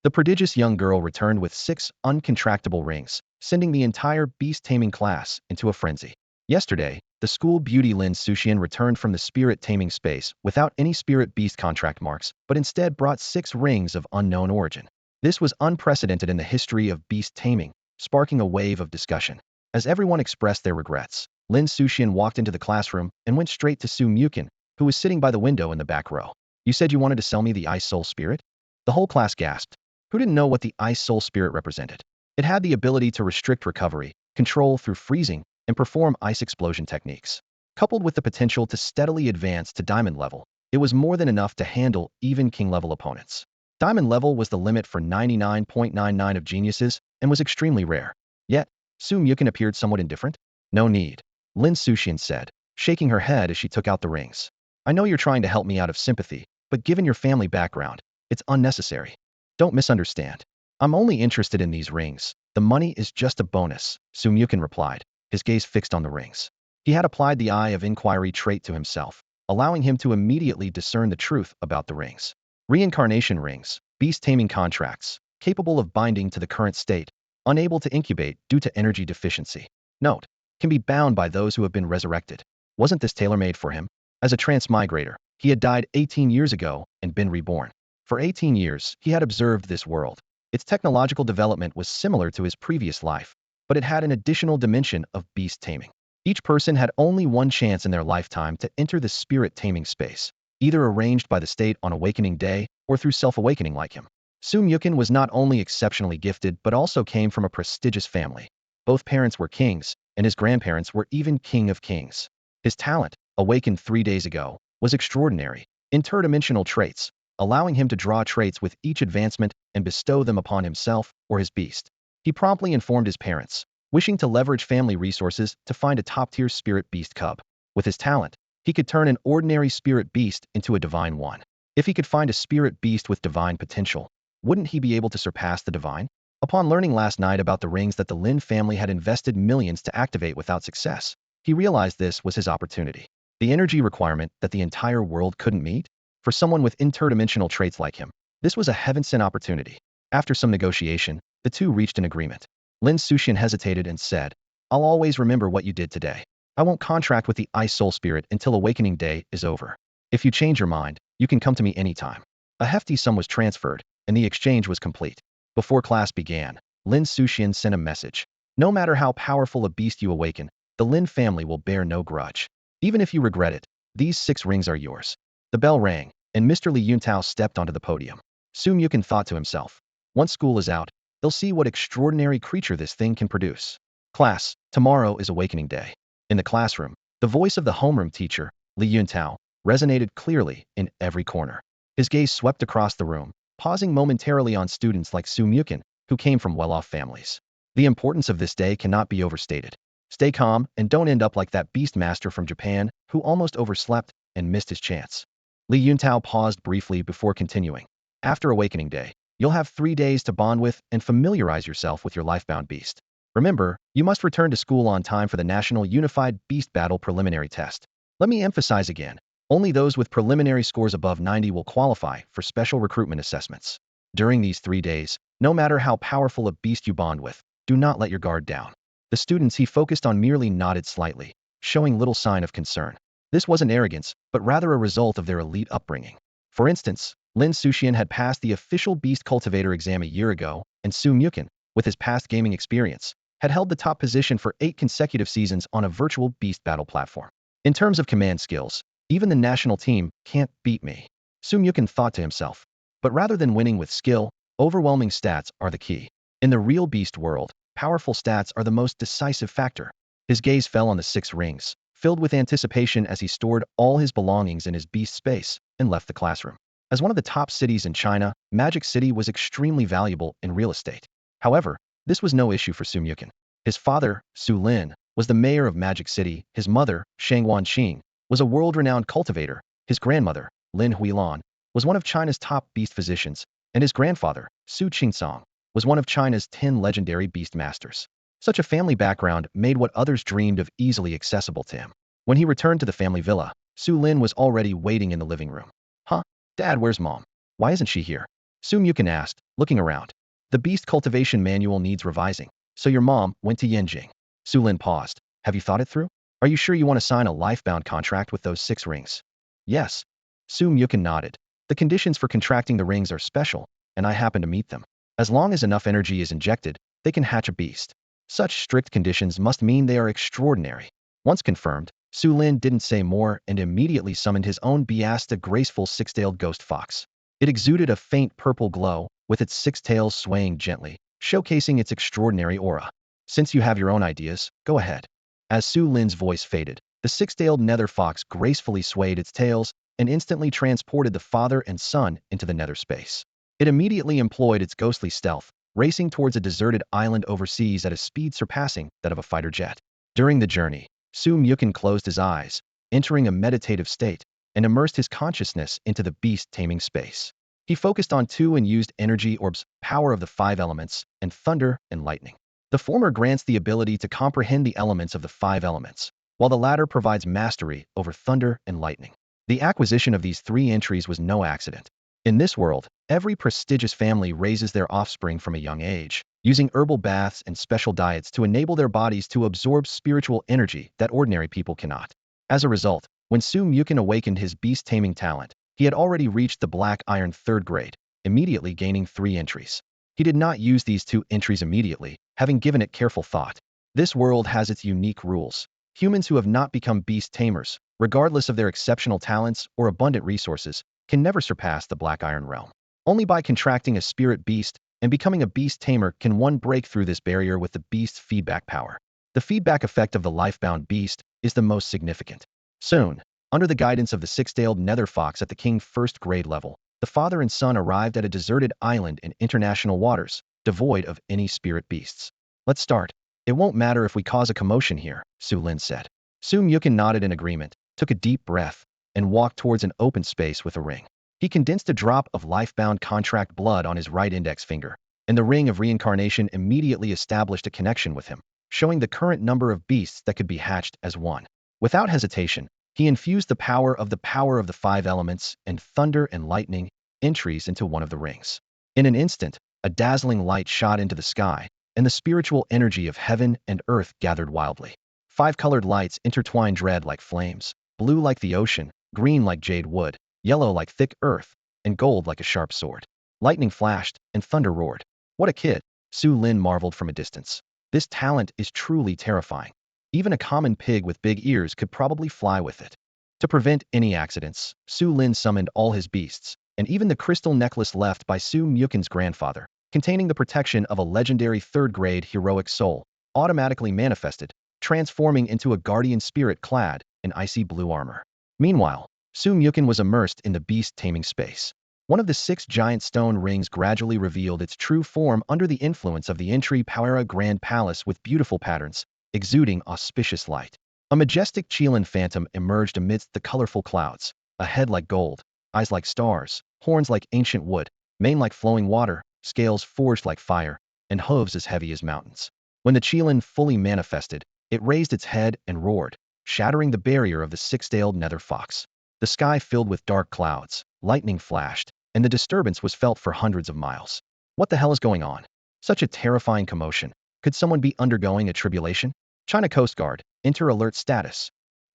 The prodigious young girl returned with 6 uncontractable rings, sending the entire beast taming class into a frenzy. Yesterday, the school beauty Lin Suxian returned from the spirit taming space without any spirit beast contract marks, but instead brought 6 rings of unknown origin. This was unprecedented in the history of beast taming, sparking a wave of discussion. As everyone expressed their regrets, Lin Suxian walked into the classroom and went straight to Su Mukin, who was sitting by the window in the back row. "You said you wanted to sell me the Ice Soul Spirit?" The whole class gasped. Who didn't know what the Ice Soul Spirit represented? It had the ability to restrict recovery, control through freezing, and perform ice explosion techniques. Coupled with the potential to steadily advance to diamond level, it was more than enough to handle even king-level opponents. Diamond level was the limit for 99.99 of geniuses and was extremely rare. Yet, Su Mukin appeared somewhat indifferent. "No need," Lin Suxian said, shaking her head as she took out the rings. "I know you're trying to help me out of sympathy, but given your family background, it's unnecessary. Don't misunderstand. I'm only interested in these rings. The money is just a bonus," Su Mukin replied, his gaze fixed on the rings. He had applied the eye of inquiry trait to himself, allowing him to immediately discern the truth about the rings. Reincarnation rings, beast taming contracts, capable of binding to the current state, unable to incubate due to energy deficiency. Note, can be bound by those who have been resurrected. Wasn't this tailor-made for him? As a transmigrator, he had died 18 years ago and been reborn. For 18 years, he had observed this world. Its technological development was similar to his previous life, but it had an additional dimension of beast taming. Each person had only one chance in their lifetime to enter the spirit taming space, either arranged by the state on awakening day or through self-awakening like him. Su Mukin was not only exceptionally gifted but also came from a prestigious family. Both parents were kings, and his grandparents were even king of kings. His talent, awakened 3 days ago, was extraordinary, interdimensional traits, allowing him to draw traits with each advancement and bestow them upon himself or his beast. He promptly informed his parents, wishing to leverage family resources to find a top-tier spirit beast cub. With his talent, he could turn an ordinary spirit beast into a divine one. If he could find a spirit beast with divine potential, wouldn't he be able to surpass the divine? Upon learning last night about the rings that the Lin family had invested millions to activate without success, he realized this was his opportunity. The energy requirement that the entire world couldn't meet? For someone with interdimensional traits like him, this was a heaven-sent opportunity. After some negotiation, the two reached an agreement. Lin Suxian hesitated and said, "I'll always remember what you did today. I won't contract with the Ice Soul Spirit until Awakening Day is over. If you change your mind, you can come to me anytime." A hefty sum was transferred, and the exchange was complete. Before class began, Lin Suxian sent a message. "No matter how powerful a beast you awaken, the Lin family will bear no grudge. Even if you regret it, these 6 rings are yours." The bell rang, and Mr. Li Yuntao stepped onto the podium. Su Mukin thought to himself, once school is out, they'll see what extraordinary creature this thing can produce. "Class, tomorrow is Awakening Day." In the classroom, the voice of the homeroom teacher, Li Yuntao, resonated clearly in every corner. His gaze swept across the room, pausing momentarily on students like Su Mukin, who came from well-off families. The importance of this day cannot be overstated. Stay calm and don't end up like that beast master from Japan who almost overslept and missed his chance. Li Yuntao paused briefly before continuing. "After Awakening Day, you'll have 3 days to bond with and familiarize yourself with your lifebound beast. Remember, you must return to school on time for the National Unified Beast Battle Preliminary Test. Let me emphasize again, only those with preliminary scores above 90 will qualify for special recruitment assessments. During these 3 days, no matter how powerful a beast you bond with, do not let your guard down." The students he focused on merely nodded slightly, showing little sign of concern. This wasn't arrogance, but rather a result of their elite upbringing. For instance, Lin Suxian had passed the official Beast Cultivator exam a year ago, and Su Mukin, with his past gaming experience, had held the top position for 8 consecutive seasons on a virtual beast battle platform. In terms of command skills, even the national team can't beat me, Su Mukin thought to himself. But rather than winning with skill, overwhelming stats are the key. In the real beast world, powerful stats are the most decisive factor. His gaze fell on the 6 rings, filled with anticipation as he stored all his belongings in his beast space and left the classroom. As one of the top cities in China, Magic City was extremely valuable in real estate. However, this was no issue for Su Mukin. His father, Su Lin, was the mayor of Magic City. His mother, Shang Wanqing, was a world-renowned cultivator. His grandmother, Lin Huilan, was one of China's top beast physicians, and his grandfather, Su Qingsong, was one of China's 10 legendary beast masters. Such a family background made what others dreamed of easily accessible to him. When he returned to the family villa, Su Lin was already waiting in the living room. "Huh? Dad, where's Mom? Why isn't she here?" Yukin asked, looking around. The beast cultivation manual needs revising, so your mom went to Yanjing. Lin paused. Have you thought it through? Are you sure you want to sign a lifebound contract with those 6 rings? Yes. Yukin nodded. The conditions for contracting the rings are special, and I happen to meet them. As long as enough energy is injected, they can hatch a beast. Such strict conditions must mean they are extraordinary. Once confirmed, Lin didn't say more and immediately summoned his own Biasta graceful 6-tailed ghost fox. It exuded a faint purple glow, with its 6 tails swaying gently, showcasing its extraordinary aura. Since you have your own ideas, go ahead. As Lin's voice faded, the 6-tailed nether fox gracefully swayed its tails and instantly transported the father and son into the nether space. It immediately employed its ghostly stealth, racing towards a deserted island overseas at a speed surpassing that of a fighter jet. During the journey, Yukin closed his eyes, entering a meditative state, and immersed his consciousness into the beast taming space. He focused on 2 and used energy orbs, power of the 5 elements, and thunder and lightning. The former grants the ability to comprehend the elements of the 5 elements, while the latter provides mastery over thunder and lightning. The acquisition of these 3 entries was no accident. In this world, every prestigious family raises their offspring from a young age, using herbal baths and special diets to enable their bodies to absorb spiritual energy that ordinary people cannot. As a result, when Yukin awakened his beast taming talent, he had already reached the Black Iron 3rd grade, immediately gaining 3 entries. He did not use these 2 entries immediately, having given it careful thought. This world has its unique rules. Humans who have not become beast tamers, regardless of their exceptional talents or abundant resources, can never surpass the Black Iron realm. Only by contracting a spirit beast and becoming a beast tamer can one break through this barrier with the beast's feedback power. The feedback effect of the lifebound beast is the most significant. Soon, under the guidance of the 6-tailed nether fox at the king 1st grade level, the father and son arrived at a deserted island in international waters, devoid of any spirit beasts. Let's start. It won't matter if we cause a commotion here, Lin said. Yukin nodded in agreement, took a deep breath, and walked towards an open space with a ring. He condensed a drop of lifebound contract blood on his right index finger, and the ring of reincarnation immediately established a connection with him, showing the current number of beasts that could be hatched as one. Without hesitation, he infused the power of the 5 elements and thunder and lightning entries into one of the rings. In an instant, a dazzling light shot into the sky, and the spiritual energy of heaven and earth gathered wildly. 5 colored lights intertwined red like flames, blue like the ocean, green like jade wood, yellow like thick earth, and gold like a sharp sword. Lightning flashed, and thunder roared. What a kid, Lin marveled from a distance. This talent is truly terrifying. Even a common pig with big ears could probably fly with it. To prevent any accidents, Lin summoned all his beasts, and even the crystal necklace left by Yukin's grandfather, containing the protection of a legendary 3rd grade heroic soul, automatically manifested, transforming into a guardian spirit clad in icy blue armor. Meanwhile, Yukin was immersed in the beast taming space. One of the 6 giant stone rings gradually revealed its true form under the influence of the entry Power Grand Palace with beautiful patterns, exuding auspicious light. A majestic Qilin phantom emerged amidst the colorful clouds, a head like gold, eyes like stars, horns like ancient wood, mane like flowing water, scales forged like fire, and hooves as heavy as mountains. When the Qilin fully manifested, it raised its head and roared, shattering the barrier of the 6-tailed nether fox. The sky filled with dark clouds, lightning flashed, and the disturbance was felt for hundreds of miles. What the hell is going on? Such a terrifying commotion. Could someone be undergoing a tribulation? China Coast Guard, enter alert status.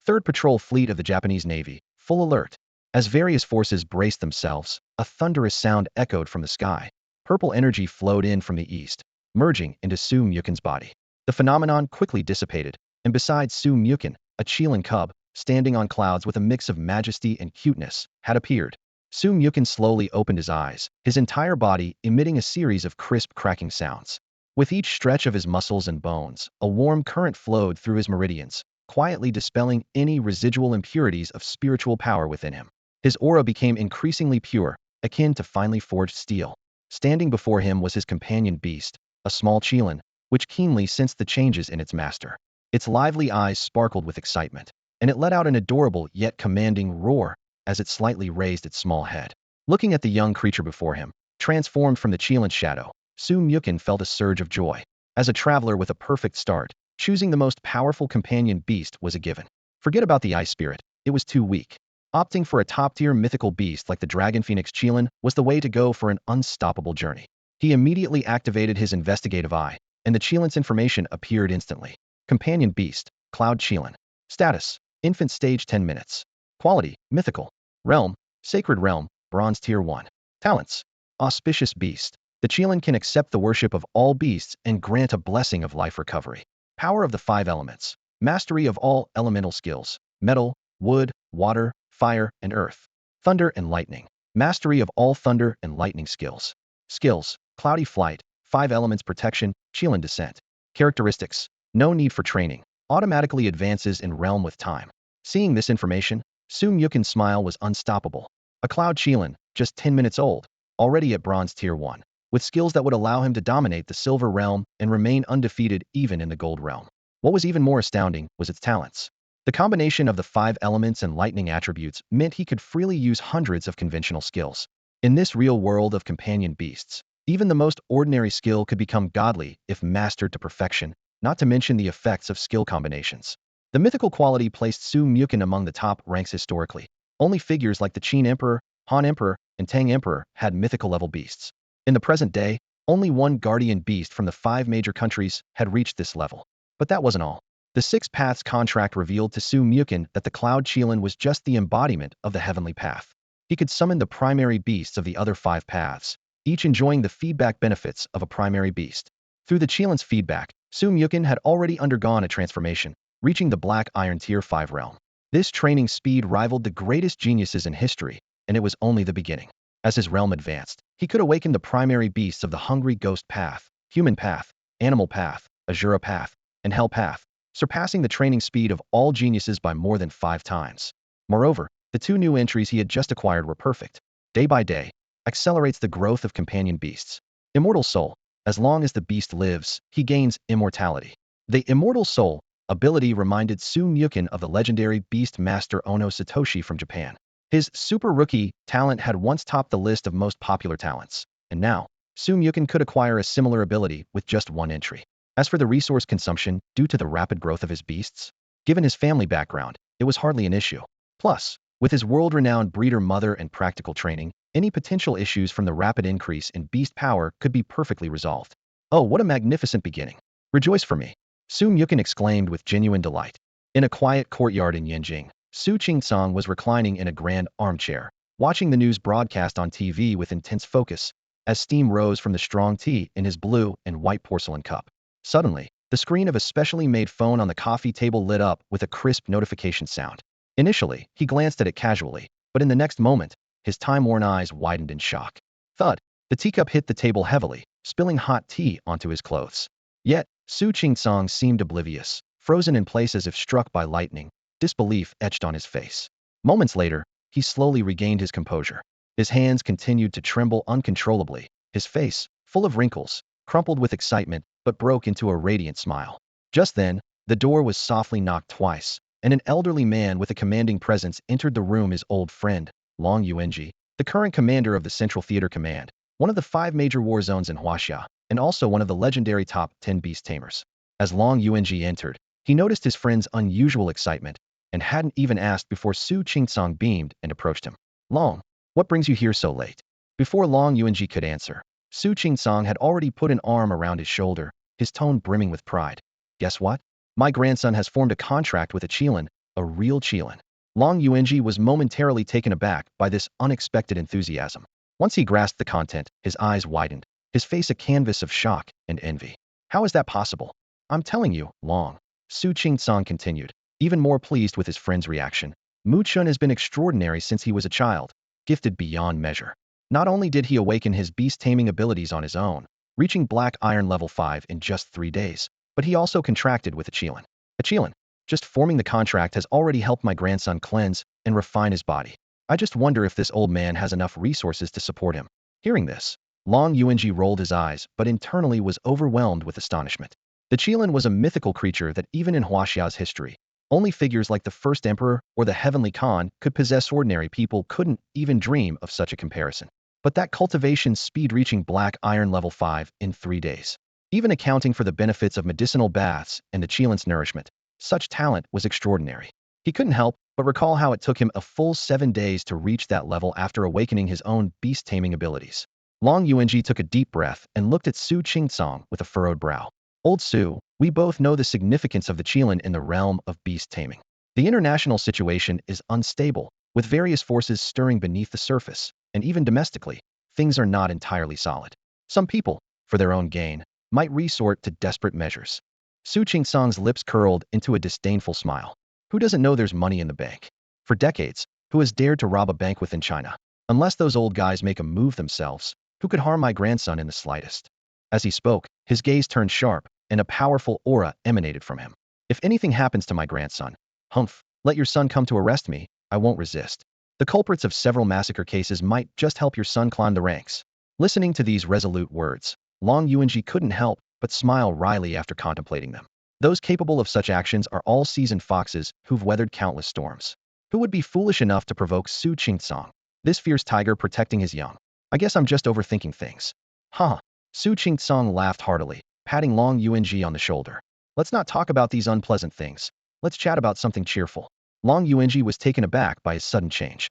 3rd Patrol Fleet of the Japanese Navy, full alert. As various forces braced themselves, a thunderous sound echoed from the sky. Purple energy flowed in from the east, merging into Yukin's body. The phenomenon quickly dissipated, and beside Yukin, a Qilin cub, standing on clouds with a mix of majesty and cuteness, had appeared. Yukin slowly opened his eyes, his entire body emitting a series of crisp cracking sounds. With each stretch of his muscles and bones, a warm current flowed through his meridians, quietly dispelling any residual impurities of spiritual power within him. His aura became increasingly pure, akin to finely forged steel. Standing before him was his companion beast, a small Qilin, which keenly sensed the changes in its master. Its lively eyes sparkled with excitement, and it let out an adorable yet commanding roar as it slightly raised its small head. Looking at the young creature before him, transformed from the Qilin's shadow, Yukin felt a surge of joy. As a traveler with a perfect start, choosing the most powerful companion beast was a given. Forget about the ice spirit, it was too weak. Opting for a top-tier mythical beast like the Dragon Phoenix Qilin was the way to go for an unstoppable journey. He immediately activated his investigative eye, and the Qilin's information appeared instantly. Companion Beast, Cloud Qilin. Status, Infant Stage 10 minutes. Quality, Mythical. Realm, Sacred Realm, Bronze Tier 1. Talents, Auspicious Beast. The Qilin can accept the worship of all beasts and grant a blessing of life recovery. Power of the 5 elements. Mastery of all elemental skills. Metal, wood, water, fire, and earth. Thunder and lightning. Mastery of all thunder and lightning skills. Skills, Cloudy Flight, 5 elements protection, Qilin Descent. Characteristics, no need for training. Automatically advances in realm with time. Seeing this information, Su Mukhen's smile was unstoppable. A Cloud Qilin, just 10 minutes old, already at Bronze Tier 1, with skills that would allow him to dominate the Silver Realm and remain undefeated even in the Gold Realm. What was even more astounding was its talents. The combination of the 5 elements and lightning attributes meant he could freely use hundreds of conventional skills. In this real world of companion beasts, even the most ordinary skill could become godly if mastered to perfection, not to mention the effects of skill combinations. The mythical quality placed Su Mukhen among the top ranks historically. Only figures like the Qin Emperor, Han Emperor, and Tang Emperor had mythical-level beasts. In the present day, only one guardian beast from the 5 major countries had reached this level. But that wasn't all. The 6 Paths contract revealed to Su Mukhen that the Cloud Qilin was just the embodiment of the heavenly path. He could summon the primary beasts of the other 5 paths, each enjoying the feedback benefits of a primary beast. Through the Qilin's feedback, Su Mukhen had already undergone a transformation, reaching the Black Iron Tier 5 realm. This training speed rivaled the greatest geniuses in history, and it was only the beginning. As his realm advanced, he could awaken the primary beasts of the Hungry Ghost Path, Human Path, Animal Path, Azura Path, and Hell Path, surpassing the training speed of all geniuses by more than 5 times. Moreover, the 2 new entries he had just acquired were perfect. Day by day, accelerates the growth of companion beasts. Immortal Soul. As long as the beast lives, he gains immortality. The Immortal Soul ability reminded Su Mukhen of the legendary Beast Master Ono Satoshi from Japan. His Super Rookie talent had once topped the list of most popular talents, and now, Su Mukhen could acquire a similar ability with just 1 entry. As for the resource consumption, due to the rapid growth of his beasts, given his family background, it was hardly an issue. Plus, with his world-renowned breeder mother and practical training, any potential issues from the rapid increase in beast power could be perfectly resolved. Oh, what a magnificent beginning. Rejoice for me. Su Mukhen exclaimed with genuine delight. In a quiet courtyard in Yanjing, Su Qingsong was reclining in a grand armchair, watching the news broadcast on TV with intense focus, as steam rose from the strong tea in his blue and white porcelain cup. Suddenly, the screen of a specially made phone on the coffee table lit up with a crisp notification sound. Initially, he glanced at it casually, but in the next moment, his time-worn eyes widened in shock. Thud! The teacup hit the table heavily, spilling hot tea onto his clothes. Yet, Su Qingsong seemed oblivious, frozen in place as if struck by lightning, disbelief etched on his face. Moments later, he slowly regained his composure. His hands continued to tremble uncontrollably, his face, full of wrinkles, crumpled with excitement, but broke into a radiant smile. Just then, the door was softly knocked twice, and an elderly man with a commanding presence entered the room. His old friend, Long Yuanji, the current commander of the Central Theater Command, one of the 5 major war zones in Huaxia, and also one of the legendary top 10 beast tamers. As Long Yuanji entered, he noticed his friend's unusual excitement, and hadn't even asked before Su Qingsong beamed and approached him. Long, what brings you here so late? Before Long Yuanji could answer, Su Qingsong had already put an arm around his shoulder, his tone brimming with pride. Guess what? My grandson has formed a contract with a Qilin, a real Qilin. Long Yuanji was momentarily taken aback by this unexpected enthusiasm. Once he grasped the content, his eyes widened, his face a canvas of shock and envy. How is that possible? I'm telling you, Long. Su Qingsong continued, even more pleased with his friend's reaction. Mochen has been extraordinary since he was a child, gifted beyond measure. Not only did he awaken his beast taming abilities on his own, reaching Black Iron level 5 in just 3 days, but he also contracted with a Qilin. A Qilin. Just forming the contract has already helped my grandson cleanse and refine his body. I just wonder if this old man has enough resources to support him. Hearing this, Long Yuanji rolled his eyes, but internally was overwhelmed with astonishment. The Qilin was a mythical creature that even in Huaxia's history, only figures like the First Emperor or the Heavenly Khan could possess. Ordinary people couldn't even dream of such a comparison. But that cultivation speed reaching Black Iron level 5 in 3 days. Even accounting for the benefits of medicinal baths and the Qilin's nourishment, such talent was extraordinary. He couldn't help but recall how it took him a full 7 days to reach that level after awakening his own beast-taming abilities. Long Yuanji took a deep breath and looked at Su Qingsong with a furrowed brow. Old Su, we both know the significance of the Qilin in the realm of beast taming. The international situation is unstable, with various forces stirring beneath the surface, and even domestically, things are not entirely solid. Some people, for their own gain, might resort to desperate measures. Su Qingsong's lips curled into a disdainful smile. Who doesn't know there's money in the bank? For decades, who has dared to rob a bank within China? Unless those old guys make a move themselves, who could harm my grandson in the slightest? As he spoke, his gaze turned sharp, and a powerful aura emanated from him. If anything happens to my grandson, humph, let your son come to arrest me, I won't resist. The culprits of several massacre cases might just help your son climb the ranks. Listening to these resolute words, Long Yuanji couldn't help but smile wryly after contemplating them. Those capable of such actions are all seasoned foxes who've weathered countless storms. Who would be foolish enough to provoke Su Qingsong, this fierce tiger protecting his young? I guess I'm just overthinking things. Huh. Su Qingsong laughed heartily, patting Long Yuanji on the shoulder. Let's not talk about these unpleasant things. Let's chat about something cheerful. Long Yuanji was taken aback by his sudden change.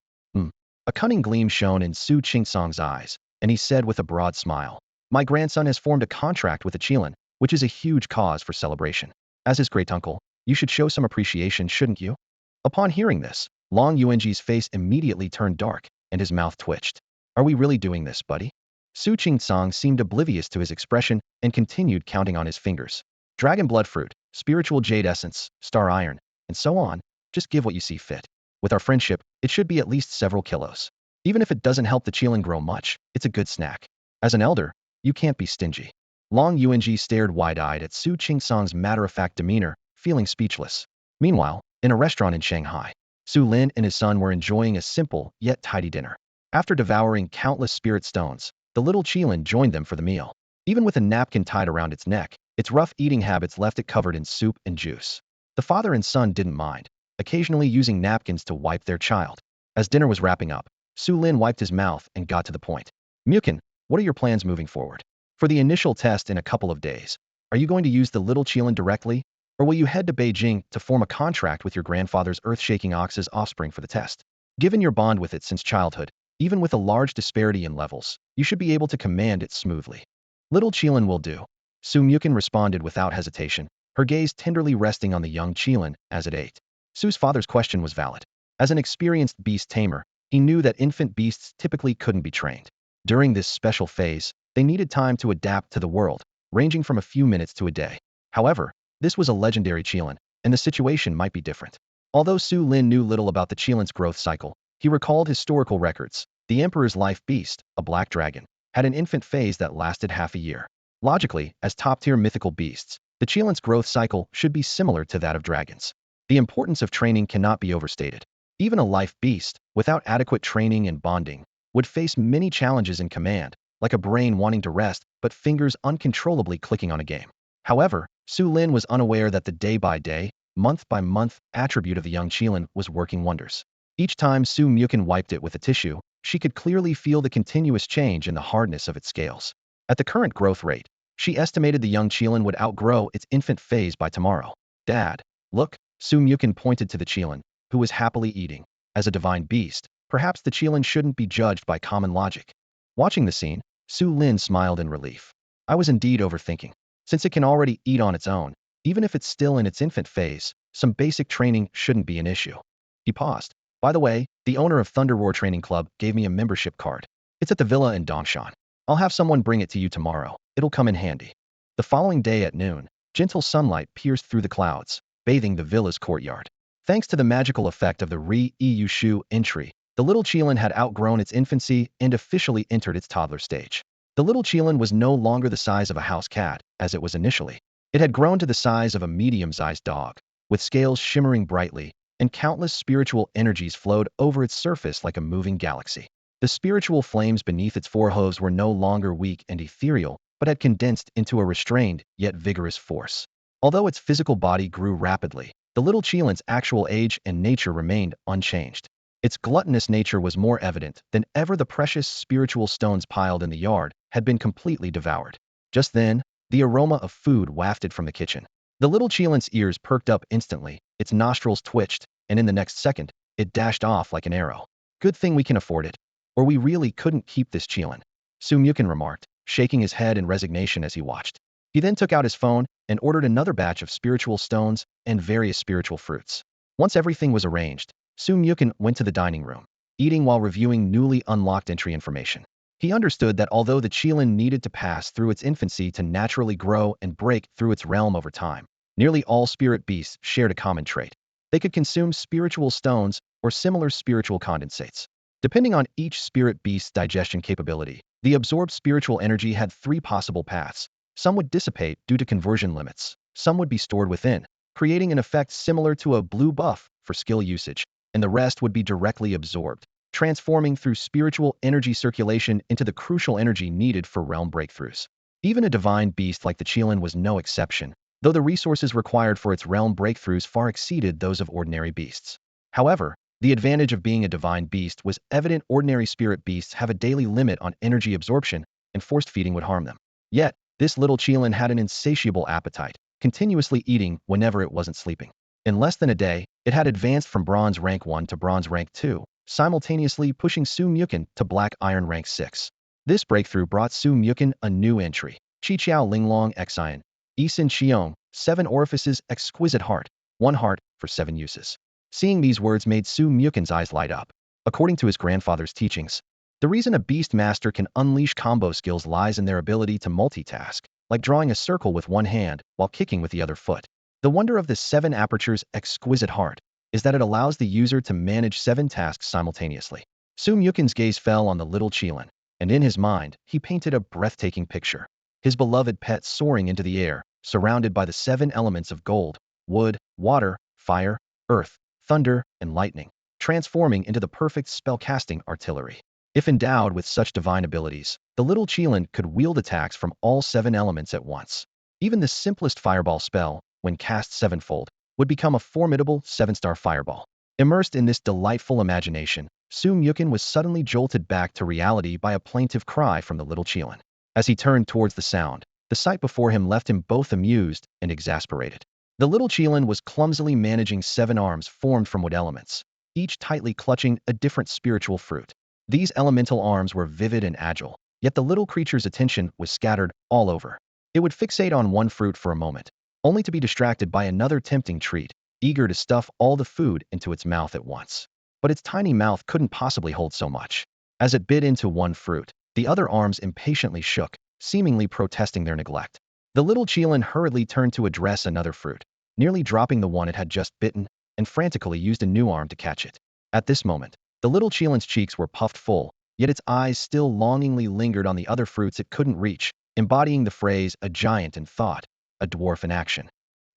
A cunning gleam shone in Su Qingsong's eyes, and he said with a broad smile, my grandson has formed a contract with the Qilin, which is a huge cause for celebration. As his great-uncle, you should show some appreciation, shouldn't you? Upon hearing this, Long Yuanji's face immediately turned dark, and his mouth twitched. Are we really doing this, buddy? Su Qingsong seemed oblivious to his expression and continued counting on his fingers. Dragon blood fruit, spiritual jade essence, star iron, and so on. Just give what you see fit. With our friendship, it should be at least several kilos. Even if it doesn't help the Qilin grow much, it's a good snack. As an elder, you can't be stingy. Long Yuanji stared wide-eyed at Su Qingsong's matter-of-fact demeanor, feeling speechless. Meanwhile, in a restaurant in Shanghai, Su Lin and his son were enjoying a simple yet tidy dinner. After devouring countless spirit stones, the little Qilin joined them for the meal. Even with a napkin tied around its neck, its rough eating habits left it covered in soup and juice. The father and son didn't mind, occasionally using napkins to wipe their child. As dinner was wrapping up, Su Lin wiped his mouth and got to the point. Mochen, what are your plans moving forward? For the initial test in a couple of days, are you going to use the little Qilin directly, or will you head to Beijing to form a contract with your grandfather's earth-shaking ox's offspring for the test? Given your bond with it since childhood, even with a large disparity in levels, you should be able to command it smoothly. Little Qilin will do. Su Mochen responded without hesitation, her gaze tenderly resting on the young Qilin as it ate. Su's father's question was valid. As an experienced beast tamer, he knew that infant beasts typically couldn't be trained. During this special phase, they needed time to adapt to the world, ranging from a few minutes to a day. However, this was a legendary Qilin, and the situation might be different. Although Su Lin knew little about the Qilin's growth cycle, he recalled historical records. The Emperor's life beast, a black dragon, had an infant phase that lasted half a year. Logically, as top-tier mythical beasts, the Qilin's growth cycle should be similar to that of dragons. The importance of training cannot be overstated. Even a life beast, without adequate training and bonding, would face many challenges in command, like a brain wanting to rest but fingers uncontrollably clicking on a game. However, Su Lin was unaware that the day-by-day, month-by-month attribute of the young Qilin was working wonders. Each time Su Mochen wiped it with a tissue, she could clearly feel the continuous change in the hardness of its scales. At the current growth rate, she estimated the young Qilin would outgrow its infant phase by tomorrow. Dad, look, Su Mochen pointed to the Qilin, who was happily eating. As a divine beast, perhaps the Qilin shouldn't be judged by common logic. Watching the scene, Su Lin smiled in relief. I was indeed overthinking. Since it can already eat on its own, even if it's still in its infant phase, some basic training shouldn't be an issue. He paused. By the way, the owner of Thunder Roar Training Club gave me a membership card. It's at the villa in Dongshan. I'll have someone bring it to you tomorrow. It'll come in handy. The following day at noon, gentle sunlight pierced through the clouds, bathing the villa's courtyard. Thanks to the magical effect of the Re-Yushu entry, the little Qilin had outgrown its infancy and officially entered its toddler stage. The little Qilin was no longer the size of a house cat, as it was initially. It had grown to the size of a medium-sized dog, with scales shimmering brightly, and countless spiritual energies flowed over its surface like a moving galaxy. The spiritual flames beneath its forehooves were no longer weak and ethereal, but had condensed into a restrained, yet vigorous force. Although its physical body grew rapidly, the little Qilin's actual age and nature remained unchanged. Its gluttonous nature was more evident than ever. The precious spiritual stones piled in the yard had been completely devoured. Just then, the aroma of food wafted from the kitchen. The little Qilin's ears perked up instantly, its nostrils twitched, and in the next second, it dashed off like an arrow. Good thing we can afford it, or we really couldn't keep this Qilin, Su Mukin remarked, shaking his head in resignation as he watched. He then took out his phone and ordered another batch of spiritual stones and various spiritual fruits. Once everything was arranged, Su Mukin went to the dining room, eating while reviewing newly unlocked entry information. He understood that although the Qilin needed to pass through its infancy to naturally grow and break through its realm over time, nearly all spirit beasts shared a common trait. They could consume spiritual stones or similar spiritual condensates. Depending on each spirit beast's digestion capability, the absorbed spiritual energy had three possible paths. Some would dissipate due to conversion limits. Some would be stored within, creating an effect similar to a blue buff for skill usage, and the rest would be directly absorbed, transforming through spiritual energy circulation into the crucial energy needed for realm breakthroughs. Even a divine beast like the Qilin was no exception, though the resources required for its realm breakthroughs far exceeded those of ordinary beasts. However, the advantage of being a divine beast was evident. Ordinary spirit beasts have a daily limit on energy absorption, and forced feeding would harm them. Yet, this little Qilin had an insatiable appetite, continuously eating whenever it wasn't sleeping. In less than a day, it had advanced from bronze rank 1 to bronze rank 2, simultaneously pushing Su Mukin to black iron rank 6. This breakthrough brought Su Mukin a new entry. Chiqiao Linglong Xian, Isin Xiong, 7 Orifices, exquisite heart, 1 heart for 7 uses. Seeing these words made Su Mukin's eyes light up. According to his grandfather's teachings, the reason a beast master can unleash combo skills lies in their ability to multitask, like drawing a circle with one hand while kicking with the other foot. The wonder of the 7 apertures exquisite heart is that it allows the user to manage 7 tasks simultaneously. Su Mukin's gaze fell on the little Qilin, and in his mind, he painted a breathtaking picture. His beloved pet soaring into the air, surrounded by the 7 elements of gold, wood, water, fire, earth, thunder, and lightning, transforming into the perfect spellcasting artillery. If endowed with such divine abilities, the little Qilin could wield attacks from all 7 elements at once. Even the simplest fireball spell, when cast 7-fold, would become a formidable 7-star fireball. Immersed in this delightful imagination, Su Mukin was suddenly jolted back to reality by a plaintive cry from the little Qilin. As he turned towards the sound, the sight before him left him both amused and exasperated. The little Qilin was clumsily managing 7 arms formed from wood elements, each tightly clutching a different spiritual fruit. These elemental arms were vivid and agile, yet the little creature's attention was scattered all over. It would fixate on one fruit for a moment, only to be distracted by another tempting treat, eager to stuff all the food into its mouth at once. But its tiny mouth couldn't possibly hold so much. As it bit into one fruit, the other arms impatiently shook, seemingly protesting their neglect. The little Qilin hurriedly turned to address another fruit, nearly dropping the one it had just bitten, and frantically used a new arm to catch it. At this moment, the little Qilin's cheeks were puffed full, yet its eyes still longingly lingered on the other fruits it couldn't reach, embodying the phrase, a giant in thought, a dwarf in action.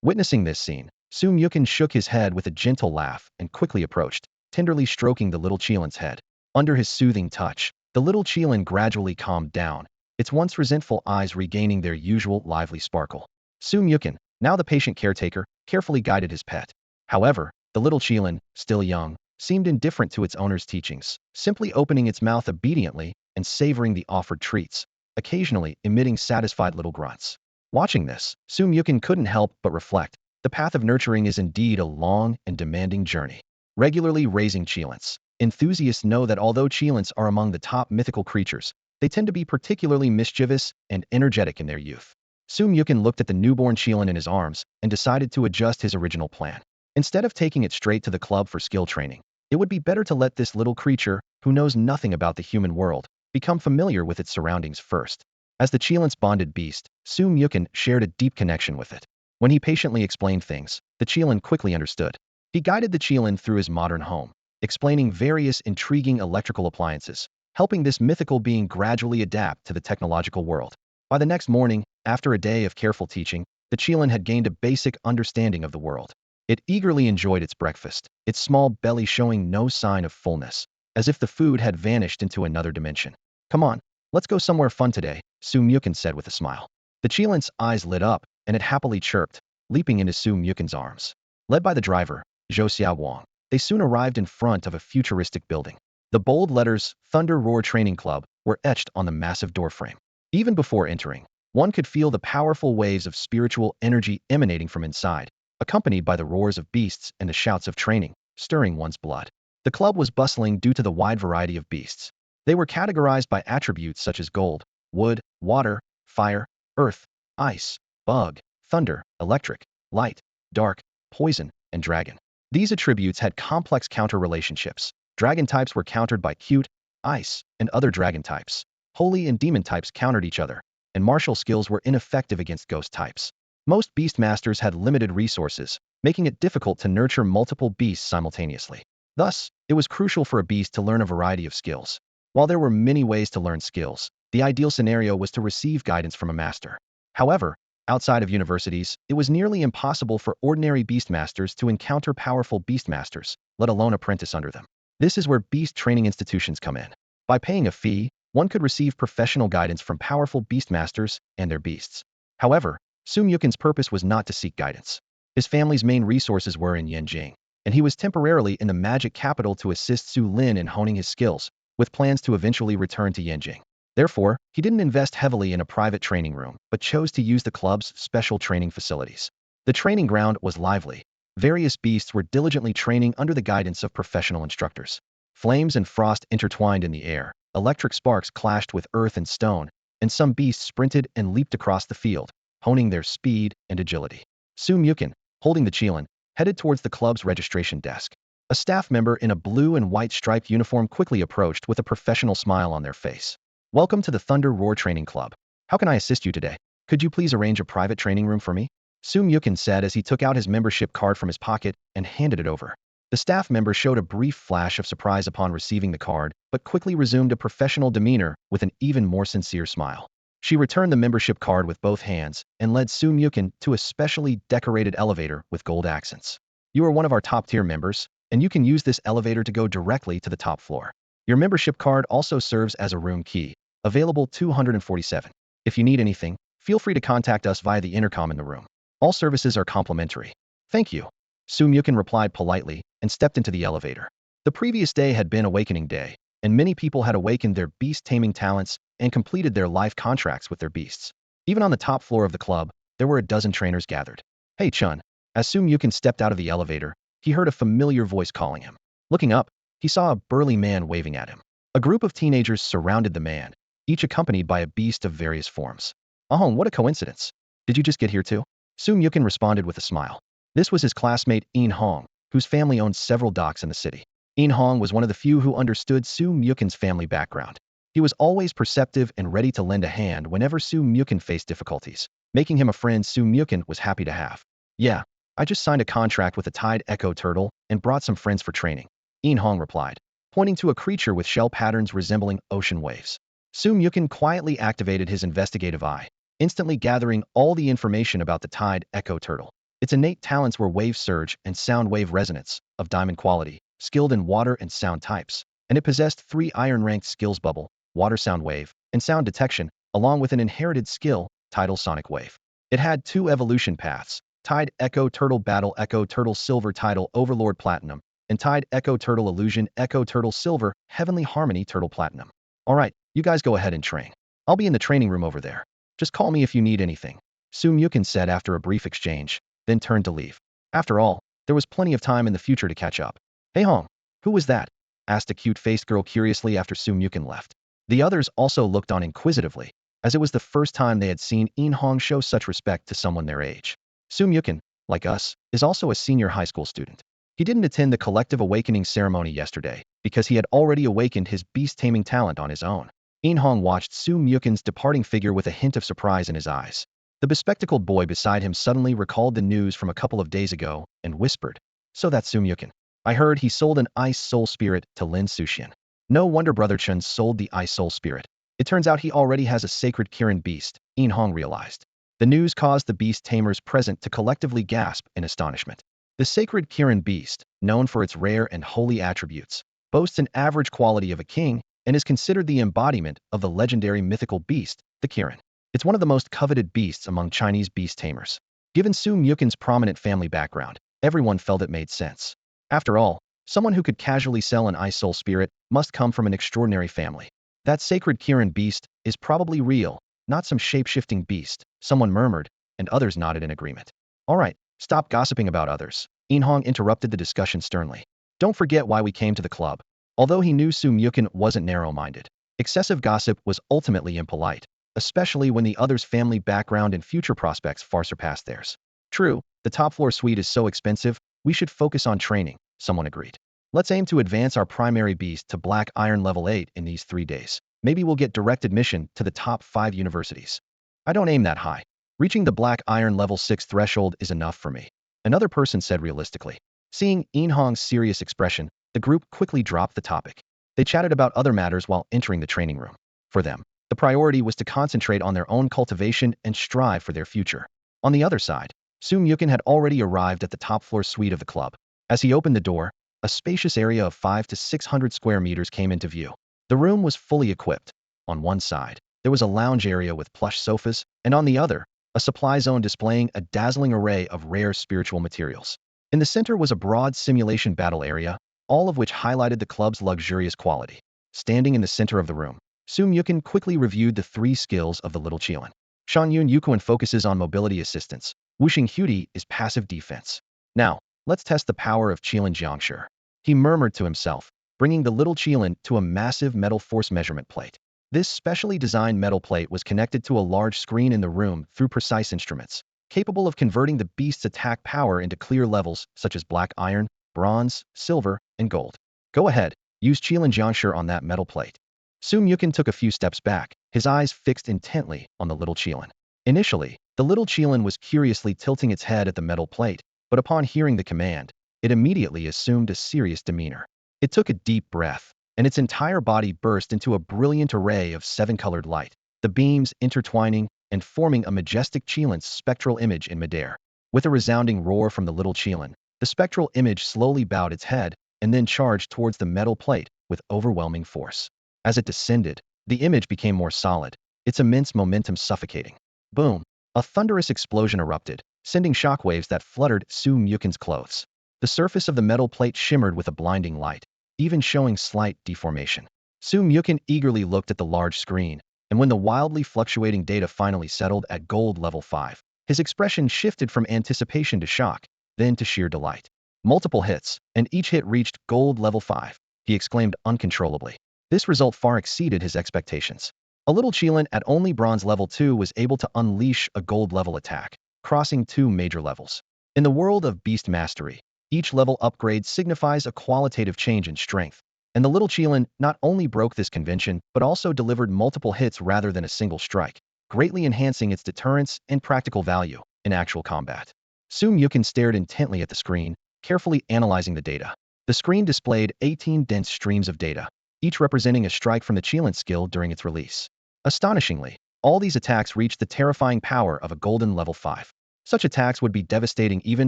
Witnessing this scene, Su Mukin shook his head with a gentle laugh and quickly approached, tenderly stroking the little Qilin's head. Under his soothing touch, the little Qilin gradually calmed down, its once resentful eyes regaining their usual lively sparkle. Su Mukin, now the patient caretaker, carefully guided his pet. However, the little Qilin, still young, seemed indifferent to its owner's teachings, simply opening its mouth obediently and savoring the offered treats, occasionally emitting satisfied little grunts. Watching this, Su Mukin couldn't help but reflect, the path of nurturing is indeed a long and demanding journey. Regularly raising Qilins. Enthusiasts know that although Qilins are among the top mythical creatures, they tend to be particularly mischievous and energetic in their youth. Su Mukin looked at the newborn Qilin in his arms and decided to adjust his original plan. Instead of taking it straight to the club for skill training, it would be better to let this little creature, who knows nothing about the human world, become familiar with its surroundings first. As the Qilin's bonded beast, Su Mukin shared a deep connection with it. When he patiently explained things, the Qilin quickly understood. He guided the Qilin through his modern home, explaining various intriguing electrical appliances, helping this mythical being gradually adapt to the technological world. By the next morning, after a day of careful teaching, the Qilin had gained a basic understanding of the world. It eagerly enjoyed its breakfast, its small belly showing no sign of fullness, as if the food had vanished into another dimension. "Come on, let's go somewhere fun today," Su Mukin said with a smile. The Qilin's eyes lit up, and it happily chirped, leaping into Su Mukin's arms. Led by the driver, Zhou Xiaowang, they soon arrived in front of a futuristic building. The bold letters, Thunder Roar Training Club, were etched on the massive doorframe. Even before entering, one could feel the powerful waves of spiritual energy emanating from inside, accompanied by the roars of beasts and the shouts of training. stirring one's blood. The club was bustling due to the wide variety of beasts. They were categorized by attributes such as gold, wood, water, fire, earth, ice, bug, thunder, electric, light, dark, poison, and dragon. These attributes had complex counter relationships. Dragon types were countered by cute, ice, and other dragon types. Holy and demon types countered each other, and martial skills were ineffective against ghost types. Most beast masters had limited resources, making it difficult to nurture multiple beasts simultaneously. Thus, it was crucial for a beast to learn a variety of skills. While there were many ways to learn skills, the ideal scenario was to receive guidance from a master. However, outside of universities, it was nearly impossible for ordinary beastmasters to encounter powerful beastmasters, let alone apprentice under them. This is where beast training institutions come in. By paying a fee, one could receive professional guidance from powerful beastmasters and their beasts. However, Sun Yukin's purpose was not to seek guidance. His family's main resources were in Yanjing, and he was temporarily in the magic capital to assist Su Lin in honing his skills, with plans to eventually return to Yanjing. Therefore, he didn't invest heavily in a private training room, but chose to use the club's special training facilities. The training ground was lively. Various beasts were diligently training under the guidance of professional instructors. Flames and frost intertwined in the air, electric sparks clashed with earth and stone, and some beasts sprinted and leaped across the field, honing their speed and agility. Sun Yukin, holding the Qilin, headed towards the club's registration desk. A staff member in a blue and white striped uniform quickly approached with a professional smile on their face. "Welcome to the Thunder Roar Training Club. How can I assist you today? Could you please arrange a private training room for me?" Sun Yukin said as he took out his membership card from his pocket and handed it over. The staff member showed a brief flash of surprise upon receiving the card, but quickly resumed a professional demeanor with an even more sincere smile. She returned the membership card with both hands and led Sun Yukin to a specially decorated elevator with gold accents. "You are one of our top-tier members, and you can use this elevator to go directly to the top floor. Your membership card also serves as a room key, available 247. If you need anything, feel free to contact us via the intercom in the room. All services are complimentary." "Thank you," Sun Yukin replied politely and stepped into the elevator. The previous day had been Awakening Day, and many people had awakened their beast taming talents and completed their life contracts with their beasts. Even on the top floor of the club, there were a dozen trainers gathered. "Hey Chun." As Sun Yukin stepped out of the elevator, he heard a familiar voice calling him. Looking up, he saw a burly man waving at him. A group of teenagers surrounded the man, each accompanied by a beast of various forms. "Oh, what a coincidence. Did you just get here too?" Sun Yukin responded with a smile. This was his classmate In Hong, whose family owned several docks in the city. In Hong was one of the few who understood Sun Yukin's family background. He was always perceptive and ready to lend a hand whenever Sun Yukin faced difficulties, making him a friend Sun Yukin was happy to have. "Yeah, I just signed a contract with a Tide Echo Turtle and brought some friends for training," In Hong replied, pointing to a creature with shell patterns resembling ocean waves. Sun Yukin quietly activated his investigative eye, instantly gathering all the information about the Tide Echo Turtle. Its innate talents were wave surge and sound wave resonance, of diamond quality, skilled in water and sound types, and it possessed 3 iron-ranked skills: bubble, water sound wave, and sound detection, along with an inherited skill, tidal sonic wave. It had 2 evolution paths: Tide Echo Turtle Battle Echo Turtle Silver Tidal Overlord Platinum, and Tide Echo Turtle Illusion Echo Turtle Silver Heavenly Harmony Turtle Platinum. "Alright, you guys go ahead and train. I'll be in the training room over there. Just call me if you need anything," Sun Yukin said after a brief exchange, then turned to leave. After all, there was plenty of time in the future to catch up. "Hey Hong, who was that?" asked a cute-faced girl curiously after Sun Yukin left. The others also looked on inquisitively, as it was the first time they had seen In Hong show such respect to someone their age. Sun Yukin, like us, is also a senior high school student. He didn't attend the collective awakening ceremony yesterday because he had already awakened his beast taming talent on his own. In Hong watched Sun Yukin's departing figure with a hint of surprise in his eyes. The bespectacled boy beside him suddenly recalled the news from a couple of days ago and whispered, "So that's Sun Yukin. I heard he sold an ice soul spirit to Lin Suxian. No wonder Brother Chun sold the ice soul spirit. It turns out he already has a sacred Qilin beast," In Hong realized. The news caused the beast tamers present to collectively gasp in astonishment. The sacred Qilin beast, known for its rare and holy attributes, boasts an average quality of a king and is considered the embodiment of the legendary mythical beast, the Qilin. It's one of the most coveted beasts among Chinese beast tamers. Given Sun Yukin's prominent family background, everyone felt it made sense. After all, someone who could casually sell an ice soul spirit must come from an extraordinary family. That sacred Qilin beast is probably real, not some shape-shifting beast, someone murmured, and others nodded in agreement. "Alright, stop gossiping about others," In Hong interrupted the discussion sternly. Don't forget why we came to the club. Although he knew Su Mukun wasn't narrow-minded, excessive gossip was ultimately impolite, especially when the other's family background and future prospects far surpassed theirs. True, the top-floor suite is so expensive, we should focus on training, someone agreed. Let's aim to advance our primary beast to Black Iron level 8 in these 3 days. Maybe we'll get direct admission to the top 5 universities. I don't aim that high. Reaching the Black Iron level 6 threshold is enough for me. Another person said realistically. Seeing Hong's serious expression, the group quickly dropped the topic. They chatted about other matters while entering the training room. For them, the priority was to concentrate on their own cultivation and strive for their future. On the other side, Su Mukun had already arrived at the top-floor suite of the club. As he opened the door, a spacious area of 500 to 600 square meters came into view. The room was fully equipped. On one side, there was a lounge area with plush sofas, and on the other, a supply zone displaying a dazzling array of rare spiritual materials. In the center was a broad simulation battle area, all of which highlighted the club's luxurious quality. Standing in the center of the room, Su Mukun quickly reviewed the 3 skills of the little Qilin. Shan-Yun Yukuan focuses on mobility assistance. Wuxing Huti is passive defense. Now, let's test the power of Qilin Jiangshi. He murmured to himself, bringing the little Qilin to a massive metal force measurement plate. This specially designed metal plate was connected to a large screen in the room through precise instruments, capable of converting the beast's attack power into clear levels such as black iron, bronze, silver, and gold. Go ahead, use Qilin Jiangshi on that metal plate. Su Mukun took a few steps back, his eyes fixed intently on the little Qilin. Initially, the little Qilin was curiously tilting its head at the metal plate, but upon hearing the command, it immediately assumed a serious demeanor. It took a deep breath, and its entire body burst into a brilliant array of 7-colored light, the beams intertwining and forming a majestic Qilin's spectral image in midair. With a resounding roar from the little Qilin, the spectral image slowly bowed its head and then charged towards the metal plate with overwhelming force. As it descended, the image became more solid, its immense momentum suffocating. Boom! A thunderous explosion erupted, sending shockwaves that fluttered Su Mukun's clothes. The surface of the metal plate shimmered with a blinding light, even showing slight deformation. Su Mukun eagerly looked at the large screen, and when the wildly fluctuating data finally settled at gold level 5, his expression shifted from anticipation to shock, then to sheer delight. Multiple hits, and each hit reached gold level 5, he exclaimed uncontrollably. This result far exceeded his expectations. A little Qilin at only bronze level 2 was able to unleash a gold level attack, crossing 2 major levels. In the world of beast mastery, each level upgrade signifies a qualitative change in strength, and the little Qilin not only broke this convention but also delivered multiple hits rather than a single strike, greatly enhancing its deterrence and practical value in actual combat. Su Mukun stared intently at the screen, carefully analyzing the data. The screen displayed 18 dense streams of data, each representing a strike from the Qilin skill during its release. Astonishingly, all these attacks reached the terrifying power of a golden level 5. Such attacks would be devastating even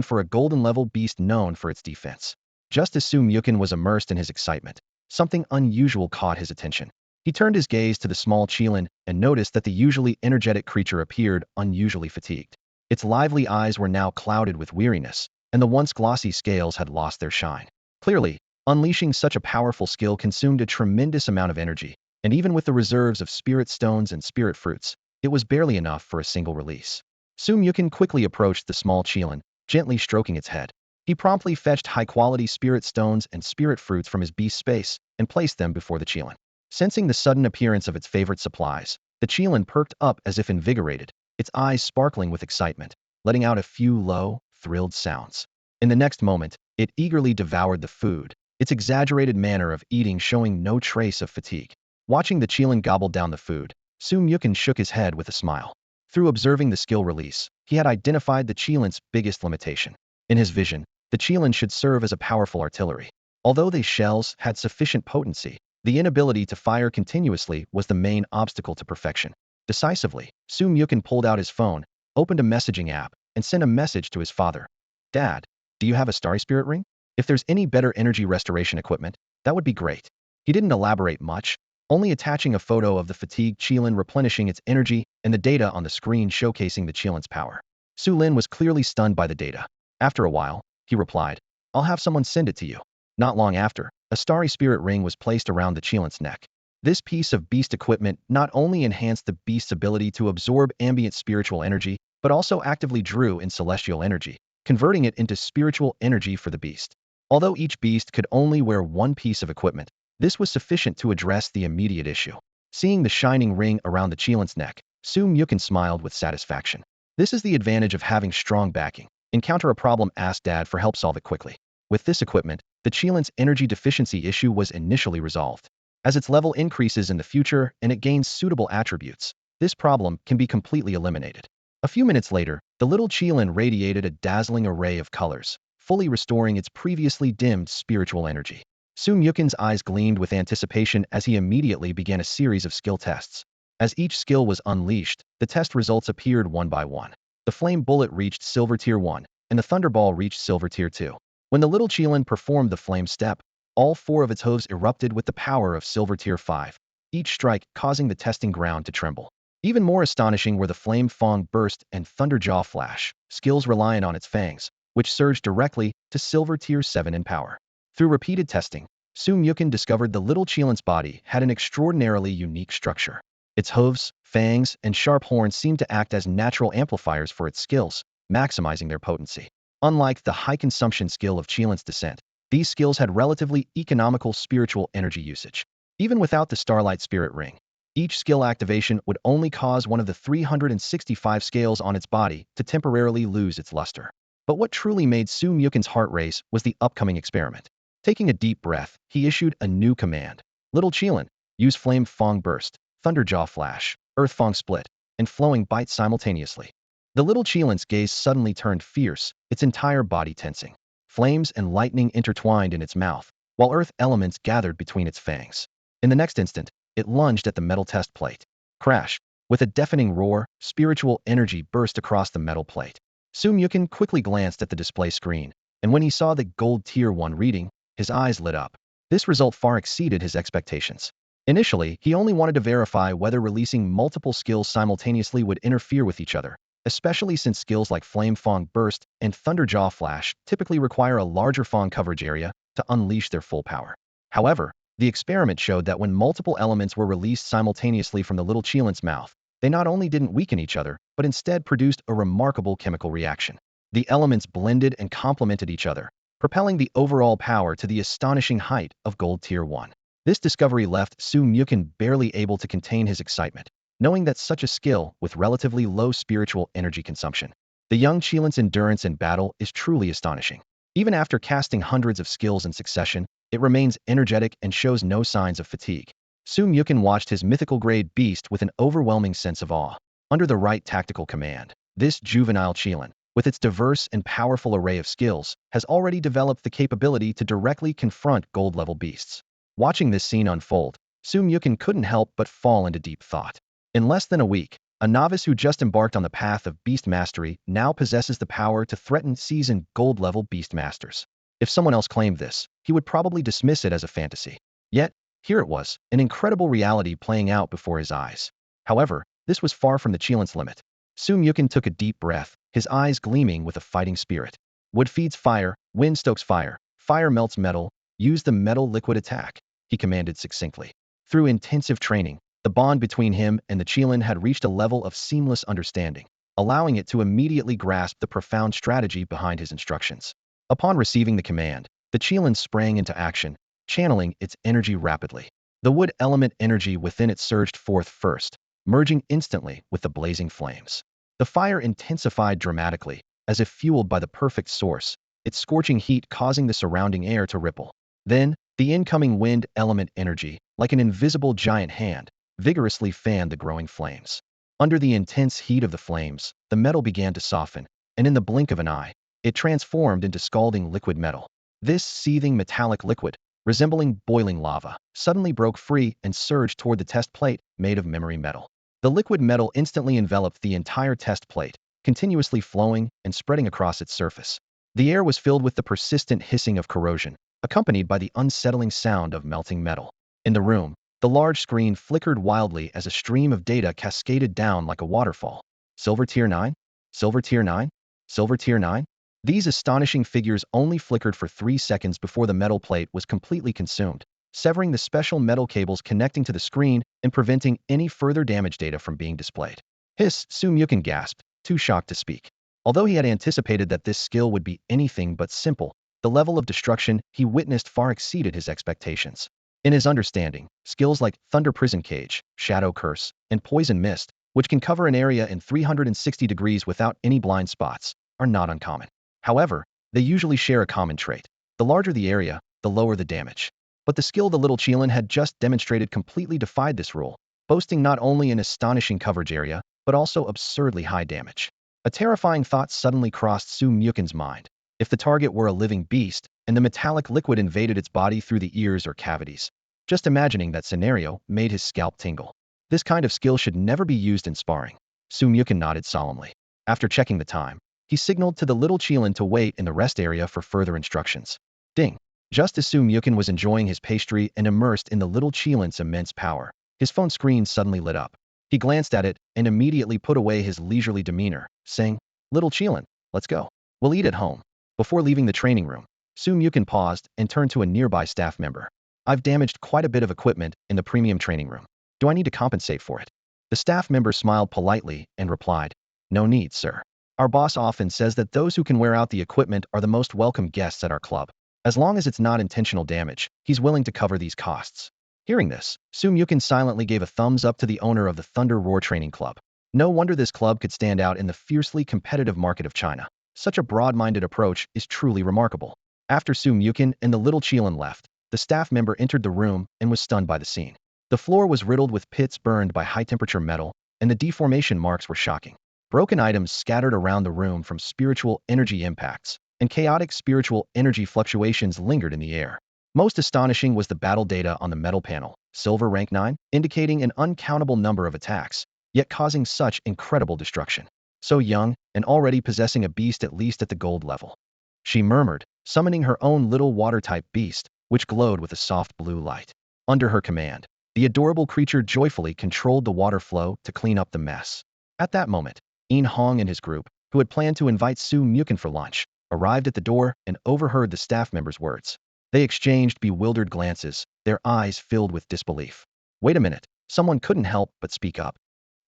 for a golden-level beast known for its defense. Just as Su Mukun was immersed in his excitement, something unusual caught his attention. He turned his gaze to the small Qilin and noticed that the usually energetic creature appeared unusually fatigued. Its lively eyes were now clouded with weariness, and the once glossy scales had lost their shine. Clearly, unleashing such a powerful skill consumed a tremendous amount of energy, and even with the reserves of spirit stones and spirit fruits, it was barely enough for a single release. Su Mukun quickly approached the small Qilin, gently stroking its head. He promptly fetched high-quality spirit stones and spirit fruits from his beast space and placed them before the Qilin. Sensing the sudden appearance of its favorite supplies, the Qilin perked up as if invigorated, its eyes sparkling with excitement, letting out a few low, thrilled sounds. In the next moment, it eagerly devoured the food, its exaggerated manner of eating showing no trace of fatigue. Watching the Qilin gobble down the food, Su Mukun shook his head with a smile. Through observing the skill release, he had identified the Qilin's biggest limitation. In his vision, the Qilin should serve as a powerful artillery. Although these shells had sufficient potency, the inability to fire continuously was the main obstacle to perfection. Decisively, Su Mukun pulled out his phone, opened a messaging app, and sent a message to his father. Dad, do you have a Starry Spirit ring? If there's any better energy restoration equipment, that would be great. He didn't elaborate much, only attaching a photo of the fatigued Qilin replenishing its energy and the data on the screen showcasing the Qilin's power. Su Lin was clearly stunned by the data. After a while, he replied, I'll have someone send it to you. Not long after, a Starry Spirit ring was placed around the Qilin's neck. This piece of beast equipment not only enhanced the beast's ability to absorb ambient spiritual energy, but also actively drew in celestial energy, converting it into spiritual energy for the beast. Although each beast could only wear one piece of equipment, this was sufficient to address the immediate issue. Seeing the shining ring around the Qilin's neck, Su Mukin smiled with satisfaction. This is the advantage of having strong backing. Encounter a problem, ask Dad for help, solve it quickly. With this equipment, the Qilin's energy deficiency issue was initially resolved. As its level increases in the future and it gains suitable attributes, this problem can be completely eliminated. A few minutes later, the little Qilin radiated a dazzling array of colors, fully restoring its previously dimmed spiritual energy. Su Mukin's eyes gleamed with anticipation as he immediately began a series of skill tests. As each skill was unleashed, the test results appeared one by one. The Flame Bullet reached Silver Tier 1, and the Thunderball reached Silver Tier 2. When the little Qilin performed the Flame Step, all four of its hooves erupted with the power of Silver Tier 5, each strike causing the testing ground to tremble. Even more astonishing were the Flame Fang Burst and Thunderjaw Flash, skills reliant on its fangs, which surged directly to Silver Tier 7 in power. Through repeated testing, Su Mukin discovered the little Qilin's body had an extraordinarily unique structure. Its hooves, fangs, and sharp horns seemed to act as natural amplifiers for its skills, maximizing their potency. Unlike the high-consumption skill of Qilin's descent, these skills had relatively economical spiritual energy usage. Even without the Starlight Spirit Ring, each skill activation would only cause one of the 365 scales on its body to temporarily lose its luster. But what truly made Su Mukin's heart race was the upcoming experiment. Taking a deep breath, he issued a new command. Little Qilin, use Flame Fang Burst, Thunderjaw Flash, Earth Fang Split, and Flowing Bite simultaneously. The little Qilin's gaze suddenly turned fierce, its entire body tensing. Flames and lightning intertwined in its mouth, while earth elements gathered between its fangs. In the next instant, it lunged at the metal test plate. Crash! With a deafening roar, spiritual energy burst across the metal plate. Su Mukin quickly glanced at the display screen, and when he saw the Gold Tier 1 reading, his eyes lit up. This result far exceeded his expectations. Initially, he only wanted to verify whether releasing multiple skills simultaneously would interfere with each other, especially since skills like Flame Fang Burst and Thunderjaw Flash typically require a larger Fang coverage area to unleash their full power. However, the experiment showed that when multiple elements were released simultaneously from the little Qilin's mouth, they not only didn't weaken each other, but instead produced a remarkable chemical reaction. The elements blended and complemented each other, propelling the overall power to the astonishing height of Gold Tier 1. This discovery left Su Mukin barely able to contain his excitement, knowing that such a skill with relatively low spiritual energy consumption. The young Qilin's endurance in battle is truly astonishing. Even after casting hundreds of skills in succession, it remains energetic and shows no signs of fatigue. Su Mukin watched his mythical-grade beast with an overwhelming sense of awe. Under the right tactical command, this juvenile Qilin, with its diverse and powerful array of skills, has already developed the capability to directly confront gold-level beasts. Watching this scene unfold, Su Mukin couldn't help but fall into deep thought. In less than a week, a novice who just embarked on the path of beast mastery now possesses the power to threaten seasoned gold-level beast masters. If someone else claimed this, he would probably dismiss it as a fantasy. Yet, here it was, an incredible reality playing out before his eyes. However, this was far from the Qilin's limit. Su Mukin took a deep breath, his eyes gleaming with a fighting spirit. Wood feeds fire, wind stokes fire, fire melts metal, use the metal liquid attack, he commanded succinctly. Through intensive training, the bond between him and the Qilin had reached a level of seamless understanding, allowing it to immediately grasp the profound strategy behind his instructions. Upon receiving the command, the Qilin sprang into action, channeling its energy rapidly. The wood element energy within it surged forth first, merging instantly with the blazing flames. The fire intensified dramatically, as if fueled by the perfect source, its scorching heat causing the surrounding air to ripple. Then, the incoming wind element energy, like an invisible giant hand, vigorously fanned the growing flames. Under the intense heat of the flames, the metal began to soften, and in the blink of an eye, it transformed into scalding liquid metal. This seething metallic liquid, resembling boiling lava, suddenly broke free and surged toward the test plate made of memory metal. The liquid metal instantly enveloped the entire test plate, continuously flowing and spreading across its surface. The air was filled with the persistent hissing of corrosion, accompanied by the unsettling sound of melting metal. In the room, the large screen flickered wildly as a stream of data cascaded down like a waterfall. Silver Tier 9? Silver Tier 9? Silver Tier 9? These astonishing figures only flickered for 3 seconds before the metal plate was completely consumed, severing the special metal cables connecting to the screen and preventing any further damage data from being displayed. Hiss, Su Mukin gasped, too shocked to speak. Although he had anticipated that this skill would be anything but simple, the level of destruction he witnessed far exceeded his expectations. In his understanding, skills like Thunder Prison Cage, Shadow Curse, and Poison Mist, which can cover an area in 360 degrees without any blind spots, are not uncommon. However, they usually share a common trait. The larger the area, the lower the damage. But the skill the little Qilin had just demonstrated completely defied this rule, boasting not only an astonishing coverage area, but also absurdly high damage. A terrifying thought suddenly crossed Su Mukin's mind. If the target were a living beast, and the metallic liquid invaded its body through the ears or cavities. Just imagining that scenario made his scalp tingle. This kind of skill should never be used in sparring. Su Mukin nodded solemnly. After checking the time, he signaled to the little Qilin to wait in the rest area for further instructions. Ding! Just as Su Mukin was enjoying his pastry and immersed in the little Qilin's immense power, his phone screen suddenly lit up. He glanced at it and immediately put away his leisurely demeanor, saying, "Little Qilin, let's go. We'll eat at home." Before leaving the training room, Su Mukin paused and turned to a nearby staff member. "I've damaged quite a bit of equipment in the premium training room. Do I need to compensate for it?" The staff member smiled politely and replied, "No need, sir. Our boss often says that those who can wear out the equipment are the most welcome guests at our club. As long as it's not intentional damage, he's willing to cover these costs." Hearing this, Su Mukin silently gave a thumbs up to the owner of the Thunder Roar Training Club. No wonder this club could stand out in the fiercely competitive market of China. Such a broad-minded approach is truly remarkable. After Su Mukin and the little Qilin left, the staff member entered the room and was stunned by the scene. The floor was riddled with pits burned by high-temperature metal, and the deformation marks were shocking. Broken items scattered around the room from spiritual energy impacts, and chaotic spiritual energy fluctuations lingered in the air. Most astonishing was the battle data on the metal panel, silver rank 9, indicating an uncountable number of attacks, yet causing such incredible destruction. So young, and already possessing a beast at least at the gold level. She murmured, summoning her own little water-type beast, which glowed with a soft blue light. Under her command, the adorable creature joyfully controlled the water flow to clean up the mess. At that moment, Yin Hong and his group, who had planned to invite Su Mukin for lunch, arrived at the door and overheard the staff members' words. They exchanged bewildered glances, their eyes filled with disbelief. Wait a minute, someone couldn't help but speak up.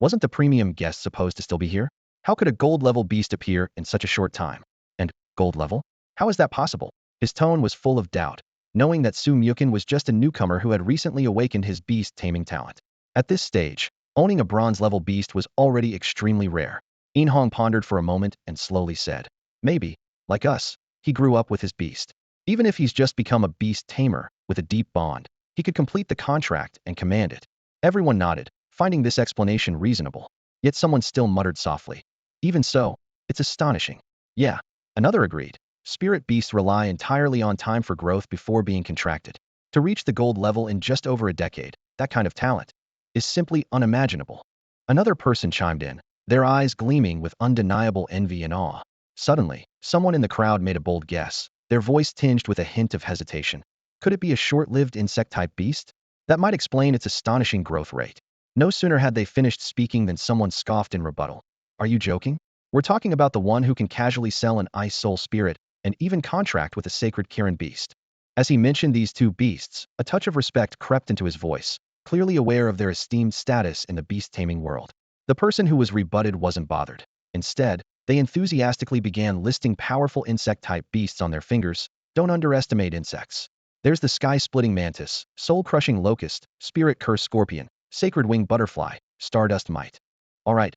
Wasn't the premium guest supposed to still be here? How could a gold-level beast appear in such a short time? And, gold level? How is that possible? His tone was full of doubt, knowing that Su Mukin was just a newcomer who had recently awakened his beast-taming talent. At this stage, owning a bronze-level beast was already extremely rare. Yin Hong pondered for a moment and slowly said, "Maybe, like us, he grew up with his beast. Even if he's just become a beast tamer with a deep bond, he could complete the contract and command it." Everyone nodded, finding this explanation reasonable. Yet someone still muttered softly, "Even so, it's astonishing." Yeah, another agreed. Spirit beasts rely entirely on time for growth before being contracted. To reach the gold level in just over a decade, that kind of talent is simply unimaginable. Another person chimed in, their eyes gleaming with undeniable envy and awe. Suddenly, someone in the crowd made a bold guess, their voice tinged with a hint of hesitation. Could it be a short-lived insect-type beast? That might explain its astonishing growth rate. No sooner had they finished speaking than someone scoffed in rebuttal. "Are you joking? We're talking about the one who can casually sell an ice soul spirit and even contract with a sacred Qilin beast." As he mentioned these two beasts, a touch of respect crept into his voice, clearly aware of their esteemed status in the beast-taming world. The person who was rebutted wasn't bothered. Instead, they enthusiastically began listing powerful insect-type beasts on their fingers. Don't underestimate insects. There's the sky-splitting mantis, soul-crushing locust, spirit-cursed scorpion, sacred-winged butterfly, stardust mite. All right,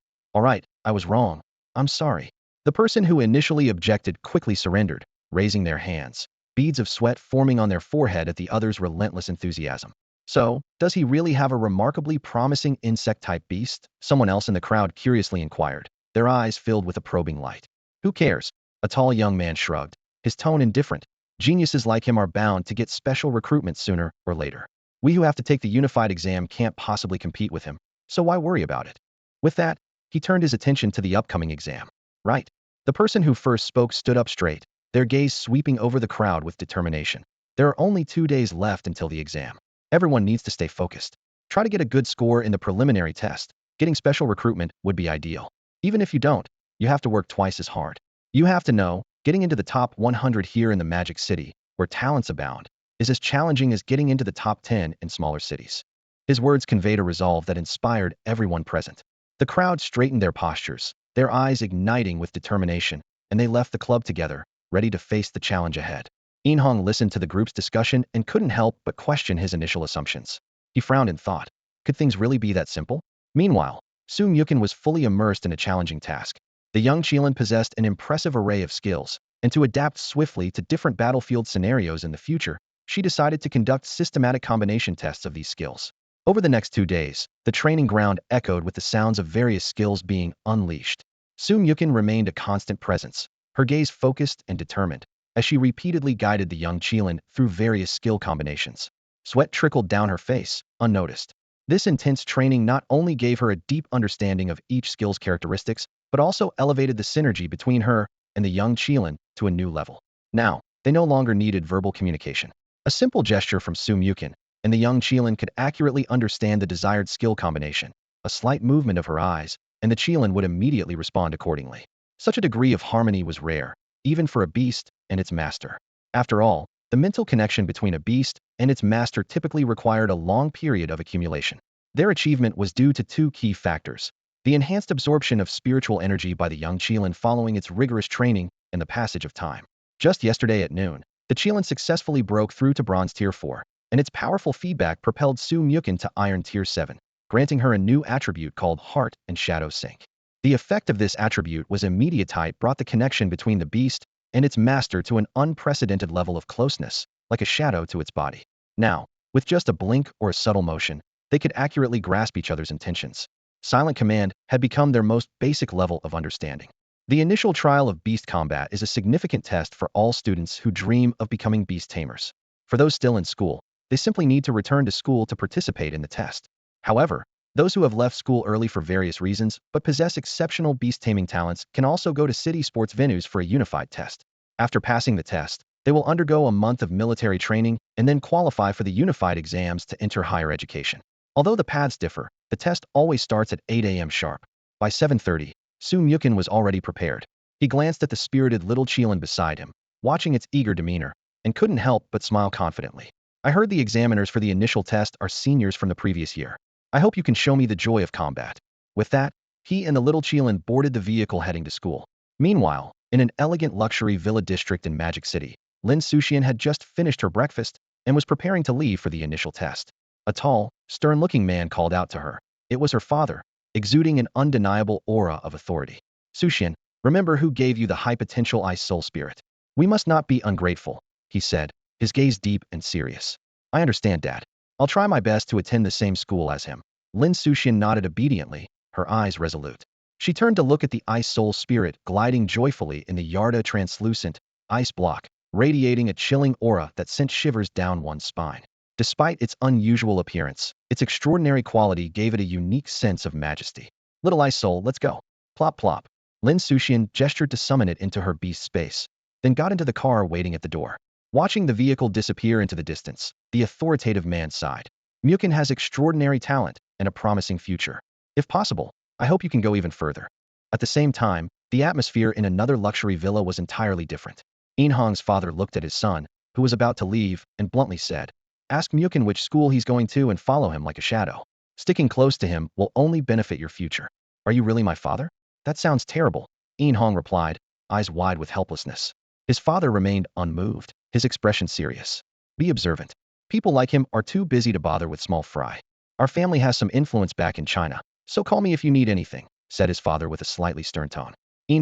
I was wrong. I'm sorry." The person who initially objected quickly surrendered, raising their hands, beads of sweat forming on their forehead at the other's relentless enthusiasm. "So, does he really have a remarkably promising insect-type beast?" Someone else in the crowd curiously inquired, their eyes filled with a probing light. "Who cares?" A tall young man shrugged, his tone indifferent. "Geniuses like him are bound to get special recruitment sooner or later. We who have to take the unified exam can't possibly compete with him, so why worry about it?" With that, he turned his attention to the upcoming exam. "Right." The person who first spoke stood up straight, their gaze sweeping over the crowd with determination. "There are only 2 days left until the exam. Everyone needs to stay focused. Try to get a good score in the preliminary test. Getting special recruitment would be ideal. Even if you don't, you have to work twice as hard. You have to know, getting into the top 100 here in the Magic City, where talents abound, is as challenging as getting into the top 10 in smaller cities." His words conveyed a resolve that inspired everyone present. The crowd straightened their postures, their eyes igniting with determination, and they left the club together, ready to face the challenge ahead. Hong listened to the group's discussion and couldn't help but question his initial assumptions. He frowned and thought, could things really be that simple? Meanwhile, Myukin was fully immersed in a challenging task. The young Qilin possessed an impressive array of skills, and to adapt swiftly to different battlefield scenarios in the future, she decided to conduct systematic combination tests of these skills. Over the next 2 days, the training ground echoed with the sounds of various skills being unleashed. Myukin remained a constant presence, her gaze focused and determined, as she repeatedly guided the young Qilin through various skill combinations. Sweat trickled down her face, unnoticed. This intense training not only gave her a deep understanding of each skill's characteristics, but also elevated the synergy between her and the young Qilin to a new level. Now, they no longer needed verbal communication. A simple gesture from Myukin, and the young Qilin could accurately understand the desired skill combination. A slight movement of her eyes, and the Qilin would immediately respond accordingly. Such a degree of harmony was rare, even for a beast and its master. After all, the mental connection between a beast and its master typically required a long period of accumulation. Their achievement was due to 2 key factors: the enhanced absorption of spiritual energy by the young Qilin following its rigorous training and the passage of time. Just yesterday at noon, the Qilin successfully broke through to Bronze Tier 4, and its powerful feedback propelled Myukin to Iron Tier 7, granting her a new attribute called Heart and Shadow Sync. The effect of this attribute was immediate. Brought the connection between the beast and its master to an unprecedented level of closeness, like a shadow to its body. Now, with just a blink or a subtle motion, they could accurately grasp each other's intentions. Silent command had become their most basic level of understanding. The initial trial of beast combat is a significant test for all students who dream of becoming beast tamers. For those still in school, they simply need to return to school to participate in the test. However, those who have left school early for various reasons but possess exceptional beast taming talents can also go to city sports venues for a unified test. After passing the test, they will undergo a month of military training and then qualify for the unified exams to enter higher education. Although the paths differ, the test always starts at 8 a.m. sharp. By 7:30, Myukin was already prepared. He glanced at the spirited little Qilin beside him, watching its eager demeanor, and couldn't help but smile confidently. I heard the examiners for the initial test are seniors from the previous year. I hope you can show me the joy of combat. With that, he and the little Qilin boarded the vehicle heading to school. Meanwhile, in an elegant luxury villa district in Magic City, Lin Suxian had just finished her breakfast and was preparing to leave for the initial test. A tall, stern-looking man called out to her. It was her father, exuding an undeniable aura of authority. Suxian, remember who gave you the high-potential ice soul spirit. We must not be ungrateful, he said, his gaze deep and serious. I understand, Dad. I'll try my best to attend the same school as him. Lin Suxian nodded obediently, her eyes resolute. She turned to look at the ice soul spirit gliding joyfully in the Yarda translucent ice block, radiating a chilling aura that sent shivers down one's spine. Despite its unusual appearance, its extraordinary quality gave it a unique sense of majesty. Little ice soul, let's go. Plop plop. Lin Suxian gestured to summon it into her beast space, then got into the car waiting at the door. Watching the vehicle disappear into the distance, the authoritative man sighed. Myukin has extraordinary talent and a promising future. If possible, I hope you can go even further. At the same time, the atmosphere in another luxury villa was entirely different. Hong's father looked at his son, who was about to leave, and bluntly said, ask Myukin which school he's going to and follow him like a shadow. Sticking close to him will only benefit your future. Are you really my father? That sounds terrible, Hong replied, eyes wide with helplessness. His father remained unmoved, his expression serious. Be observant. People like him are too busy to bother with small fry. Our family has some influence back in China, so call me if you need anything, said his father with a slightly stern tone.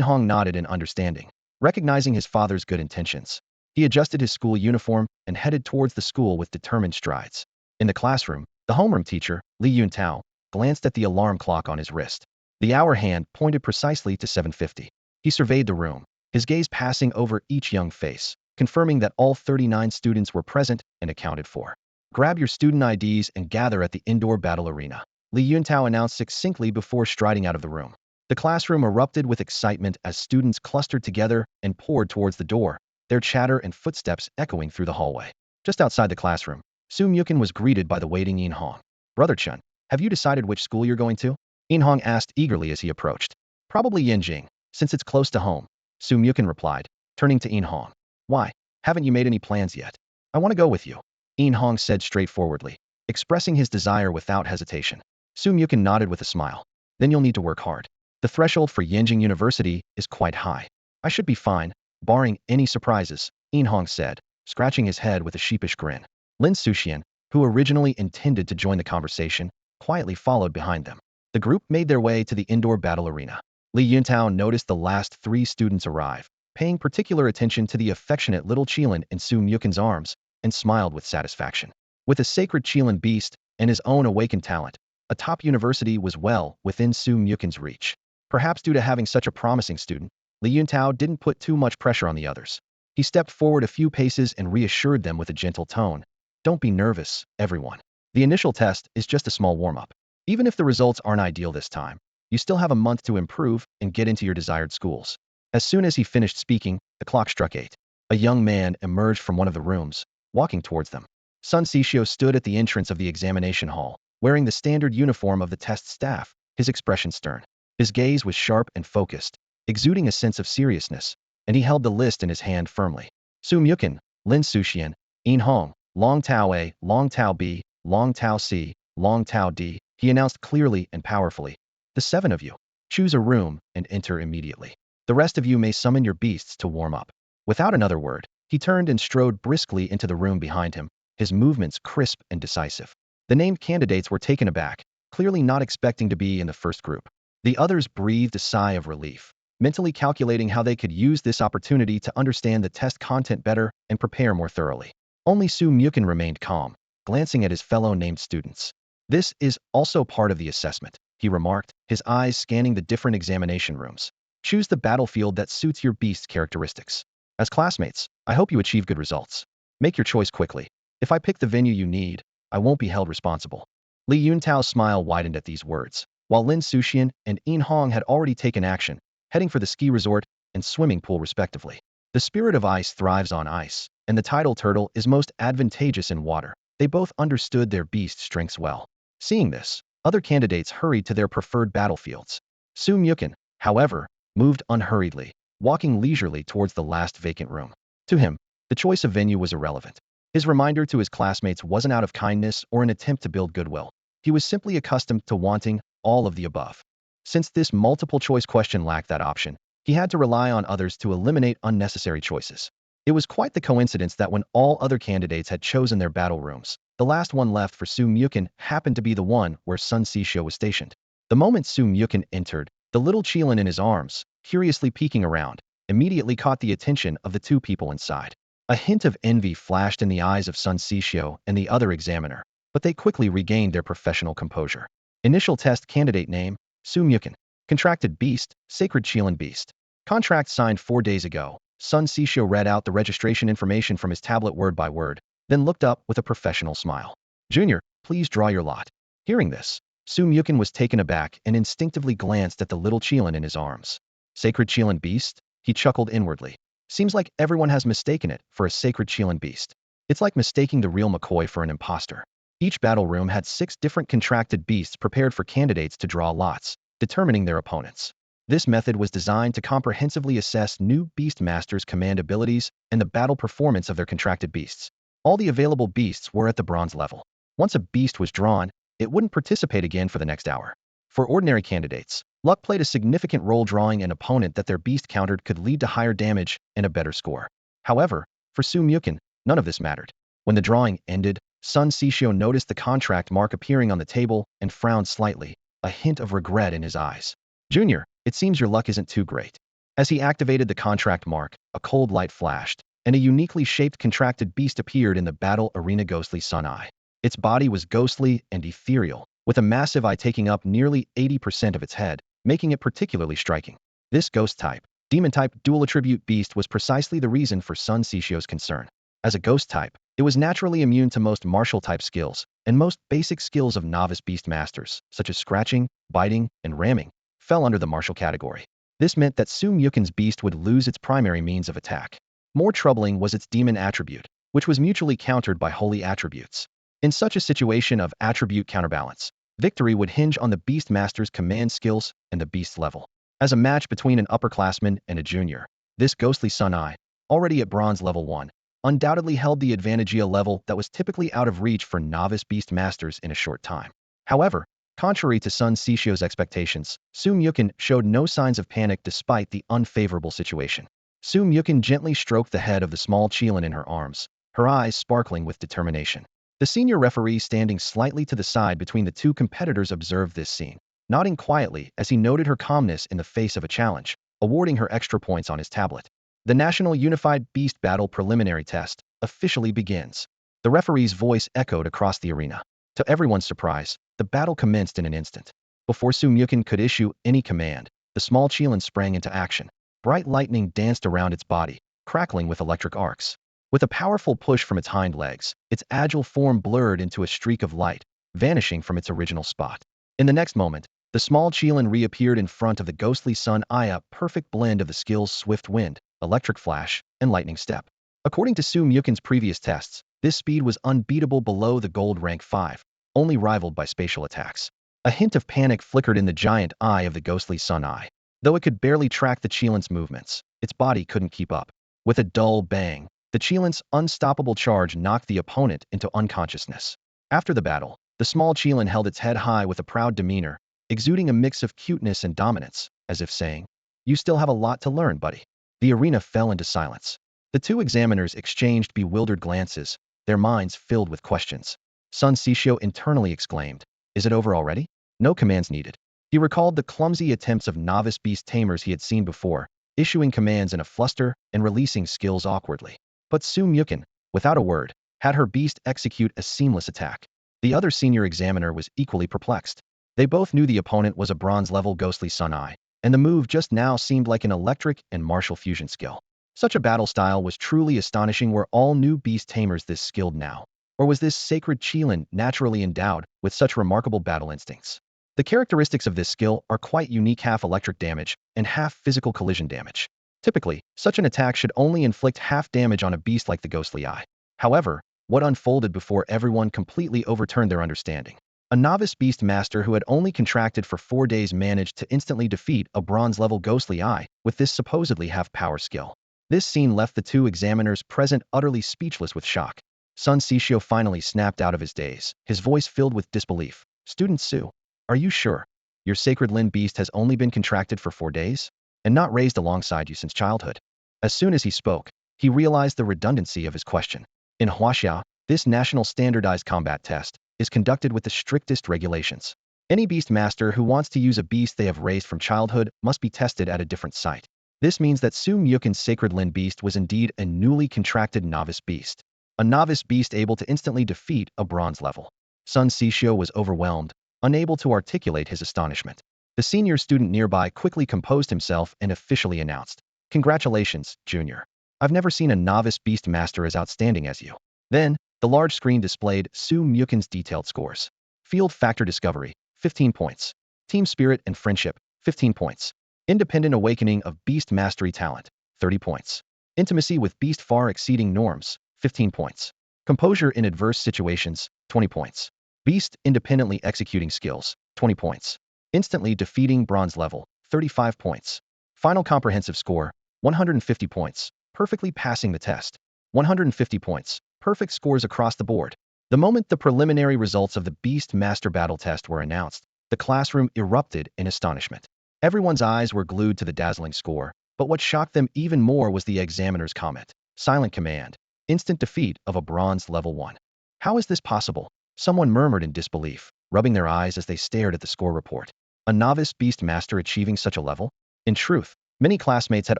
Hong nodded in understanding, recognizing his father's good intentions. He adjusted his school uniform and headed towards the school with determined strides. In the classroom, the homeroom teacher, Li Yuntao, glanced at the alarm clock on his wrist. The hour hand pointed precisely to 7:50. He surveyed the room, his gaze passing over each young face, confirming that all 39 students were present and accounted for. Grab your student IDs and gather at the indoor battle arena, Li Yuntao announced succinctly before striding out of the room. The classroom erupted with excitement as students clustered together and poured towards the door, their chatter and footsteps echoing through the hallway. Just outside the classroom, Myukin was greeted by the waiting Hong. Brother Chun, have you decided which school you're going to? Hong asked eagerly as he approached. Probably Yinjing, since it's close to home, Myukin replied, turning to Hong. Why, haven't you made any plans yet? I want to go with you, Hong said straightforwardly, expressing his desire without hesitation. Myukin nodded with a smile. Then you'll need to work hard. The threshold for Yinjing University is quite high. I should be fine, barring any surprises, Hong said, scratching his head with a sheepish grin. Lin Suxian, who originally intended to join the conversation, quietly followed behind them. The group made their way to the indoor battle arena. Li Yuntao noticed the last 3 students arrive, paying particular attention to the affectionate little Qilin in Su Mukin's arms, and smiled with satisfaction. With a sacred Qilin beast and his own awakened talent, a top university was well within Su Mukin's reach. Perhaps due to having such a promising student, Li Yuntao didn't put too much pressure on the others. He stepped forward a few paces and reassured them with a gentle tone. Don't be nervous, everyone. The initial test is just a small warm-up. Even if the results aren't ideal this time, you still have a month to improve and get into your desired schools. As soon as he finished speaking, the clock struck 8. A young man emerged from one of the rooms, walking towards them. Sun Sixio stood at the entrance of the examination hall, wearing the standard uniform of the test staff, his expression stern. His gaze was sharp and focused, exuding a sense of seriousness, and he held the list in his hand firmly. Su Mukin, Lin Suxian, Yin Hong, Long Tao A, Long Tao B, Long Tao C, Long Tao D, he announced clearly and powerfully. The 7 of you. Choose a room and enter immediately. The rest of you may summon your beasts to warm up. Without another word, he turned and strode briskly into the room behind him, his movements crisp and decisive. The named candidates were taken aback, clearly not expecting to be in the first group. The others breathed a sigh of relief, mentally calculating how they could use this opportunity to understand the test content better and prepare more thoroughly. Only Su Mukin remained calm, glancing at his fellow named students. This is also part of the assessment, he remarked, his eyes scanning the different examination rooms. Choose the battlefield that suits your beast's characteristics. As classmates, I hope you achieve good results. Make your choice quickly. If I pick the venue you need, I won't be held responsible. Li Yuntao's smile widened at these words, while Lin Suxian and Yin Hong had already taken action, heading for the ski resort and swimming pool respectively. The spirit of ice thrives on ice, and the tidal turtle is most advantageous in water. They both understood their beast strengths well. Seeing this, other candidates hurried to their preferred battlefields. Su Mukin, however, moved unhurriedly, walking leisurely towards the last vacant room. To him, the choice of venue was irrelevant. His reminder to his classmates wasn't out of kindness or an attempt to build goodwill. He was simply accustomed to wanting all of the above. Since this multiple-choice question lacked that option, he had to rely on others to eliminate unnecessary choices. It was quite the coincidence that when all other candidates had chosen their battle rooms, the last one left for Su Mukin happened to be the one where Sun Sixio was stationed. The moment Su Mukin entered, the little Qilin in his arms, curiously peeking around, immediately caught the attention of the 2 people inside. A hint of envy flashed in the eyes of Sun Sixio and the other examiner, but they quickly regained their professional composure. Initial test candidate name, Su Mukin. Contracted beast, Sacred Qilin beast. Contract signed 4 days ago. Sun Sixio read out the registration information from his tablet word by word, then looked up with a professional smile. Junior, please draw your lot. Hearing this, Su Mukin was taken aback and instinctively glanced at the little Qilin in his arms. Sacred Qilin beast? He chuckled inwardly. Seems like everyone has mistaken it for a sacred Qilin beast. It's like mistaking the real McCoy for an imposter. Each battle room had 6 different contracted beasts prepared for candidates to draw lots, determining their opponents. This method was designed to comprehensively assess new beast masters' command abilities and the battle performance of their contracted beasts. All the available beasts were at the bronze level. Once a beast was drawn, it wouldn't participate again for the next hour. For ordinary candidates, luck played a significant role. Drawing an opponent that their beast countered could lead to higher damage and a better score. However, for Su Mukin, none of this mattered. When the drawing ended, Sun Sixio noticed the contract mark appearing on the table and frowned slightly, a hint of regret in his eyes. Junior, it seems your luck isn't too great. As he activated the contract mark, a cold light flashed, and a uniquely shaped contracted beast appeared in the battle arena. Ghostly Sun Eye. Its body was ghostly and ethereal, with a massive eye taking up nearly 80% of its head, making it particularly striking. This ghost-type, demon-type dual-attribute beast was precisely the reason for Sun Sixio's concern. As a ghost-type, it was naturally immune to most martial-type skills, and most basic skills of novice beast masters, such as scratching, biting, and ramming, fell under the martial category. This meant that Su Mukin's beast would lose its primary means of attack. More troubling was its demon attribute, which was mutually countered by holy attributes. In such a situation of attribute counterbalance, victory would hinge on the beast master's command skills and the beast's level. As a match between an upperclassman and a junior, this ghostly Sun Eye, already at bronze level 1, undoubtedly held the advantageal level that was typically out of reach for novice beast masters in a short time. However, contrary to Sun Sixio's expectations, Su Mukin showed no signs of panic despite the unfavorable situation. Su Mukin gently stroked the head of the small Qilin in her arms, her eyes sparkling with determination. The senior referee standing slightly to the side between the two competitors observed this scene, nodding quietly as he noted her calmness in the face of a challenge, awarding her extra points on his tablet. The National Unified Beast Battle Preliminary Test officially begins. The referee's voice echoed across the arena. To everyone's surprise, the battle commenced in an instant. Before Su Muchen could issue any command, the small Qilin sprang into action. Bright lightning danced around its body, crackling with electric arcs. With a powerful push from its hind legs, its agile form blurred into a streak of light, vanishing from its original spot. In the next moment, the small Qilin reappeared in front of the ghostly sun eye, a perfect blend of the skills Swift Wind, Electric Flash, and Lightning Step. According to Su Muchen's previous tests, this speed was unbeatable below the gold rank 5, only rivaled by spatial attacks. A hint of panic flickered in the giant eye of the ghostly sun eye. Though it could barely track the Qilin's movements, its body couldn't keep up. With a dull bang, the Qilin's unstoppable charge knocked the opponent into unconsciousness. After the battle, the small Qilin held its head high with a proud demeanor, exuding a mix of cuteness and dominance, as if saying, "You still have a lot to learn, buddy." The arena fell into silence. The two examiners exchanged bewildered glances, their minds filled with questions. Sun Sisho internally exclaimed, "Is it over already?" No commands needed. He recalled the clumsy attempts of novice beast tamers he had seen before, issuing commands in a fluster and releasing skills awkwardly. But Su Muchen, without a word, had her beast execute a seamless attack. The other senior examiner was equally perplexed. They both knew the opponent was a bronze-level ghostly sun eye, and the move just now seemed like an electric and martial fusion skill. Such a battle style was truly astonishing. Were all new beast tamers this skilled now? Or was this sacred Qilin naturally endowed with such remarkable battle instincts? The characteristics of this skill are quite unique: half electric damage and half physical collision damage. Typically, such an attack should only inflict half damage on a beast like the ghostly eye. However, what unfolded before everyone completely overturned their understanding. A novice beast master who had only contracted for 4 days managed to instantly defeat a bronze-level ghostly eye with this supposedly half-power skill. This scene left the two examiners present utterly speechless with shock. Sun Sisho finally snapped out of his daze, his voice filled with disbelief. "Student Su, are you sure? Your sacred Lin beast has only been contracted for 4 days? And not raised alongside you since childhood?" As soon as he spoke, he realized the redundancy of his question. In Huaxia, this national standardized combat test is conducted with the strictest regulations. Any beast master who wants to use a beast they have raised from childhood must be tested at a different site. This means that Su Muchen's sacred Lin beast was indeed a newly contracted novice beast. A novice beast able to instantly defeat a bronze level. Sun Sisho was overwhelmed, unable to articulate his astonishment. The senior student nearby quickly composed himself and officially announced, "Congratulations, Junior. I've never seen a novice beast master as outstanding as you." Then, the large screen displayed Su Muchen's detailed scores. Field Factor Discovery, 15 points. Team Spirit and Friendship, 15 points. Independent Awakening of Beast Mastery Talent, 30 points. Intimacy with Beast Far Exceeding Norms, 15 points. Composure in Adverse Situations, 20 points. Beast Independently Executing Skills, 20 points. Instantly Defeating Bronze Level, 35 points. Final Comprehensive Score, 150 points. Perfectly Passing the Test, 150 points. Perfect scores across the board. The moment the preliminary results of the Beast Master Battle Test were announced, the classroom erupted in astonishment. Everyone's eyes were glued to the dazzling score, but what shocked them even more was the examiner's comment. Silent command. Instant defeat of a bronze level 1. How is this possible? Someone murmured in disbelief, rubbing their eyes as they stared at the score report. A novice beast master achieving such a level? In truth, many classmates had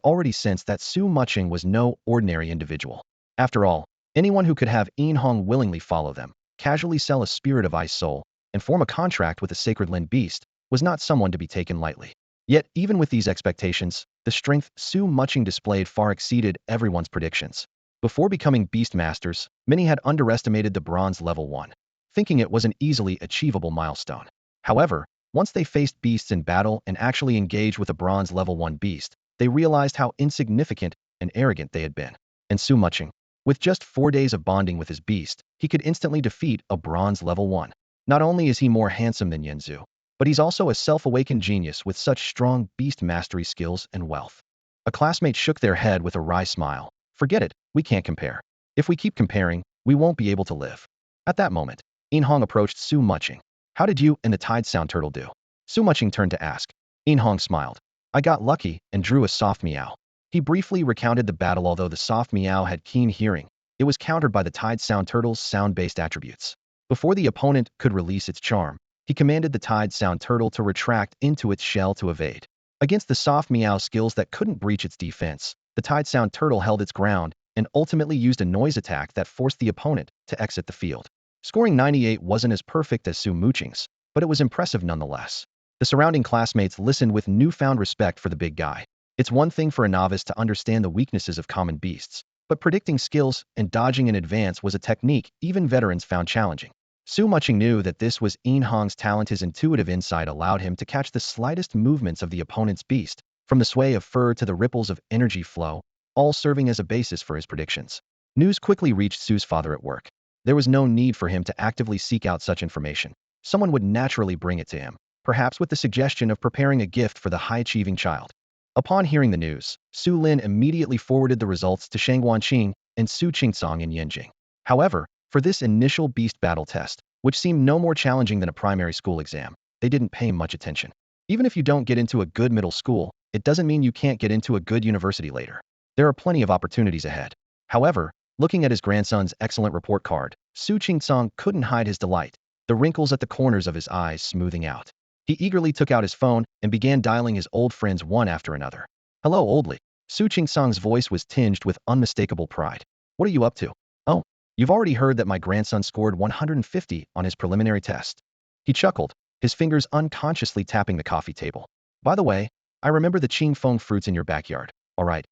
already sensed that Su Muchen was no ordinary individual. After all, anyone who could have Yinhong willingly follow them, casually sell a spirit of ice soul, and form a contract with a sacred Lin beast was not someone to be taken lightly. Yet, even with these expectations, the strength Su Muchen displayed far exceeded everyone's predictions. Before becoming beast masters, many had underestimated the bronze level 1, thinking it was an easily achievable milestone. However, once they faced beasts in battle and actually engaged with a bronze level 1 beast, they realized how insignificant and arrogant they had been. And Su Muchen, with just 4 days of bonding with his beast, he could instantly defeat a bronze level 1. Not only is he more handsome than Yanzu, but he's also a self-awakened genius with such strong beast mastery skills and wealth. A classmate shook their head with a wry smile. "Forget it, we can't compare. If we keep comparing, we won't be able to live." At that moment, Yinhong approached Su Muchen. "How did you and the Tide Sound Turtle do?" Su Muchen turned to ask. Yinhong smiled. "I got lucky and drew a soft meow." He briefly recounted the battle. Although the soft meow had keen hearing, it was countered by the Tide Sound Turtle's sound-based attributes. Before the opponent could release its charm, he commanded the Tide Sound Turtle to retract into its shell to evade. Against the soft meow skills that couldn't breach its defense, the Tide Sound Turtle held its ground and ultimately used a noise attack that forced the opponent to exit the field. Scoring 98 wasn't as perfect as Su Mucheng's, but it was impressive nonetheless. The surrounding classmates listened with newfound respect for the big guy. It's one thing for a novice to understand the weaknesses of common beasts, but predicting skills and dodging in advance was a technique even veterans found challenging. Su Mucheng knew that this was Yin Hong's talent. His intuitive insight allowed him to catch the slightest movements of the opponent's beast, from the sway of fur to the ripples of energy flow, all serving as a basis for his predictions. News quickly reached Su's father at work. There was no need for him to actively seek out such information. Someone would naturally bring it to him, perhaps with the suggestion of preparing a gift for the high-achieving child. Upon hearing the news, Su Lin immediately forwarded the results to Shang Guanqing and Su Qingsong in Yanjing. However, for this initial beast battle test, which seemed no more challenging than a primary school exam, they didn't pay much attention. Even if you don't get into a good middle school, it doesn't mean you can't get into a good university later. There are plenty of opportunities ahead. However, looking at his grandson's excellent report card, Su Qingsong couldn't hide his delight, the wrinkles at the corners of his eyes smoothing out. He eagerly took out his phone and began dialing his old friends one after another. "Hello, oldly." Su Qingsong's voice was tinged with unmistakable pride. "What are you up to?" "Oh, you've already heard that my grandson scored 150 on his preliminary test." He chuckled, his fingers unconsciously tapping the coffee table. "By the way, I remember the Qing Feng fruits in your backyard. All right,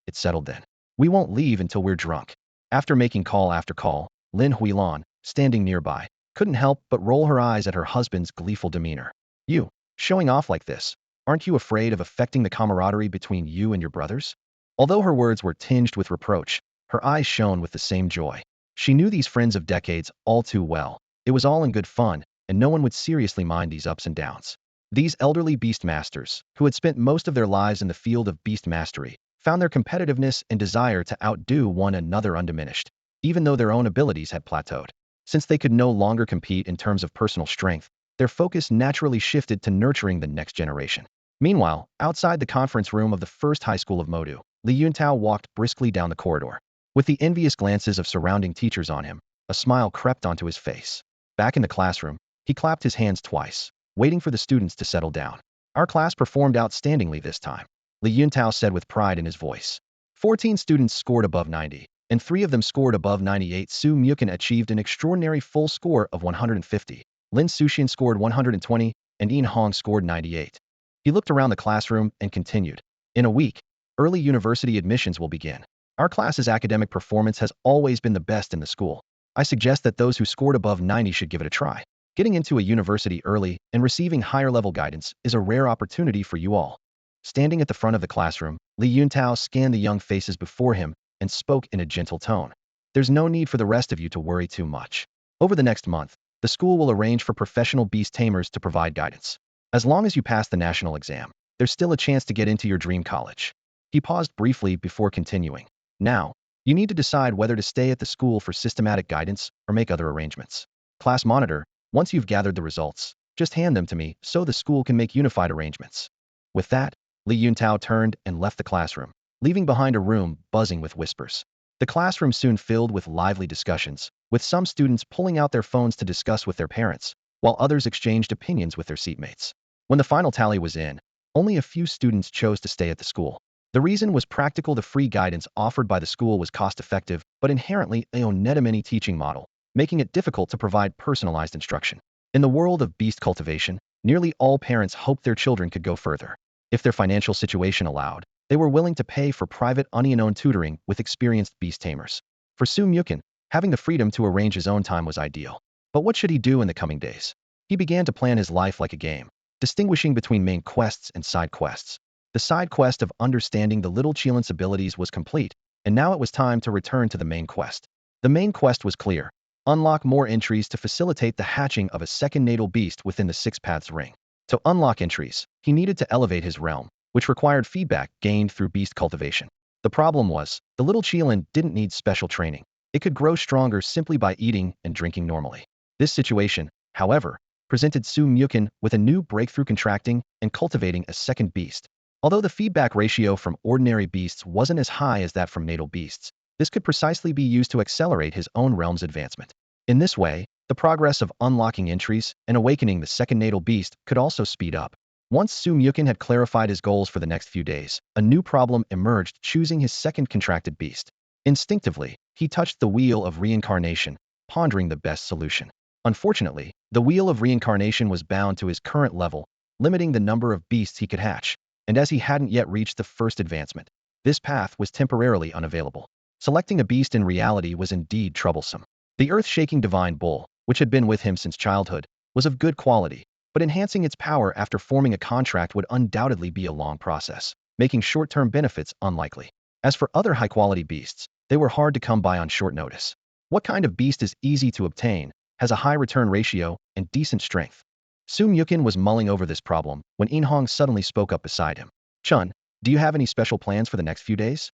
it's settled then. We won't leave until we're drunk." After making call after call, Lin Huilan, standing nearby, couldn't help but roll her eyes at her husband's gleeful demeanor. "You, showing off like this, aren't you afraid of affecting the camaraderie between you and your brothers?" Although her words were tinged with reproach, her eyes shone with the same joy. She knew these friends of decades all too well. It was all in good fun, and no one would seriously mind these ups and downs. These elderly beast masters, who had spent most of their lives in the field of beast mastery, found their competitiveness and desire to outdo one another undiminished, even though their own abilities had plateaued. Since they could no longer compete in terms of personal strength, their focus naturally shifted to nurturing the next generation. Meanwhile, outside the conference room of the first high school of Modu, Li Yuntao walked briskly down the corridor. With the envious glances of surrounding teachers on him, a smile crept onto his face. Back in the classroom, he clapped his hands twice, waiting for the students to settle down. "Our class performed outstandingly this time," Li Yuntao said with pride in his voice. 14 students scored above 90, and 3 of them scored above 98. Su Muchen achieved an extraordinary full score of 150. Lin Suxian scored 120, and Yin Hong scored 98. He looked around the classroom and continued. "In a week, early university admissions will begin. Our class's academic performance has always been the best in the school. I suggest that those who scored above 90 should give it a try. Getting into a university early and receiving higher-level guidance is a rare opportunity for you all." Standing at the front of the classroom, Li Yuntao scanned the young faces before him and spoke in a gentle tone. "There's no need for the rest of you to worry too much. Over the next month, the school will arrange for professional beast tamers to provide guidance. As long as you pass the national exam, there's still a chance to get into your dream college." He paused briefly before continuing. "Now, you need to decide whether to stay at the school for systematic guidance or make other arrangements. Class monitor, once you've gathered the results, just hand them to me so the school can make unified arrangements." With that, Li Yuntao turned and left the classroom, leaving behind a room buzzing with whispers. The classroom soon filled with lively discussions, with some students pulling out their phones to discuss with their parents, while others exchanged opinions with their seatmates. When the final tally was in, only a few students chose to stay at the school. The reason was practical. The free guidance offered by the school was cost-effective, but inherently a onetomany teaching model, making it difficult to provide personalized instruction. In the world of beast cultivation, nearly all parents hoped their children could go further. If their financial situation allowed, they were willing to pay for private onion-owned tutoring with experienced beast tamers. For Su Muchen, having the freedom to arrange his own time was ideal. But what should he do in the coming days? He began to plan his life like a game, distinguishing between main quests and side quests. The side quest of understanding the little Qilin's abilities was complete, and now it was time to return to the main quest. The main quest was clear: unlock more entries to facilitate the hatching of a second natal beast within the Six Paths Ring. To unlock entries, he needed to elevate his realm, which required feedback gained through beast cultivation. The problem was, the little Qilin didn't need special training. It could grow stronger simply by eating and drinking normally. This situation, however, presented Su Muchen with a new breakthrough: contracting and cultivating a second beast. Although the feedback ratio from ordinary beasts wasn't as high as that from natal beasts, This could precisely be used to accelerate his own realm's advancement. In this way, the progress of unlocking entries and awakening the second natal beast could also speed up. Once Su Mukon had clarified his goals for the next few days, a new problem emerged, choosing his second contracted beast. Instinctively, he touched the wheel of reincarnation, pondering the best solution. Unfortunately, the wheel of reincarnation was bound to his current level, limiting the number of beasts he could hatch, and as he hadn't yet reached the first advancement, this path was temporarily unavailable. Selecting a beast in reality was indeed troublesome. The earth-shaking divine bull, which had been with him since childhood, was of good quality, but enhancing its power after forming a contract would undoubtedly be a long process, making short-term benefits unlikely. As for other high-quality beasts, they were hard to come by on short notice. What kind of beast is easy to obtain, has a high return ratio, and decent strength? Su Mukon was mulling over this problem when In Hong suddenly spoke up beside him. Chun, do you have any special plans for the next few days?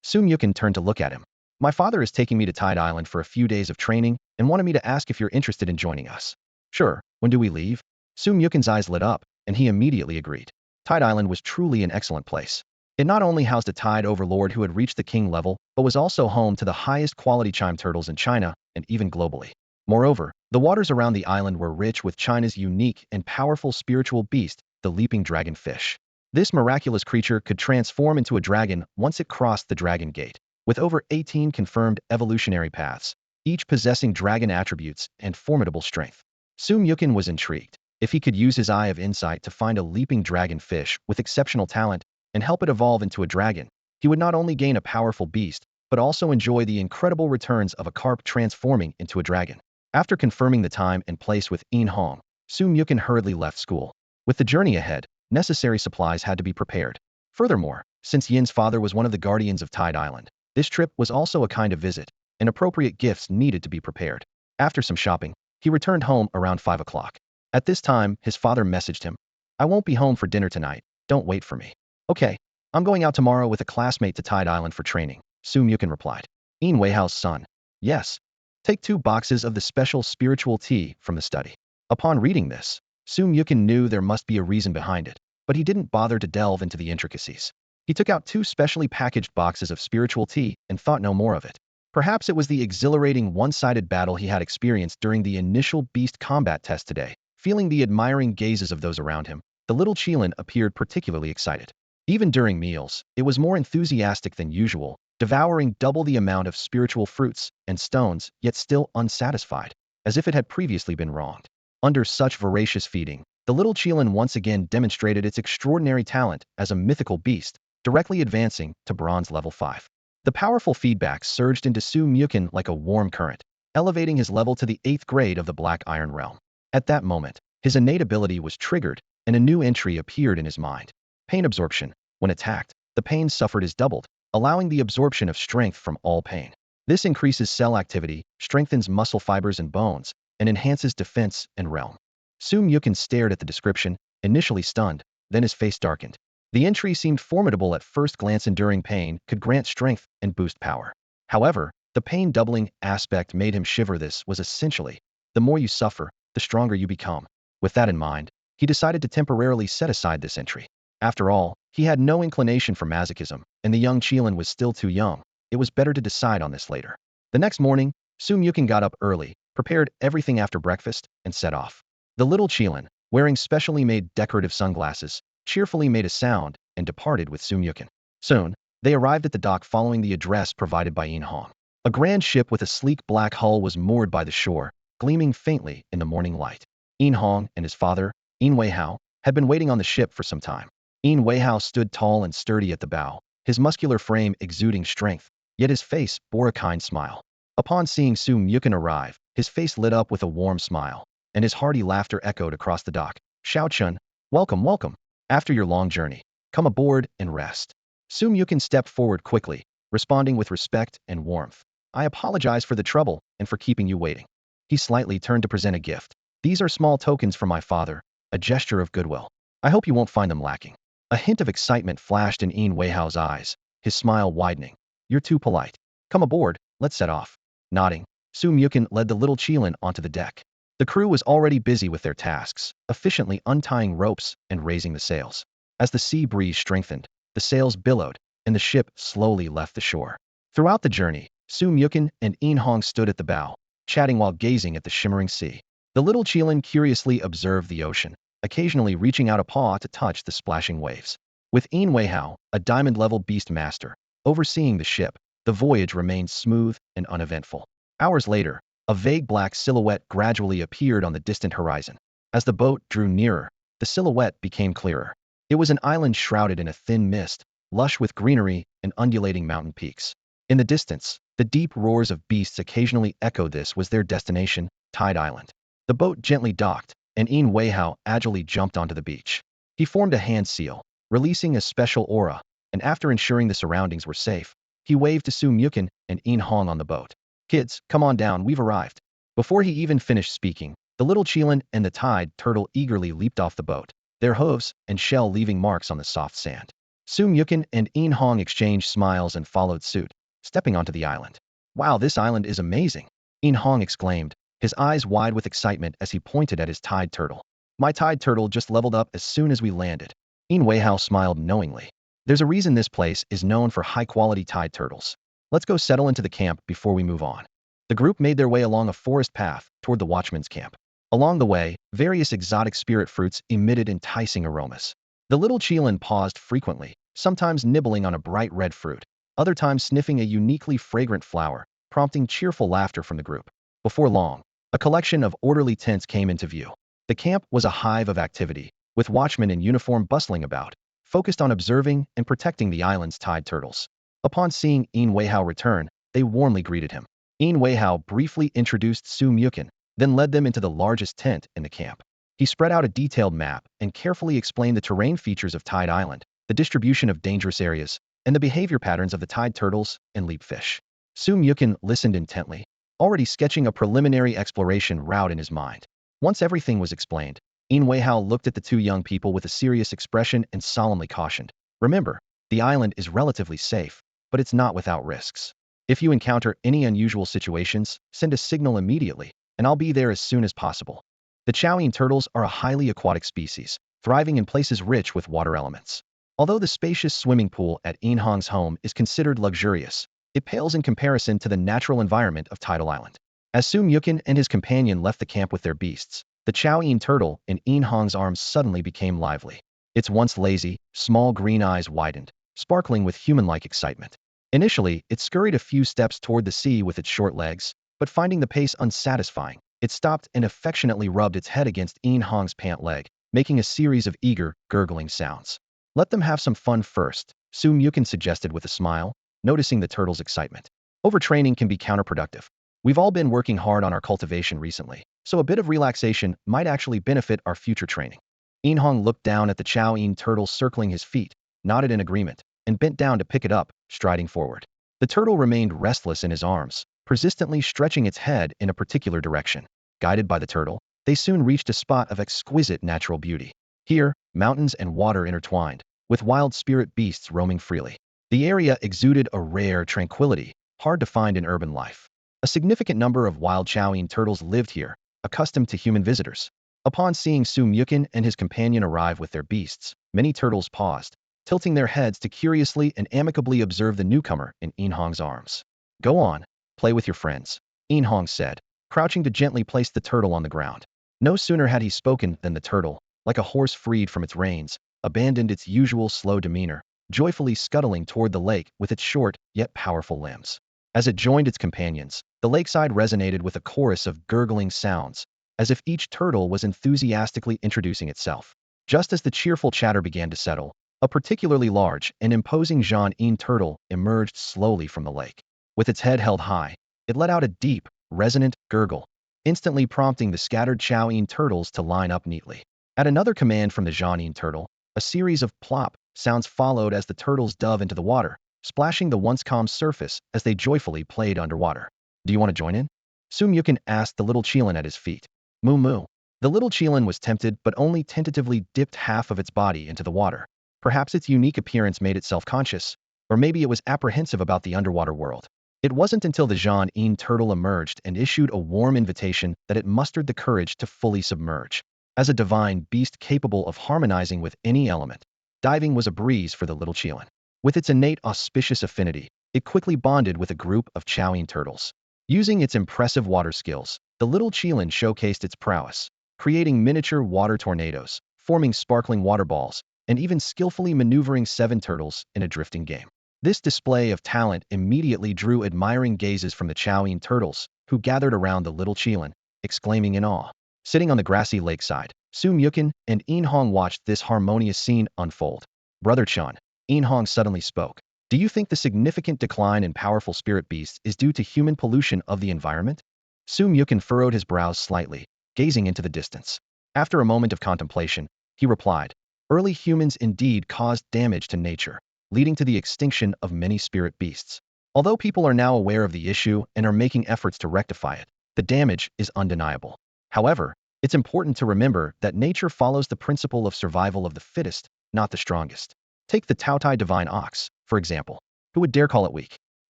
Su Mukon turned to look at him. My father is taking me to Tide Island for a few days of training and wanted me to ask if you're interested in joining us. Sure, when do we leave? Su Mukon's eyes lit up, and he immediately agreed. Tide Island was truly an excellent place. It not only housed a Tide overlord who had reached the king level, but was also home to the highest quality chime turtles in China and even globally. Moreover, the waters around the island were rich with China's unique and powerful spiritual beast, the leaping dragonfish. This miraculous creature could transform into a dragon once it crossed the dragon gate, with over 18 confirmed evolutionary paths, each possessing dragon attributes and formidable strength. Su Mukon was intrigued. If he could use his eye of insight to find a leaping dragonfish with exceptional talent and help it evolve into a dragon, he would not only gain a powerful beast, but also enjoy the incredible returns of a carp transforming into a dragon. After confirming the time and place with In Hong, Su Mukon hurriedly left school. With the journey ahead, necessary supplies had to be prepared. Furthermore, since Yin's father was one of the guardians of Tide Island, this trip was also a kind of visit, and appropriate gifts needed to be prepared. After some shopping, he returned home around 5 o'clock. At this time, his father messaged him. I won't be home for dinner tonight, don't wait for me. Okay, I'm going out tomorrow with a classmate to Tide Island for training, Su Mukon replied. In Weihao's son. Yes. Take 2 boxes of the special spiritual tea from the study. Upon reading this, Su Mukon knew there must be a reason behind it, but he didn't bother to delve into the intricacies. He took out 2 specially packaged boxes of spiritual tea and thought no more of it. Perhaps it was the exhilarating one-sided battle he had experienced during the initial beast combat test today. Feeling the admiring gazes of those around him, the little Qilin appeared particularly excited. Even during meals, it was more enthusiastic than usual, devouring double the amount of spiritual fruits and stones, yet still unsatisfied, as if it had previously been wronged. Under such voracious feeding, the little Qilin once again demonstrated its extraordinary talent as a mythical beast, directly advancing to bronze level 5. The powerful feedback surged into Su Mukon like a warm current, elevating his level to the 8th grade of the Black Iron Realm. At that moment, his innate ability was triggered, and a new entry appeared in his mind. Pain absorption. When attacked, the pain suffered is doubled, allowing the absorption of strength from all pain. This increases cell activity, strengthens muscle fibers and bones, and enhances defense and realm. Su Mukon stared at the description, initially stunned, then his face darkened. The entry seemed formidable at first glance. Enduring pain could grant strength and boost power. However, the pain doubling aspect made him shiver. This was essentially, the more you suffer, the stronger you become. With that in mind, he decided to temporarily set aside this entry. After all, he had no inclination for masochism, and the young Qilin was still too young. It was better to decide on this later. The next morning, Su Mukon got up early, prepared everything after breakfast, and set off. The little Qilin, wearing specially made decorative sunglasses, cheerfully made a sound and departed with Su Mukon. Soon, they arrived at the dock following the address provided by In Hong. A grand ship with a sleek black hull was moored by the shore, gleaming faintly in the morning light. In Hong and his father, In Weihao, had been waiting on the ship for some time. In Weihao stood tall and sturdy at the bow, his muscular frame exuding strength, yet his face bore a kind smile. Upon seeing Su Mukon arrive, his face lit up with a warm smile, and his hearty laughter echoed across the dock. Xiao-chun, welcome, welcome. After your long journey, come aboard and rest. Su Mukon stepped forward quickly, responding with respect and warmth. I apologize for the trouble and for keeping you waiting. He slightly turned to present a gift. These are small tokens from my father, a gesture of goodwill. I hope you won't find them lacking. A hint of excitement flashed in In Weihao's eyes, his smile widening. You're too polite. Come aboard, let's set off. Nodding, Su Mukon led the little Qilin onto the deck. The crew was already busy with their tasks, efficiently untying ropes and raising the sails. As the sea breeze strengthened, the sails billowed, and the ship slowly left the shore. Throughout the journey, Su Mukon and In Hong stood at the bow, chatting while gazing at the shimmering sea. The little Qilin curiously observed the ocean, occasionally reaching out a paw to touch the splashing waves. With In Weihao, a diamond-level beast master, overseeing the ship, the voyage remained smooth and uneventful. Hours later, a vague black silhouette gradually appeared on the distant horizon. As the boat drew nearer, the silhouette became clearer. It was an island shrouded in a thin mist, lush with greenery and undulating mountain peaks. In the distance, the deep roars of beasts occasionally echoed. This was their destination, Tide Island. The boat gently docked, and In Weihao agilely jumped onto the beach. He formed a hand seal, releasing a special aura, and after ensuring the surroundings were safe, he waved to Su Mukon and In Hong on the boat. Kids, come on down, we've arrived. Before he even finished speaking, the little Qilin and the tide turtle eagerly leaped off the boat, their hooves and shell leaving marks on the soft sand. Su Mukon and In Hong exchanged smiles and followed suit, stepping onto the island. Wow, this island is amazing, In Hong exclaimed, his eyes wide with excitement as he pointed at his tide turtle. My tide turtle just leveled up as soon as we landed. In Weihao smiled knowingly. There's a reason this place is known for high-quality tide turtles. Let's go settle into the camp before we move on. The group made their way along a forest path toward the watchman's camp. Along the way, various exotic spirit fruits emitted enticing aromas. The little Qilin paused frequently, sometimes nibbling on a bright red fruit, other times sniffing a uniquely fragrant flower, prompting cheerful laughter from the group. Before long, a collection of orderly tents came into view. The camp was a hive of activity, with watchmen in uniform bustling about, focused on observing and protecting the island's tide turtles. Upon seeing In Weihao return, they warmly greeted him. In Weihao briefly introduced Su Mukon, then led them into the largest tent in the camp. He spread out a detailed map and carefully explained the terrain features of Tide Island, the distribution of dangerous areas, and the behavior patterns of the tide turtles and leapfish. Su Mukon listened intently, already sketching a preliminary exploration route in his mind. Once everything was explained, In Weihao looked at the two young people with a serious expression and solemnly cautioned. Remember, the island is relatively safe, but it's not without risks. If you encounter any unusual situations, send a signal immediately, and I'll be there as soon as possible. The Qilin turtles are a highly aquatic species, thriving in places rich with water elements. Although the spacious swimming pool at In Hong's home is considered luxurious, it pales in comparison to the natural environment of Tidal Island. As Su Mukon and his companion left the camp with their beasts, the Qilin turtle in In Hong's arms suddenly became lively. Its once lazy, small green eyes widened, sparkling with human-like excitement. Initially, it scurried a few steps toward the sea with its short legs, but finding the pace unsatisfying, it stopped and affectionately rubbed its head against In Hong's pant leg, making a series of eager, gurgling sounds. Let them have some fun first, Su Mukon suggested with a smile, noticing the turtle's excitement. Overtraining can be counterproductive. We've all been working hard on our cultivation recently, so a bit of relaxation might actually benefit our future training. In Hong looked down at the Qilin turtle circling his feet, nodded in agreement, and bent down to pick it up, striding forward. The turtle remained restless in his arms, persistently stretching its head in a particular direction. Guided by the turtle, they soon reached a spot of exquisite natural beauty. Here, mountains and water intertwined, with wild spirit beasts roaming freely. The area exuded a rare tranquility, hard to find in urban life. A significant number of wild Qilin turtles lived here, accustomed to human visitors. Upon seeing Su Mukon and his companion arrive with their beasts, many turtles paused, tilting their heads to curiously and amicably observe the newcomer in In Hong's arms. Go on, play with your friends, In Hong said, crouching to gently place the turtle on the ground. No sooner had he spoken than the turtle, like a horse freed from its reins, abandoned its usual slow demeanor, joyfully scuttling toward the lake with its short yet powerful limbs. As it joined its companions, the lakeside resonated with a chorus of gurgling sounds, as if each turtle was enthusiastically introducing itself. Just as the cheerful chatter began to settle, a particularly large and imposing Jean-In turtle emerged slowly from the lake. With its head held high, it let out a deep, resonant gurgle, instantly prompting the scattered Qilin turtles to line up neatly. At another command from the Jean-In turtle, a series of plop sounds followed as the turtles dove into the water, splashing the once calm surface as they joyfully played underwater. Do you want to join in? Su Mukon asked the little Qilin at his feet. Moo moo. The little Qilin was tempted but only tentatively dipped half of its body into the water. Perhaps its unique appearance made it self-conscious, or maybe it was apprehensive about the underwater world. It wasn't until the Jean-In turtle emerged and issued a warm invitation that it mustered the courage to fully submerge. As a divine beast capable of harmonizing with any element, diving was a breeze for the little Qilin. With its innate auspicious affinity, it quickly bonded with a group of Qilin turtles. Using its impressive water skills, the little Qilin showcased its prowess, creating miniature water tornadoes, forming sparkling water balls, and even skillfully maneuvering 7 turtles in a drifting game. This display of talent immediately drew admiring gazes from the Qilin turtles, who gathered around the little Qilin, exclaiming in awe. Sitting on the grassy lakeside, Su Myukin and In Hong watched this harmonious scene unfold. Brother Chun, In Hong suddenly spoke. Do you think the significant decline in powerful spirit beasts is due to human pollution of the environment? Su Myukin furrowed his brows slightly, gazing into the distance. After a moment of contemplation, he replied, early humans indeed caused damage to nature, leading to the extinction of many spirit beasts. Although people are now aware of the issue and are making efforts to rectify it, the damage is undeniable. However, it's important to remember that nature follows the principle of survival of the fittest, not the strongest. Take the Taotai divine ox, for example. Who would dare call it weak?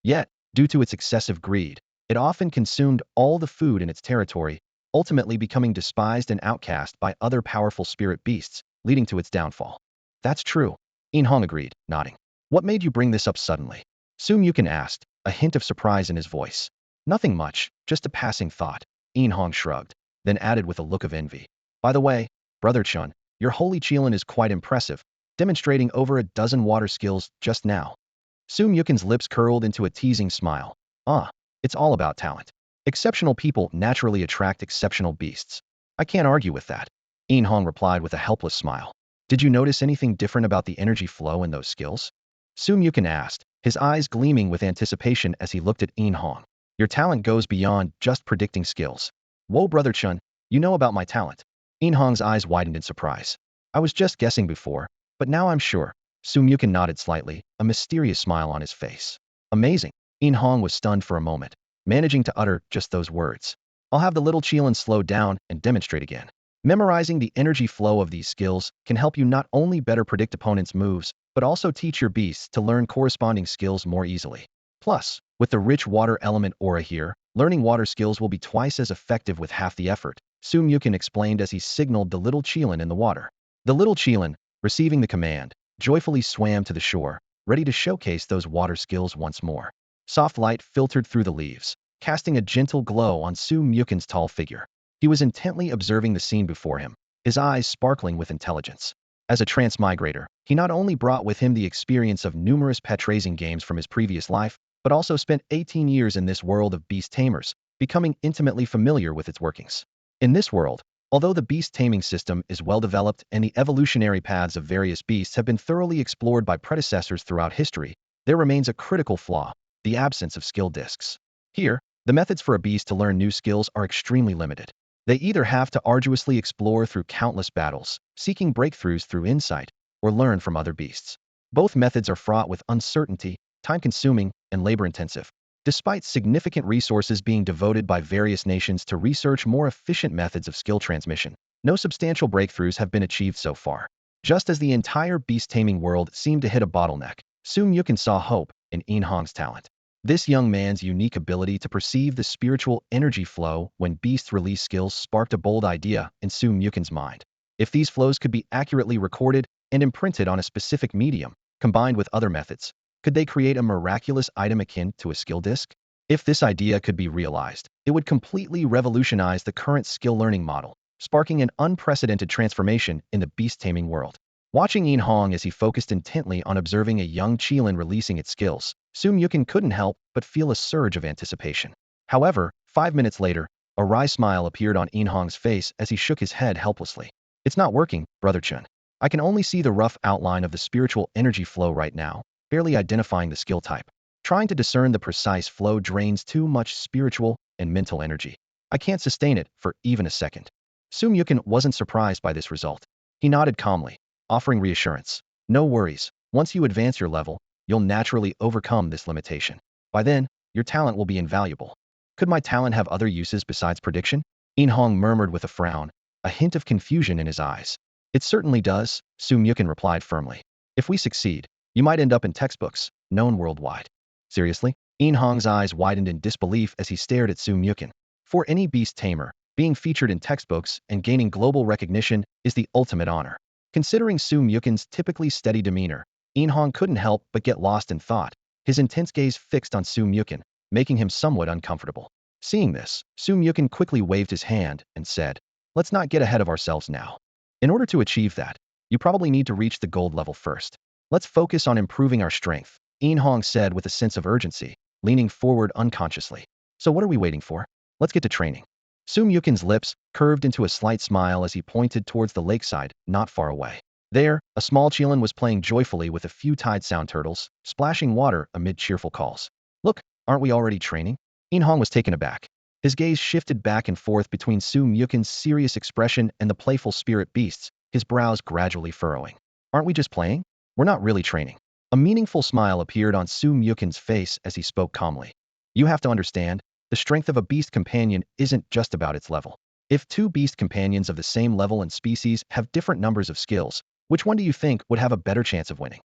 Yet, due to its excessive greed, it often consumed all the food in its territory, ultimately becoming despised and outcast by other powerful spirit beasts, leading to its downfall. That's true. In Hong agreed, nodding. What made you bring this up suddenly? Su Myukin asked, a hint of surprise in his voice. Nothing much, just a passing thought. In Hong shrugged, then added with a look of envy. By the way, Brother Chun, your holy Qilin is quite impressive, demonstrating over a dozen water skills just now. Su Myukin's lips curled into a teasing smile. It's all about talent. Exceptional people naturally attract exceptional beasts. I can't argue with that. In Hong replied with a helpless smile. Did you notice anything different about the energy flow in those skills? Su Myukin asked, his eyes gleaming with anticipation as he looked at In Hong. Your talent goes beyond just predicting skills. Whoa, Brother Chun, you know about my talent. In Hong's eyes widened in surprise. I was just guessing before, but now I'm sure. Su Myukin nodded slightly, a mysterious smile on his face. Amazing. In Hong was stunned for a moment, managing to utter just those words. I'll have the little Qilin slow down and demonstrate again. Memorizing the energy flow of these skills can help you not only better predict opponents' moves, but also teach your beasts to learn corresponding skills more easily. Plus, with the rich water element aura here, learning water skills will be twice as effective with half the effort, Su Myukin explained as he signaled the little Qilin in the water. The little Qilin, receiving the command, joyfully swam to the shore, ready to showcase those water skills once more. Soft light filtered through the leaves, casting a gentle glow on Su Myukin's tall figure. He was intently observing the scene before him, his eyes sparkling with intelligence. As a transmigrator, he not only brought with him the experience of numerous Petrifying games from his previous life, but also spent 18 years in this world of beast tamers, becoming intimately familiar with its workings. In this world, although the beast taming system is well developed and the evolutionary paths of various beasts have been thoroughly explored by predecessors throughout history, there remains a critical flaw: the absence of skill discs. Here, the methods for a beast to learn new skills are extremely limited. They either have to arduously explore through countless battles, seeking breakthroughs through insight, or learn from other beasts. Both methods are fraught with uncertainty, time-consuming, and labor-intensive. Despite significant resources being devoted by various nations to research more efficient methods of skill transmission, no substantial breakthroughs have been achieved so far. Just as the entire beast taming world seemed to hit a bottleneck, Su Myukin saw hope in In Hong's talent. This young man's unique ability to perceive the spiritual energy flow when beasts release skills sparked a bold idea in Su Myukin's mind. If these flows could be accurately recorded and imprinted on a specific medium, combined with other methods, could they create a miraculous item akin to a skill disc? If this idea could be realized, it would completely revolutionize the current skill learning model, sparking an unprecedented transformation in the beast taming world. Watching In Hong as he focused intently on observing a young Qilin releasing its skills, Su Myukin couldn't help but feel a surge of anticipation. However, 5 minutes later, a wry smile appeared on In Hong's face as he shook his head helplessly. It's not working, Brother Chun. I can only see the rough outline of the spiritual energy flow right now, barely identifying the skill type. Trying to discern the precise flow drains too much spiritual and mental energy. I can't sustain it for even a second. Su Myukin wasn't surprised by this result. He nodded calmly, offering reassurance. No worries, once you advance your level, you'll naturally overcome this limitation. By then, your talent will be invaluable. Could my talent have other uses besides prediction? In Hong murmured with a frown, a hint of confusion in his eyes. It certainly does, Su Myukin replied firmly. If we succeed, you might end up in textbooks, known worldwide. Seriously? In Hong's eyes widened in disbelief as he stared at Su Myukin. For any beast tamer, being featured in textbooks and gaining global recognition is the ultimate honor. Considering Su Myukin's typically steady demeanor, Hong couldn't help but get lost in thought, his intense gaze fixed on Su Mukin, making him somewhat uncomfortable. Seeing this, Su Mukin quickly waved his hand and said, "Let's not get ahead of ourselves now. In order to achieve that, you probably need to reach the gold level first. Let's focus on improving our strength," Hong said with a sense of urgency, leaning forward unconsciously. "So what are we waiting for? Let's get to training." Su Mukin's lips curved into a slight smile as he pointed towards the lakeside, not far away. There, a small Qilin was playing joyfully with a few tide sound turtles, splashing water amid cheerful calls. "Look, aren't we already training?" Hong was taken aback. His gaze shifted back and forth between Su Mukin's serious expression and the playful spirit beasts, his brows gradually furrowing. "Aren't we just playing? We're not really training." A meaningful smile appeared on Su Mukin's face as he spoke calmly. "You have to understand, the strength of a beast companion isn't just about its level. If two beast companions of the same level and species have different numbers of skills, which one do you think would have a better chance of winning?"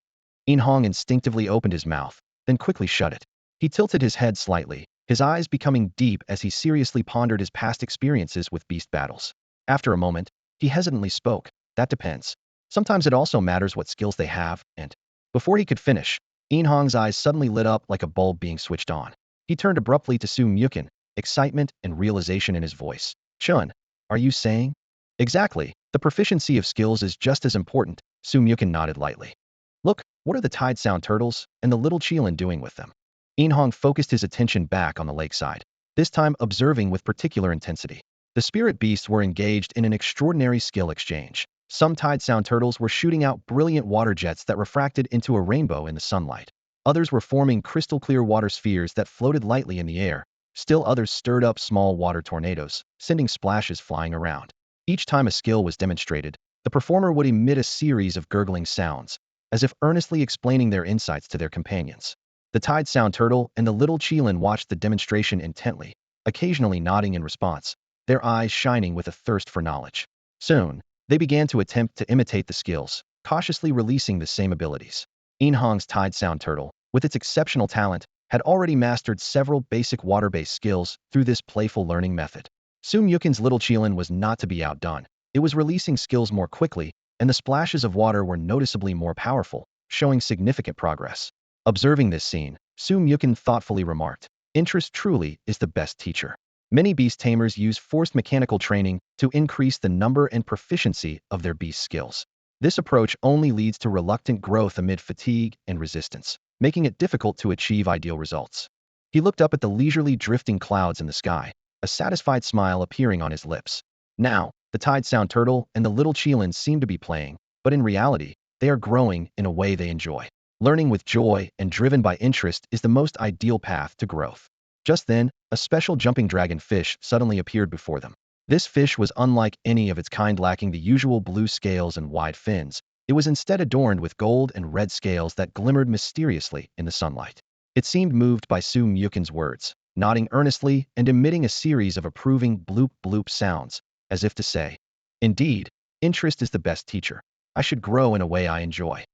Hong instinctively opened his mouth, then quickly shut it. He tilted his head slightly, his eyes becoming deep as he seriously pondered his past experiences with beast battles. After a moment, he hesitantly spoke, "That depends. Sometimes it also matters what skills they have, and..." Before he could finish, Hong's eyes suddenly lit up like a bulb being switched on. He turned abruptly to Su Mukin, excitement and realization in his voice. "Chun, are you saying?" "Exactly. The proficiency of skills is just as important," Su Mukin nodded lightly. "Look, what are the tide sound turtles and the little Qilin doing with them?" Hong focused his attention back on the lakeside, this time observing with particular intensity. The spirit beasts were engaged in an extraordinary skill exchange. Some tide sound turtles were shooting out brilliant water jets that refracted into a rainbow in the sunlight. Others were forming crystal-clear water spheres that floated lightly in the air. Still others stirred up small water tornadoes, sending splashes flying around. Each time a skill was demonstrated, the performer would emit a series of gurgling sounds, as if earnestly explaining their insights to their companions. The tide sound turtle and the little Qilin watched the demonstration intently, occasionally nodding in response, their eyes shining with a thirst for knowledge. Soon, they began to attempt to imitate the skills, cautiously releasing the same abilities. Hong's tide sound turtle, with its exceptional talent, had already mastered several basic water-based skills through this playful learning method. Su Mukin's little Qilin was not to be outdone. It was releasing skills more quickly, and the splashes of water were noticeably more powerful, showing significant progress. Observing this scene, Su Mukin thoughtfully remarked, "Interest truly is the best teacher." Many beast tamers use forced mechanical training to increase the number and proficiency of their beast skills. This approach only leads to reluctant growth amid fatigue and resistance, making it difficult to achieve ideal results. He looked up at the leisurely drifting clouds in the sky, a satisfied smile appearing on his lips. Now, the tide sound turtle and the little Qilin seem to be playing, but in reality, they are growing in a way they enjoy. Learning with joy and driven by interest is the most ideal path to growth. Just then, a special jumping dragonfish suddenly appeared before them. This fish was unlike any of its kind, lacking the usual blue scales and wide fins. It was instead adorned with gold and red scales that glimmered mysteriously in the sunlight. It seemed moved by Su Mukin's words, nodding earnestly and emitting a series of approving bloop-bloop sounds, as if to say, "Indeed, interest is the best teacher. I should grow in a way I enjoy."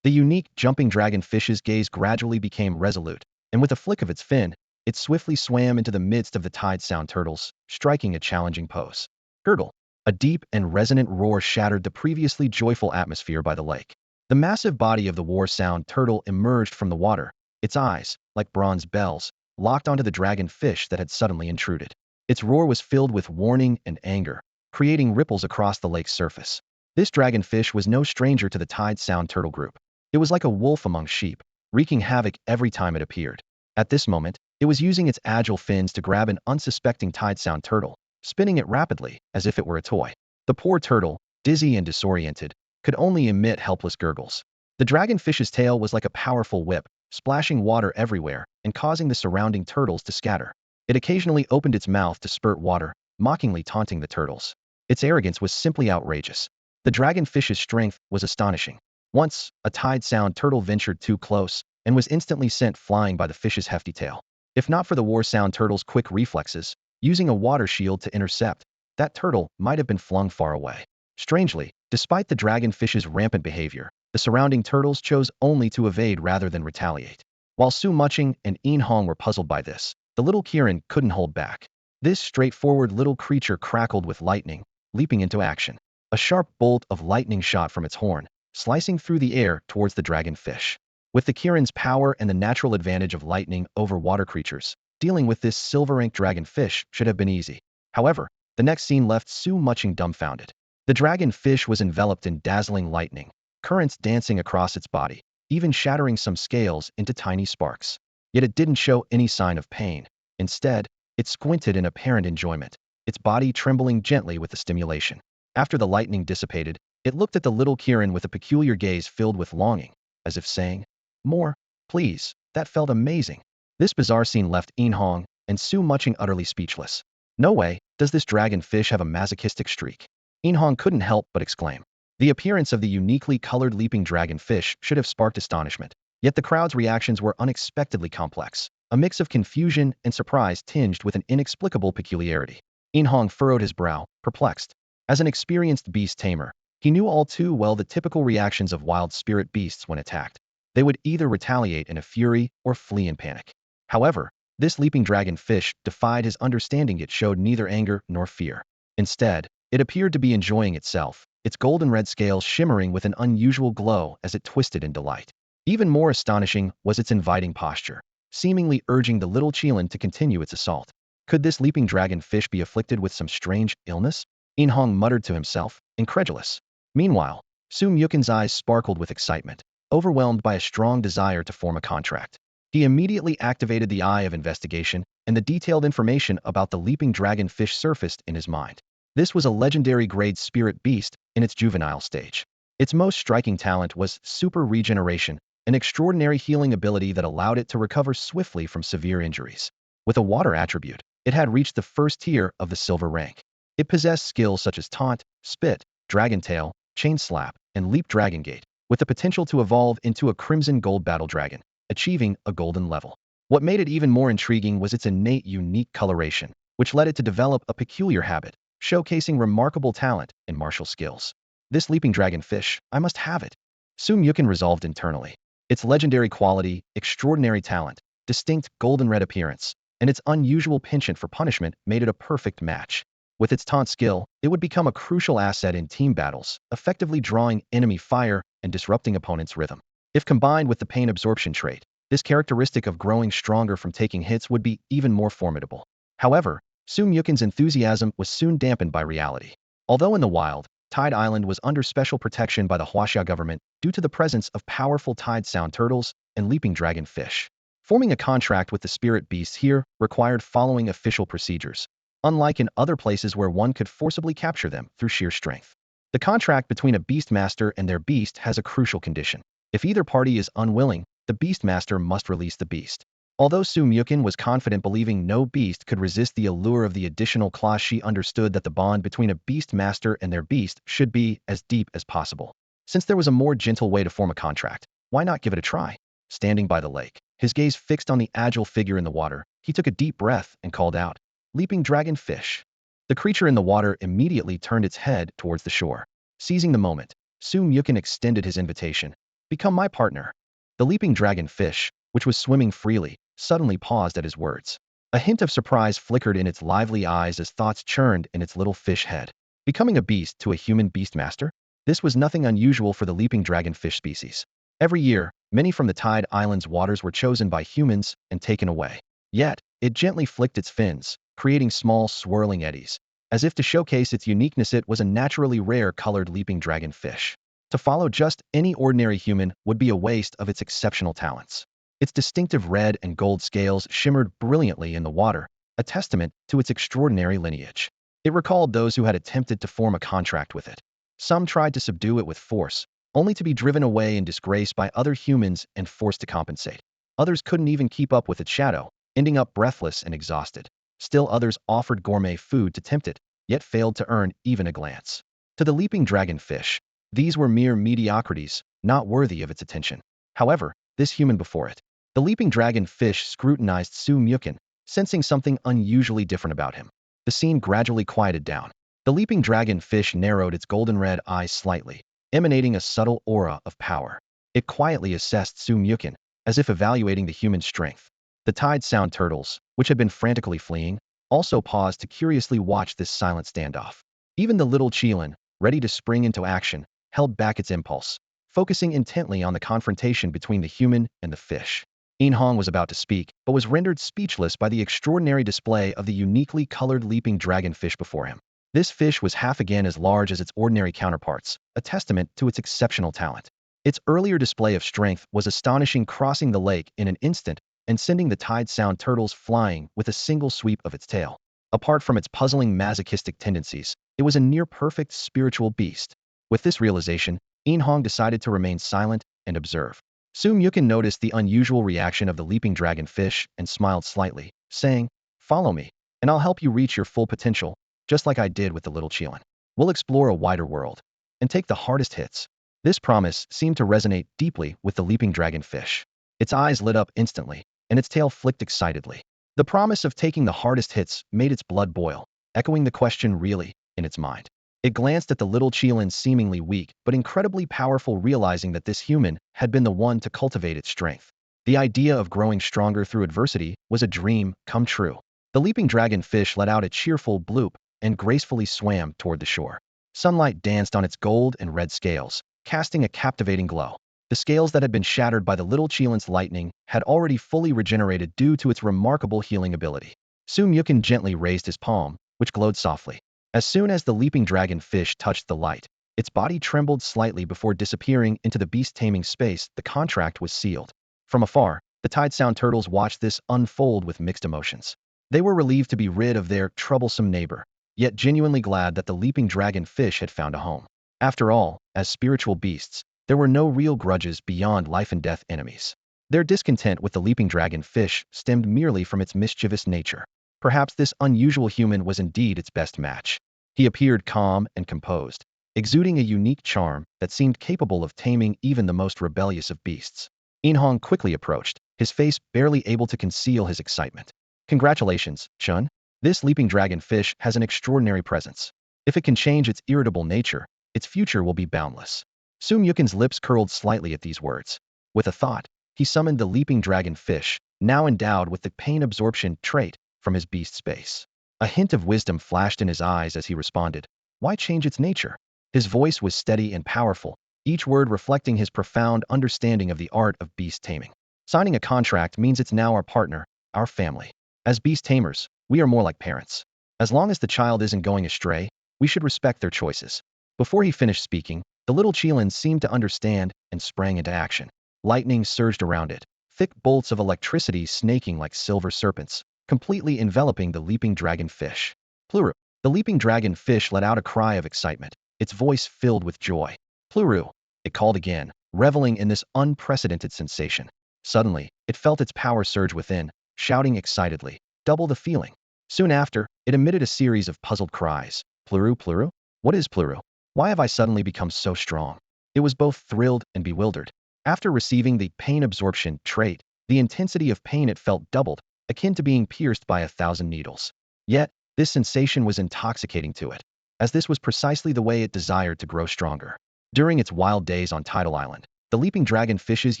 The unique jumping dragonfish's gaze gradually became resolute, and with a flick of its fin, it swiftly swam into the midst of the tide sound turtles, striking a challenging pose. Gurgle! A deep and resonant roar shattered the previously joyful atmosphere by the lake. The massive body of the war sound turtle emerged from the water, its eyes, like bronze bells, locked onto the dragonfish that had suddenly intruded. Its roar was filled with warning and anger, creating ripples across the lake's surface. This dragonfish was no stranger to the tide sound turtle group. It was like a wolf among sheep, wreaking havoc every time it appeared. At this moment, it was using its agile fins to grab an unsuspecting tide sound turtle, spinning it rapidly, as if it were a toy. The poor turtle, dizzy and disoriented, could only emit helpless gurgles. The dragonfish's tail was like a powerful whip, splashing water everywhere and causing the surrounding turtles to scatter. It occasionally opened its mouth to spurt water, mockingly taunting the turtles. Its arrogance was simply outrageous. The dragonfish's strength was astonishing. Once, a tide sound turtle ventured too close and was instantly sent flying by the fish's hefty tail. If not for the war sound turtle's quick reflexes, using a water shield to intercept, that turtle might have been flung far away. Strangely, despite the dragonfish's rampant behavior, the surrounding turtles chose only to evade rather than retaliate. While Su Muching and Hong were puzzled by this, the little Qilin couldn't hold back. This straightforward little creature crackled with lightning, leaping into action. A sharp bolt of lightning shot from its horn, slicing through the air towards the dragonfish. With the Qilin's power and the natural advantage of lightning over water creatures, dealing with this silver-ink dragonfish should have been easy. However, the next scene left Su Mochen dumbfounded. The dragonfish was enveloped in dazzling lightning, currents dancing across its body, even shattering some scales into tiny sparks. Yet it didn't show any sign of pain. Instead, it squinted in apparent enjoyment, its body trembling gently with the stimulation. After the lightning dissipated, it looked at the little Qilin with a peculiar gaze filled with longing, as if saying, "More, please, that felt amazing." This bizarre scene left Hong and Su Mochen utterly speechless. No way does this dragonfish have a masochistic streak. Hong couldn't help but exclaim. The appearance of the uniquely colored leaping dragonfish should have sparked astonishment, yet the crowd's reactions were unexpectedly complex, a mix of confusion and surprise tinged with an inexplicable peculiarity. Hong furrowed his brow, perplexed. As an experienced beast tamer, he knew all too well the typical reactions of wild spirit beasts when attacked. They would either retaliate in a fury or flee in panic. However, this leaping dragonfish defied his understanding. It showed neither anger nor fear. Instead, it appeared to be enjoying itself, its golden red scales shimmering with an unusual glow as it twisted in delight. Even more astonishing was its inviting posture, seemingly urging the little Qilin to continue its assault. Could this leaping dragonfish be afflicted with some strange illness? Hong muttered to himself, incredulous. Meanwhile, Su Mochen's eyes sparkled with excitement, overwhelmed by a strong desire to form a contract. He immediately activated the Eye of Investigation, and the detailed information about the leaping dragonfish surfaced in his mind. This was a legendary grade spirit beast in its juvenile stage. Its most striking talent was super regeneration, an extraordinary healing ability that allowed it to recover swiftly from severe injuries. With a water attribute, it had reached the first tier of the silver rank. It possessed skills such as Taunt, Spit, Dragon Tail, Chain Slap, and Leap Dragon Gate, with the potential to evolve into a Crimson Gold Battle Dragon, achieving a golden level. What made it even more intriguing was its innate unique coloration, which led it to develop a peculiar habit, showcasing remarkable talent and martial skills. This leaping dragonfish, I must have it. Su Mochen resolved internally. Its legendary quality, extraordinary talent, distinct golden red appearance, and its unusual penchant for punishment made it a perfect match. With its taunt skill, it would become a crucial asset in team battles, effectively drawing enemy fire and disrupting opponents' rhythm. If combined with the pain absorption trait, this characteristic of growing stronger from taking hits would be even more formidable. However, Su Mochen's enthusiasm was soon dampened by reality. Although in the wild, Tide Island was under special protection by the Huaxia government due to the presence of powerful tide sound turtles and leaping dragonfish. Forming a contract with the spirit beasts here required following official procedures, unlike in other places where one could forcibly capture them through sheer strength. The contract between a beastmaster and their beast has a crucial condition. If either party is unwilling, the beastmaster must release the beast. Although Su Mochen was confident, believing no beast could resist the allure of the additional claws, she understood that the bond between a beastmaster and their beast should be as deep as possible. Since there was a more gentle way to form a contract, why not give it a try? Standing by the lake, his gaze fixed on the agile figure in the water, he took a deep breath and called out, "Leaping dragonfish." The creature in the water immediately turned its head towards the shore. Seizing the moment, Su Mochen extended his invitation, "Become my partner." The leaping dragonfish, which was swimming freely, suddenly paused at his words. A hint of surprise flickered in its lively eyes as thoughts churned in its little fish head. Becoming a beast to a human beastmaster? This was nothing unusual for the leaping dragonfish species. Every year, many from the Tide Island's waters were chosen by humans and taken away. Yet, it gently flicked its fins, creating small swirling eddies. As if to showcase its uniqueness, it was a naturally rare colored leaping dragonfish. To follow just any ordinary human would be a waste of its exceptional talents. Its distinctive red and gold scales shimmered brilliantly in the water, a testament to its extraordinary lineage. It recalled those who had attempted to form a contract with it. Some tried to subdue it with force, only to be driven away in disgrace by other humans and forced to compensate. Others couldn't even keep up with its shadow, ending up breathless and exhausted. Still others offered gourmet food to tempt it, yet failed to earn even a glance. To the leaping dragonfish, these were mere mediocrities, not worthy of its attention. However, this human before it, the leaping dragonfish, scrutinized Su Mochen, sensing something unusually different about him. The scene gradually quieted down. The leaping dragonfish narrowed its golden red eyes slightly, emanating a subtle aura of power. It quietly assessed Su Mochen, as if evaluating the human's strength. The tide sound turtles, which had been frantically fleeing, also paused to curiously watch this silent standoff. Even the little Qilin, ready to spring into action, held back its impulse, focusing intently on the confrontation between the human and the fish. Hong was about to speak, but was rendered speechless by the extraordinary display of the uniquely colored leaping dragonfish before him. This fish was half again as large as its ordinary counterparts, a testament to its exceptional talent. Its earlier display of strength was astonishing, crossing the lake in an instant and sending the tide sound turtles flying with a single sweep of its tail. Apart from its puzzling masochistic tendencies, it was a near-perfect spiritual beast. With this realization, Hong decided to remain silent and observe. Su Mukin noticed the unusual reaction of the leaping dragonfish and smiled slightly, saying, "Follow me, and I'll help you reach your full potential, just like I did with the little Qilin. We'll explore a wider world and take the hardest hits." This promise seemed to resonate deeply with the leaping dragonfish. Its eyes lit up instantly, and its tail flicked excitedly. The promise of taking the hardest hits made its blood boil, echoing the question really in its mind. It glanced at the little Qilin, seemingly weak but incredibly powerful, realizing that this human had been the one to cultivate its strength. The idea of growing stronger through adversity was a dream come true. The leaping dragonfish let out a cheerful bloop and gracefully swam toward the shore. Sunlight danced on its gold and red scales, casting a captivating glow. The scales that had been shattered by the little Qilin's lightning had already fully regenerated due to its remarkable healing ability. Su Mukin gently raised his palm, which glowed softly. As soon as the leaping dragonfish touched the light, its body trembled slightly before disappearing into the beast taming space. The contract was sealed. From afar, the tide sound turtles watched this unfold with mixed emotions. They were relieved to be rid of their troublesome neighbor, yet genuinely glad that the leaping dragonfish had found a home. After all, as spiritual beasts, there were no real grudges beyond life-and-death enemies. Their discontent with the leaping dragonfish stemmed merely from its mischievous nature. Perhaps this unusual human was indeed its best match. He appeared calm and composed, exuding a unique charm that seemed capable of taming even the most rebellious of beasts. Hong quickly approached, his face barely able to conceal his excitement. "Congratulations, Chun. This leaping dragonfish has an extraordinary presence. If it can change its irritable nature, its future will be boundless." Su Mukin's lips curled slightly at these words. With a thought, he summoned the leaping dragonfish, now endowed with the pain absorption trait, from his beast space. A hint of wisdom flashed in his eyes as he responded, "Why change its nature?" His voice was steady and powerful, each word reflecting his profound understanding of the art of beast taming. "Signing a contract means it's now our partner, our family. As beast tamers, we are more like parents. As long as the child isn't going astray, we should respect their choices." Before he finished speaking, the little Qilin seemed to understand and sprang into action. Lightning surged around it, thick bolts of electricity snaking like silver serpents, completely enveloping the leaping dragonfish. "Pluru." The leaping dragonfish let out a cry of excitement, its voice filled with joy. "Pluru," it called again, reveling in this unprecedented sensation. Suddenly, it felt its power surge within, shouting excitedly, double the feeling. Soon after, it emitted a series of puzzled cries. "Pluru, Pluru? What is Pluru? Why have I suddenly become so strong?" It was both thrilled and bewildered. After receiving the pain absorption trait, the intensity of pain it felt doubled, akin to being pierced by 1,000 needles. Yet, this sensation was intoxicating to it, as this was precisely the way it desired to grow stronger. During its wild days on Tidal Island, the leaping dragonfish's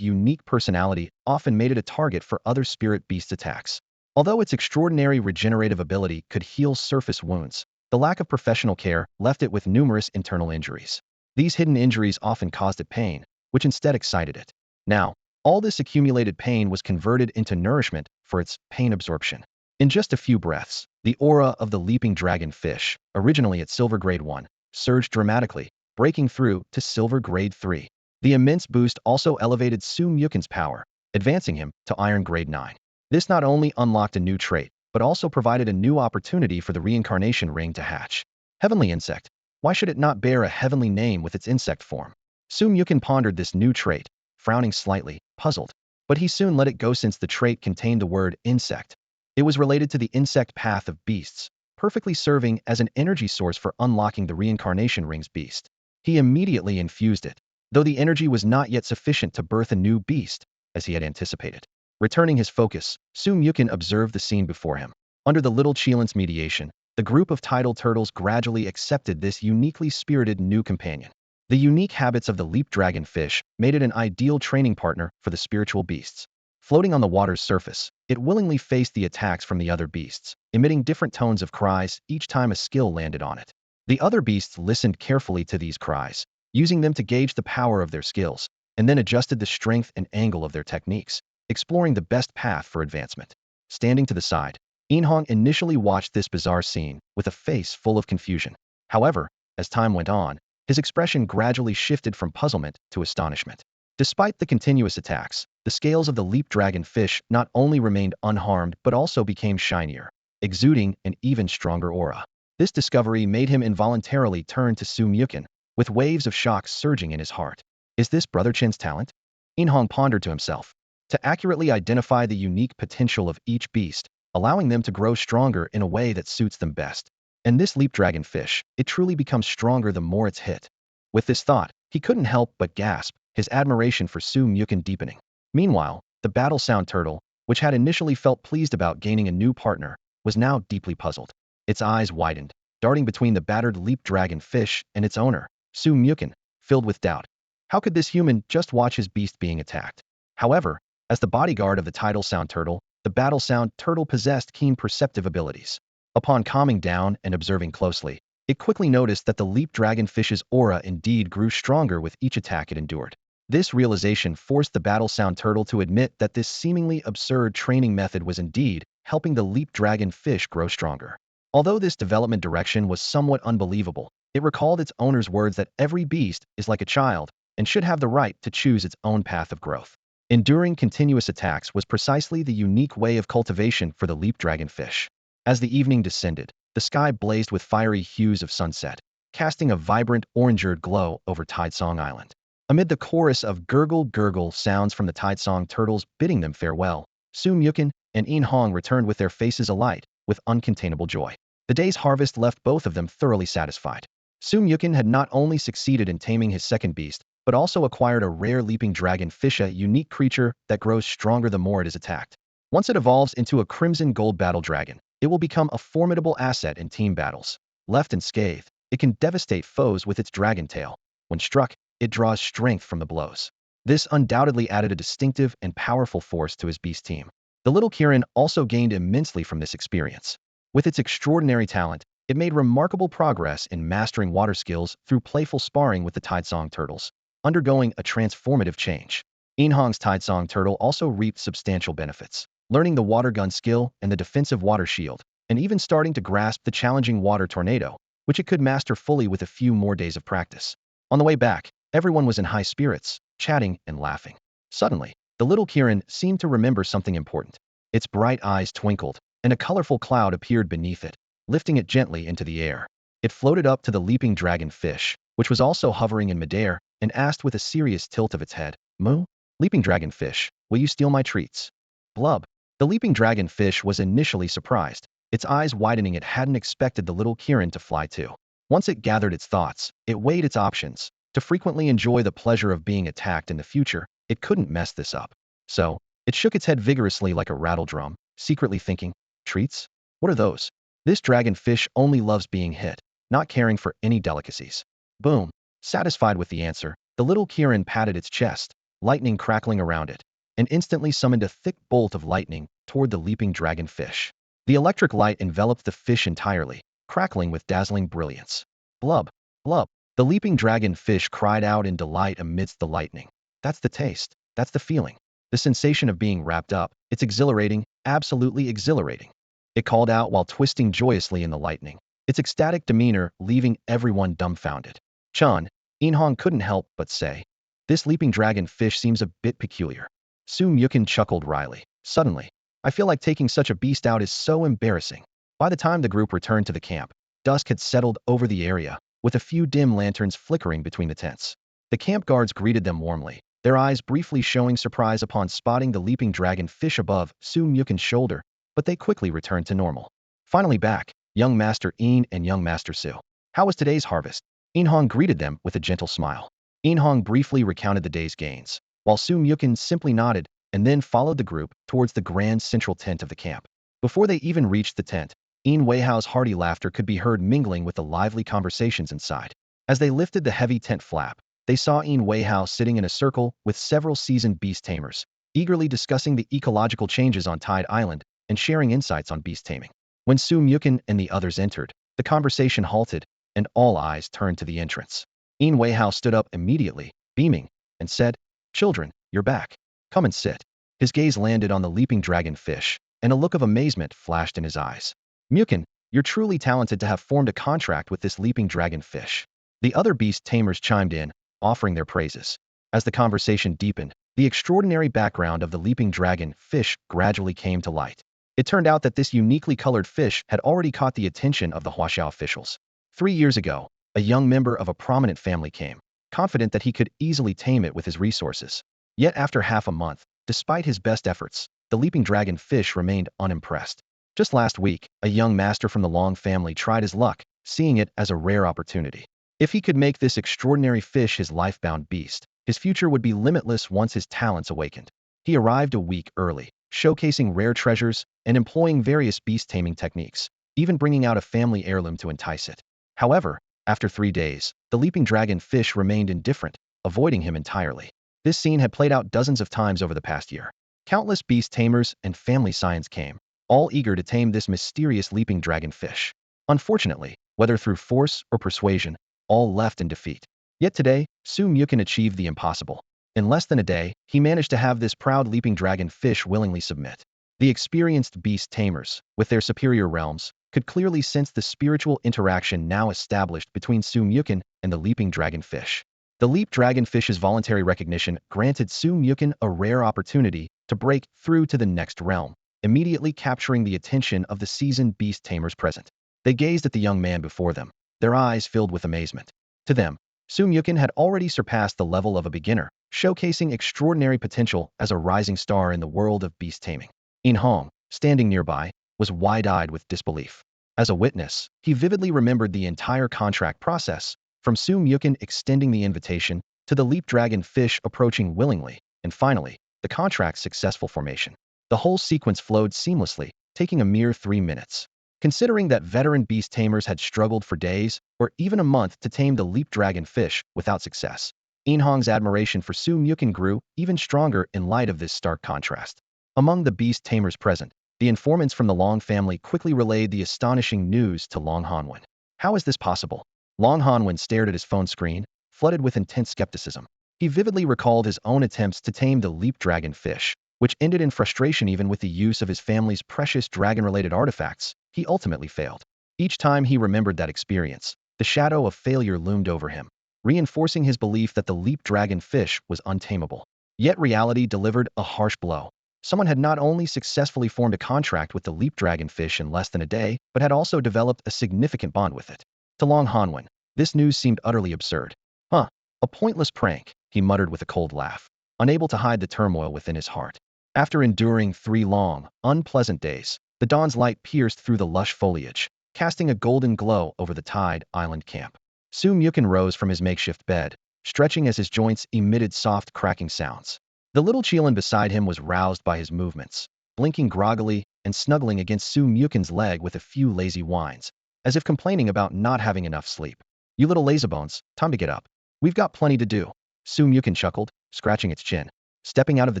unique personality often made it a target for other spirit beast attacks. Although its extraordinary regenerative ability could heal surface wounds, the lack of professional care left it with numerous internal injuries. These hidden injuries often caused it pain, which instead excited it. Now, all this accumulated pain was converted into nourishment for its pain absorption. In just a few breaths, the aura of the leaping dragonfish, originally at Silver Grade 1, surged dramatically, breaking through to Silver Grade 3. The immense boost also elevated Su Mukin's power, advancing him to Iron Grade 9. This not only unlocked a new trait, but also provided a new opportunity for the reincarnation ring to hatch. Heavenly Insect. Why should it not bear a heavenly name with its insect form? Su Mukin pondered this new trait, frowning slightly, puzzled. But he soon let it go since the trait contained the word insect. It was related to the insect path of beasts, perfectly serving as an energy source for unlocking the reincarnation ring's beast. He immediately infused it, though the energy was not yet sufficient to birth a new beast, as he had anticipated. Returning his focus, Su Mukin observed the scene before him. Under the little Qilin's mediation, the group of tidal turtles gradually accepted this uniquely spirited new companion. The unique habits of the leap dragonfish made it an ideal training partner for the spiritual beasts. Floating on the water's surface, it willingly faced the attacks from the other beasts, emitting different tones of cries each time a skill landed on it. The other beasts listened carefully to these cries, using them to gauge the power of their skills, and then adjusted the strength and angle of their techniques, exploring the best path for advancement. Standing to the side, Inhong initially watched this bizarre scene with a face full of confusion. However, as time went on, his expression gradually shifted from puzzlement to astonishment. Despite the continuous attacks, the scales of the leap dragon fish not only remained unharmed but also became shinier, exuding an even stronger aura. This discovery made him involuntarily turn to Su Mukin, with waves of shock surging in his heart. Is this Brother Chin's talent? Inhong pondered to himself. To accurately identify the unique potential of each beast, allowing them to grow stronger in a way that suits them best. And this leap dragon fish, it truly becomes stronger the more it's hit. With this thought, he couldn't help but gasp, his admiration for Su Mukin deepening. Meanwhile, the battle sound turtle, which had initially felt pleased about gaining a new partner, was now deeply puzzled. Its eyes widened, darting between the battered leap dragon fish and its owner, Su Mukin, filled with doubt. How could this human just watch his beast being attacked? However, as the bodyguard of the tidal sound turtle, the battle sound turtle possessed keen perceptive abilities. Upon calming down and observing closely, it quickly noticed that the leap dragon fish's aura indeed grew stronger with each attack it endured. This realization forced the battle sound turtle to admit that this seemingly absurd training method was indeed helping the leap dragon fish grow stronger. Although this development direction was somewhat unbelievable, it recalled its owner's words that every beast is like a child and should have the right to choose its own path of growth. Enduring continuous attacks was precisely the unique way of cultivation for the leap dragon fish. As the evening descended, the sky blazed with fiery hues of sunset, casting a vibrant orange-red glow over Tidesong Island. Amid the chorus of gurgle-gurgle sounds from the Tidesong turtles bidding them farewell, Su Mukin and Inhong returned with their faces alight with uncontainable joy. The day's harvest left both of them thoroughly satisfied. Su Mukin had not only succeeded in taming his second beast, but also acquired a rare leaping dragon fish, a unique creature that grows stronger the more it is attacked. Once it evolves into a crimson gold battle dragon, it will become a formidable asset in team battles. Left unscathed, it can devastate foes with its dragon tail. When struck, it draws strength from the blows. This undoubtedly added a distinctive and powerful force to his beast team. The little Qilin also gained immensely from this experience. With its extraordinary talent, it made remarkable progress in mastering water skills through playful sparring with the Tidesong turtles, undergoing a transformative change. Inhong's Tidesong turtle also reaped substantial benefits, learning the water gun skill and the defensive water shield, and even starting to grasp the challenging water tornado, which it could master fully with a few more days of practice. On the way back, everyone was in high spirits, chatting and laughing. Suddenly, the little Qilin seemed to remember something important. Its bright eyes twinkled, and a colorful cloud appeared beneath it, lifting it gently into the air. It floated up to the leaping dragon fish, which was also hovering in midair, and asked with a serious tilt of its head, "Moo? Leaping dragon fish, will you steal my treats?" Blub. The leaping dragon fish was initially surprised, its eyes widening. It hadn't expected the little Qilin to fly too. Once it gathered its thoughts, it weighed its options. To frequently enjoy the pleasure of being attacked in the future, it couldn't mess this up. So, it shook its head vigorously like a rattle drum, secretly thinking, treats? What are those? This dragon fish only loves being hit, not caring for any delicacies. Boom. Satisfied with the answer, the little Qilin patted its chest, lightning crackling around it, and instantly summoned a thick bolt of lightning toward the leaping dragon fish. The electric light enveloped the fish entirely, crackling with dazzling brilliance. Blub. Blub. The leaping dragon fish cried out in delight amidst the lightning. That's the taste. That's the feeling. The sensation of being wrapped up. It's exhilarating, absolutely exhilarating. It called out while twisting joyously in the lightning, its ecstatic demeanor leaving everyone dumbfounded. Chun, Inhong couldn't help but say, "This leaping dragon fish seems a bit peculiar." Su Mukin chuckled wryly. "Suddenly, I feel like taking such a beast out is so embarrassing." By the time the group returned to the camp, dusk had settled over the area, with a few dim lanterns flickering between the tents. The camp guards greeted them warmly, their eyes briefly showing surprise upon spotting the leaping dragon fish above Su Mukin's shoulder, but they quickly returned to normal. Finally back, young Master In and young Master Su. How was today's harvest? Inhong greeted them with a gentle smile. Inhong briefly recounted the day's gains, while Su Mukin simply nodded and then followed the group towards the grand central tent of the camp. Before they even reached the tent, In Weihao's hearty laughter could be heard mingling with the lively conversations inside. As they lifted the heavy tent flap, they saw In Weihao sitting in a circle with several seasoned beast tamers, eagerly discussing the ecological changes on Tide Island and sharing insights on beast taming. When Su Mukin and the others entered, the conversation halted, and all eyes turned to the entrance. Weihao stood up immediately, beaming, and said, "Children, you're back. Come and sit." His gaze landed on the leaping dragonfish, and a look of amazement flashed in his eyes. "Mochen, you're truly talented to have formed a contract with this leaping dragonfish." The other beast tamers chimed in, offering their praises. As the conversation deepened, the extraordinary background of the leaping dragon fish gradually came to light. It turned out that this uniquely colored fish had already caught the attention of the Huaxiao officials. 3 years ago, a young member of a prominent family came, confident that he could easily tame it with his resources. Yet after half a month, despite his best efforts, the leaping dragon fish remained unimpressed. Just last week, a young master from the Long family tried his luck, seeing it as a rare opportunity. If he could make this extraordinary fish his life-bound beast, his future would be limitless once his talents awakened. He arrived a week early, showcasing rare treasures and employing various beast taming techniques, even bringing out a family heirloom to entice it. However, after 3 days, the leaping dragon fish remained indifferent, avoiding him entirely. This scene had played out dozens of times over the past year. Countless beast tamers and family scions came, all eager to tame this mysterious leaping dragon fish. Unfortunately, whether through force or persuasion, all left in defeat. Yet today, Su Muken achieved the impossible. In less than a day, he managed to have this proud leaping dragon fish willingly submit. The experienced beast tamers, with their superior realms, could clearly sense the spiritual interaction now established between Su Muken and the leaping dragonfish. The leap dragonfish's voluntary recognition granted Su Muken a rare opportunity to break through to the next realm, immediately capturing the attention of the seasoned beast tamers present. They gazed at the young man before them, their eyes filled with amazement. To them, Su Muken had already surpassed the level of a beginner, showcasing extraordinary potential as a rising star in the world of beast taming. In Hong, standing nearby, was wide-eyed with disbelief. As a witness, he vividly remembered the entire contract process, from Su Muken extending the invitation to the leap dragon fish approaching willingly, and finally, the contract's successful formation. The whole sequence flowed seamlessly, taking a mere 3 minutes. Considering that veteran beast tamers had struggled for days or even a month to tame the leap dragon fish without success, Hong's admiration for Su Muken grew even stronger in light of this stark contrast. Among the beast tamers present, the informants from the Long family quickly relayed the astonishing news to Long Hanwen. "How is this possible?" Long Hanwen stared at his phone screen, flooded with intense skepticism. He vividly recalled his own attempts to tame the leap dragon fish, which ended in frustration. Even with the use of his family's precious dragon-related artifacts, he ultimately failed. Each time he remembered that experience, the shadow of failure loomed over him, reinforcing his belief that the leap dragon fish was untamable. Yet reality delivered a harsh blow. Someone had not only successfully formed a contract with the leap dragonfish in less than a day, but had also developed a significant bond with it. To Long Hanwen, this news seemed utterly absurd. "Huh, a pointless prank," he muttered with a cold laugh, unable to hide the turmoil within his heart. After enduring 3 long, unpleasant days, the dawn's light pierced through the lush foliage, casting a golden glow over the Tide Island camp. Su Muken rose from his makeshift bed, stretching as his joints emitted soft cracking sounds. The little Qilin beside him was roused by his movements, blinking groggily and snuggling against Su Muken's leg with a few lazy whines, as if complaining about not having enough sleep. "You little lazybones, time to get up. We've got plenty to do." Su Muken chuckled, scratching its chin. Stepping out of the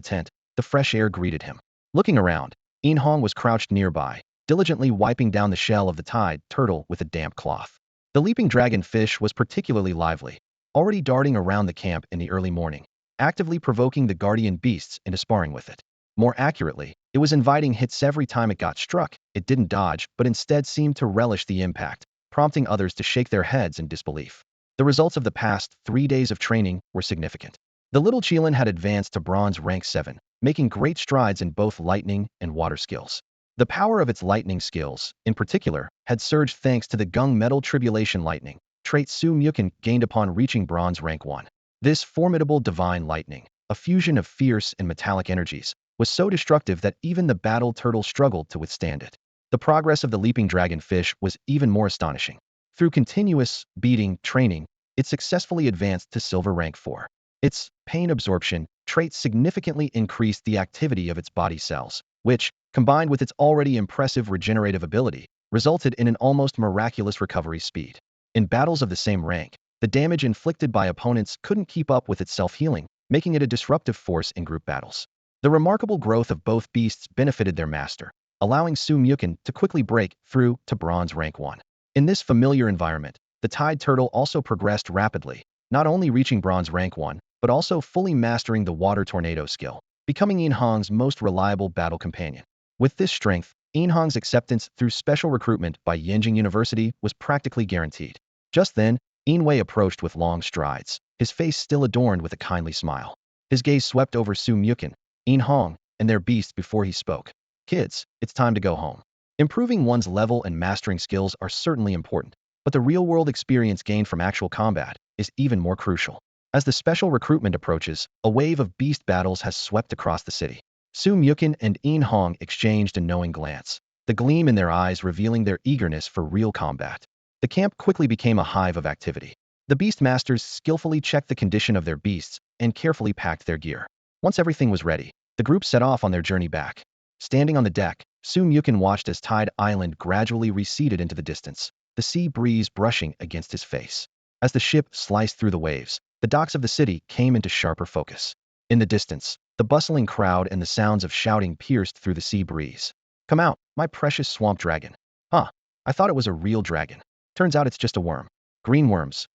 tent, the fresh air greeted him. Looking around, Hong was crouched nearby, diligently wiping down the shell of the tide turtle with a damp cloth. The leaping dragonfish was particularly lively, already darting around the camp in the early morning, actively provoking the guardian beasts into sparring with it. More accurately, it was inviting hits every time it got struck. It didn't dodge, but instead seemed to relish the impact, prompting others to shake their heads in disbelief. The results of the past 3 days of training were significant. The little Qilin had advanced to bronze rank 7, making great strides in both lightning and water skills. The power of its lightning skills, in particular, had surged thanks to the gung metal tribulation lightning trait Su Muken gained upon reaching bronze rank 1. This formidable divine lightning, a fusion of fierce and metallic energies, was so destructive that even the battle turtle struggled to withstand it. The progress of the leaping dragonfish was even more astonishing. Through continuous, beating training, it successfully advanced to silver rank 4. Its pain absorption trait significantly increased the activity of its body cells, which, combined with its already impressive regenerative ability, resulted in an almost miraculous recovery speed. In battles of the same rank, the damage inflicted by opponents couldn't keep up with its self-healing, making it a disruptive force in group battles. The remarkable growth of both beasts benefited their master, allowing Su Muken to quickly break through to bronze rank 1. In this familiar environment, the tide turtle also progressed rapidly, not only reaching bronze rank 1, but also fully mastering the water tornado skill, becoming Yin Hong's most reliable battle companion. With this strength, Yin Hong's acceptance through special recruitment by Yanjing University was practically guaranteed. Just then, Yin Wei approached with long strides, his face still adorned with a kindly smile. His gaze swept over Su Mukin, Yin Hong, and their beasts before he spoke. Kids, it's time to go home. Improving one's level and mastering skills are certainly important, but the real-world experience gained from actual combat is even more crucial. As the special recruitment approaches, a wave of beast battles has swept across the city. Su Mukin and Yin Hong exchanged a knowing glance, the gleam in their eyes revealing their eagerness for real combat. The camp quickly became a hive of activity. The beast masters skillfully checked the condition of their beasts and carefully packed their gear. Once everything was ready, the group set off on their journey back. Standing on the deck, Su Mukin watched as Tide Island gradually receded into the distance, the sea breeze brushing against his face. As the ship sliced through the waves, the docks of the city came into sharper focus. In the distance, the bustling crowd and the sounds of shouting pierced through the sea breeze. "Come out, my precious swamp dragon." "Huh, I thought it was a real dragon. Turns out it's just a worm." Green worms,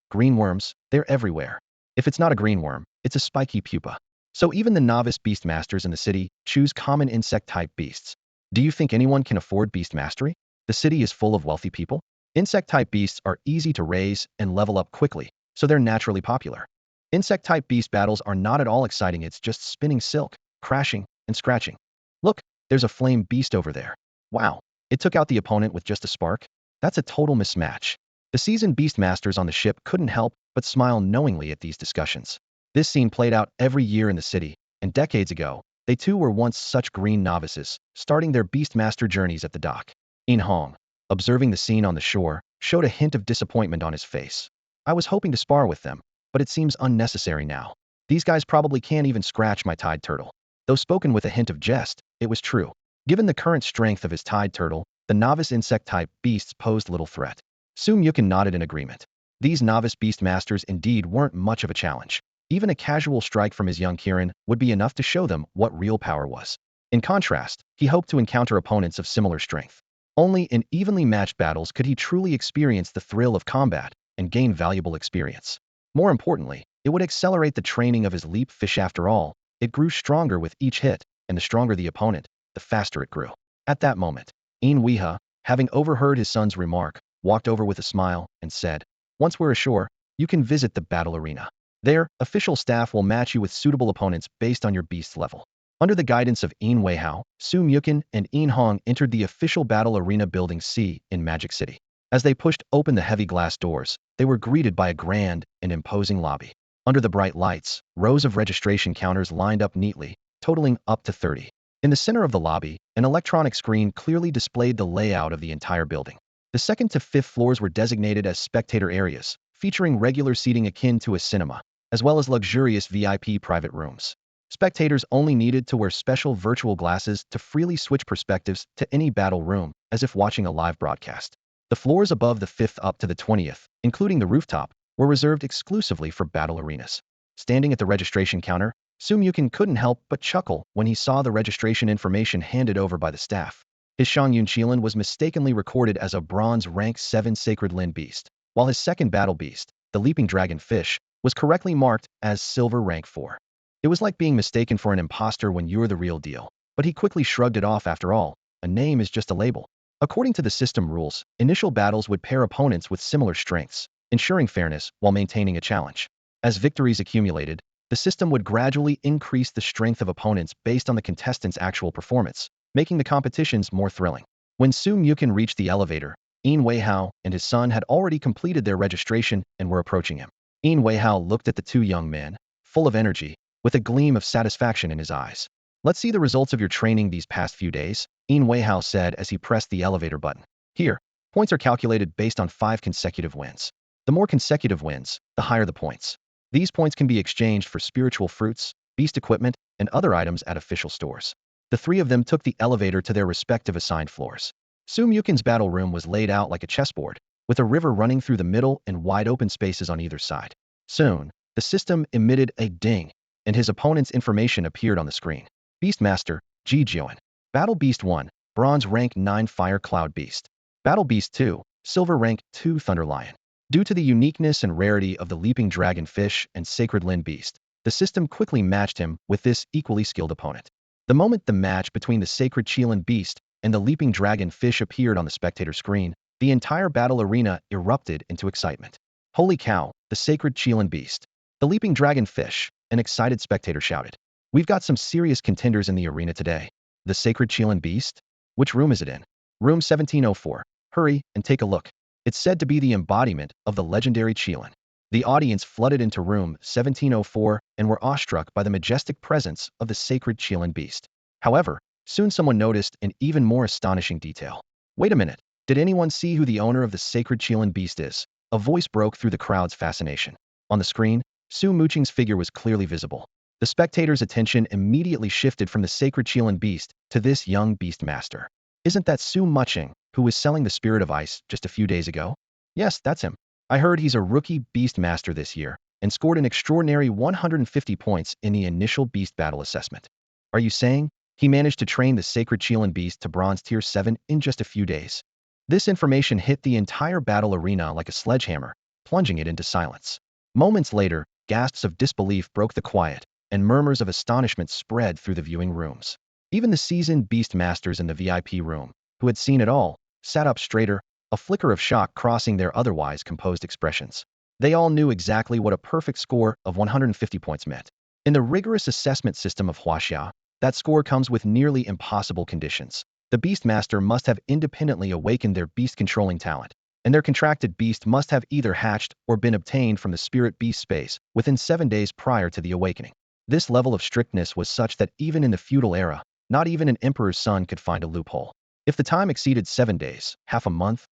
they're everywhere. If it's not a green worm, it's a spiky pupa. So even the novice beast masters in the city choose common insect-type beasts. Do you think anyone can afford beast mastery? The city is full of wealthy people. Insect-type beasts are easy to raise and level up quickly, so they're naturally popular. Insect-type beast battles are not at all exciting, it's just spinning silk, crashing, and scratching. Look, there's a flame beast over there. Wow, it took out the opponent with just a spark? That's a total mismatch. The seasoned beast masters on the ship couldn't help but smile knowingly at these discussions. This scene played out every year in the city, and decades ago, they too were once such green novices, starting their beastmaster journeys at the dock. Yin Hong, observing the scene on the shore, showed a hint of disappointment on his face. "I was hoping to spar with them, but it seems unnecessary now. These guys probably can't even scratch my tide turtle." Though spoken with a hint of jest, it was true. Given the current strength of his tide turtle, the novice insect-type beasts posed little threat. Su Mukin nodded in agreement. These novice beast masters indeed weren't much of a challenge. Even a casual strike from his young Qilin would be enough to show them what real power was. In contrast, he hoped to encounter opponents of similar strength. Only in evenly matched battles could he truly experience the thrill of combat and gain valuable experience. More importantly, it would accelerate the training of his leap fish. After all, it grew stronger with each hit, and the stronger the opponent, the faster it grew. At that moment, Yin Weiha, having overheard his son's remark, walked over with a smile and said, "Once we're ashore, you can visit the battle arena. There, official staff will match you with suitable opponents based on your beast's level." Under the guidance of Yin Weihao, Su Mukin and Yin Hong entered the official battle arena building C in Magic City. As they pushed open the heavy glass doors, they were greeted by a grand and imposing lobby. Under the bright lights, rows of registration counters lined up neatly, totaling up to 30. In the center of the lobby, an electronic screen clearly displayed the layout of the entire building. The second to fifth floors were designated as spectator areas, featuring regular seating akin to a cinema, as well as luxurious VIP private rooms. Spectators only needed to wear special virtual glasses to freely switch perspectives to any battle room, as if watching a live broadcast. The floors above the 5th up to the 20th, including the rooftop, were reserved exclusively for battle arenas. Standing at the registration counter, Su Mukin couldn't help but chuckle when he saw the registration information handed over by the staff. His Shangyun Qilin was mistakenly recorded as a bronze rank 7 sacred Lin beast, while his second battle beast, the leaping dragon fish, was correctly marked as silver rank 4. It was like being mistaken for an imposter when you're the real deal, but he quickly shrugged it off. After all, a name is just a label. According to the system rules, initial battles would pair opponents with similar strengths, ensuring fairness while maintaining a challenge. As victories accumulated, the system would gradually increase the strength of opponents based on the contestants' actual performance, making the competitions more thrilling. When Su Mukin reached the elevator, Yin Weihao and his son had already completed their registration and were approaching him. Yin Weihao looked at the two young men, full of energy, with a gleam of satisfaction in his eyes. "Let's see the results of your training these past few days," Yin Weihao said as he pressed the elevator button. "Here, points are calculated based on 5 consecutive wins. The more consecutive wins, the higher the points. These points can be exchanged for spiritual fruits, beast equipment, and other items at official stores." The three of them took the elevator to their respective assigned floors. Su Mukin's battle room was laid out like a chessboard, with a river running through the middle and wide open spaces on either side. Soon, the system emitted a ding, and his opponent's information appeared on the screen. Beastmaster, Ji Jiuan. Battle Beast 1, Bronze Rank 9 Fire Cloud Beast. Battle Beast 2, Silver Rank 2 Thunder Lion. Due to the uniqueness and rarity of the leaping dragon fish and sacred Lin beast, the system quickly matched him with this equally skilled opponent. The moment the match between the sacred Qilin beast and the leaping dragon fish appeared on the spectator screen, the entire battle arena erupted into excitement. Holy cow, the sacred Qilin beast. The leaping dragon fish, an excited spectator shouted. We've got some serious contenders in the arena today. The sacred Qilin beast? Which room is it in? Room 1704. Hurry and take a look. It's said to be the embodiment of the legendary Qilin. The audience flooded into room 1704 and were awestruck by the majestic presence of the sacred Qilin beast. However, soon someone noticed an even more astonishing detail. Wait a minute, did anyone see who the owner of the sacred Qilin beast is? A voice broke through the crowd's fascination. On the screen, Su Mucheng's figure was clearly visible. The spectators' attention immediately shifted from the sacred Qilin beast to this young beast master. Isn't that Su Mucheng, who was selling the Spirit of Ice just a few days ago? Yes, that's him. I heard he's a rookie beast master this year and scored an extraordinary 150 points in the initial beast battle assessment. Are you saying he managed to train the sacred Qilin beast to bronze tier 7 in just a few days? This information hit the entire battle arena like a sledgehammer, plunging it into silence. Moments later, gasps of disbelief broke the quiet, and murmurs of astonishment spread through the viewing rooms. Even the seasoned beast masters in the VIP room, who had seen it all, sat up straighter, a flicker of shock crossing their otherwise composed expressions. They all knew exactly what a perfect score of 150 points meant. In the rigorous assessment system of Huaxia, that score comes with nearly impossible conditions. The Beastmaster must have independently awakened their beast-controlling talent, and their contracted beast must have either hatched or been obtained from the spirit beast space within 7 days prior to the awakening. This level of strictness was such that even in the feudal era, not even an emperor's son could find a loophole. If the time exceeded 7 days, half a month,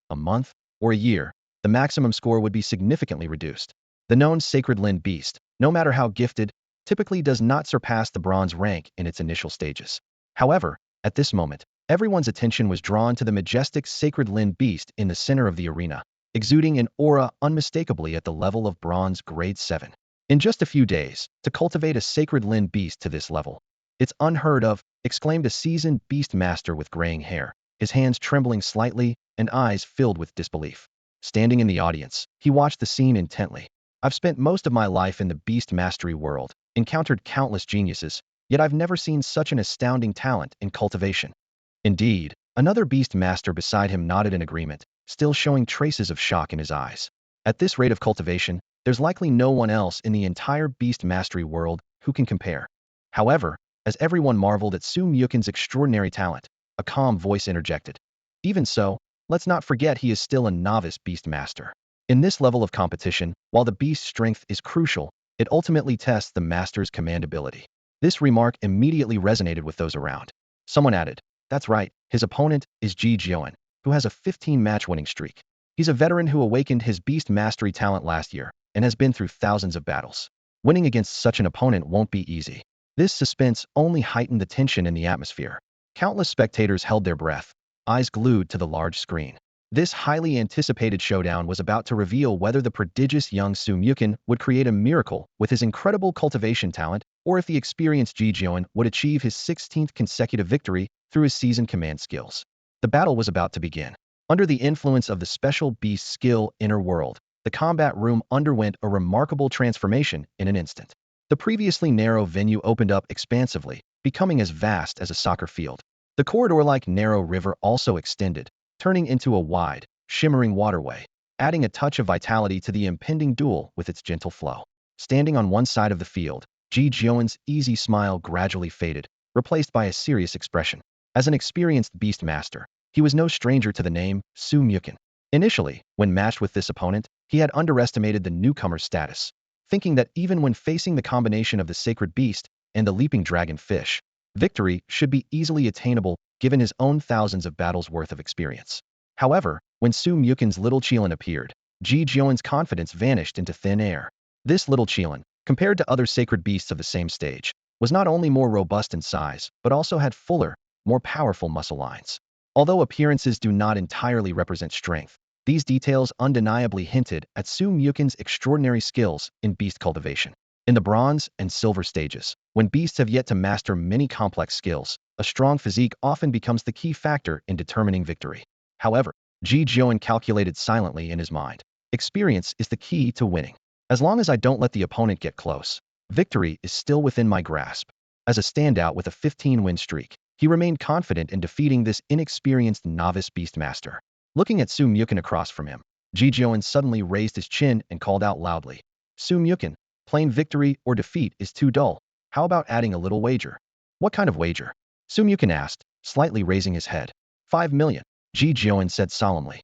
or a year, the maximum score would be significantly reduced. The known sacred Lin beast, no matter how gifted, typically does not surpass the bronze rank in its initial stages. However, at this moment, everyone's attention was drawn to the majestic sacred Lin beast in the center of the arena, exuding an aura unmistakably at the level of bronze grade 7. In just a few days, to cultivate a sacred Lin beast to this level, it's unheard of, exclaimed a seasoned beast master with graying hair, his hands trembling slightly and eyes filled with disbelief. Standing in the audience, he watched the scene intently. I've spent most of my life in the beast mastery world, encountered countless geniuses, yet I've never seen such an astounding talent in cultivation. Indeed, another beast master beside him nodded in agreement, still showing traces of shock in his eyes. At this rate of cultivation, there's likely no one else in the entire beast mastery world who can compare. However, as everyone marveled at Su Muchen's extraordinary talent, a calm voice interjected. Even so, let's not forget he is still a novice beast master. In this level of competition, while the beast's strength is crucial, it ultimately tests the master's command ability. This remark immediately resonated with those around. Someone added, that's right, his opponent is Ji Jiuan, who has a 15-match winning streak. He's a veteran who awakened his beast mastery talent last year and has been through thousands of battles. Winning against such an opponent won't be easy. This suspense only heightened the tension in the atmosphere. Countless spectators held their breath, eyes glued to the large screen. This highly anticipated showdown was about to reveal whether the prodigious young Su Muchen would create a miracle with his incredible cultivation talent, or if the experienced Ji Jiuan would achieve his 16th consecutive victory through his seasoned command skills. The battle was about to begin. Under the influence of the special beast skill Inner World, the combat room underwent a remarkable transformation in an instant. The previously narrow venue opened up expansively, becoming as vast as a soccer field. The corridor-like narrow river also extended, turning into a wide, shimmering waterway, adding a touch of vitality to the impending duel with its gentle flow. Standing on one side of the field, Ji Jiuan's easy smile gradually faded, replaced by a serious expression. As an experienced beast master, he was no stranger to the name Su Muchen. Initially, when matched with this opponent, he had underestimated the newcomer's status, thinking that even when facing the combination of the sacred beast and the leaping dragon fish, victory should be easily attainable given his own thousands of battles worth of experience. However, when Su Muchen's little Qilin appeared, Ji Jiuan's confidence vanished into thin air. This little Qilin, compared to other sacred beasts of the same stage, was not only more robust in size, but also had fuller, more powerful muscle lines. Although appearances do not entirely represent strength, these details undeniably hinted at Su Muchen's extraordinary skills in beast cultivation. In the bronze and silver stages, when beasts have yet to master many complex skills, a strong physique often becomes the key factor in determining victory. However, Ji Jiuan calculated silently in his mind. Experience is the key to winning. As long as I don't let the opponent get close, victory is still within my grasp. As a standout with a 15-win streak, he remained confident in defeating this inexperienced novice beastmaster. Looking at Su Mukin across from him, Ji Jioen suddenly raised his chin and called out loudly, Su Mukin, plain victory or defeat is too dull. How about adding a little wager? What kind of wager? Su Mukin asked, slightly raising his head. 5 million, Ji Jioen said solemnly.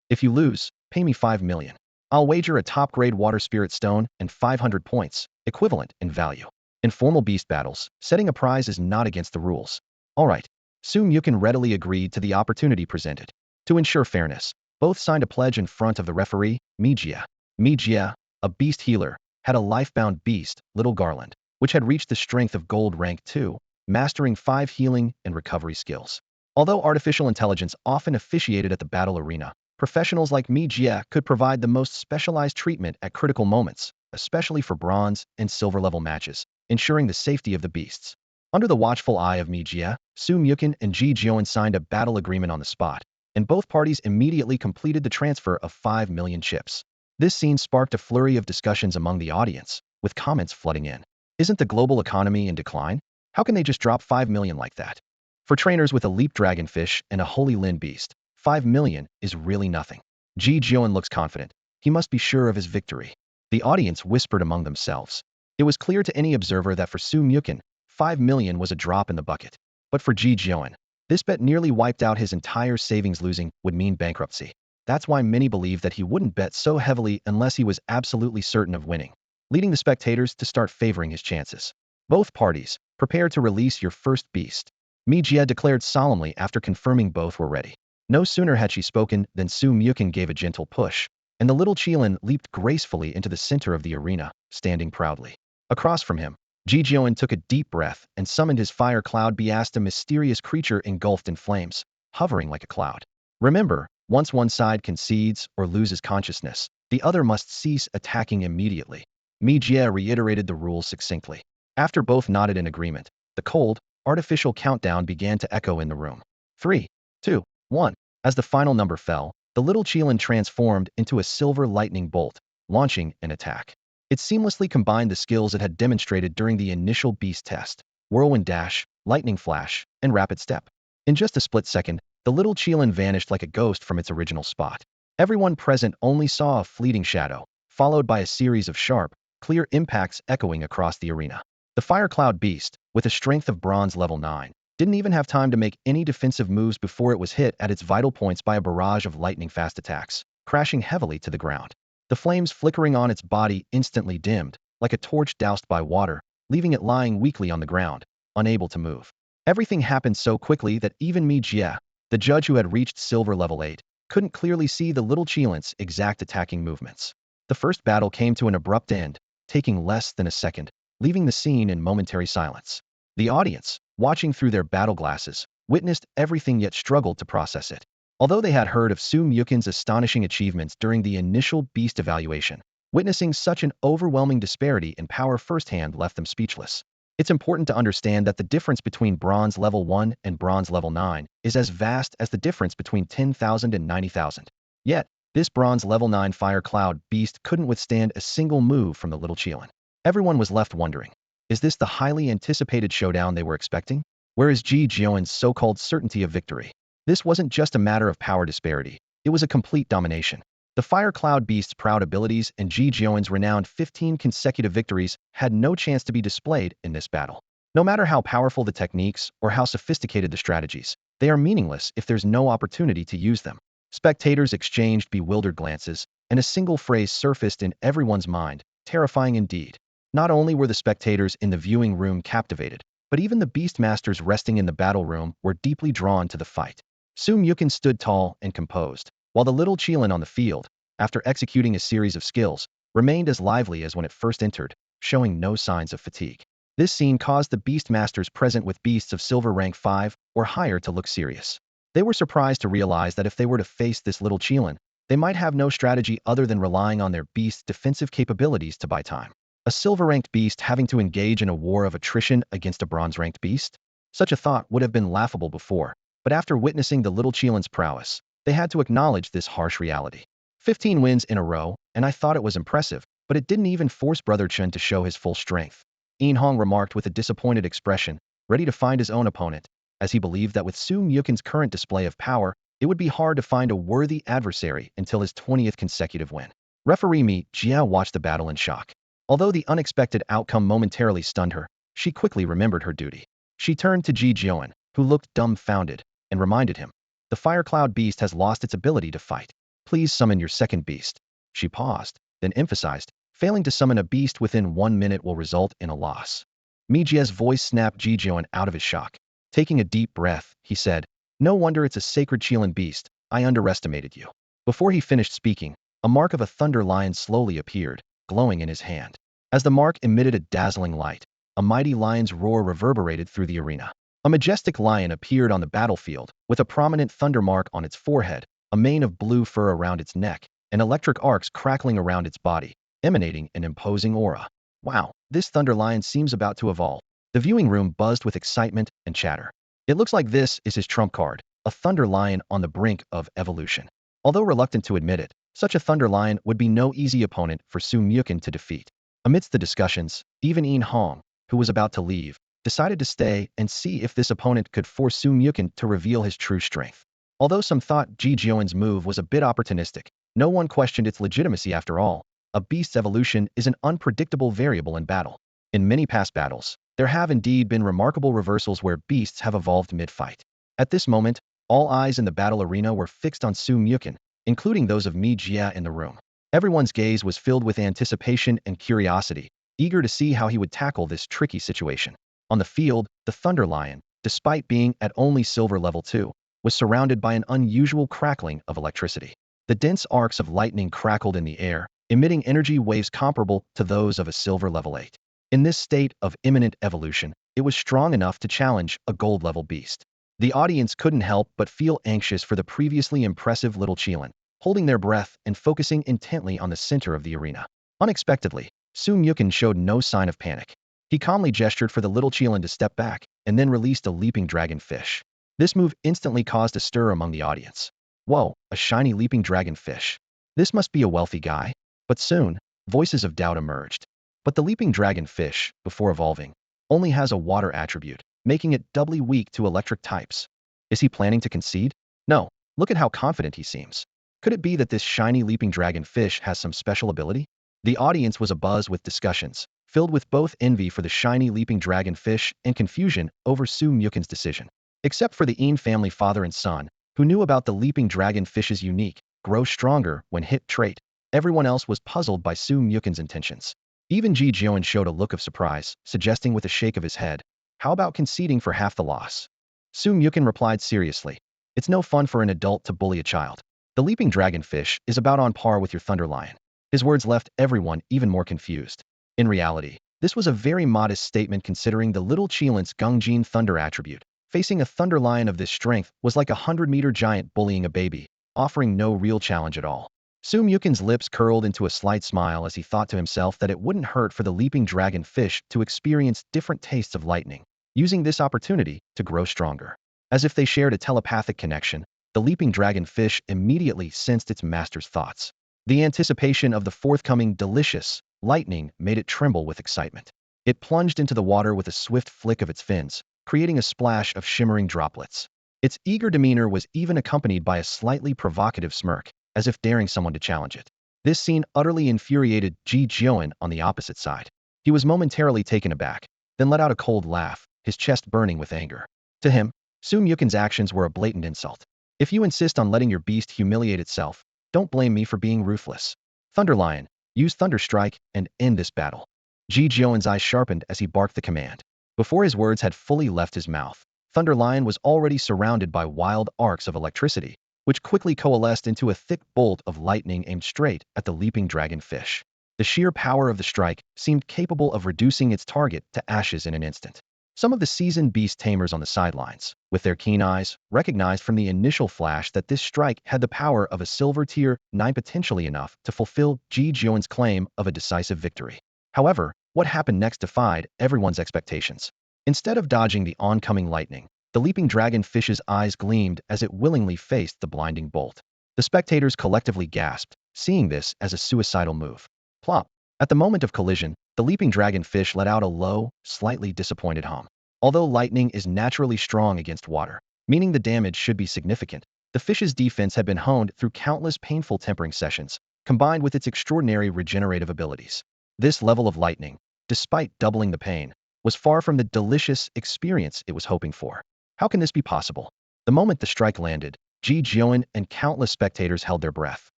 If you lose, pay me 5 million. I'll wager a top-grade water spirit stone and 500 points, equivalent in value. In formal beast battles, setting a prize is not against the rules. All right. Su Mukin readily agreed to the opportunity presented. To ensure fairness, both signed a pledge in front of the referee, Mijia. Mijia, a beast healer, had a life-bound beast, Little Garland, which had reached the strength of gold rank 2, mastering 5 healing and recovery skills. Although artificial intelligence often officiated at the battle arena, professionals like Mijia could provide the most specialized treatment at critical moments, especially for bronze and silver level matches, ensuring the safety of the beasts. Under the watchful eye of Mijia, Su Mukin and Ji Jioen signed a battle agreement on the spot, and both parties immediately completed the transfer of 5 million chips. This scene sparked a flurry of discussions among the audience, with comments flooding in. Isn't the global economy in decline? How can they just drop 5 million like that? For trainers with a leap dragonfish and a holy Lin beast, 5 million is really nothing. Ji Jioen looks confident. He must be sure of his victory. The audience whispered among themselves. It was clear to any observer that for Su Mukin, 5 million was a drop in the bucket. But for Ji Jioen, this bet nearly wiped out his entire savings. Losing would mean bankruptcy. That's why many believe that he wouldn't bet so heavily unless he was absolutely certain of winning, leading the spectators to start favoring his chances. Both parties, prepare to release your first beast, Mijia declared solemnly after confirming both were ready. No sooner had she spoken than Su Mukin gave a gentle push, and the little Qilin leaped gracefully into the center of the arena, standing proudly. Across from him, Ji Jioen took a deep breath and summoned his fire cloud beast, a mysterious creature engulfed in flames, hovering like a cloud. Remember, once one side concedes or loses consciousness, the other must cease attacking immediately. Mijia reiterated the rules succinctly. After both nodded in agreement, the cold, artificial countdown began to echo in the room. 3, 2, 1. As the final number fell, the little Qilin transformed into a silver lightning bolt, launching an attack. It seamlessly combined the skills it had demonstrated during the initial beast test: whirlwind dash, lightning flash, and rapid step. In just a split second, the little Qilin vanished like a ghost from its original spot. Everyone present only saw a fleeting shadow, followed by a series of sharp, clear impacts echoing across the arena. The fire cloud beast, with a strength of bronze level 9, didn't even have time to make any defensive moves before it was hit at its vital points by a barrage of lightning-fast attacks, crashing heavily to the ground. The flames flickering on its body instantly dimmed, like a torch doused by water, leaving it lying weakly on the ground, unable to move. Everything happened so quickly that even Mijia, the judge who had reached silver level 8, couldn't clearly see the little Qilin's exact attacking movements. The first battle came to an abrupt end, taking less than a second, leaving the scene in momentary silence. The audience, watching through their battle glasses, witnessed everything yet struggled to process it. Although they had heard of Su Mukin's astonishing achievements during the initial beast evaluation, witnessing such an overwhelming disparity in power firsthand left them speechless. It's important to understand that the difference between bronze level 1 and bronze level 9 is as vast as the difference between 10,000 and 90,000. Yet, this bronze level 9 fire cloud beast couldn't withstand a single move from the little Qilin. Everyone was left wondering, is this the highly anticipated showdown they were expecting? Where is Ji Jioen's so-called certainty of victory? This wasn't just a matter of power disparity, it was a complete domination. The Fire Cloud Beast's proud abilities and Ji Jioen's renowned 15 consecutive victories had no chance to be displayed in this battle. No matter how powerful the techniques or how sophisticated the strategies, they are meaningless if there's no opportunity to use them. Spectators exchanged bewildered glances, and a single phrase surfaced in everyone's mind: terrifying indeed. Not only were the spectators in the viewing room captivated, but even the beastmasters resting in the battle room were deeply drawn to the fight. Su Mukin stood tall and composed, while the little Qilin on the field, after executing a series of skills, remained as lively as when it first entered, showing no signs of fatigue. This scene caused the beastmasters present with beasts of silver rank 5 or higher to look serious. They were surprised to realize that if they were to face this little Qilin, they might have no strategy other than relying on their beast's defensive capabilities to buy time. A silver-ranked beast having to engage in a war of attrition against a bronze-ranked beast? Such a thought would have been laughable before, but after witnessing the little Qilin's prowess, they had to acknowledge this harsh reality. 15 wins in a row, and I thought it was impressive, but it didn't even force Brother Chen to show his full strength. Yin Hong remarked with a disappointed expression, ready to find his own opponent, as he believed that with Su Mukin's current display of power, it would be hard to find a worthy adversary until his 20th consecutive win. Referee Mi Jia watched the battle in shock. Although the unexpected outcome momentarily stunned her, she quickly remembered her duty. She turned to Ji Jiuan, who looked dumbfounded, and reminded him, "The Fire Cloud Beast has lost its ability to fight. Please summon your second beast." She paused, then emphasized, "Failing to summon a beast within 1 minute will result in a loss." Mi Jia's voice snapped Ji Jiuan out of his shock. Taking a deep breath, he said, "No wonder it's a sacred Qilin beast. I underestimated you." Before he finished speaking, a mark of a thunder lion slowly appeared, glowing in his hand. As the mark emitted a dazzling light, a mighty lion's roar reverberated through the arena. A majestic lion appeared on the battlefield, with a prominent thunder mark on its forehead, a mane of blue fur around its neck, and electric arcs crackling around its body, emanating an imposing aura. Wow, this thunder lion seems about to evolve. The viewing room buzzed with excitement and chatter. It looks like this is his trump card, a thunder lion on the brink of evolution. Although reluctant to admit it, such a thunder lion would be no easy opponent for Su Mukin to defeat. Amidst the discussions, even Yin Hong, who was about to leave, decided to stay and see if this opponent could force Su Mukin to reveal his true strength. Although some thought Ji Jiuan's move was a bit opportunistic, no one questioned its legitimacy after all. A beast's evolution is an unpredictable variable in battle. In many past battles, there have indeed been remarkable reversals where beasts have evolved mid-fight. At this moment, all eyes in the battle arena were fixed on Su Mukin, including those of Mi Jia in the room. Everyone's gaze was filled with anticipation and curiosity, eager to see how he would tackle this tricky situation. On the field, the Thunder Lion, despite being at only Silver Level 2, was surrounded by an unusual crackling of electricity. The dense arcs of lightning crackled in the air, emitting energy waves comparable to those of a Silver Level 8. In this state of imminent evolution, it was strong enough to challenge a gold-level beast. The audience couldn't help but feel anxious for the previously impressive little Qilin, holding their breath and focusing intently on the center of the arena. Unexpectedly, Su Mukin showed no sign of panic. He calmly gestured for the little Qilin to step back, and then released a leaping dragon fish. This move instantly caused a stir among the audience. Whoa, a shiny leaping dragon fish. This must be a wealthy guy. But soon, voices of doubt emerged. But the leaping dragon fish, before evolving, only has a water attribute, making it doubly weak to electric types. Is he planning to concede? No, look at how confident he seems. Could it be that this shiny leaping dragon fish has some special ability? The audience was abuzz with discussions, filled with both envy for the shiny leaping dragon fish and confusion over Su Mukin's decision. Except for the Yin family father and son, who knew about the leaping dragon fish's unique, grow stronger when hit trait, everyone else was puzzled by Su Mukin's intentions. Even Ji Jiuan showed a look of surprise, suggesting with a shake of his head, "How about conceding for half the loss?" Su Mukin replied seriously, "It's no fun for an adult to bully a child. The leaping dragonfish is about on par with your thunder lion." His words left everyone even more confused. In reality, this was a very modest statement considering the little Qilin's Gungjin thunder attribute. Facing a thunder lion of this strength was like a 100-meter giant bullying a baby, offering no real challenge at all. Su Mukin's lips curled into a slight smile as he thought to himself that it wouldn't hurt for the leaping dragon fish to experience different tastes of lightning, using this opportunity to grow stronger. As if they shared a telepathic connection, the leaping dragon fish immediately sensed its master's thoughts. The anticipation of the forthcoming delicious lightning made it tremble with excitement. It plunged into the water with a swift flick of its fins, creating a splash of shimmering droplets. Its eager demeanor was even accompanied by a slightly provocative smirk, as if daring someone to challenge it. This scene utterly infuriated Ji Jiuan on the opposite side. He was momentarily taken aback, then let out a cold laugh, his chest burning with anger. To him, Su Mukin's actions were a blatant insult. "If you insist on letting your beast humiliate itself, don't blame me for being ruthless. Thunder Lion, use Thunder Strike and end this battle." Ji Jiuan's eyes sharpened as he barked the command. Before his words had fully left his mouth, Thunder Lion was already surrounded by wild arcs of electricity, which quickly coalesced into a thick bolt of lightning aimed straight at the leaping dragon fish. The sheer power of the strike seemed capable of reducing its target to ashes in an instant. Some of the seasoned beast tamers on the sidelines, with their keen eyes, recognized from the initial flash that this strike had the power of a silver tier 9 potentially enough to fulfill Ji Jiuan's claim of a decisive victory. However, what happened next defied everyone's expectations. Instead of dodging the oncoming lightning, the leaping dragon fish's eyes gleamed as it willingly faced the blinding bolt. The spectators collectively gasped, seeing this as a suicidal move. Plop. At the moment of collision, the leaping dragonfish let out a low, slightly disappointed hum. Although lightning is naturally strong against water, meaning the damage should be significant, the fish's defense had been honed through countless painful tempering sessions, combined with its extraordinary regenerative abilities. This level of lightning, despite doubling the pain, was far from the delicious experience it was hoping for. How can this be possible? The moment the strike landed, Ji Jion and countless spectators held their breath.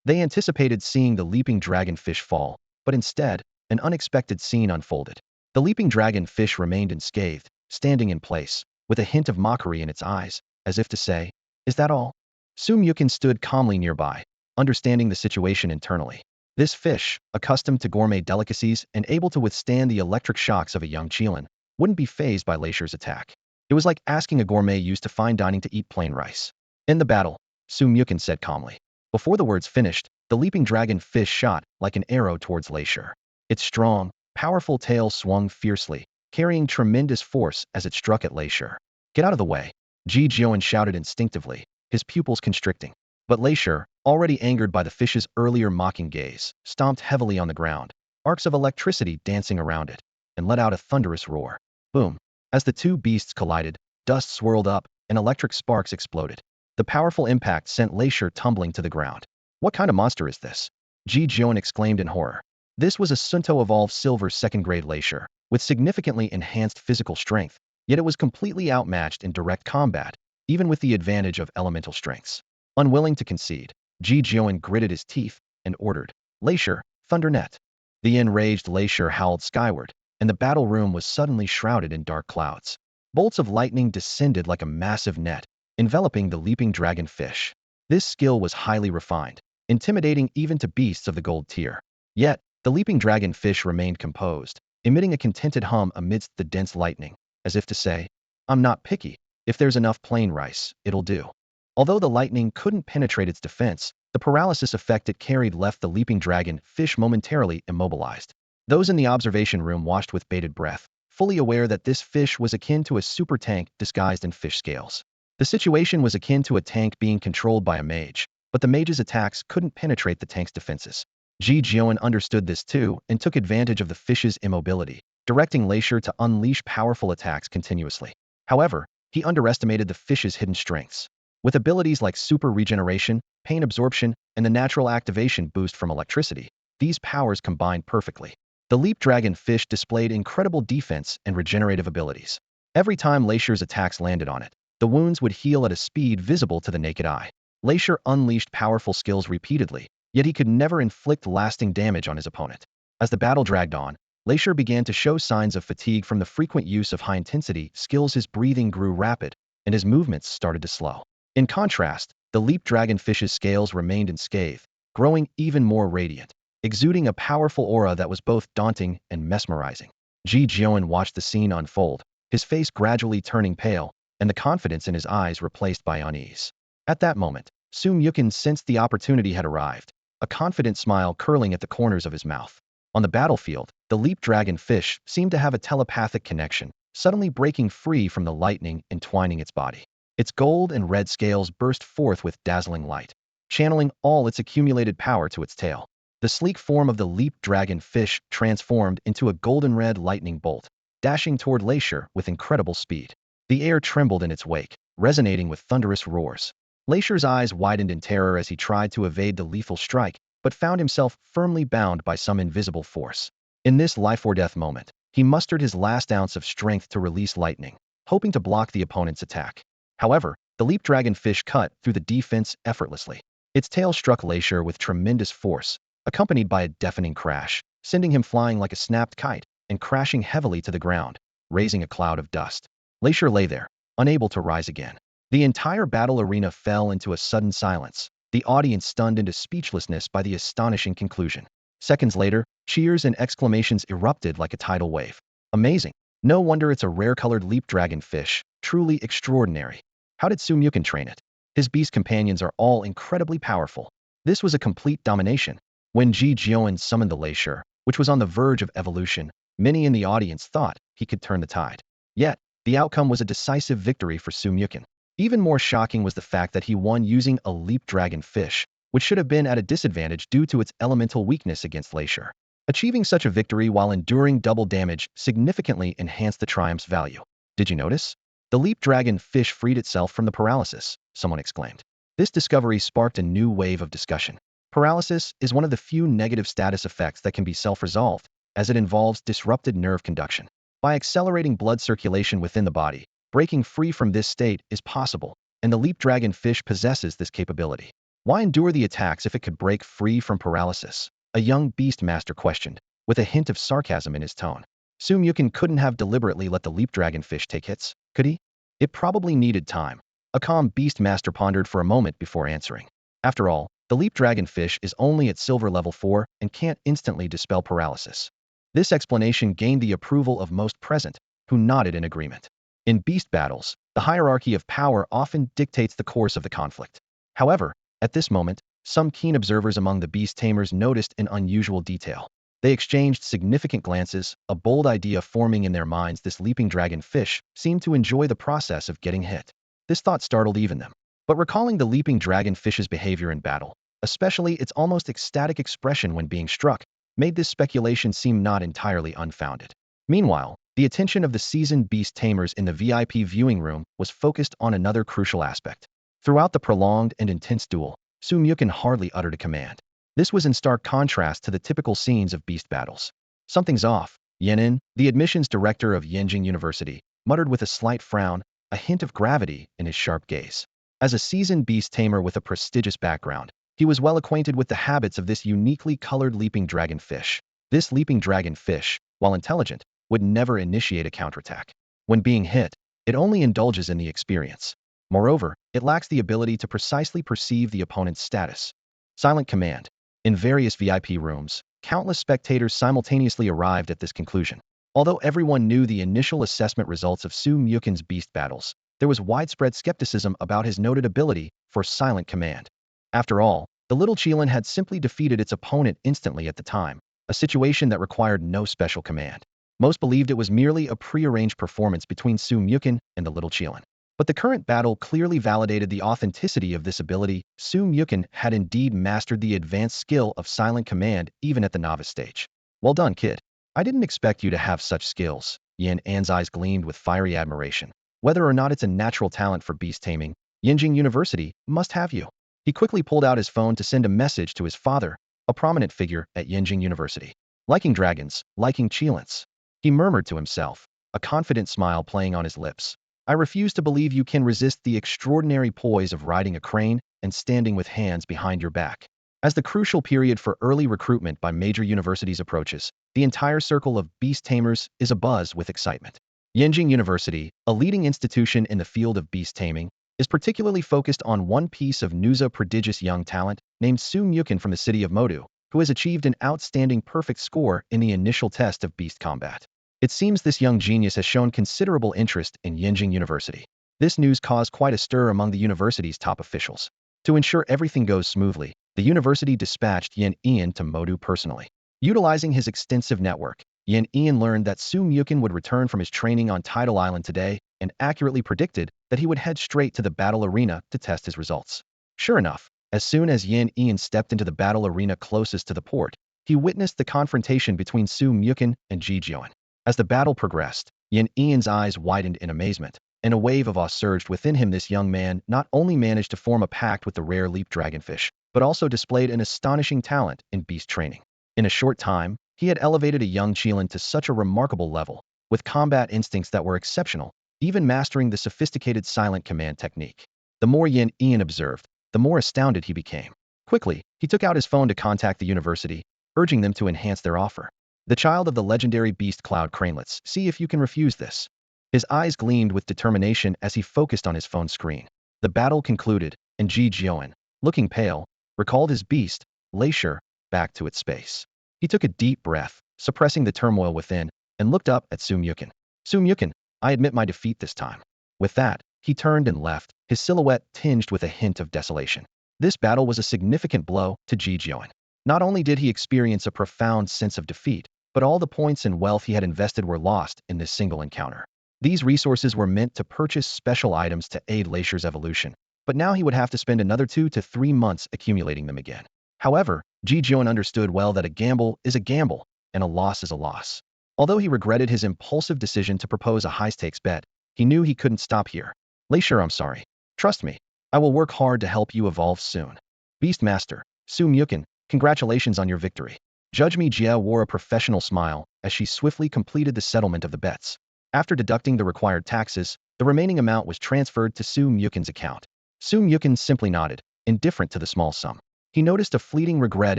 They anticipated seeing the leaping dragonfish fall, but instead, an unexpected scene unfolded. The leaping dragonfish remained unscathed, standing in place, with a hint of mockery in its eyes, as if to say, "Is that all?" Sum Yukin stood calmly nearby, understanding the situation internally. This fish, accustomed to gourmet delicacies and able to withstand the electric shocks of a young Qilin, wouldn't be fazed by Leisher's attack. It was like asking a gourmet used to fine dining to eat plain rice. "In the battle," Sum Yukin said calmly. Before the words finished, the leaping dragon fish shot like an arrow towards Leisure. Its strong, powerful tail swung fiercely, carrying tremendous force as it struck at Leisure. "Get out of the way," Ji Jion shouted instinctively, his pupils constricting. But Leisure, already angered by the fish's earlier mocking gaze, stomped heavily on the ground, arcs of electricity dancing around it, and let out a thunderous roar. Boom! As the two beasts collided, dust swirled up, and electric sparks exploded. The powerful impact sent Leisure tumbling to the ground. "What kind of monster is this?" Ji Jion exclaimed in horror. This was a Sunto-evolved silver second-grade Leisure, with significantly enhanced physical strength, yet it was completely outmatched in direct combat, even with the advantage of elemental strengths. Unwilling to concede, Ji Jion gritted his teeth and ordered, "Leisure, Thundernet." The enraged Leisure howled skyward, and the battle room was suddenly shrouded in dark clouds. Bolts of lightning descended like a massive net, enveloping the leaping dragonfish. This skill was highly refined, intimidating even to beasts of the gold tier. Yet, the leaping dragonfish remained composed, emitting a contented hum amidst the dense lightning, as if to say, "I'm not picky. If there's enough plain rice, it'll do." Although the lightning couldn't penetrate its defense, the paralysis effect it carried left the leaping dragon fish momentarily immobilized. Those in the observation room watched with bated breath, fully aware that this fish was akin to a super tank disguised in fish scales. The situation was akin to a tank being controlled by a mage, but the mage's attacks couldn't penetrate the tank's defenses. Ji Jion understood this too and took advantage of the fish's immobility, directing Leisure to unleash powerful attacks continuously. However, he underestimated the fish's hidden strengths. With abilities like super regeneration, pain absorption, and the natural activation boost from electricity, these powers combined perfectly. The leap dragon fish displayed incredible defense and regenerative abilities. Every time Leisure's attacks landed on it, the wounds would heal at a speed visible to the naked eye. Leisure unleashed powerful skills repeatedly, yet he could never inflict lasting damage on his opponent. As the battle dragged on, Leisure began to show signs of fatigue from the frequent use of high-intensity skills. His breathing grew rapid, and his movements started to slow. In contrast, the leap dragonfish's scales remained unscathed, growing even more radiant, exuding a powerful aura that was both daunting and mesmerizing. Ji Jion watched the scene unfold, his face gradually turning pale, and the confidence in his eyes replaced by unease. At that moment, Sum Yukin sensed the opportunity had arrived, a confident smile curling at the corners of his mouth. On the battlefield, the leap dragonfish seemed to have a telepathic connection, suddenly breaking free from the lightning and twining its body. Its gold and red scales burst forth with dazzling light, channeling all its accumulated power to its tail. The sleek form of the leap dragon fish transformed into a golden-red lightning bolt, dashing toward Leisure with incredible speed. The air trembled in its wake, resonating with thunderous roars. Leisure's eyes widened in terror as he tried to evade the lethal strike, but found himself firmly bound by some invisible force. In this life-or-death moment, he mustered his last ounce of strength to release lightning, hoping to block the opponent's attack. However, the leap dragonfish cut through the defense effortlessly. Its tail struck Leisure with tremendous force, accompanied by a deafening crash, sending him flying like a snapped kite and crashing heavily to the ground, raising a cloud of dust. Leisure lay there, unable to rise again. The entire battle arena fell into a sudden silence, the audience stunned into speechlessness by the astonishing conclusion. Seconds later, cheers and exclamations erupted like a tidal wave. "Amazing! No wonder it's a rare-colored leap dragonfish. Truly extraordinary. How did Sum Yukin train it? His beast companions are all incredibly powerful." This was a complete domination. When Ji Jion summoned the Leisure, which was on the verge of evolution, many in the audience thought he could turn the tide. Yet, the outcome was a decisive victory for Sum Yukin. Even more shocking was the fact that he won using a leap dragon fish, which should have been at a disadvantage due to its elemental weakness against Glacier. Achieving such a victory while enduring double damage significantly enhanced the triumph's value. Did you notice? The leap dragon fish freed itself from the paralysis, someone exclaimed. This discovery sparked a new wave of discussion. Paralysis is one of the few negative status effects that can be self-resolved, as it involves disrupted nerve conduction. By accelerating blood circulation within the body, breaking free from this state is possible, and the leap dragon fish possesses this capability. Why endure the attacks if it could break free from paralysis? A young beast master questioned, with a hint of sarcasm in his tone. Sumyukin couldn't have deliberately let the leap dragon fish take hits, could he? It probably needed time. A calm beast master pondered for a moment before answering. After all, the leap dragon fish is only at silver level 4 and can't instantly dispel paralysis. This explanation gained the approval of most present, who nodded in agreement. In beast battles, the hierarchy of power often dictates the course of the conflict. However, at this moment, some keen observers among the beast tamers noticed an unusual detail. They exchanged significant glances, a bold idea forming in their minds. This leaping dragon fish seemed to enjoy the process of getting hit. This thought startled even them. But recalling the leaping dragon fish's behavior in battle, especially its almost ecstatic expression when being struck, made this speculation seem not entirely unfounded. Meanwhile, the attention of the seasoned beast tamers in the VIP viewing room was focused on another crucial aspect. Throughout the prolonged and intense duel, Sumyukin hardly uttered a command. This was in stark contrast to the typical scenes of beast battles. Something's off, Yenin, the admissions director of Yenjing University, muttered with a slight frown, a hint of gravity in his sharp gaze. As a seasoned beast tamer with a prestigious background, he was well acquainted with the habits of this uniquely colored leaping dragon fish. This leaping dragon fish, while intelligent, would never initiate a counterattack. When being hit, it only indulges in the experience. Moreover, it lacks the ability to precisely perceive the opponent's status. Silent command. In various VIP rooms, countless spectators simultaneously arrived at this conclusion. Although everyone knew the initial assessment results of Sumyukin's beast battles, there was widespread skepticism about his noted ability for silent command. After all, the little Qilin had simply defeated its opponent instantly at the time, a situation that required no special command. Most believed it was merely a prearranged performance between Sumyukin and the little Qilin. But the current battle clearly validated the authenticity of this ability. Sumyukin had indeed mastered the advanced skill of silent command even at the novice stage. Well done, kid. I didn't expect you to have such skills. Yan An's eyes gleamed with fiery admiration. Whether or not it's a natural talent for beast taming, Yenjing University must have you. He quickly pulled out his phone to send a message to his father, a prominent figure at Yenjing University. Liking dragons, liking Qilins. He murmured to himself, a confident smile playing on his lips. I refuse to believe you can resist the extraordinary poise of riding a crane and standing with hands behind your back. As the crucial period for early recruitment by major universities approaches, the entire circle of beast tamers is abuzz with excitement. Yenjing University, a leading institution in the field of beast taming, is particularly focused on one piece of Nuza prodigious young talent named Sumyukin from the city of Modu, who has achieved an outstanding perfect score in the initial test of beast combat. It seems this young genius has shown considerable interest in Yenjing University. This news caused quite a stir among the university's top officials. To ensure everything goes smoothly, the university dispatched Yen Ian to Modu personally. Utilizing his extensive network, Yen Ian learned that Sumyukin would return from his training on Tidal Island today and accurately predicted that he would head straight to the battle arena to test his results. Sure enough, as soon as Yen Ian stepped into the battle arena closest to the port, he witnessed the confrontation between Sumyukin and Ji Jion. As the battle progressed, Yen Ian's eyes widened in amazement, and a wave of awe surged within him. This young man not only managed to form a pact with the rare leap dragonfish, but also displayed an astonishing talent in beast training. In a short time, he had elevated a young Qilin to such a remarkable level, with combat instincts that were exceptional, even mastering the sophisticated silent command technique. The more Yen Ian observed, the more astounded he became. Quickly, he took out his phone to contact the university, urging them to enhance their offer. The child of the legendary beast Cloud Cranelets, see if you can refuse this. His eyes gleamed with determination as he focused on his phone screen. The battle concluded, and Ji Jion, looking pale, recalled his beast, Glacier, back to its space. He took a deep breath, suppressing the turmoil within, and looked up at Sumyukin. Sumyukin, I admit my defeat this time. With that, he turned and left, his silhouette tinged with a hint of desolation. This battle was a significant blow to Ji Jion. Not only did he experience a profound sense of defeat, but all the points and wealth he had invested were lost in this single encounter. These resources were meant to purchase special items to aid Glacier's evolution, but now he would have to spend another 2 to 3 months accumulating them again. However, Ji Jion understood well that a gamble is a gamble, and a loss is a loss. Although he regretted his impulsive decision to propose a high-stakes bet, he knew he couldn't stop here. Leisure, I'm sorry. Trust me. I will work hard to help you evolve soon. Beastmaster, Su Myukin, congratulations on your victory. Judge Mi Jia wore a professional smile as she swiftly completed the settlement of the bets. After deducting the required taxes, the remaining amount was transferred to Su Myukin's account. Su Myukin simply nodded, indifferent to the small sum. He noticed a fleeting regret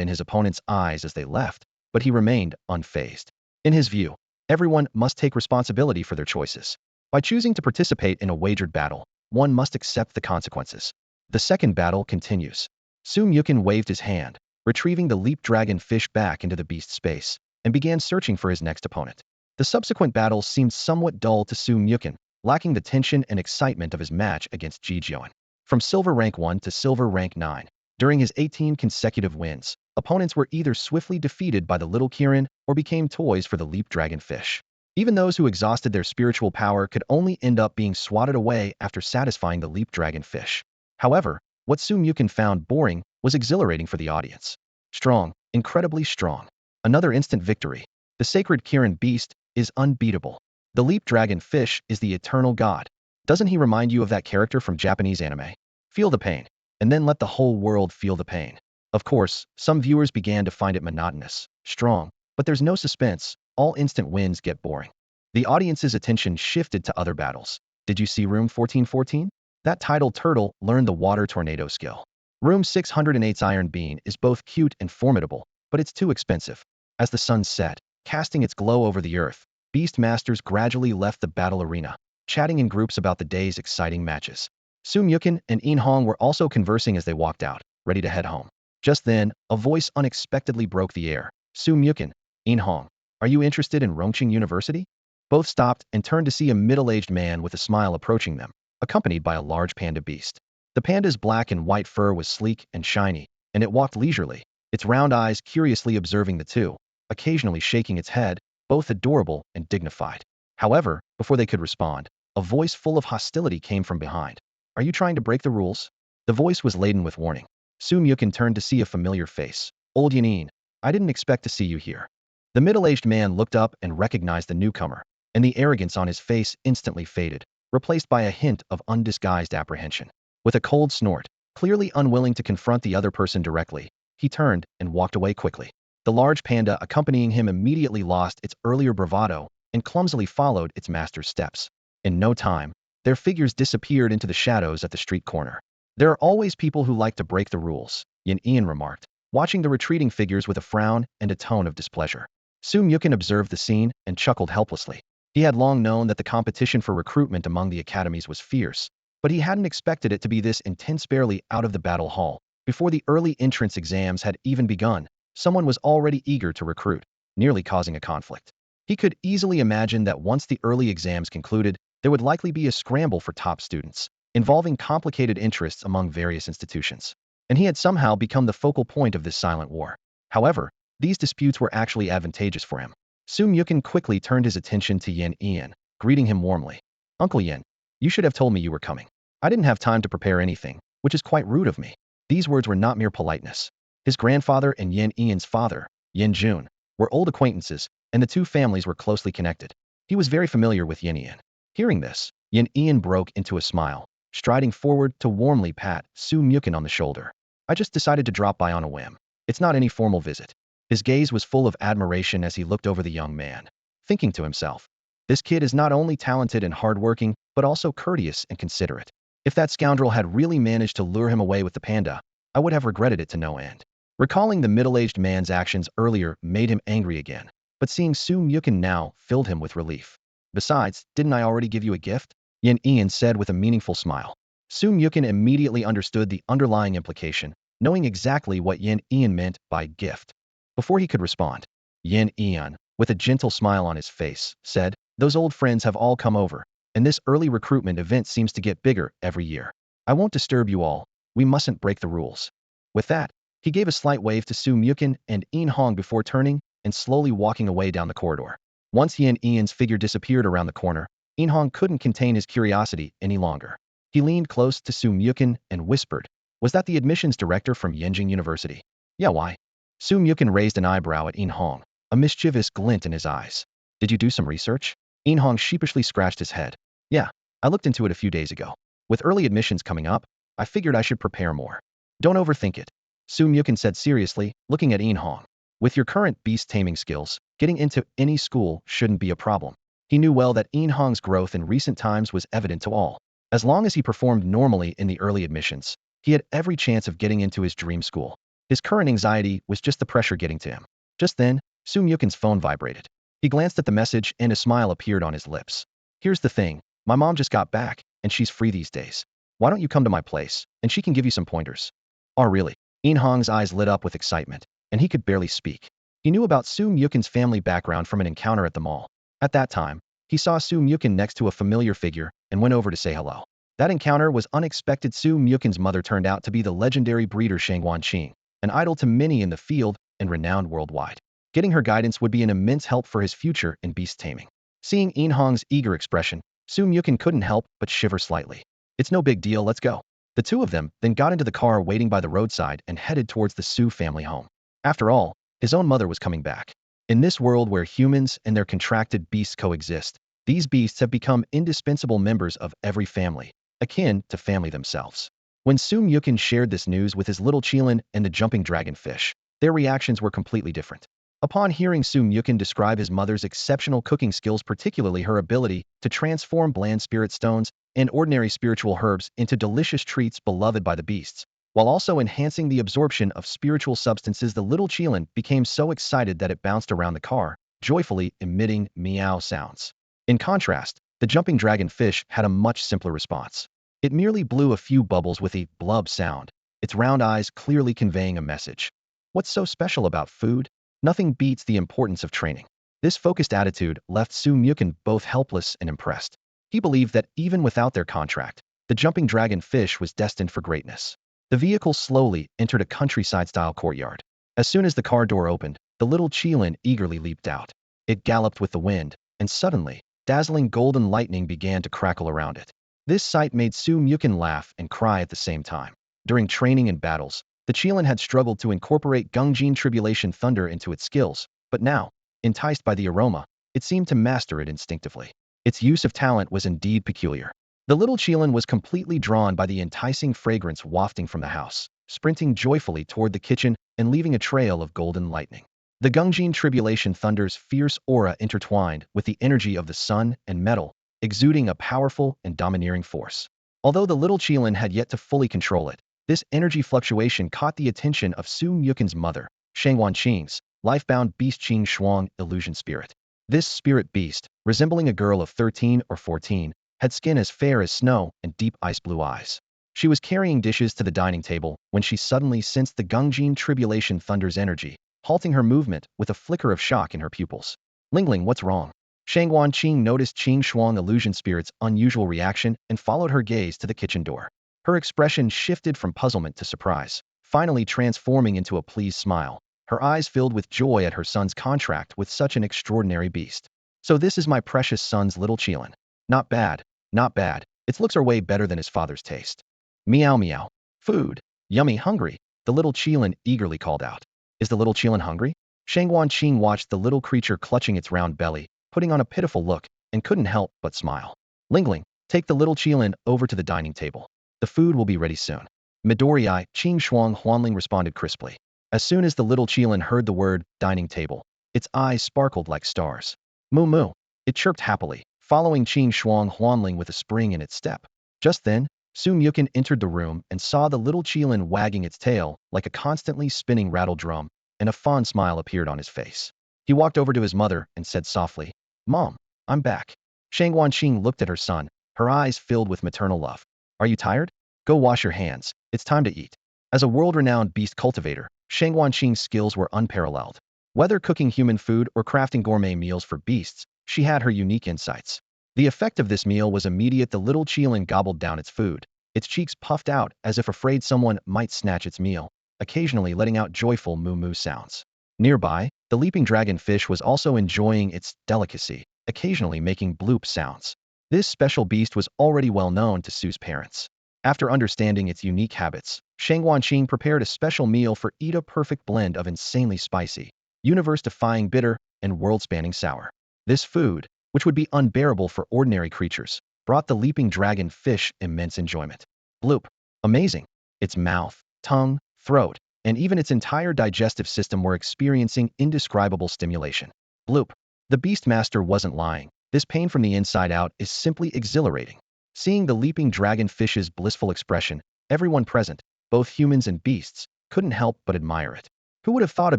in his opponent's eyes as they left, but he remained unfazed. In his view, everyone must take responsibility for their choices. By choosing to participate in a wagered battle, one must accept the consequences. The second battle continues. Su Myukin waved his hand, retrieving the leap dragon fish back into the beast space, and began searching for his next opponent. The subsequent battles seemed somewhat dull to Su Myukin, lacking the tension and excitement of his match against Ji Jion. From silver rank 1 to silver rank 9, during his 18 consecutive wins, opponents were either swiftly defeated by the little Qilin or became toys for the leap dragon fish. Even those who exhausted their spiritual power could only end up being swatted away after satisfying the leap dragon fish. However, what Su Myukin found boring was exhilarating for the audience. Strong, incredibly strong. Another instant victory. The sacred Qilin beast is unbeatable. The leap dragon fish is the eternal god. Doesn't he remind you of that character from Japanese anime? Feel the pain, and then let the whole world feel the pain. Of course, some viewers began to find it monotonous, strong, but there's no suspense. All instant wins get boring. The audience's attention shifted to other battles. Did you see Room 1414? That tidal turtle learned the water tornado skill. Room 608's Iron Bean is both cute and formidable, but it's too expensive. As the sun set, casting its glow over the earth, beast masters gradually left the battle arena, chatting in groups about the day's exciting matches. Su Myukin and In Hong were also conversing as they walked out, ready to head home. Just then, a voice unexpectedly broke the air. Su Myukin, In Hong, are you interested in Rongqing University? Both stopped and turned to see a middle-aged man with a smile approaching them, accompanied by a large panda beast. The panda's black and white fur was sleek and shiny, and it walked leisurely, its round eyes curiously observing the two, occasionally shaking its head, both adorable and dignified. However, before they could respond, a voice full of hostility came from behind. Are you trying to break the rules? The voice was laden with warning. Su Myukin turned to see a familiar face. Old Yanin, I didn't expect to see you here. The middle-aged man looked up and recognized the newcomer, and the arrogance on his face instantly faded, replaced by a hint of undisguised apprehension. With a cold snort, clearly unwilling to confront the other person directly, he turned and walked away quickly. The large panda accompanying him immediately lost its earlier bravado and clumsily followed its master's steps. In no time, their figures disappeared into the shadows at the street corner. There are always people who like to break the rules, Yin Ian remarked, watching the retreating figures with a frown and a tone of displeasure. Su Myukin observed the scene and chuckled helplessly. He had long known that the competition for recruitment among the academies was fierce, but he hadn't expected it to be this intense. Barely out of the battle hall, before the early entrance exams had even begun, someone was already eager to recruit, nearly causing a conflict. He could easily imagine that once the early exams concluded, there would likely be a scramble for top students, involving complicated interests among various institutions. And he had somehow become the focal point of this silent war. However, these disputes were actually advantageous for him. Su Myukin quickly turned his attention to Yin Ian, greeting him warmly. Uncle Yin, you should have told me you were coming. I didn't have time to prepare anything, which is quite rude of me. These words were not mere politeness. His grandfather and Yin Ian's father, Yin Jun, were old acquaintances, and the two families were closely connected. He was very familiar with Yin Ian. Hearing this, Yin Ian broke into a smile, striding forward to warmly pat Su Myukin on the shoulder. I just decided to drop by on a whim. It's not any formal visit. His gaze was full of admiration as he looked over the young man, thinking to himself, this kid is not only talented and hardworking, but also courteous and considerate. If that scoundrel had really managed to lure him away with the panda, I would have regretted it to no end. Recalling the middle-aged man's actions earlier made him angry again, but seeing Su Myukin now filled him with relief. Besides, didn't I already give you a gift? Yin Ian said with a meaningful smile. Su Myukin immediately understood the underlying implication, knowing exactly what Yin Ian meant by gift. Before he could respond, Yin Ian, with a gentle smile on his face, said, those old friends have all come over, and this early recruitment event seems to get bigger every year. I won't disturb you all. We mustn't break the rules. With that, he gave a slight wave to Su Myukin and In Hong before turning and slowly walking away down the corridor. Once Yin Ian's figure disappeared around the corner, In Hong couldn't contain his curiosity any longer. He leaned close to Su Myukin and whispered, "Was that the admissions director from Yenjing University?" "Yeah, why?" Su Myukin raised an eyebrow at In Hong, a mischievous glint in his eyes. "Did you do some research?" In Hong sheepishly scratched his head. "Yeah, I looked into it a few days ago. With early admissions coming up, I figured I should prepare more." "Don't overthink it," Su Myukin said seriously, looking at In Hong. "With your current beast taming skills, getting into any school shouldn't be a problem." He knew well that In Hong's growth in recent times was evident to all. As long as he performed normally in the early admissions, he had every chance of getting into his dream school. His current anxiety was just the pressure getting to him. Just then, Su Myukin's phone vibrated. He glanced at the message and a smile appeared on his lips. "Here's the thing, my mom just got back, and she's free these days. Why don't you come to my place, and she can give you some pointers?" "Oh really?" In Hong's eyes lit up with excitement, and he could barely speak. He knew about Su Myukin's family background from an encounter at the mall. At that time, he saw Su Myukin next to a familiar figure and went over to say hello. That encounter was unexpected. Su Myukin's mother turned out to be the legendary breeder Shangwan Qing, an idol to many in the field and renowned worldwide. Getting her guidance would be an immense help for his future in beast taming. Seeing In Hong's eager expression, Su Myukin couldn't help but shiver slightly. "It's no big deal, let's go." The two of them then got into the car waiting by the roadside and headed towards the Su family home. After all, his own mother was coming back. In this world where humans and their contracted beasts coexist, these beasts have become indispensable members of every family, akin to family themselves. When Su Myukin shared this news with his little Qilin and the jumping dragonfish, their reactions were completely different. Upon hearing Su Myukin describe his mother's exceptional cooking skills, particularly her ability to transform bland spirit stones and ordinary spiritual herbs into delicious treats beloved by the beasts, while also enhancing the absorption of spiritual substances, the little Qilin became so excited that it bounced around the car, joyfully emitting meow sounds. In contrast, the jumping dragonfish had a much simpler response. It merely blew a few bubbles with a blub sound, its round eyes clearly conveying a message. What's so special about food? Nothing beats the importance of training. This focused attitude left Su Myukin both helpless and impressed. He believed that even without their contract, the jumping dragonfish was destined for greatness. The vehicle slowly entered a countryside-style courtyard. As soon as the car door opened, the little Qilin eagerly leaped out. It galloped with the wind, and suddenly, dazzling golden lightning began to crackle around it. This sight made Su Myukin laugh and cry at the same time. During training and battles, the Qilin had struggled to incorporate Gungjin Tribulation Thunder into its skills, but now, enticed by the aroma, it seemed to master it instinctively. Its use of talent was indeed peculiar. The little Qilin was completely drawn by the enticing fragrance wafting from the house, sprinting joyfully toward the kitchen and leaving a trail of golden lightning. The Gungjin Tribulation Thunder's fierce aura intertwined with the energy of the sun and metal, exuding a powerful and domineering force. Although the little Qilin had yet to fully control it, this energy fluctuation caught the attention of Su Myukin's mother, Shangwan Qing's life-bound beast Qing Shuang illusion spirit. This spirit beast, resembling a girl of 13 or 14, had skin as fair as snow and deep ice-blue eyes. She was carrying dishes to the dining table when she suddenly sensed the Gungjin Tribulation Thunder's energy, halting her movement with a flicker of shock in her pupils. "Lingling, what's wrong?" Shangwan Qing noticed Qing Shuang illusion spirit's unusual reaction and followed her gaze to the kitchen door. Her expression shifted from puzzlement to surprise, finally transforming into a pleased smile, her eyes filled with joy at her son's contract with such an extraordinary beast. "So this is my precious son's little Qilin. Not bad, not bad. Its looks are way better than his father's taste." "Meow meow. Food. Yummy, hungry," the little Qilin eagerly called out. "Is the little Qilin hungry?" Shangwan Qing watched the little creature clutching its round belly, putting on a pitiful look, and couldn't help but smile. "Lingling, take the little Qilin over to the dining table. The food will be ready soon." Midori-eye, Qing Shuang Huanling responded crisply. As soon as the little Qilin heard the word dining table, its eyes sparkled like stars. "Moo moo," it chirped happily, following Qing Shuang Huanling with a spring in its step. Just then, Su Myukin entered the room and saw the little Qilin wagging its tail like a constantly spinning rattle drum, and a fond smile appeared on his face. He walked over to his mother and said softly, "Mom, I'm back." Shangwan Qing looked at her son, her eyes filled with maternal love. "Are you tired? Go wash your hands. It's time to eat." As a world-renowned beast cultivator, Shangwan Qing's skills were unparalleled. Whether cooking human food or crafting gourmet meals for beasts, she had her unique insights. The effect of this meal was immediate. The little Qilin gobbled down its food, its cheeks puffed out as if afraid someone might snatch its meal, occasionally letting out joyful moo-moo sounds. Nearby, the leaping dragonfish was also enjoying its delicacy, occasionally making bloop sounds. This special beast was already well known to Su's parents. After understanding its unique habits, Shang Wanqing prepared a special meal for eat a perfect blend of insanely spicy, universe-defying bitter, and world-spanning sour. This food, which would be unbearable for ordinary creatures, brought the leaping dragon fish immense enjoyment. Bloop. Amazing. Its mouth, tongue, throat, and even its entire digestive system were experiencing indescribable stimulation. Bloop. The Beastmaster wasn't lying. This pain from the inside out is simply exhilarating. Seeing the leaping dragonfish's blissful expression, everyone present, both humans and beasts, couldn't help but admire it. Who would have thought a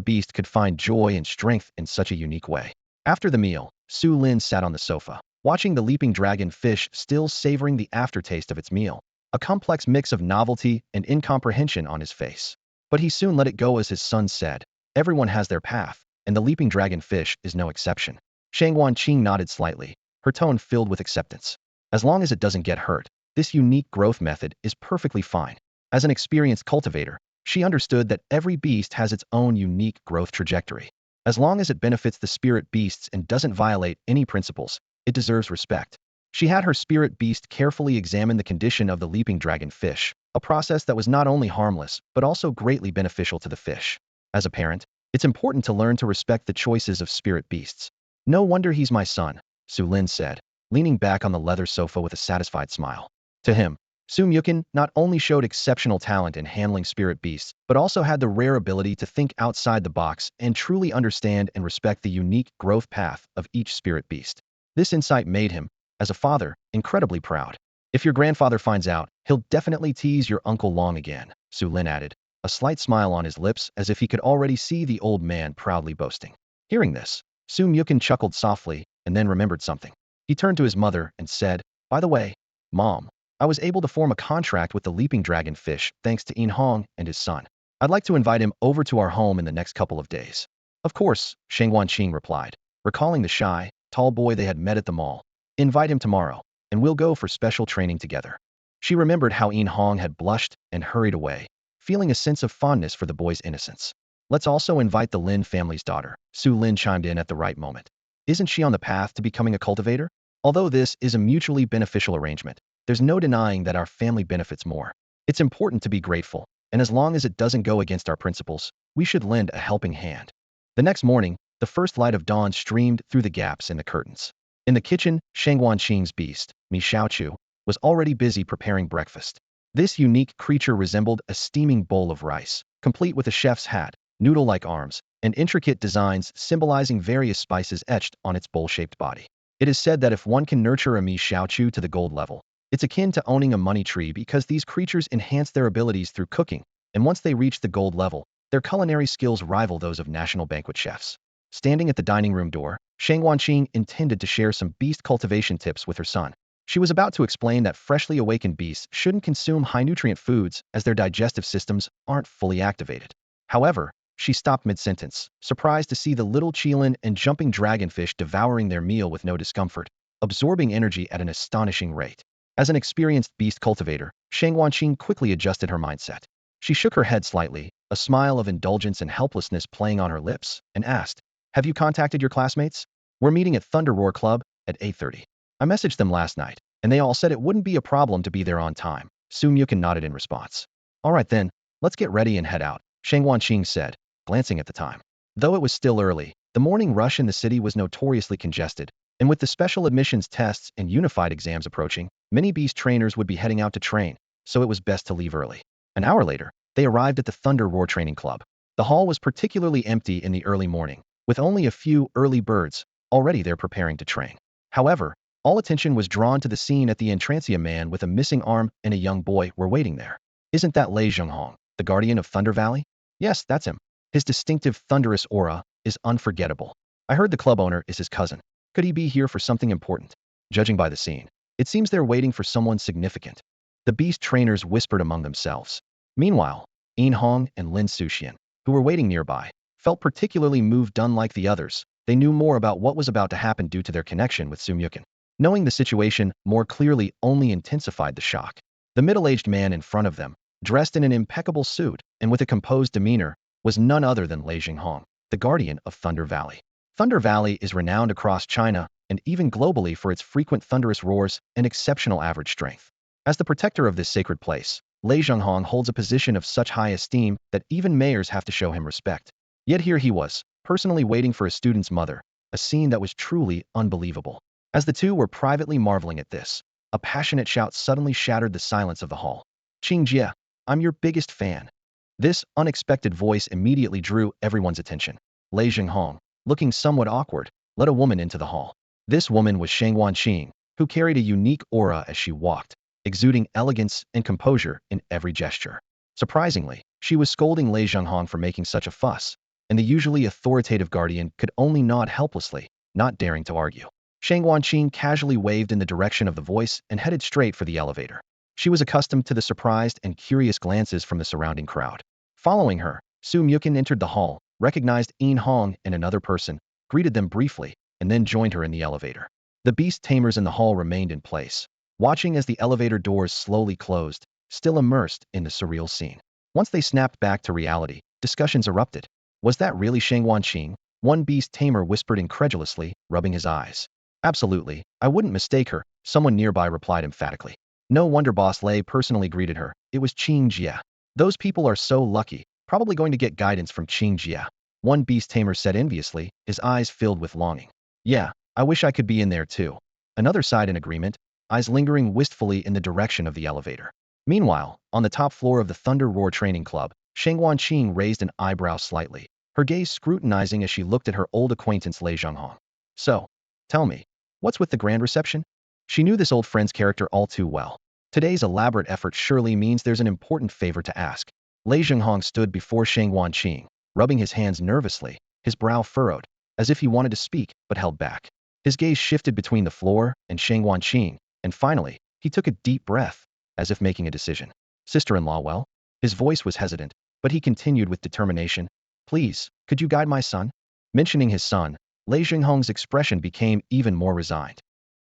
beast could find joy and strength in such a unique way? After the meal, Su Lin sat on the sofa, watching the leaping dragonfish still savoring the aftertaste of its meal, a complex mix of novelty and incomprehension on his face. But he soon let it go as his son said, "Everyone has their path, and the leaping dragonfish is no exception." Shang Wanqing nodded slightly, her tone filled with acceptance. As long as it doesn't get hurt, this unique growth method is perfectly fine. As an experienced cultivator, she understood that every beast has its own unique growth trajectory. As long as it benefits the spirit beasts and doesn't violate any principles, it deserves respect. She had her spirit beast carefully examine the condition of the leaping dragonfish, a process that was not only harmless, but also greatly beneficial to the fish. As a parent, it's important to learn to respect the choices of spirit beasts. "No wonder he's my son," Su Lin said, leaning back on the leather sofa with a satisfied smile. To him, Su Mukin not only showed exceptional talent in handling spirit beasts, but also had the rare ability to think outside the box and truly understand and respect the unique growth path of each spirit beast. This insight made him, as a father, incredibly proud. "If your grandfather finds out, he'll definitely tease your Uncle Long again," Su Lin added, a slight smile on his lips as if he could already see the old man proudly boasting. Hearing this, Su Mukin chuckled softly and then remembered something. He turned to his mother and said, "By the way, Mom, I was able to form a contract with the leaping dragonfish thanks to Yin Hong and his son. I'd like to invite him over to our home in the next couple of days." "Of course," Shang Wanqing replied, recalling the shy, tall boy they had met at the mall. "Invite him tomorrow, and we'll go for special training together." She remembered how Yin Hong had blushed and hurried away, feeling a sense of fondness for the boy's innocence. "Let's also invite the Lin family's daughter," Su Lin chimed in at the right moment. "Isn't she on the path to becoming a cultivator? Although this is a mutually beneficial arrangement, there's no denying that our family benefits more. It's important to be grateful, and as long as it doesn't go against our principles, we should lend a helping hand." The next morning, the first light of dawn streamed through the gaps in the curtains. In the kitchen, Shang Wanqing's beast, Mi Xiaochu, was already busy preparing breakfast. This unique creature resembled a steaming bowl of rice, complete with a chef's hat, noodle-like arms, and intricate designs symbolizing various spices etched on its bowl-shaped body. It is said that if one can nurture a Mi Xiaochu to the gold level, it's akin to owning a money tree because these creatures enhance their abilities through cooking, and once they reach the gold level, their culinary skills rival those of national banquet chefs. Standing at the dining room door, Shang Wanqing intended to share some beast cultivation tips with her son. She was about to explain that freshly awakened beasts shouldn't consume high-nutrient foods as their digestive systems aren't fully activated. However, she stopped mid-sentence, surprised to see the little Qilin and jumping dragonfish devouring their meal with no discomfort, absorbing energy at an astonishing rate. As an experienced beast cultivator, Shang Wanqing quickly adjusted her mindset. She shook her head slightly, a smile of indulgence and helplessness playing on her lips, and asked, "Have you contacted your classmates? We're meeting at Thunder Roar Club at 8:30. I messaged them last night, and they all said it wouldn't be a problem to be there on time." Su Mukin nodded in response. "All right then, let's get ready and head out," Shang Wanqing said, glancing at the time. Though it was still early, the morning rush in the city was notoriously congested, and with the special admissions tests and unified exams approaching, many beast trainers would be heading out to train, so it was best to leave early. An hour later, they arrived at the Thunder Roar Training Club. The hall was particularly empty in the early morning, with only a few early birds already there preparing to train. However, all attention was drawn to the scene at the Entrancia man with a missing arm and a young boy were waiting there. "Isn't that Lei Zhenghong, the guardian of Thunder Valley?" "Yes, that's him. His distinctive thunderous aura is unforgettable. I heard the club owner is his cousin. Could he be here for something important?" Judging by the scene, it seems they're waiting for someone significant. The beast trainers whispered among themselves. Meanwhile, Yin Hong and Lin Suxian, who were waiting nearby, felt particularly moved. Unlike the others, they knew more about what was about to happen due to their connection with Su Mukin. Knowing the situation more clearly only intensified the shock. The middle-aged man in front of them, dressed in an impeccable suit and with a composed demeanor, was none other than Lei Zhenghong, the guardian of Thunder Valley. Thunder Valley is renowned across China and even globally for its frequent thunderous roars and exceptional average strength. As the protector of this sacred place, Lei Zhenghong holds a position of such high esteem that even mayors have to show him respect. Yet here he was, personally waiting for a student's mother, a scene that was truly unbelievable. As the two were privately marveling at this, a passionate shout suddenly shattered the silence of the hall. "Qingjie, I'm your biggest fan." This unexpected voice immediately drew everyone's attention. Lei Zhenghong, looking somewhat awkward, led a woman into the hall. This woman was Shangwan Qing, who carried a unique aura as she walked, exuding elegance and composure in every gesture. Surprisingly, she was scolding Lei Zhenghong for making such a fuss, and the usually authoritative guardian could only nod helplessly, not daring to argue. Shangwan Qing casually waved in the direction of the voice and headed straight for the elevator. She was accustomed to the surprised and curious glances from the surrounding crowd. Following her, Su Mukin entered the hall, recognized Yin Hong and another person, greeted them briefly, and then joined her in the elevator. The beast tamers in the hall remained in place, watching as the elevator doors slowly closed, still immersed in the surreal scene. Once they snapped back to reality, discussions erupted. Was that really Shangwan Qing? One beast tamer whispered incredulously, rubbing his eyes. Absolutely, I wouldn't mistake her, someone nearby replied emphatically. No wonder Boss Lei personally greeted her. It was Qingjie. Those people are so lucky, probably going to get guidance from Qingjie. One beast tamer said enviously, his eyes filled with longing. Yeah, I wish I could be in there too. Another sighed in agreement, eyes lingering wistfully in the direction of the elevator. Meanwhile, on the top floor of the Thunder Roar Training Club, Shangwan Qing raised an eyebrow slightly, her gaze scrutinizing as she looked at her old acquaintance Lei Zhenghong. So, tell me, what's with the grand reception? She knew this old friend's character all too well. Today's elaborate effort surely means there's an important favor to ask. Lei Zhenghong stood before Shangwan Qing, rubbing his hands nervously, his brow furrowed, as if he wanted to speak but held back. His gaze shifted between the floor and Shangwan Qing, and finally, he took a deep breath, as if making a decision. Sister-in-law, well? His voice was hesitant, but he continued with determination. Please, could you guide my son? Mentioning his son, Lei Zhenghong's expression became even more resigned.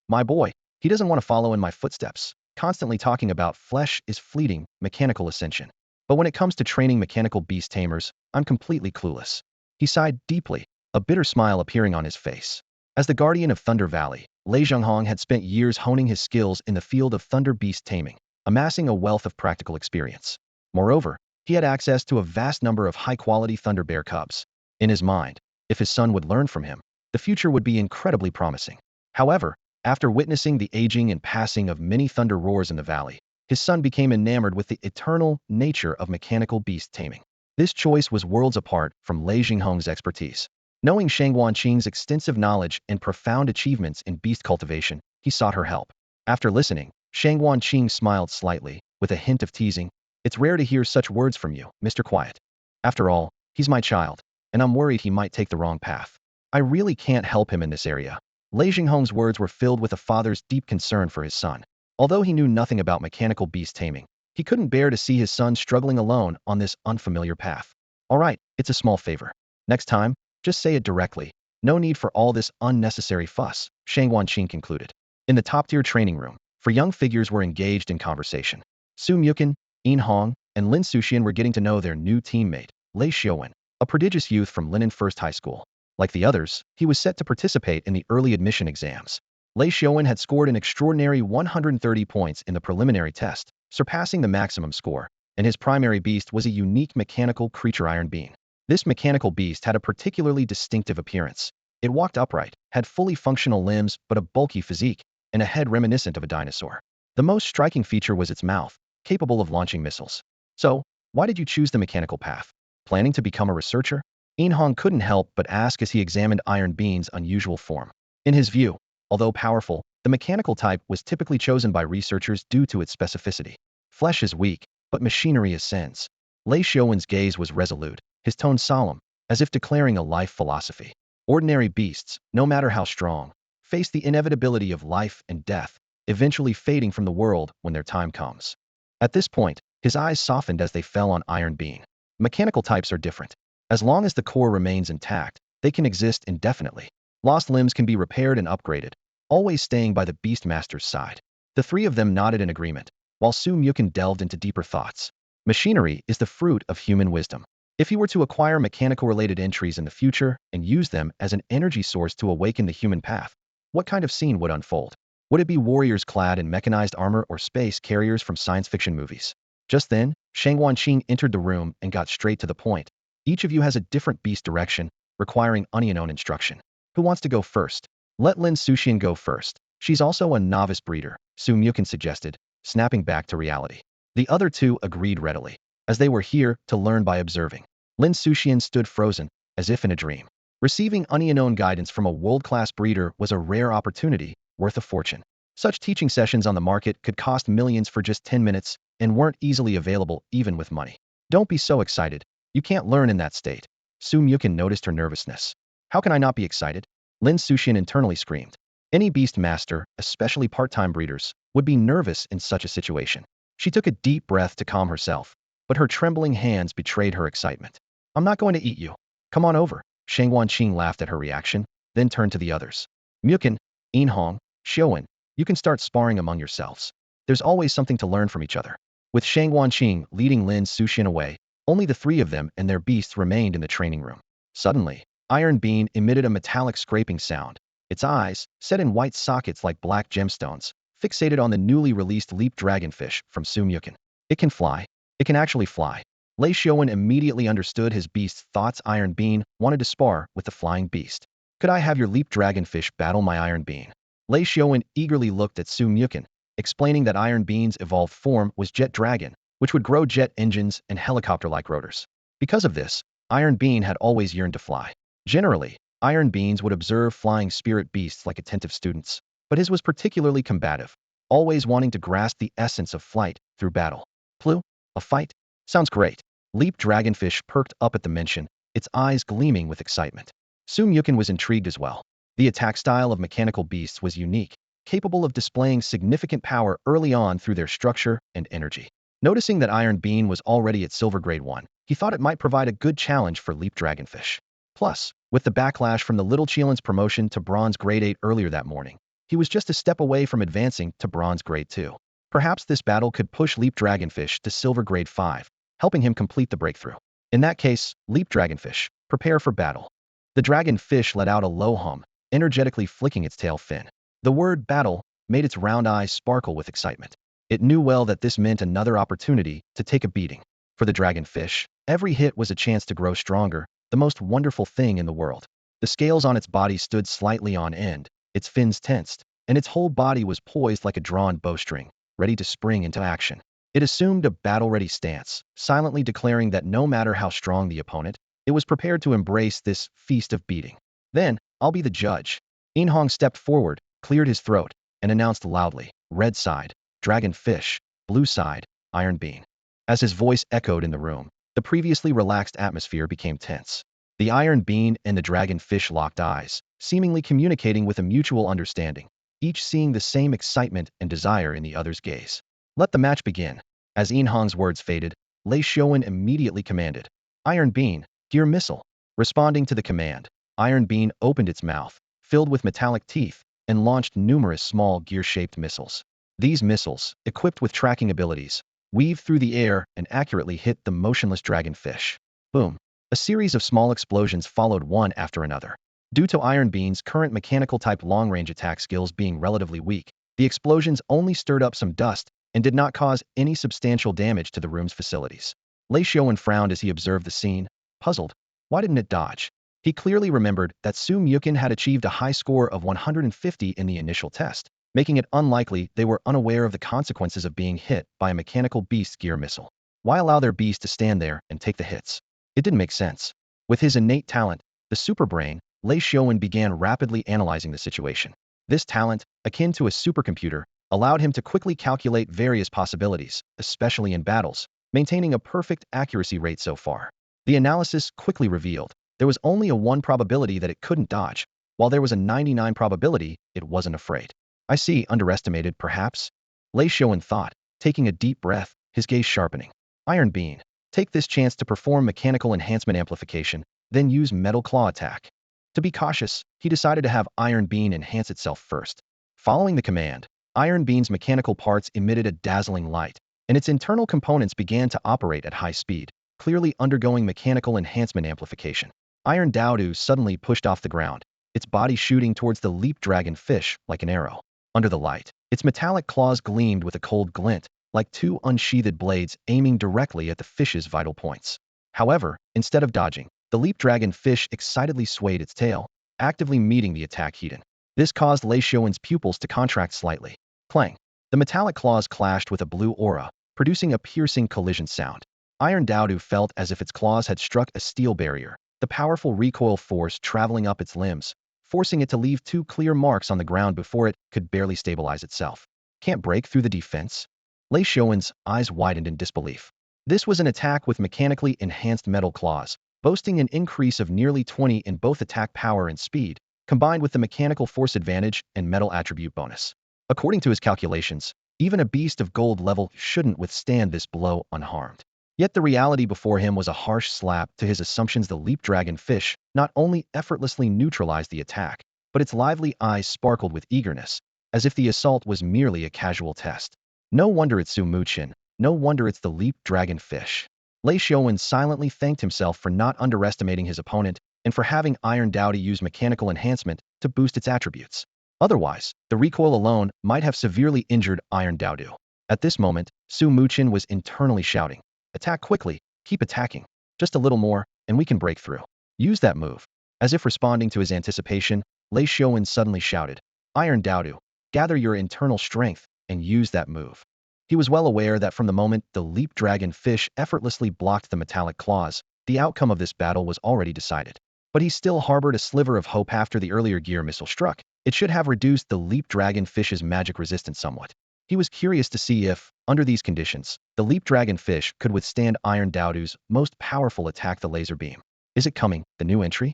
My boy, he doesn't want to follow in my footsteps, constantly talking about flesh is fleeting, mechanical ascension. But when it comes to training mechanical beast tamers, I'm completely clueless. He sighed deeply, a bitter smile appearing on his face. As the guardian of Thunder Valley, Lei Zhenghong had spent years honing his skills in the field of thunder beast taming, amassing a wealth of practical experience. Moreover, he had access to a vast number of high-quality thunder bear cubs. In his mind, if his son would learn from him, the future would be incredibly promising. However, after witnessing the aging and passing of many thunder roars in the valley, his son became enamored with the eternal nature of mechanical beast taming. This choice was worlds apart from Lei Zhenghong's expertise. Knowing Shangwan Qing's extensive knowledge and profound achievements in beast cultivation, he sought her help. After listening, Shangwan Qing smiled slightly, with a hint of teasing. It's rare to hear such words from you, Mr. Quiet. After all, he's my child, and I'm worried he might take the wrong path. I really can't help him in this area. Lei Zhenghong's words were filled with a father's deep concern for his son. Although he knew nothing about mechanical beast taming, he couldn't bear to see his son struggling alone on this unfamiliar path. All right, it's a small favor. Next time, just say it directly. No need for all this unnecessary fuss, Shangwan Qing concluded. In the top-tier training room, for young figures were engaged in conversation. Su Mukin, Yin Hong, and Lin Suxian were getting to know their new teammate, Lei Xiaowen, a prodigious youth from Linen First High School. Like the others, he was set to participate in the early admission exams. Lei Xiaowen had scored an extraordinary 130 points in the preliminary test, surpassing the maximum score, and his primary beast was a unique mechanical creature iron being. This mechanical beast had a particularly distinctive appearance. It walked upright, had fully functional limbs but a bulky physique, and a head reminiscent of a dinosaur. The most striking feature was its mouth, capable of launching missiles. So, why did you choose the mechanical path? Planning to become a researcher? Yin Hong couldn't help but ask as he examined Iron Bean's unusual form. In his view, although powerful, the mechanical type was typically chosen by researchers due to its specificity. Flesh is weak, but machinery ascends. Lei Xiaowen's gaze was resolute, his tone solemn, as if declaring a life philosophy. Ordinary beasts, no matter how strong, face the inevitability of life and death, eventually fading from the world when their time comes. At this point, his eyes softened as they fell on Iron Bean. Mechanical types are different. As long as the core remains intact, they can exist indefinitely. Lost limbs can be repaired and upgraded, always staying by the Beastmaster's side. The three of them nodded in agreement, while Su Mukin delved into deeper thoughts. Machinery is the fruit of human wisdom. If he were to acquire mechanical-related entries in the future and use them as an energy source to awaken the human path, What kind of scene would unfold? Would it be warriors clad in mechanized armor or space carriers from science fiction movies? Just then, Shang Wanqing entered the room and got straight to the point. Each of you has a different beast direction, requiring unknown instruction. Who wants to go first? Let Lin Suxian go first. She's also a novice breeder, Su Mukin suggested, snapping back to reality. The other two agreed readily, as they were here to learn by observing. Lin Suxian stood frozen, as if in a dream. Receiving unknown guidance from a world-class breeder was a rare opportunity, worth a fortune. Such teaching sessions on the market could cost millions for just 10 minutes and weren't easily available even with money. Don't be so excited. You can't learn in that state. Su Mukin noticed her nervousness. How can I not be excited? Lin Suxian internally screamed. Any beast master, especially part-time breeders, would be nervous in such a situation. She took a deep breath to calm herself, but her trembling hands betrayed her excitement. I'm not going to eat you. Come on over. Shang Wanqing laughed at her reaction, then turned to the others. Mukin, Yinhong, Xiaowen, you can start sparring among yourselves. There's always something to learn from each other. With Shang Wanqing leading Lin Suxian away, only the three of them and their beasts remained in the training room. Suddenly, Iron Bean emitted a metallic scraping sound. Its eyes, set in white sockets like black gemstones, fixated on the newly released leap dragonfish from Su Mukin. It can fly. It can actually fly. Lei Xiaowen immediately understood his beast's thoughts. Iron Bean wanted to spar with the flying beast. Could I have your leap dragonfish battle my Iron Bean? Lei Xiaowen eagerly looked at Su Mukin, explaining that Iron Bean's evolved form was Jet Dragon, which would grow jet engines and helicopter-like rotors. Because of this, Iron Bean had always yearned to fly. Generally, Iron Beans would observe flying spirit beasts like attentive students, but his was particularly combative, always wanting to grasp the essence of flight through battle. Plu? A fight? Sounds great. Leap Dragonfish perked up at the mention, its eyes gleaming with excitement. Su Mukin was intrigued as well. The attack style of mechanical beasts was unique, capable of displaying significant power early on through their structure and energy. Noticing that Iron Bean was already at Silver Grade 1, he thought it might provide a good challenge for Leap Dragonfish. Plus, with the backlash from the little Qilin's promotion to Bronze Grade 8 earlier that morning, he was just a step away from advancing to Bronze Grade 2. Perhaps this battle could push Leap Dragonfish to Silver Grade 5, helping him complete the breakthrough. In that case, Leap Dragonfish, prepare for battle. The dragonfish let out a low hum, energetically flicking its tail fin. The word battle made its round eyes sparkle with excitement. It knew well that this meant another opportunity to take a beating. For the dragonfish, every hit was a chance to grow stronger, the most wonderful thing in the world. The scales on its body stood slightly on end, its fins tensed, and its whole body was poised like a drawn bowstring, ready to spring into action. It assumed a battle-ready stance, silently declaring that no matter how strong the opponent, it was prepared to embrace this feast of beating. Then, I'll be the judge. Yinhong stepped forward, cleared his throat, and announced loudly, red side, dragonfish, blue side, Iron Bean. As his voice echoed in the room, the previously relaxed atmosphere became tense. The Iron Bean and the dragonfish locked eyes, seemingly communicating with a mutual understanding, each seeing the same excitement and desire in the other's gaze. Let the match begin. As Yinhong's words faded, Lei Xiaowen immediately commanded, Iron Bean, gear missile. Responding to the command, Iron Bean opened its mouth, filled with metallic teeth, and launched numerous small gear-shaped missiles. These missiles, equipped with tracking abilities, weaved through the air and accurately hit the motionless dragonfish. Boom. A series of small explosions followed one after another. Due to Iron Bean's current mechanical-type long-range attack skills being relatively weak, the explosions only stirred up some dust and did not cause any substantial damage to the room's facilities. Lei Xiaowen frowned as he observed the scene, puzzled. Why didn't it dodge? He clearly remembered that Su Mukin had achieved a high score of 150 in the initial test, making it unlikely they were unaware of the consequences of being hit by a mechanical beast gear missile. Why allow their beast to stand there and take the hits? It didn't make sense. With his innate talent, the superbrain, Lei Xiaowen began rapidly analyzing the situation. This talent, akin to a supercomputer, allowed him to quickly calculate various possibilities, especially in battles, maintaining a perfect accuracy rate so far. The analysis quickly revealed there was only a 1 probability that it couldn't dodge, while there was a 99 probability it wasn't afraid. I see, underestimated, perhaps? Lei Xiaowen thought, taking a deep breath, his gaze sharpening. Iron Bean, take this chance to perform mechanical enhancement amplification, then use metal claw attack. To be cautious, he decided to have Iron Bean enhance itself first. Following the command, Iron Bean's mechanical parts emitted a dazzling light, and its internal components began to operate at high speed, clearly undergoing mechanical enhancement amplification. Iron Daodu suddenly pushed off the ground, its body shooting towards the leap dragon fish like an arrow. Under the light, its metallic claws gleamed with a cold glint, like two unsheathed blades aiming directly at the fish's vital points. However, instead of dodging, the leap dragon fish excitedly swayed its tail, actively meeting the attack heat in. This caused Lei Xiaowen's pupils to contract slightly. Clang! The metallic claws clashed with a blue aura, producing a piercing collision sound. Iron Dowdu felt as if its claws had struck a steel barrier, the powerful recoil force traveling up its limbs, forcing it to leave two clear marks on the ground before it could barely stabilize itself. Can't break through the defense? Lei Xiaowen's eyes widened in disbelief. This was an attack with mechanically enhanced metal claws, boasting an increase of nearly 20 in both attack power and speed, combined with the mechanical force advantage and metal attribute bonus. According to his calculations, even a beast of gold level shouldn't withstand this blow unharmed. Yet the reality before him was a harsh slap to his assumptions. The leap dragon fish not only effortlessly neutralized the attack, but its lively eyes sparkled with eagerness, as if the assault was merely a casual test. No wonder it's Mochen, no wonder it's the leap dragon fish. Lei Xiaowen silently thanked himself for not underestimating his opponent and for having Iron Dowdy use mechanical enhancement to boost its attributes. Otherwise, the recoil alone might have severely injured Iron Dowdu. At this moment, Mochen was internally shouting, "Attack quickly, keep attacking. Just a little more, and we can break through. Use that move." As if responding to his anticipation, Lei Xiaowen suddenly shouted, "Iron Dowdu, gather your internal strength and use that move." He was well aware that from the moment the leap dragon fish effortlessly blocked the metallic claws, the outcome of this battle was already decided. But he still harbored a sliver of hope. After the earlier gear missile struck, it should have reduced the leap dragon fish's magic resistance somewhat. He was curious to see if, under these conditions, the leap dragon fish could withstand Iron Dowdu's most powerful attack, the laser beam. Is it coming, the new entry?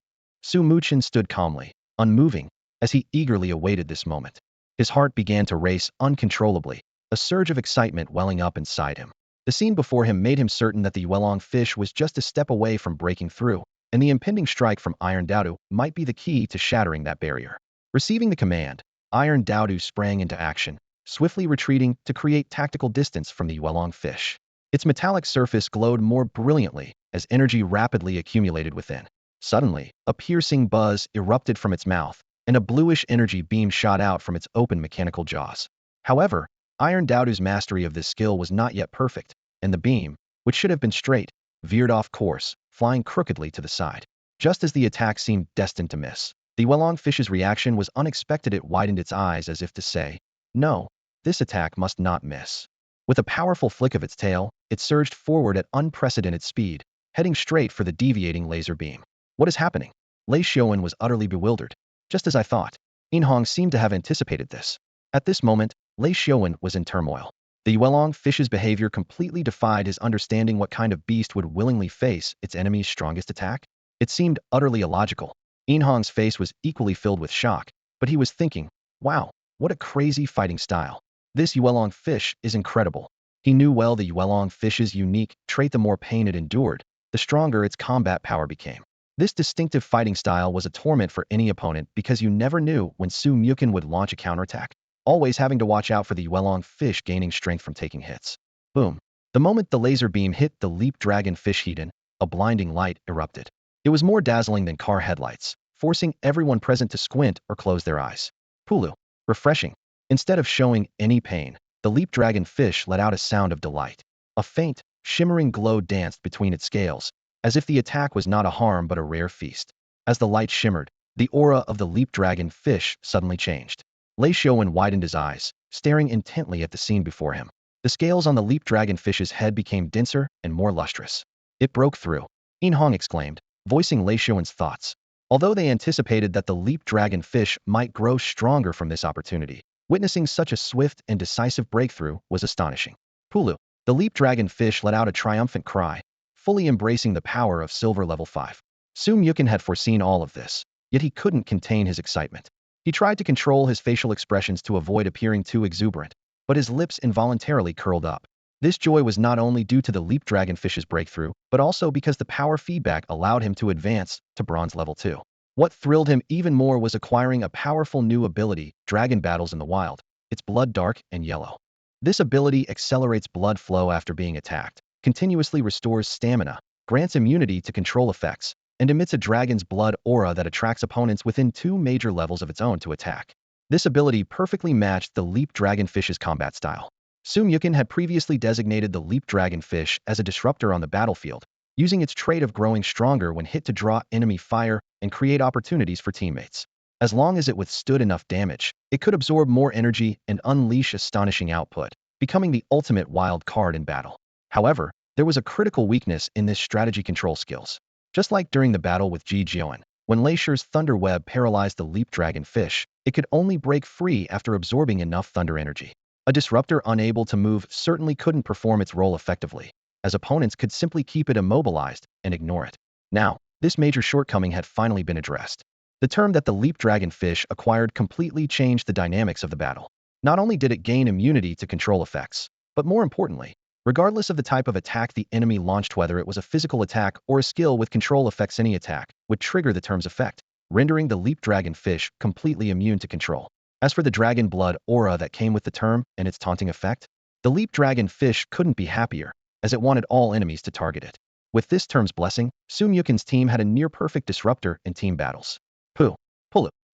Mochen stood calmly, unmoving, as he eagerly awaited this moment. His heart began to race uncontrollably, a surge of excitement welling up inside him. The scene before him made him certain that the Yuelong fish was just a step away from breaking through, and the impending strike from Iron Dowdu might be the key to shattering that barrier. Receiving the command, Iron Dowdu sprang into action, swiftly retreating to create tactical distance from the Yuelong fish. Its metallic surface glowed more brilliantly as energy rapidly accumulated within. Suddenly, a piercing buzz erupted from its mouth, and a bluish energy beam shot out from its open mechanical jaws. However, Iron Dowdu's mastery of this skill was not yet perfect, and the beam, which should have been straight, veered off course, flying crookedly to the side. Just as the attack seemed destined to miss, the Yuelong fish's reaction was unexpected. It widened its eyes as if to say, "No, this attack must not miss." With a powerful flick of its tail, it surged forward at unprecedented speed, heading straight for the deviating laser beam. What is happening? Lei Xiaowen was utterly bewildered. Just as I thought. Inhong seemed to have anticipated this. At this moment, Lei Xiaowen was in turmoil. The Yuelong fish's behavior completely defied his understanding. What kind of beast would willingly face its enemy's strongest attack? It seemed utterly illogical. Inhong's face was equally filled with shock, but he was thinking, wow, what a crazy fighting style. This Yuelong fish is incredible. He knew well the Yuelong fish's unique trait: the more pain it endured, the stronger its combat power became. This distinctive fighting style was a torment for any opponent because you never knew when Mochen would launch a counterattack, always having to watch out for the Yuelong fish gaining strength from taking hits. Boom. The moment the laser beam hit the leap dragon fish heat-in, a blinding light erupted. It was more dazzling than car headlights, forcing everyone present to squint or close their eyes. Pulu. Refreshing. Instead of showing any pain, the leap dragon fish let out a sound of delight. A faint, shimmering glow danced between its scales, as if the attack was not a harm but a rare feast. As the light shimmered, the aura of the leap dragon fish suddenly changed. Lei Xiaowen widened his eyes, staring intently at the scene before him. The scales on the leap dragon fish's head became denser and more lustrous. It broke through. Inhong exclaimed, voicing Lei Xiaowen's thoughts. Although they anticipated that the leap dragon fish might grow stronger from this opportunity, witnessing such a swift and decisive breakthrough was astonishing. Pulu. The leap dragon fish let out a triumphant cry, fully embracing the power of silver level 5. Mochen had foreseen all of this, yet he couldn't contain his excitement. He tried to control his facial expressions to avoid appearing too exuberant, but his lips involuntarily curled up. This joy was not only due to the leap dragon fish's breakthrough, but also because the power feedback allowed him to advance to bronze level 2. What thrilled him even more was acquiring a powerful new ability, Dragon Battles in the Wild. Its blood dark and yellow. This ability accelerates blood flow after being attacked, continuously restores stamina, grants immunity to control effects, and emits a dragon's blood aura that attracts opponents within 2 major levels of its own to attack. This ability perfectly matched the Leap Dragonfish's combat style. Sumyukin had previously designated the Leap Dragonfish as a disruptor on the battlefield, using its trait of growing stronger when hit to draw enemy fire and create opportunities for teammates. As long as it withstood enough damage, it could absorb more energy and unleash astonishing output, becoming the ultimate wild card in battle. However, there was a critical weakness in this strategy control skills. Just like during the battle with Ji Jiuan, when Lei Shi's Thunder Web paralyzed the Leap Dragonfish, it could only break free after absorbing enough thunder energy. A disruptor unable to move certainly couldn't perform its role effectively, as opponents could simply keep it immobilized and ignore it. Now, this major shortcoming had finally been addressed. The term that the Leap Dragonfish acquired completely changed the dynamics of the battle. Not only did it gain immunity to control effects, but more importantly, regardless of the type of attack the enemy launched, whether it was a physical attack or a skill with control effects, any attack would trigger the term's effect, rendering the Leap Dragonfish completely immune to control. As for the dragon blood aura that came with the term and its taunting effect, the Leap Dragonfish couldn't be happier, as it wanted all enemies to target it. With this term's blessing, Sumyukin's team had a near-perfect disruptor in team battles. Pull.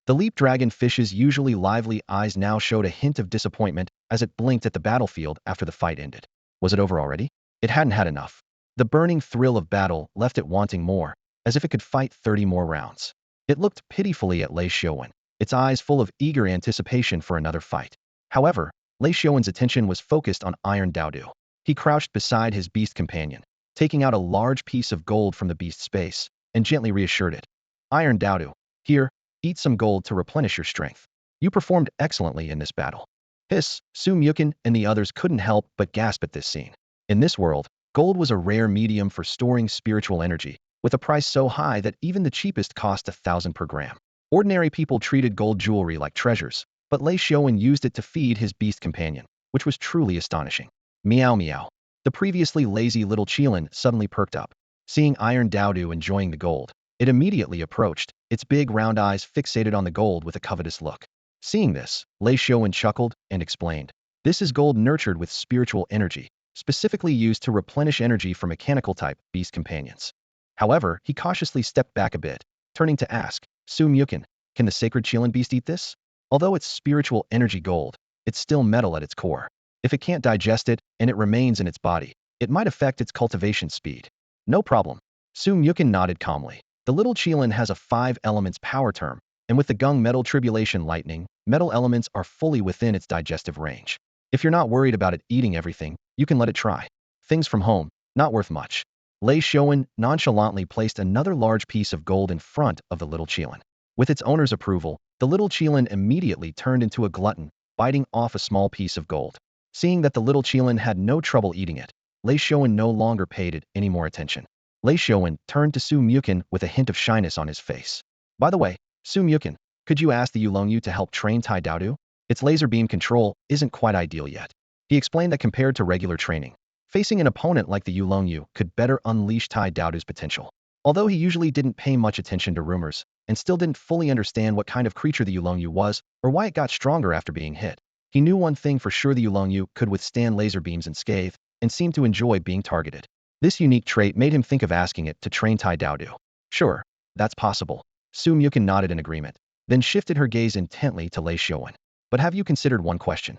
The Leap Dragonfish's usually lively eyes now showed a hint of disappointment as it blinked at the battlefield after the fight ended. Was it over already? It hadn't had enough. The burning thrill of battle left it wanting more, as if it could fight 30 more rounds. It looked pitifully at Lei Xiaowen, its eyes full of eager anticipation for another fight. However, Lei Xiaowen's attention was focused on Iron Daodu. He crouched beside his beast companion, taking out a large piece of gold from the beast's base, and gently reassured it. Iron Daodu, here, eat some gold to replenish your strength. You performed excellently in this battle. Hiss, Sumyukin and the others couldn't help but gasp at this scene. In this world, gold was a rare medium for storing spiritual energy, with a price so high that even the cheapest cost 1,000 per gram. Ordinary people treated gold jewelry like treasures, but Lei Xiaowen used it to feed his beast companion, which was truly astonishing. Meow meow. The previously lazy little Qilin suddenly perked up. Seeing Iron Daodu enjoying the gold, it immediately approached, its big round eyes fixated on the gold with a covetous look. Seeing this, Lei Xiaowen chuckled and explained, "This is gold nurtured with spiritual energy, specifically used to replenish energy for mechanical-type beast companions." However, he cautiously stepped back a bit, turning to ask, "Sumyukin, can the sacred Qilin beast eat this? Although it's spiritual energy gold, it's still metal at its core. If it can't digest it and it remains in its body, it might affect its cultivation speed." "No problem." Sumyukin nodded calmly. The little Qilin has a 5 elements power term, and with the Gung metal tribulation lightning, metal elements are fully within its digestive range. If you're not worried about it eating everything, you can let it try. Things from home, not worth much. Lei Xiaowen nonchalantly placed another large piece of gold in front of the little Qilin. With its owner's approval, the little Qilin immediately turned into a glutton, biting off a small piece of gold. Seeing that the little Qilin had no trouble eating it, Lei Xiaowen no longer paid it any more attention. Lei Xiaowen turned to Sumyukin with a hint of shyness on his face. "By the way, Sumyukin, could you ask the Yulongyu to help train Tai Daodu? Its laser beam control isn't quite ideal yet." He explained that compared to regular training, facing an opponent like the Yulongyu could better unleash Tai Daodu's potential. Although he usually didn't pay much attention to rumors, and still didn't fully understand what kind of creature the Yulongyu was, or why it got stronger after being hit, he knew one thing for sure: the Yulongyu could withstand laser beams unscathed, and seemed to enjoy being targeted. This unique trait made him think of asking it to train Tai Daodu. "Sure, that's possible." Sumyukin nodded in agreement, then shifted her gaze intently to Lei Xiaowen. "But have you considered one question?"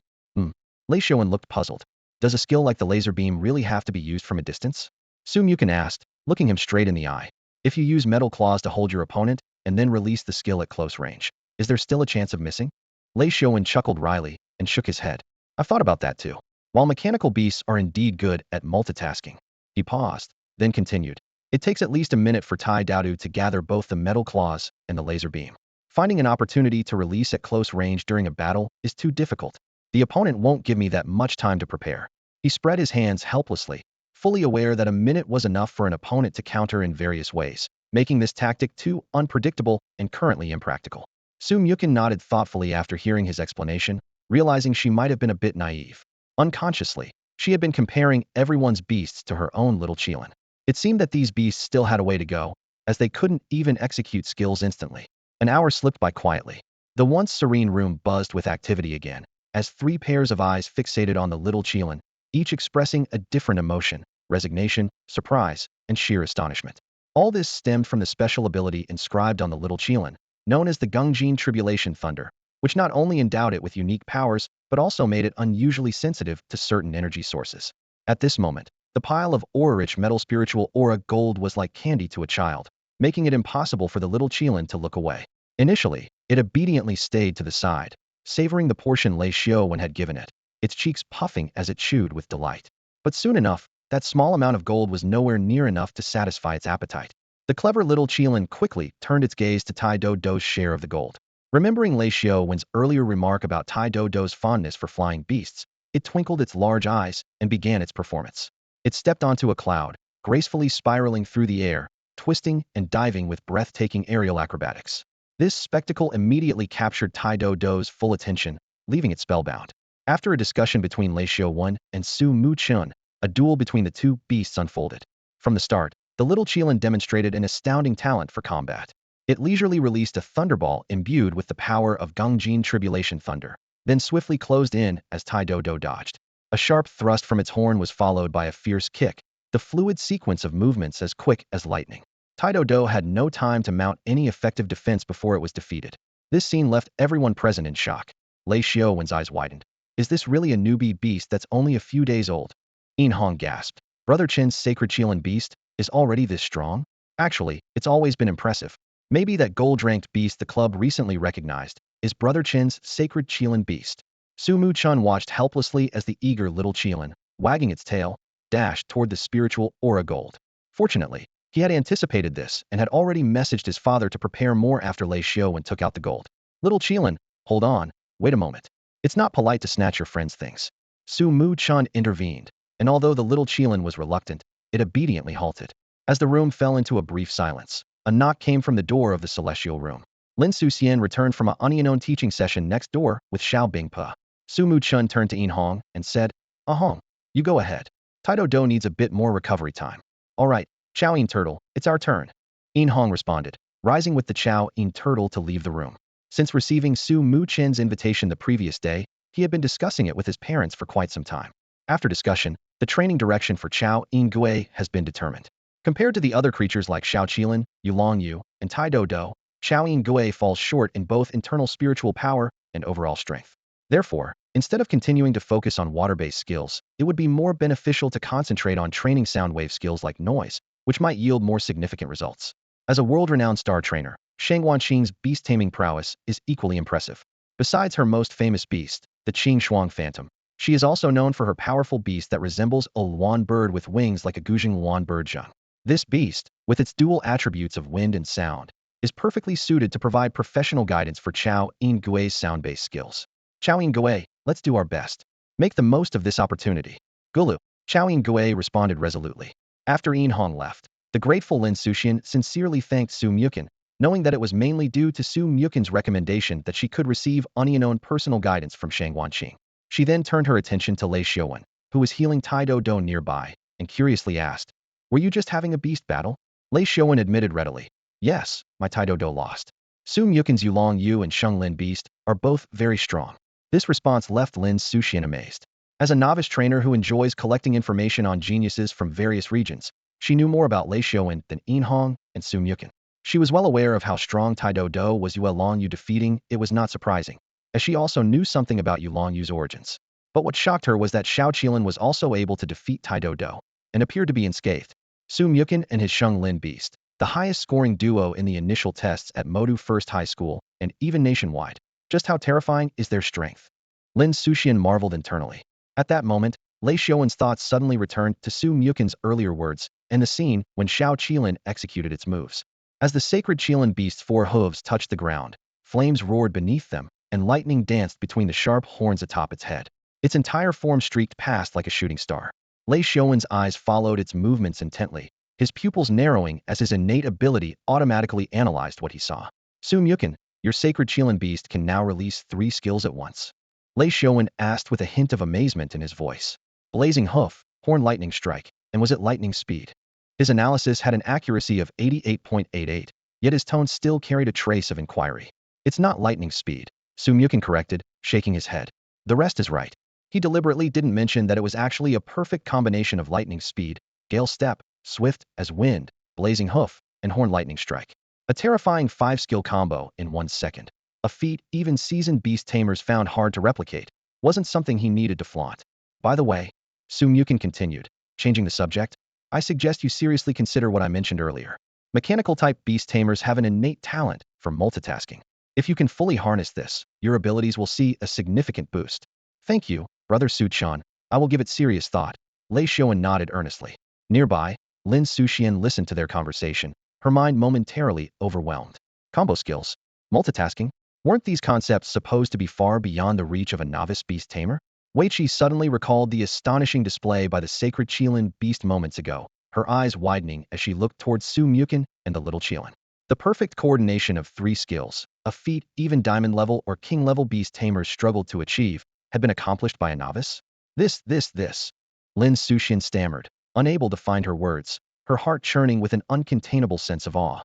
Lei Xiaowen looked puzzled. "Does a skill like the laser beam really have to be used from a distance?" Sumyukin asked, looking him straight in the eye. "If you use metal claws to hold your opponent, and then release the skill at close range, is there still a chance of missing?" Lei Xiaowen chuckled wryly and shook his head. "I've thought about that too. While mechanical beasts are indeed good at multitasking." He paused, then continued, "It takes at least a minute for Tai Daodu to gather both the metal claws and the laser beam. Finding an opportunity to release at close range during a battle is too difficult. The opponent won't give me that much time to prepare." He spread his hands helplessly, fully aware that a minute was enough for an opponent to counter in various ways, making this tactic too unpredictable and currently impractical. Sumyukin nodded thoughtfully after hearing his explanation, realizing she might have been a bit naive. Unconsciously, she had been comparing everyone's beasts to her own little Qilin. It seemed that these beasts still had a way to go, as they couldn't even execute skills instantly. An hour slipped by quietly. The once serene room buzzed with activity again, as 3 pairs of eyes fixated on the little Qilin, each expressing a different emotion: resignation, surprise, and sheer astonishment. All this stemmed from the special ability inscribed on the little Qilin, known as the Gungjin Tribulation Thunder, which not only endowed it with unique powers, but also made it unusually sensitive to certain energy sources. At this moment, the pile of aura-rich metal spiritual aura gold was like candy to a child, making it impossible for the little Qilin to look away. Initially, it obediently stayed to the side, savoring the portion Lei Xiaowen had given it, its cheeks puffing as it chewed with delight. But soon enough, that small amount of gold was nowhere near enough to satisfy its appetite. The clever little Qilin quickly turned its gaze to Tai Do's share of the gold. Remembering Lei Xiaowen's earlier remark about Tai Do's fondness for flying beasts, it twinkled its large eyes and began its performance. It stepped onto a cloud, gracefully spiraling through the air, twisting and diving with breathtaking aerial acrobatics. This spectacle immediately captured Tai Do's full attention, leaving it spellbound. After a discussion between Lei Xiaowen and Su Muchun, a duel between the two beasts unfolded. From the start, the little Qilin demonstrated an astounding talent for combat. It leisurely released a thunderball imbued with the power of Gungjin Tribulation Thunder, then swiftly closed in as Tai Do dodged. A sharp thrust from its horn was followed by a fierce kick, the fluid sequence of movements as quick as lightning. Tai Do had no time to mount any effective defense before it was defeated. This scene left everyone present in shock. Lei Xiaowen's eyes widened. Is this really a newbie beast that's only a few days old? Yin Hong gasped. Brother Qin's sacred Qilin beast is already this strong? Actually, it's always been impressive. Maybe that gold-ranked beast the club recently recognized is Brother Qin's sacred Qilin beast. Su Muchun watched helplessly as the eager little Qilin, wagging its tail, dashed toward the spiritual aura gold. Fortunately, he had anticipated this and had already messaged his father to prepare more after Lei Xiaowen took out the gold. Little Qilin, hold on, wait a moment. It's not polite to snatch your friend's things. Su Muchun intervened, and although the little Qilin was reluctant, it obediently halted. As the room fell into a brief silence, a knock came from the door of the celestial room. Lin Suxian returned from an unknown teaching session next door with Xiao Bingpe. Su Muchun turned to Yin Hong and said, Hong, you go ahead. Tai Do needs a bit more recovery time. All right, Chao Yin Turtle, it's our turn. Yin Hong responded, rising with the Chao Yin Turtle to leave the room. Since receiving Su Muchen's invitation the previous day, he had been discussing it with his parents for quite some time. After discussion, the training direction for Chao Yin Gui has been determined. Compared to the other creatures like Xiao Qilin, Yulong Yu, and Tai Do, Chao Yin Gui falls short in both internal spiritual power and overall strength. Therefore, instead of continuing to focus on water-based skills, it would be more beneficial to concentrate on training sound wave skills like noise, which might yield more significant results. As a world-renowned star trainer, Shang Wanqing's beast taming prowess is equally impressive. Besides her most famous beast, the Qing Shuang Phantom, she is also known for her powerful beast that resembles a Luan bird with wings like a Guzheng Luan bird zheng. This beast, with its dual attributes of wind and sound, is perfectly suited to provide professional guidance for Chao Yin Gui's sound-based skills. Chao Yin Gui, let's do our best. Make the most of this opportunity. Gulu, Chao Yin Gui responded resolutely. After Yin Hong left, the grateful Lin Suxian sincerely thanked Su Muchen, knowing that it was mainly due to Su Muchen's recommendation that she could receive unknown personal guidance from Shang Wanqing. She then turned her attention to Lei Xiaowen, who was healing Tai Do nearby, and curiously asked, Were you just having a beast battle? Lei Xiaowen admitted readily, Yes, my Tai Do lost. Su Muchen's Yulong Yu and Sheng Lin beast are both very strong. This response left Lin Suxian amazed. As a novice trainer who enjoys collecting information on geniuses from various regions, she knew more about Lei Xiaowen than Yin Hong and Su Muchen. She was well aware of how strong Tai Do was. Yulong Yu defeating it was not surprising, as she also knew something about Yulong Yu's origins. But what shocked her was that Xiao Qilin was also able to defeat Tai Do and appeared to be unscathed. Su Muchen and his Sheng Lin beast, the highest scoring duo in the initial tests at Modu First High School and even nationwide. Just how terrifying is their strength? Lin Suxian marveled internally. At that moment, Lei Xiaowen's thoughts suddenly returned to Su Muchen's earlier words and the scene when Xiao Qilin executed its moves. As the sacred Qilin beast's four hooves touched the ground, flames roared beneath them, and lightning danced between the sharp horns atop its head. Its entire form streaked past like a shooting star. Lei Xiaowen's eyes followed its movements intently, his pupils narrowing as his innate ability automatically analyzed what he saw. Su Muchen, your sacred Qilin beast can now release 3 skills at once. Lei Xiaowen asked with a hint of amazement in his voice. Blazing hoof, horn lightning strike, and was it lightning speed? His analysis had an accuracy of 88.88, yet his tone still carried a trace of inquiry. It's not lightning speed, Su Muchen corrected, shaking his head. The rest is right. He deliberately didn't mention that it was actually a perfect combination of lightning speed, gale step, swift as wind, blazing hoof, and Horn Lightning Strike. A terrifying 5-skill combo in 1 second. A feat even seasoned beast tamers found hard to replicate. Wasn't something he needed to flaunt. By the way, Mukin continued, changing the subject, I suggest you seriously consider what I mentioned earlier. Mechanical-type beast tamers have an innate talent for multitasking. If you can fully harness this, your abilities will see a significant boost. Thank you, Brother Suchan. I will give it serious thought. Lei Xiaowen nodded earnestly. Nearby, Lin Suxian listened to their conversation, her mind momentarily overwhelmed. Combo skills, multitasking, weren't these concepts supposed to be far beyond the reach of a novice beast tamer? Weiqi suddenly recalled the astonishing display by the sacred Qilin beast moments ago, her eyes widening as she looked towards Su Mukin and the little Qilin. The perfect coordination of 3 skills, a feat even diamond-level or king-level beast tamers struggled to achieve, had been accomplished by a novice? This. Lin Suxian stammered, unable to find her words, her heart churning with an uncontainable sense of awe.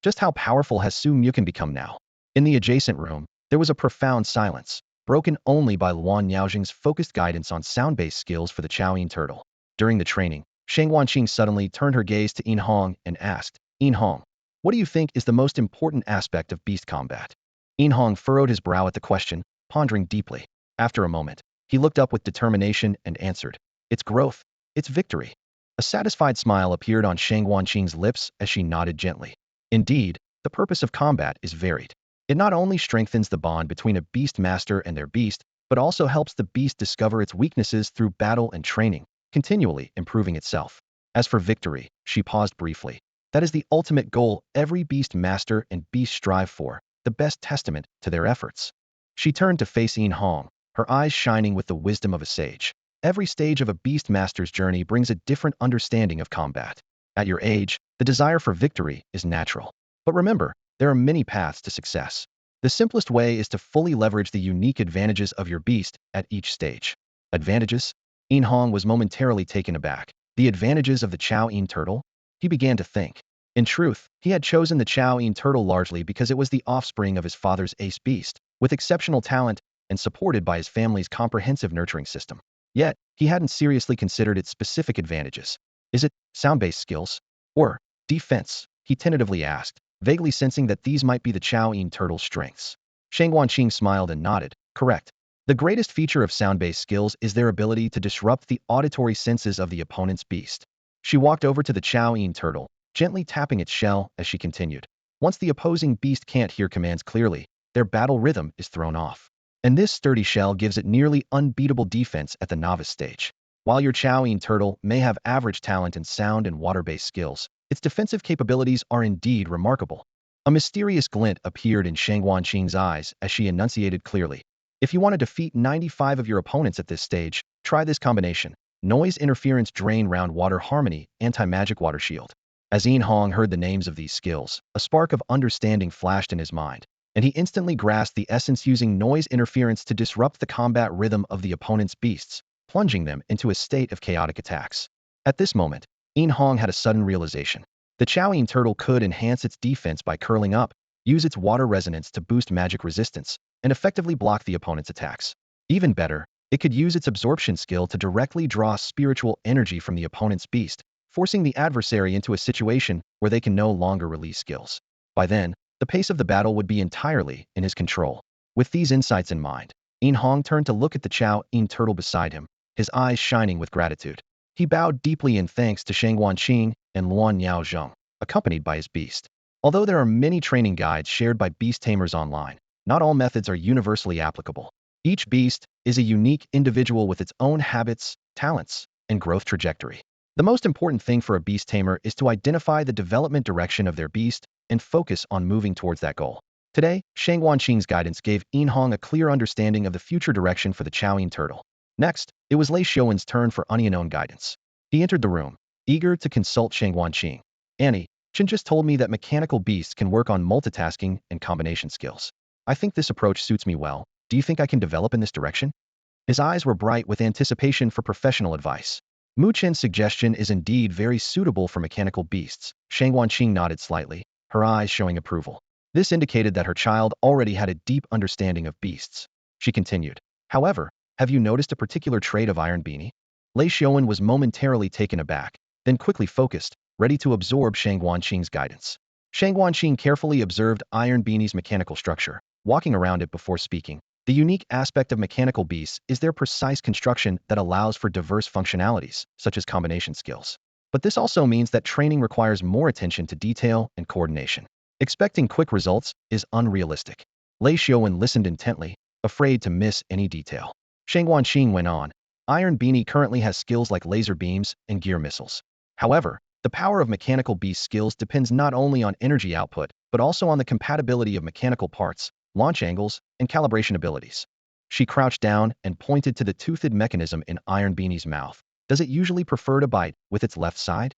Just how powerful has Su Mukin become now? In the adjacent room, there was a profound silence, broken only by Luan Yaojing's focused guidance on sound-based skills for the Chaoyin turtle. During the training, Shang Wanqing suddenly turned her gaze to Yin Hong and asked, Yin Hong, what do you think is the most important aspect of beast combat? Yin Hong furrowed his brow at the question, pondering deeply. After a moment, he looked up with determination and answered, it's growth, it's victory. A satisfied smile appeared on Shang Wanqing's lips as she nodded gently. Indeed, the purpose of combat is varied. It not only strengthens the bond between a beast master and their beast, but also helps the beast discover its weaknesses through battle and training, continually improving itself. As for victory, she paused briefly. That is the ultimate goal every beast master and beast strive for, the best testament to their efforts. She turned to face Yin Hong, her eyes shining with the wisdom of a sage. Every stage of a beast master's journey brings a different understanding of combat. At your age, the desire for victory is natural. But remember, there are many paths to success. The simplest way is to fully leverage the unique advantages of your beast at each stage. Advantages? Yin Hong was momentarily taken aback. The advantages of the Chaoyin turtle? He began to think. In truth, he had chosen the Chaoyin turtle largely because it was the offspring of his father's ace beast, with exceptional talent and supported by his family's comprehensive nurturing system. Yet, he hadn't seriously considered its specific advantages. Is it sound-based skills? Or defense? He tentatively asked, vaguely sensing that these might be the Chaoyin turtle's strengths. Shang Wanqing smiled and nodded. Correct. The greatest feature of sound-based skills is their ability to disrupt the auditory senses of the opponent's beast. She walked over to the Chaoyin turtle, gently tapping its shell as she continued. Once the opposing beast can't hear commands clearly, their battle rhythm is thrown off. And this sturdy shell gives it nearly unbeatable defense at the novice stage. While your Chaoyin turtle may have average talent in sound and water-based skills, its defensive capabilities are indeed remarkable. A mysterious glint appeared in Shang Wanqing's eyes as she enunciated clearly. If you want to defeat 95 of your opponents at this stage, try this combination. Noise interference drain round water harmony, anti-magic water shield. As Yin Hong heard the names of these skills, a spark of understanding flashed in his mind, and he instantly grasped the essence using noise interference to disrupt the combat rhythm of the opponent's beasts, plunging them into a state of chaotic attacks. At this moment, Yin Hong had a sudden realization. The Chaoyin turtle could enhance its defense by curling up, use its water resonance to boost magic resistance, and effectively block the opponent's attacks. Even better, it could use its absorption skill to directly draw spiritual energy from the opponent's beast, forcing the adversary into a situation where they can no longer release skills. By then, the pace of the battle would be entirely in his control. With these insights in mind, Yin Hong turned to look at the Chaoyin turtle beside him, his eyes shining with gratitude. He bowed deeply in thanks to Shang Wanqing and Luan Yaozhong, accompanied by his beast. Although there are many training guides shared by beast tamers online, not all methods are universally applicable. Each beast is a unique individual with its own habits, talents, and growth trajectory. The most important thing for a beast tamer is to identify the development direction of their beast and focus on moving towards that goal. Today, Shang Wanqing's guidance gave Yin Hong a clear understanding of the future direction for the Chaoyin turtle. Next, it was Lei Xiaowen's turn for unknown guidance. He entered the room, eager to consult Shang Wanqing. Annie, Chen just told me that mechanical beasts can work on multitasking and combination skills. I think this approach suits me well. Do you think I can develop in this direction? His eyes were bright with anticipation for professional advice. Mochen's suggestion is indeed very suitable for mechanical beasts. Shang Wanqing nodded slightly, her eyes showing approval. This indicated that her child already had a deep understanding of beasts. She continued, however, have you noticed a particular trait of Iron Beanie? Lei Xiaowen was momentarily taken aback, then quickly focused, ready to absorb Shang Guanqing's guidance. Shang Guanqing carefully observed Iron Beanie's mechanical structure, walking around it before speaking. The unique aspect of mechanical beasts is their precise construction that allows for diverse functionalities, such as combination skills. But this also means that training requires more attention to detail and coordination. Expecting quick results is unrealistic. Lei Xiaowen listened intently, afraid to miss any detail. Shang Guanqing went on. Iron Beanie currently has skills like laser beams and gear missiles. However, the power of mechanical beast skills depends not only on energy output, but also on the compatibility of mechanical parts, launch angles, and calibration abilities. She crouched down and pointed to the toothed mechanism in Iron Beanie's mouth. Does it usually prefer to bite with its left side?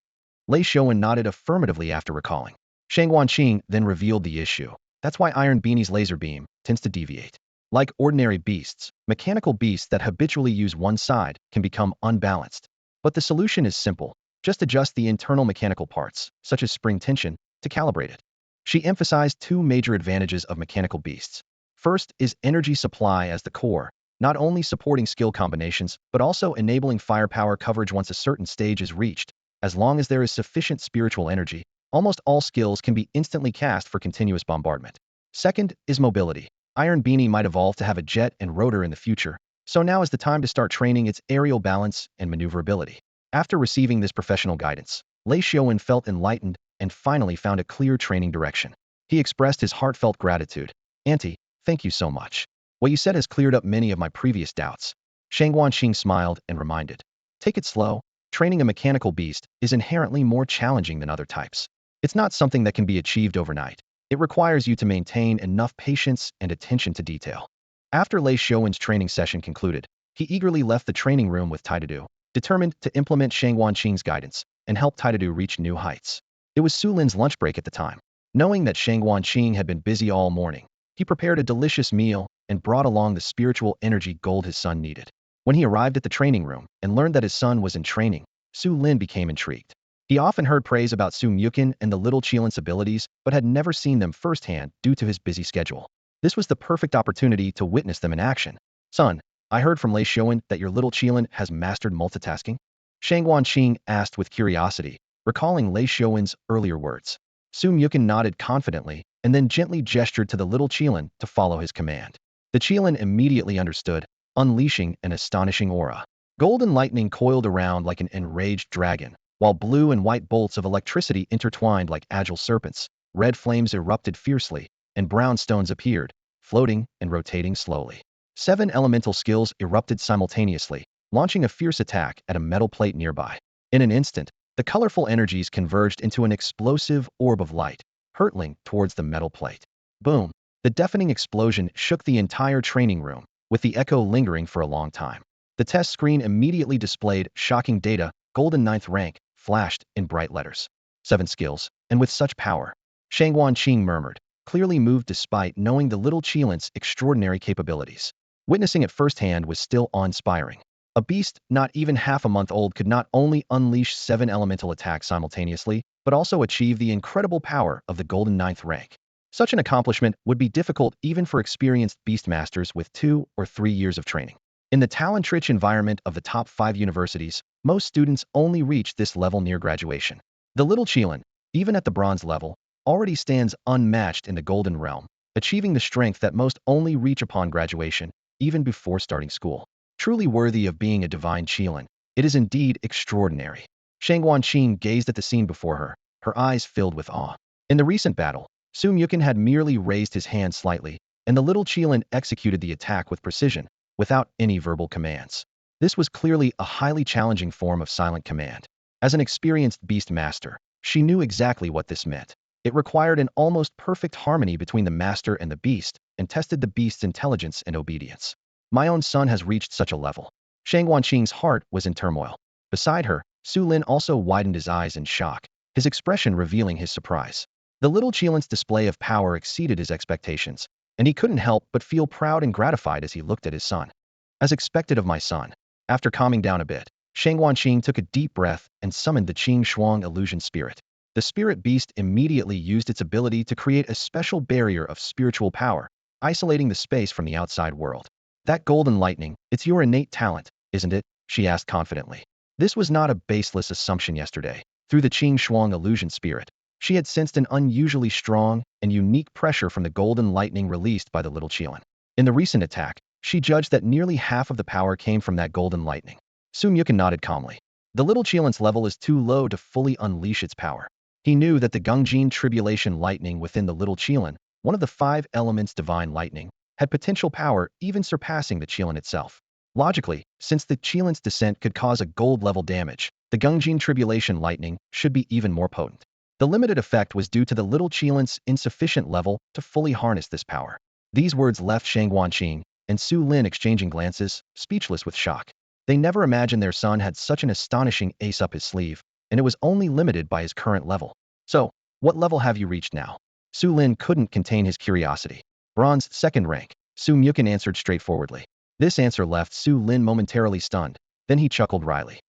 Lei Xiaowen nodded affirmatively after recalling. Shang Guanqing then revealed the issue. That's why Iron Beanie's laser beam tends to deviate. Like ordinary beasts, mechanical beasts that habitually use one side can become unbalanced. But the solution is simple. Just adjust the internal mechanical parts, such as spring tension, to calibrate it. She emphasized two major advantages of mechanical beasts. First is energy supply as the core, not only supporting skill combinations, but also enabling firepower coverage once a certain stage is reached. As long as there is sufficient spiritual energy, almost all skills can be instantly cast for continuous bombardment. Second is mobility. Iron Beanie might evolve to have a jet and rotor in the future, so now is the time to start training its aerial balance and maneuverability. After receiving this professional guidance, Lei Xiaowen felt enlightened and finally found a clear training direction. He expressed his heartfelt gratitude. Auntie, thank you so much. What you said has cleared up many of my previous doubts. Shang Guanqing smiled and reminded. Take it slow. Training a mechanical beast is inherently more challenging than other types. It's not something that can be achieved overnight. It requires you to maintain enough patience and attention to detail. After Lei Xiaowen's training session concluded, he eagerly left the training room with Taidadu, determined to implement Shang Guanqing's guidance and help Taidadu reach new heights. It was Su Lin's lunch break at the time. Knowing that Shang Guanqing had been busy all morning, he prepared a delicious meal and brought along the spiritual energy gold his son needed. When he arrived at the training room and learned that his son was in training, Su Lin became intrigued. He often heard praise about Su Mochen and the little Qilin's abilities, but had never seen them firsthand due to his busy schedule. This was the perfect opportunity to witness them in action. Son, I heard from Lei Xiaowen that your little Qilin has mastered multitasking? Shang Guanqing asked with curiosity, recalling Lei Xiaowen's earlier words. Su Mochen nodded confidently and then gently gestured to the little Qilin to follow his command. The Qilin immediately understood, unleashing an astonishing aura. Golden lightning coiled around like an enraged dragon, while blue and white bolts of electricity intertwined like agile serpents. Red flames erupted fiercely, and brown stones appeared, floating and rotating slowly. 7 elemental skills erupted simultaneously, launching a fierce attack at a metal plate nearby. In an instant, the colorful energies converged into an explosive orb of light, hurtling towards the metal plate. Boom! The deafening explosion shook the entire training room, with the echo lingering for a long time. The test screen immediately displayed shocking data. Golden 9th rank flashed in bright letters. 7 skills, and with such power. Shang Guanqing murmured, clearly moved despite knowing the little Qilin's extraordinary capabilities. Witnessing it firsthand was still awe-inspiring. A beast not even half a month old could not only unleash 7 elemental attacks simultaneously, but also achieve the incredible power of the golden 9th rank. Such an accomplishment would be difficult even for experienced beastmasters with 2 or 3 years of training. In the talent-rich environment of the top 5 universities, most students only reach this level near graduation. The little Qilin, even at the bronze level, already stands unmatched in the golden realm, achieving the strength that most only reach upon graduation, even before starting school. Truly worthy of being a divine Qilin, it is indeed extraordinary. Shang Guanqing gazed at the scene before her, her eyes filled with awe. In the recent battle, Su Mochen had merely raised his hand slightly, and the little Qilin executed the attack with precision, without any verbal commands. This was clearly a highly challenging form of silent command. As an experienced beast master, she knew exactly what this meant. It required an almost perfect harmony between the master and the beast, and tested the beast's intelligence and obedience. My own son has reached such a level. Shang Guanqing's heart was in turmoil. Beside her, Su Lin also widened his eyes in shock, his expression revealing his surprise. The little Qilin's display of power exceeded his expectations, and he couldn't help but feel proud and gratified as he looked at his son. As expected of my son. After calming down a bit, Shang Guanqing took a deep breath and summoned the Qing Shuang illusion spirit. The spirit beast immediately used its ability to create a special barrier of spiritual power, isolating the space from the outside world. That golden lightning, it's your innate talent, isn't it? She asked confidently. This was not a baseless assumption yesterday. Through the Qing Shuang illusion spirit, she had sensed an unusually strong and unique pressure from the golden lightning released by the little Qilin. In the recent attack, she judged that nearly half of the power came from that golden lightning. Su Mukin nodded calmly. The little Qilin's level is too low to fully unleash its power. He knew that the Gungjin Tribulation lightning within the little Qilin, one of the 5 elements divine lightning, had potential power even surpassing the Qilin itself. Logically, since the Qilin's descent could cause a gold-level damage, the Gungjin Tribulation lightning should be even more potent. The limited effect was due to the little Qilin's insufficient level to fully harness this power. These words left Shang Guanqing and Su Lin exchanging glances, speechless with shock. They never imagined their son had such an astonishing ace up his sleeve, and it was only limited by his current level. So, what level have you reached now? Su Lin couldn't contain his curiosity. Bronze, 2nd rank, Su Mukin answered straightforwardly. This answer left Su Lin momentarily stunned, then he chuckled wryly.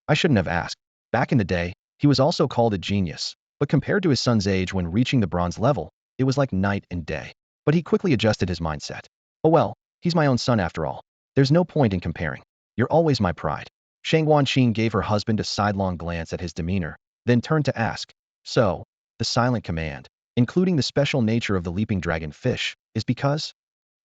I shouldn't have asked. Back in the day, he was also called a genius, but compared to his son's age when reaching the bronze level, it was like night and day. But he quickly adjusted his mindset. Oh well, he's my own son after all. There's no point in comparing. You're always my pride. Shang Guanqing gave her husband a sidelong glance at his demeanor, then turned to ask, so, the silent command, including the special nature of the leaping dragon fish, is because?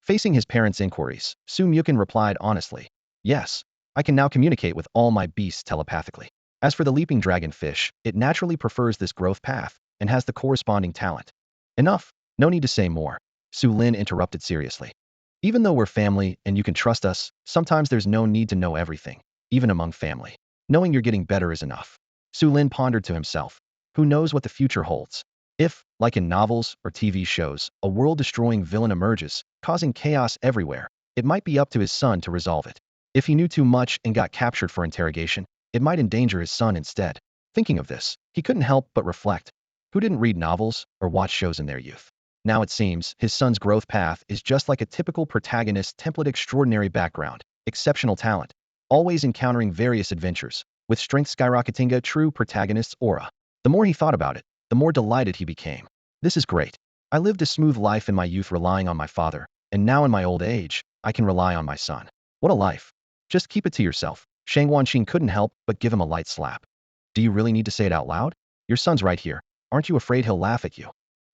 Facing his parents' inquiries, Su Mukin replied honestly, yes, I can now communicate with all my beasts telepathically. As for the leaping dragon fish, it naturally prefers this growth path and has the corresponding talent. Enough, no need to say more, Su Lin interrupted seriously. Even though we're family and you can trust us, sometimes there's no need to know everything, even among family. Knowing you're getting better is enough. Su Lin pondered to himself. Who knows what the future holds? If, like in novels or TV shows, a world-destroying villain emerges, causing chaos everywhere, it might be up to his son to resolve it. If he knew too much and got captured for interrogation, it might endanger his son instead. Thinking of this, he couldn't help but reflect. Who didn't read novels or watch shows in their youth? Now it seems his son's growth path is just like a typical protagonist template: extraordinary background, exceptional talent, always encountering various adventures, with strength skyrocketing a true protagonist's aura. The more he thought about it, the more delighted he became. This is great. I lived a smooth life in my youth relying on my father, and now in my old age, I can rely on my son. What a life. Just keep it to yourself. Shang Guanqing couldn't help but give him a light slap. Do you really need to say it out loud? Your son's right here. Aren't you afraid he'll laugh at you?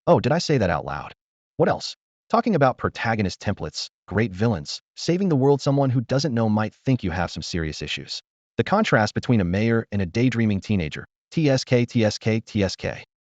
Oh, did I say that out loud? What else? Talking about protagonist templates, great villains, saving the world, someone who doesn't know might think you have some serious issues. The contrast between a mayor and a daydreaming teenager. TSK, TSK, TSK.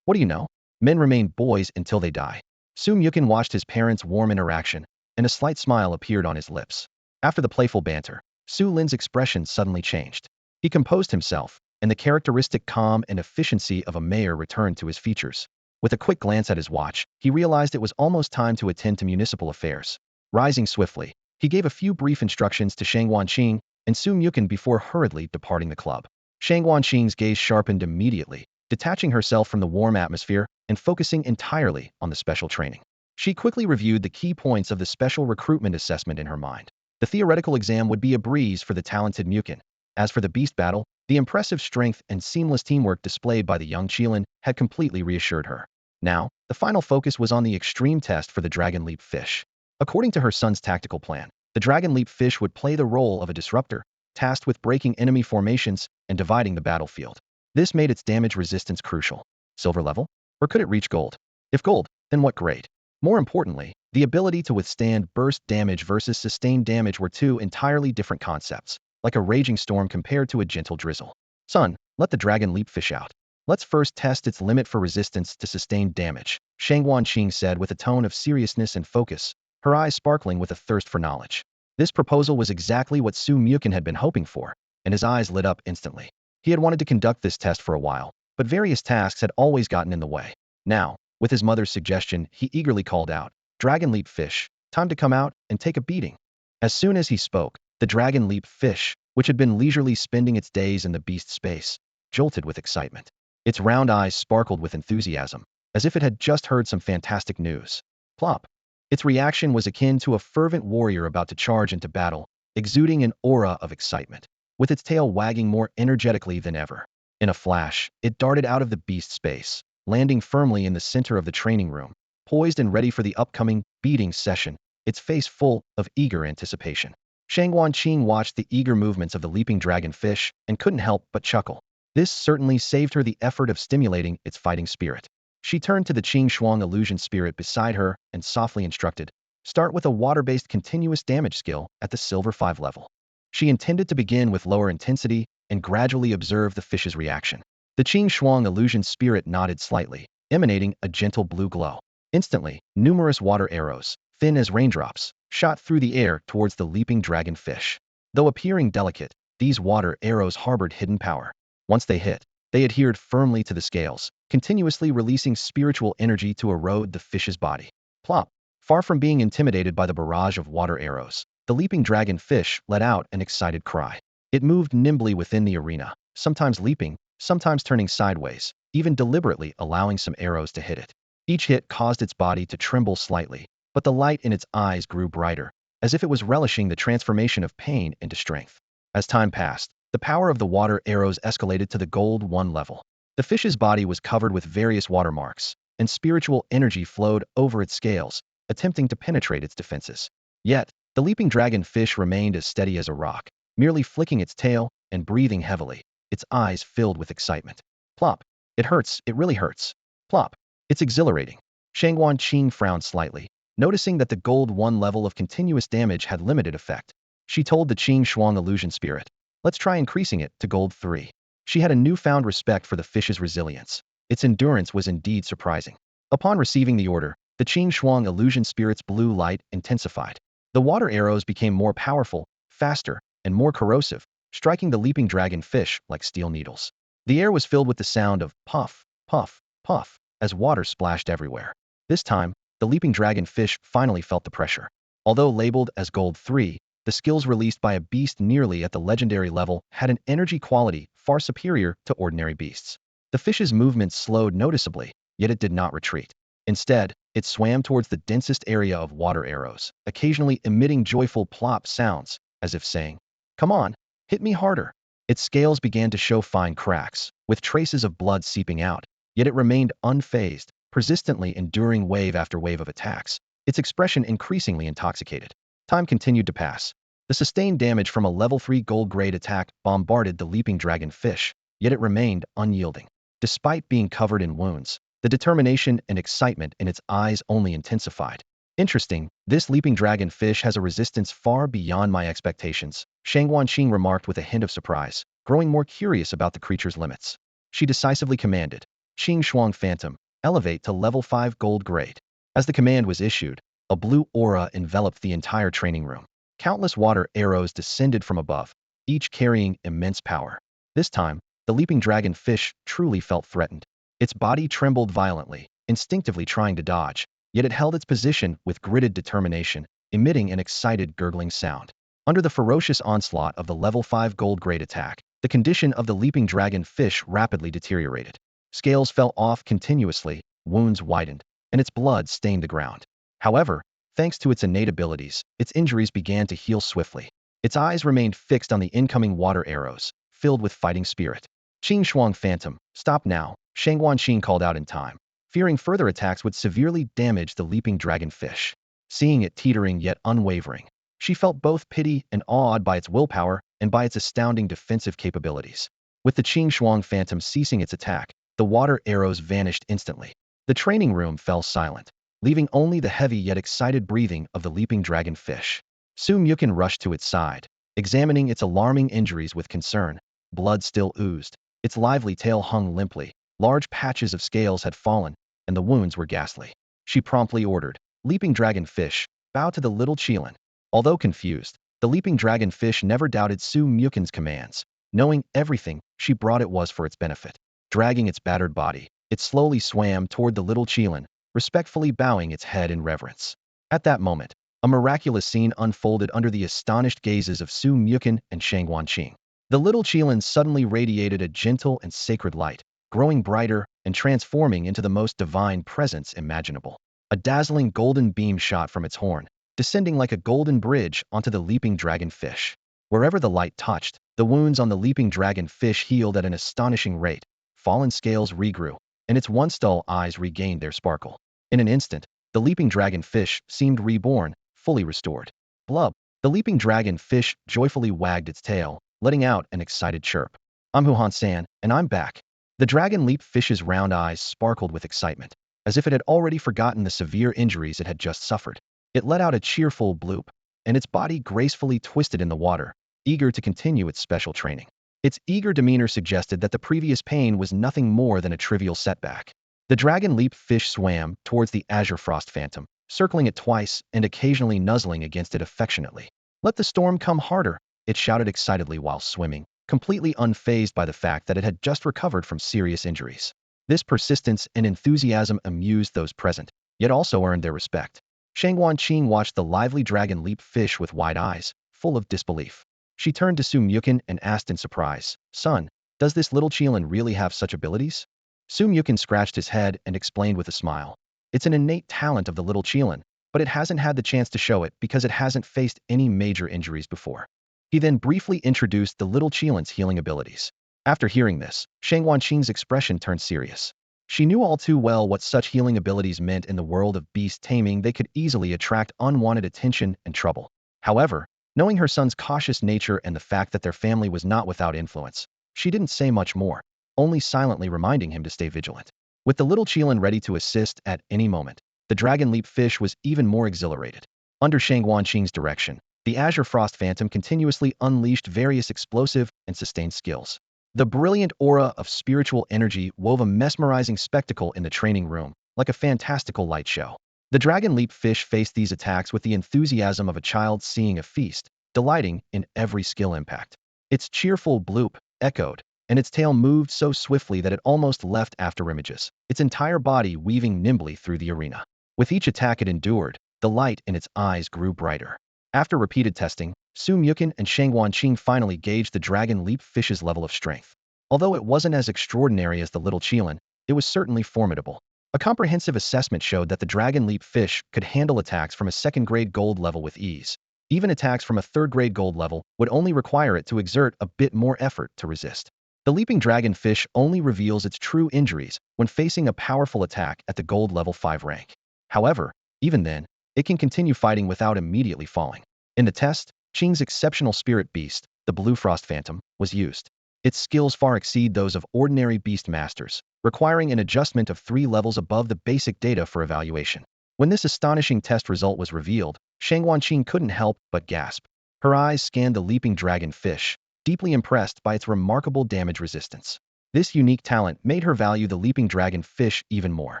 What do you know? Men remain boys until they die. Su Mukin watched his parents' warm interaction, and a slight smile appeared on his lips. After the playful banter, Su Lin's expression suddenly changed. He composed himself, and the characteristic calm and efficiency of a mayor returned to his features. With a quick glance at his watch, he realized it was almost time to attend to municipal affairs. Rising swiftly, he gave a few brief instructions to Shang Guanqing and Su Mukin before hurriedly departing the club. Shang Guanqing's gaze sharpened immediately, detaching herself from the warm atmosphere and focusing entirely on the special training. She quickly reviewed the key points of the special recruitment assessment in her mind. The theoretical exam would be a breeze for the talented Mukin. As for the beast battle, the impressive strength and seamless teamwork displayed by the young Qilin had completely reassured her. Now, the final focus was on the extreme test for the Dragon Leap fish. According to her son's tactical plan, the Dragon Leap fish would play the role of a disruptor, tasked with breaking enemy formations and dividing the battlefield. This made its damage resistance crucial. Silver level? Or could it reach gold? If gold, then what grade? More importantly, the ability to withstand burst damage versus sustained damage were two entirely different concepts, like a raging storm compared to a gentle drizzle. Son, let the Dragon Leap fish out. Let's first test its limit for resistance to sustained damage, Shang Guanqing said with a tone of seriousness and focus, her eyes sparkling with a thirst for knowledge. This proposal was exactly what Su Mukin had been hoping for, and his eyes lit up instantly. He had wanted to conduct this test for a while, but various tasks had always gotten in the way. Now, with his mother's suggestion, he eagerly called out, Dragon Leap fish, time to come out and take a beating. As soon as he spoke, the Dragon Leap fish, which had been leisurely spending its days in the beast space, jolted with excitement. Its round eyes sparkled with enthusiasm, as if it had just heard some fantastic news. Plop. Its reaction was akin to a fervent warrior about to charge into battle, exuding an aura of excitement, with its tail wagging more energetically than ever. In a flash, it darted out of the beast space, landing firmly in the center of the training room, poised and ready for the upcoming beating session, its face full of eager anticipation. Shang Guanqing watched the eager movements of the leaping dragon fish and couldn't help but chuckle. This certainly saved her the effort of stimulating its fighting spirit. She turned to the Qing Shuang illusion spirit beside her and softly instructed, "Start with a water-based continuous damage skill at the Silver 5 level." She intended to begin with lower intensity and gradually observe the fish's reaction. The Qing Shuang illusion spirit nodded slightly, emanating a gentle blue glow. Instantly, numerous water arrows, thin as raindrops, shot through the air towards the leaping dragon fish. Though appearing delicate, these water arrows harbored hidden power. Once they hit, they adhered firmly to the scales, continuously releasing spiritual energy to erode the fish's body. Plop! Far from being intimidated by the barrage of water arrows, the leaping dragon fish let out an excited cry. It moved nimbly within the arena, sometimes leaping, sometimes turning sideways, even deliberately allowing some arrows to hit it. Each hit caused its body to tremble slightly, but the light in its eyes grew brighter, as if it was relishing the transformation of pain into strength. As time passed, the power of the water arrows escalated to the Gold 1 level. The fish's body was covered with various watermarks, and spiritual energy flowed over its scales, attempting to penetrate its defenses. Yet, the leaping dragon fish remained as steady as a rock, merely flicking its tail and breathing heavily, its eyes filled with excitement. Plop! It hurts, it really hurts. Plop! It's exhilarating. Shangguan Qing frowned slightly, noticing that the Gold 1 level of continuous damage had limited effect. She told the Qing Shuang illusion spirit, "Let's try increasing it to Gold 3. She had a newfound respect for the fish's resilience. Its endurance was indeed surprising. Upon receiving the order, the Qing Shuang illusion spirit's blue light intensified. The water arrows became more powerful, faster, and more corrosive, striking the leaping dragon fish like steel needles. The air was filled with the sound of puff, puff, puff, as water splashed everywhere. This time, the leaping dragon fish finally felt the pressure. Although labeled as Gold 3, the skills released by a beast nearly at the legendary level had an energy quality far superior to ordinary beasts. The fish's movements slowed noticeably, yet it did not retreat. Instead, it swam towards the densest area of water arrows, occasionally emitting joyful plop sounds, as if saying, "Come on, hit me harder." Its scales began to show fine cracks, with traces of blood seeping out, yet it remained unfazed, persistently enduring wave after wave of attacks, its expression increasingly intoxicated. Time continued to pass. The sustained damage from a level 3 gold-grade attack bombarded the leaping dragon fish, yet it remained unyielding. Despite being covered in wounds, the determination and excitement in its eyes only intensified. "Interesting, this leaping dragon fish has a resistance far beyond my expectations," Shangguan Qing remarked with a hint of surprise, growing more curious about the creature's limits. She decisively commanded, "Qing Shuang Phantom, elevate to level 5 gold grade." As the command was issued, a blue aura enveloped the entire training room. Countless water arrows descended from above, each carrying immense power. This time, the leaping dragon fish truly felt threatened. Its body trembled violently, instinctively trying to dodge, yet it held its position with gritted determination, emitting an excited gurgling sound. Under the ferocious onslaught of the level 5 gold grade attack, the condition of the leaping dragon fish rapidly deteriorated. Scales fell off continuously, wounds widened, and its blood stained the ground. However, thanks to its innate abilities, its injuries began to heal swiftly. Its eyes remained fixed on the incoming water arrows, filled with fighting spirit. "Qing Shuang Phantom, stop now," Shangguan Qing called out in time, fearing further attacks would severely damage the leaping dragon fish. Seeing it teetering yet unwavering, she felt both pity and awed by its willpower and by its astounding defensive capabilities. With the Qing Shuang Phantom ceasing its attack, the water arrows vanished instantly. The training room fell silent, leaving only the heavy yet excited breathing of the leaping dragon fish. Su Mukin rushed to its side, examining its alarming injuries with concern. Blood still oozed. Its lively tail hung limply. Large patches of scales had fallen, and the wounds were ghastly. She promptly ordered, "Leaping dragon fish, bow to the little Qilin." Although confused, the leaping dragon fish never doubted Su Mukin's commands. Knowing everything, she brought it was for its benefit. Dragging its battered body, it slowly swam toward the little Qilin, respectfully bowing its head in reverence. At that moment, a miraculous scene unfolded under the astonished gazes of Su Mukin and Shangguan Qing. The little Qilin suddenly radiated a gentle and sacred light, growing brighter and transforming into the most divine presence imaginable. A dazzling golden beam shot from its horn, descending like a golden bridge onto the leaping dragon fish. Wherever the light touched, the wounds on the leaping dragon fish healed at an astonishing rate. Fallen scales regrew, and its once dull eyes regained their sparkle. In an instant, the leaping dragon fish seemed reborn, fully restored. Blub! The leaping dragon fish joyfully wagged its tail, letting out an excited chirp. I'm Huhan-san, and I'm back. The dragon leap fish's round eyes sparkled with excitement, as if it had already forgotten the severe injuries it had just suffered. It let out a cheerful bloop, and its body gracefully twisted in the water, eager to continue its special training. Its eager demeanor suggested that the previous pain was nothing more than a trivial setback. The dragon leap fish swam towards the azure frost phantom, circling it twice and occasionally nuzzling against it affectionately. "Let the storm come harder," it shouted excitedly while swimming, completely unfazed by the fact that it had just recovered from serious injuries. This persistence and enthusiasm amused those present, yet also earned their respect. Shang Wanqing watched the lively dragon leap fish with wide eyes, full of disbelief. She turned to Su Mukin and asked in surprise, "Son, does this little Qilin really have such abilities?" Su Mukin scratched his head and explained with a smile. "It's an innate talent of the little Qilin, but it hasn't had the chance to show it because it hasn't faced any major injuries before." He then briefly introduced the little Qilin's healing abilities. After hearing this, Shang Wanqing's expression turned serious. She knew all too well what such healing abilities meant in the world of beast taming. They could easily attract unwanted attention and trouble. However, knowing her son's cautious nature and the fact that their family was not without influence, she didn't say much more, only silently reminding him to stay vigilant. With the little Qilin ready to assist at any moment, the dragon leap fish was even more exhilarated. Under Shang Wanqing's direction, the Azure Frost Phantom continuously unleashed various explosive and sustained skills. The brilliant aura of spiritual energy wove a mesmerizing spectacle in the training room, like a fantastical light show. The dragon leap fish faced these attacks with the enthusiasm of a child seeing a feast, delighting in every skill impact. Its cheerful bloop echoed, and its tail moved so swiftly that it almost left afterimages, its entire body weaving nimbly through the arena. With each attack it endured, the light in its eyes grew brighter. After repeated testing, Su Mukin and Shang Wanqing finally gauged the dragon leap fish's level of strength. Although it wasn't as extraordinary as the little Qilin, it was certainly formidable. A comprehensive assessment showed that the dragon leap fish could handle attacks from a second-grade gold level with ease. Even attacks from a third-grade gold level would only require it to exert a bit more effort to resist. The leaping dragon fish only reveals its true injuries when facing a powerful attack at the gold level 5 rank. However, even then, it can continue fighting without immediately falling. In the test, Qing's exceptional spirit beast, the Blue Frost Phantom, was used. Its skills far exceed those of ordinary beast masters, requiring an adjustment of 3 levels above the basic data for evaluation. When this astonishing test result was revealed, Shang Wanqing couldn't help but gasp. Her eyes scanned the leaping dragon fish, deeply impressed by its remarkable damage resistance. This unique talent made her value the leaping dragon fish even more.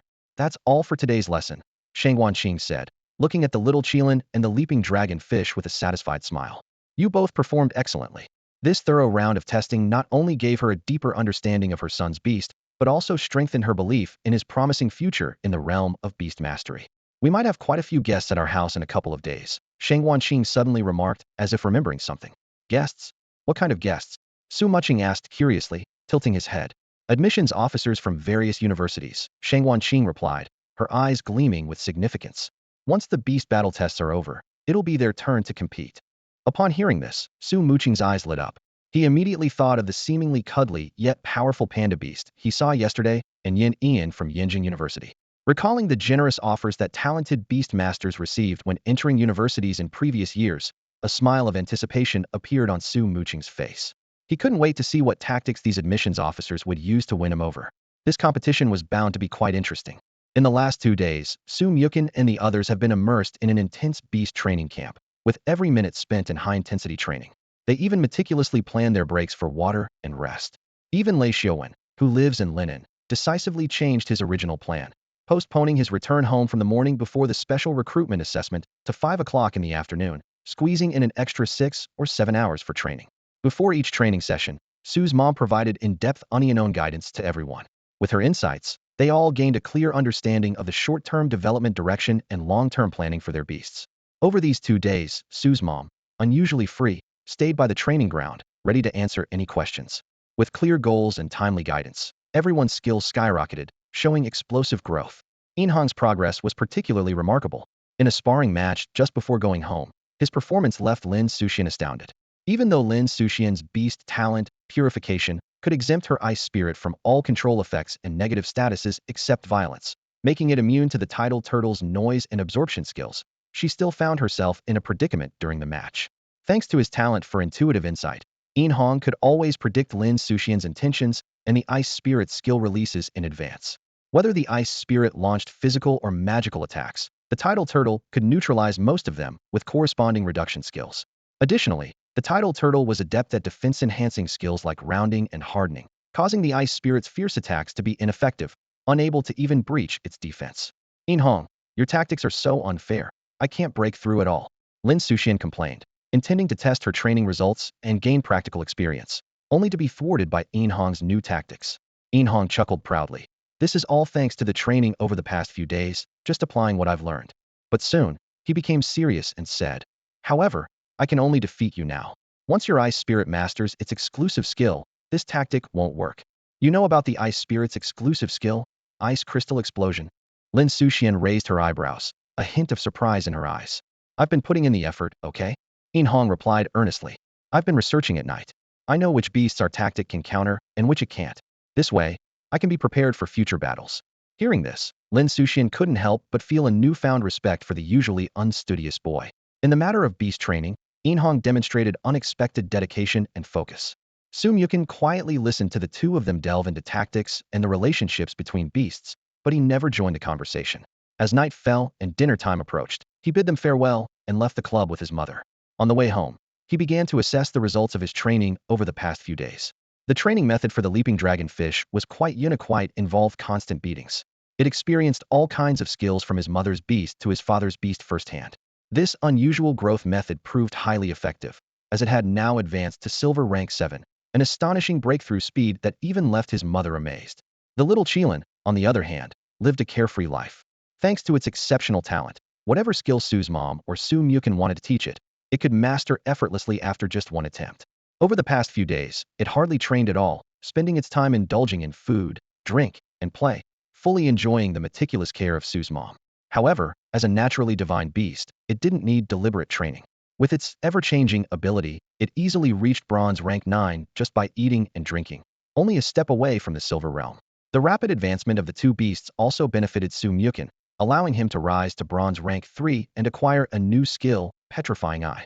"That's all for today's lesson," Shang Wanqing said, looking at the little Qilin and the leaping dragon fish with a satisfied smile. "You both performed excellently." This thorough round of testing not only gave her a deeper understanding of her son's beast, but also strengthened her belief in his promising future in the realm of beast mastery. "We might have quite a few guests at our house in a couple of days," Shang Wanqing suddenly remarked, as if remembering something. "Guests? What kind of guests?" Su Muching asked curiously, tilting his head. "Admissions officers from various universities," Shang Wanqing replied, her eyes gleaming with significance. "Once the beast battle tests are over, it'll be their turn to compete." Upon hearing this, Su Muching's eyes lit up. He immediately thought of the seemingly cuddly yet powerful panda beast he saw yesterday and Yin Ian from Yenjing University. Recalling the generous offers that talented beast masters received when entering universities in previous years, a smile of anticipation appeared on Su Muching's face. He couldn't wait to see what tactics these admissions officers would use to win him over. This competition was bound to be quite interesting. In the last 2 days, Su Mukin and the others have been immersed in an intense beast training camp, with every minute spent in high-intensity training. They even meticulously planned their breaks for water and rest. Even Lei Xiaowen, who lives in Linen, decisively changed his original plan, postponing his return home from the morning before the special recruitment assessment to 5 o'clock in the afternoon, squeezing in an extra 6 or 7 hours for training. Before each training session, Su's mom provided in-depth unknown guidance to everyone. With her insights, they all gained a clear understanding of the short-term development direction and long-term planning for their beasts. Over these 2 days, Su's mom, unusually free, stayed by the training ground, ready to answer any questions. With clear goals and timely guidance, everyone's skills skyrocketed, showing explosive growth. Inhang's progress was particularly remarkable. In a sparring match just before going home, his performance left Lin Suxian astounded. Even though Lin Suxian's beast talent, Purification, could exempt her ice spirit from all control effects and negative statuses except violence, making it immune to the tidal turtle's noise and absorption skills, she still found herself in a predicament during the match. Thanks to his talent for intuitive insight, Hong could always predict Lin Suxian's intentions and the Ice Spirit's skill releases in advance. Whether the Ice Spirit launched physical or magical attacks, the Tidal Turtle could neutralize most of them with corresponding reduction skills. Additionally, the Tidal Turtle was adept at defense-enhancing skills like rounding and hardening, causing the Ice Spirit's fierce attacks to be ineffective, unable to even breach its defense. Hong, your tactics are so unfair. I can't break through at all, Lin Suxian complained, intending to test her training results and gain practical experience, only to be thwarted by Hong's new tactics. Hong chuckled proudly. This is all thanks to the training over the past few days, just applying what I've learned. But soon, he became serious and said, however, I can only defeat you now. Once your Ice Spirit masters its exclusive skill, this tactic won't work. You know about the Ice Spirit's exclusive skill? Ice Crystal Explosion? Lin Suxian raised her eyebrows, a hint of surprise in her eyes. I've been putting in the effort, okay? Hong replied earnestly. I've been researching at night. I know which beasts our tactic can counter and which it can't. This way, I can be prepared for future battles. Hearing this, Lin Suxian couldn't help but feel a newfound respect for the usually unstudious boy. In the matter of beast training, Hong demonstrated unexpected dedication and focus. Su Muchen quietly listened to the two of them delve into tactics and the relationships between beasts, but he never joined the conversation. As night fell and dinner time approached, he bid them farewell and left the club with his mother. On the way home, he began to assess the results of his training over the past few days. The training method for the leaping dragonfish was quite unique, involved constant beatings. It experienced all kinds of skills from his mother's beast to his father's beast firsthand. This unusual growth method proved highly effective, as it had now advanced to silver rank 7, an astonishing breakthrough speed that even left his mother amazed. The little Qilin, on the other hand, lived a carefree life. Thanks to its exceptional talent, whatever skill Su's mom or Su Muchen wanted to teach it, it could master effortlessly after just one attempt. Over the past few days, it hardly trained at all, spending its time indulging in food, drink, and play, fully enjoying the meticulous care of Su's mom. However, as a naturally divine beast, it didn't need deliberate training. With its ever-changing ability, it easily reached bronze rank 9 just by eating and drinking, only a step away from the silver realm. The rapid advancement of the two beasts also benefited Su Muchen, allowing him to rise to bronze rank 3 and acquire a new skill, Petrifying Eye.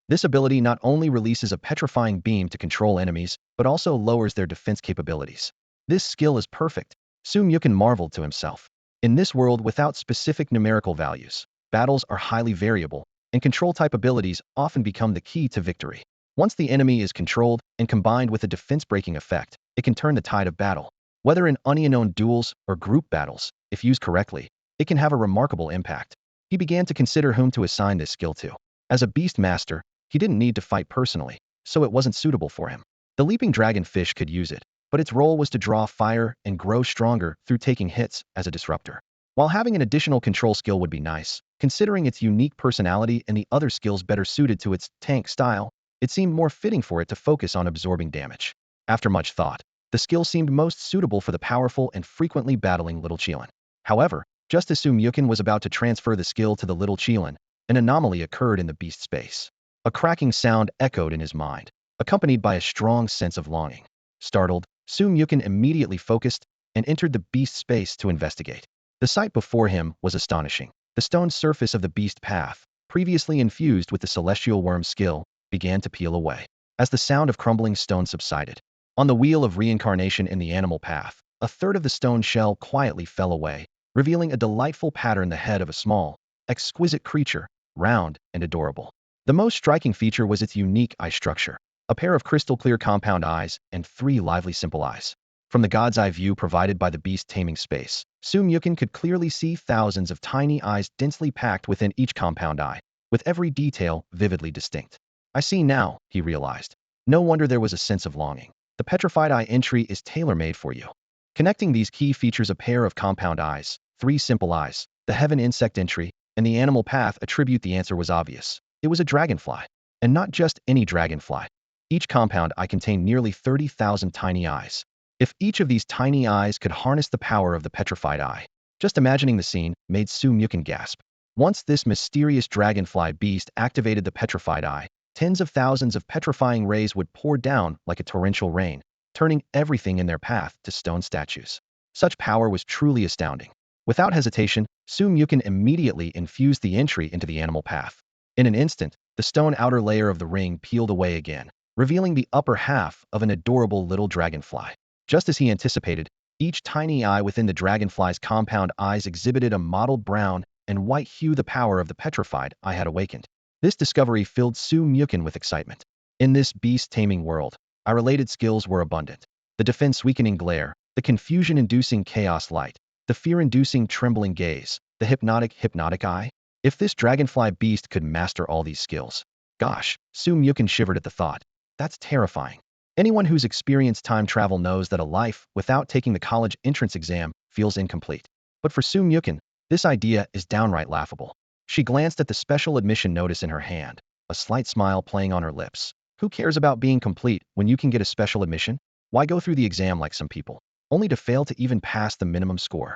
This ability not only releases a petrifying beam to control enemies, but also lowers their defense capabilities. This skill is perfect, Su Muchen marveled to himself. In this world without specific numerical values, battles are highly variable, and control-type abilities often become the key to victory. Once the enemy is controlled and combined with a defense-breaking effect, it can turn the tide of battle. Whether in unknown duels or group battles, if used correctly, it can have a remarkable impact. He began to consider whom to assign this skill to. As a beast master, he didn't need to fight personally, so it wasn't suitable for him. The leaping dragonfish could use it, but its role was to draw fire and grow stronger through taking hits as a disruptor. While having an additional control skill would be nice, considering its unique personality and the other skills better suited to its tank style, it seemed more fitting for it to focus on absorbing damage. After much thought, the skill seemed most suitable for the powerful and frequently battling little Qilin. However, just as Su Muchen was about to transfer the skill to the little Qilin, an anomaly occurred in the beast space. A cracking sound echoed in his mind, accompanied by a strong sense of longing. Startled, Su Muchen immediately focused and entered the beast space to investigate. The sight before him was astonishing. The stone surface of the beast path, previously infused with the celestial worm skill, began to peel away. As the sound of crumbling stone subsided, on the wheel of reincarnation in the animal path, a third of the stone shell quietly fell away, revealing a delightful pattern the head of a small, exquisite creature, round and adorable. The most striking feature was its unique eye structure, a pair of crystal-clear compound eyes and 3 lively simple eyes. From the god's eye view provided by the beast taming space, Su Muchen could clearly see thousands of tiny eyes densely packed within each compound eye, with every detail vividly distinct. I see now, he realized. No wonder there was a sense of longing. The petrified eye entry is tailor-made for you. Connecting these key features, a pair of compound eyes, 3 simple eyes, the heaven insect entry, and the animal path attribute, the answer was obvious. It was a dragonfly. And not just any dragonfly. Each compound eye contained nearly 30,000 tiny eyes. If each of these tiny eyes could harness the power of the petrified eye, just imagining the scene made Su Muchen gasp. Once this mysterious dragonfly beast activated the petrified eye, tens of thousands of petrifying rays would pour down like a torrential rain, turning everything in their path to stone statues. Such power was truly astounding. Without hesitation, Su Muchen immediately infused the entry into the animal path. In an instant, the stone outer layer of the ring peeled away again, revealing the upper half of an adorable little dragonfly. Just as he anticipated, each tiny eye within the dragonfly's compound eyes exhibited a mottled brown and white hue. The power of the petrified eye had awakened. This discovery filled Su Mukin with excitement. In this beast taming world, our related skills were abundant. The defense-weakening glare, the confusion-inducing chaos light, the fear-inducing trembling gaze, the hypnotic eye. If this dragonfly beast could master all these skills, gosh, Su Mukin shivered at the thought. That's terrifying. Anyone who's experienced time travel knows that a life without taking the college entrance exam feels incomplete. But for Su Mukin, this idea is downright laughable. She glanced at the special admission notice in her hand, a slight smile playing on her lips. Who cares about being complete when you can get a special admission? Why go through the exam like some people, only to fail to even pass the minimum score?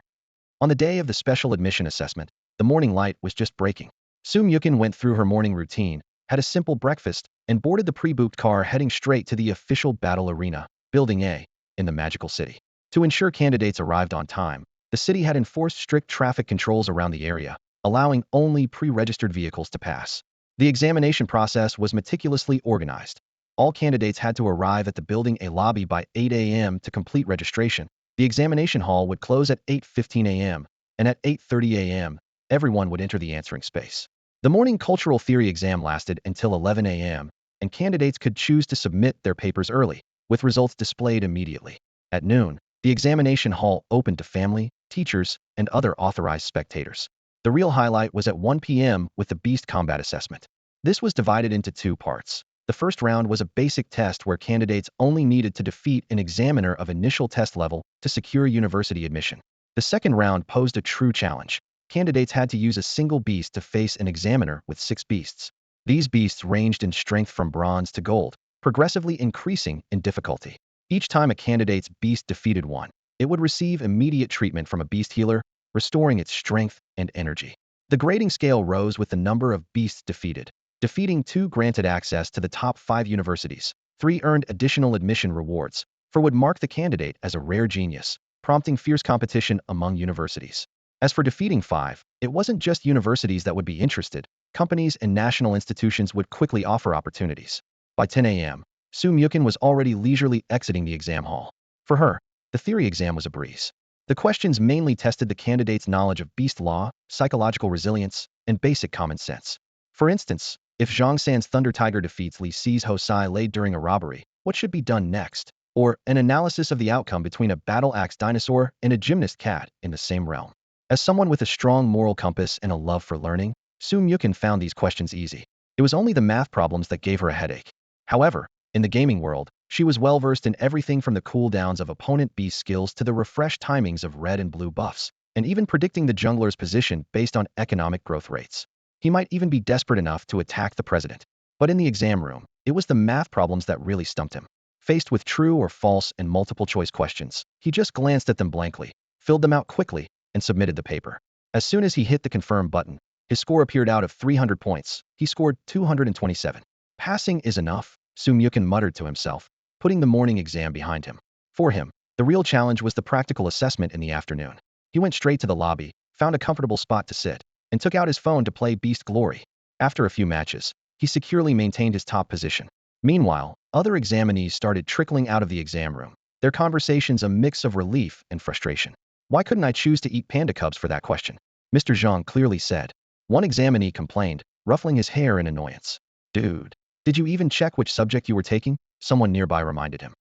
On the day of the special admission assessment, the morning light was just breaking. Su Mukin went through her morning routine, had a simple breakfast, and boarded the pre-booked car heading straight to the official battle arena, Building A, in the magical city. To ensure candidates arrived on time, the city had enforced strict traffic controls around the area, allowing only pre-registered vehicles to pass. The examination process was meticulously organized. All candidates had to arrive at the Building A lobby by 8 a.m. to complete registration. The examination hall would close at 8:15 a.m., and at 8:30 a.m., everyone would enter the answering space. The morning cultural theory exam lasted until 11 a.m., and candidates could choose to submit their papers early, with results displayed immediately. At noon, the examination hall opened to family, teachers, and other authorized spectators. The real highlight was at 1 p.m. with the Beast Combat Assessment. This was divided into two parts. The first round was a basic test where candidates only needed to defeat an examiner of initial test level to secure university admission. The second round posed a true challenge. Candidates had to use a single beast to face an examiner with 6 beasts. These beasts ranged in strength from bronze to gold, progressively increasing in difficulty. Each time a candidate's beast defeated one, it would receive immediate treatment from a beast healer, restoring its strength and energy. The grading scale rose with the number of beasts defeated. Defeating 2 granted access to the top 5 universities. 3 earned additional admission rewards. 4 would mark the candidate as a rare genius, prompting fierce competition among universities. As for defeating 5, it wasn't just universities that would be interested. Companies and national institutions would quickly offer opportunities. By 10 a.m., Su Mukin was already leisurely exiting the exam hall. For her, the theory exam was a breeze. The questions mainly tested the candidate's knowledge of beast law, psychological resilience, and basic common sense. For instance, if Zhang San's Thunder Tiger defeats Li Si's Hosai Lei during a robbery, what should be done next? Or an analysis of the outcome between a battle-axe dinosaur and a gymnast cat in the same realm. As someone with a strong moral compass and a love for learning, Su Mukin found these questions easy. It was only the math problems that gave her a headache. However, in the gaming world, she was well-versed in everything from the cooldowns of opponent beast skills to the refreshed timings of red and blue buffs, and even predicting the jungler's position based on economic growth rates. He might even be desperate enough to attack the president. But in the exam room, it was the math problems that really stumped him. Faced with true or false and multiple-choice questions, he just glanced at them blankly, filled them out quickly, and submitted the paper. As soon as he hit the confirm button, his score appeared. Out of 300 points, he scored 227. Passing is enough, Su Mukin muttered to himself, putting the morning exam behind him. For him, the real challenge was the practical assessment in the afternoon. He went straight to the lobby, found a comfortable spot to sit, and took out his phone to play Beast Glory. After a few matches, he securely maintained his top position. Meanwhile, other examinees started trickling out of the exam room, their conversations a mix of relief and frustration. Why couldn't I choose to eat panda cubs for that question? Mr. Zhang clearly said. One examinee complained, ruffling his hair in annoyance. Dude, did you even check which subject you were taking? Someone nearby reminded him.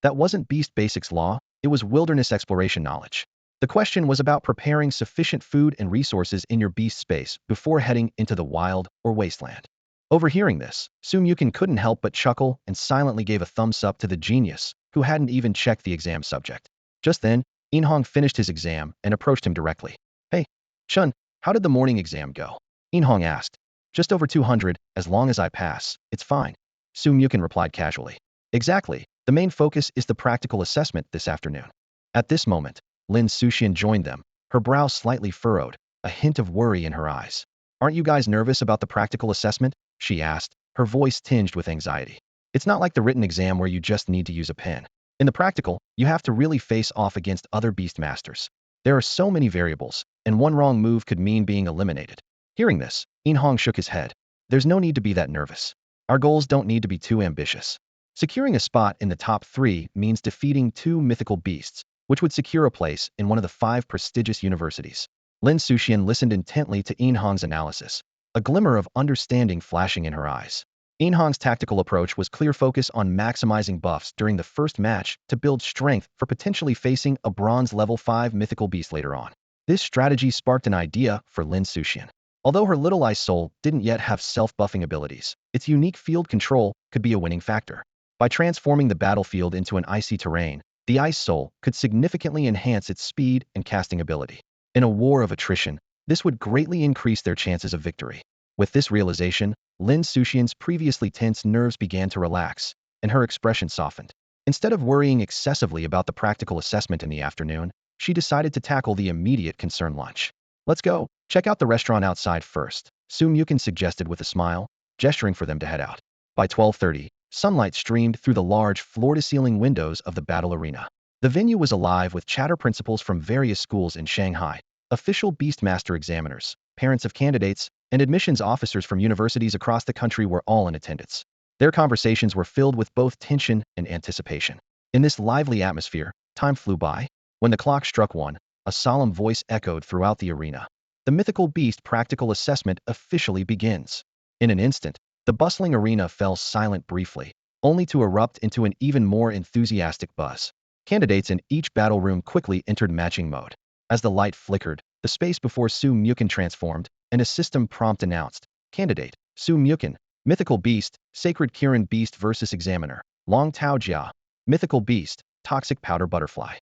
That wasn't Beast Basics law, it was wilderness exploration knowledge. The question was about preparing sufficient food and resources in your beast space before heading into the wild or wasteland. Overhearing this, Su Mukin couldn't help but chuckle and silently gave a thumbs up to the genius, who hadn't even checked the exam subject. Just then, Inhong finished his exam and approached him directly. Hey, Chun, how did the morning exam go? Inhong asked. Just over 200, as long as I pass, it's fine. Su Mukin replied casually. Exactly, the main focus is the practical assessment this afternoon. At this moment, Lin Suxian joined them, her brow slightly furrowed, a hint of worry in her eyes. Aren't you guys nervous about the practical assessment? She asked, her voice tinged with anxiety. It's not like the written exam where you just need to use a pen. In the practical, you have to really face off against other beast masters. There are so many variables, and one wrong move could mean being eliminated. Hearing this, Inhong shook his head. There's no need to be that nervous. Our goals don't need to be too ambitious. Securing a spot in the top 3 means defeating 2 mythical beasts, which would secure a place in one of the 5 prestigious universities. Lin Suxian listened intently to Inhong's analysis, a glimmer of understanding flashing in her eyes. Inhong's tactical approach was clear focus on maximizing buffs during the first match to build strength for potentially facing a bronze level 5 mythical beast later on. This strategy sparked an idea for Lin Suxian. Although her little ice soul didn't yet have self-buffing abilities, its unique field control could be a winning factor. By transforming the battlefield into an icy terrain, the ice soul could significantly enhance its speed and casting ability. In a war of attrition, this would greatly increase their chances of victory. With this realization, Lin Suxian's previously tense nerves began to relax, and her expression softened. Instead of worrying excessively about the practical assessment in the afternoon, she decided to tackle the immediate concern lunch. Let's go. Check out the restaurant outside first, Su Mukin suggested with a smile, gesturing for them to head out. By 12:30, sunlight streamed through the large floor-to-ceiling windows of the battle arena. The venue was alive with chatter principals from various schools in Shanghai, official Beastmaster examiners, parents of candidates, and admissions officers from universities across the country were all in attendance. Their conversations were filled with both tension and anticipation. In this lively atmosphere, time flew by. When the clock struck 1, a solemn voice echoed throughout the arena. The mythical beast practical assessment officially begins. In an instant, the bustling arena fell silent briefly, only to erupt into an even more enthusiastic buzz. Candidates in each battle room quickly entered matching mode. As the light flickered, the space before Su Mukin transformed, and a system prompt announced, Candidate, Su Mukin, Mythical Beast, Sacred Qilin Beast vs. Examiner, Long Tao Jia, Mythical Beast, Toxic Powder Butterfly.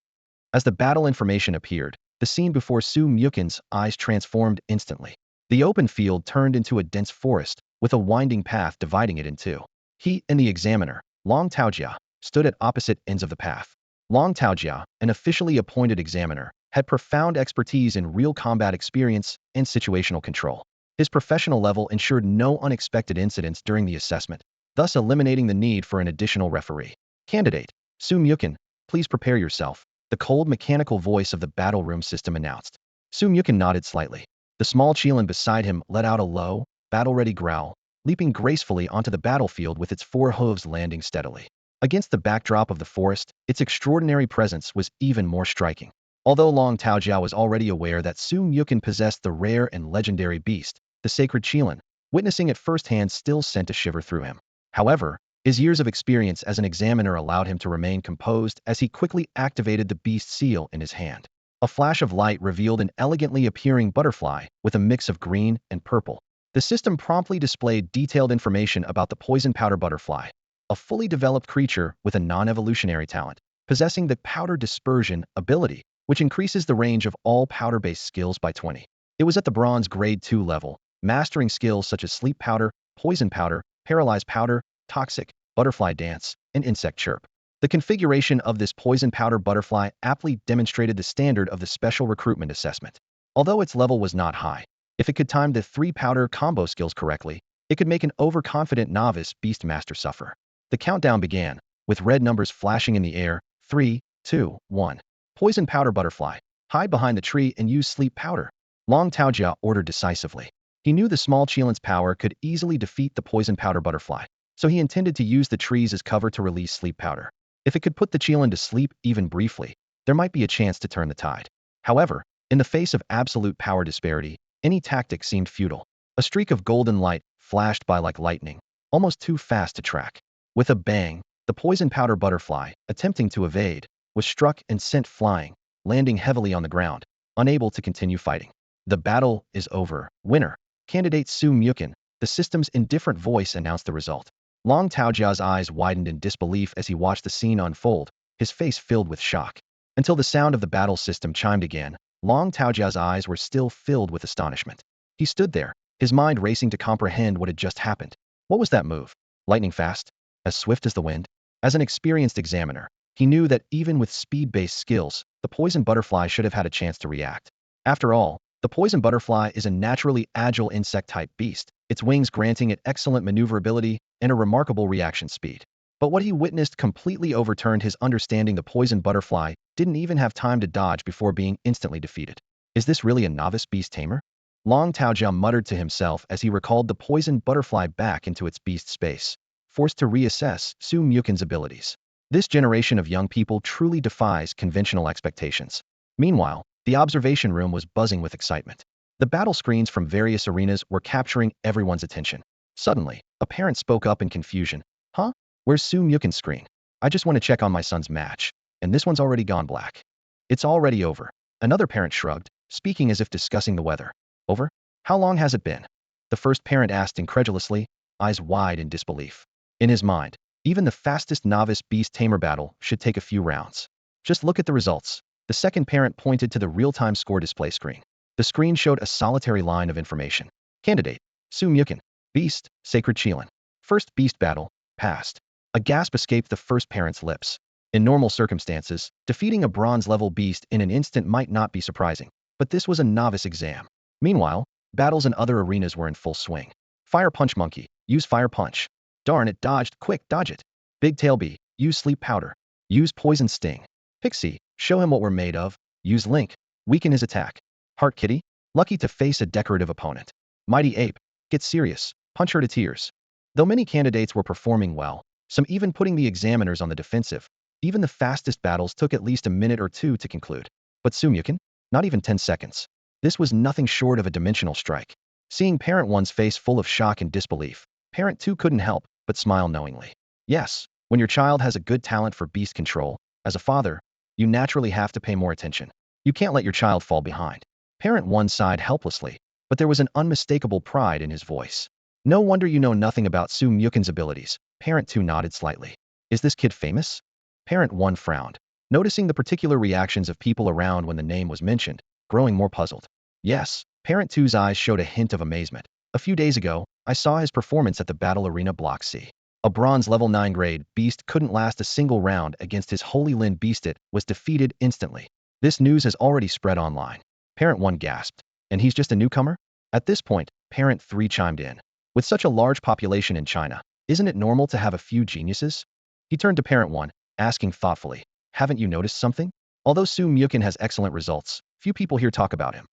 As the battle information appeared, the scene before Su Mukin's eyes transformed instantly. The open field turned into a dense forest, with a winding path dividing it in two. He and the examiner, Long Taojia, stood at opposite ends of the path. Long Taojia, an officially appointed examiner, had profound expertise in real combat experience and situational control. His professional level ensured no unexpected incidents during the assessment, thus eliminating the need for an additional referee. Candidate, Su Mukin, please prepare yourself, the cold mechanical voice of the battle room system announced. Su Mukin nodded slightly. The small Qilin beside him let out a low, battle-ready growl, leaping gracefully onto the battlefield with its 4 hooves landing steadily. Against the backdrop of the forest, its extraordinary presence was even more striking. Although Long Taojia was already aware that Su Mukin possessed the rare and legendary beast, the sacred Qilin, witnessing it firsthand still sent a shiver through him. However, his years of experience as an examiner allowed him to remain composed as he quickly activated the beast seal in his hand. A flash of light revealed an elegantly appearing butterfly with a mix of green and purple. The system promptly displayed detailed information about the poison powder butterfly, a fully developed creature with a non-evolutionary talent, possessing the powder dispersion ability, which increases the range of all powder-based skills by 20. It was at the bronze grade 2 level, mastering skills such as sleep powder, poison powder, paralyzed powder, toxic, butterfly dance, and insect chirp. The configuration of this poison powder butterfly aptly demonstrated the standard of the special recruitment assessment. Although its level was not high, if it could time the 3 powder combo skills correctly, it could make an overconfident novice beastmaster suffer. The countdown began, with red numbers flashing in the air. 3, 2, 1. Poison powder butterfly, hide behind the tree and use sleep powder. Long Taojia ordered decisively. He knew the small Qilin's power could easily defeat the poison powder butterfly, so he intended to use the trees as cover to release sleep powder. If it could put the Qilin to sleep even briefly, there might be a chance to turn the tide. However, in the face of absolute power disparity, any tactic seemed futile. A streak of golden light flashed by like lightning, almost too fast to track. With a bang, the poison powder butterfly, attempting to evade, was struck and sent flying, landing heavily on the ground, unable to continue fighting. The battle is over. Winner. Candidate Su Mukin, the system's indifferent voice announced the result. Long Taojia's eyes widened in disbelief as he watched the scene unfold, his face filled with shock. Until the sound of the battle system chimed again, Long Taojia's eyes were still filled with astonishment. He stood there, his mind racing to comprehend what had just happened. What was that move? Lightning fast? As swift as the wind? As an experienced examiner, he knew that even with speed-based skills, the poison butterfly should have had a chance to react. After all, the poison butterfly is a naturally agile insect-type beast, its wings granting it excellent maneuverability and a remarkable reaction speed. But what he witnessed completely overturned his understanding. The poison butterfly didn't even have time to dodge before being instantly defeated. Is this really a novice beast tamer? Long Taojia muttered to himself as he recalled the poison butterfly back into its beast space. forced to reassess Su Mukin's abilities. This generation of young people truly defies conventional expectations. Meanwhile, the observation room was buzzing with excitement. The battle screens from various arenas were capturing everyone's attention. Suddenly, a parent spoke up in confusion. Huh? Where's Su Mukin's screen? I just want to check on my son's match. And this one's already gone black. It's already over. Another parent shrugged, speaking as if discussing the weather. Over? How long has it been? The first parent asked incredulously, eyes wide in disbelief. In his mind, even the fastest novice Beast Tamer battle should take a few rounds. Just look at the results. The second parent pointed to the real-time score display screen. The screen showed a solitary line of information. Candidate, Su Mukin. Beast, Sacred Qilin. First Beast battle, passed. A gasp escaped the first parent's lips. In normal circumstances, defeating a bronze-level beast in an instant might not be surprising, but this was a novice exam. Meanwhile, battles in other arenas were in full swing. Fire Punch Monkey, use Fire Punch. Darn it, dodged, quick, dodge it. Big Tail Bee, use Sleep Powder. Use Poison Sting. Pixie, show him what we're made of. Use Link, weaken his attack. Heart Kitty, lucky to face a decorative opponent. Mighty Ape, get serious, punch her to tears. Though many candidates were performing well, some even putting the examiners on the defensive, even the fastest battles took at least a minute or two to conclude. But Su Mukin? Not even 10 seconds. This was nothing short of a dimensional strike. Seeing Parent 1's face full of shock and disbelief, Parent 2 couldn't help but smile knowingly. Yes, when your child has a good talent for beast control, as a father, you naturally have to pay more attention. You can't let your child fall behind. Parent 1 sighed helplessly, but there was an unmistakable pride in his voice. No wonder you know nothing about Su Mukin's abilities. Parent 2 nodded slightly. Is this kid famous? Parent 1 frowned, noticing the particular reactions of people around when the name was mentioned, growing more puzzled. Yes, Parent 2's eyes showed a hint of amazement. A few days ago, I saw his performance at the Battle Arena Block C. A bronze level 9 grade beast couldn't last a single round against his Holy Lin beast. It was defeated instantly. This news has already spread online. Parent 1 gasped. And he's just a newcomer? At this point, Parent 3 chimed in. With such a large population in China, isn't it normal to have a few geniuses? He turned to Parent 1, asking thoughtfully, haven't you noticed something? Although Su Mukin has excellent results, few people here talk about him.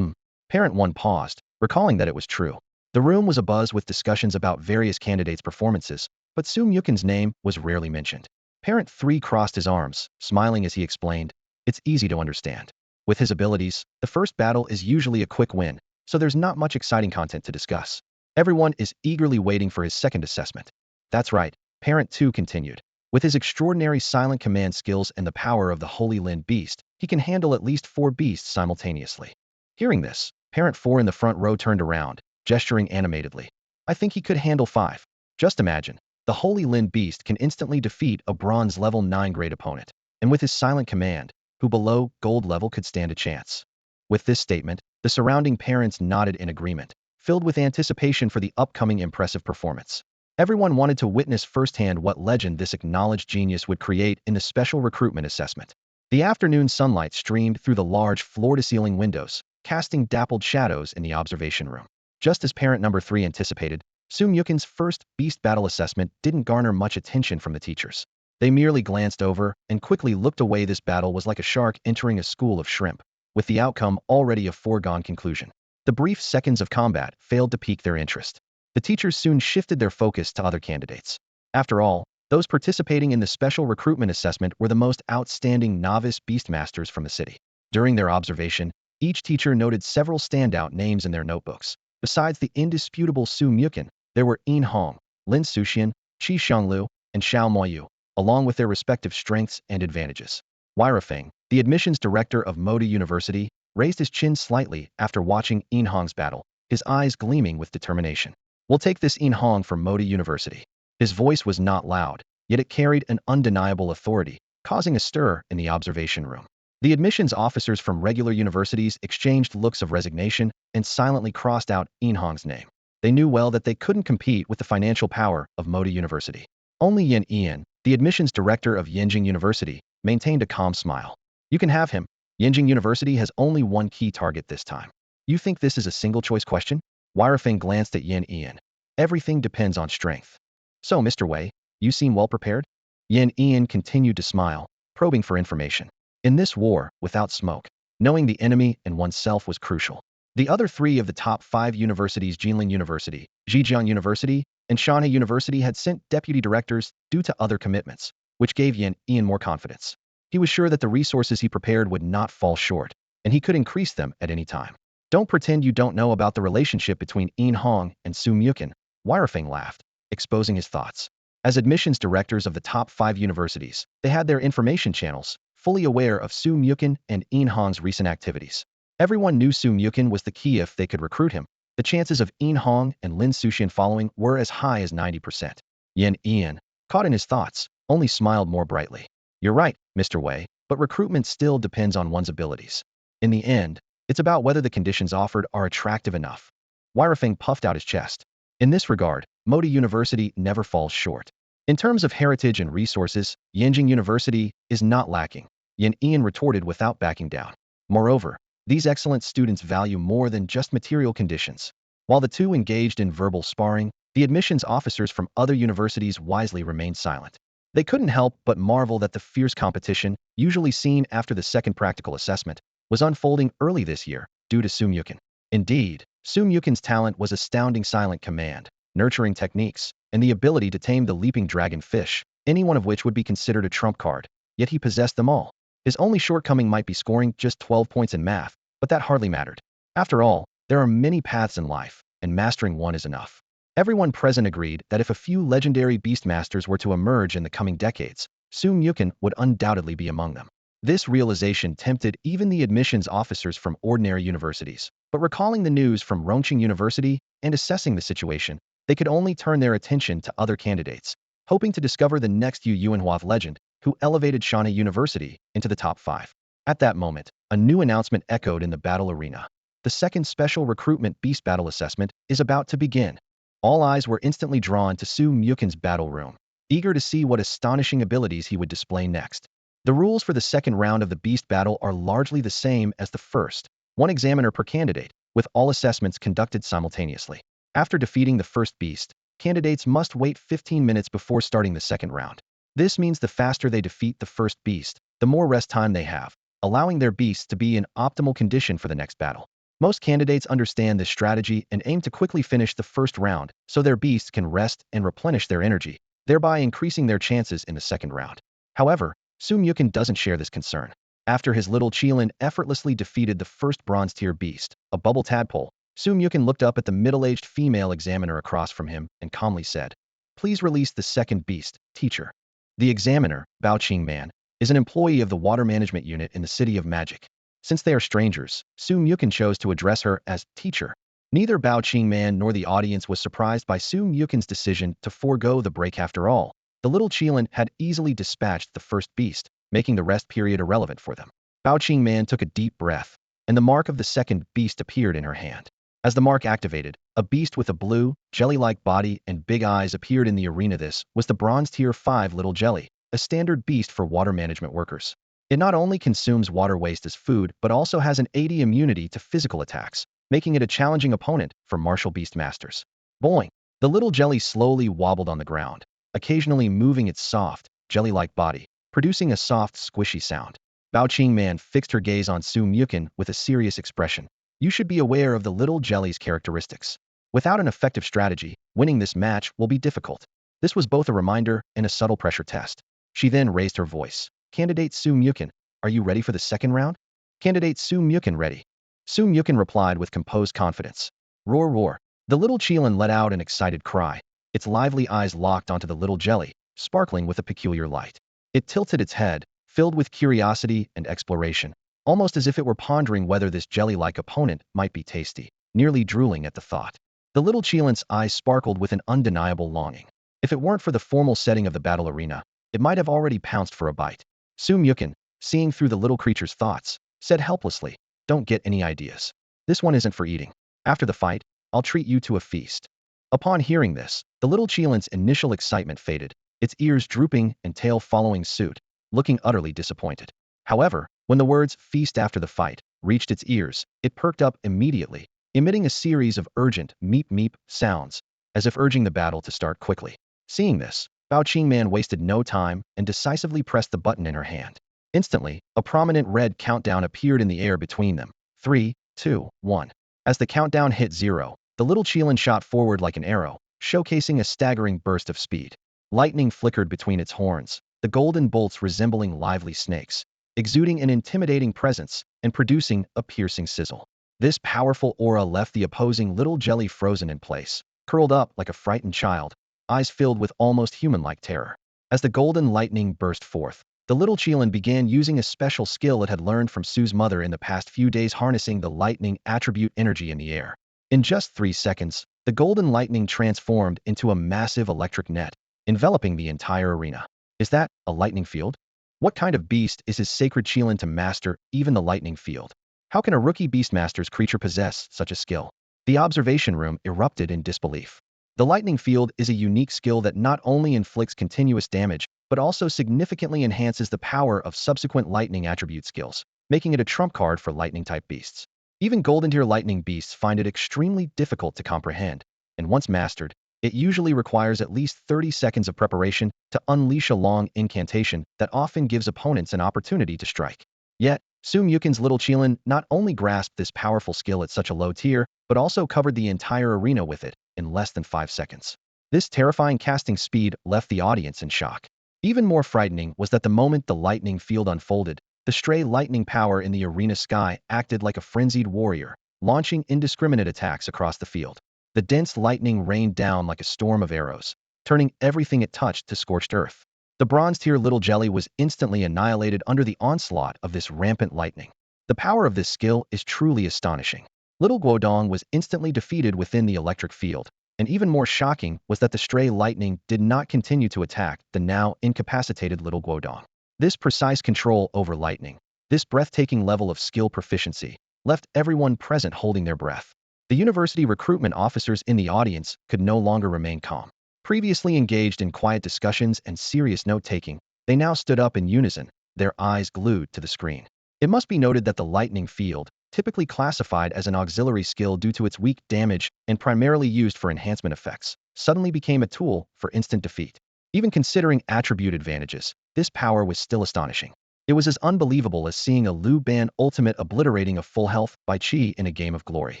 Parent 1 paused, recalling that it was true. The room was abuzz with discussions about various candidates' performances, but Su Mukin's name was rarely mentioned. Parent 3 crossed his arms, smiling as he explained, it's easy to understand. With his abilities, the first battle is usually a quick win, so there's not much exciting content to discuss. Everyone is eagerly waiting for his second assessment. That's right, Parent 2 continued. With his extraordinary silent command skills and the power of the Holy Lin beast, he can handle at least 4 beasts simultaneously. Hearing this, Parent 4 in the front row turned around, gesturing animatedly. I think he could handle 5. Just imagine, the Holy Lin beast can instantly defeat a bronze level 9 grade opponent, and with his silent command, who below gold level could stand a chance. With this statement, the surrounding parents nodded in agreement, filled with anticipation for the upcoming impressive performance. Everyone wanted to witness firsthand what legend this acknowledged genius would create in the special recruitment assessment. The afternoon sunlight streamed through the large floor-to-ceiling windows, casting dappled shadows in the observation room. Just as parent number 3 anticipated, Su Mukin's first beast battle assessment didn't garner much attention from the teachers. They merely glanced over and quickly looked away. This battle was like a shark entering a school of shrimp, with the outcome already a foregone conclusion. The brief seconds of combat failed to pique their interest. The teachers soon shifted their focus to other candidates. After all, those participating in the special recruitment assessment were the most outstanding novice beastmasters from the city. During their observation, each teacher noted several standout names in their notebooks. Besides the indisputable Su Mukin, there were Yin Hong, Lin Suxian, Qi Xianglu, and Xiao Moyu, along with their respective strengths and advantages. Weirafeng, the admissions director of Moda University, raised his chin slightly after watching Yin Hong's battle, his eyes gleaming with determination. We'll take this Yin Hong from Moda University. His voice was not loud, yet it carried an undeniable authority, causing a stir in the observation room. The admissions officers from regular universities exchanged looks of resignation and silently crossed out Yin Hong's name. They knew well that they couldn't compete with the financial power of Moda University. Only Yin Ian, the admissions director of Yenjing University, maintained a calm smile. You can have him. Yenjing University has only one key target this time. You think this is a single-choice question? Weirafeng glanced at Yin Ian. Everything depends on strength. So, Mr. Wei, you seem well prepared? Yin Ian continued to smile, probing for information. In this war, without smoke, knowing the enemy and oneself was crucial. The other 3 of the top 5 universities, Jilin University, Zhejiang University, and Shanghai University had sent deputy directors due to other commitments, which gave Ian more confidence. He was sure that the resources he prepared would not fall short, and he could increase them at any time. Don't pretend you don't know about the relationship between Ian Hong and Su Mukin, Wirefeng laughed, exposing his thoughts. As admissions directors of the top 5 universities, they had their information channels, fully aware of Su Mukin and Ian Hong's recent activities. Everyone knew Su Mukin was the key if they could recruit him. The chances of Ian Hong and Lin Suxian following were as high as 90%. Ian, caught in his thoughts, only smiled more brightly. You're right, Mr. Wei, but recruitment still depends on one's abilities. In the end, it's about whether the conditions offered are attractive enough. Wirefeng puffed out his chest. In this regard, Modi University never falls short. In terms of heritage and resources, Yanjing University is not lacking, Ian retorted without backing down. Moreover, these excellent students value more than just material conditions. While the two engaged in verbal sparring, the admissions officers from other universities wisely remained silent. They couldn't help but marvel that the fierce competition, usually seen after the second practical assessment, was unfolding early this year, due to Su Mukin. Indeed, Su Mukin's talent was astounding: silent command, nurturing techniques, and the ability to tame the leaping dragon fish, any one of which would be considered a trump card, yet he possessed them all. His only shortcoming might be scoring just 12 points in math, but that hardly mattered. After all, there are many paths in life, and mastering one is enough. Everyone present agreed that if a few legendary beastmasters were to emerge in the coming decades, Su Mukin would undoubtedly be among them. This realization tempted even the admissions officers from ordinary universities, but recalling the news from Rongqing University and assessing the situation, they could only turn their attention to other candidates, hoping to discover the next Yu Yuanhuath legend who elevated Shanghai University into the top 5. At that moment, a new announcement echoed in the battle arena. The second special recruitment beast battle assessment is about to begin. All eyes were instantly drawn to Su Mukin's battle room, eager to see what astonishing abilities he would display next. The rules for the second round of the beast battle are largely the same as the first, one examiner per candidate, with all assessments conducted simultaneously. After defeating the first beast, candidates must wait 15 minutes before starting the second round. This means the faster they defeat the first beast, the more rest time they have, allowing their beasts to be in optimal condition for the next battle. Most candidates understand this strategy and aim to quickly finish the first round so their beasts can rest and replenish their energy, thereby increasing their chances in the second round. However, Su Mukin doesn't share this concern. After his little Qilin effortlessly defeated the first bronze-tier beast, a bubble tadpole, Su Mukin looked up at the middle-aged female examiner across from him and calmly said, "Please release the second beast, teacher." The examiner, Bao Qingman, is an employee of the Water Management Unit in the City of Magic. Since they are strangers, Su Mukin chose to address her as teacher. Neither Bao Qingman nor the audience was surprised by Su Mukin's decision to forego the break. After all, the little Qilin had easily dispatched the first beast, making the rest period irrelevant for them. Bao Qingman took a deep breath, and the mark of the second beast appeared in her hand. As the mark activated, a beast with a blue, jelly-like body and big eyes appeared in the arena. This was the Bronze Tier 5 Little Jelly, a standard beast for water management workers. It not only consumes water waste as food, but also has an 80 immunity to physical attacks, making it a challenging opponent for martial beast masters. Boing! The little jelly slowly wobbled on the ground, occasionally moving its soft, jelly-like body, producing a soft, squishy sound. Bao Qingman fixed her gaze on Su Mukin with a serious expression. You should be aware of the little jelly's characteristics. Without an effective strategy, winning this match will be difficult. This was both a reminder and a subtle pressure test. She then raised her voice. Candidate Su Mukin, are you ready for the second round? Candidate Su Mukin ready. Su Mukin replied with composed confidence. Roar, roar. The little Qilin let out an excited cry. Its lively eyes locked onto the little jelly, sparkling with a peculiar light. It tilted its head, filled with curiosity and exploration, almost as if it were pondering whether this jelly-like opponent might be tasty, nearly drooling at the thought. The little Qilin's eyes sparkled with an undeniable longing. If it weren't for the formal setting of the battle arena, it might have already pounced for a bite. Su Mukin, seeing through the little creature's thoughts, said helplessly, "Don't get any ideas. This one isn't for eating. After the fight, I'll treat you to a feast." Upon hearing this, the little Qilin's initial excitement faded, its ears drooping and tail following suit, looking utterly disappointed. However, when the words "feast after the fight" reached its ears, it perked up immediately, emitting a series of urgent meep meep sounds, as if urging the battle to start quickly. Seeing this, Bao Qingman wasted no time and decisively pressed the button in her hand. Instantly, a prominent red countdown appeared in the air between them. 3, 2, 1. As the countdown hit 0, the little Qilin shot forward like an arrow, showcasing a staggering burst of speed. Lightning flickered between its horns, the golden bolts resembling lively snakes, exuding an intimidating presence and producing a piercing sizzle. This powerful aura left the opposing little jelly frozen in place, curled up like a frightened child, eyes filled with almost human-like terror. As the golden lightning burst forth, the little Qilin began using a special skill it had learned from Sue's mother in the past few days, harnessing the lightning attribute energy in the air. In just 3 seconds, the golden lightning transformed into a massive electric net, enveloping the entire arena. Is that a lightning field? What kind of beast is his sacred Qilin to master even the lightning field? How can a rookie beastmaster's creature possess such a skill? The observation room erupted in disbelief. The lightning field is a unique skill that not only inflicts continuous damage, but also significantly enhances the power of subsequent lightning attribute skills, making it a trump card for lightning-type beasts. Even golden-tier lightning beasts find it extremely difficult to comprehend, and once mastered, it usually requires at least 30 seconds of preparation to unleash a long incantation that often gives opponents an opportunity to strike. Yet, Su Mukin's little Qilin not only grasped this powerful skill at such a low tier, but also covered the entire arena with it in less than 5 seconds. This terrifying casting speed left the audience in shock. Even more frightening was that the moment the lightning field unfolded, the stray lightning power in the arena sky acted like a frenzied warrior, launching indiscriminate attacks across the field. The dense lightning rained down like a storm of arrows, turning everything it touched to scorched earth. The bronze-tier little jelly was instantly annihilated under the onslaught of this rampant lightning. The power of this skill is truly astonishing. Little Guodong was instantly defeated within the electric field, and even more shocking was that the stray lightning did not continue to attack the now incapacitated little Guodong. This precise control over lightning, this breathtaking level of skill proficiency, left everyone present holding their breath. The university recruitment officers in the audience could no longer remain calm. Previously engaged in quiet discussions and serious note-taking, they now stood up in unison, their eyes glued to the screen. It must be noted that the lightning field, typically classified as an auxiliary skill due to its weak damage and primarily used for enhancement effects, suddenly became a tool for instant defeat. Even considering attribute advantages, this power was still astonishing. It was as unbelievable as seeing a Lu Ban ultimate obliterating a full health by Qi in a game of glory.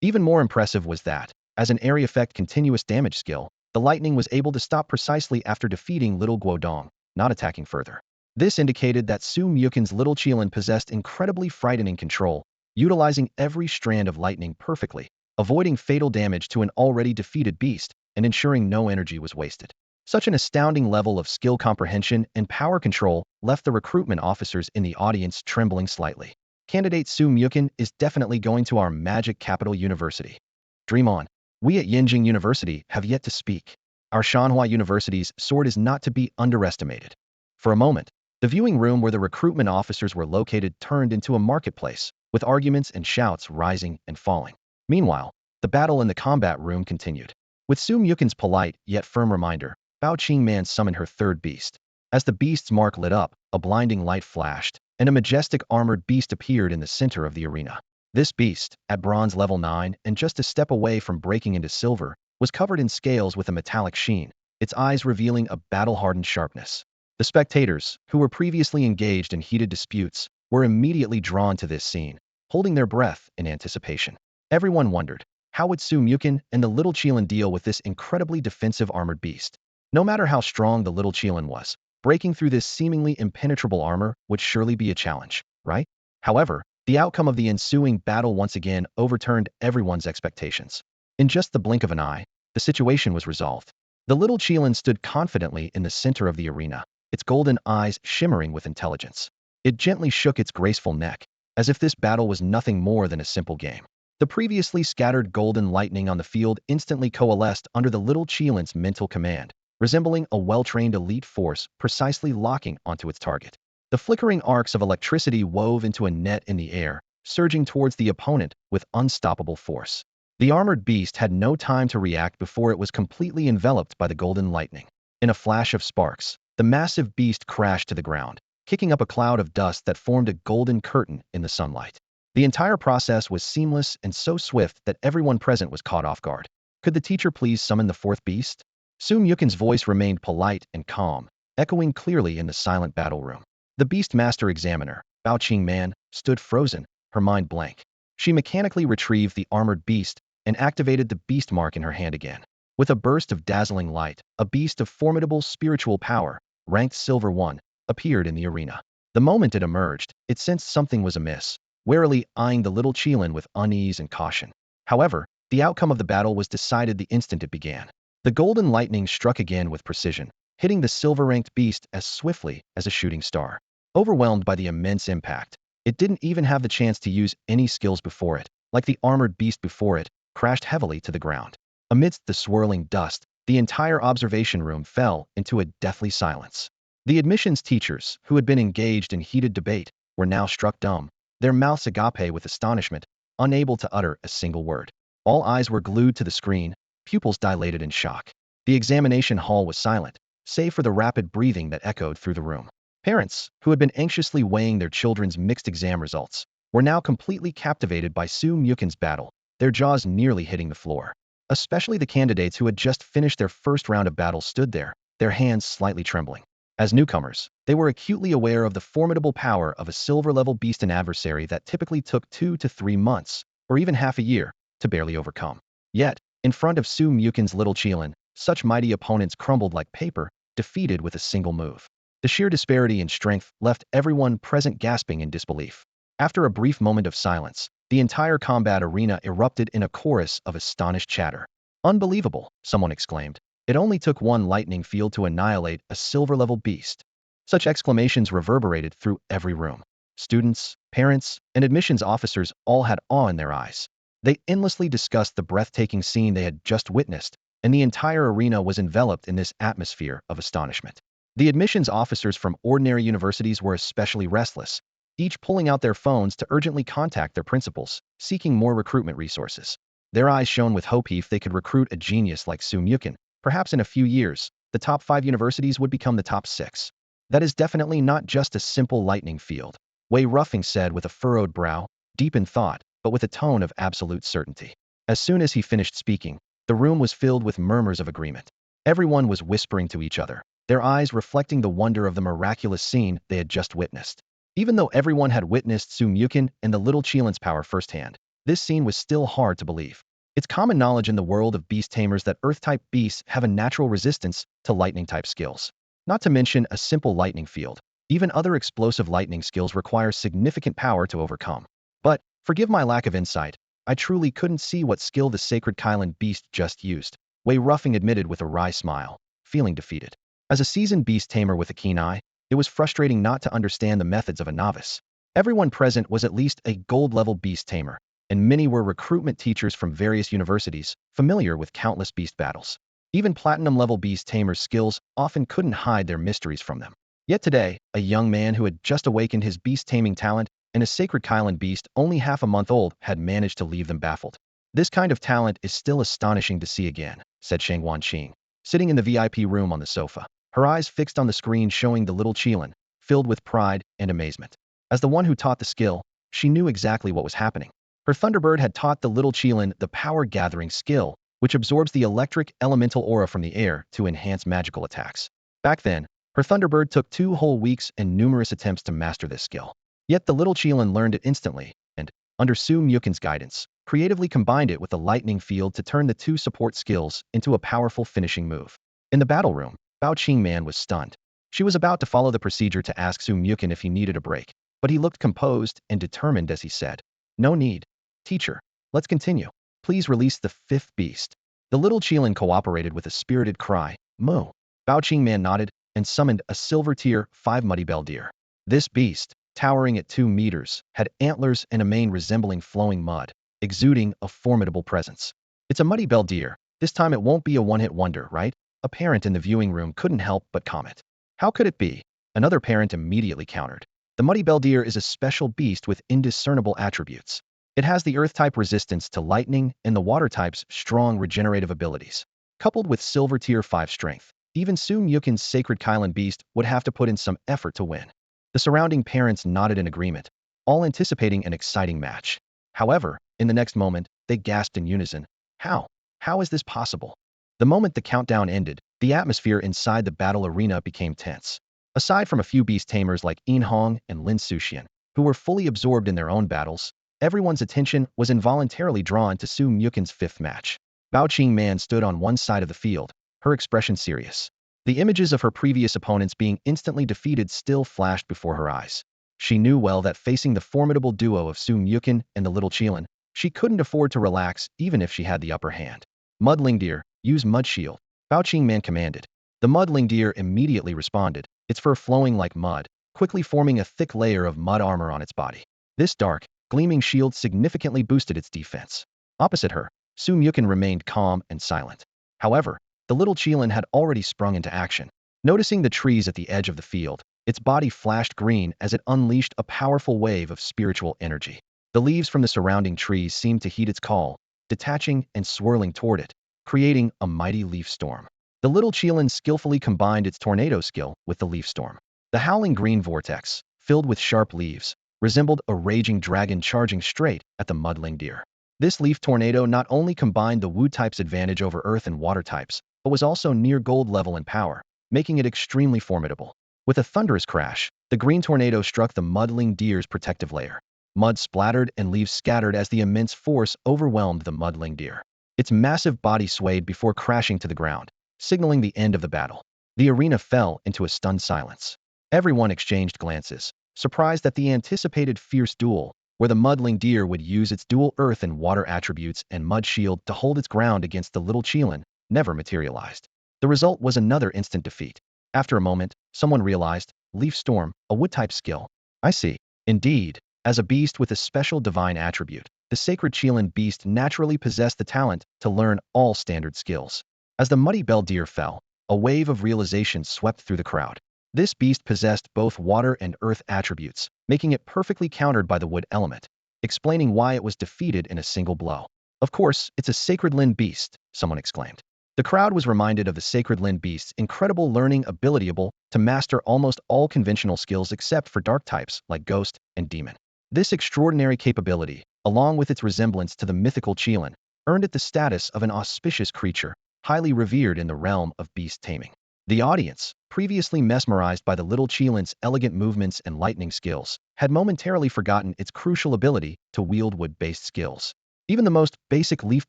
Even more impressive was that, as an area effect continuous damage skill, the lightning was able to stop precisely after defeating little Guodong, not attacking further. This indicated that Su Mukin's little Qilin possessed incredibly frightening control, utilizing every strand of lightning perfectly, avoiding fatal damage to an already defeated beast, and ensuring no energy was wasted. Such an astounding level of skill comprehension and power control left the recruitment officers in the audience trembling slightly. Candidate Su Mukin is definitely going to our magic capital university. Dream on. We at Yinjing University have yet to speak. Our Shanhua University's sword is not to be underestimated. For a moment, the viewing room where the recruitment officers were located turned into a marketplace, with arguments and shouts rising and falling. Meanwhile, the battle in the combat room continued. With Su Mukin's polite yet firm reminder, Bao Qingman summoned her third beast. As the beast's mark lit up, a blinding light flashed, and a majestic armored beast appeared in the center of the arena. This beast, at bronze level 9 and just a step away from breaking into silver, was covered in scales with a metallic sheen, its eyes revealing a battle-hardened sharpness. The spectators, who were previously engaged in heated disputes, were immediately drawn to this scene, holding their breath in anticipation. Everyone wondered, how would Su Mukin and the little Qilin deal with this incredibly defensive armored beast? No matter how strong the little Qilin was, breaking through this seemingly impenetrable armor would surely be a challenge, right? However, the outcome of the ensuing battle once again overturned everyone's expectations. In just the blink of an eye, the situation was resolved. The little Qilin stood confidently in the center of the arena, its golden eyes shimmering with intelligence. It gently shook its graceful neck, as if this battle was nothing more than a simple game. The previously scattered golden lightning on the field instantly coalesced under the little Qilin's mental command, resembling a well-trained elite force precisely locking onto its target. The flickering arcs of electricity wove into a net in the air, surging towards the opponent with unstoppable force. The armored beast had no time to react before it was completely enveloped by the golden lightning. In a flash of sparks, the massive beast crashed to the ground, kicking up a cloud of dust that formed a golden curtain in the sunlight. The entire process was seamless and so swift that everyone present was caught off guard. Could the teacher please summon the fourth beast? Su Mukin's voice remained polite and calm, echoing clearly in the silent battle room. The Beastmaster Examiner, Bao Qingman, stood frozen, her mind blank. She mechanically retrieved the armored beast and activated the beast mark in her hand again. With a burst of dazzling light, a beast of formidable spiritual power, ranked Silver 1, appeared in the arena. The moment it emerged, it sensed something was amiss, warily eyeing the little Qilin with unease and caution. However, the outcome of the battle was decided the instant it began. The golden lightning struck again with precision, hitting the silver-ranked beast as swiftly as a shooting star. Overwhelmed by the immense impact, it didn't even have the chance to use any skills before it, like the armored beast before it, crashed heavily to the ground. Amidst the swirling dust, the entire observation room fell into a deathly silence. The admissions teachers, who had been engaged in heated debate, were now struck dumb, their mouths agape with astonishment, unable to utter a single word. All eyes were glued to the screen, pupils dilated in shock. The examination hall was silent, save for the rapid breathing that echoed through the room. Parents, who had been anxiously weighing their children's mixed exam results, were now completely captivated by Su Mukin's battle, their jaws nearly hitting the floor. Especially the candidates who had just finished their first round of battle stood there, their hands slightly trembling. As newcomers, they were acutely aware of the formidable power of a silver-level beast, an adversary that typically took 2 to 3 months, or even half a year, to barely overcome. Yet, in front of Su Mukin's little Qilin, such mighty opponents crumbled like paper, defeated with a single move. The sheer disparity in strength left everyone present gasping in disbelief. After a brief moment of silence, the entire combat arena erupted in a chorus of astonished chatter. "Unbelievable," someone exclaimed. "It only took one lightning field to annihilate a silver-level beast." Such exclamations reverberated through every room. Students, parents, and admissions officers all had awe in their eyes. They endlessly discussed the breathtaking scene they had just witnessed, and the entire arena was enveloped in this atmosphere of astonishment. The admissions officers from ordinary universities were especially restless, each pulling out their phones to urgently contact their principals, seeking more recruitment resources. Their eyes shone with hope. If they could recruit a genius like Su Mukin, perhaps in a few years, the top 5 universities would become the top 6. "That is definitely not just a simple lightning field," Wei Ruffing said with a furrowed brow, deep in thought, but with a tone of absolute certainty. As soon as he finished speaking, the room was filled with murmurs of agreement. Everyone was whispering to each other, their eyes reflecting the wonder of the miraculous scene they had just witnessed. Even though everyone had witnessed Su Mukin and the little Qilin's power firsthand, this scene was still hard to believe. It's common knowledge in the world of beast tamers that Earth-type beasts have a natural resistance to lightning-type skills. Not to mention a simple lightning field. Even other explosive lightning skills require significant power to overcome. But, forgive my lack of insight, I truly couldn't see what skill the sacred Qilin beast just used, Wei Ruffing admitted with a wry smile, feeling defeated. As a seasoned beast tamer with a keen eye, it was frustrating not to understand the methods of a novice. Everyone present was at least a gold-level beast tamer, and many were recruitment teachers from various universities, familiar with countless beast battles. Even platinum-level beast tamers' skills often couldn't hide their mysteries from them. Yet today, a young man who had just awakened his beast-taming talent and a sacred Qilin beast only half a month old had managed to leave them baffled. "This kind of talent is still astonishing to see again," said Shang Wanqing, sitting in the VIP room on the sofa, her eyes fixed on the screen showing the little Qilin, filled with pride and amazement. As the one who taught the skill, she knew exactly what was happening. Her Thunderbird had taught the little Qilin the power-gathering skill, which absorbs the electric elemental aura from the air to enhance magical attacks. Back then, her Thunderbird took 2 whole weeks and numerous attempts to master this skill. Yet the little Qilin learned it instantly, and, under Su Mukin's guidance, creatively combined it with the lightning field to turn the 2 support skills into a powerful finishing move. In the battle room, Bao Qingman was stunned. She was about to follow the procedure to ask Su Mukin if he needed a break, but he looked composed and determined as he said, "No need. Teacher, let's continue. Please release the 5th beast." The little Qilin cooperated with a spirited cry, "Moo." Bao Qingman nodded and summoned a silver tier 5 muddy bell deer. This beast, towering at 2 meters, had antlers and a mane resembling flowing mud, exuding a formidable presence. "It's a muddy bell deer. This time it won't be a one-hit wonder, right?" A parent in the viewing room couldn't help but comment. "How could it be?" Another parent immediately countered. "The muddy bell deer is a special beast with indiscernible attributes. It has the earth-type resistance to lightning and the water-type's strong regenerative abilities. Coupled with silver tier 5 strength, even Su Mukin's sacred Qilin beast would have to put in some effort to win." The surrounding parents nodded in agreement, all anticipating an exciting match. However, in the next moment, they gasped in unison, "How? How is this possible?" The moment the countdown ended, the atmosphere inside the battle arena became tense. Aside from a few beast tamers like Yin Hong and Lin Suxian, who were fully absorbed in their own battles, everyone's attention was involuntarily drawn to Su Mukin's 5th match. Bao Qingman stood on one side of the field, her expression serious. The images of her previous opponents being instantly defeated still flashed before her eyes. She knew well that facing the formidable duo of Su Mukin and the little Qilin, she couldn't afford to relax even if she had the upper hand. Mudling Deer, use Mud Shield, Bao Qingman commanded. The Mudling Deer immediately responded, its fur flowing like mud, quickly forming a thick layer of mud armor on its body. This dark, gleaming shield significantly boosted its defense. Opposite her, Su Mukin remained calm and silent. However, the little Qilin had already sprung into action. Noticing the trees at the edge of the field, its body flashed green as it unleashed a powerful wave of spiritual energy. The leaves from the surrounding trees seemed to heed its call, detaching and swirling toward it, creating a mighty leaf storm. The little Qilin skillfully combined its tornado skill with the leaf storm. The howling green vortex, filled with sharp leaves, resembled a raging dragon charging straight at the Mudling Deer. This leaf tornado not only combined the Wu type's advantage over earth and water types, but was also near gold level in power, making it extremely formidable. With a thunderous crash, the green tornado struck the Mudling Deer's protective layer. Mud splattered and leaves scattered as the immense force overwhelmed the Mudling Deer. Its massive body swayed before crashing to the ground, signaling the end of the battle. The arena fell into a stunned silence. Everyone exchanged glances, surprised that the anticipated fierce duel, where the Mudling Deer would use its dual earth and water attributes and mud shield to hold its ground against the little Qilin, never materialized. The result was another instant defeat. After a moment, someone realized, Leaf Storm, a wood-type skill. I see. Indeed, as a beast with a special divine attribute, the sacred Qilin beast naturally possessed the talent to learn all standard skills. As the Muddy Bell Deer fell, a wave of realization swept through the crowd. This beast possessed both water and earth attributes, making it perfectly countered by the wood element, explaining why it was defeated in a single blow. Of course, it's a sacred Lin beast, someone exclaimed. The crowd was reminded of the sacred Lin beast's incredible learning ability to master almost all conventional skills except for dark types like Ghost and Demon. This extraordinary capability, along with its resemblance to the mythical Qilin, earned it the status of an auspicious creature, highly revered in the realm of beast taming. The audience, previously mesmerized by the little Qilin's elegant movements and lightning skills, had momentarily forgotten its crucial ability to wield wood-based skills. Even the most basic leaf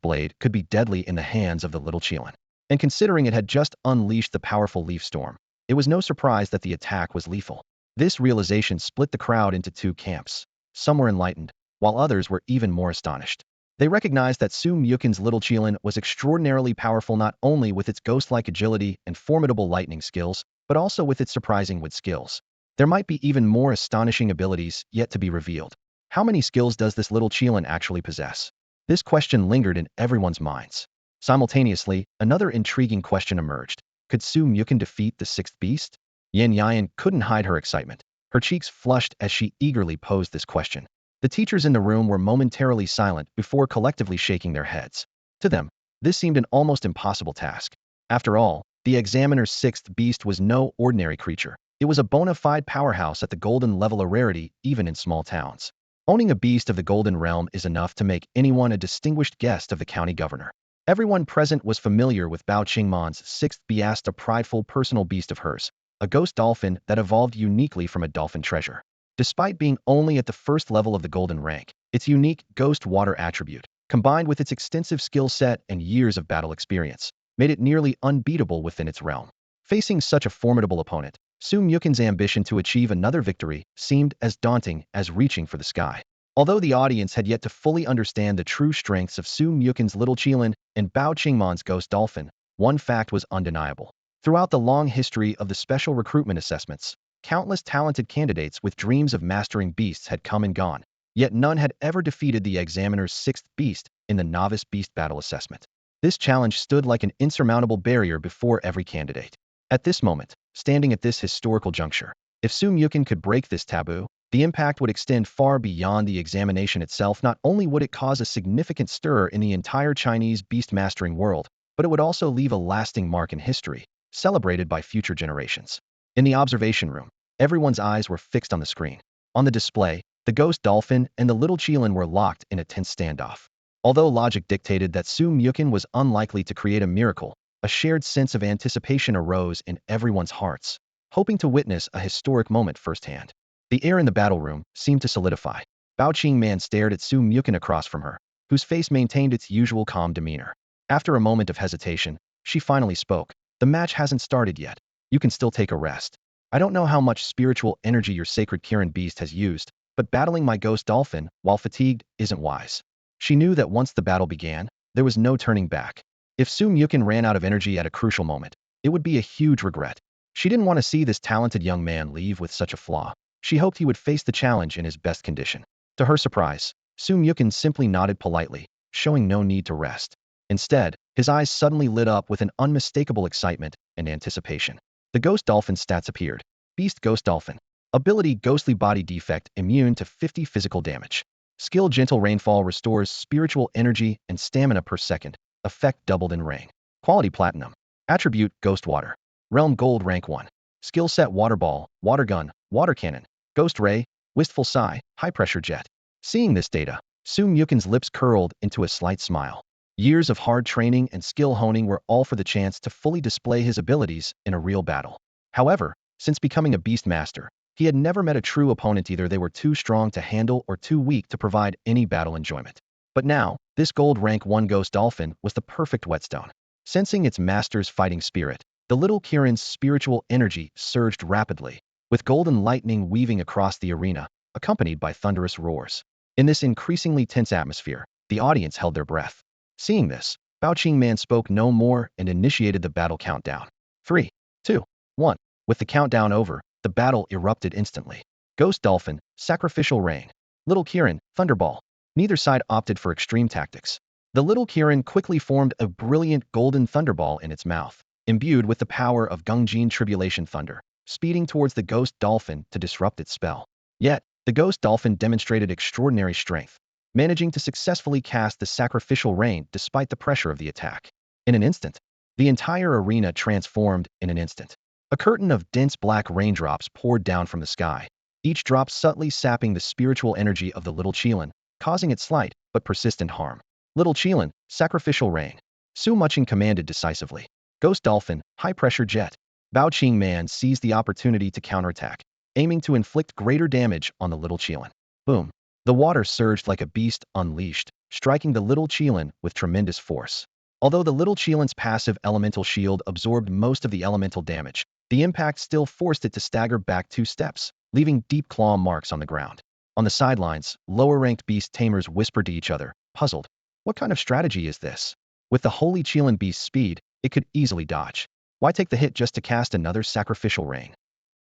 blade could be deadly in the hands of the little Qilin. And considering it had just unleashed the powerful leaf storm, it was no surprise that the attack was lethal. This realization split the crowd into two camps. Some were enlightened, while others were even more astonished. They recognized that Su Mukin's little Qilin was extraordinarily powerful not only with its ghost-like agility and formidable lightning skills, but also with its surprising wood skills. There might be even more astonishing abilities yet to be revealed. How many skills does this little Qilin actually possess? This question lingered in everyone's minds. Simultaneously, another intriguing question emerged. Could Su Mukin defeat the sixth beast? Yan Yan couldn't hide her excitement. Her cheeks flushed as she eagerly posed this question. The teachers in the room were momentarily silent before collectively shaking their heads. To them, this seemed an almost impossible task. After all, the examiner's sixth beast was no ordinary creature. It was a bona fide powerhouse at the golden level of rarity, even in small towns. Owning a beast of the golden realm is enough to make anyone a distinguished guest of the county governor. Everyone present was familiar with Bao Qingman's sixth beast, a prideful personal beast of hers, a ghost dolphin that evolved uniquely from a dolphin treasure. Despite being only at the first level of the golden rank, its unique ghost water attribute, combined with its extensive skill set and years of battle experience, made it nearly unbeatable within its realm. Facing such a formidable opponent, Su Mukin's ambition to achieve another victory seemed as daunting as reaching for the sky. Although the audience had yet to fully understand the true strengths of Su Mukin's little Qilin and Bao Qingman's ghost dolphin, one fact was undeniable. Throughout the long history of the special recruitment assessments, countless talented candidates with dreams of mastering beasts had come and gone, yet none had ever defeated the examiner's sixth beast in the novice beast battle assessment. This challenge stood like an insurmountable barrier before every candidate. At this moment, standing at this historical juncture, if Su Mukin could break this taboo, the impact would extend far beyond the examination itself. Not only would it cause a significant stir in the entire Chinese beast mastering world, but it would also leave a lasting mark in history, celebrated by future generations. In the observation room, everyone's eyes were fixed on the screen. On the display, the ghost dolphin and the little Qilin were locked in a tense standoff. Although logic dictated that Su Mukin was unlikely to create a miracle, a shared sense of anticipation arose in everyone's hearts, hoping to witness a historic moment firsthand. The air in the battle room seemed to solidify. Bao Qingman stared at Su Mukin across from her, whose face maintained its usual calm demeanor. After a moment of hesitation, she finally spoke. The match hasn't started yet. You can still take a rest. I don't know how much spiritual energy your sacred Qilin beast has used, but battling my ghost dolphin, while fatigued, isn't wise. She knew that once the battle began, there was no turning back. If Su Mukin ran out of energy at a crucial moment, it would be a huge regret. She didn't want to see this talented young man leave with such a flaw. She hoped he would face the challenge in his best condition. To her surprise, Su Mukin simply nodded politely, showing no need to rest. Instead, his eyes suddenly lit up with an unmistakable excitement and anticipation. The Ghost Dolphin stats appeared. Beast Ghost Dolphin. Ability Ghostly Body Defect immune to 50 physical damage. Skill Gentle Rainfall restores spiritual energy and stamina per second. Effect doubled in rain. Quality Platinum. Attribute Ghost Water. Realm Gold Rank 1. Skill Set Water Ball, Water Gun, Water Cannon, Ghost Ray, Wistful Sigh, High Pressure Jet. Seeing this data, Su Mukin's lips curled into a slight smile. Years of hard training and skill honing were all for the chance to fully display his abilities in a real battle. However, since becoming a Beast Master, he had never met a true opponent. Either they were too strong to handle or too weak to provide any battle enjoyment. But now, this gold rank 1 Ghost Dolphin was the perfect whetstone. Sensing its master's fighting spirit, the little Qilin's spiritual energy surged rapidly, with golden lightning weaving across the arena, accompanied by thunderous roars. In this increasingly tense atmosphere, the audience held their breath. Seeing this, Bao Qingman spoke no more and initiated the battle countdown. 3, 2, 1. With the countdown over, the battle erupted instantly. Ghost Dolphin, Sacrificial Rain. Little Qilin, Thunderball. Neither side opted for extreme tactics. The little Qilin quickly formed a brilliant golden thunderball in its mouth, imbued with the power of Gungjin Tribulation Thunder, speeding towards the Ghost Dolphin to disrupt its spell. Yet, the Ghost Dolphin demonstrated extraordinary strength, managing to successfully cast the Sacrificial Rain despite the pressure of the attack. In an instant, the entire arena transformed in an instant. A curtain of dense black raindrops poured down from the sky, each drop subtly sapping the spiritual energy of the little Qilin, causing it slight but persistent harm. Little Qilin, Sacrificial Rain. Su Muching commanded decisively. Ghost Dolphin, High Pressure Jet. Bao Qingman seized the opportunity to counterattack, aiming to inflict greater damage on the little Qilin. Boom. The water surged like a beast unleashed, striking the little Qilin with tremendous force. Although the little Qilin's passive elemental shield absorbed most of the elemental damage, the impact still forced it to stagger back 2 steps, leaving deep claw marks on the ground. On the sidelines, lower-ranked Beast Tamers whispered to each other, puzzled. What kind of strategy is this? With the Holy Qilin Beast's speed, it could easily dodge. Why take the hit just to cast another Sacrificial Rain?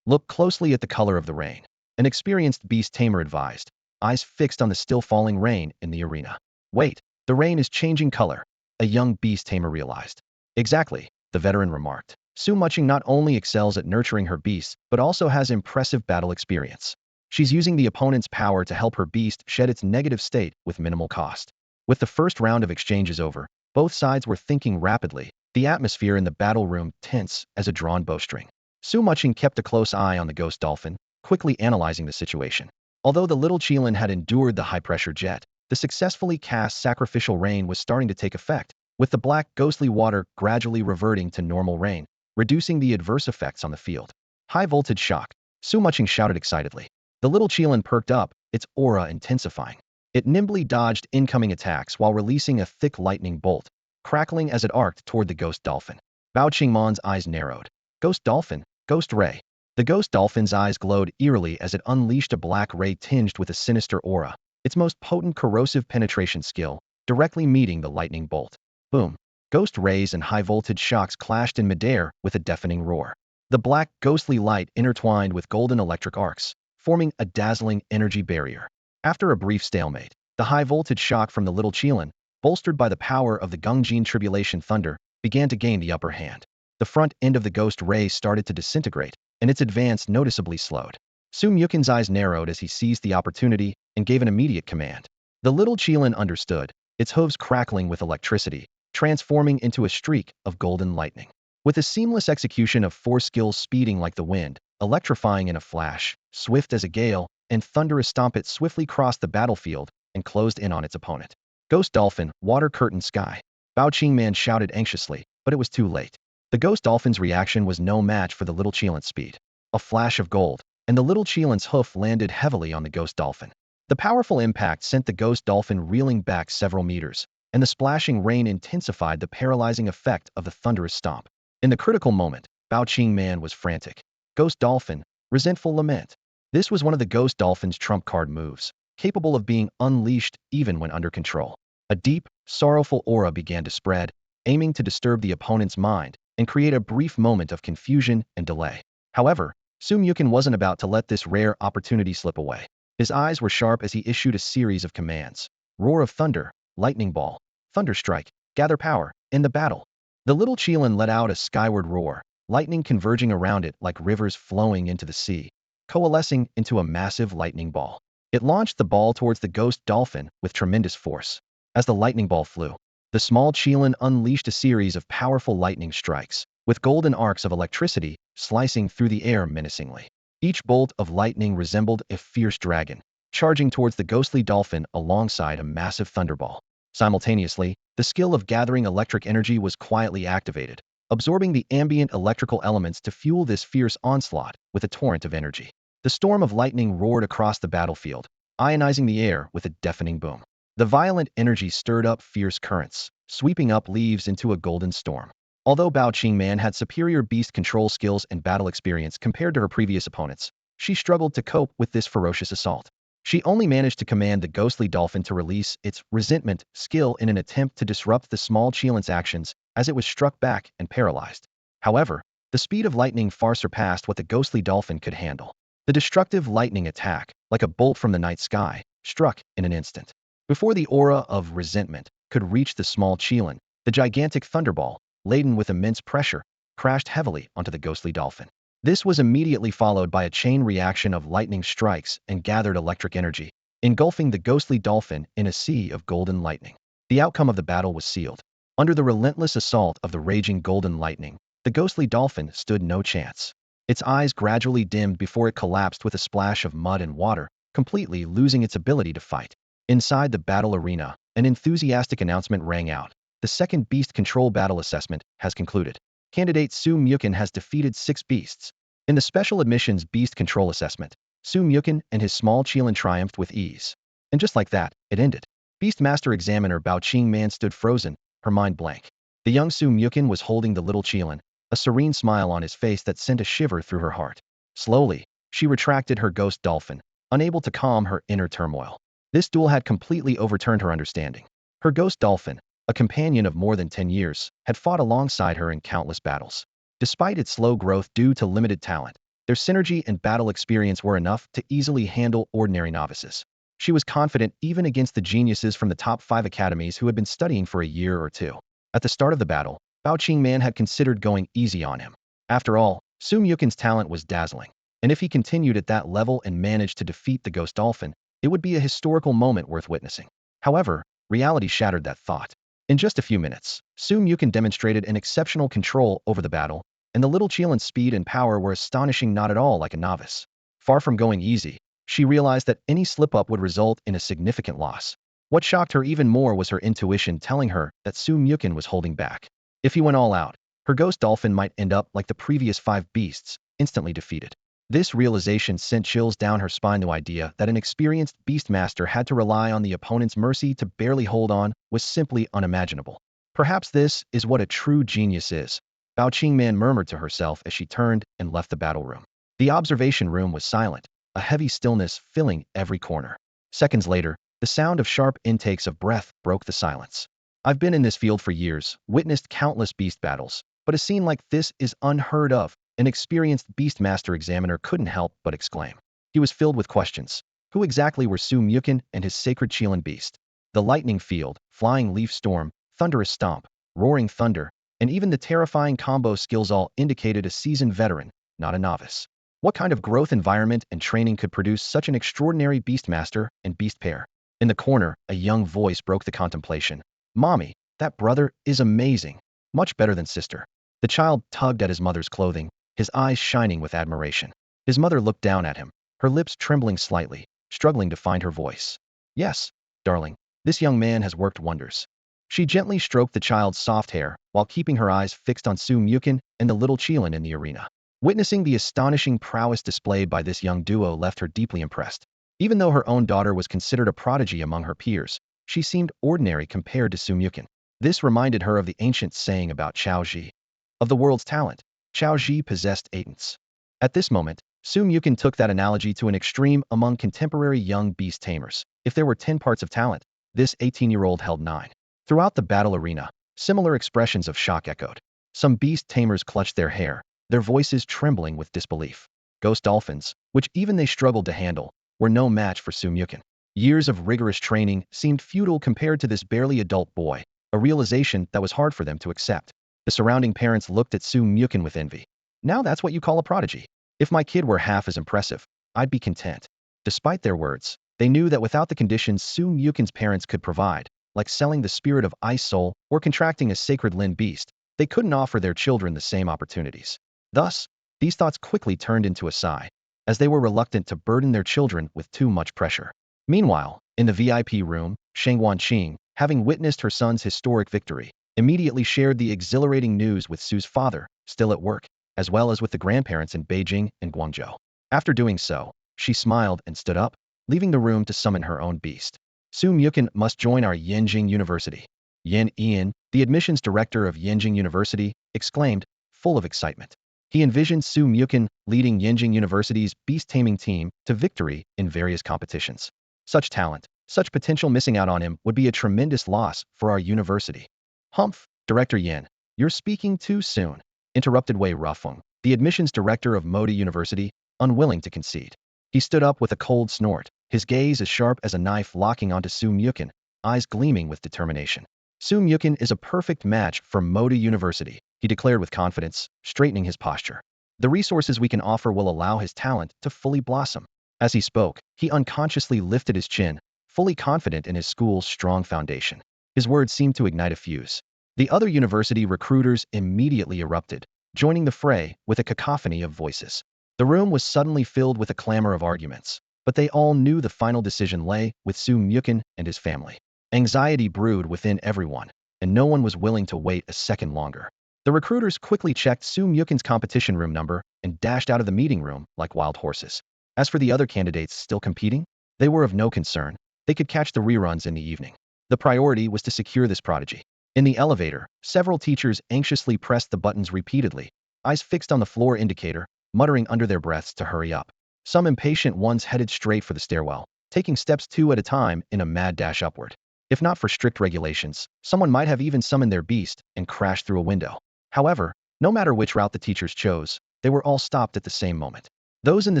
Look closely at the color of the rain, an experienced Beast Tamer advised, eyes fixed on the still falling rain in the arena. Wait, the rain is changing color, a young Beast Tamer realized. Exactly, the veteran remarked. Su Muching not only excels at nurturing her beasts, but also has impressive battle experience. She's using the opponent's power to help her beast shed its negative state with minimal cost. With the first round of exchanges over, both sides were thinking rapidly, the atmosphere in the battle room tense as a drawn bowstring. Su Muching kept a close eye on the Ghost Dolphin, quickly analyzing the situation. Although the little Qilin had endured the high-pressure jet, the successfully cast Sacrificial Rain was starting to take effect, with the black ghostly water gradually reverting to normal rain, reducing the adverse effects on the field. High-voltage shock, Su Muching shouted excitedly. The little Qilin perked up, its aura intensifying. It nimbly dodged incoming attacks while releasing a thick lightning bolt, crackling as it arced toward the Ghost Dolphin. Bao Qingman's eyes narrowed. Ghost Dolphin, Ghost Ray. The Ghost Dolphin's eyes glowed eerily as it unleashed a black ray tinged with a sinister aura, its most potent corrosive penetration skill, directly meeting the lightning bolt. Boom. Ghost rays and high-voltage shocks clashed in midair with a deafening roar. The black, ghostly light intertwined with golden electric arcs, forming a dazzling energy barrier. After a brief stalemate, the high-voltage shock from the little Qilin, bolstered by the power of the Gungjin Tribulation Thunder, began to gain the upper hand. The front end of the ghost ray started to disintegrate, and its advance noticeably slowed. Su Mukin's eyes narrowed as he seized the opportunity and gave an immediate command. The little Qilin understood, its hooves crackling with electricity, transforming into a streak of golden lightning. With a seamless execution of 4 skills speeding like the wind, electrifying in a flash, swift as a gale, and thunderous stomp, it swiftly crossed the battlefield and closed in on its opponent. Ghost Dolphin, Water Curtain Sky. Bao Qingman shouted anxiously, but it was too late. The Ghost Dolphin's reaction was no match for the little Qilin's speed. A flash of gold, and the little Qilin's hoof landed heavily on the Ghost Dolphin. The powerful impact sent the Ghost Dolphin reeling back several meters, and the splashing rain intensified the paralyzing effect of the thunderous stomp. In the critical moment, Bao Qingman was frantic. Ghost Dolphin, resentful lament. This was one of the Ghost Dolphin's trump card moves, capable of being unleashed even when under control. A deep, sorrowful aura began to spread, aiming to disturb the opponent's mind and create a brief moment of confusion and delay. However, Su Mukin wasn't about to let this rare opportunity slip away. His eyes were sharp as he issued a series of commands. Roar of thunder, lightning ball, thunder strike, gather power, end the battle. The little Qilin let out a skyward roar, lightning converging around it like rivers flowing into the sea, coalescing into a massive lightning ball. It launched the ball towards the ghost dolphin with tremendous force. As the lightning ball flew, the small Qilin unleashed a series of powerful lightning strikes, with golden arcs of electricity slicing through the air menacingly. Each bolt of lightning resembled a fierce dragon, charging towards the ghostly dolphin alongside a massive thunderball. Simultaneously, the skill of gathering electric energy was quietly activated, absorbing the ambient electrical elements to fuel this fierce onslaught with a torrent of energy. The storm of lightning roared across the battlefield, ionizing the air with a deafening boom. The violent energy stirred up fierce currents, sweeping up leaves into a golden storm. Although Bao Qingman had superior beast control skills and battle experience compared to her previous opponents, she struggled to cope with this ferocious assault. She only managed to command the ghostly dolphin to release its resentment skill in an attempt to disrupt the small Qilin's actions as it was struck back and paralyzed. However, the speed of lightning far surpassed what the ghostly dolphin could handle. The destructive lightning attack, like a bolt from the night sky, struck in an instant. Before the aura of resentment could reach the small Qilin, the gigantic thunderball, laden with immense pressure, crashed heavily onto the ghostly dolphin. This was immediately followed by a chain reaction of lightning strikes and gathered electric energy, engulfing the ghostly dolphin in a sea of golden lightning. The outcome of the battle was sealed. Under the relentless assault of the raging golden lightning, the ghostly dolphin stood no chance. Its eyes gradually dimmed before it collapsed with a splash of mud and water, completely losing its ability to fight. Inside the battle arena, an enthusiastic announcement rang out. The second beast control battle assessment has concluded. Candidate Su Mukin has defeated 6 beasts. In the special admissions beast control assessment, Su Mukin and his small Qilin triumphed with ease. And just like that, it ended. Beastmaster Examiner Bao Qingman stood frozen, her mind blank. The young Su Mukin was holding the little Qilin, a serene smile on his face that sent a shiver through her heart. Slowly, she retracted her ghost dolphin, unable to calm her inner turmoil. This duel had completely overturned her understanding. Her ghost dolphin, a companion of more than 10 years, had fought alongside her in countless battles. Despite its slow growth due to limited talent, their synergy and battle experience were enough to easily handle ordinary novices. She was confident even against the geniuses from the top 5 academies who had been studying for a year or two. At the start of the battle, Bao Qingman had considered going easy on him. After all, Su Mukin's talent was dazzling, and if he continued at that level and managed to defeat the ghost dolphin, it would be a historical moment worth witnessing. However, reality shattered that thought. In just a few minutes, Su Mukin demonstrated an exceptional control over the battle, and the little Qilin's speed and power were astonishing, not at all like a novice. Far from going easy, she realized that any slip-up would result in a significant loss. What shocked her even more was her intuition telling her that Su Mukin was holding back. If he went all out, her ghost dolphin might end up like the previous 5 beasts, instantly defeated. This realization sent chills down her spine. The idea that an experienced beastmaster had to rely on the opponent's mercy to barely hold on was simply unimaginable. Perhaps this is what a true genius is, Bao Qingman murmured to herself as she turned and left the battle room. The observation room was silent, a heavy stillness filling every corner. Seconds later, the sound of sharp intakes of breath broke the silence. I've been in this field for years, witnessed countless beast battles, but a scene like this is unheard of. An experienced Beastmaster Examiner couldn't help but exclaim. He was filled with questions. Who exactly were Su Mukin and his sacred Qilin beast? The lightning field, flying leaf storm, thunderous stomp, roaring thunder, and even the terrifying combo skills all indicated a seasoned veteran, not a novice. What kind of growth environment and training could produce such an extraordinary Beastmaster and beast pair? In the corner, a young voice broke the contemplation. Mommy, that brother is amazing. Much better than sister. The child tugged at his mother's clothing, his eyes shining with admiration. His mother looked down at him, her lips trembling slightly, struggling to find her voice. Yes, darling, this young man has worked wonders. She gently stroked the child's soft hair while keeping her eyes fixed on Su Mukin and the little Qilin in the arena. Witnessing the astonishing prowess displayed by this young duo left her deeply impressed. Even though her own daughter was considered a prodigy among her peers, she seemed ordinary compared to Su Mukin. This reminded her of the ancient saying about Chao Ji. Of the world's talent, Chao Ji possessed eights. At this moment, Su Mukin took that analogy to an extreme among contemporary young beast tamers. If there were 10 parts of talent, this 18-year-old held 9. Throughout the battle arena, similar expressions of shock echoed. Some beast tamers clutched their hair, their voices trembling with disbelief. Ghost dolphins, which even they struggled to handle, were no match for Su Mukin. Years of rigorous training seemed futile compared to this barely adult boy, a realization that was hard for them to accept. The surrounding parents looked at Su Mukin with envy. Now that's what you call a prodigy. If my kid were half as impressive, I'd be content. Despite their words, they knew that without the conditions Su Mukin's parents could provide, like selling the spirit of Ice Soul or contracting a sacred Lin beast, they couldn't offer their children the same opportunities. Thus, these thoughts quickly turned into a sigh, as they were reluctant to burden their children with too much pressure. Meanwhile, in the VIP room, Shang Wanqing, having witnessed her son's historic victory, immediately shared the exhilarating news with Su's father, still at work, as well as with the grandparents in Beijing and Guangzhou. After doing so, she smiled and stood up, leaving the room to summon her own beast. Su Mukin must join our Yenjing University. Yin Ian, the admissions director of Yenjing University, exclaimed, full of excitement. He envisioned Su Mukin leading Yenjing University's beast taming team to victory in various competitions. Such talent, such potential missing out on him would be a tremendous loss for our university. Humph, Director Yin, you're speaking too soon, interrupted Wei Rufeng, the admissions director of Moda University, unwilling to concede. He stood up with a cold snort, his gaze as sharp as a knife locking onto Su Mukin, eyes gleaming with determination. Su Mukin is a perfect match for Moda University, he declared with confidence, straightening his posture. The resources we can offer will allow his talent to fully blossom. As he spoke, he unconsciously lifted his chin, fully confident in his school's strong foundation. His words seemed to ignite a fuse. The other university recruiters immediately erupted, joining the fray with a cacophony of voices. The room was suddenly filled with a clamor of arguments, but they all knew the final decision lay with Su Mukin and his family. Anxiety brewed within everyone, and no one was willing to wait a second longer. The recruiters quickly checked Su Mukin's competition room number and dashed out of the meeting room like wild horses. As for the other candidates still competing, they were of no concern. They could catch the reruns in the evening. The priority was to secure this prodigy. In the elevator, several teachers anxiously pressed the buttons repeatedly, eyes fixed on the floor indicator, muttering under their breaths to hurry up. Some impatient ones headed straight for the stairwell, taking steps 2 at a time in a mad dash upward. If not for strict regulations, someone might have even summoned their beast and crashed through a window. However, no matter which route the teachers chose, they were all stopped at the same moment. Those in the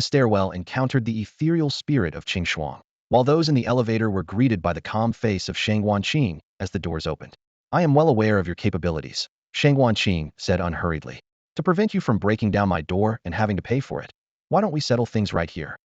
stairwell encountered the ethereal spirit of Qing Shuang, while those in the elevator were greeted by the calm face of Shang Wanqing as the doors opened. I am well aware of your capabilities, Shang Wanqing said unhurriedly. To prevent you from breaking down my door and having to pay for it, why don't we settle things right here?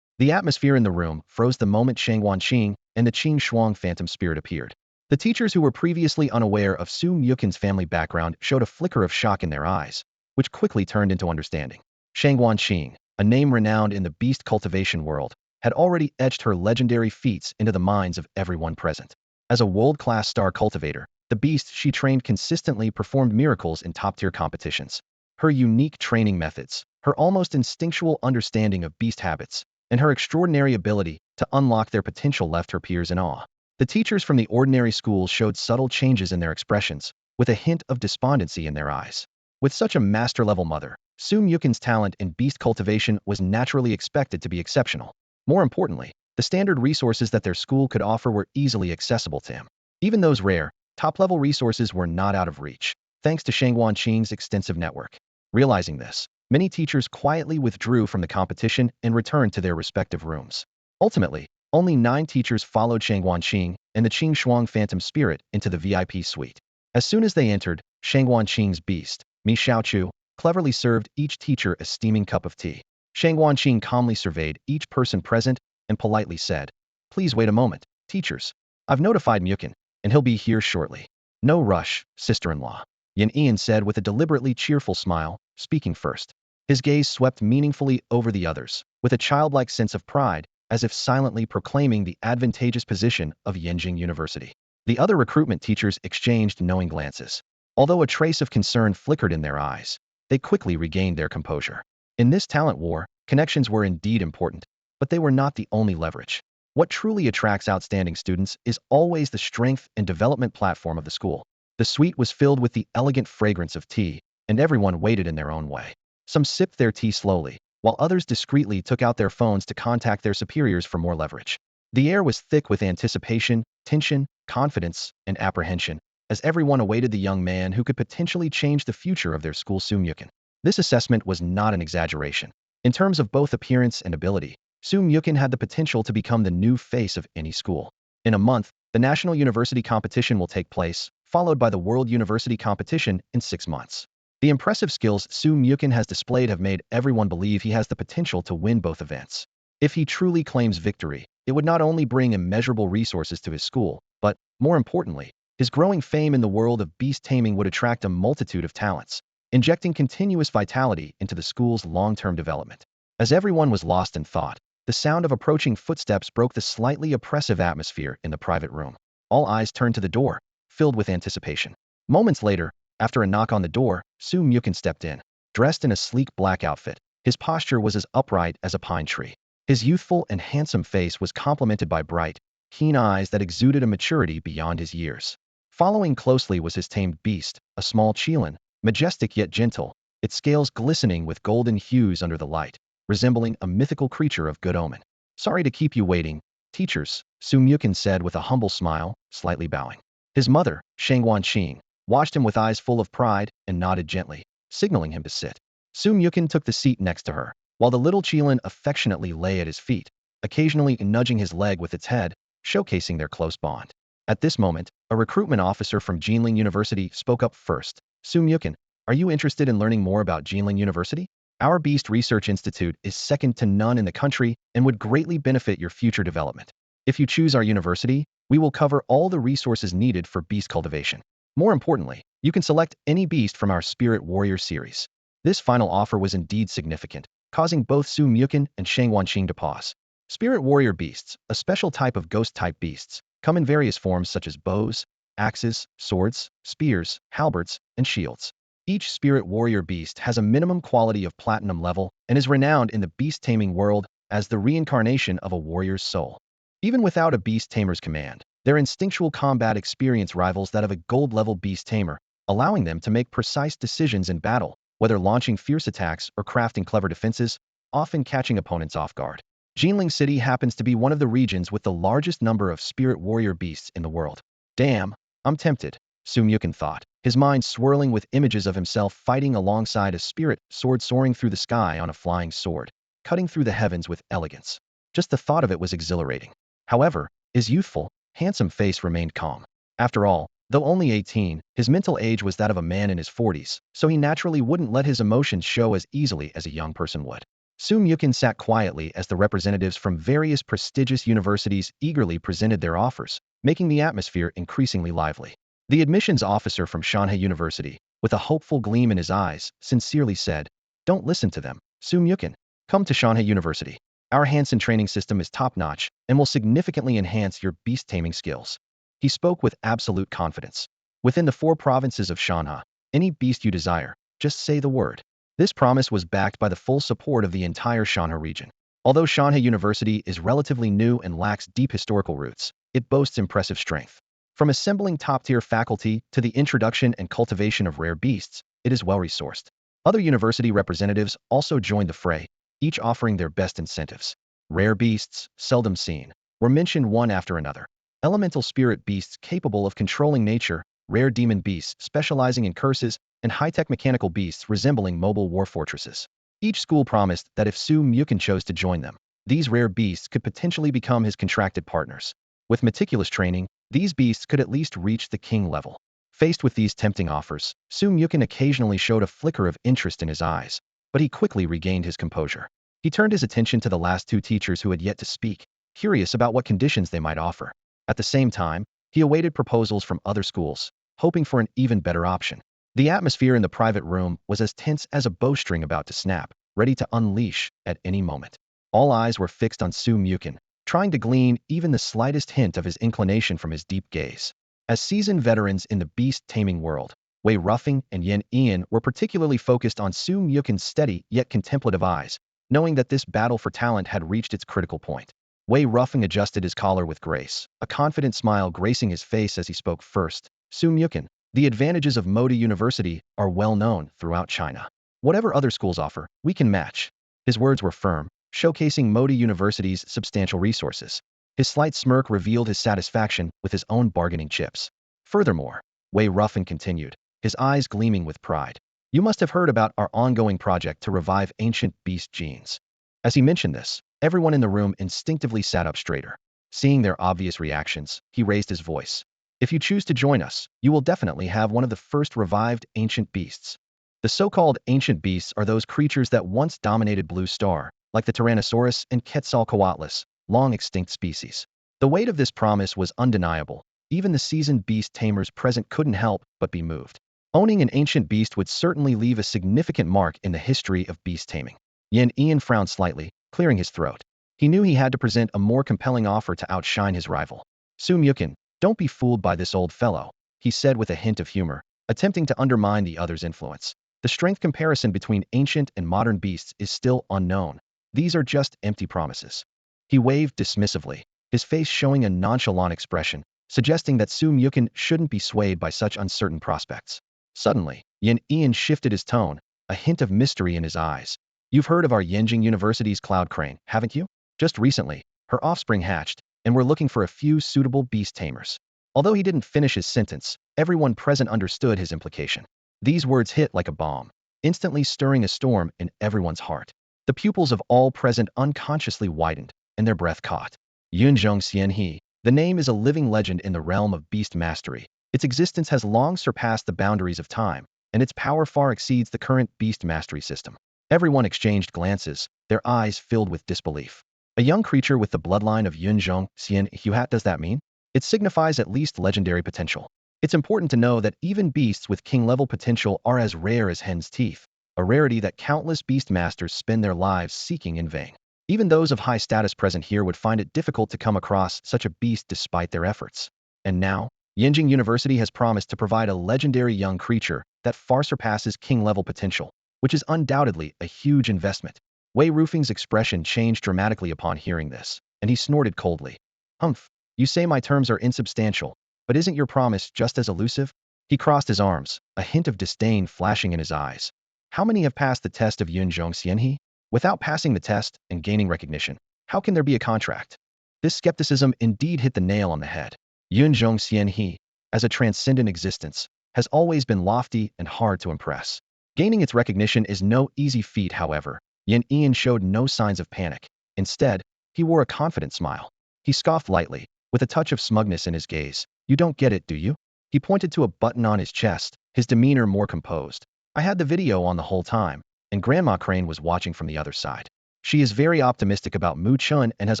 The atmosphere in the room froze the moment Shang Wanqing and the Qing Shuang phantom spirit appeared. The teachers who were previously unaware of Su Mukin's family background showed a flicker of shock in their eyes, which quickly turned into understanding. Shang Wanqing, a name renowned in the beast cultivation world, had already etched her legendary feats into the minds of everyone present. As a world-class star cultivator, the beast she trained consistently performed miracles in top-tier competitions. Her unique training methods, her almost instinctual understanding of beast habits, and her extraordinary ability to unlock their potential left her peers in awe. The teachers from the ordinary schools showed subtle changes in their expressions, with a hint of despondency in their eyes. With such a master-level mother, Su Mukin's talent in beast cultivation was naturally expected to be exceptional. More importantly, the standard resources that their school could offer were easily accessible to him. Even those rare, top-level resources were not out of reach, thanks to Shang Wanqing's extensive network. Realizing this, many teachers quietly withdrew from the competition and returned to their respective rooms. Ultimately, only 9 teachers followed Shang Wanqing and the Qing Shuang phantom spirit into the VIP suite. As soon as they entered, Shang Wanqing's beast, Mi Xiaochu, cleverly served each teacher a steaming cup of tea. Shang Wanqing calmly surveyed each person present and politely said, "Please wait a moment, teachers. I've notified Mukin, and he'll be here shortly." "No rush, sister-in-law," Yin Ian said with a deliberately cheerful smile, speaking first. His gaze swept meaningfully over the others, with a childlike sense of pride, as if silently proclaiming the advantageous position of Yenjing University. The other recruitment teachers exchanged knowing glances. Although a trace of concern flickered in their eyes, they quickly regained their composure. In this talent war, connections were indeed important, but they were not the only leverage. What truly attracts outstanding students is always the strength and development platform of the school. The suite was filled with the elegant fragrance of tea, and everyone waited in their own way. Some sipped their tea slowly, while others discreetly took out their phones to contact their superiors for more leverage. The air was thick with anticipation, tension, confidence, and apprehension, as everyone awaited the young man who could potentially change the future of their school Sumyukin. This assessment was not an exaggeration. In terms of both appearance and ability, Sumyukin had the potential to become the new face of any school. In a month, the National University Competition will take place, followed by the World University Competition in 6 months. The impressive skills Sumyukin has displayed have made everyone believe he has the potential to win both events. If he truly claims victory, it would not only bring immeasurable resources to his school, but, more importantly, his growing fame in the world of beast taming would attract a multitude of talents, injecting continuous vitality into the school's long-term development. As everyone was lost in thought, the sound of approaching footsteps broke the slightly oppressive atmosphere in the private room. All eyes turned to the door, filled with anticipation. Moments later, after a knock on the door, Sumyukin stepped in. Dressed in a sleek black outfit, his posture was as upright as a pine tree. His youthful and handsome face was complemented by bright, keen eyes that exuded a maturity beyond his years. Following closely was his tamed beast, a small Qilin, majestic yet gentle, its scales glistening with golden hues under the light, resembling a mythical creature of good omen. "Sorry to keep you waiting, teachers," Sumyukin said with a humble smile, slightly bowing. His mother, Shangwanqing, watched him with eyes full of pride and nodded gently, signaling him to sit. Sumyukin took the seat next to her, while the little Qilin affectionately lay at his feet, occasionally nudging his leg with its head, showcasing their close bond. At this moment, a recruitment officer from Qilin University spoke up first. "Sumyukin, are you interested in learning more about Qilin University? Our Beast Research Institute is second to none in the country and would greatly benefit your future development. If you choose our university, we will cover all the resources needed for beast cultivation. More importantly, you can select any beast from our Spirit Warrior series." This final offer was indeed significant, causing both Sumyukin and Shangwanqing to pause. Spirit Warrior beasts, a special type of ghost-type beasts, come in various forms such as bows, axes, swords, spears, halberds, and shields. Each Spirit Warrior beast has a minimum quality of platinum level and is renowned in the beast taming world as the reincarnation of a warrior's soul. Even without a beast tamer's command, their instinctual combat experience rivals that of a gold-level beast tamer, allowing them to make precise decisions in battle, whether launching fierce attacks or crafting clever defenses, often catching opponents off guard. Jinling City happens to be one of the regions with the largest number of Spirit Warrior beasts in the world. "Damn, I'm tempted," Sumyukin thought, his mind swirling with images of himself fighting alongside a spirit sword soaring through the sky on a flying sword, cutting through the heavens with elegance. Just the thought of it was exhilarating. However, his youthful, handsome face remained calm. After all, though only 18, his mental age was that of a man in his 40s, so he naturally wouldn't let his emotions show as easily as a young person would. Sumyukin sat quietly as the representatives from various prestigious universities eagerly presented their offers, making the atmosphere increasingly lively. The admissions officer from Shanghai University, with a hopeful gleam in his eyes, sincerely said, "Don't listen to them, Sumyukin. Come to Shanghai University. Our Hansen training system is top-notch and will significantly enhance your beast taming skills." He spoke with absolute confidence. "Within the 4 provinces of Shanghai, any beast you desire, just say the word." This promise was backed by the full support of the entire Shanghai region. Although Shanghai University is relatively new and lacks deep historical roots, it boasts impressive strength. From assembling top-tier faculty to the introduction and cultivation of rare beasts, it is well-resourced. Other university representatives also joined the fray, each offering their best incentives. Rare beasts, seldom seen, were mentioned one after another. Elemental spirit beasts capable of controlling nature, rare demon beasts specializing in curses, and high-tech mechanical beasts resembling mobile war fortresses. Each school promised that if Sumyukin chose to join them, these rare beasts could potentially become his contracted partners. With meticulous training, these beasts could at least reach the king level. Faced with these tempting offers, Sumyukin occasionally showed a flicker of interest in his eyes, but he quickly regained his composure. He turned his attention to the last 2 teachers who had yet to speak, curious about what conditions they might offer. At the same time, he awaited proposals from other schools, hoping for an even better option. The atmosphere in the private room was as tense as a bowstring about to snap, ready to unleash at any moment. All eyes were fixed on Sumyukin, trying to glean even the slightest hint of his inclination from his deep gaze. As seasoned veterans in the beast taming world, Wei Ruffing and Yen Ian were particularly focused on Sumyukin's steady yet contemplative eyes, knowing that this battle for talent had reached its critical point. Wei Ruffing adjusted his collar with grace, a confident smile gracing his face as he spoke first. Su Mukin, the advantages of Modi University are well known throughout China. Whatever other schools offer, we can match. His words were firm, showcasing Modi University's substantial resources. His slight smirk revealed his satisfaction with his own bargaining chips. Furthermore, Wei Ruffin continued, his eyes gleaming with pride. You must have heard about our ongoing project to revive ancient beast genes. As he mentioned this, everyone in the room instinctively sat up straighter. Seeing their obvious reactions, he raised his voice. If you choose to join us, you will definitely have one of the first revived ancient beasts. The so-called ancient beasts are those creatures that once dominated Blue Star, like the Tyrannosaurus and Quetzalcoatlus, long extinct species. The weight of this promise was undeniable. Even the seasoned beast tamers present couldn't help but be moved. Owning an ancient beast would certainly leave a significant mark in the history of beast taming. Ian frowned slightly, clearing his throat. He knew he had to present a more compelling offer to outshine his rival. Su Mukin, don't be fooled by this old fellow, he said with a hint of humor, attempting to undermine the other's influence. The strength comparison between ancient and modern beasts is still unknown. These are just empty promises. He waved dismissively, his face showing a nonchalant expression, suggesting that Su Mukin shouldn't be swayed by such uncertain prospects. Suddenly, Ian shifted his tone, a hint of mystery in his eyes. You've heard of our Yenjing University's cloud crane, haven't you? Just recently, her offspring hatched, and we're looking for a few suitable beast tamers. Although he didn't finish his sentence, everyone present understood his implication. These words hit like a bomb, instantly stirring a storm in everyone's heart. The pupils of all present unconsciously widened, and their breath caught. Yunzhong Xianhe, the name is a living legend in the realm of beast mastery. Its existence has long surpassed the boundaries of time, and its power far exceeds the current beast mastery system. Everyone exchanged glances, their eyes filled with disbelief. A young creature with the bloodline of Yunzhong Xianhe, what does that mean? It signifies at least legendary potential. It's important to know that even beasts with king-level potential are as rare as hen's teeth, a rarity that countless beast masters spend their lives seeking in vain. Even those of high status present here would find it difficult to come across such a beast despite their efforts. And now, Yenjing University has promised to provide a legendary young creature that far surpasses king-level potential, which is undoubtedly a huge investment. Wei Rufing's expression changed dramatically upon hearing this, and he snorted coldly. Humph, you say my terms are insubstantial, but isn't your promise just as elusive? He crossed his arms, a hint of disdain flashing in his eyes. How many have passed the test of Yunzhong Xianhe? Without passing the test and gaining recognition, how can there be a contract? This skepticism indeed hit the nail on the head. Yunzhong Xianhe, as a transcendent existence, has always been lofty and hard to impress. Gaining its recognition is no easy feat, however. Ian showed no signs of panic. Instead, he wore a confident smile. He scoffed lightly, with a touch of smugness in his gaze. You don't get it, do you? He pointed to a button on his chest, his demeanor more composed. I had the video on the whole time, and Grandma Crane was watching from the other side. She is very optimistic about Mochen and has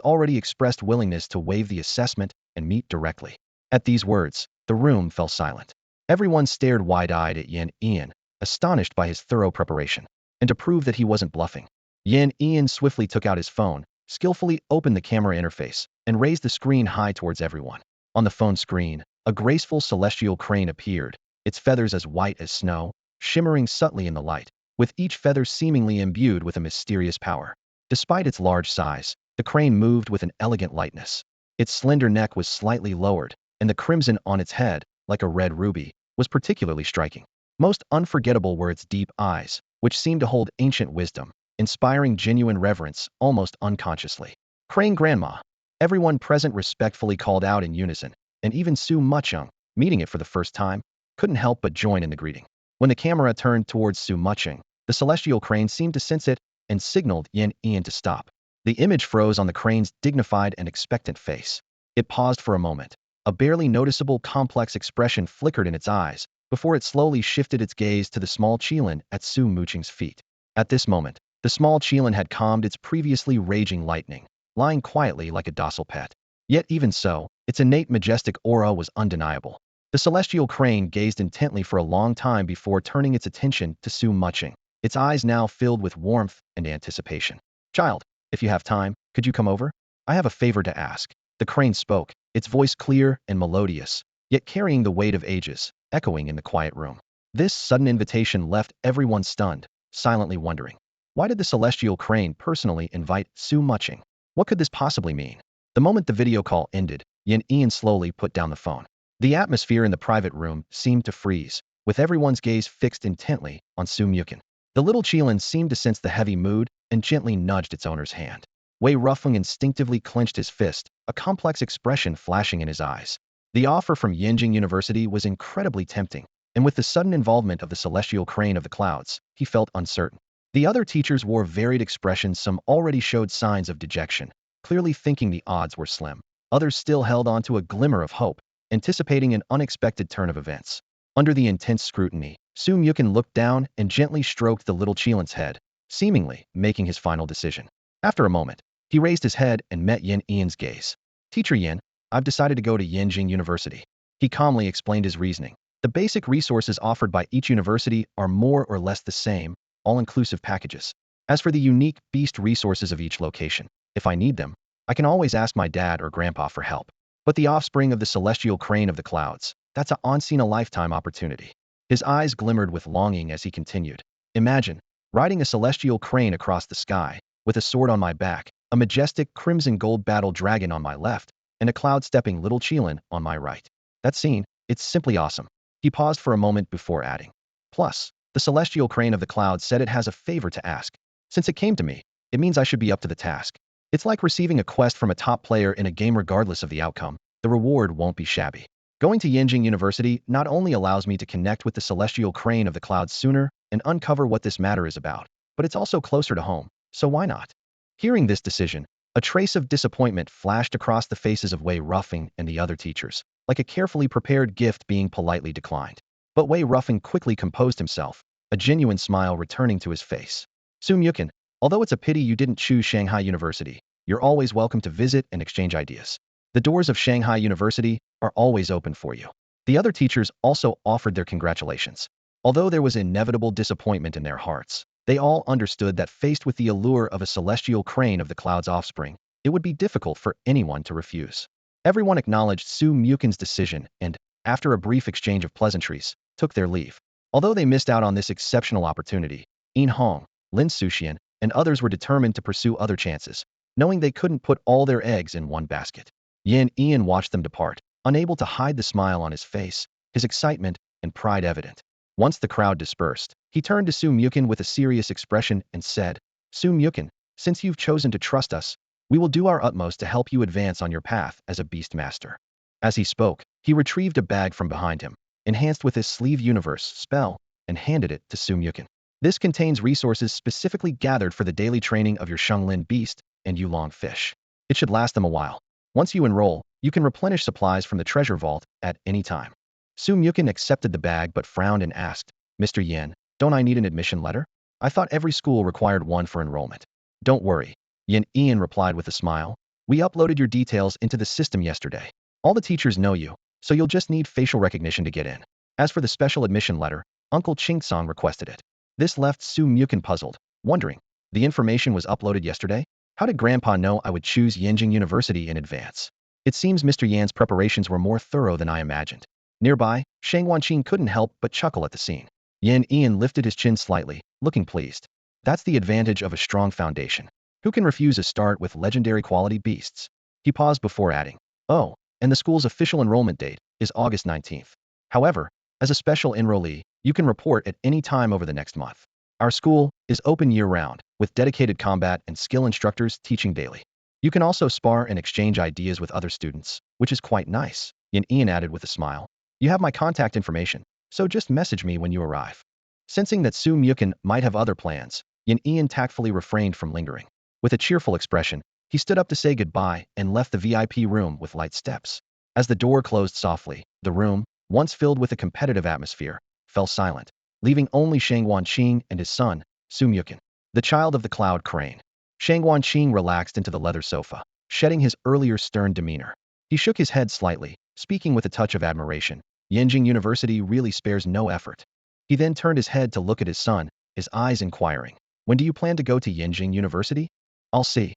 already expressed willingness to waive the assessment and meet directly. At these words, the room fell silent. Everyone stared wide-eyed at Ian, astonished by his thorough preparation. And to prove that he wasn't bluffing, Ian swiftly took out his phone, skillfully opened the camera interface, and raised the screen high towards everyone. On the phone screen, a graceful celestial crane appeared, its feathers as white as snow, shimmering subtly in the light, with each feather seemingly imbued with a mysterious power. Despite its large size, the crane moved with an elegant lightness. Its slender neck was slightly lowered, and the crimson on its head, like a red ruby, was particularly striking. Most unforgettable were its deep eyes, which seemed to hold ancient wisdom, inspiring genuine reverence almost unconsciously. Crane Grandma. Everyone present respectfully called out in unison, and even Su Mucheng, meeting it for the first time, couldn't help but join in the greeting. When the camera turned towards Su Mucheng, the celestial crane seemed to sense it and signaled Ian to stop. The image froze on the crane's dignified and expectant face. It paused for a moment. A barely noticeable complex expression flickered in its eyes, before it slowly shifted its gaze to the small Qilin at Su Mucheng's feet. At this moment, the small Qilin had calmed its previously raging lightning, lying quietly like a docile pet. Yet even so, its innate majestic aura was undeniable. The celestial crane gazed intently for a long time before turning its attention to Su Mucheng, its eyes now filled with warmth and anticipation. Child, if you have time, could you come over? I have a favor to ask. The crane spoke, its voice clear and melodious, yet carrying the weight of ages, echoing in the quiet room. This sudden invitation left everyone stunned, silently wondering. Why did the celestial crane personally invite Su Mucheng? What could this possibly mean? The moment the video call ended, Ian slowly put down the phone. The atmosphere in the private room seemed to freeze, with everyone's gaze fixed intently on Muchen. The little Qilin seemed to sense the heavy mood and gently nudged its owner's hand. Wei Ruffeng instinctively clenched his fist, a complex expression flashing in his eyes. The offer from Yenjing University was incredibly tempting, and with the sudden involvement of the celestial crane of the clouds, he felt uncertain. The other teachers wore varied expressions. Some already showed signs of dejection, clearly thinking the odds were slim. Others still held on to a glimmer of hope, anticipating an unexpected turn of events. Under the intense scrutiny, Muchen looked down and gently stroked the little Qilin's head, seemingly making his final decision. After a moment, he raised his head and met Ian's gaze. "Teacher Yin, I've decided to go to Yenjing University." He calmly explained his reasoning. The basic resources offered by each university are more or less the same, all-inclusive packages. As for the unique beast resources of each location, if I need them, I can always ask my dad or grandpa for help. But the offspring of the celestial crane of the clouds, that's a once-in-a-lifetime opportunity. His eyes glimmered with longing as he continued. "Imagine riding a celestial crane across the sky, with a sword on my back, a majestic crimson gold battle dragon on my left, and a cloud-stepping little Qilin on my right. That scene, it's simply awesome." He paused for a moment before adding, "Plus, the celestial crane of the clouds said it has a favor to ask. Since it came to me, it means I should be up to the task. It's like receiving a quest from a top player in a game. Regardless of the outcome, the reward won't be shabby. Going to Yenjing University not only allows me to connect with the celestial crane of the clouds sooner and uncover what this matter is about, but it's also closer to home, so why not?" Hearing this decision, a trace of disappointment flashed across the faces of Wei Ruffeng and the other teachers, like a carefully prepared gift being politely declined. But Wei Ruffeng quickly composed himself, a genuine smile returning to his face. "Muchen, although it's a pity you didn't choose Shanghai University, you're always welcome to visit and exchange ideas. The doors of Shanghai University are always open for you." The other teachers also offered their congratulations. Although there was inevitable disappointment in their hearts, they all understood that faced with the allure of a celestial crane of the clouds' offspring, it would be difficult for anyone to refuse. Everyone acknowledged Muchen's decision and, after a brief exchange of pleasantries, took their leave. Although they missed out on this exceptional opportunity, Yin Hong, Lin Suxian, and others were determined to pursue other chances, knowing they couldn't put all their eggs in one basket. Ian watched them depart, unable to hide the smile on his face, his excitement and pride evident. Once the crowd dispersed, he turned to Muchen with a serious expression and said, "Muchen, since you've chosen to trust us, we will do our utmost to help you advance on your path as a beast master." As he spoke, he retrieved a bag from behind him, enhanced with his sleeve universe spell, and handed it to Muchen. "This contains resources specifically gathered for the daily training of your Shenglin beast and Yulong fish. It should last them a while. Once you enroll, you can replenish supplies from the treasure vault at any time." Muchen accepted the bag but frowned and asked, "Mr. Yan, don't I need an admission letter? I thought every school required one for enrollment." "Don't worry," Ian replied with a smile. "We uploaded your details into the system yesterday. All the teachers know you, so you'll just need facial recognition to get in. As for the special admission letter, Uncle Chingsong requested it." This left Muchen puzzled, wondering, the information was uploaded yesterday? How did Grandpa know I would choose Yenjing University in advance? It seems Mr. Yan's preparations were more thorough than I imagined. Nearby, Shang Wanqing couldn't help but chuckle at the scene. Ian lifted his chin slightly, looking pleased. That's the advantage of a strong foundation. Who can refuse a start with legendary quality beasts? He paused before adding, "Oh, and the school's official enrollment date is August 19th. However, as a special enrollee, you can report at any time over the next month. Our school is open year-round, with dedicated combat and skill instructors teaching daily. You can also spar and exchange ideas with other students, which is quite nice," Ian added with a smile. "You have my contact information, so just message me when you arrive." Sensing that Muchen might have other plans, Ian tactfully refrained from lingering. With a cheerful expression, he stood up to say goodbye and left the VIP room with light steps. As the door closed softly, the room, once filled with a competitive atmosphere, fell silent, leaving only Shang Wanqing and his son, Muchen, the child of the cloud crane. Shang Wanqing relaxed into the leather sofa, shedding his earlier stern demeanor. He shook his head slightly, speaking with a touch of admiration. Yenjing University really spares no effort. He then turned his head to look at his son, his eyes inquiring, "When do you plan to go to Yenjing University?" "I'll see,"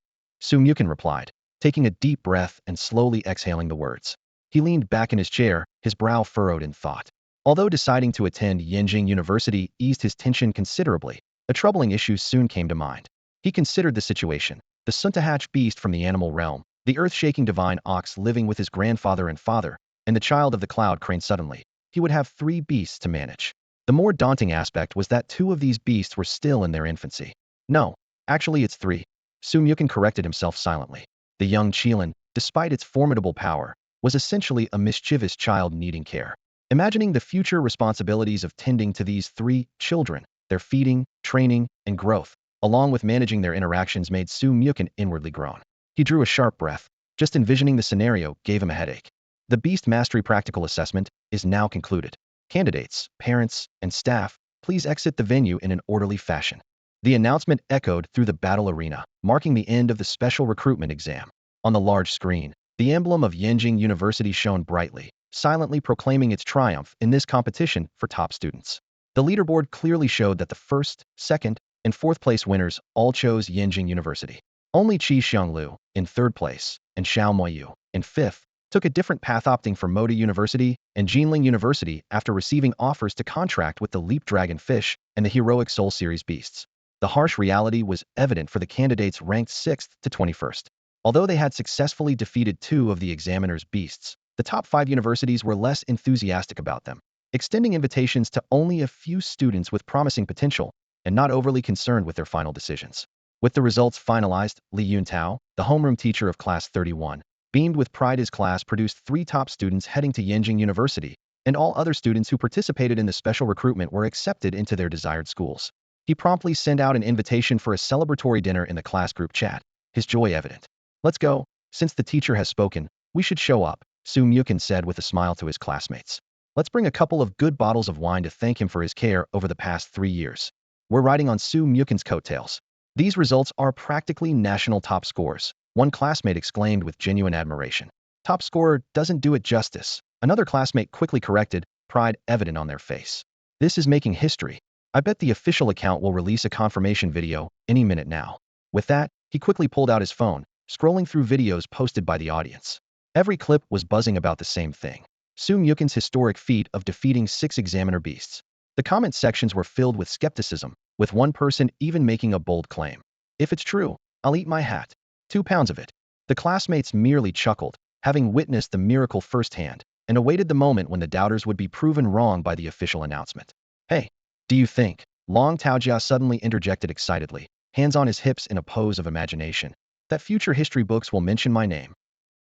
Muchen replied, taking a deep breath and slowly exhaling the words. He leaned back in his chair, his brow furrowed in thought. Although deciding to attend Yenjing University eased his tension considerably, a troubling issue soon came to mind. He considered the situation. The Suntahatch beast from the animal realm, The earth-shaking divine ox living with his grandfather and father, and the child of the cloud crane suddenly. He would have 3 beasts to manage. The more daunting aspect was that 2 of these beasts were still in their infancy. No, actually it's 3. Sumyukin corrected himself silently. The young Qilin, despite its formidable power, was essentially a mischievous child needing care. Imagining the future responsibilities of tending to these 3 children, their feeding, training, and growth, along with managing their interactions made Sumyukin inwardly groan. He drew a sharp breath. Just envisioning the scenario gave him a headache. The Beast Mastery Practical Assessment is now concluded. Candidates, parents, and staff, please exit the venue in an orderly fashion. The announcement echoed through the battle arena, marking the end of the special recruitment exam. On the large screen, the emblem of Yenjing University shone brightly, silently proclaiming its triumph in this competition for top students. The leaderboard clearly showed that the first, second, and fourth place winners all chose Yenjing University. Only Qi Xianglu, in third place, and Xiao Moyu, in fifth, took a different path, opting for Moda University and Jinling University after receiving offers to contract with the Leap Dragon Fish and the Heroic Soul Series beasts. The harsh reality was evident for the candidates ranked 6th to 21st. Although they had successfully defeated 2 of the examiner's beasts, the top 5 universities were less enthusiastic about them, extending invitations to only a few students with promising potential and not overly concerned with their final decisions. With the results finalized, Li Yuntao, the homeroom teacher of Class 31, beamed with pride. His class produced 3 top students heading to Yenjing University, and all other students who participated in the special recruitment were accepted into their desired schools. He promptly sent out an invitation for a celebratory dinner in the class group chat, his joy evident. Let's go. Since the teacher has spoken, we should show up, Sumyukin said with a smile to his classmates. Let's bring a couple of good bottles of wine to thank him for his care over the past 3 years. We're riding on Sumyukin's coattails. These results are practically national top scores, one classmate exclaimed with genuine admiration. Top scorer doesn't do it justice, another classmate quickly corrected, pride evident on their face. This is making history. I bet the official account will release a confirmation video any minute now. With that, he quickly pulled out his phone, scrolling through videos posted by the audience. Every clip was buzzing about the same thing. Sumyukin's historic feat of defeating 6 examiner beasts. The comment sections were filled with skepticism, with one person even making a bold claim. If it's true, I'll eat my hat. 2 pounds of it. The classmates merely chuckled, having witnessed the miracle firsthand, and awaited the moment when the doubters would be proven wrong by the official announcement. Hey, do you think? Long Taojia suddenly interjected excitedly, hands on his hips in a pose of imagination, that future history books will mention my name.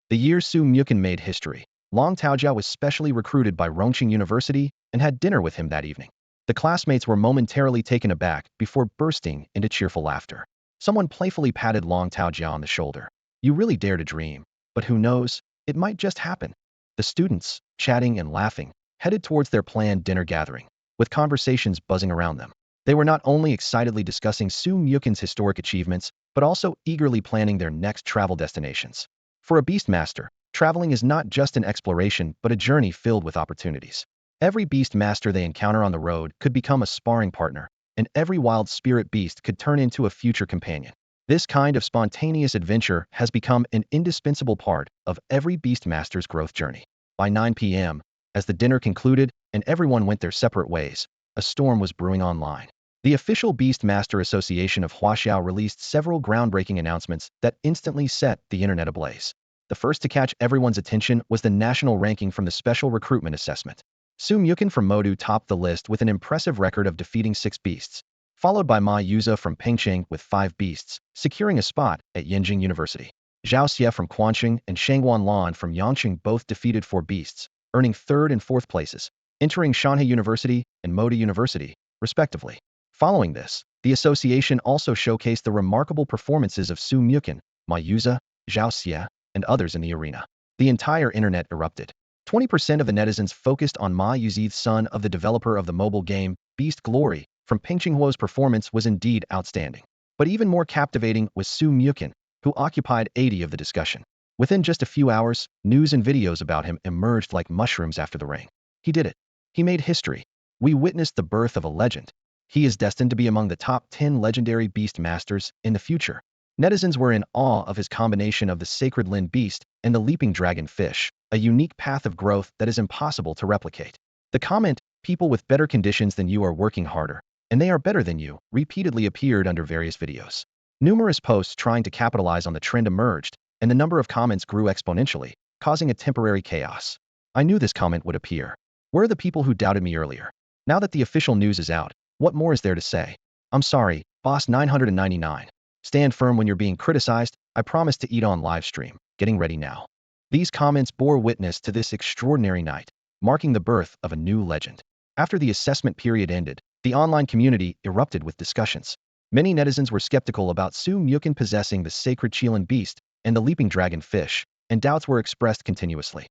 The year Sumyukin made history, Long Taojia was specially recruited by Rongqing University and had dinner with him that evening. The classmates were momentarily taken aback before bursting into cheerful laughter. Someone playfully patted Long Taojia on the shoulder. You really dare to dream, but who knows, it might just happen. The students, chatting and laughing, headed towards their planned dinner gathering, with conversations buzzing around them. They were not only excitedly discussing Sumyukin's historic achievements, but also eagerly planning their next travel destinations. For a Beastmaster, traveling is not just an exploration but a journey filled with opportunities. Every Beastmaster they encounter on the road could become a sparring partner, and every wild spirit beast could turn into a future companion. This kind of spontaneous adventure has become an indispensable part of every Beastmaster's growth journey. By 9 p.m., as the dinner concluded and everyone went their separate ways, a storm was brewing online. The official Beastmaster Association of Huaxiao released several groundbreaking announcements that instantly set the internet ablaze. The first to catch everyone's attention was the national ranking from the Special Recruitment Assessment. Sumyukin from Modu topped the list with an impressive record of defeating 6 beasts, followed by Ma Yuza from Pengcheng with 5 beasts, securing a spot at Yenjing University. Zhao Xie from Quanqing and Shangguan Lan from Yangqing both defeated 4 beasts, earning 3rd and 4th places, entering Shanhai University and Moda University, respectively. Following this, the association also showcased the remarkable performances of Sumyukin, Ma Yuza, Zhao Xie, and others in the arena. The entire internet erupted. 20% of the netizens focused on Ma Yuzi, son of the developer of the mobile game Beast Glory, from Pengqinghuo's performance was indeed outstanding. But even more captivating was Sumyukin, who occupied 80% of the discussion. Within just a few hours, news and videos about him emerged like mushrooms after the rain. He did it. He made history. We witnessed the birth of a legend. He is destined to be among the top 10 legendary beast masters in the future. Netizens were in awe of his combination of the sacred Lin beast and the leaping dragon fish, a unique path of growth that is impossible to replicate. The comment, "People with better conditions than you are working harder, and they are better than you," repeatedly appeared under various videos. Numerous posts trying to capitalize on the trend emerged, and the number of comments grew exponentially, causing a temporary chaos. I knew this comment would appear. Where are the people who doubted me earlier? Now that the official news is out, what more is there to say? I'm sorry, Boss 999. Stand firm when you're being criticized. I promise to eat on live stream. Getting ready now. These comments bore witness to this extraordinary night, marking the birth of a new legend. After the assessment period ended, the online community erupted with discussions. Many netizens were skeptical about Su Mukun possessing the sacred Qilin beast and the leaping dragon fish, and doubts were expressed continuously.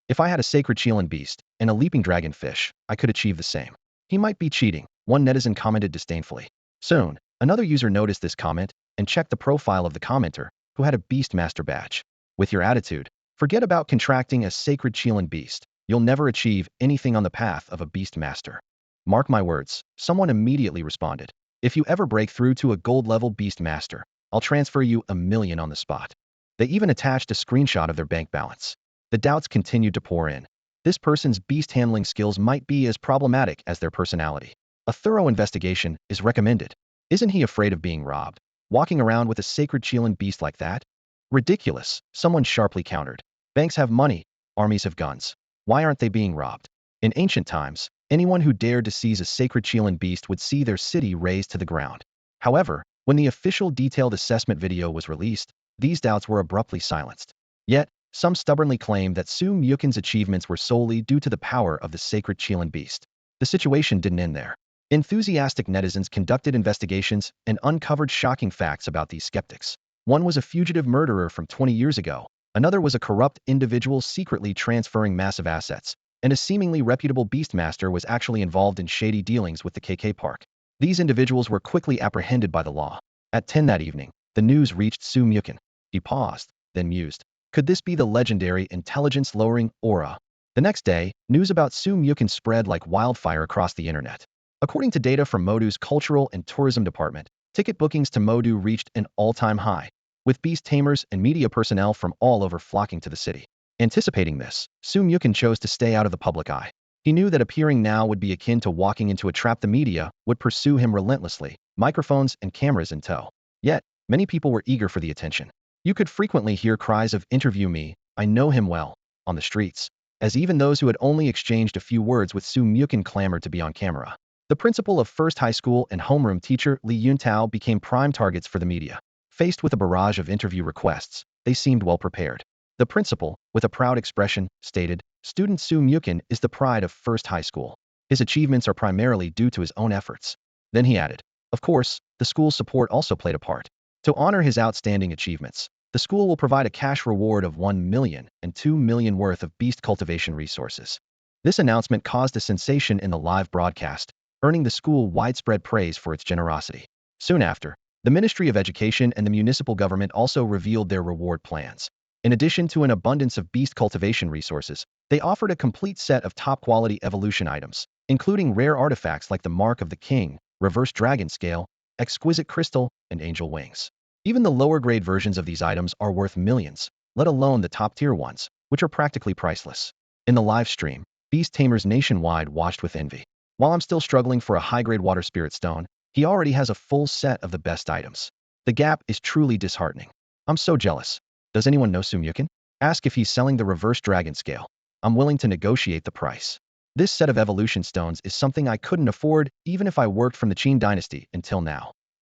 If I had a sacred Qilin beast and a leaping dragon fish, I could achieve the same. He might be cheating, one netizen commented disdainfully. Soon, another user noticed this comment and checked the profile of the commenter, who had a beast master badge. With your attitude, forget about contracting a sacred Qilin beast. You'll never achieve anything on the path of a beast master. Mark my words, someone immediately responded. If you ever break through to a gold-level beast master, I'll transfer you $1 million on the spot. They even attached a screenshot of their bank balance. The doubts continued to pour in. This person's beast handling skills might be as problematic as their personality. A thorough investigation is recommended. Isn't he afraid of being robbed? Walking around with a sacred Qilin beast like that? Ridiculous, someone sharply countered. Banks have money, armies have guns. Why aren't they being robbed? In ancient times, anyone who dared to seize a sacred Qilin beast would see their city razed to the ground. However, when the official detailed assessment video was released, these doubts were abruptly silenced. Yet, some stubbornly claimed that Su Mukun's achievements were solely due to the power of the sacred Qilin beast. The situation didn't end there. Enthusiastic netizens conducted investigations and uncovered shocking facts about these skeptics. One was a fugitive murderer from 20 years ago, another was a corrupt individual secretly transferring massive assets, and a seemingly reputable beastmaster was actually involved in shady dealings with the KK Park. These individuals were quickly apprehended by the law. At 10 that evening, the news reached Su Mukun. He paused, then mused. Could this be the legendary intelligence-lowering aura? The next day, news about Su Mukun spread like wildfire across the internet. According to data from Modu's Cultural and Tourism Department, ticket bookings to Modu reached an all-time high, with beast tamers and media personnel from all over flocking to the city. Anticipating this, Su Mukun chose to stay out of the public eye. He knew that appearing now would be akin to walking into a trap. The media would pursue him relentlessly, microphones and cameras in tow. Yet, many people were eager for the attention. You could frequently hear cries of "interview me, I know him well," on the streets, as even those who had only exchanged a few words with Su Mukun clamored to be on camera. The principal of First High School and homeroom teacher Li Yuntao became prime targets for the media. Faced with a barrage of interview requests, they seemed well prepared. The principal, with a proud expression, stated, "Student Su Mukun is the pride of First High School. His achievements are primarily due to his own efforts." Then he added, "Of course, the school's support also played a part. To honor his outstanding achievements, the school will provide a cash reward of 1 million and 2 million worth of beast cultivation resources." This announcement caused a sensation in the live broadcast, earning the school widespread praise for its generosity. Soon after, the Ministry of Education and the municipal government also revealed their reward plans. In addition to an abundance of beast cultivation resources, they offered a complete set of top-quality evolution items, including rare artifacts like the Mark of the King, Reverse Dragon Scale, Exquisite Crystal, and Angel Wings. Even the lower-grade versions of these items are worth millions, let alone the top-tier ones, which are practically priceless. In the live stream, beast tamers nationwide watched with envy. While I'm still struggling for a high-grade water spirit stone, he already has a full set of the best items. The gap is truly disheartening. I'm so jealous. Does anyone know Su Mukun? Ask if he's selling the Reverse Dragon Scale. I'm willing to negotiate the price. This set of evolution stones is something I couldn't afford even if I worked from the Qin dynasty until now.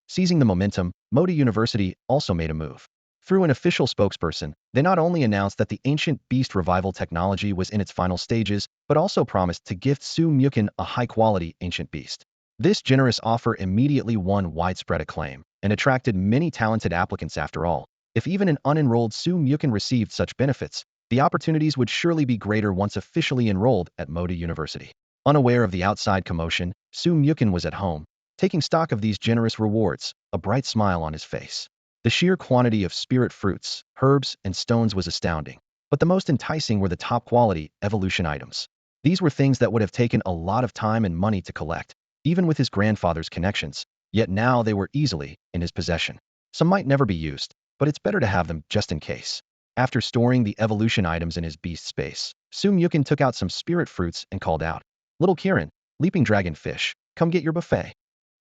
Seizing the momentum, Moda University also made a move. Through an official spokesperson, they not only announced that the ancient beast revival technology was in its final stages, but also promised to gift Su Mukun a high-quality ancient beast. This generous offer immediately won widespread acclaim and attracted many talented applicants. After all, if even an unenrolled Su Mukun received such benefits, the opportunities would surely be greater once officially enrolled at Moda University. Unaware of the outside commotion, Su Mukun was at home, taking stock of these generous rewards, a bright smile on his face. The sheer quantity of spirit fruits, herbs, and stones was astounding, but the most enticing were the top-quality evolution items. These were things that would have taken a lot of time and money to collect, even with his grandfather's connections, yet now they were easily in his possession. Some might never be used, but it's better to have them just in case. After storing the evolution items in his beast space, Su Mukun took out some spirit fruits and called out, "Little Qilin, leaping dragon fish, come get your buffet."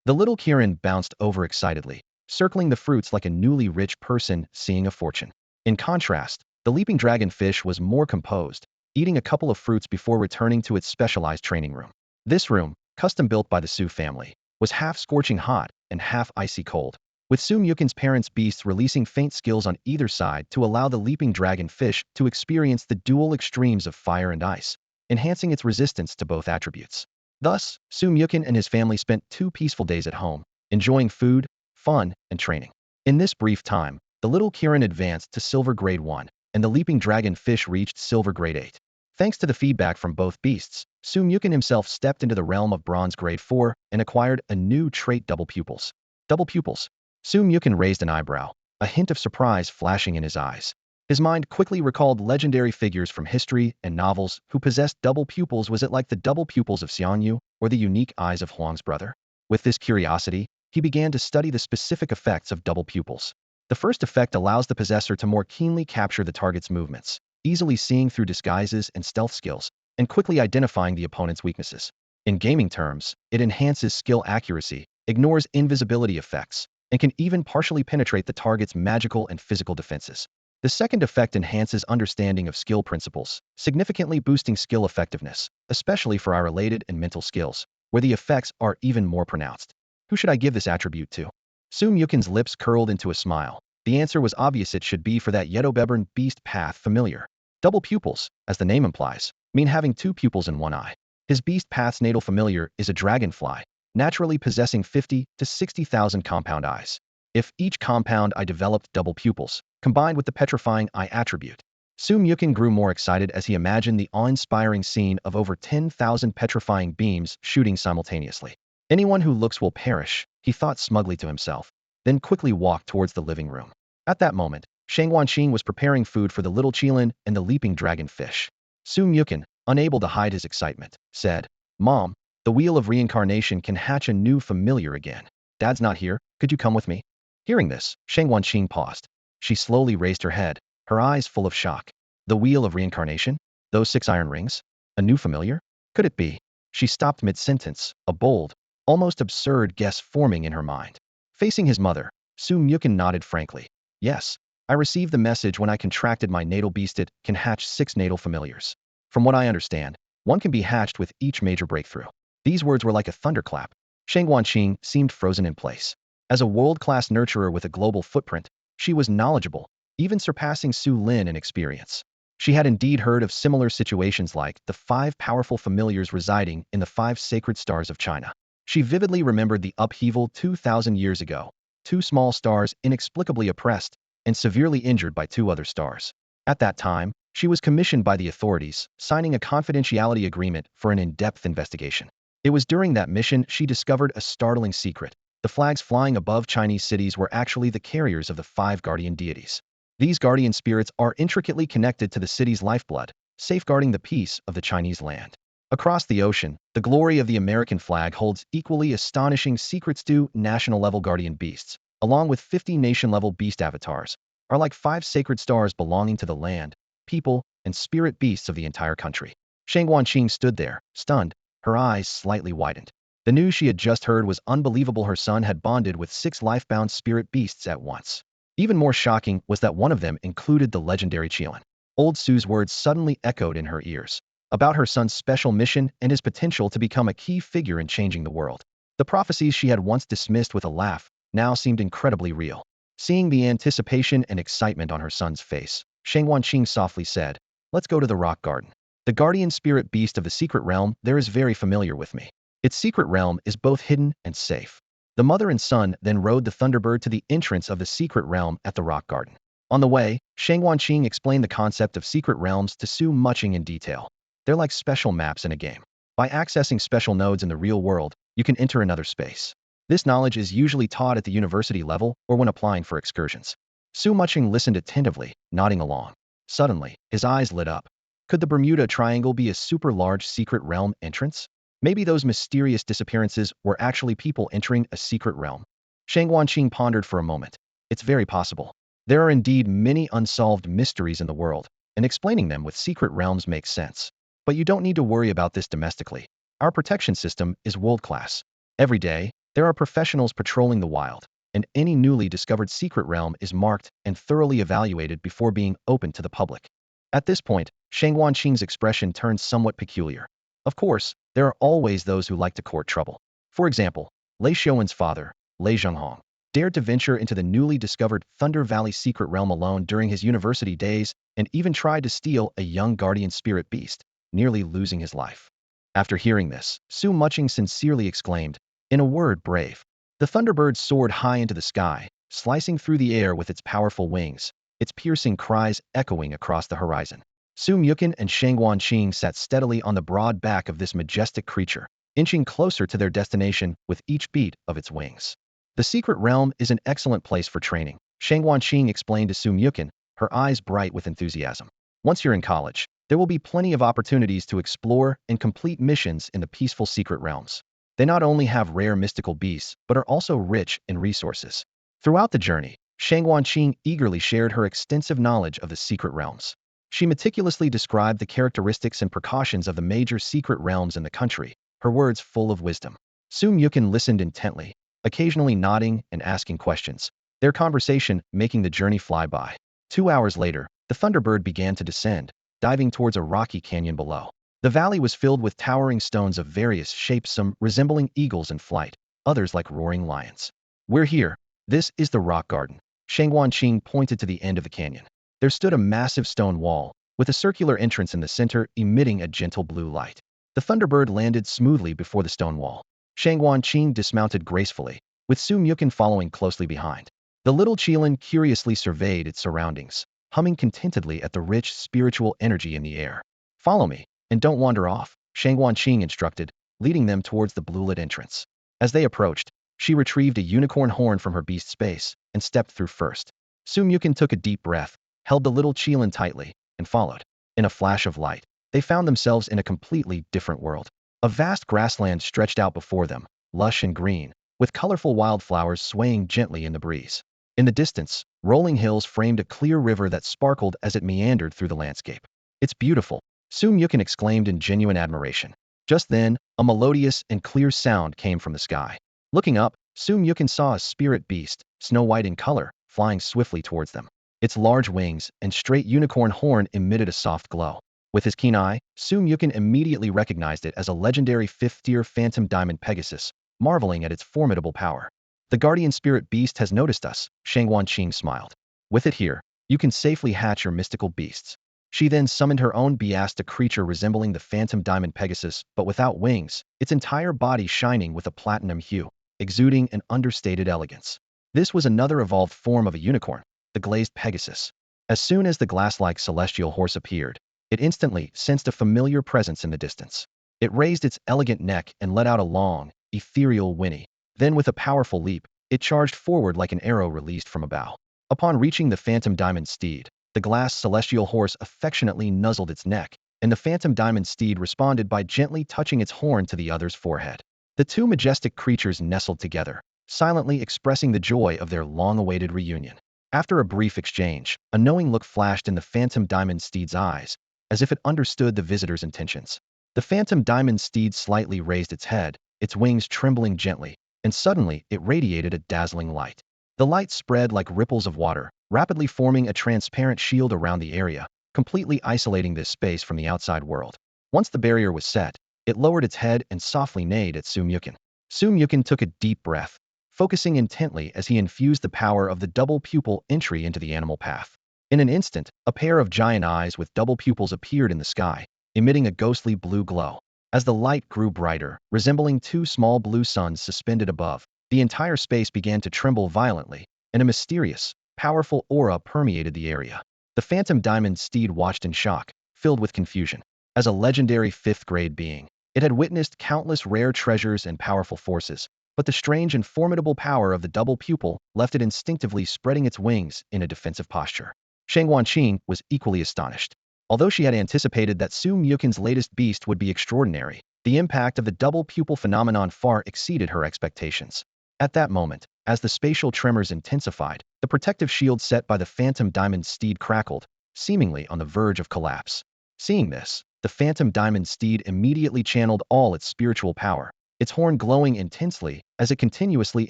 The little Qilin bounced over excitedly, circling the fruits like a newly rich person seeing a fortune. In contrast, the leaping dragonfish was more composed, eating a couple of fruits before returning to its specialized training room. This room, custom built by the Su family, was half scorching hot and half icy cold, with Su Mukin's parents' beasts releasing faint skills on either side to allow the leaping dragonfish to experience the dual extremes of fire and ice, enhancing its resistance to both attributes. Thus, Su Mukin and his family spent 2 peaceful days at home, enjoying food, fun, and training. In this brief time, the little Qilin advanced to Silver Grade 1, and the leaping dragonfish reached Silver Grade 8. Thanks to the feedback from both beasts, Su Mukin himself stepped into the realm of Bronze Grade 4 and acquired a new trait, Double Pupils. Double Pupils. Su Mukin raised an eyebrow, a hint of surprise flashing in his eyes. His mind quickly recalled legendary figures from history and novels who possessed double pupils. Was it like the double pupils of Xianyu or the unique eyes of Huang's brother? With this curiosity, he began to study the specific effects of double pupils. The first effect allows the possessor to more keenly capture the target's movements, easily seeing through disguises and stealth skills, and quickly identifying the opponent's weaknesses. In gaming terms, it enhances skill accuracy, ignores invisibility effects, and can even partially penetrate the target's magical and physical defenses. The second effect enhances understanding of skill principles, significantly boosting skill effectiveness, especially for our related and mental skills, where the effects are even more pronounced. Who should I give this attribute to? Su Mukin's lips curled into a smile. The answer was obvious. It should be for that Yedobebern beast path familiar. Double pupils, as the name implies, mean having 2 pupils in one eye. His beast path's natal familiar is a dragonfly, naturally possessing 50 to 60,000 compound eyes. If each compound eye developed double pupils, combined with the petrifying eye attribute, Su Mukin grew more excited as he imagined the awe-inspiring scene of over 10,000 petrifying beams shooting simultaneously. Anyone who looks will perish, he thought smugly to himself, then quickly walked towards the living room. At that moment, Shang Wanqing was preparing food for the little Qilin and the leaping dragonfish. Su Mukin, unable to hide his excitement, said, "Mom, the wheel of reincarnation can hatch a new familiar again. Dad's not here, could you come with me?" Hearing this, Shang Wanqing paused. She slowly raised her head, her eyes full of shock. The wheel of reincarnation? Those 6 iron rings? A new familiar? Could it be? She stopped mid-sentence, a bold, almost absurd guess forming in her mind. Facing his mother, Su Mukin nodded frankly. "Yes, I received the message when I contracted my natal beast. It can hatch 6 natal familiars. From what I understand, one can be hatched with each major breakthrough." These words were like a thunderclap. Shang Wanqing seemed frozen in place. As a world-class nurturer with a global footprint, she was knowledgeable, even surpassing Su Lin in experience. She had indeed heard of similar situations like the 5 powerful familiars residing in the 5 sacred stars of China. She vividly remembered the upheaval 2,000 years ago, 2 small stars inexplicably oppressed and severely injured by 2 other stars. At that time, she was commissioned by the authorities, signing a confidentiality agreement for an in-depth investigation. It was during that mission she discovered a startling secret. The flags flying above Chinese cities were actually the carriers of the 5 guardian deities. These guardian spirits are intricately connected to the city's lifeblood, safeguarding the peace of the Chinese land. Across the ocean, the glory of the American flag holds equally astonishing secrets. 2 national-level guardian beasts, along with 50 nation-level beast avatars, are like 5 sacred stars belonging to the land, people, and spirit beasts of the entire country. Shang Wanqing stood there, stunned, her eyes slightly widened. The news she had just heard was unbelievable. Her son had bonded with 6 life-bound spirit beasts at once. Even more shocking was that one of them included the legendary Qilin. Old Su's words suddenly echoed in her ears, about her son's special mission and his potential to become a key figure in changing the world. The prophecies she had once dismissed with a laugh now seemed incredibly real. Seeing the anticipation and excitement on her son's face, Shang Wanqing softly said, "Let's go to the rock garden. The guardian spirit beast of the secret realm there is very familiar with me. Its secret realm is both hidden and safe." The mother and son then rode the Thunderbird to the entrance of the secret realm at the rock garden. On the way, Shang Wanqing explained the concept of secret realms to Su Muching in detail. They're like special maps in a game. By accessing special nodes in the real world, you can enter another space. This knowledge is usually taught at the university level or when applying for excursions. Su Muching listened attentively, nodding along. Suddenly, his eyes lit up. Could the Bermuda Triangle be a super-large secret realm entrance? Maybe those mysterious disappearances were actually people entering a secret realm. Shang Wanqing pondered for a moment. It's very possible. There are indeed many unsolved mysteries in the world, and explaining them with secret realms makes sense. But you don't need to worry about this domestically. Our protection system is world-class. Every day, there are professionals patrolling the wild. and any newly discovered secret realm is marked and thoroughly evaluated before being opened to the public. At this point, Shang Wanqing's expression turns somewhat peculiar. Of course, there are always those who like to court trouble. For example, Lei Xiuwen's father, Lei Zhenghong, dared to venture into the newly discovered Thunder Valley secret realm alone during his university days and even tried to steal a young guardian spirit beast, nearly losing his life. After hearing this, Su Muching sincerely exclaimed, in a word, brave. The Thunderbird soared high into the sky, slicing through the air with its powerful wings, its piercing cries echoing across the horizon. Su Muchen and Shang Wanqing sat steadily on the broad back of this majestic creature, inching closer to their destination with each beat of its wings. The secret realm is an excellent place for training, Shang Wanqing explained to Su Muchen, her eyes bright with enthusiasm. Once you're in college, there will be plenty of opportunities to explore and complete missions in the peaceful secret realms. They not only have rare mystical beasts, but are also rich in resources. Throughout the journey, Shang Wanqing eagerly shared her extensive knowledge of the secret realms. She meticulously described the characteristics and precautions of the major secret realms in the country, her words full of wisdom. Su Muchen listened intently, occasionally nodding and asking questions, their conversation making the journey fly by. 2 hours later, the Thunderbird began to descend, diving towards a rocky canyon below. The valley was filled with towering stones of various shapes, some resembling eagles in flight, others like roaring lions. We're here. This is the rock garden. Shang Wanqing pointed to the end of the canyon. There stood a massive stone wall, with a circular entrance in the center emitting a gentle blue light. The Thunderbird landed smoothly before the stone wall. Shang Wanqing dismounted gracefully, with Su Muchen following closely behind. The little Qilin curiously surveyed its surroundings, humming contentedly at the rich spiritual energy in the air. Follow me, and don't wander off, Shang Wanqing instructed, leading them towards the blue-lit entrance. As they approached, she retrieved a unicorn horn from her beast space and stepped through first. Su Muchen took a deep breath, held the little Qilin tightly, and followed. In a flash of light, they found themselves in a completely different world. A vast grassland stretched out before them, lush and green, with colorful wildflowers swaying gently in the breeze. In the distance, rolling hills framed a clear river that sparkled as it meandered through the landscape. It's beautiful, Su Muchen exclaimed in genuine admiration. Just then, a melodious and clear sound came from the sky. Looking up, Su Muchen saw a spirit beast, snow-white in color, flying swiftly towards them. Its large wings and straight unicorn horn emitted a soft glow. With his keen eye, Su Muchen immediately recognized it as a legendary 5th-tier phantom diamond Pegasus, marveling at its formidable power. The guardian spirit beast has noticed us, Shang Wanqing smiled. With it here, you can safely hatch your mystical beasts. She then summoned her own beast, a creature resembling the phantom diamond Pegasus, but without wings, its entire body shining with a platinum hue, exuding an understated elegance. This was another evolved form of a unicorn, the glazed Pegasus. As soon as the glass-like celestial horse appeared, it instantly sensed a familiar presence in the distance. It raised its elegant neck and let out a long, ethereal whinny. Then with a powerful leap, it charged forward like an arrow released from a bow. Upon reaching the phantom diamond steed, the glass celestial horse affectionately nuzzled its neck, and the phantom diamond steed responded by gently touching its horn to the other's forehead. The two majestic creatures nestled together, silently expressing the joy of their long-awaited reunion. After a brief exchange, a knowing look flashed in the phantom diamond steed's eyes, as if it understood the visitor's intentions. The phantom diamond steed slightly raised its head, its wings trembling gently, and suddenly it radiated a dazzling light. The light spread like ripples of water, rapidly forming a transparent shield around the area, completely isolating this space from the outside world. Once the barrier was set, it lowered its head and softly neighed at Su Muchen. Su Muchen took a deep breath, focusing intently as he infused the power of the double pupil entry into the animal path. In an instant, a pair of giant eyes with double pupils appeared in the sky, emitting a ghostly blue glow. As the light grew brighter, resembling two small blue suns suspended above, the entire space began to tremble violently, and a mysterious, powerful aura permeated the area. The phantom diamond steed watched in shock, filled with confusion. As a legendary 5th-grade being, it had witnessed countless rare treasures and powerful forces, but the strange and formidable power of the double pupil left it instinctively spreading its wings in a defensive posture. Shang Wanqing was equally astonished. Although she had anticipated that Su Muchen's latest beast would be extraordinary, the impact of the double pupil phenomenon far exceeded her expectations. At that moment, as the spatial tremors intensified, the protective shield set by the phantom diamond steed crackled, seemingly on the verge of collapse. Seeing this, the phantom diamond steed immediately channeled all its spiritual power, its horn glowing intensely as it continuously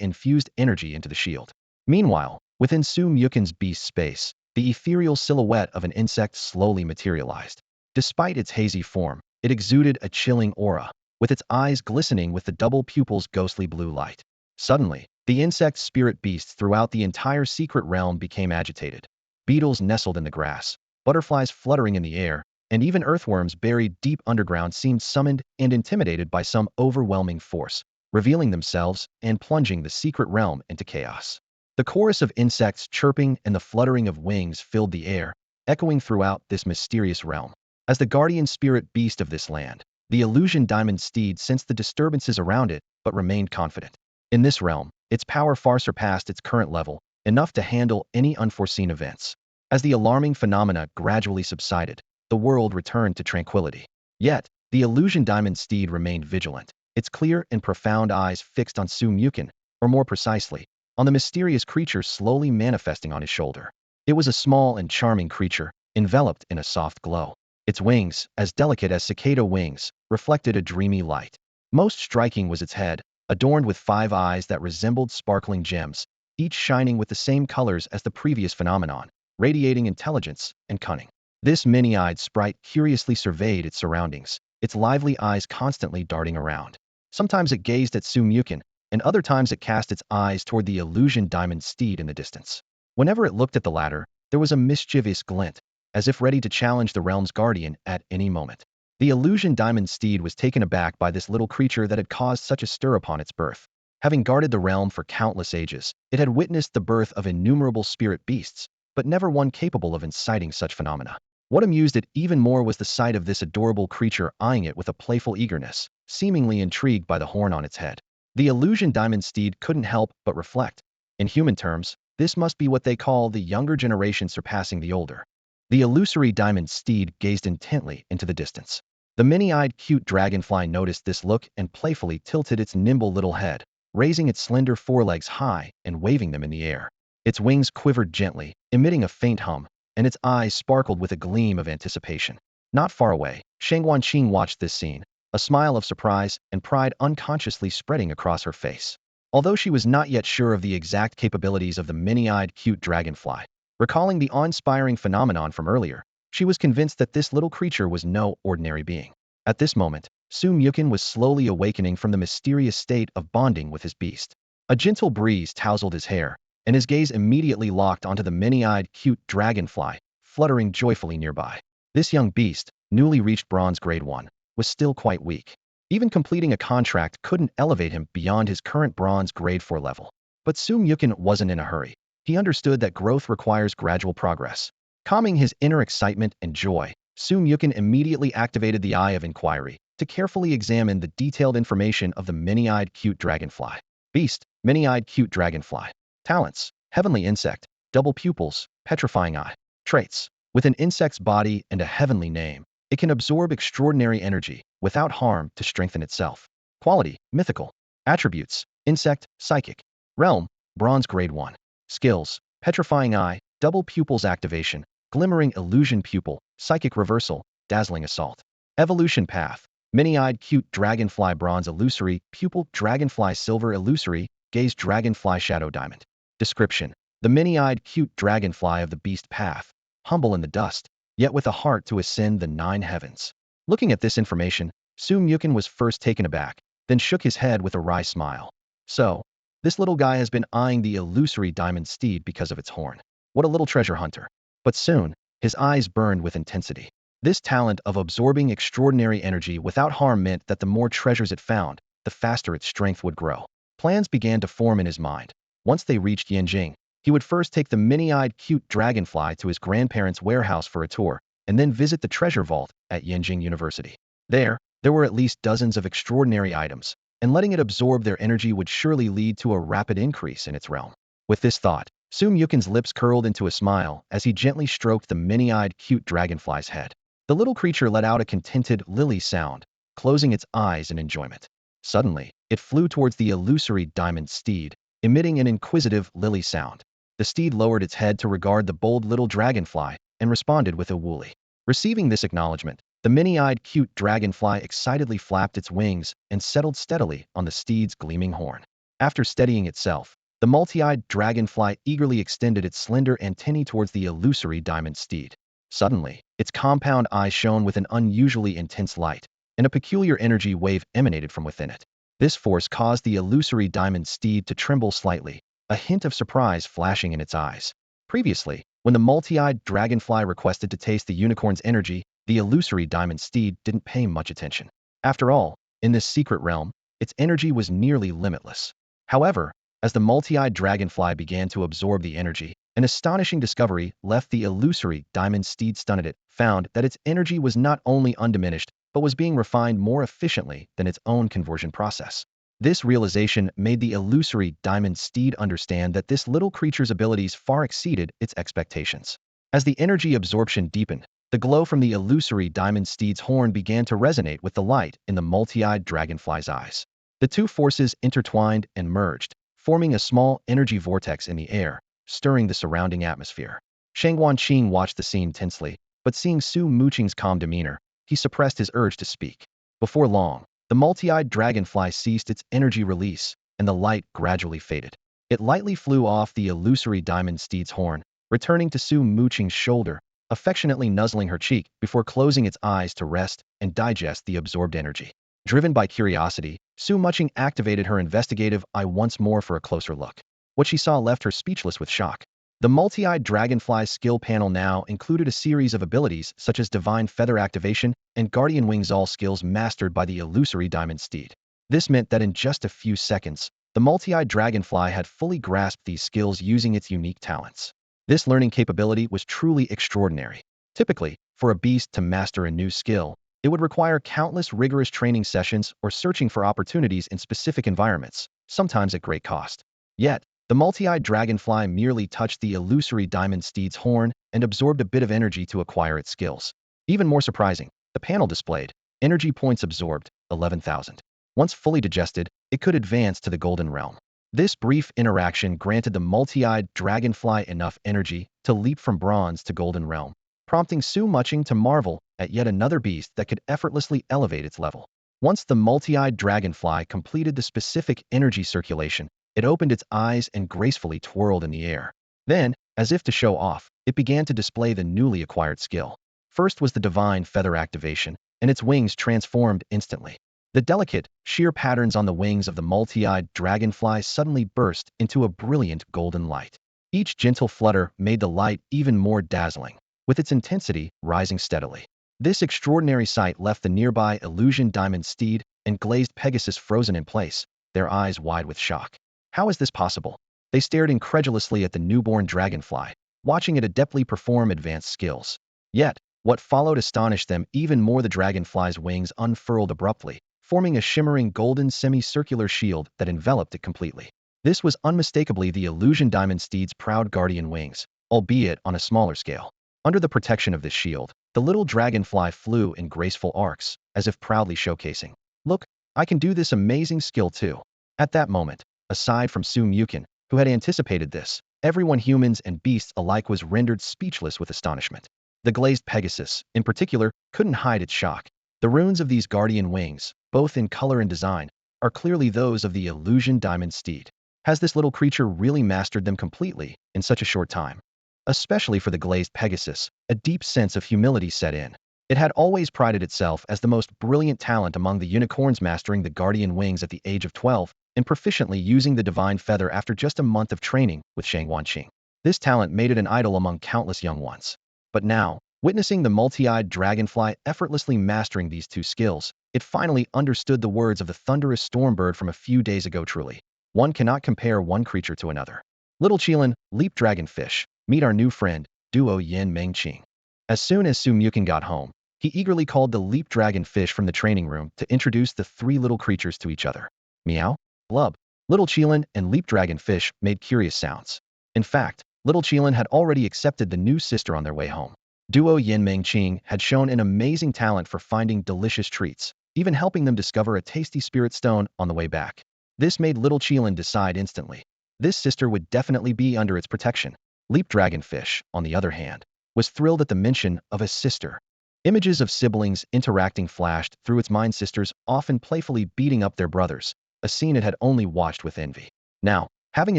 infused energy into the shield. Meanwhile, within Su Mukin's beast space, the ethereal silhouette of an insect slowly materialized. Despite its hazy form, it exuded a chilling aura, with its eyes glistening with the double pupils' ghostly blue light. Suddenly, the insect's spirit beasts throughout the entire secret realm became agitated. Beetles nestled in the grass, butterflies fluttering in the air, and even earthworms buried deep underground seemed summoned and intimidated by some overwhelming force, revealing themselves and plunging the secret realm into chaos. The chorus of insects chirping and the fluttering of wings filled the air, echoing throughout this mysterious realm. As the guardian spirit beast of this land, the illusion diamond steed sensed the disturbances around it but remained confident. In this realm, its power far surpassed its current level, enough to handle any unforeseen events. As the alarming phenomena gradually subsided, the world returned to tranquility. Yet, the illusion diamond steed remained vigilant, its clear and profound eyes fixed on Su Mukin, or more precisely, on the mysterious creature slowly manifesting on his shoulder. It was a small and charming creature, enveloped in a soft glow. Its wings, as delicate as cicada wings, reflected a dreamy light. Most striking was its head, adorned with 5 eyes that resembled sparkling gems, each shining with the same colors as the previous phenomenon, radiating intelligence and cunning. This many-eyed sprite curiously surveyed its surroundings, its lively eyes constantly darting around. Sometimes it gazed at Su Mukin, and other times it cast its eyes toward the illusion diamond steed in the distance. Whenever it looked at the latter, there was a mischievous glint, as if ready to challenge the realm's guardian at any moment. The illusion diamond steed was taken aback by this little creature that had caused such a stir upon its birth. Having guarded the realm for countless ages, it had witnessed the birth of innumerable spirit beasts, but never one capable of inciting such phenomena. What amused it even more was the sight of this adorable creature eyeing it with a playful eagerness, seemingly intrigued by the horn on its head. The illusion diamond steed couldn't help but reflect. In human terms, this must be what they call the younger generation surpassing the older. The illusory diamond steed gazed intently into the distance. The many-eyed cute dragonfly noticed this look and playfully tilted its nimble little head, raising its slender forelegs high and waving them in the air. Its wings quivered gently, emitting a faint hum, and its eyes sparkled with a gleam of anticipation. Not far away, Shang Wanqing watched this scene, a smile of surprise and pride unconsciously spreading across her face. Although she was not yet sure of the exact capabilities of the many-eyed cute dragonfly, recalling the awe-inspiring phenomenon from earlier, she was convinced that this little creature was no ordinary being. At this moment, Su Mukin was slowly awakening from the mysterious state of bonding with his beast. A gentle breeze tousled his hair, and his gaze immediately locked onto the many-eyed cute dragonfly, fluttering joyfully nearby. This young beast, newly reached bronze grade 1, was still quite weak. Even completing a contract couldn't elevate him beyond his current bronze grade 4 level. But Su Mukin wasn't in a hurry. He understood that growth requires gradual progress. Calming his inner excitement and joy, Su Mukin immediately activated the Eye of Inquiry to carefully examine the detailed information of the many-eyed cute dragonfly. Beast, many-eyed cute dragonfly. Talents, heavenly insect, double pupils, petrifying eye. Traits, with an insect's body and a heavenly name, it can absorb extraordinary energy without harm to strengthen itself. Quality, mythical. Attributes, insect, psychic. Realm, bronze grade 1. Skills, petrifying eye, double pupils activation, glimmering illusion pupil, psychic reversal, dazzling assault. Evolution path, many-eyed cute dragonfly bronze illusory, pupil dragonfly silver illusory, gaze dragonfly shadow diamond. Description, the many-eyed cute dragonfly of the beast path, humble in the dust, yet with a heart to ascend the 9 heavens. Looking at this information, Su Mukin was first taken aback, then shook his head with a wry smile. So, this little guy has been eyeing the illusory diamond steed because of its horn. What a little treasure hunter. But soon, his eyes burned with intensity. This talent of absorbing extraordinary energy without harm meant that the more treasures it found, the faster its strength would grow. Plans began to form in his mind. Once they reached Yanjing, he would first take the many-eyed cute dragonfly to his grandparents' warehouse for a tour, and then visit the treasure vault at Yanjing University. There were at least dozens of extraordinary items, and letting it absorb their energy would surely lead to a rapid increase in its realm. With this thought, Su Mukin's lips curled into a smile as he gently stroked the many-eyed cute dragonfly's head. The little creature let out a contented lily sound, closing its eyes in enjoyment. Suddenly, it flew towards the illusory diamond steed, emitting an inquisitive lily sound. The steed lowered its head to regard the bold little dragonfly and responded with a woolly. Receiving this acknowledgement, The many-eyed cute dragonfly excitedly flapped its wings and settled steadily on the steed's gleaming horn. After steadying itself, the multi-eyed dragonfly eagerly extended its slender antennae towards the illusory diamond steed. Suddenly, its compound eye shone with an unusually intense light, and a peculiar energy wave emanated from within it. This force caused the illusory diamond steed to tremble slightly, a hint of surprise flashing in its eyes. Previously, when the multi-eyed dragonfly requested to taste the unicorn's energy, the illusory diamond steed didn't pay much attention. After all, in this secret realm, its energy was nearly limitless. However, as the multi-eyed dragonfly began to absorb the energy, an astonishing discovery left the illusory diamond steed stunned. It found that its energy was not only undiminished, but was being refined more efficiently than its own conversion process. This realization made the illusory diamond steed understand that this little creature's abilities far exceeded its expectations. As the energy absorption deepened, the glow from the illusory diamond steed's horn began to resonate with the light in the multi-eyed dragonfly's eyes. The two forces intertwined and merged, forming a small energy vortex in the air, stirring the surrounding atmosphere. Shang Wanqing watched the scene tensely, but seeing Su Muqing's calm demeanor, he suppressed his urge to speak. Before long, the multi-eyed dragonfly ceased its energy release, and the light gradually faded. It lightly flew off the illusory diamond steed's horn, returning to Su Muqing's shoulder, affectionately nuzzling her cheek before closing its eyes to rest and digest the absorbed energy. Driven by curiosity, Su Muqing activated her investigative eye once more for a closer look. What she saw left her speechless with shock. The multi-eyed dragonfly's skill panel now included a series of abilities such as Divine Feather Activation and Guardian Wings, all skills mastered by the illusory diamond steed. This meant that in just a few seconds, the multi-eyed dragonfly had fully grasped these skills using its unique talents. This learning capability was truly extraordinary. Typically, for a beast to master a new skill, it would require countless rigorous training sessions or searching for opportunities in specific environments, sometimes at great cost. Yet, the multi-eyed dragonfly merely touched the illusory diamond steed's horn and absorbed a bit of energy to acquire its skills. Even more surprising, the panel displayed energy points absorbed, 11,000. Once fully digested, it could advance to the Golden Realm. This brief interaction granted the multi-eyed dragonfly enough energy to leap from bronze to Golden Realm, prompting Su Muqing to marvel at yet another beast that could effortlessly elevate its level. Once the multi-eyed dragonfly completed the specific energy circulation, it opened its eyes and gracefully twirled in the air. Then, as if to show off, it began to display the newly acquired skill. First was the Divine Feather Activation, and its wings transformed instantly. The delicate, sheer patterns on the wings of the multi-eyed dragonfly suddenly burst into a brilliant golden light. Each gentle flutter made the light even more dazzling, with its intensity rising steadily. This extraordinary sight left the nearby illusion diamond steed and glazed Pegasus frozen in place, their eyes wide with shock. How is this possible? They stared incredulously at the newborn dragonfly, watching it adeptly perform advanced skills. Yet, what followed astonished them even more. The dragonfly's wings unfurled abruptly, forming a shimmering golden semicircular shield that enveloped it completely. This was unmistakably the illusion diamond steed's proud guardian wings, albeit on a smaller scale. Under the protection of this shield, the little dragonfly flew in graceful arcs, as if proudly showcasing, "Look, I can do this amazing skill too." At that moment, aside from Su Muqing, who had anticipated this, everyone, humans and beasts alike, was rendered speechless with astonishment. The glazed Pegasus, in particular, couldn't hide its shock. The runes of these guardian wings, both in color and design, are clearly those of the illusion diamond steed. Has this little creature really mastered them completely in such a short time? Especially for the glazed Pegasus, a deep sense of humility set in. It had always prided itself as the most brilliant talent among the unicorns, mastering the guardian wings at the age of 12 and proficiently using the divine feather after just a month of training with Shang Wanqing. This talent made it an idol among countless young ones. But now, witnessing the multi-eyed dragonfly effortlessly mastering these two skills, it finally understood the words of the thunderous stormbird from a few days ago. Truly, one cannot compare one creature to another. Little Qilin, leap dragonfish, meet our new friend, Duo Yin Meng Qing. As soon as Su Muqing got home, he eagerly called the leap dragonfish from the training room to introduce the three little creatures to each other. Meow, blub. Little Qilin and leap dragonfish made curious sounds. In fact, little Qilin had already accepted the new sister on their way home. Duo Yin Meng Qing had shown an amazing talent for finding delicious treats, even helping them discover a tasty spirit stone on the way back. This made little Qilin decide instantly. This sister would definitely be under its protection. Leap dragonfish, on the other hand, was thrilled at the mention of a sister. Images of siblings interacting flashed through its mind, sisters often playfully beating up their brothers, a scene it had only watched with envy. Now, having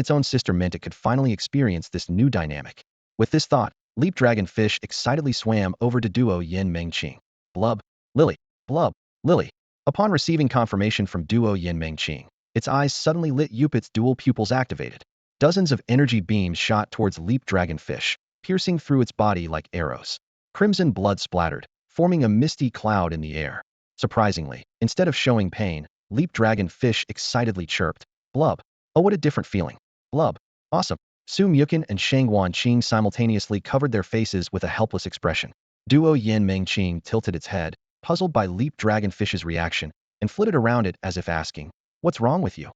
its own sister meant it could finally experience this new dynamic. With this thought, Leap Dragonfish excitedly swam over to Duo Yin Mengqing. Blub, Lily, blub, Lily. Upon receiving confirmation from Duo Yin Mengqing, its eyes suddenly lit up, its dual pupils activated. Dozens of energy beams shot towards Leap Dragonfish, piercing through its body like arrows. Crimson blood splattered, forming a misty cloud in the air. Surprisingly, instead of showing pain, Leap Dragonfish excitedly chirped, "Blub. Oh, what a different feeling. Blub. Awesome." Su Mukin and Shangguan Qing simultaneously covered their faces with a helpless expression. Duo Yin Mengqing tilted its head, puzzled by Leap Dragonfish's reaction, and flitted around it as if asking, "What's wrong with you?"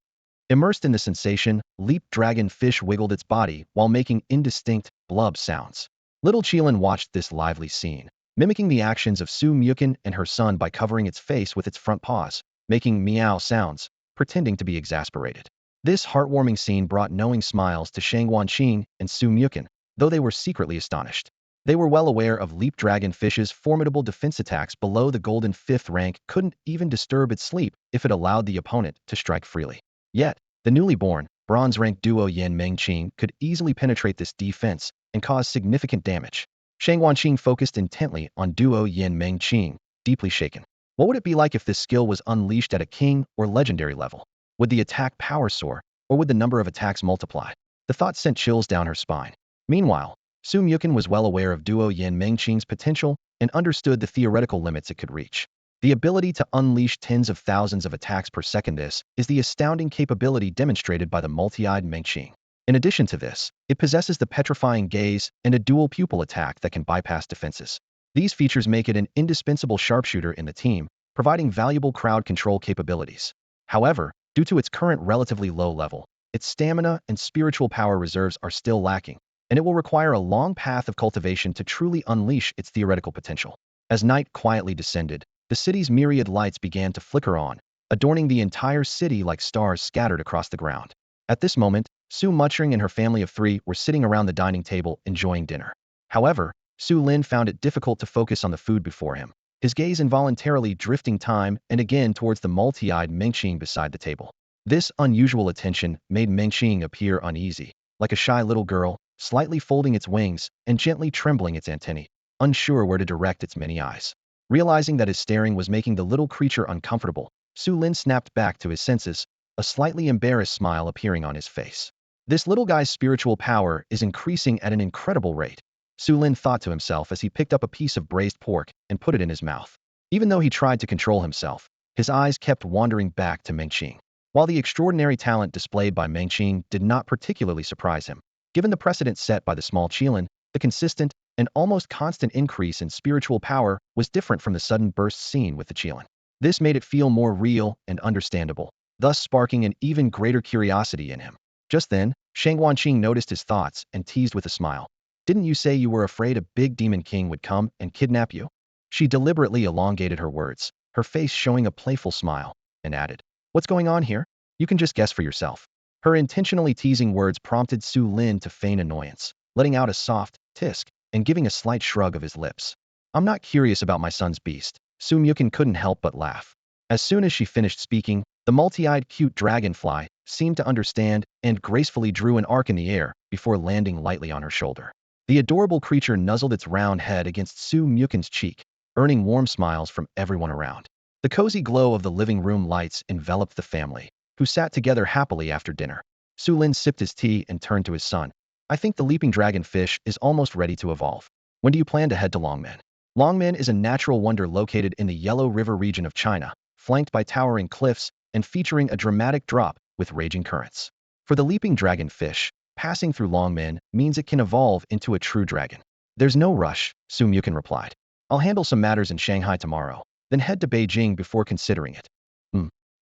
Immersed in the sensation, Leap Dragonfish wiggled its body while making indistinct blub sounds. Little Qilin watched this lively scene, mimicking the actions of Su Mukin and her son by covering its face with its front paws, making meow sounds, pretending to be exasperated. This heartwarming scene brought knowing smiles to Shangguan Qing and Su Mukin, though they were secretly astonished. They were well aware of Leap Dragonfish's formidable defense attacks below the golden 5th rank couldn't even disturb its sleep if it allowed the opponent to strike freely. Yet, the newly born, bronze-rank Duo Yin Mengqing could easily penetrate this defense and cause significant damage. Shangguan Qing focused intently on Duo Yin Mengqing, deeply shaken. What would it be like if this skill was unleashed at a king or legendary level? Would the attack power soar, or would the number of attacks multiply? The thought sent chills down her spine. Meanwhile, Su Mukin was well aware of Duo Yin Mengqing's potential and understood the theoretical limits it could reach. The ability to unleash tens of thousands of attacks per second. This is the astounding capability demonstrated by the multi-eyed Mengqing. In addition to this, it possesses the Petrifying Gaze and a dual pupil attack that can bypass defenses. These features make it an indispensable sharpshooter in the team, providing valuable crowd control capabilities. However, due to its current relatively low level, its stamina and spiritual power reserves are still lacking, and it will require a long path of cultivation to truly unleash its theoretical potential. As night quietly descended, the city's myriad lights began to flicker on, adorning the entire city like stars scattered across the ground. At this moment, Su Muchering and her family of 3 were sitting around the dining table enjoying dinner. However, Su Lin found it difficult to focus on the food before him, his gaze involuntarily drifting time and again towards the multi-eyed Mengqing beside the table. This unusual attention made Mengqing appear uneasy, like a shy little girl, slightly folding its wings and gently trembling its antennae, unsure where to direct its many eyes. Realizing that his staring was making the little creature uncomfortable, Su Lin snapped back to his senses, a slightly embarrassed smile appearing on his face. This little guy's spiritual power is increasing at an incredible rate, Su Lin thought to himself as he picked up a piece of braised pork and put it in his mouth. Even though he tried to control himself, his eyes kept wandering back to Mengqing. While the extraordinary talent displayed by Mengqing did not particularly surprise him, given the precedent set by the small Qilin, the consistent and almost constant increase in spiritual power was different from the sudden bursts seen with the Qilin. This made it feel more real and understandable, thus sparking an even greater curiosity in him. Just then, Shangguan Qing noticed his thoughts and teased with a smile. "Didn't you say you were afraid a big demon king would come and kidnap you?" She deliberately elongated her words, her face showing a playful smile, and added, "What's going on here? You can just guess for yourself." Her intentionally teasing words prompted Su Lin to feign annoyance, letting out a soft tisk and giving a slight shrug of his lips. "I'm not curious about my son's beast." Su Mukin couldn't help but laugh. As soon as she finished speaking, the multi-eyed cute dragonfly seemed to understand and gracefully drew an arc in the air before landing lightly on her shoulder. The adorable creature nuzzled its round head against Su Mukin's cheek, earning warm smiles from everyone around. The cozy glow of the living room lights enveloped the family, who sat together happily after dinner. Su Lin sipped his tea and turned to his son. "I think the leaping dragonfish is almost ready to evolve. When do you plan to head to Longmen?" Longmen is a natural wonder located in the Yellow River region of China, flanked by towering cliffs and featuring a dramatic drop with raging currents. For the leaping dragonfish, passing through Longmen means it can evolve into a true dragon. "There's no rush," Su Mukin replied. "I'll handle some matters in Shanghai tomorrow, then head to Beijing before considering it."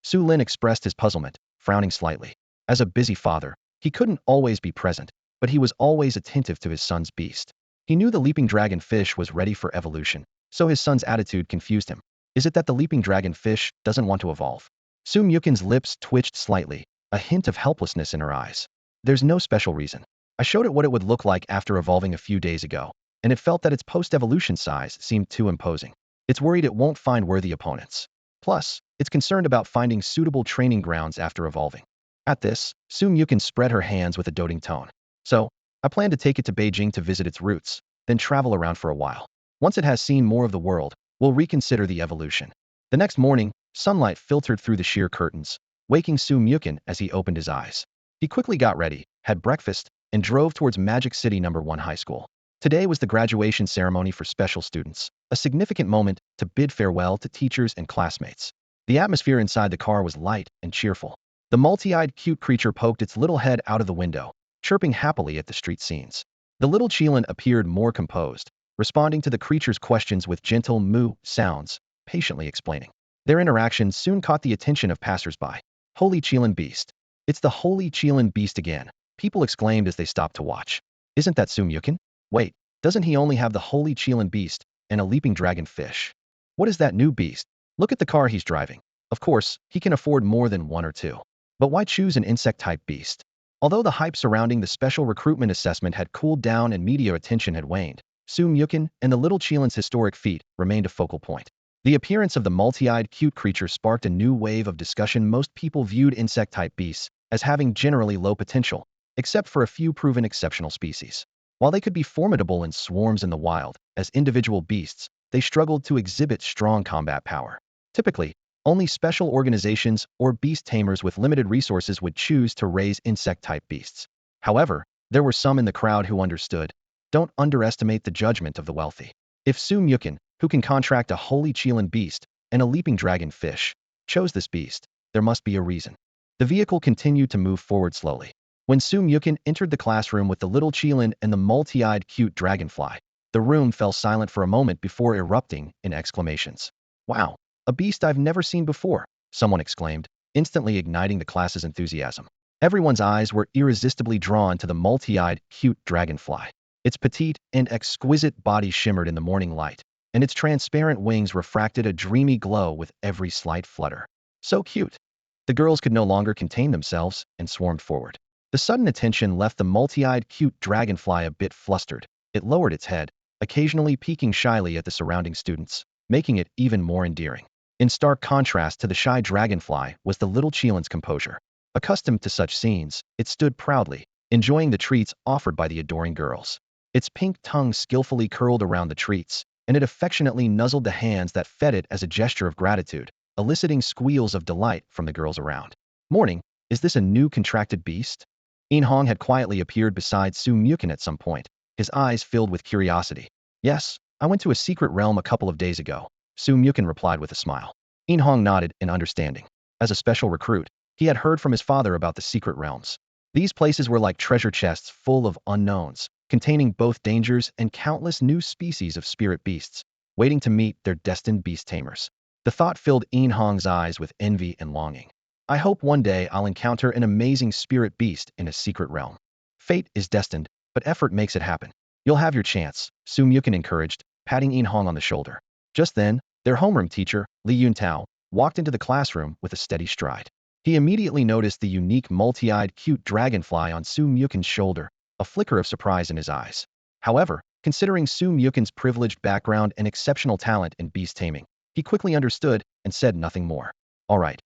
Su Lin expressed his puzzlement, frowning slightly. As a busy father, he couldn't always be present, but he was always attentive to his son's beast. He knew the leaping dragonfish was ready for evolution, so his son's attitude confused him. Is it that the leaping dragonfish doesn't want to evolve? Su Mukin's lips twitched slightly, a hint of helplessness in her eyes. "There's no special reason. I showed it what it would look like after evolving a few days ago, and it felt that its post-evolution size seemed too imposing. It's worried it won't find worthy opponents. Plus, it's concerned about finding suitable training grounds after evolving. At this, Su Mukin spread her hands with a doting tone. So, I plan to take it to Beijing to visit its roots, then travel around for a while. Once it has seen more of the world, we'll reconsider the evolution. The next morning, sunlight filtered through the sheer curtains, waking Su Mukin as he opened his eyes. He quickly got ready, had breakfast, and drove towards Magic City No. 1 High School. Today was the graduation ceremony for special students, a significant moment to bid farewell to teachers and classmates. The atmosphere inside the car was light and cheerful. The multi-eyed cute creature poked its little head out of the window, chirping happily at the street scenes. The little Qilin appeared more composed, responding to the creature's questions with gentle moo sounds, patiently explaining. Their interaction soon caught the attention of passersby. Holy Qilin Beast. It's the Holy Qilin Beast again, people exclaimed as they stopped to watch. Isn't that Su Mukin? Wait, doesn't he only have the Holy Qilin Beast and a leaping dragon fish? What is that new beast? Look at the car he's driving. Of course, he can afford more than one or two. But why choose an insect-type beast? Although the hype surrounding the special recruitment assessment had cooled down and media attention had waned, Su Mukin and the little Qilin's historic feat remained a focal point. The appearance of the multi-eyed cute creature sparked a new wave of discussion. Most people viewed insect-type beasts as having generally low potential, except for a few proven exceptional species. While they could be formidable in swarms in the wild, as individual beasts, they struggled to exhibit strong combat power. Typically, only special organizations or beast tamers with limited resources would choose to raise insect-type beasts. However, there were some in the crowd who understood. Don't underestimate the judgment of the wealthy. If Su Mukin, who can contract a Holy Qilin Beast and a leaping dragon fish, chose this beast, there must be a reason. The vehicle continued to move forward slowly. When Su Mukin entered the classroom with the little Qilin and the multi-eyed cute dragonfly, the room fell silent for a moment before erupting in exclamations. Wow, a beast I've never seen before, someone exclaimed, instantly igniting the class's enthusiasm. Everyone's eyes were irresistibly drawn to the multi-eyed cute dragonfly. Its petite and exquisite body shimmered in the morning light, and its transparent wings refracted a dreamy glow with every slight flutter. So cute! The girls could no longer contain themselves and swarmed forward. The sudden attention left the multi-eyed cute dragonfly a bit flustered. It lowered its head, occasionally peeking shyly at the surrounding students, making it even more endearing. In stark contrast to the shy dragonfly was the little Qilin's composure. Accustomed to such scenes, it stood proudly, enjoying the treats offered by the adoring girls. Its pink tongue skillfully curled around the treats, and it affectionately nuzzled the hands that fed it as a gesture of gratitude, eliciting squeals of delight from the girls around. Morning, is this a new contracted beast? Hong had quietly appeared beside Su Mukin at some point, his eyes filled with curiosity. Yes, I went to a secret realm a couple of days ago, Su Mukin replied with a smile. Hong nodded in understanding. As a special recruit, he had heard from his father about the secret realms. These places were like treasure chests full of unknowns, containing both dangers and countless new species of spirit beasts, waiting to meet their destined beast tamers. The thought filled Hong's eyes with envy and longing. I hope one day I'll encounter an amazing spirit beast in a secret realm. Fate is destined, but effort makes it happen. You'll have your chance, Su Mukin encouraged, patting Hong on the shoulder. Just then, their homeroom teacher, Li Yuntao, walked into the classroom with a steady stride. He immediately noticed the unique multi-eyed cute dragonfly on Su Mukin's shoulder, a flicker of surprise in his eyes. However, considering Su Mukin's privileged background and exceptional talent in beast taming, he quickly understood and said nothing more. All right,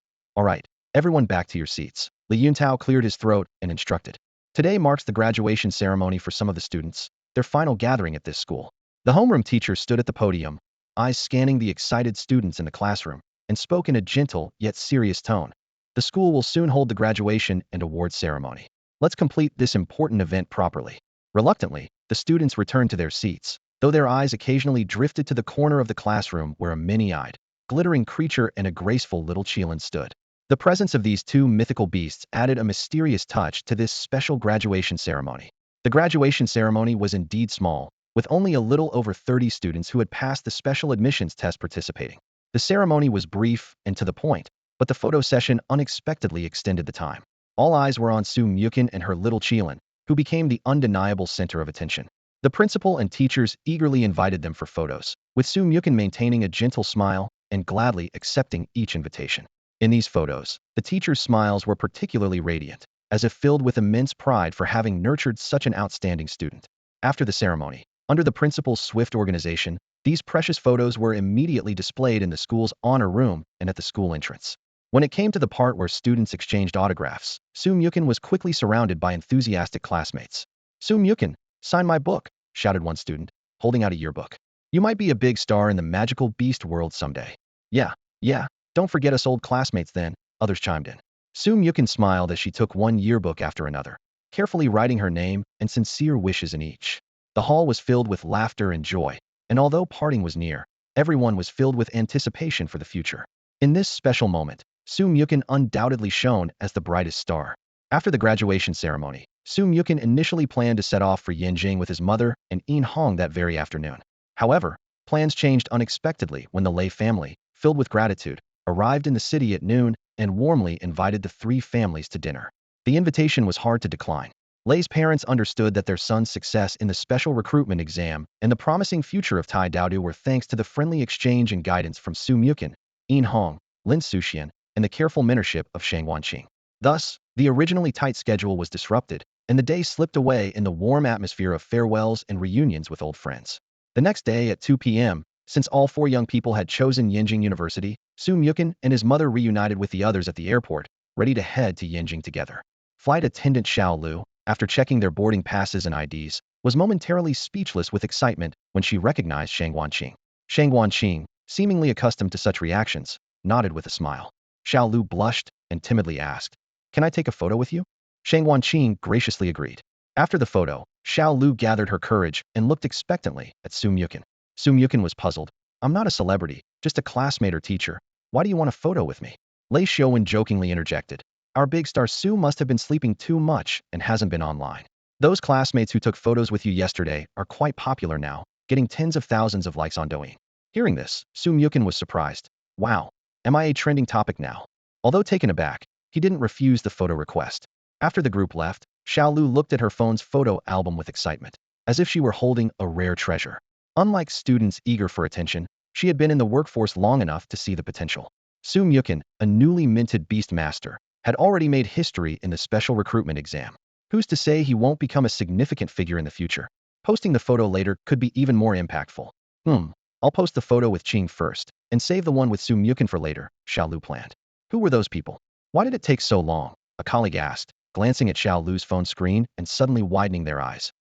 everyone back to your seats. Li Yuntao cleared his throat and instructed. Today marks the graduation ceremony for some of the students, their final gathering at this school. The homeroom teacher stood at the podium, eyes scanning the excited students in the classroom, and spoke in a gentle yet serious tone. The school will soon hold the graduation and award ceremony. Let's complete this important event properly. Reluctantly, the students returned to their seats, though their eyes occasionally drifted to the corner of the classroom where a many-eyed, glittering creature and a graceful little Qilin stood. The presence of these two mythical beasts added a mysterious touch to this special graduation ceremony. The graduation ceremony was indeed small, with only a little over 30 students who had passed the special admissions test participating. The ceremony was brief and to the point, but the photo session unexpectedly extended the time. All eyes were on Su Mukin and her little Qilin, who became the undeniable center of attention. The principal and teachers eagerly invited them for photos, with Su Mukin maintaining a gentle smile and gladly accepting each invitation. In these photos, the teachers' smiles were particularly radiant, as if filled with immense pride for having nurtured such an outstanding student. After the ceremony, under the principal's swift organization, These precious photos were immediately displayed in the school's honor room and at the school entrance. When it came to the part where students exchanged autographs, Soo-Myukin was quickly surrounded by enthusiastic classmates. Soo-Myukin, sign my book, shouted one student, holding out a yearbook. You might be a big star in the magical Beast world someday. Yeah, don't forget us old classmates then, others chimed in. Soo-Myukin smiled as she took one yearbook after another, carefully writing her name and sincere wishes in each. The hall was filled with laughter and joy, and although parting was near, everyone was filled with anticipation for the future. In this special moment, Soo-Myukin undoubtedly shone as the brightest star. After the graduation ceremony, Soo-Myukin initially planned to set off for Yanjing with his mother and In-hong that very afternoon. However, plans changed unexpectedly when the Lei family, filled with gratitude, arrived in the city at noon and warmly invited the three families to dinner. The invitation was hard to decline. Lei's parents understood that their son's success in the special recruitment exam and the promising future of Tai Daodu were thanks to the friendly exchange and guidance from Soo-Myukin, In-hong, Lin Suxian, and the careful mentorship of Shang Wanqing. Thus, the originally tight schedule was disrupted, and the day slipped away in the warm atmosphere of farewells and reunions with old friends. The next day at 2 p.m., since all four young people had chosen Yanjing University, Soo-Myukin and his mother reunited with the others at the airport, ready to head to Yanjing together. Flight attendant Xiao Lu, after checking their boarding passes and IDs, was momentarily speechless with excitement when she recognized Shang Wanqing. Shang Wanqing, seemingly accustomed to such reactions, nodded with a smile. Xiao Lu blushed and timidly asked, "Can I take a photo with you?" Shang Wanqing graciously agreed. After the photo, Xiao Lu gathered her courage and looked expectantly at Soo-Myukin. Soo-Myukin was puzzled. "I'm not a celebrity, just a classmate or teacher. Why do you want a photo with me?" Lei Xiaowen jokingly interjected. "Our big star Soo must have been sleeping too much and hasn't been online. Those classmates who took photos with you yesterday are quite popular now, getting tens of thousands of likes on Douyin." Hearing this, Soo-Myukin was surprised. "Wow, am I a trending topic now?" Although taken aback, he didn't refuse the photo request. After the group left, Xiao Lu looked at her phone's photo album with excitement, as if she were holding a rare treasure. Unlike students eager for attention, she had been in the workforce long enough to see the potential. Soo-Myukin, a newly minted beast master, had already made history in the special recruitment exam. Who's to say he won't become a significant figure in the future? Posting the photo later could be even more impactful. I'll post the photo with Qing first, and save the one with Soo-Myukin for later, Xiao Lu planned. Who were those people? Why did it take so long? A colleague asked, glancing at Xiao Lu's phone screen and suddenly widening their eyes.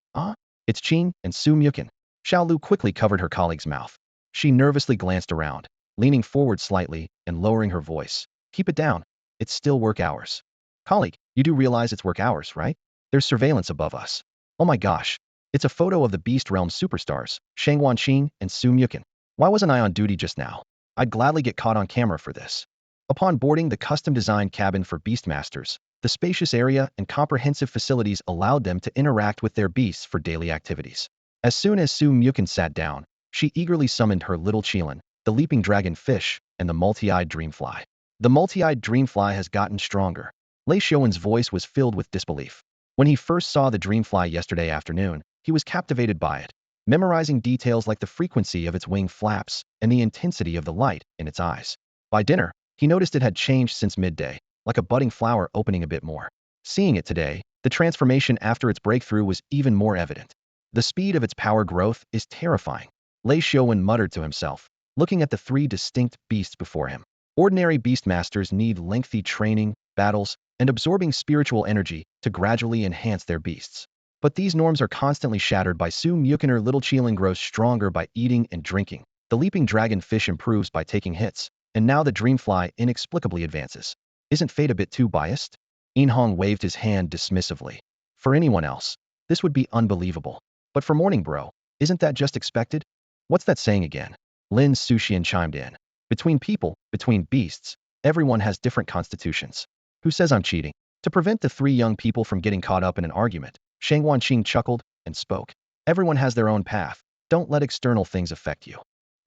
It's Qing and Soo-Myukin. Xiao Lu quickly covered her colleague's mouth. She nervously glanced around, leaning forward slightly and lowering her voice. "Keep it down. It's still work hours." "Colleague, you do realize it's work hours, right? There's surveillance above us." "Oh my gosh. It's a photo of the Beast Realm superstars, Shang Wanqing and Soo-Myukin. Why wasn't I on duty just now? I'd gladly get caught on camera for this." Upon boarding the custom-designed cabin for Beastmasters, the spacious area and comprehensive facilities allowed them to interact with their beasts for daily activities. As soon as Soo-Myukin sat down, she eagerly summoned her little Qilin, the leaping dragon fish, and the multi-eyed dreamfly. "The multi-eyed dreamfly has gotten stronger." Lei Xiaowen's voice was filled with disbelief. When he first saw the dreamfly yesterday afternoon, he was captivated by it, memorizing details like the frequency of its wing flaps and the intensity of the light in its eyes. By dinner, he noticed it had changed since midday, like a budding flower opening a bit more. Seeing it today, the transformation after its breakthrough was even more evident. The speed of its power growth is terrifying, Lei Xiaowen muttered to himself, looking at the three distinct beasts before him. Ordinary beastmasters need lengthy training, battles, and absorbing spiritual energy to gradually enhance their beasts. But these norms are constantly shattered by Soo-Myukin. Her little Qilin grows stronger by eating and drinking. The leaping dragon fish improves by taking hits, and now the dreamfly inexplicably advances. Isn't fate a bit too biased? In-hong waved his hand dismissively. For anyone else, this would be unbelievable. But for Morning Bro, isn't that just expected? What's that saying again? Lin Suxian chimed in. Between people, between beasts, everyone has different constitutions. Who says I'm cheating? To prevent the three young people from getting caught up in an argument, Shang Wanqing chuckled and spoke. Everyone has their own path. Don't let external things affect you.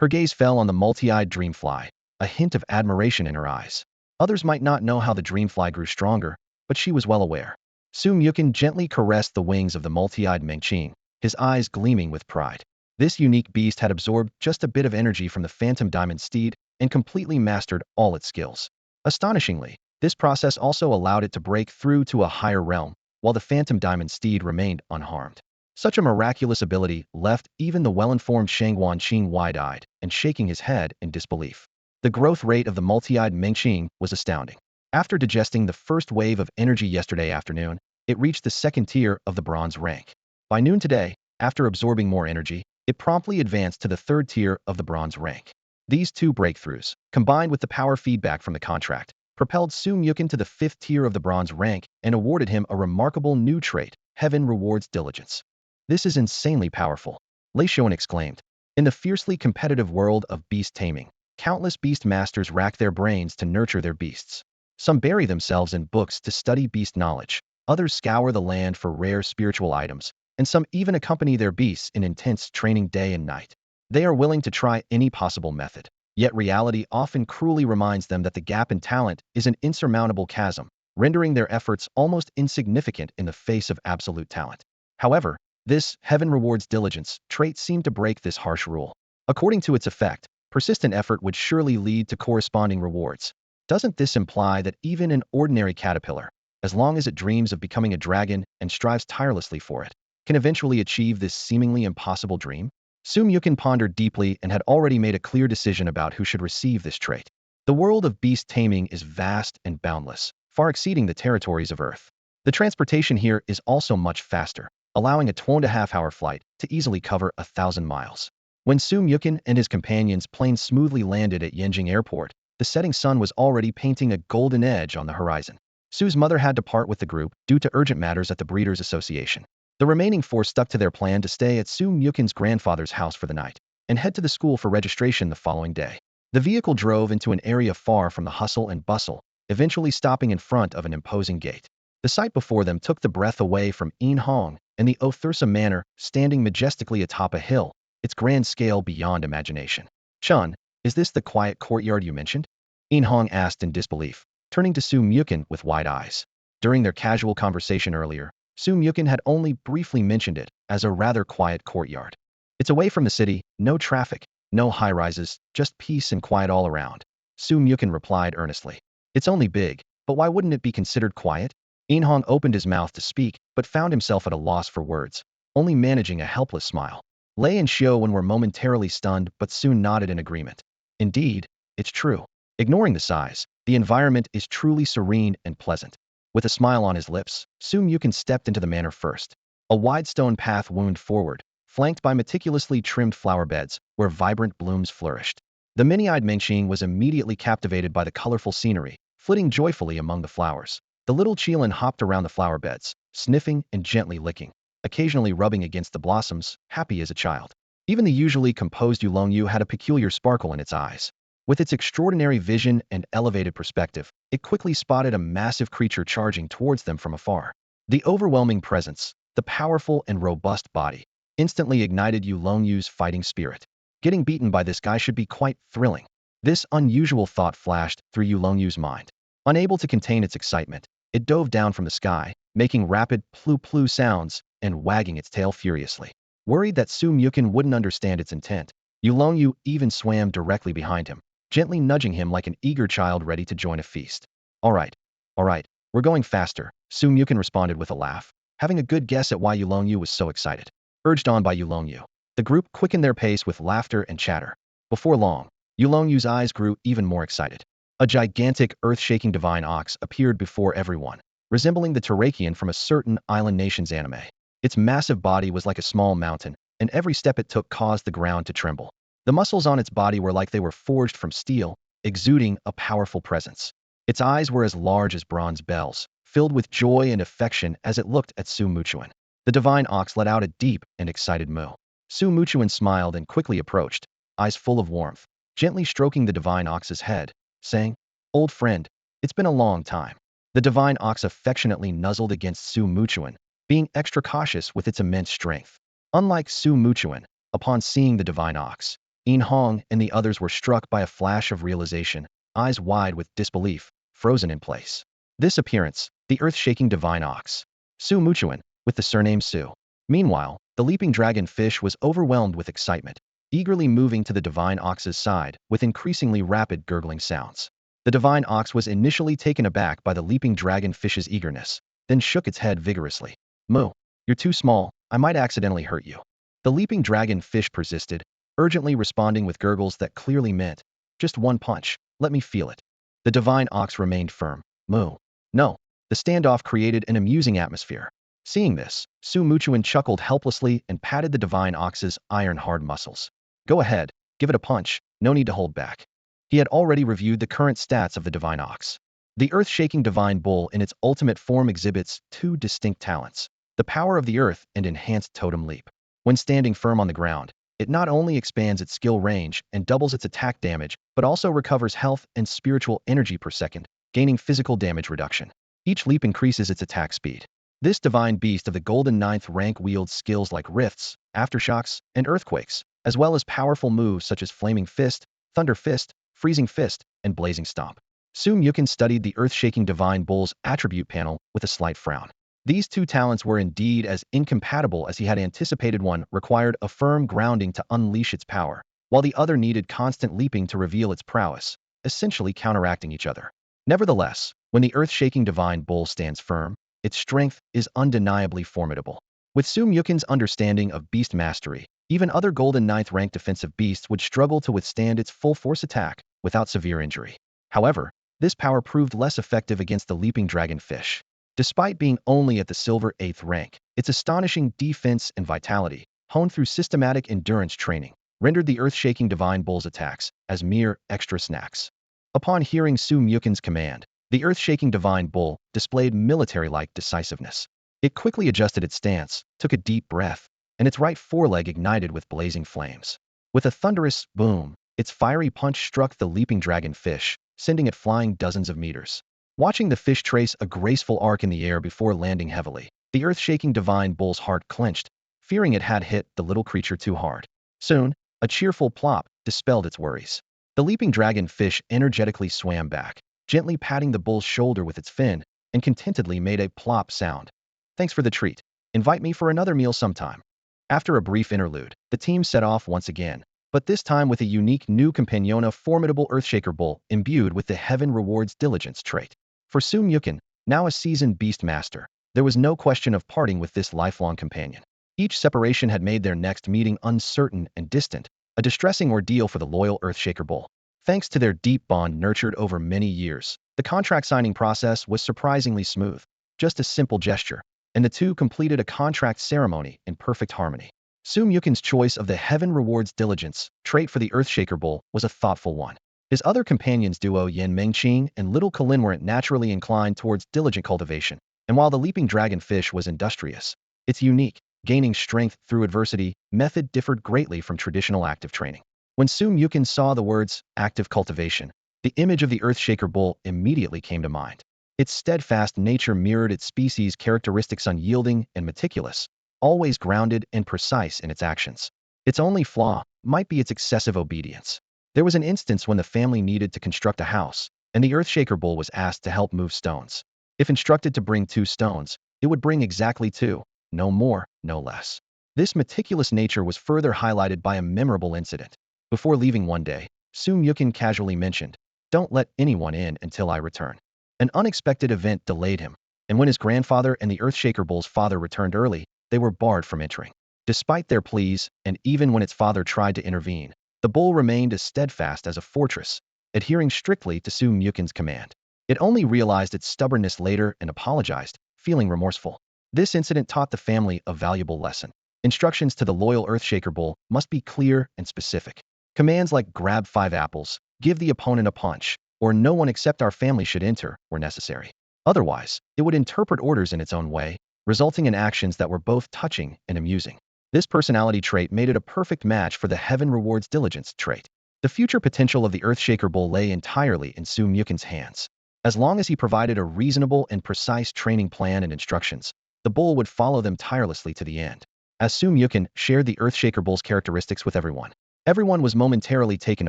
Her gaze fell on the multi-eyed dreamfly, a hint of admiration in her eyes. Others might not know how the dreamfly grew stronger, but she was well aware. Soo-Myukin gently caressed the wings of the multi-eyed Mengqing, his eyes gleaming with pride. This unique beast had absorbed just a bit of energy from the Phantom Diamond Steed and completely mastered all its skills. Astonishingly, this process also allowed it to break through to a higher realm, while the Phantom Diamond Steed remained unharmed. Such a miraculous ability left even the well-informed Shang Wanqing wide-eyed and shaking his head in disbelief. The growth rate of the multi-eyed Mengqing was astounding. After digesting the first wave of energy yesterday afternoon, it reached the second tier of the bronze rank. By noon today, after absorbing more energy, it promptly advanced to the third tier of the bronze rank. These two breakthroughs, combined with the power feedback from the contract, propelled Su Mukin to the fifth tier of the bronze rank and awarded him a remarkable new trait: Heaven rewards diligence. This is insanely powerful, Lei Xuan exclaimed. In the fiercely competitive world of beast taming, countless beast masters rack their brains to nurture their beasts. Some bury themselves in books to study beast knowledge, others scour the land for rare spiritual items, and some even accompany their beasts in intense training day and night. They are willing to try any possible method, yet reality often cruelly reminds them that the gap in talent is an insurmountable chasm, rendering their efforts almost insignificant in the face of absolute talent. However, this heaven rewards diligence trait seemed to break this harsh rule. According to its effect, persistent effort would surely lead to corresponding rewards. Doesn't this imply that even an ordinary caterpillar, as long as it dreams of becoming a dragon and strives tirelessly for it, can eventually achieve this seemingly impossible dream? Su Mukin pondered deeply and had already made a clear decision about who should receive this trait. The world of beast taming is vast and boundless, far exceeding the territories of Earth. The transportation here is also much faster, allowing a 2.5-hour flight to easily cover 1,000 miles. When Su Mukin and his companions' plane smoothly landed at Yanjing Airport, the setting sun was already painting a golden edge on the horizon. Su's mother had to part with the group due to urgent matters at the Breeders' Association. The remaining four stuck to their plan to stay at Su Mukin's grandfather's house for the night and head to the school for registration the following day. The vehicle drove into an area far from the hustle and bustle, eventually stopping in front of an imposing gate. The sight before them took the breath away from Yin Hong and the Othursa Manor, standing majestically atop a hill, its grand scale beyond imagination. Chun, is this the quiet courtyard you mentioned? Yin Hong asked in disbelief, turning to Su Mukin with wide eyes. During their casual conversation earlier, Su Mukin had only briefly mentioned it as a rather quiet courtyard. It's away from the city, no traffic, no high-rises, just peace and quiet all around. Su Mukin replied earnestly. It's only big, but why wouldn't it be considered quiet? Yin Hong opened his mouth to speak, but found himself at a loss for words, only managing a helpless smile. Lei and Xiaowen were momentarily stunned but soon nodded in agreement. Indeed, it's true. Ignoring the size, the environment is truly serene and pleasant. With a smile on his lips, Su Mukin stepped into the manor first. A wide stone path wound forward, flanked by meticulously trimmed flower beds, where vibrant blooms flourished. The many-eyed Mengqing was immediately captivated by the colorful scenery, flitting joyfully among the flowers. The little Qilin hopped around the flower beds, sniffing and gently licking, occasionally rubbing against the blossoms, happy as a child. Even the usually composed Yulongyu had a peculiar sparkle in its eyes. With its extraordinary vision and elevated perspective, it quickly spotted a massive creature charging towards them from afar. The overwhelming presence, the powerful and robust body, instantly ignited Yulongyu's fighting spirit. Getting beaten by this guy should be quite thrilling. This unusual thought flashed through Yulongyu's mind. Unable to contain its excitement, it dove down from the sky, making rapid plu-plu sounds and wagging its tail furiously. Worried that Su Mukin wouldn't understand its intent, Yulongyu even swam directly behind him, gently nudging him like an eager child ready to join a feast. All right, we're going faster, Su Mukin responded with a laugh, having a good guess at why Yulongyu was so excited. Urged on by Yulongyu, the group quickened their pace with laughter and chatter. Before long, Yulongyu's eyes grew even more excited. A gigantic, earth-shaking divine ox appeared before everyone, resembling the Terrakian from a certain island nation's anime. Its massive body was like a small mountain, and every step it took caused the ground to tremble. The muscles on its body were like they were forged from steel, exuding a powerful presence. Its eyes were as large as bronze bells, filled with joy and affection as it looked at Su Muchuan. The divine ox let out a deep and excited moo. Su Muchuan smiled and quickly approached, eyes full of warmth, gently stroking the divine ox's head, saying, "Old friend, it's been a long time." The divine ox affectionately nuzzled against Su Muchuan, being extra cautious with its immense strength. Unlike Su Muchuan, upon seeing the divine ox, Yin Hong and the others were struck by a flash of realization, eyes wide with disbelief, frozen in place. This appearance, the earth-shaking divine ox. Su Muchuan, with the surname Su. Meanwhile, the leaping dragon fish was overwhelmed with excitement, eagerly moving to the divine ox's side with increasingly rapid gurgling sounds. The divine ox was initially taken aback by the leaping dragon fish's eagerness, then shook its head vigorously. "Moo, you're too small, I might accidentally hurt you. The leaping dragon fish persisted, urgently responding with gurgles that clearly meant, just one punch, let me feel it. The divine ox remained firm. Moo. No. The standoff created an amusing atmosphere. Seeing this, Su Muchuan chuckled helplessly and patted the divine ox's iron-hard muscles. Go ahead, give it a punch, no need to hold back. He had already reviewed the current stats of the divine ox. The earth-shaking divine bull in its ultimate form exhibits two distinct talents: the power of the earth and enhanced totem leap. When standing firm on the ground, it not only expands its skill range and doubles its attack damage, but also recovers health and spiritual energy per second, gaining physical damage reduction. Each leap increases its attack speed. This divine beast of the golden ninth rank wields skills like rifts, aftershocks, and earthquakes, as well as powerful moves such as Flaming Fist, Thunder Fist, Freezing Fist, and Blazing Stomp. Su Muchen studied the earth-shaking divine bull's attribute panel with a slight frown. These two talents were indeed as incompatible as he had anticipated. One required a firm grounding to unleash its power, while the other needed constant leaping to reveal its prowess, essentially counteracting each other. Nevertheless, when the earth-shaking divine bull stands firm, its strength is undeniably formidable. With Su Muchen's understanding of beast mastery, even other golden ninth rank defensive beasts would struggle to withstand its full-force attack without severe injury. However, this power proved less effective against the leaping dragonfish. Despite being only at the silver 8th rank, its astonishing defense and vitality, honed through systematic endurance training, rendered the earth-shaking divine bull's attacks as mere extra snacks. Upon hearing Su Muchen's command, the earth-shaking divine bull displayed military-like decisiveness. It quickly adjusted its stance, took a deep breath, and its right foreleg ignited with blazing flames. With a thunderous boom, its fiery punch struck the leaping dragonfish, sending it flying dozens of meters. Watching the fish trace a graceful arc in the air before landing heavily, the earth-shaking divine bull's heart clenched, fearing it had hit the little creature too hard. Soon, a cheerful plop dispelled its worries. The leaping dragonfish energetically swam back, gently patting the bull's shoulder with its fin, and contentedly made a plop sound. Thanks for the treat. Invite me for another meal sometime. After a brief interlude, the team set off once again, but this time with a unique new companion, a formidable earthshaker bull imbued with the Heaven Rewards Diligence trait. For Su Muchen, now a seasoned beast master, there was no question of parting with this lifelong companion. Each separation had made their next meeting uncertain and distant, a distressing ordeal for the loyal earthshaker bull. Thanks to their deep bond nurtured over many years, the contract signing process was surprisingly smooth. Just a simple gesture, and the two completed a contract ceremony in perfect harmony. Su Muchen's choice of the Heaven Rewards Diligence trait for the earthshaker bull was a thoughtful one. His other companions duo Yin Mengqing and little Qilin weren't naturally inclined towards diligent cultivation, and while the leaping dragonfish was industrious, its unique, gaining strength through adversity, method differed greatly from traditional active training. When Su Muchen saw the words active cultivation, the image of the earthshaker bull immediately came to mind. Its steadfast nature mirrored its species' characteristics, unyielding and meticulous, always grounded and precise in its actions. Its only flaw might be its excessive obedience. There was an instance when the family needed to construct a house, and the earthshaker bull was asked to help move stones. If instructed to bring 2 stones, it would bring exactly 2, no more, no less. This meticulous nature was further highlighted by a memorable incident. Before leaving one day, Su Muchen casually mentioned, "Don't let anyone in until I return." An unexpected event delayed him, and when his grandfather and the earthshaker bull's father returned early, they were barred from entering. Despite their pleas, and even when its father tried to intervene, the bull remained as steadfast as a fortress, adhering strictly to Su Muchen's command. It only realized its stubbornness later and apologized, feeling remorseful. This incident taught the family a valuable lesson. Instructions to the loyal earthshaker bull must be clear and specific. Commands like grab 5 apples, give the opponent a punch, or no one except our family should enter were necessary. Otherwise, it would interpret orders in its own way, resulting in actions that were both touching and amusing. This personality trait made it a perfect match for the Heaven Rewards Diligence trait. The future potential of the earthshaker bull lay entirely in Su Muchen's hands. As long as he provided a reasonable and precise training plan and instructions, the bull would follow them tirelessly to the end. As Su Muchen shared the earthshaker bull's characteristics with everyone, everyone was momentarily taken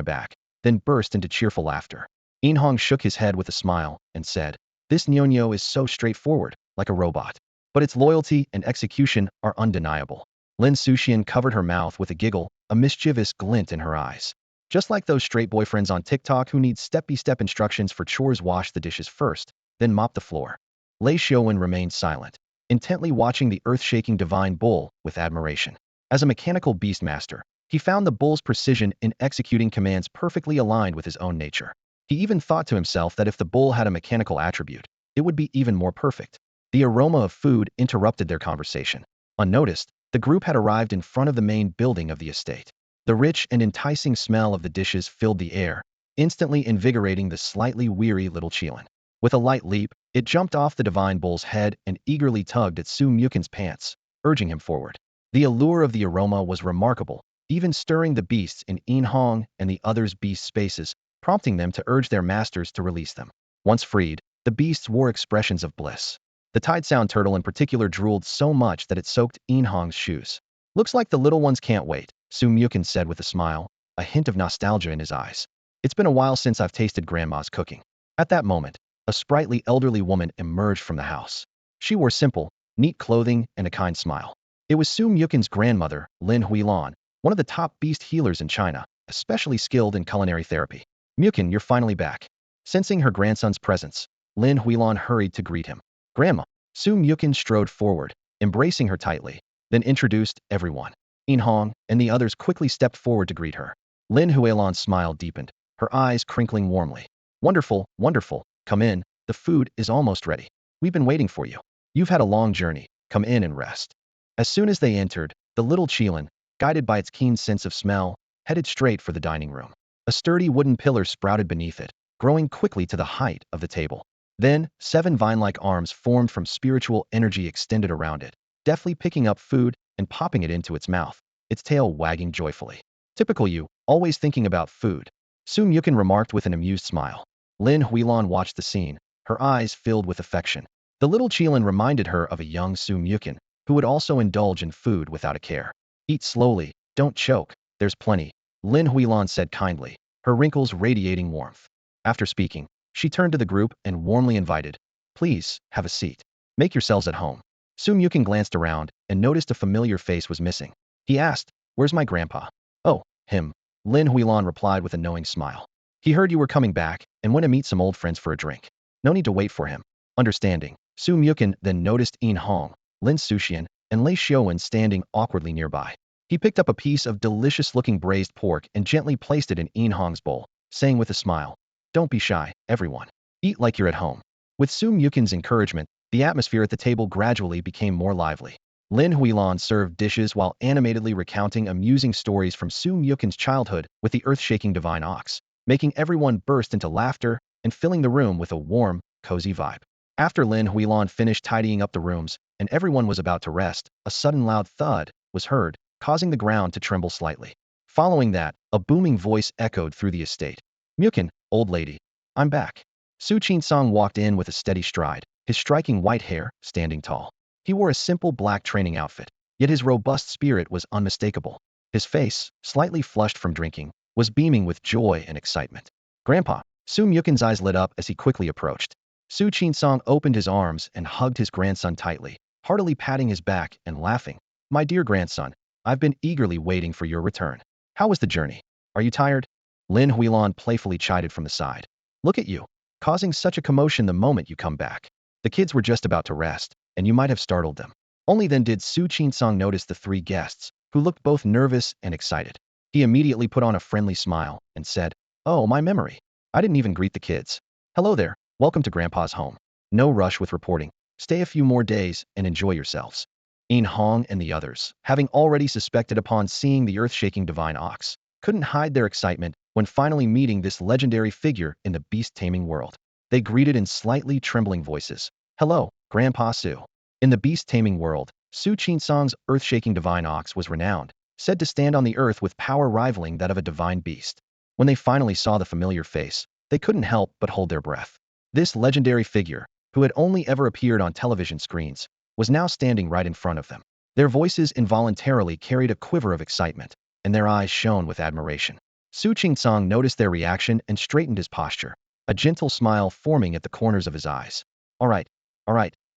aback, then burst into cheerful laughter. Inhong shook his head with a smile and said, "This Nyonyo is so straightforward, like a robot. But its loyalty and execution are undeniable." Lin Suxian covered her mouth with a giggle, a mischievous glint in her eyes. Just like those straight boyfriends on TikTok who need step-by-step instructions for chores: wash the dishes first, then mop the floor. Lei Xiaowen remained silent. intently watching the earth-shaking divine bull with admiration. As a mechanical beast master, he found the bull's precision in executing commands perfectly aligned with his own nature. He even thought to himself that if the bull had a mechanical attribute, it would be even more perfect. The aroma of food interrupted their conversation. Unnoticed, the group had arrived in front of the main building of the estate. The rich and enticing smell of the dishes filled the air, instantly invigorating the slightly weary little Qilin. With a light leap, it jumped off the divine bull's head and eagerly tugged at Su Mukin's pants, urging him forward. The allure of the aroma was remarkable, even stirring the beasts in Yin Hong and the others' beast spaces, prompting them to urge their masters to release them. Once freed, the beasts wore expressions of bliss. The Tidesound turtle in particular drooled so much that it soaked Yin Hong's shoes. Looks like the little ones can't wait, Su Mukin said with a smile, a hint of nostalgia in his eyes. It's been a while since I've tasted Grandma's cooking. At that moment, a sprightly elderly woman emerged from the house. She wore simple, neat clothing and a kind smile. It was Su Mukin's grandmother, Lin Huilan, one of the top beast healers in China, especially skilled in culinary therapy. Mukin, you're finally back. Sensing her grandson's presence, Lin Huilan hurried to greet him. Grandma. Su Mukin strode forward, embracing her tightly, then introduced everyone. Yin Hong and the others quickly stepped forward to greet her. Lin Huilan's smile deepened, her eyes crinkling warmly. Wonderful, wonderful. Come in, the food is almost ready. We've been waiting for you. You've had a long journey. Come in and rest. As soon as they entered, the little Qilin, guided by its keen sense of smell, headed straight for the dining room. A sturdy wooden pillar sprouted beneath it, growing quickly to the height of the table. Then, 7 vine-like arms formed from spiritual energy extended around it, deftly picking up food and popping it into its mouth, its tail wagging joyfully. Typical you, always thinking about food, Su Mukin remarked with an amused smile. Lin Huilan watched the scene, her eyes filled with affection. The little Qilin reminded her of a young Su Mukin, who would also indulge in food without a care. Eat slowly, don't choke, there's plenty, Lin Huilan said kindly, her wrinkles radiating warmth. After speaking, she turned to the group and warmly invited, please, have a seat. Make yourselves at home. Su Mukin glanced around and noticed a familiar face was missing. He asked, where's my grandpa? Oh, him, Lin Huilan replied with a knowing smile. He heard you were coming back and went to meet some old friends for a drink. No need to wait for him. Understanding, Su Mukin then noticed Yin Hong, Lin Suxian, and Lei Xiaowen standing awkwardly nearby. He picked up a piece of delicious-looking braised pork and gently placed it in Yin Hong's bowl, saying with a smile, don't be shy, everyone. Eat like you're at home. With Su Mukin's encouragement, the atmosphere at the table gradually became more lively. Lin Huilan served dishes while animatedly recounting amusing stories from Su Mukin's childhood with the earth-shaking divine ox, making everyone burst into laughter and filling the room with a warm, cozy vibe. After Lin Huilan finished tidying up the rooms and everyone was about to rest, a sudden loud thud was heard, causing the ground to tremble slightly. Following that, a booming voice echoed through the estate. Mukin, old lady, I'm back. Su Qinsong walked in with a steady stride, his striking white hair standing tall. He wore a simple black training outfit, yet his robust spirit was unmistakable. His face, slightly flushed from drinking, was beaming with joy and excitement. Grandpa, Su Mukin's eyes lit up as he quickly approached. Su Qinsong opened his arms and hugged his grandson tightly, heartily patting his back and laughing. My dear grandson, I've been eagerly waiting for your return. How was the journey? Are you tired? Lin Huilan playfully chided from the side. Look at you, causing such a commotion the moment you come back. The kids were just about to rest, and you might have startled them. Only then did Su Qinsong notice the 3 guests, who looked both nervous and excited. He immediately put on a friendly smile and said, oh, my memory. I didn't even greet the kids. Hello there, welcome to Grandpa's home. No rush with reporting. Stay a few more days and enjoy yourselves. Yin Hong and the others, having already suspected upon seeing the earth-shaking divine ox, couldn't hide their excitement when finally meeting this legendary figure in the beast taming world. They greeted in slightly trembling voices. Hello, Grandpa Su. In the beast taming world, Su Qinsong's earth-shaking divine ox was renowned, said to stand on the earth with power rivaling that of a divine beast. When they finally saw the familiar face, they couldn't help but hold their breath. This legendary figure, who had only ever appeared on television screens, was now standing right in front of them. Their voices involuntarily carried a quiver of excitement, and their eyes shone with admiration. Su Qinsong noticed their reaction and straightened his posture, a gentle smile forming at the corners of his eyes. All right,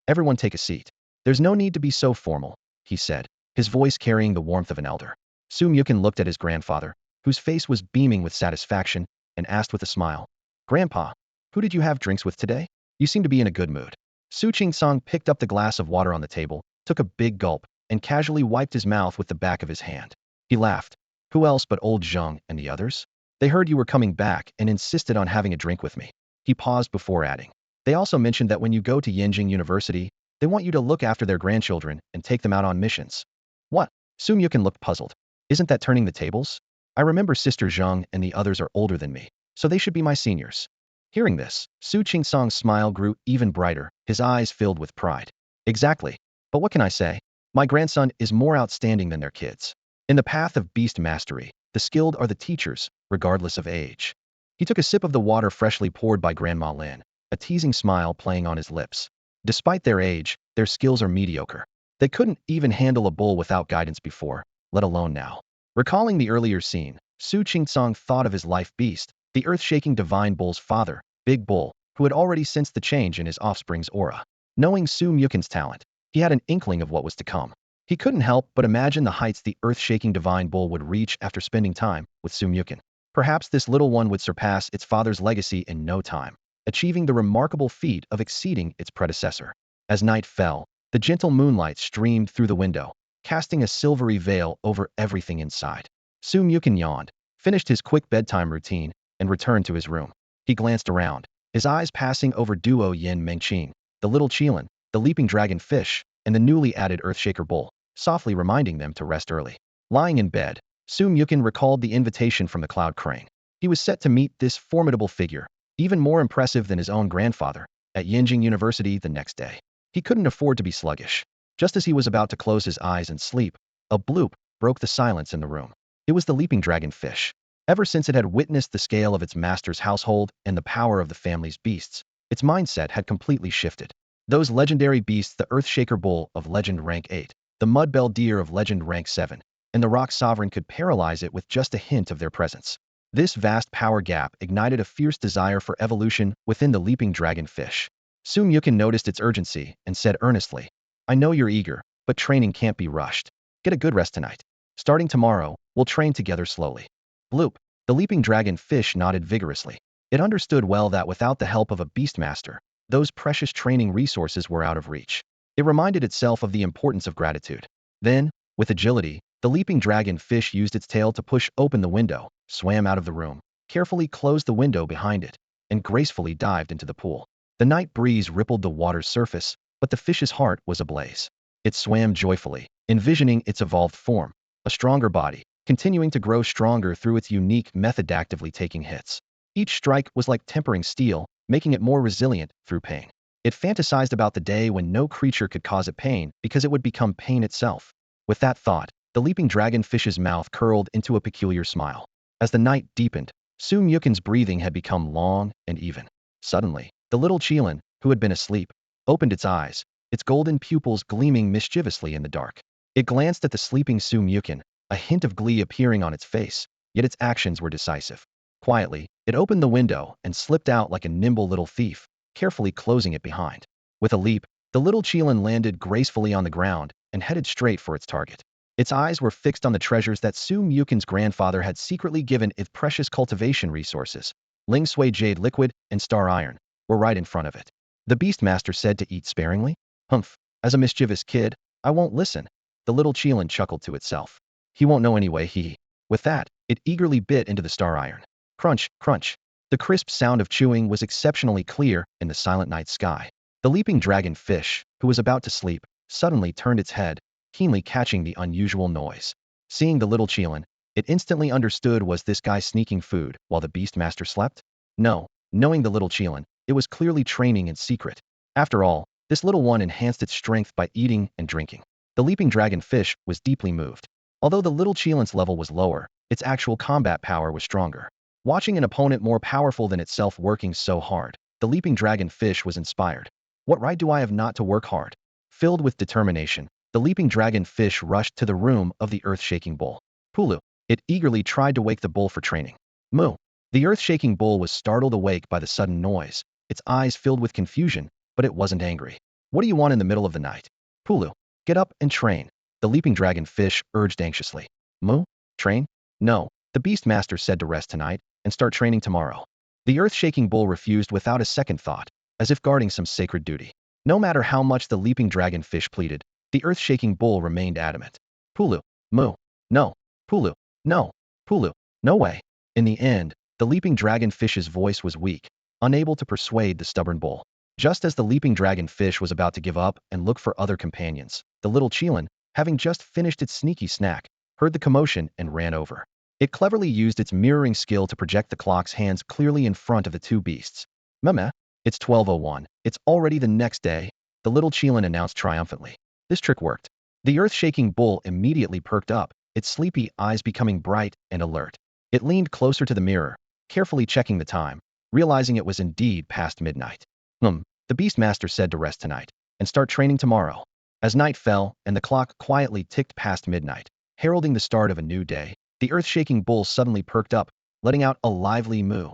everyone take a seat. There's no need to be so formal, he said, his voice carrying the warmth of an elder. Su Mukin looked at his grandfather, whose face was beaming with satisfaction, and asked with a smile, Grandpa, who did you have drinks with today? You seem to be in a good mood. Su Song picked up the glass of water on the table, took a big gulp, and casually wiped his mouth with the back of his hand. He laughed. Who else but old Zheng and the others? They heard you were coming back and insisted on having a drink with me. He paused before adding. They also mentioned that when you go to Yinjing University, they want you to look after their grandchildren and take them out on missions. What? Su Yukin looked puzzled. Isn't that turning the tables? I remember Sister Zheng and the others are older than me, so they should be my seniors. Hearing this, Su Song's smile grew even brighter, his eyes filled with pride. Exactly. But what can I say? My grandson is more outstanding than their kids. In the path of beast mastery, the skilled are the teachers, regardless of age. He took a sip of the water freshly poured by Grandma Lin, a teasing smile playing on his lips. Despite their age, their skills are mediocre. They couldn't even handle a bull without guidance before, let alone now. Recalling the earlier scene, Su Song thought of his life beast, the earth-shaking divine bull's father, Big Bull, who had already sensed the change in his offspring's aura. Knowing Su Yukin's talent, he had an inkling of what was to come. He couldn't help but imagine the heights the earth-shaking divine bull would reach after spending time with Su Yukin. Perhaps this little one would surpass its father's legacy in no time, achieving the remarkable feat of exceeding its predecessor. As night fell, the gentle moonlight streamed through the window, casting a silvery veil over everything inside. Su Yukin yawned, finished his quick bedtime routine, and returned to his room. He glanced around, his eyes passing over Duo Yin Mengqing, the little Qilin, the leaping dragon fish, and the newly added Earthshaker bull, softly reminding them to rest early. Lying in bed, Su Yukin recalled the invitation from the Cloud Crane. He was set to meet this formidable figure, even more impressive than his own grandfather, at Yinjing University the next day. He couldn't afford to be sluggish. Just as he was about to close his eyes and sleep, a bloop broke the silence in the room. It was the leaping dragon fish. Ever since it had witnessed the scale of its master's household and the power of the family's beasts, its mindset had completely shifted. Those legendary beasts, the Earthshaker bull of legend rank 8, the mudbell deer of legend rank 7, and the rock sovereign could paralyze it with just a hint of their presence. This vast power gap ignited a fierce desire for evolution within the leaping dragon fish. Su Yukin noticed its urgency and said earnestly, I know you're eager, but training can't be rushed. Get a good rest tonight. Starting tomorrow, we'll train together slowly. Bloop. The leaping dragon fish nodded vigorously. It understood well that without the help of a beastmaster, those precious training resources were out of reach. It reminded itself of the importance of gratitude. Then, with agility, the leaping dragon fish used its tail to push open the window, swam out of the room, carefully closed the window behind it, and gracefully dived into the pool. The night breeze rippled the water's surface, but the fish's heart was ablaze. It swam joyfully, envisioning its evolved form, a stronger body, continuing to grow stronger through its unique method, actively taking hits. Each strike was like tempering steel, making it more resilient through pain. It fantasized about the day when no creature could cause it pain because it would become pain itself. With that thought, the leaping dragonfish's mouth curled into a peculiar smile. As the night deepened, Su Yukin's breathing had become long and even. Suddenly, the little Qilin, who had been asleep, opened its eyes, its golden pupils gleaming mischievously in the dark. It glanced at the sleeping Su Yukin, a hint of glee appearing on its face, yet its actions were decisive. Quietly, it opened the window and slipped out like a nimble little thief, carefully closing it behind. With a leap, the little Qilin landed gracefully on the ground and headed straight for its target. Its eyes were fixed on the treasures that Su Yukin's grandfather had secretly given its precious cultivation resources. Ling Sui jade liquid and star iron were right in front of it. The Beastmaster said to eat sparingly? Humph, as a mischievous kid, I won't listen. The little Qilin chuckled to itself. He won't know anyway, he. With that, it eagerly bit into the star iron. Crunch, crunch. The crisp sound of chewing was exceptionally clear in the silent night sky. The leaping dragon fish, who was about to sleep, suddenly turned its head, keenly catching the unusual noise. Seeing the little Qilin, it instantly understood, was this guy sneaking food while the Beastmaster slept? No, knowing the little Qilin, it was clearly training in secret. After all, this little one enhanced its strength by eating and drinking. The leaping dragon fish was deeply moved. Although the little Qilin's level was lower, its actual combat power was stronger. Watching an opponent more powerful than itself working so hard, the leaping dragon fish was inspired. What right do I have not to work hard? Filled with determination, the leaping dragon fish rushed to the room of the earth-shaking bull. Pulu. It eagerly tried to wake the bull for training. Moo. The earth-shaking bull was startled awake by the sudden noise, its eyes filled with confusion, but it wasn't angry. What do you want in the middle of the night? Pulu. Get up and train. The leaping dragon fish urged anxiously. Moo? Train? No, the Beastmaster said to rest tonight and start training tomorrow. The earth-shaking bull refused without a second thought, as if guarding some sacred duty. No matter how much the leaping dragonfish pleaded, the earth-shaking bull remained adamant. Pulu, moo, no, Pulu, no, Pulu, no way. In the end, the leaping dragonfish's voice was weak, unable to persuade the stubborn bull. Just as the leaping dragonfish was about to give up and look for other companions, the little Qilin, having just finished its sneaky snack, heard the commotion and ran over. It cleverly used its mirroring skill to project the clock's hands clearly in front of the two beasts. Meh, it's 12:01. It's already the next day, the little Qilin announced triumphantly. This trick worked. The earth-shaking bull immediately perked up, its sleepy eyes becoming bright and alert. It leaned closer to the mirror, carefully checking the time, realizing it was indeed past midnight. The Beastmaster said to rest tonight and start training tomorrow. As night fell and the clock quietly ticked past midnight, heralding the start of a new day, the earth-shaking bull suddenly perked up, letting out a lively moo.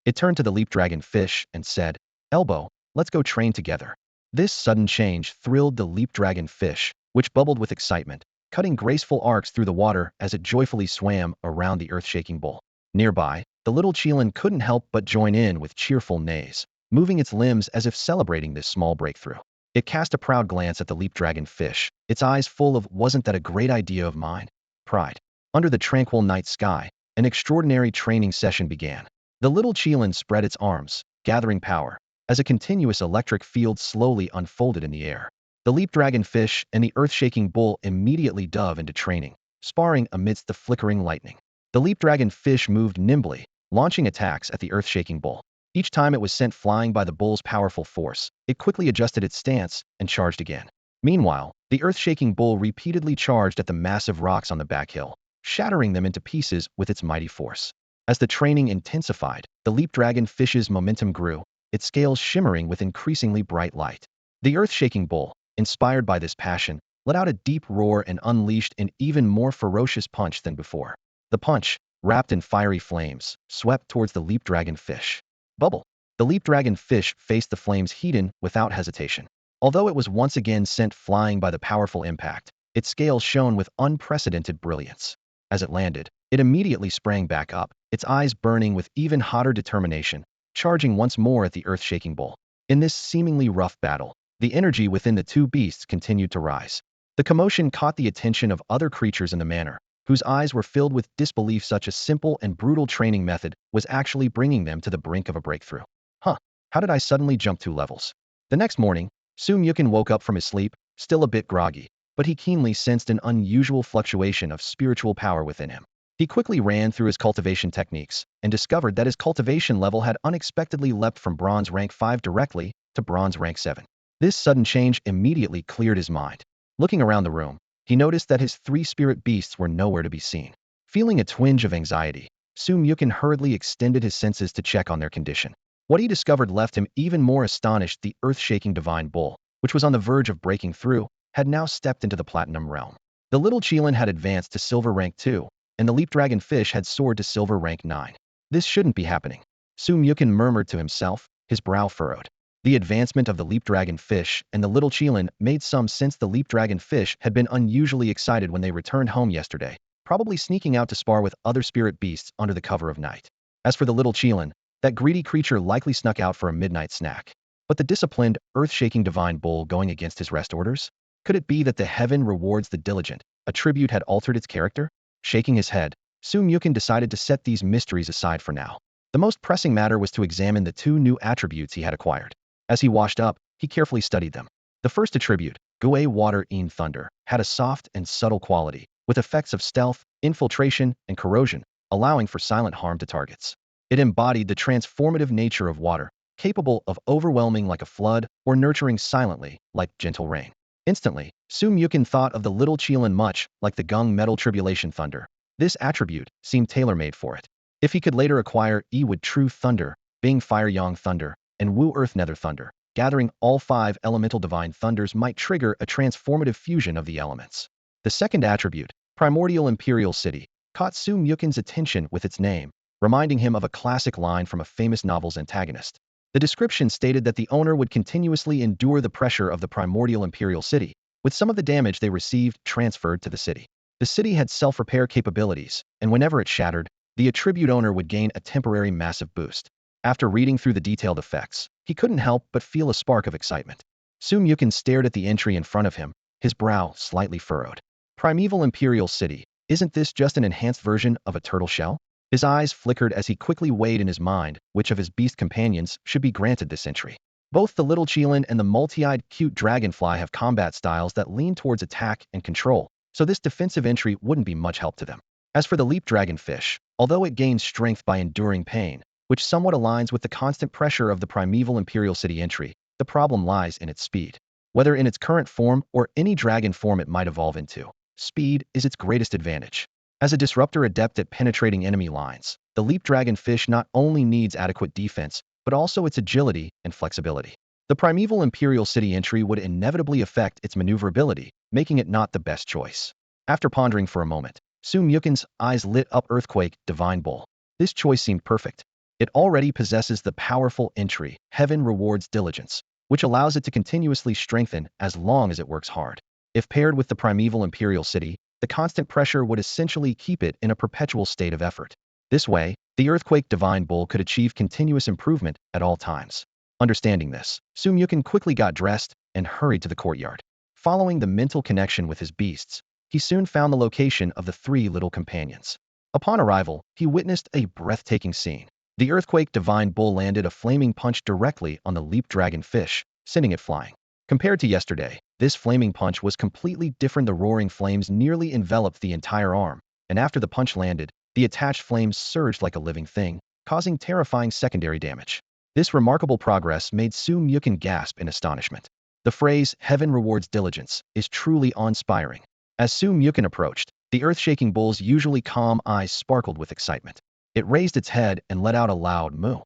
It turned to the leap dragonfish and said, "Elbow, let's go train together." This sudden change thrilled the leap dragonfish, which bubbled with excitement, cutting graceful arcs through the water as it joyfully swam around the earth-shaking bull. Nearby, the little Qilin couldn't help but join in with cheerful neighs, moving its limbs as if celebrating this small breakthrough. It cast a proud glance at the leap dragonfish, its eyes full of "wasn't that a great idea of mine?" pride. Under the tranquil night sky, an extraordinary training session began. The little Qilin spread its arms, gathering power, as a continuous electric field slowly unfolded in the air. The leap dragonfish and the earth-shaking bull immediately dove into training, sparring amidst the flickering lightning. The leap dragonfish moved nimbly, launching attacks at the earth-shaking bull. Each time it was sent flying by the bull's powerful force, it quickly adjusted its stance and charged again. Meanwhile, the earth-shaking bull repeatedly charged at the massive rocks on the back hill, shattering them into pieces with its mighty force. As the training intensified, the leap dragonfish's momentum grew, its scales shimmering with increasingly bright light. The earth-shaking bull, inspired by this passion, let out a deep roar and unleashed an even more ferocious punch than before. The punch, wrapped in fiery flames, swept towards the leap dragonfish. Bubble. The leap dragonfish faced the flames heat-in without hesitation. Although it was once again sent flying by the powerful impact, its scales shone with unprecedented brilliance. As it landed, it immediately sprang back up, its eyes burning with even hotter determination, charging once more at the earth-shaking bull. In this seemingly rough battle, the energy within the two beasts continued to rise. The commotion caught the attention of other creatures in the manor, whose eyes were filled with disbelief such a simple and brutal training method was actually bringing them to the brink of a breakthrough. How did I suddenly jump 2 levels? The next morning, Mochen woke up from his sleep, still a bit groggy, but he keenly sensed an unusual fluctuation of spiritual power within him. He quickly ran through his cultivation techniques and discovered that his cultivation level had unexpectedly leapt from bronze rank 5 directly to bronze rank 7. This sudden change immediately cleared his mind. Looking around the room, he noticed that his 3 spirit beasts were nowhere to be seen. Feeling a twinge of anxiety, Mochen hurriedly extended his senses to check on their condition. What he discovered left him even more astonished. The earth-shaking divine bull, which was on the verge of breaking through, had now stepped into the platinum realm. The little Qilin had advanced to silver rank 2, and the leap dragonfish had soared to silver rank 9. This shouldn't be happening. Mochen murmured to himself, his brow furrowed. The advancement of the leap dragonfish and the little Qilin made some sense. The leap dragonfish had been unusually excited when they returned home yesterday, probably sneaking out to spar with other spirit beasts under the cover of night. As for the little Qilin, that greedy creature likely snuck out for a midnight snack. But the disciplined, earth-shaking divine bull going against his rest orders? Could it be that the heaven rewards the diligent? A tribute had altered its character? Shaking his head, Mochen decided to set these mysteries aside for now. The most pressing matter was to examine the 2 new attributes he had acquired. As he washed up, he carefully studied them. The first attribute, Gui Water in Thunder, had a soft and subtle quality, with effects of stealth, infiltration, and corrosion, allowing for silent harm to targets. It embodied the transformative nature of water, capable of overwhelming like a flood or nurturing silently like gentle rain. Instantly, Mochen thought of the little Qilin much like the Gung Metal Tribulation Thunder. This attribute seemed tailor-made for it. If he could later acquire Wood True Thunder, Bing Fire Yang Thunder, and Wu Earth Nether Thunder, gathering all 5 elemental divine thunders might trigger a transformative fusion of the elements. The second attribute, Primordial Imperial City, caught Mochen's attention with its name, reminding him of a classic line from a famous novel's antagonist. The description stated that the owner would continuously endure the pressure of the primordial Imperial City, with some of the damage they received transferred to the city. The city had self-repair capabilities, and whenever it shattered, the attribute owner would gain a temporary massive boost. After reading through the detailed effects, he couldn't help but feel a spark of excitement. Sumyukin stared at the entry in front of him, his brow slightly furrowed. Primeval Imperial City, isn't this just an enhanced version of a turtle shell? His eyes flickered as he quickly weighed in his mind which of his beast companions should be granted this entry. Both the little Qilin and the multi-eyed cute Dragonfly have combat styles that lean towards attack and control, so this defensive entry wouldn't be much help to them. As for the leap dragonfish, although it gains strength by enduring pain, which somewhat aligns with the constant pressure of the primeval Imperial City entry, the problem lies in its speed. Whether in its current form or any dragon form it might evolve into, speed is its greatest advantage. As a disruptor adept at penetrating enemy lines, the leap dragonfish not only needs adequate defense, but also its agility and flexibility. The primeval Imperial City entry would inevitably affect its maneuverability, making it not the best choice. After pondering for a moment, Sumyukin's eyes lit up Earthquake Divine Bull. This choice seemed perfect. It already possesses the powerful entry, Heaven Rewards Diligence, which allows it to continuously strengthen as long as it works hard. If paired with the primeval Imperial City, the constant pressure would essentially keep it in a perpetual state of effort. This way, the Earthquake Divine Bull could achieve continuous improvement at all times. Understanding this, Sumyukin quickly got dressed and hurried to the courtyard. Following the mental connection with his beasts, he soon found the location of the three little companions. Upon arrival, he witnessed a breathtaking scene. The Earthquake Divine Bull landed a flaming punch directly on the leap dragonfish, sending it flying. Compared to yesterday, this flaming punch was completely different. The roaring flames nearly enveloped the entire arm, and after the punch landed, the attached flames surged like a living thing, causing terrifying secondary damage. This remarkable progress made Sumyukin gasp in astonishment. The phrase, Heaven Rewards Diligence, is truly awe-inspiring. As Sumyukin approached, the earth-shaking bull's usually calm eyes sparkled with excitement. It raised its head and let out a loud moo,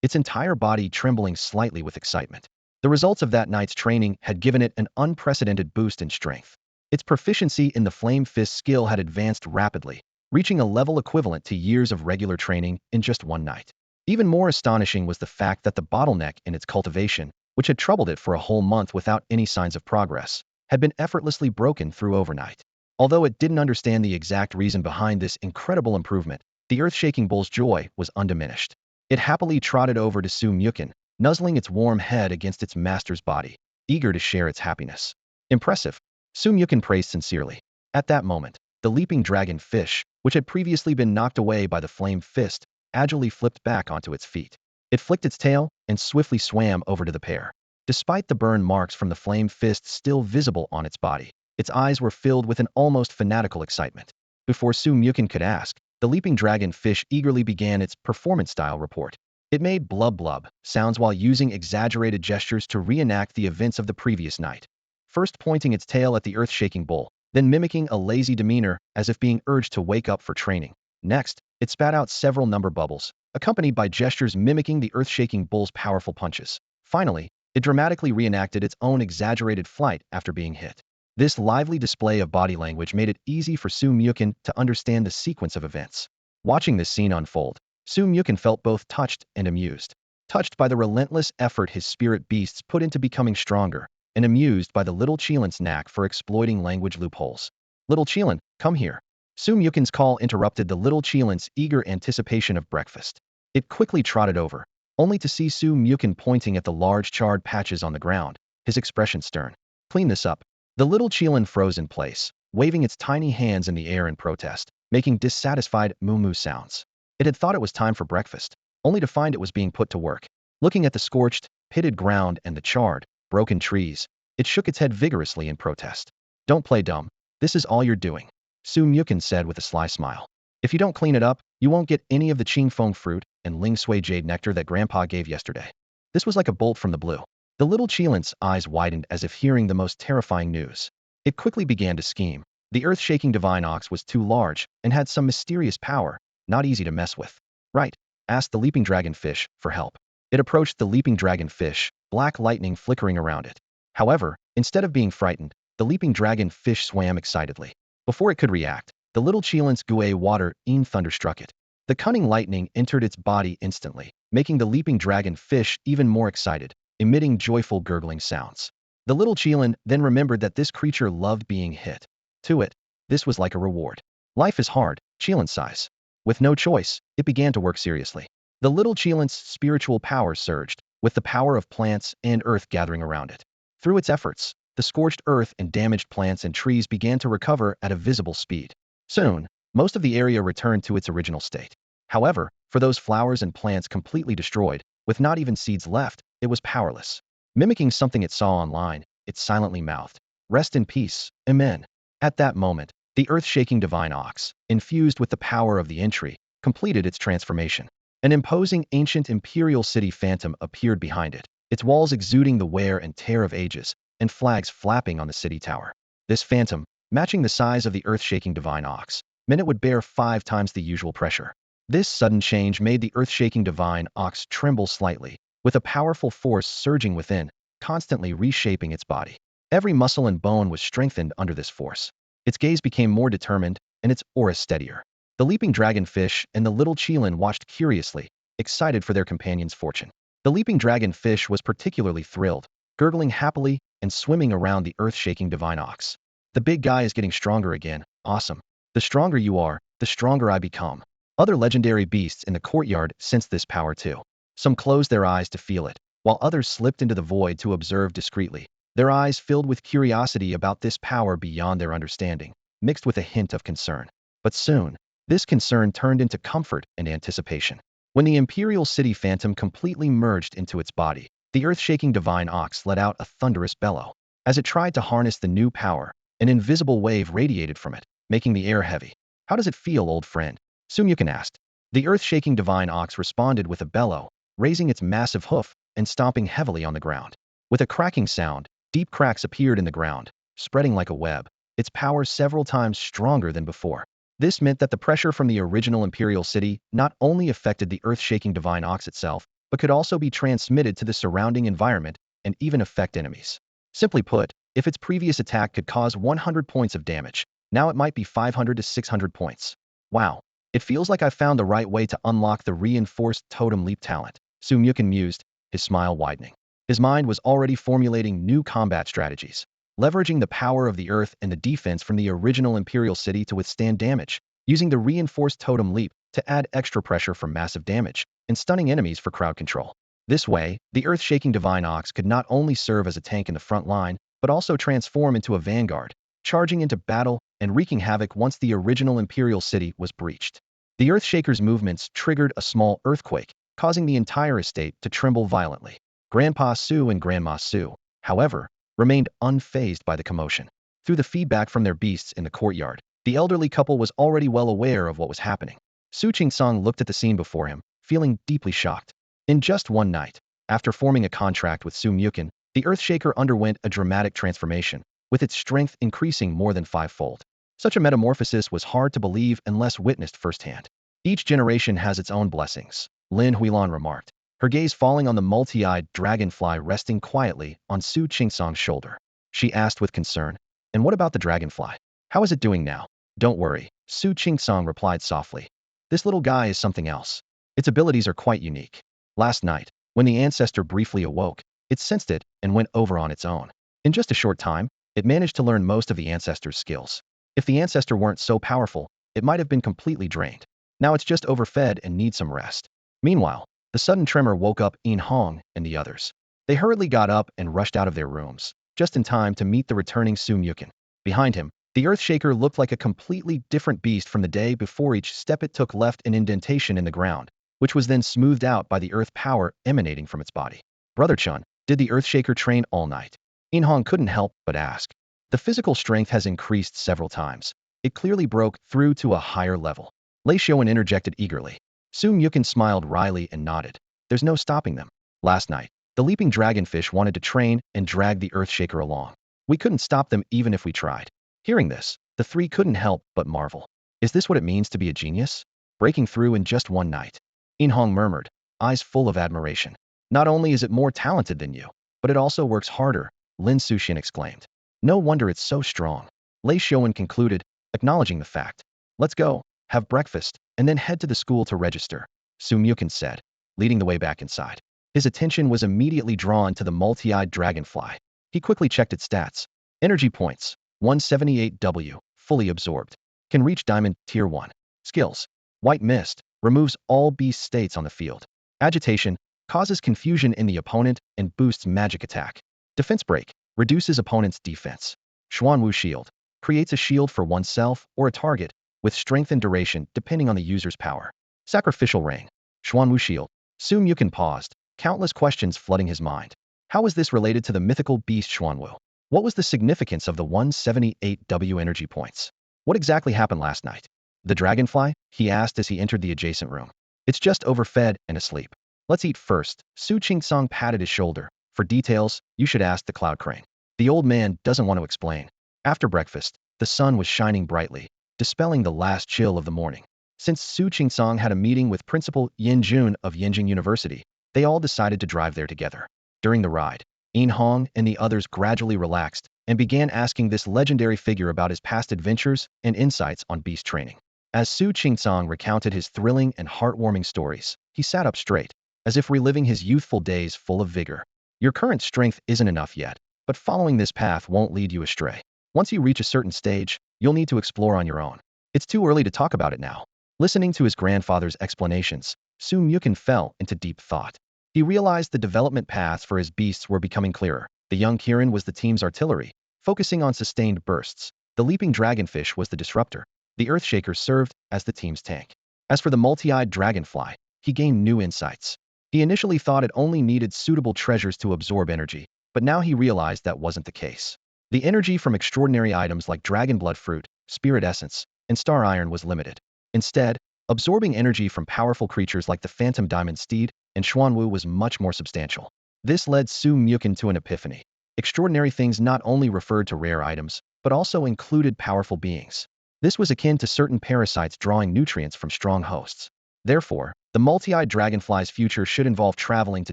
its entire body trembling slightly with excitement. The results of that night's training had given it an unprecedented boost in strength. Its proficiency in the Flame Fist skill had advanced rapidly, reaching a level equivalent to years of regular training in just one night. Even more astonishing was the fact that the bottleneck in its cultivation, which had troubled it for a whole month without any signs of progress, had been effortlessly broken through overnight. Although it didn't understand the exact reason behind this incredible improvement, the earth-shaking bull's joy was undiminished. It happily trotted over to Sumyukin, nuzzling its warm head against its master's body, eager to share its happiness. Impressive, Sumyukin praised sincerely. At that moment, the leaping dragon fish, which had previously been knocked away by the flame fist, agilely flipped back onto its feet. It flicked its tail and swiftly swam over to the pair. Despite the burn marks from the flame fist still visible on its body, its eyes were filled with an almost fanatical excitement. Before Sumyukin could ask, the leaping dragon fish eagerly began its performance-style report. It made blub-blub sounds while using exaggerated gestures to reenact the events of the previous night. First pointing its tail at the earth-shaking bull, then mimicking a lazy demeanor as if being urged to wake up for training. Next, it spat out several number bubbles, accompanied by gestures mimicking the earth-shaking bull's powerful punches. Finally, it dramatically reenacted its own exaggerated flight after being hit. This lively display of body language made it easy for Sumyukin to understand the sequence of events. Watching this scene unfold, Sumyukin felt both touched and amused. Touched by the relentless effort his spirit beasts put into becoming stronger, and amused by the little Qilin's knack for exploiting language loopholes. Little Qilin, come here. Sumyukin's call interrupted the little Qilin's eager anticipation of breakfast. It quickly trotted over, only to see Sumyukin pointing at the large charred patches on the ground, his expression stern. Clean this up. The little Qilin froze in place, waving its tiny hands in the air in protest, making dissatisfied moo-moo sounds. It had thought it was time for breakfast, only to find it was being put to work. Looking at the scorched, pitted ground and the charred, broken trees, it shook its head vigorously in protest. Don't play dumb. This is all you're doing, Sumyukin said with a sly smile. If you don't clean it up, you won't get any of the Qingfeng fruit and Ling Sui jade nectar that Grandpa gave yesterday. This was like a bolt from the blue. The little Qilin's eyes widened as if hearing the most terrifying news. It quickly began to scheme. The earth-shaking divine ox was too large and had some mysterious power, not easy to mess with. Right, asked the leaping dragonfish for help. It approached the leaping dragonfish, black lightning flickering around it. However, instead of being frightened, the leaping dragonfish swam excitedly. Before it could react, the little Qilin's Gue water thunderstruck it. The cunning lightning entered its body instantly, making the leaping dragonfish even more excited, emitting joyful gurgling sounds. The little Qilin then remembered that this creature loved being hit. To it, this was like a reward. Life is hard, Qilin sighs. With no choice, it began to work seriously. The little Qilin's spiritual power surged, with the power of plants and earth gathering around it. Through its efforts, the scorched earth and damaged plants and trees began to recover at a visible speed. Soon, most of the area returned to its original state. However, for those flowers and plants completely destroyed, with not even seeds left, it was powerless. Mimicking something it saw online, it silently mouthed, "Rest in peace, Amen." At that moment, the earth-shaking divine ox, infused with the power of the entry, completed its transformation. An imposing ancient imperial city phantom appeared behind it, its walls exuding the wear and tear of ages, and flags flapping on the city tower. This phantom, matching the size of the earth-shaking divine ox, meant it would bear 5 times the usual pressure. This sudden change made the earth-shaking divine ox tremble slightly, with a powerful force surging within, constantly reshaping its body. Every muscle and bone was strengthened under this force. Its gaze became more determined, and its aura steadier. The leaping dragonfish and the little Qilin watched curiously, excited for their companion's fortune. The leaping dragonfish was particularly thrilled, gurgling happily and swimming around the earth-shaking divine ox. "The big guy is getting stronger again, awesome. The stronger you are, the stronger I become." Other legendary beasts in the courtyard sensed this power too. Some closed their eyes to feel it, while others slipped into the void to observe discreetly, their eyes filled with curiosity about this power beyond their understanding, mixed with a hint of concern. But soon, this concern turned into comfort and anticipation. When the Imperial City Phantom completely merged into its body, the earth-shaking divine ox let out a thunderous bellow. As it tried to harness the new power, an invisible wave radiated from it, making the air heavy. "How does it feel, old friend?" Sumyukin asked. The earth-shaking divine ox responded with a bellow, raising its massive hoof and stomping heavily on the ground. With a cracking sound, deep cracks appeared in the ground, spreading like a web, its power several times stronger than before. This meant that the pressure from the original Imperial City not only affected the earth-shaking divine ox itself, but could also be transmitted to the surrounding environment and even affect enemies. Simply put, if its previous attack could cause 100 points of damage, now it might be 500 to 600 points. Wow. It feels like I found the right way to unlock the reinforced totem leap talent. Sumyukin mused, his smile widening. His mind was already formulating new combat strategies, leveraging the power of the earth and the defense from the original Imperial City to withstand damage, using the reinforced totem leap to add extra pressure for massive damage, and stunning enemies for crowd control. This way, the earth-shaking divine ox could not only serve as a tank in the front line, but also transform into a vanguard, charging into battle and wreaking havoc once the original Imperial City was breached. The Earthshaker's movements triggered a small earthquake, causing the entire estate to tremble violently. Grandpa Su and Grandma Su, however, remained unfazed by the commotion. Through the feedback from their beasts in the courtyard, the elderly couple was already well aware of what was happening. Su Qingsong looked at the scene before him, feeling deeply shocked. In just one night, after forming a contract with Su Myukin, the Earthshaker underwent a dramatic transformation, with its strength increasing more than 5-fold. Such a metamorphosis was hard to believe unless witnessed firsthand. Each generation has its own blessings, Lin Huilan remarked, her gaze falling on the multi-eyed dragonfly resting quietly on Su Qingsong's shoulder. She asked with concern, "And what about the dragonfly? How is it doing now?" "Don't worry," Su Qingsong replied softly. "This little guy is something else. Its abilities are quite unique. Last night, when the ancestor briefly awoke, it sensed it and went over on its own. In just a short time, it managed to learn most of the ancestor's skills. If the ancestor weren't so powerful, it might have been completely drained. Now it's just overfed and needs some rest." Meanwhile, the sudden tremor woke up Yin Hong and the others. They hurriedly got up and rushed out of their rooms, just in time to meet the returning Su Myukin. Behind him, the Earthshaker looked like a completely different beast from the day before. Each step it took left an indentation in the ground, which was then smoothed out by the earth power emanating from its body. "Brother Chun, did the Earthshaker train all night?" Yin Hong couldn't help but ask. "The physical strength has increased several times. It clearly broke through to a higher level." Lei Xiaowen interjected eagerly. Su Myukin smiled wryly and nodded. "There's no stopping them. Last night, the leaping dragonfish wanted to train and drag the Earthshaker along. We couldn't stop them even if we tried." Hearing this, the three couldn't help but marvel. "Is this what it means to be a genius? Breaking through in just one night?" Yin Hong murmured, eyes full of admiration. "Not only is it more talented than you, but it also works harder," Lin Suxian exclaimed. "No wonder it's so strong." Lei Xiaowen concluded, acknowledging the fact. "Let's go, have breakfast, and then head to the school to register," Su Myukin said, leading the way back inside. His attention was immediately drawn to the multi-eyed dragonfly. He quickly checked its stats. Energy points, 178W, fully absorbed. Can reach Diamond, Tier 1. Skills. White Mist, removes all beast states on the field. Agitation, causes confusion in the opponent and boosts magic attack. Defense Break, Reduces opponent's defense. Xuanwu Shield. Creates a shield for oneself or a target, with strength and duration depending on the user's power. Sacrificial Ring. Xuanwu Shield. Su Mukin paused, countless questions flooding his mind. How was this related to the mythical beast Xuanwu? What was the significance of the 178W energy points? What exactly happened last night? The dragonfly? He asked as he entered the adjacent room. It's just overfed and asleep. Let's eat first. Su Qingsong patted his shoulder. For details, you should ask the cloud crane. The old man doesn't want to explain. After breakfast, the sun was shining brightly, dispelling the last chill of the morning. Since Su Qingsong had a meeting with Principal Yin Jun of Yenjing University, they all decided to drive there together. During the ride, Yin Hong and the others gradually relaxed and began asking this legendary figure about his past adventures and insights on beast training. As Su Qingsong recounted his thrilling and heartwarming stories, he sat up straight, as if reliving his youthful days full of vigor. Your current strength isn't enough yet, but following this path won't lead you astray. Once you reach a certain stage, you'll need to explore on your own. It's too early to talk about it now. Listening to his grandfather's explanations, Su Mukin fell into deep thought. He realized the development paths for his beasts were becoming clearer. The young Qilin was the team's artillery, focusing on sustained bursts. The leaping dragonfish was the disruptor. The Earthshaker served as the team's tank. As for the multi-eyed dragonfly, he gained new insights. He initially thought it only needed suitable treasures to absorb energy, but now he realized that wasn't the case. The energy from extraordinary items like dragon blood fruit, spirit essence, and star iron was limited. Instead, absorbing energy from powerful creatures like the phantom diamond steed and Xuanwu was much more substantial. This led Su Mukin to an epiphany. Extraordinary things not only referred to rare items, but also included powerful beings. This was akin to certain parasites drawing nutrients from strong hosts. Therefore, the multi-eyed dragonfly's future should involve traveling to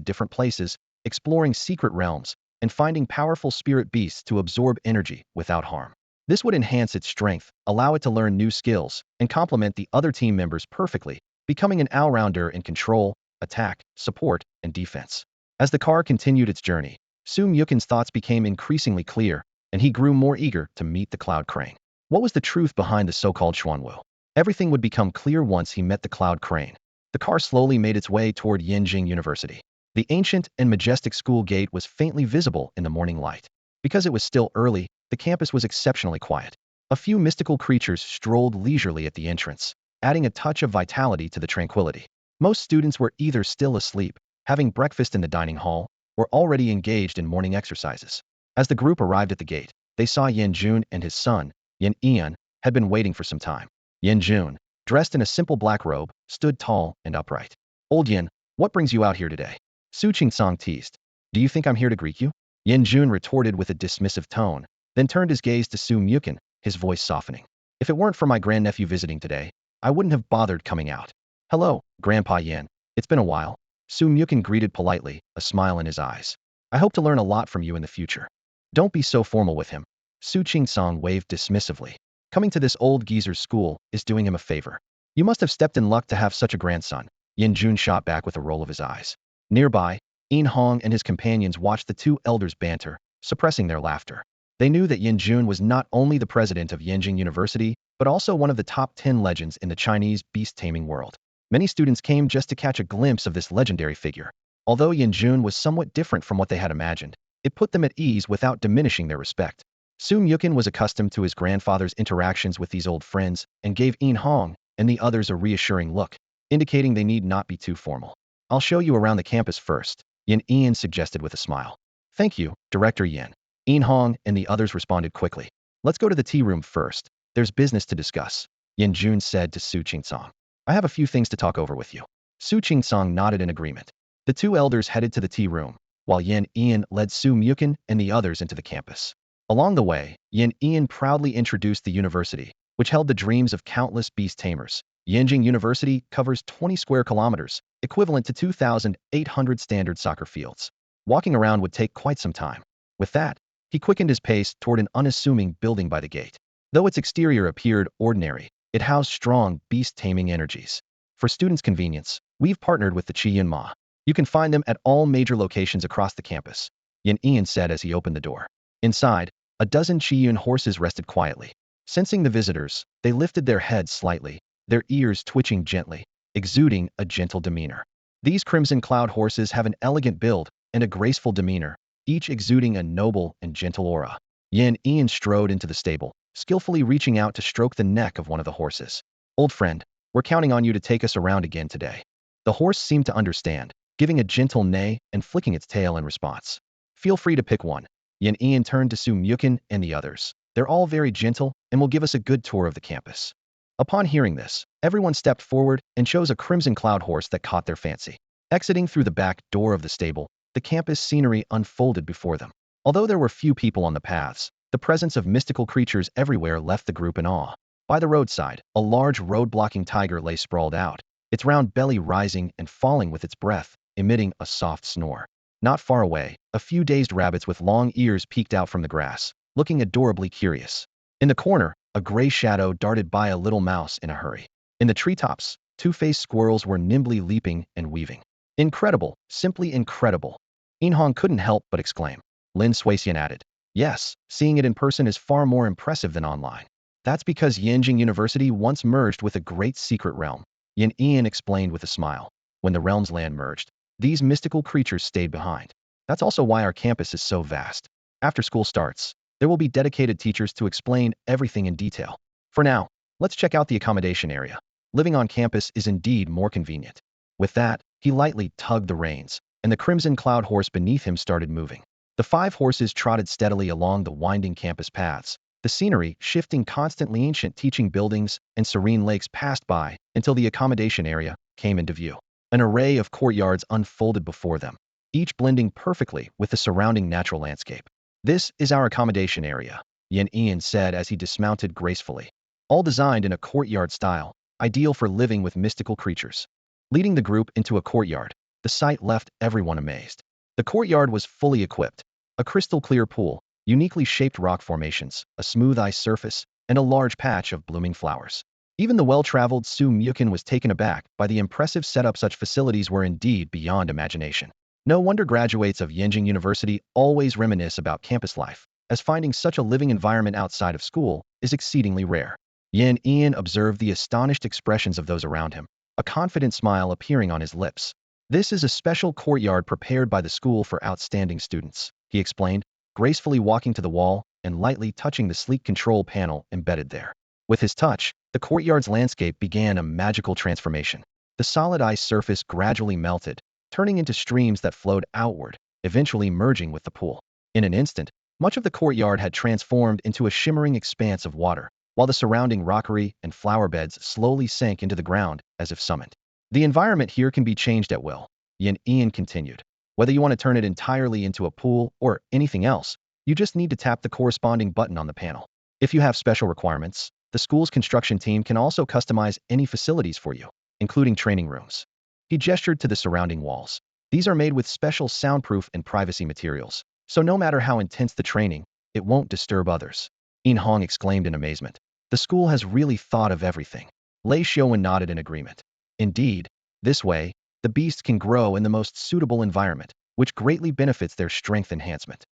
different places, exploring secret realms, and finding powerful spirit beasts to absorb energy without harm. This would enhance its strength, allow it to learn new skills, and complement the other team members perfectly, becoming an all-rounder in control, attack, support, and defense. As the car continued its journey, Su Mukin's thoughts became increasingly clear, and he grew more eager to meet the Cloud Crane. What was the truth behind the so-called Xuanwu? Everything would become clear once he met the Cloud Crane. The car slowly made its way toward Yenjing University. The ancient and majestic school gate was faintly visible in the morning light. Because it was still early, the campus was exceptionally quiet. A few mystical creatures strolled leisurely at the entrance, adding a touch of vitality to the tranquility. Most students were either still asleep, having breakfast in the dining hall, or already engaged in morning exercises. As the group arrived at the gate, they saw Yin Jun and his son, Yin Ian, had been waiting for some time. Yin Jun, dressed in a simple black robe, stood tall and upright. Old Yin, what brings you out here today? Su Qingsong teased. Do you think I'm here to greet you? Yin Jun retorted with a dismissive tone, then turned his gaze to Su Mukin, his voice softening. If it weren't for my grandnephew visiting today, I wouldn't have bothered coming out. Hello, Grandpa Yin. It's been a while. Su Mukin greeted politely, a smile in his eyes. I hope to learn a lot from you in the future. Don't be so formal with him. Su Qingsong waved dismissively. Coming to this old geezer's school is doing him a favor. You must have stepped in luck to have such a grandson. Yin Jun shot back with a roll of his eyes. Nearby, Yin Hong and his companions watched the two elders banter, suppressing their laughter. They knew that Yin Jun was not only the president of Yenjing University, but also one of the top 10 legends in the Chinese beast taming world. Many students came just to catch a glimpse of this legendary figure. Although Yin Jun was somewhat different from what they had imagined, it put them at ease without diminishing their respect. Su Mukin was accustomed to his grandfather's interactions with these old friends and gave Yin Hong and the others a reassuring look, indicating they need not be too formal. I'll show you around the campus first, Yin Ian suggested with a smile. Thank you, Director Yin. Yin Hong and the others responded quickly. Let's go to the tea room first. There's business to discuss, Yin Jun said to Su Qingsong. I have a few things to talk over with you. Su Qingsong nodded in agreement. The two elders headed to the tea room, while Yin Ian led Su Mukin and the others into the campus. Along the way, Yin Ian proudly introduced the university, which held the dreams of countless beast tamers. Yenjing University covers 20 square kilometers, equivalent to 2,800 standard soccer fields. Walking around would take quite some time. With that, he quickened his pace toward an unassuming building by the gate. Though its exterior appeared ordinary, it housed strong beast taming energies. For students' convenience, we've partnered with the Qilin Ma. You can find them at all major locations across the campus, Yin Ian said as he opened the door. Inside, a dozen Qilin horses rested quietly. Sensing the visitors, they lifted their heads slightly, their ears twitching gently, exuding a gentle demeanor. These Crimson Cloud horses have an elegant build and a graceful demeanor, each exuding a noble and gentle aura. Ian strode into the stable, skillfully reaching out to stroke the neck of one of the horses. Old friend, we're counting on you to take us around again today. The horse seemed to understand, giving a gentle neigh and flicking its tail in response. Feel free to pick one. Ian turned to Mochen and the others. They're all very gentle and will give us a good tour of the campus. Upon hearing this, everyone stepped forward and chose a crimson cloud horse that caught their fancy. Exiting through the back door of the stable, the campus scenery unfolded before them. Although there were few people on the paths, the presence of mystical creatures everywhere left the group in awe. By the roadside, a large road-blocking tiger lay sprawled out, its round belly rising and falling with its breath, emitting a soft snore. Not far away, a few dazed rabbits with long ears peeked out from the grass, looking adorably curious. In the corner, a gray shadow darted by a little mouse in a hurry. In the treetops, two-faced squirrels were nimbly leaping and weaving. Incredible, simply incredible. Inhong couldn't help but exclaim. Lin Suixian added. Yes, seeing it in person is far more impressive than online. That's because Yanjing University once merged with a great secret realm. Ian explained with a smile. When the realms land merged, these mystical creatures stayed behind. That's also why our campus is so vast. After school starts, there will be dedicated teachers to explain everything in detail. For now, let's check out the accommodation area. Living on campus is indeed more convenient. With that, he lightly tugged the reins, and the crimson cloud horse beneath him started moving. The 5 horses trotted steadily along the winding campus paths, the scenery shifting constantly. Ancient teaching buildings and serene lakes passed by until the accommodation area came into view. An array of courtyards unfolded before them, each blending perfectly with the surrounding natural landscape. This is our accommodation area, Ian said as he dismounted gracefully. All designed in a courtyard style, ideal for living with mystical creatures. Leading the group into a courtyard, the sight left everyone amazed. The courtyard was fully equipped. A crystal-clear pool, uniquely shaped rock formations, a smooth ice surface, and a large patch of blooming flowers. Even the well-traveled Mochen was taken aback by the impressive setup. Such facilities were indeed beyond imagination. No wonder graduates of Yanjing University always reminisce about campus life, as finding such a living environment outside of school is exceedingly rare. Ian observed the astonished expressions of those around him, a confident smile appearing on his lips. This is a special courtyard prepared by the school for outstanding students, he explained, gracefully walking to the wall and lightly touching the sleek control panel embedded there. With his touch, the courtyard's landscape began a magical transformation. The solid ice surface gradually melted, turning into streams that flowed outward, eventually merging with the pool. In an instant, much of the courtyard had transformed into a shimmering expanse of water, while the surrounding rockery and flower beds slowly sank into the ground as if summoned. The environment here can be changed at will, Ian continued. Whether you want to turn it entirely into a pool or anything else, you just need to tap the corresponding button on the panel. If you have special requirements, the school's construction team can also customize any facilities for you, including training rooms. He gestured to the surrounding walls. These are made with special soundproof and privacy materials, so no matter how intense the training, it won't disturb others. Inhong exclaimed in amazement. The school has really thought of everything. Lei Xiaowen nodded in agreement. Indeed, this way, the beasts can grow in the most suitable environment, which greatly benefits their strength enhancement.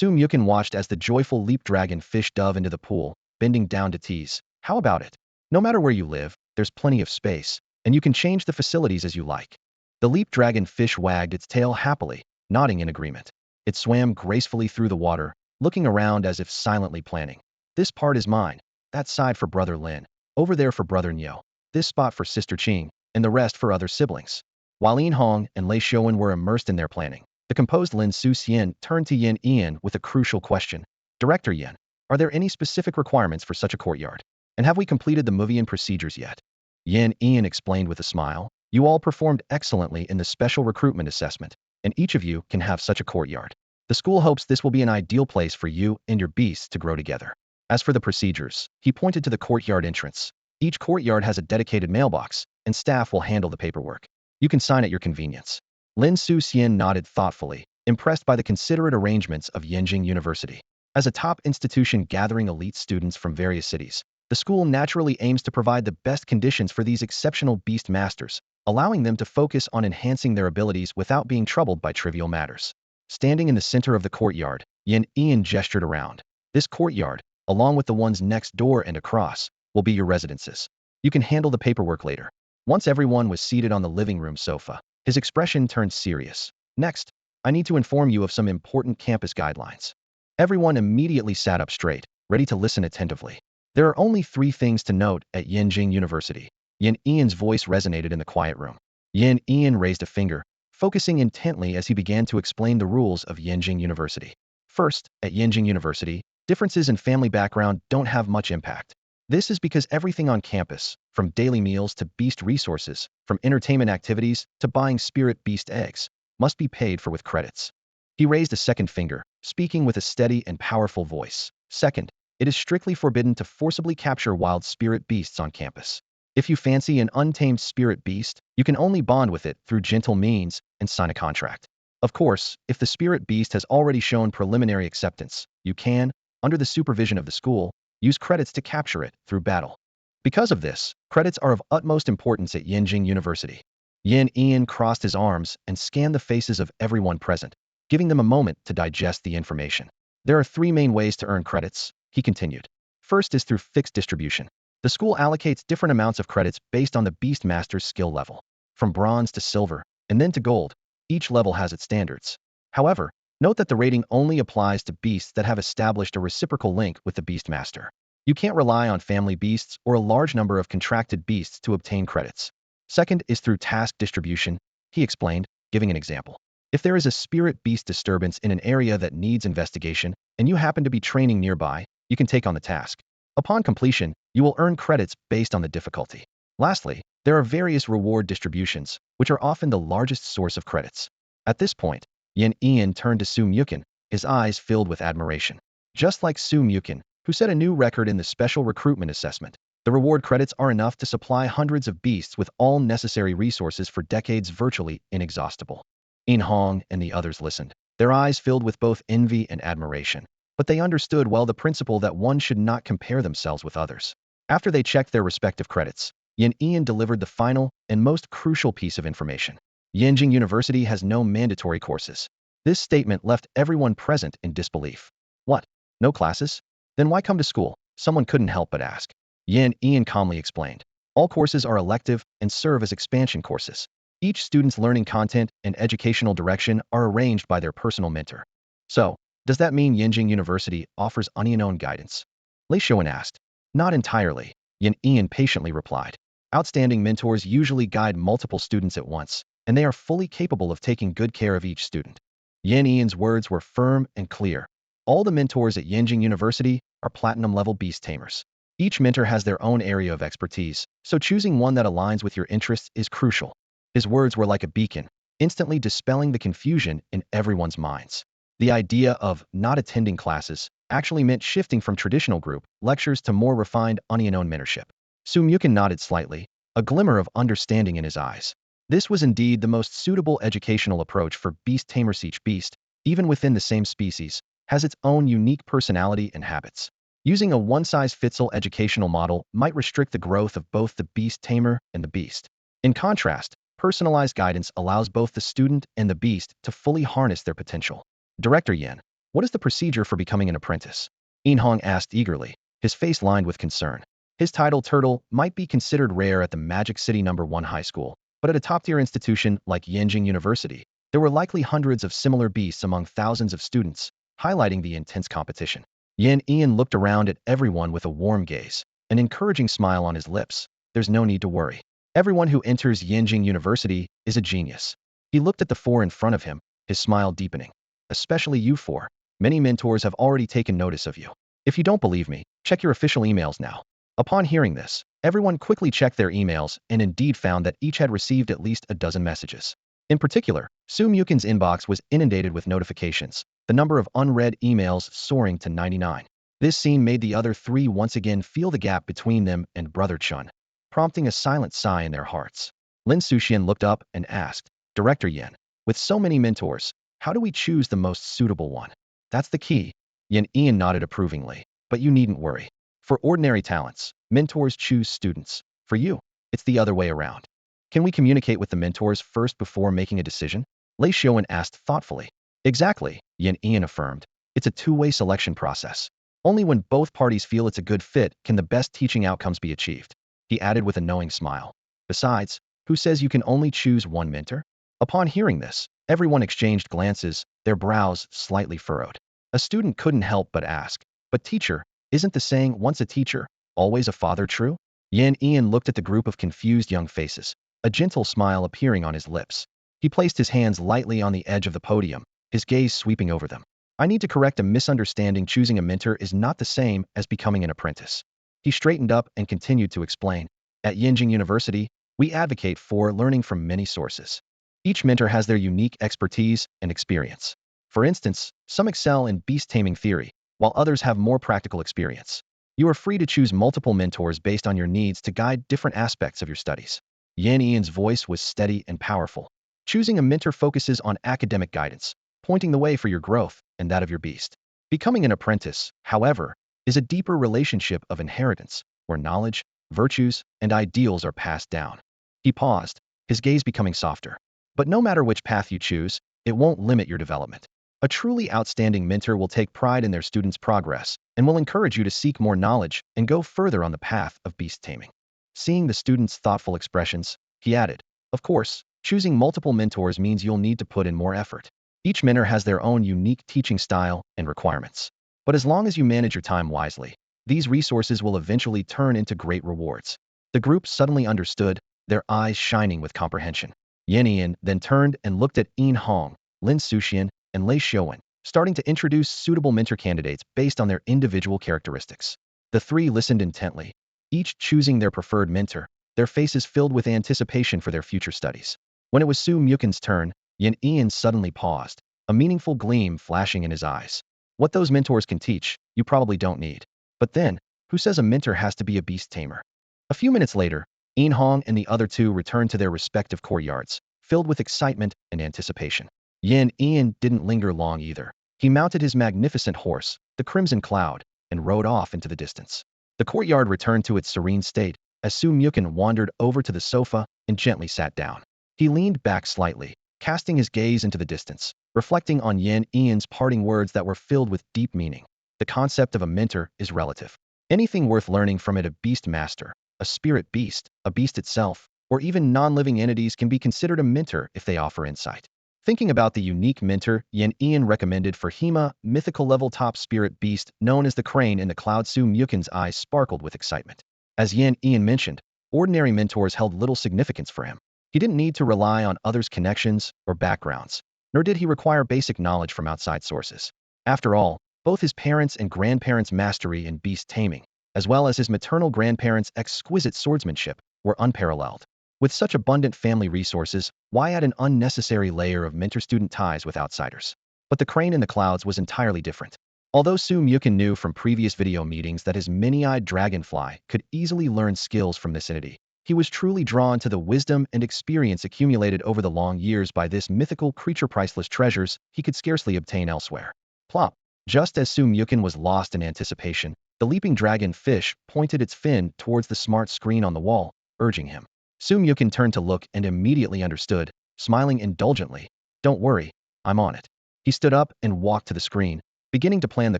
Mochen watched as the joyful leap dragon fish dove into the pool, bending down to tease. How about it? No matter where you live, there's plenty of space, and you can change the facilities as you like. The leap dragon fish wagged its tail happily, nodding in agreement. It swam gracefully through the water, looking around as if silently planning. This part is mine, that side for Brother Lin, over there for Brother Niu, this spot for Sister Qing, and the rest for other siblings. While Inhong and Lei Xiaowen were immersed in their planning, the composed Lin Suxian turned to Ian with a crucial question. Director Yin, are there any specific requirements for such a courtyard? And have we completed the Movian procedures yet? Ian explained with a smile. You all performed excellently in the special recruitment assessment, and each of you can have such a courtyard. The school hopes this will be an ideal place for you and your beasts to grow together. As for the procedures, he pointed to the courtyard entrance. Each courtyard has a dedicated mailbox, and staff will handle the paperwork. You can sign at your convenience. Lin Suxian nodded thoughtfully, impressed by the considerate arrangements of Yanjing University. As a top institution gathering elite students from various cities, the school naturally aims to provide the best conditions for these exceptional beast masters, allowing them to focus on enhancing their abilities without being troubled by trivial matters. Standing in the center of the courtyard, Ian gestured around. This courtyard, along with the ones next door and across, will be your residences. You can handle the paperwork later. Once everyone was seated on the living room sofa, his expression turned serious. Next, I need to inform you of some important campus guidelines. Everyone immediately sat up straight, ready to listen attentively. There are only 3 things to note at Yenjing University. Yin Ian's voice resonated in the quiet room. Yin Ian raised a finger, focusing intently as he began to explain the rules of Yenjing University. First, at Yenjing University, differences in family background don't have much impact. This is because everything on campus, from daily meals to beast resources, from entertainment activities to buying spirit beast eggs, must be paid for with credits. He raised a second finger, speaking with a steady and powerful voice. Second, it is strictly forbidden to forcibly capture wild spirit beasts on campus. If you fancy an untamed spirit beast, you can only bond with it through gentle means and sign a contract. Of course, if the spirit beast has already shown preliminary acceptance, you can, under the supervision of the school, use credits to capture it through battle. Because of this, credits are of utmost importance at Yenjing University. Yin Ian crossed his arms and scanned the faces of everyone present, giving them a moment to digest the information. There are 3 main ways to earn credits, he continued. First is through fixed distribution. The school allocates different amounts of credits based on the beast master's skill level, from bronze to silver, and then to gold. Each level has its standards. However, note that the rating only applies to beasts that have established a reciprocal link with the beast master. You can't rely on family beasts or a large number of contracted beasts to obtain credits. Second is through task distribution, he explained, giving an example. If there is a spirit beast disturbance in an area that needs investigation, and you happen to be training nearby, you can take on the task. Upon completion, you will earn credits based on the difficulty. Lastly, there are various reward distributions, which are often the largest source of credits. At this point, Yin Ian turned to Su Mukin, his eyes filled with admiration. Just like Su Mukin, who set a new record in the special recruitment assessment, the reward credits are enough to supply hundreds of beasts with all necessary resources for decades virtually inexhaustible. In Hong and the others listened, their eyes filled with both envy and admiration. But they understood well the principle that one should not compare themselves with others. After they checked their respective credits, Yin Ian delivered the final and most crucial piece of information. Yenjing University has no mandatory courses. This statement left everyone present in disbelief. What? No classes? Then why come to school? Someone couldn't help but ask. Yin Ian calmly explained. All courses are elective and serve as expansion courses. Each student's learning content and educational direction are arranged by their personal mentor. So, does that mean Yenjing University offers unknown guidance? Lei Xuan asked. Not entirely, Yin Ian patiently replied. Outstanding mentors usually guide multiple students at once, and they are fully capable of taking good care of each student. Yin Ian's words were firm and clear. All the mentors at Yenjing University are platinum-level beast tamers. Each mentor has their own area of expertise, so choosing one that aligns with your interests is crucial. His words were like a beacon, instantly dispelling the confusion in everyone's minds. The idea of not attending classes actually meant shifting from traditional group lectures to more refined unknown mentorship. Su Mukin nodded slightly, a glimmer of understanding in his eyes. This was indeed the most suitable educational approach for beast tamers. Each beast, even within the same species, has its own unique personality and habits. Using a one-size-fits-all educational model might restrict the growth of both the beast tamer and the beast. In contrast, personalized guidance allows both the student and the beast to fully harness their potential. Director Yan, what is the procedure for becoming an apprentice? In Hong asked eagerly, his face lined with concern. His title Turtle might be considered rare at the Magic City No. 1 high school, but at a top-tier institution like Yenjing University, there were likely hundreds of similar beasts among thousands of students, highlighting the intense competition. Yin Ian looked around at everyone with a warm gaze, an encouraging smile on his lips. There's no need to worry. Everyone who enters Yenjing University is a genius. He looked at the 4 in front of him, his smile deepening. Especially you 4. Many mentors have already taken notice of you. If you don't believe me, check your official emails now. Upon hearing this, everyone quickly checked their emails and indeed found that each had received at least a dozen messages. In particular, Su Mukin's inbox was inundated with notifications, the number of unread emails soaring to 99. This scene made the other 3 once again feel the gap between them and Brother Chun, prompting a silent sigh in their hearts. Lin Suxian looked up and asked, Director Yan, with so many mentors, how do we choose the most suitable one? That's the key. Yin Ian nodded approvingly. But you needn't worry. For ordinary talents, mentors choose students. For you, it's the other way around. Can we communicate with the mentors first before making a decision? Lei Xuan asked thoughtfully. Exactly, Yin Ian affirmed. It's a two-way selection process. Only when both parties feel it's a good fit can the best teaching outcomes be achieved. He added with a knowing smile. Besides, who says you can only choose one mentor? Upon hearing this, everyone exchanged glances, their brows slightly furrowed. A student couldn't help but ask, "But teacher, isn't the saying once a teacher, always a father true?" Yan Ian looked at the group of confused young faces, a gentle smile appearing on his lips. He placed his hands lightly on the edge of the podium, his gaze sweeping over them. "I need to correct a misunderstanding. Choosing a mentor is not the same as becoming an apprentice." He straightened up and continued to explain. "At Yinjing University, we advocate for learning from many sources. Each mentor has their unique expertise and experience. For instance, some excel in beast taming theory, while others have more practical experience. You are free to choose multiple mentors based on your needs to guide different aspects of your studies." Yan Ian's voice was steady and powerful. "Choosing a mentor focuses on academic guidance, pointing the way for your growth and that of your beast. Becoming an apprentice, however, is a deeper relationship of inheritance, where knowledge, virtues, and ideals are passed down." He paused, his gaze becoming softer. "But no matter which path you choose, it won't limit your development. A truly outstanding mentor will take pride in their students' progress and will encourage you to seek more knowledge and go further on the path of beast taming." Seeing the students' thoughtful expressions, he added, "Of course, choosing multiple mentors means you'll need to put in more effort. Each mentor has their own unique teaching style and requirements. But as long as you manage your time wisely, these resources will eventually turn into great rewards." The group suddenly understood, their eyes shining with comprehension. Yan Ian then turned and looked at Yin Hong, Lin Suxian, and Lei Xiaowen, starting to introduce suitable mentor candidates based on their individual characteristics. The three listened intently, each choosing their preferred mentor, their faces filled with anticipation for their future studies. When it was Su Mukin's turn, Yan Ian suddenly paused, a meaningful gleam flashing in his eyes. "What those mentors can teach, you probably don't need. But then, who says a mentor has to be a beast tamer?" A few minutes later, Yin Hong and the other two returned to their respective courtyards, filled with excitement and anticipation. Yan Ian didn't linger long either. He mounted his magnificent horse, the Crimson Cloud, and rode off into the distance. The courtyard returned to its serene state as Su Mukin wandered over to the sofa and gently sat down. He leaned back slightly, casting his gaze into the distance, reflecting on Yan Ian's parting words that were filled with deep meaning. The concept of a mentor is relative. Anything worth learning from it, a beast master, a spirit beast, a beast itself, or even non-living entities, can be considered a mentor if they offer insight. Thinking about the unique mentor Yan Ian recommended for Hema, mythical level top spirit beast known as the Crane in the Cloud, Su Mukin's eyes sparkled with excitement. As Yan Ian mentioned, ordinary mentors held little significance for him. He didn't need to rely on others' connections or backgrounds, nor did he require basic knowledge from outside sources. After all, both his parents' and grandparents' mastery in beast taming, as well as his maternal grandparents' exquisite swordsmanship, were unparalleled. With such abundant family resources, why add an unnecessary layer of mentor-student ties with outsiders? But the Crane in the Clouds was entirely different. Although Su Mukin knew from previous video meetings that his many-eyed Dragonfly could easily learn skills from this entity, he was truly drawn to the wisdom and experience accumulated over the long years by this mythical creature. Priceless treasures he could scarcely obtain elsewhere. Plop! Just as Su Mukin was lost in anticipation, the leaping dragon fish pointed its fin towards the smart screen on the wall, urging him. Su Mukin turned to look and immediately understood, smiling indulgently. "Don't worry, I'm on it." He stood up and walked to the screen, beginning to plan the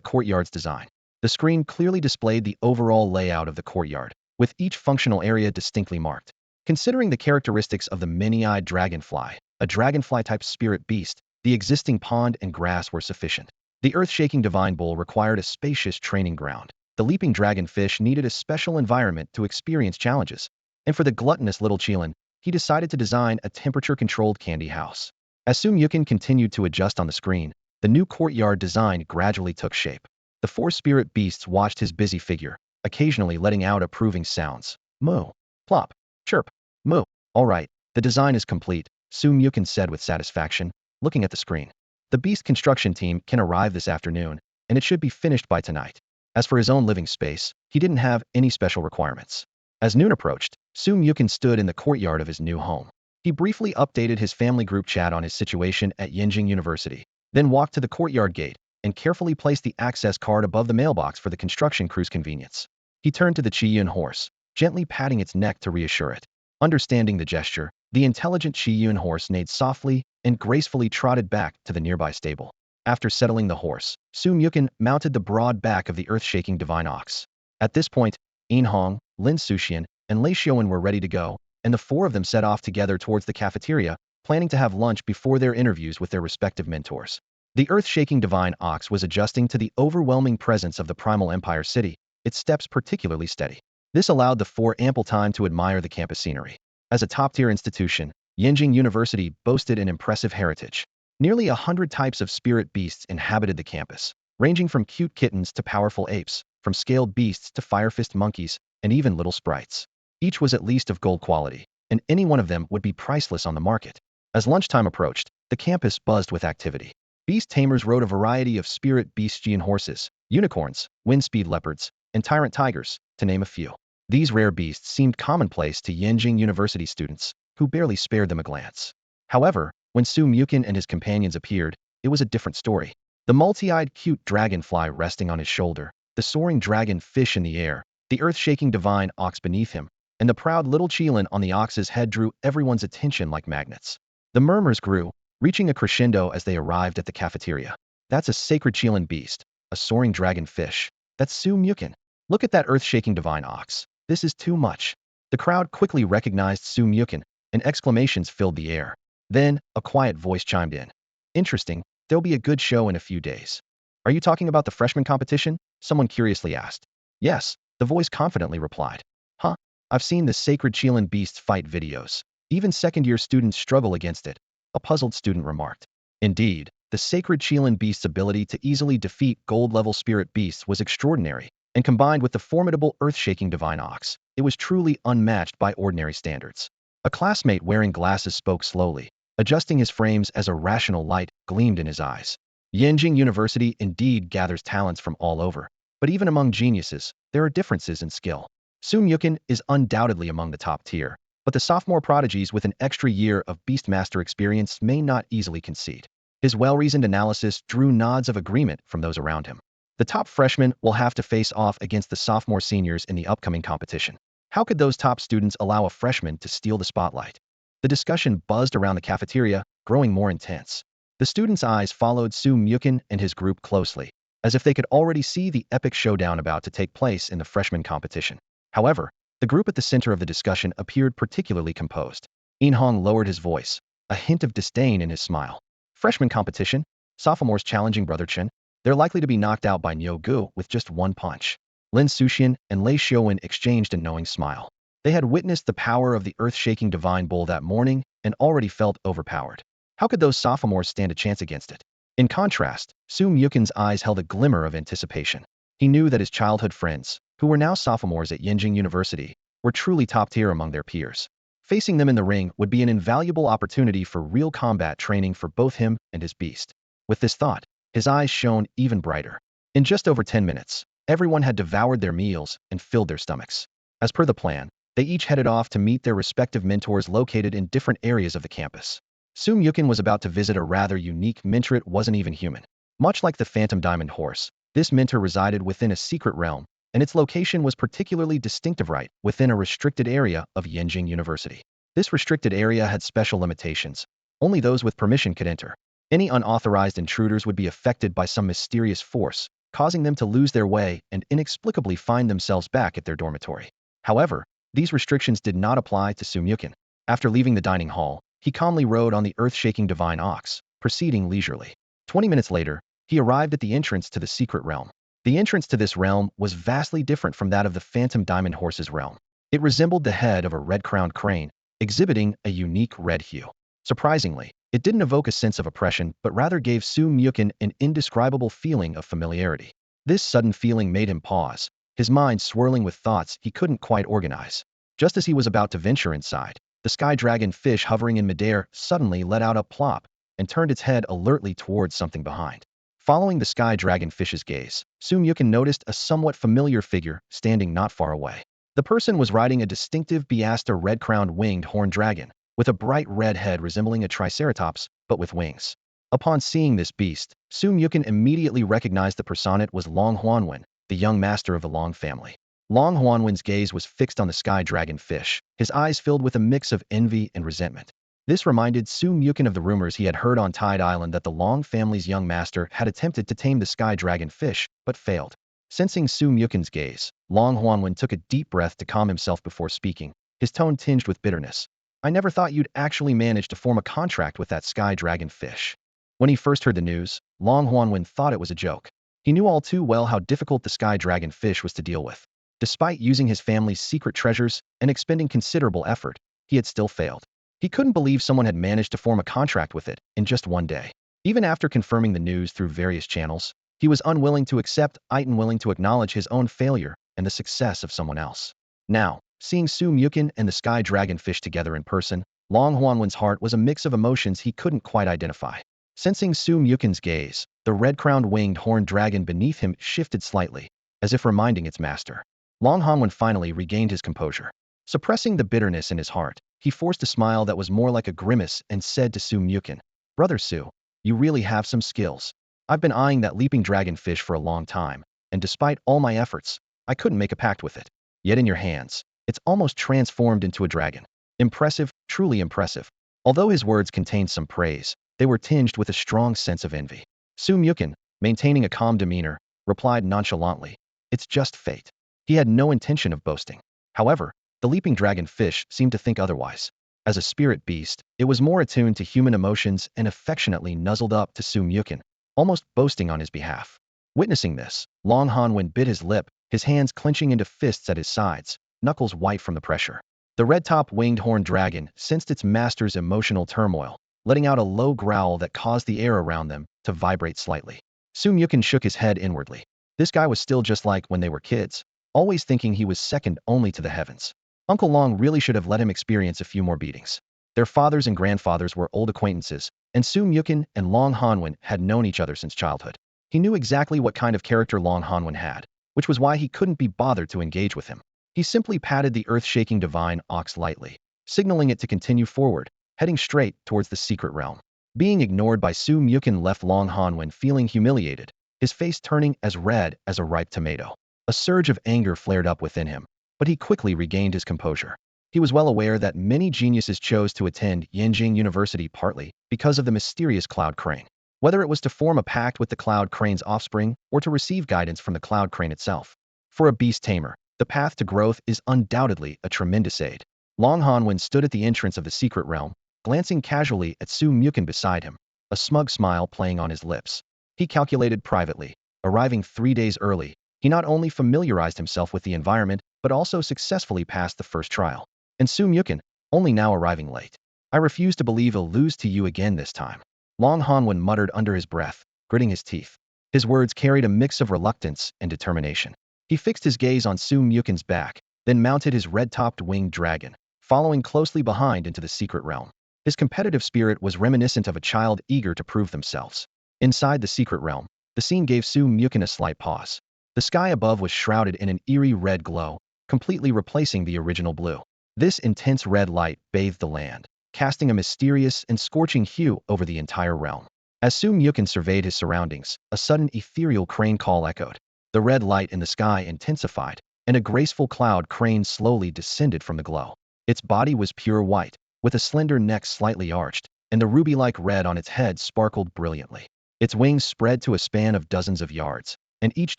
courtyard's design. The screen clearly displayed the overall layout of the courtyard, with each functional area distinctly marked. Considering the characteristics of the many-eyed dragonfly, a dragonfly-type spirit beast, the existing pond and grass were sufficient. The earth-shaking divine bull required a spacious training ground. The leaping dragonfish needed a special environment to experience challenges. And for the gluttonous little Qilin, he decided to design a temperature-controlled candy house. As Su Mukin continued to adjust on the screen, the new courtyard design gradually took shape. The four spirit beasts watched his busy figure, occasionally letting out approving sounds. Moo. Plop. Chirp. Moo. All right, the design is complete, Su Mukin said with satisfaction, looking at the screen. The beast construction team can arrive this afternoon, and it should be finished by tonight. As for his own living space, he didn't have any special requirements. As noon approached, Su Mukin stood in the courtyard of his new home. He briefly updated his family group chat on his situation at Yinjing University, then walked to the courtyard gate and carefully placed the access card above the mailbox for the construction crew's convenience. He turned to the Qiyun horse, gently patting its neck to reassure it. Understanding the gesture, the intelligent Qiyun horse neighed softly and gracefully trotted back to the nearby stable. After settling the horse, Su Mukin mounted the broad back of the earth-shaking divine ox. At this point, Yin Hong, Lin Suxian, and Lei Xiaowen were ready to go, and the four of them set off together towards the cafeteria, planning to have lunch before their interviews with their respective mentors. The earth-shaking divine ox was adjusting to the overwhelming presence of the primal empire city, its steps particularly steady. This allowed the four ample time to admire the campus scenery. As a top-tier institution, Yenjing University boasted an impressive heritage. Nearly 100 types of spirit beasts inhabited the campus, ranging from cute kittens to powerful apes, from scaled beasts to fire-fist monkeys, and even little sprites. Each was at least of gold quality, and any one of them would be priceless on the market. As lunchtime approached, the campus buzzed with activity. Beast Tamers rode a variety of spirit bestian horses, unicorns, wind-speed leopards, and tyrant tigers, to name a few. These rare beasts seemed commonplace to Yenjing University students, who barely spared them a glance. However, when Su Mukin and his companions appeared, it was a different story. The multi-eyed cute dragonfly resting on his shoulder, the soaring dragon fish in the air, the earth-shaking divine ox beneath him, and the proud little Qilin on the ox's head drew everyone's attention like magnets. The murmurs grew, reaching a crescendo as they arrived at the cafeteria. That's a sacred Qilin beast, a soaring dragon fish. That's Su Mukin. Look at that earth-shaking divine ox. This is too much. The crowd quickly recognized Su Mukin, and exclamations filled the air. Then, a quiet voice chimed in. Interesting, there'll be a good show in a few days. Are you talking about the freshman competition? Someone curiously asked. Yes, the voice confidently replied. Huh? I've seen the sacred Qilin beast fight videos. Even second-year students struggle against it, a puzzled student remarked. Indeed, the sacred Qilin beast's ability to easily defeat gold-level spirit beasts was extraordinary, and combined with the formidable earth-shaking divine ox, it was truly unmatched by ordinary standards. A classmate wearing glasses spoke slowly, adjusting his frames as a rational light gleamed in his eyes. Yenjing University indeed gathers talents from all over, but even among geniuses, there are differences in skill. Su Mukin is undoubtedly among the top tier, but the sophomore prodigies with an extra year of Beastmaster experience may not easily concede. His well-reasoned analysis drew nods of agreement from those around him. The top freshmen will have to face off against the sophomore seniors in the upcoming competition. How could those top students allow a freshman to steal the spotlight? The discussion buzzed around the cafeteria, growing more intense. The students' eyes followed Su Mukin and his group closely, as if they could already see the epic showdown about to take place in the freshman competition. However, the group at the center of the discussion appeared particularly composed. Inhong lowered his voice, a hint of disdain in his smile. Freshman competition? Sophomores challenging Brother Chen? They're likely to be knocked out by Niu Gu with just one punch. Lin Suxian and Lei Xiaowen exchanged a knowing smile. They had witnessed the power of the earth-shaking divine bull that morning and already felt overpowered. How could those sophomores stand a chance against it? In contrast, Su Mukin's eyes held a glimmer of anticipation. He knew that his childhood friends, who were now sophomores at Yenjing University, were truly top-tier among their peers. Facing them in the ring would be an invaluable opportunity for real combat training for both him and his beast. With this thought, his eyes shone even brighter. In just over 10 minutes, everyone had devoured their meals and filled their stomachs. As per the plan, they each headed off to meet their respective mentors located in different areas of the campus. Su Mukin was about to visit a rather unique mentor. It wasn't even human. Much like the Phantom Diamond Horse, this mentor resided within a secret realm, and its location was particularly distinctive right within a restricted area of Yenjing University. This restricted area had special limitations. Only those with permission could enter. Any unauthorized intruders would be affected by some mysterious force, causing them to lose their way and inexplicably find themselves back at their dormitory. However, these restrictions did not apply to Su Mukin. After leaving the dining hall, he calmly rode on the earth-shaking divine ox, proceeding leisurely. 20 minutes later, he arrived at the entrance to the secret realm. The entrance to this realm was vastly different from that of the Phantom Diamond Horse's realm. It resembled the head of a red-crowned crane, exhibiting a unique red hue. Surprisingly, it didn't evoke a sense of oppression, but rather gave Su Mukin an indescribable feeling of familiarity. This sudden feeling made him pause, his mind swirling with thoughts he couldn't quite organize. Just as he was about to venture inside, the sky dragon fish hovering in midair suddenly let out a plop and turned its head alertly towards something behind. Following the sky dragon fish's gaze, Su Mukin noticed a somewhat familiar figure standing not far away. The person was riding a distinctive Biasta red-crowned winged horned dragon, with a bright red head resembling a triceratops, but with wings. Upon seeing this beast, Su Mukin immediately recognized the personate was Long Huanwen, the young master of the Long family. Long Huanwen's gaze was fixed on the sky dragon fish, his eyes filled with a mix of envy and resentment. This reminded Su Mukin of the rumors he had heard on Tide Island that the Long family's young master had attempted to tame the sky dragon fish, but failed. Sensing Su Mukin's gaze, Long Huanwen took a deep breath to calm himself before speaking, his tone tinged with bitterness. I never thought you'd actually manage to form a contract with that sky dragon fish." When he first heard the news, Long Huanwen thought it was a joke. He knew all too well how difficult the sky dragon fish was to deal with. Despite using his family's secret treasures and expending considerable effort, he had still failed. He couldn't believe someone had managed to form a contract with it in just one day. Even after confirming the news through various channels, he was unwilling to accept it and willing to acknowledge his own failure and the success of someone else. Now, seeing Su Mukin and the sky dragonfish together in person, Long Huanwen's heart was a mix of emotions he couldn't quite identify. Sensing Su Mukin's gaze, the red-crowned winged horned dragon beneath him shifted slightly, as if reminding its master. Long Huanwen finally regained his composure. Suppressing the bitterness in his heart, he forced a smile that was more like a grimace and said to Su Mukin, "Brother Su, you really have some skills. I've been eyeing that leaping dragonfish for a long time, and despite all my efforts, I couldn't make a pact with it. Yet in your hands, it's almost transformed into a dragon. Impressive, truly impressive." Although his words contained some praise, they were tinged with a strong sense of envy. Su Mukin, maintaining a calm demeanor, replied nonchalantly, "It's just fate." He had no intention of boasting. However, the leaping dragonfish seemed to think otherwise. As a spirit beast, it was more attuned to human emotions and affectionately nuzzled up to Su Mukin, almost boasting on his behalf. Witnessing this, Long Hanwen bit his lip, his hands clenching into fists at his sides, knuckles white from the pressure. The red-top winged horned dragon sensed its master's emotional turmoil, letting out a low growl that caused the air around them to vibrate slightly. Su Mukin shook his head inwardly. This guy was still just like when they were kids, always thinking he was second only to the heavens. Uncle Long really should have let him experience a few more beatings. Their fathers and grandfathers were old acquaintances, and Su Mukin and Long Hanwen had known each other since childhood. He knew exactly what kind of character Long Hanwen had, which was why he couldn't be bothered to engage with him. He simply patted the earth-shaking divine ox lightly, signaling it to continue forward, heading straight towards the secret realm. Being ignored by Su Mukin left Long Hanwen feeling humiliated, his face turning as red as a ripe tomato. A surge of anger flared up within him, but he quickly regained his composure. He was well aware that many geniuses chose to attend Yanjing University partly because of the mysterious Cloud Crane. Whether it was to form a pact with the Cloud Crane's offspring or to receive guidance from the Cloud Crane itself. For a beast tamer, the path to growth is undoubtedly a tremendous aid. Long Hanwen stood at the entrance of the secret realm, glancing casually at Su Mukin beside him, a smug smile playing on his lips. He calculated privately, arriving 3 days early, he not only familiarized himself with the environment, but also successfully passed the first trial. And Su Mukin, only now arriving late. "I refuse to believe he'll lose to you again this time." Long Hanwen muttered under his breath, gritting his teeth. His words carried a mix of reluctance and determination. He fixed his gaze on Su Mukin's back, then mounted his red-topped winged dragon, following closely behind into the secret realm. His competitive spirit was reminiscent of a child eager to prove themselves. Inside the secret realm, the scene gave Su Mukin a slight pause. The sky above was shrouded in an eerie red glow, completely replacing the original blue. This intense red light bathed the land, casting a mysterious and scorching hue over the entire realm. As Su Mukin surveyed his surroundings, a sudden ethereal crane call echoed. The red light in the sky intensified, and a graceful cloud crane slowly descended from the glow. Its body was pure white, with a slender neck slightly arched, and the ruby-like red on its head sparkled brilliantly. Its wings spread to a span of dozens of yards, and each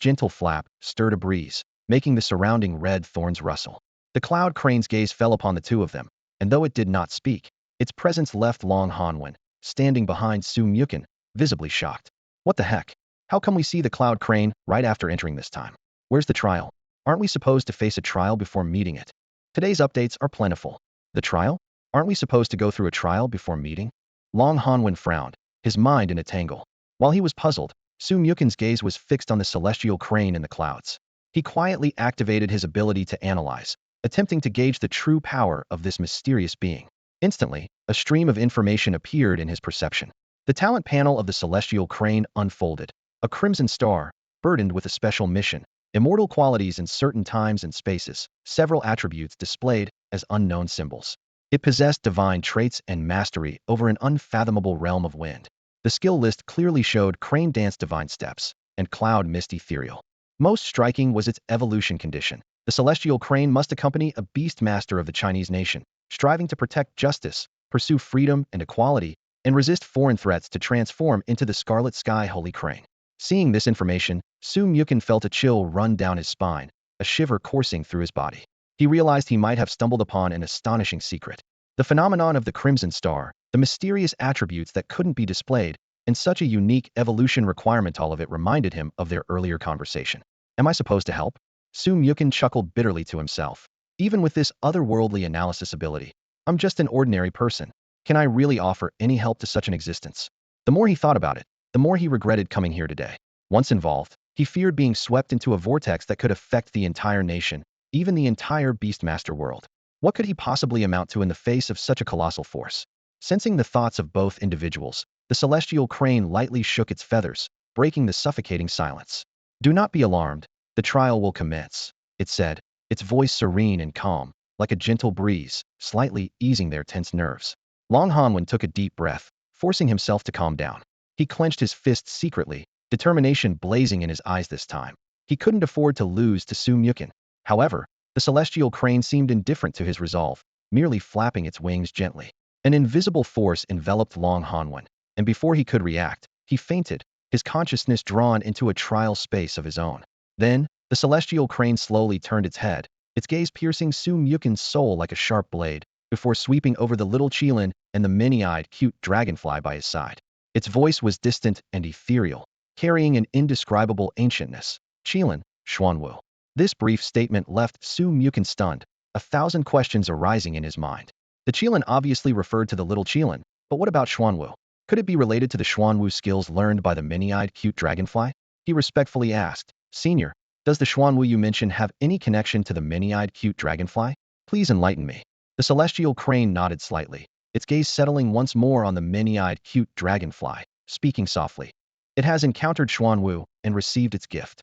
gentle flap stirred a breeze, making the surrounding red thorns rustle. The cloud crane's gaze fell upon the two of them, and though it did not speak, its presence left Long Hanwen, standing behind Su Mukin, visibly shocked. "What the heck? How come we see the cloud crane right after entering this time? Where's the trial? Aren't we supposed to face a trial before meeting it? Today's updates are plentiful." "The trial? Aren't we supposed to go through a trial before meeting?" Long Hanwen frowned, his mind in a tangle. While he was puzzled, Su Mukin's gaze was fixed on the celestial crane in the clouds. He quietly activated his ability to analyze, attempting to gauge the true power of this mysterious being. Instantly, a stream of information appeared in his perception. The talent panel of the celestial crane unfolded. A crimson star, burdened with a special mission, immortal qualities in certain times and spaces, several attributes displayed as unknown symbols. It possessed divine traits and mastery over an unfathomable realm of wind. The skill list clearly showed crane dance divine steps and cloud mist ethereal. Most striking was its evolution condition. The celestial crane must accompany a beast master of the Chinese nation, striving to protect justice, pursue freedom and equality, and resist foreign threats to transform into the Scarlet Sky Holy Crane. Seeing this information, Su Mukin felt a chill run down his spine, a shiver coursing through his body. He realized he might have stumbled upon an astonishing secret. The phenomenon of the Crimson Star, the mysterious attributes that couldn't be displayed, and such a unique evolution requirement, all of it reminded him of their earlier conversation. Am I supposed to help? Su Mukun chuckled bitterly to himself. Even with this otherworldly analysis ability, I'm just an ordinary person. Can I really offer any help to such an existence? The more he thought about it, the more he regretted coming here today. Once involved, he feared being swept into a vortex that could affect the entire nation, even the entire Beastmaster world. What could he possibly amount to in the face of such a colossal force? Sensing the thoughts of both individuals, the celestial crane lightly shook its feathers, breaking the suffocating silence. Do not be alarmed. The trial will commence, it said, its voice serene and calm, like a gentle breeze, slightly easing their tense nerves. Long Hanwen took a deep breath, forcing himself to calm down. He clenched his fists secretly, determination blazing in his eyes this time. He couldn't afford to lose to Su Mukun. However, the celestial crane seemed indifferent to his resolve, merely flapping its wings gently. An invisible force enveloped Long Hanwen, and before he could react, he fainted, his consciousness drawn into a trial space of his own. Then, the celestial crane slowly turned its head, its gaze piercing Su Mukun's soul like a sharp blade, before sweeping over the little Qilin and the many-eyed, cute dragonfly by his side. Its voice was distant and ethereal, carrying an indescribable ancientness. Qilin, Xuanwu. This brief statement left Su Mukun stunned, 1,000 questions arising in his mind. The Qilin obviously referred to the little Qilin, but what about Xuanwu? Could it be related to the Xuanwu skills learned by the many-eyed cute dragonfly? He respectfully asked, Senior, does the Xuanwu you mentioned have any connection to the many-eyed cute dragonfly? Please enlighten me. The celestial crane nodded slightly, its gaze settling once more on the many-eyed cute dragonfly, speaking softly. It has encountered Xuanwu and received its gift.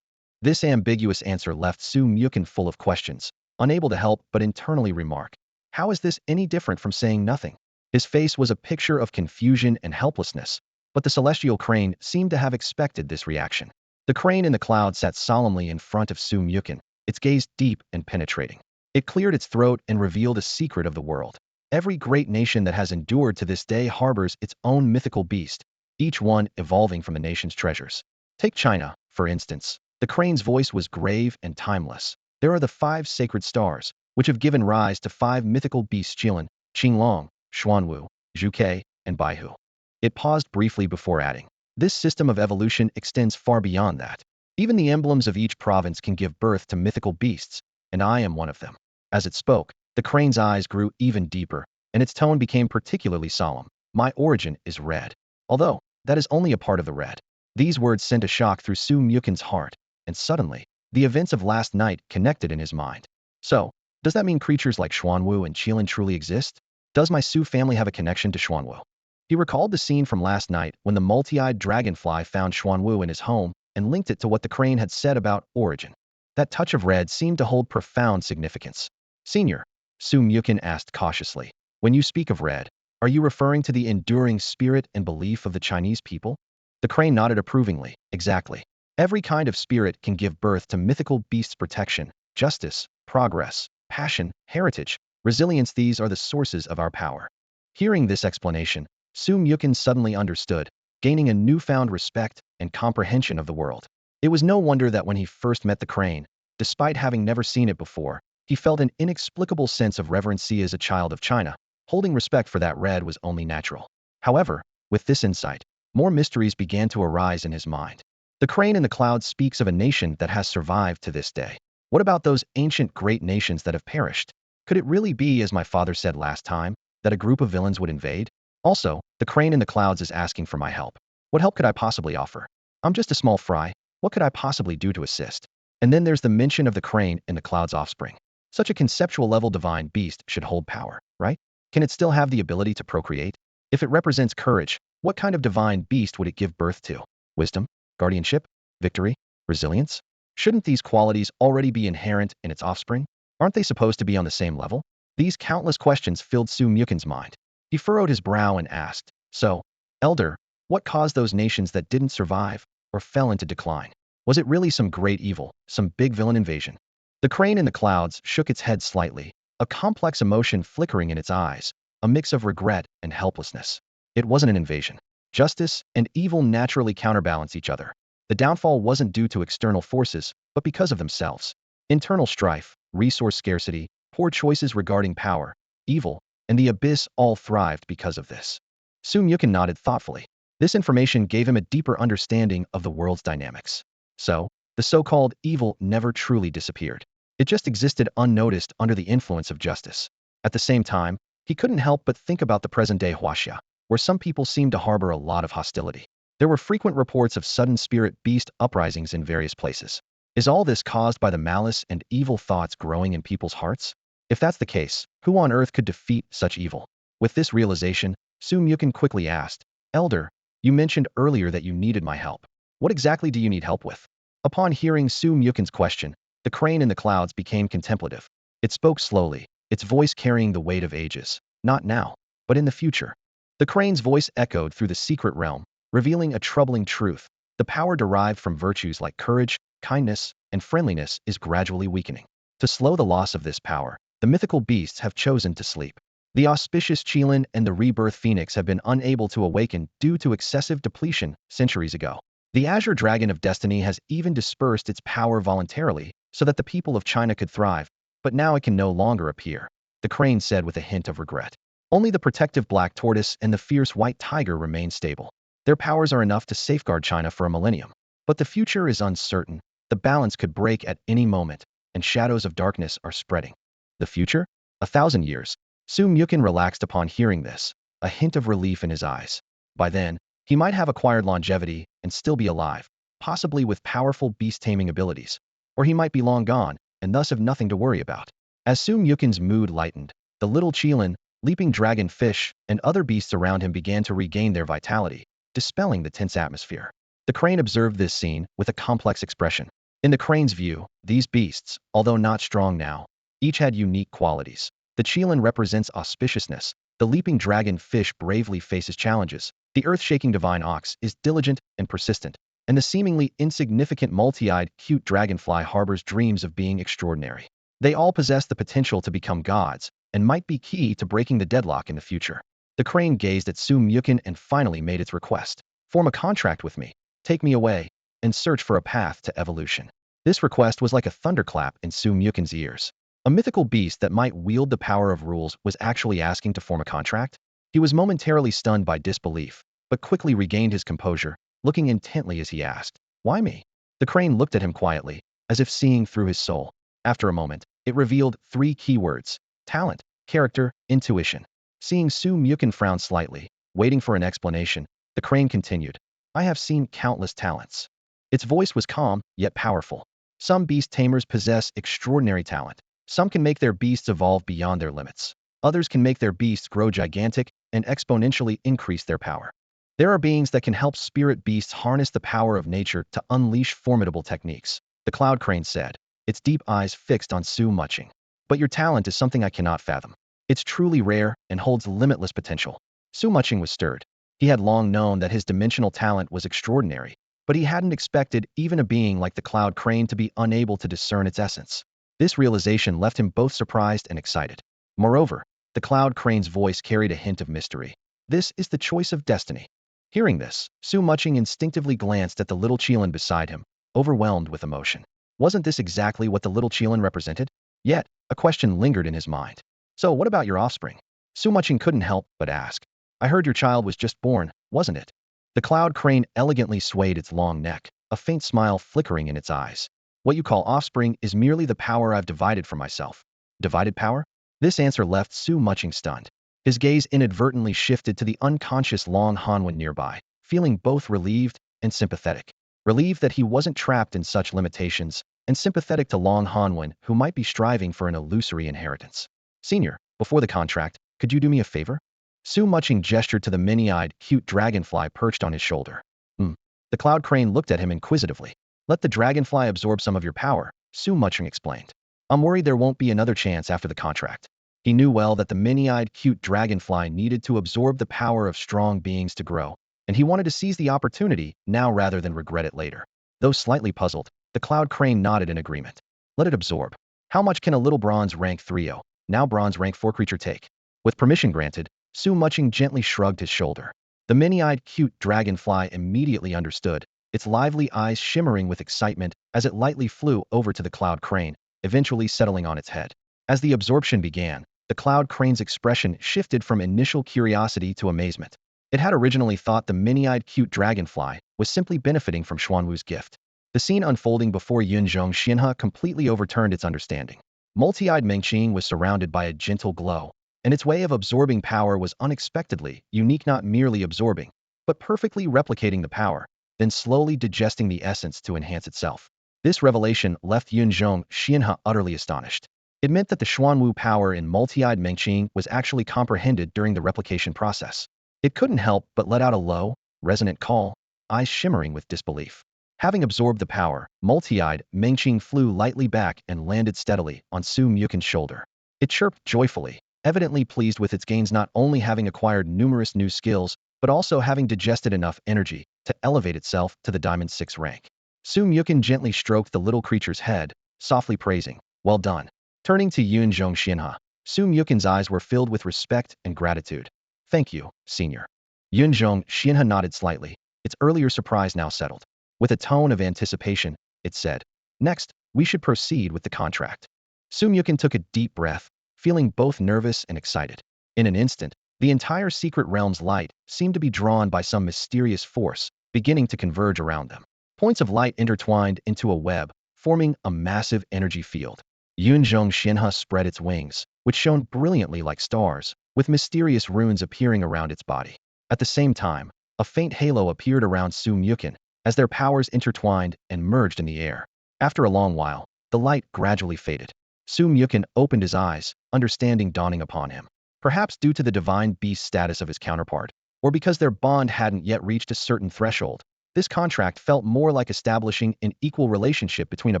This ambiguous answer left Su Mukun full of questions, unable to help but internally remark, how is this any different from saying nothing? His face was a picture of confusion and helplessness, but the celestial crane seemed to have expected this reaction. The crane in the cloud sat solemnly in front of Su Mukun, its gaze deep and penetrating. It cleared its throat and revealed a secret of the world. Every great nation that has endured to this day harbors its own mythical beast, each one evolving from the nation's treasures. Take China, for instance. The crane's voice was grave and timeless. There are the 5 sacred stars, which have given rise to 5 mythical beasts: Qilin, Qinglong, Xuanwu, Zhuke, and Baihu. It paused briefly before adding, this system of evolution extends far beyond that. Even the emblems of each province can give birth to mythical beasts, and I am one of them. As it spoke, the crane's eyes grew even deeper, and its tone became particularly solemn. My origin is red. Although, that is only a part of the red. These words sent a shock through Su Mukun's heart, and suddenly, the events of last night connected in his mind. So, does that mean creatures like Xuanwu and Qilin truly exist? Does my Su family have a connection to Xuanwu? He recalled the scene from last night when the multi-eyed dragonfly found Xuanwu in his home and linked it to what the crane had said about origin. That touch of red seemed to hold profound significance. Senior, Su Mukun asked cautiously, when you speak of red, are you referring to the enduring spirit and belief of the Chinese people? The crane nodded approvingly. Exactly. Every kind of spirit can give birth to mythical beasts: protection, justice, progress, passion, heritage, resilience. These are the sources of our power. Hearing this explanation, Su Mukun suddenly understood, gaining a newfound respect and comprehension of the world. It was no wonder that when he first met the crane, despite having never seen it before, he felt an inexplicable sense of reverence. As a child of China, holding respect for that red was only natural. However, with this insight, more mysteries began to arise in his mind. The crane in the cloud speaks of a nation that has survived to this day. What about those ancient great nations that have perished? Could it really be, as my father said last time, that a group of villains would invade? Also, the crane in the clouds is asking for my help. What help could I possibly offer? I'm just a small fry. What could I possibly do to assist? And then there's the mention of the crane in the cloud's offspring. Such a conceptual level divine beast should hold power, right? Can it still have the ability to procreate? If it represents courage, what kind of divine beast would it give birth to? Wisdom? Guardianship? Victory? Resilience? Shouldn't these qualities already be inherent in its offspring? Aren't they supposed to be on the same level? These countless questions filled Su Mukun's mind. He furrowed his brow and asked, so, Elder, what caused those nations that didn't survive or fell into decline? Was it really some great evil, some big villain invasion? The crane in the clouds shook its head slightly, a complex emotion flickering in its eyes, a mix of regret and helplessness. It wasn't an invasion. Justice and evil naturally counterbalance each other. The downfall wasn't due to external forces, but because of themselves. Internal strife, resource scarcity, poor choices regarding power, evil, and the abyss all thrived because of this. Su Mukon nodded thoughtfully. This information gave him a deeper understanding of the world's dynamics. So, the so-called evil never truly disappeared. It just existed unnoticed under the influence of justice. At the same time, he couldn't help but think about the present-day Huaxia, where some people seemed to harbor a lot of hostility. There were frequent reports of sudden spirit beast uprisings in various places. Is all this caused by the malice and evil thoughts growing in people's hearts? If that's the case, who on earth could defeat such evil? With this realization, Su Mukon quickly asked, Elder, you mentioned earlier that you needed my help. What exactly do you need help with? Upon hearing Su Mukon's question, the crane in the clouds became contemplative. It spoke slowly, its voice carrying the weight of ages. Not now, but in the future. The crane's voice echoed through the secret realm, revealing a troubling truth. The power derived from virtues like courage, kindness, and friendliness is gradually weakening. To slow the loss of this power, the mythical beasts have chosen to sleep. The auspicious Qilin and the rebirth phoenix have been unable to awaken due to excessive depletion centuries ago. The azure dragon of destiny has even dispersed its power voluntarily so that the people of China could thrive, but now it can no longer appear, the crane said with a hint of regret. Only the protective black tortoise and the fierce white tiger remain stable. Their powers are enough to safeguard China for a millennium. But the future is uncertain, the balance could break at any moment, and shadows of darkness are spreading. The future? 1,000 years. Su Mukon relaxed upon hearing this, a hint of relief in his eyes. By then, he might have acquired longevity and still be alive, possibly with powerful beast-taming abilities. Or he might be long gone, and thus have nothing to worry about. As Su Mukon's mood lightened, the little Qilin, leaping dragonfish, and other beasts around him began to regain their vitality, dispelling the tense atmosphere. The crane observed this scene with a complex expression. In the crane's view, these beasts, although not strong now, each had unique qualities. The Qilin represents auspiciousness, the leaping dragonfish bravely faces challenges, the earth-shaking divine ox is diligent and persistent, and the seemingly insignificant multi-eyed, cute dragonfly harbors dreams of being extraordinary. They all possess the potential to become gods, and might be key to breaking the deadlock in the future. The crane gazed at Su Mukon and finally made its request. Form a contract with me, take me away, and search for a path to evolution. This request was like a thunderclap in Su Mukon's ears. A mythical beast that might wield the power of rules was actually asking to form a contract? He was momentarily stunned by disbelief, but quickly regained his composure, looking intently as he asked, Why me? The crane looked at him quietly, as if seeing through his soul. After a moment, it revealed 3 keywords: talent, character, intuition. Seeing Su Mukon frown slightly, waiting for an explanation, the crane continued, I have seen countless talents. Its voice was calm, yet powerful. Some beast tamers possess extraordinary talent. Some can make their beasts evolve beyond their limits. Others can make their beasts grow gigantic and exponentially increase their power. There are beings that can help spirit beasts harness the power of nature to unleash formidable techniques, the cloud crane said, its deep eyes fixed on Su Mukon. But your talent is something I cannot fathom. It's truly rare and holds limitless potential. Su Mukon was stirred. He had long known that his dimensional talent was extraordinary, but he hadn't expected even a being like the cloud crane to be unable to discern its essence. This realization left him both surprised and excited. Moreover, the cloud crane's voice carried a hint of mystery. This is the choice of destiny. Hearing this, Su Mukon instinctively glanced at the little Qilin beside him, overwhelmed with emotion. Wasn't this exactly what the little Qilin represented? Yet, a question lingered in his mind. So what about your offspring? Su Mukon couldn't help but ask. I heard your child was just born, wasn't it? The cloud crane elegantly swayed its long neck, a faint smile flickering in its eyes. What you call offspring is merely the power I've divided from myself. Divided power? This answer left Su Mukon stunned. His gaze inadvertently shifted to the unconscious Long Hanwen nearby, feeling both relieved and sympathetic. Relieved that he wasn't trapped in such limitations, and sympathetic to Long Hanwen, who might be striving for an illusory inheritance. Senior, before the contract, could you do me a favor? Su Mukon gestured to the many-eyed, cute dragonfly perched on his shoulder. The cloud crane looked at him inquisitively. Let the dragonfly absorb some of your power, Su Mukon explained. I'm worried there won't be another chance after the contract. He knew well that the many-eyed, cute dragonfly needed to absorb the power of strong beings to grow, and he wanted to seize the opportunity now rather than regret it later. Though slightly puzzled, the cloud crane nodded in agreement. Let it absorb. How much can a little bronze rank 3-0, now bronze rank 4 creature take? With permission granted, Su Mukon gently shrugged his shoulder. The many-eyed, cute dragonfly immediately understood, its lively eyes shimmering with excitement as it lightly flew over to the cloud crane, eventually settling on its head. As the absorption began, the cloud crane's expression shifted from initial curiosity to amazement. It had originally thought the mini-eyed cute dragonfly was simply benefiting from Xuanwu's gift. The scene unfolding before Yunzhong Xianhe completely overturned its understanding. Multi-eyed Mengqing was surrounded by a gentle glow, and its way of absorbing power was unexpectedly unique, not merely absorbing, but perfectly replicating the power, then slowly digesting the essence to enhance itself. This revelation left Yunzhong Xianhe utterly astonished. It meant that the Xuanwu power in multi-eyed Mengqing was actually comprehended during the replication process. It couldn't help but let out a low, resonant call, eyes shimmering with disbelief. Having absorbed the power, multi-eyed Mengqing flew lightly back and landed steadily on Su Mukin's shoulder. It chirped joyfully, evidently pleased with its gains, not only having acquired numerous new skills, but also having digested enough energy to elevate itself to the Diamond 6 rank. Su Mukin gently stroked the little creature's head, softly praising, "Well done." Turning to Yunzhong Xianhe, Su Mukin's eyes were filled with respect and gratitude. "Thank you, senior." Yunzhong Xianhe nodded slightly, its earlier surprise now settled. With a tone of anticipation, it said, "Next, we should proceed with the contract." Su Mukin took a deep breath, feeling both nervous and excited. In an instant, the entire secret realm's light seemed to be drawn by some mysterious force, beginning to converge around them. Points of light intertwined into a web, forming a massive energy field. Yunzhong Xianhe spread its wings, which shone brilliantly like stars, with mysterious runes appearing around its body. At the same time, a faint halo appeared around Su Mukin, as their powers intertwined and merged in the air. After a long while, the light gradually faded. Su Mukin opened his eyes, understanding dawning upon him. Perhaps due to the divine beast status of his counterpart, or because their bond hadn't yet reached a certain threshold, this contract felt more like establishing an equal relationship between a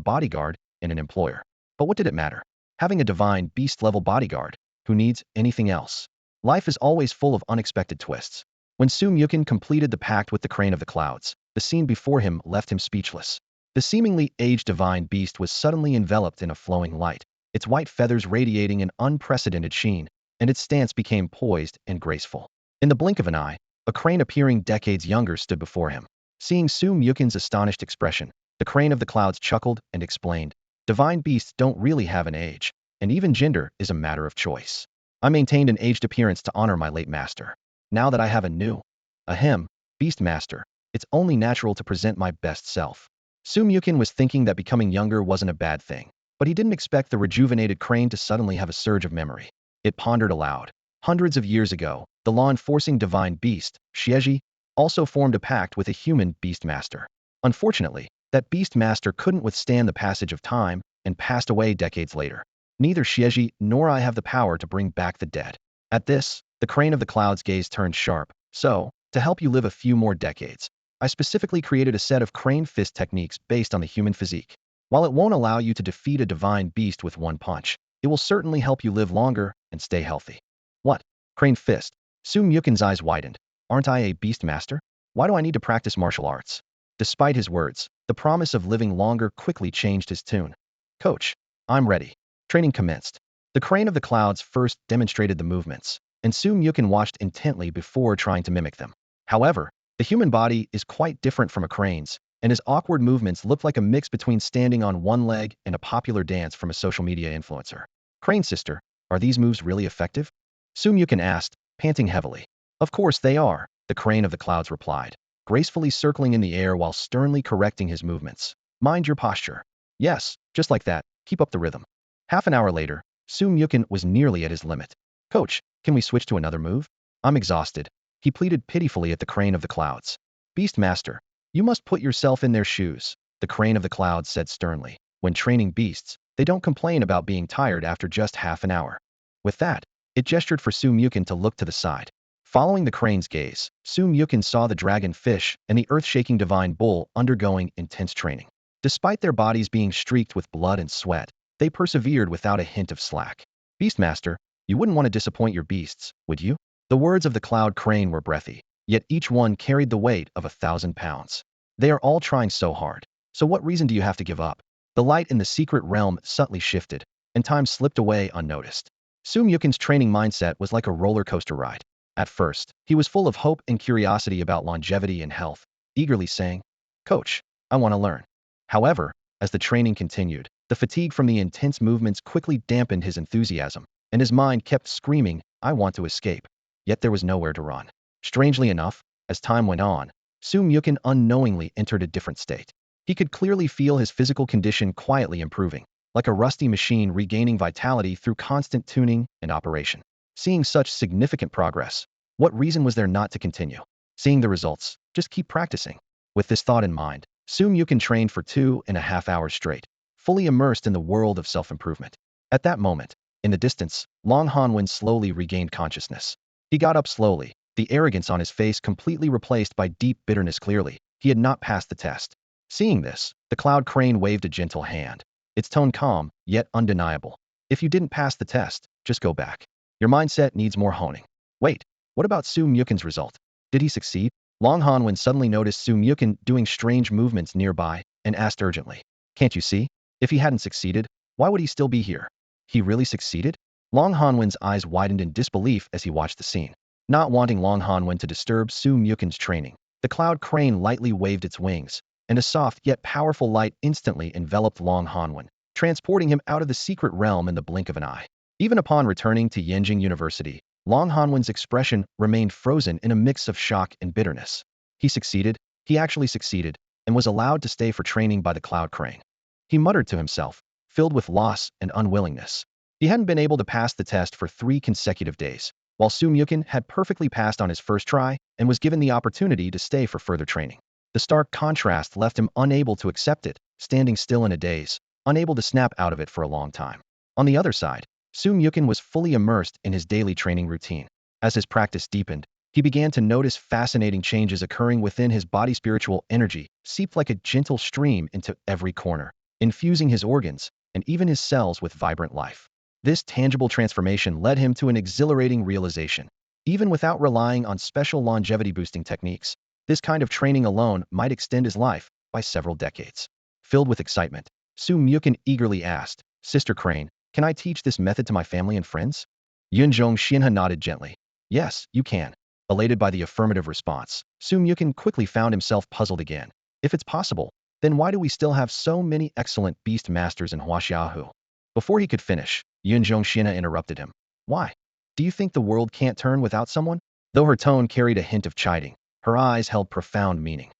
bodyguard and an employer. But what did it matter? Having a divine beast-level bodyguard, who needs anything else? Life is always full of unexpected twists. When Su Mukin completed the pact with the Crane of the Clouds, the scene before him left him speechless. The seemingly aged divine beast was suddenly enveloped in a flowing light, its white feathers radiating an unprecedented sheen, and its stance became poised and graceful. In the blink of an eye, a crane appearing decades younger stood before him. Seeing Su Mukin's astonished expression, the Crane of the Clouds chuckled and explained, "Divine beasts don't really have an age, and even gender is a matter of choice. I maintained an aged appearance to honor my late master. Now that I have a beast master, it's only natural to present my best self." Su Mukin was thinking that becoming younger wasn't a bad thing, but he didn't expect the rejuvenated crane to suddenly have a surge of memory. It pondered aloud. Hundreds of years ago, the law-enforcing divine beast, Xieji, also formed a pact with a human beast master. Unfortunately, that beast master couldn't withstand the passage of time and passed away decades later. Neither Xieji nor I have the power to bring back the dead. At this, the Crane of the Clouds' gaze turned sharp. "So, to help you live a few more decades, I specifically created a set of crane fist techniques based on the human physique. While it won't allow you to defeat a divine beast with one punch, it will certainly help you live longer and stay healthy." "What? Crane fist?" Su Mukin's eyes widened. "Aren't I a beast master? Why do I need to practice martial arts?" Despite his words, the promise of living longer quickly changed his tune. "Coach, I'm ready." Training commenced. The Crane of the Clouds first demonstrated the movements, and Su Mukin watched intently before trying to mimic them. However, the human body is quite different from a crane's, and his awkward movements looked like a mix between standing on one leg and a popular dance from a social media influencer. "Crane sister, are these moves really effective?" Su Mukin asked, panting heavily. "Of course they are," the Crane of the Clouds replied, gracefully circling in the air while sternly correcting his movements. "Mind your posture." "Yes, just like that, keep up the rhythm." Half an hour later, Su Mukin was nearly at his limit. "Coach, can we switch to another move? I'm exhausted." He pleaded pitifully at the Crane of the Clouds. "Beast Master, you must put yourself in their shoes," the Crane of the Clouds said sternly. "When training beasts, they don't complain about being tired after just half an hour." With that, it gestured for Su Mukin to look to the side. Following the crane's gaze, Su Mukin saw the dragon fish and the earth-shaking divine bull undergoing intense training. Despite their bodies being streaked with blood and sweat, they persevered without a hint of slack. "Beastmaster, you wouldn't want to disappoint your beasts, would you?" The words of the cloud crane were breathy, yet each one carried the weight of 1,000 pounds. "They are all trying so hard, so what reason do you have to give up?" The light in the secret realm subtly shifted, and time slipped away unnoticed. Su Mukin's training mindset was like a roller coaster ride. At first, he was full of hope and curiosity about longevity and health, eagerly saying, "Coach, I want to learn." However, as the training continued, the fatigue from the intense movements quickly dampened his enthusiasm. and his mind kept screaming, "I want to escape." Yet there was nowhere to run. Strangely enough, as time went on, Su Mukon unknowingly entered a different state. He could clearly feel his physical condition quietly improving, like a rusty machine regaining vitality through constant tuning and operation. Seeing such significant progress, what reason was there not to continue? Seeing the results, just keep practicing. With this thought in mind, Su Mukon trained for 2.5 hours straight, fully immersed in the world of self-improvement. At that moment, in the distance, Long Hanwen slowly regained consciousness. He got up slowly, the arrogance on his face completely replaced by deep bitterness. Clearly, he had not passed the test. Seeing this, the cloud crane waved a gentle hand. Its tone calm, yet undeniable. "If you didn't pass the test, just go back. Your mindset needs more honing." "Wait, what about Su Mukon's result? Did he succeed?" Long Hanwen suddenly noticed Su Mukon doing strange movements nearby and asked urgently, "Can't you see? If he hadn't succeeded, why would he still be here?" "He really succeeded?" Long Hanwen's eyes widened in disbelief as he watched the scene. Not wanting Long Hanwen to disturb Su Mukon's training, the cloud crane lightly waved its wings, and a soft yet powerful light instantly enveloped Long Hanwen, transporting him out of the secret realm in the blink of an eye. Even upon returning to Yenjing University, Long Hanwen's expression remained frozen in a mix of shock and bitterness. He succeeded, he actually succeeded, and was allowed to stay for training by the cloud crane. He muttered to himself, filled with loss and unwillingness. He hadn't been able to pass the test for 3 consecutive days, while Su Mukon had perfectly passed on his first try and was given the opportunity to stay for further training. The stark contrast left him unable to accept it, standing still in a daze, unable to snap out of it for a long time. On the other side, Su Mukon was fully immersed in his daily training routine. As his practice deepened, he began to notice fascinating changes occurring within his body. Spiritual energy seeped like a gentle stream into every corner, infusing his organs and even his cells with vibrant life. This tangible transformation led him to an exhilarating realization. Even without relying on special longevity-boosting techniques, this kind of training alone might extend his life by several decades. Filled with excitement, Su Mukon eagerly asked, "Sister Crane, can I teach this method to my family and friends?" Yunjong Xianhe nodded gently. "Yes, you can." Elated by the affirmative response, Su Mukon quickly found himself puzzled again. If it's possible, then why do we still have so many excellent beast masters in Huaxiahu? Before he could finish, Yunjong Xianhe interrupted him. "Why? Do you think the world can't turn without someone?" Though her tone carried a hint of chiding, her eyes held profound meaning.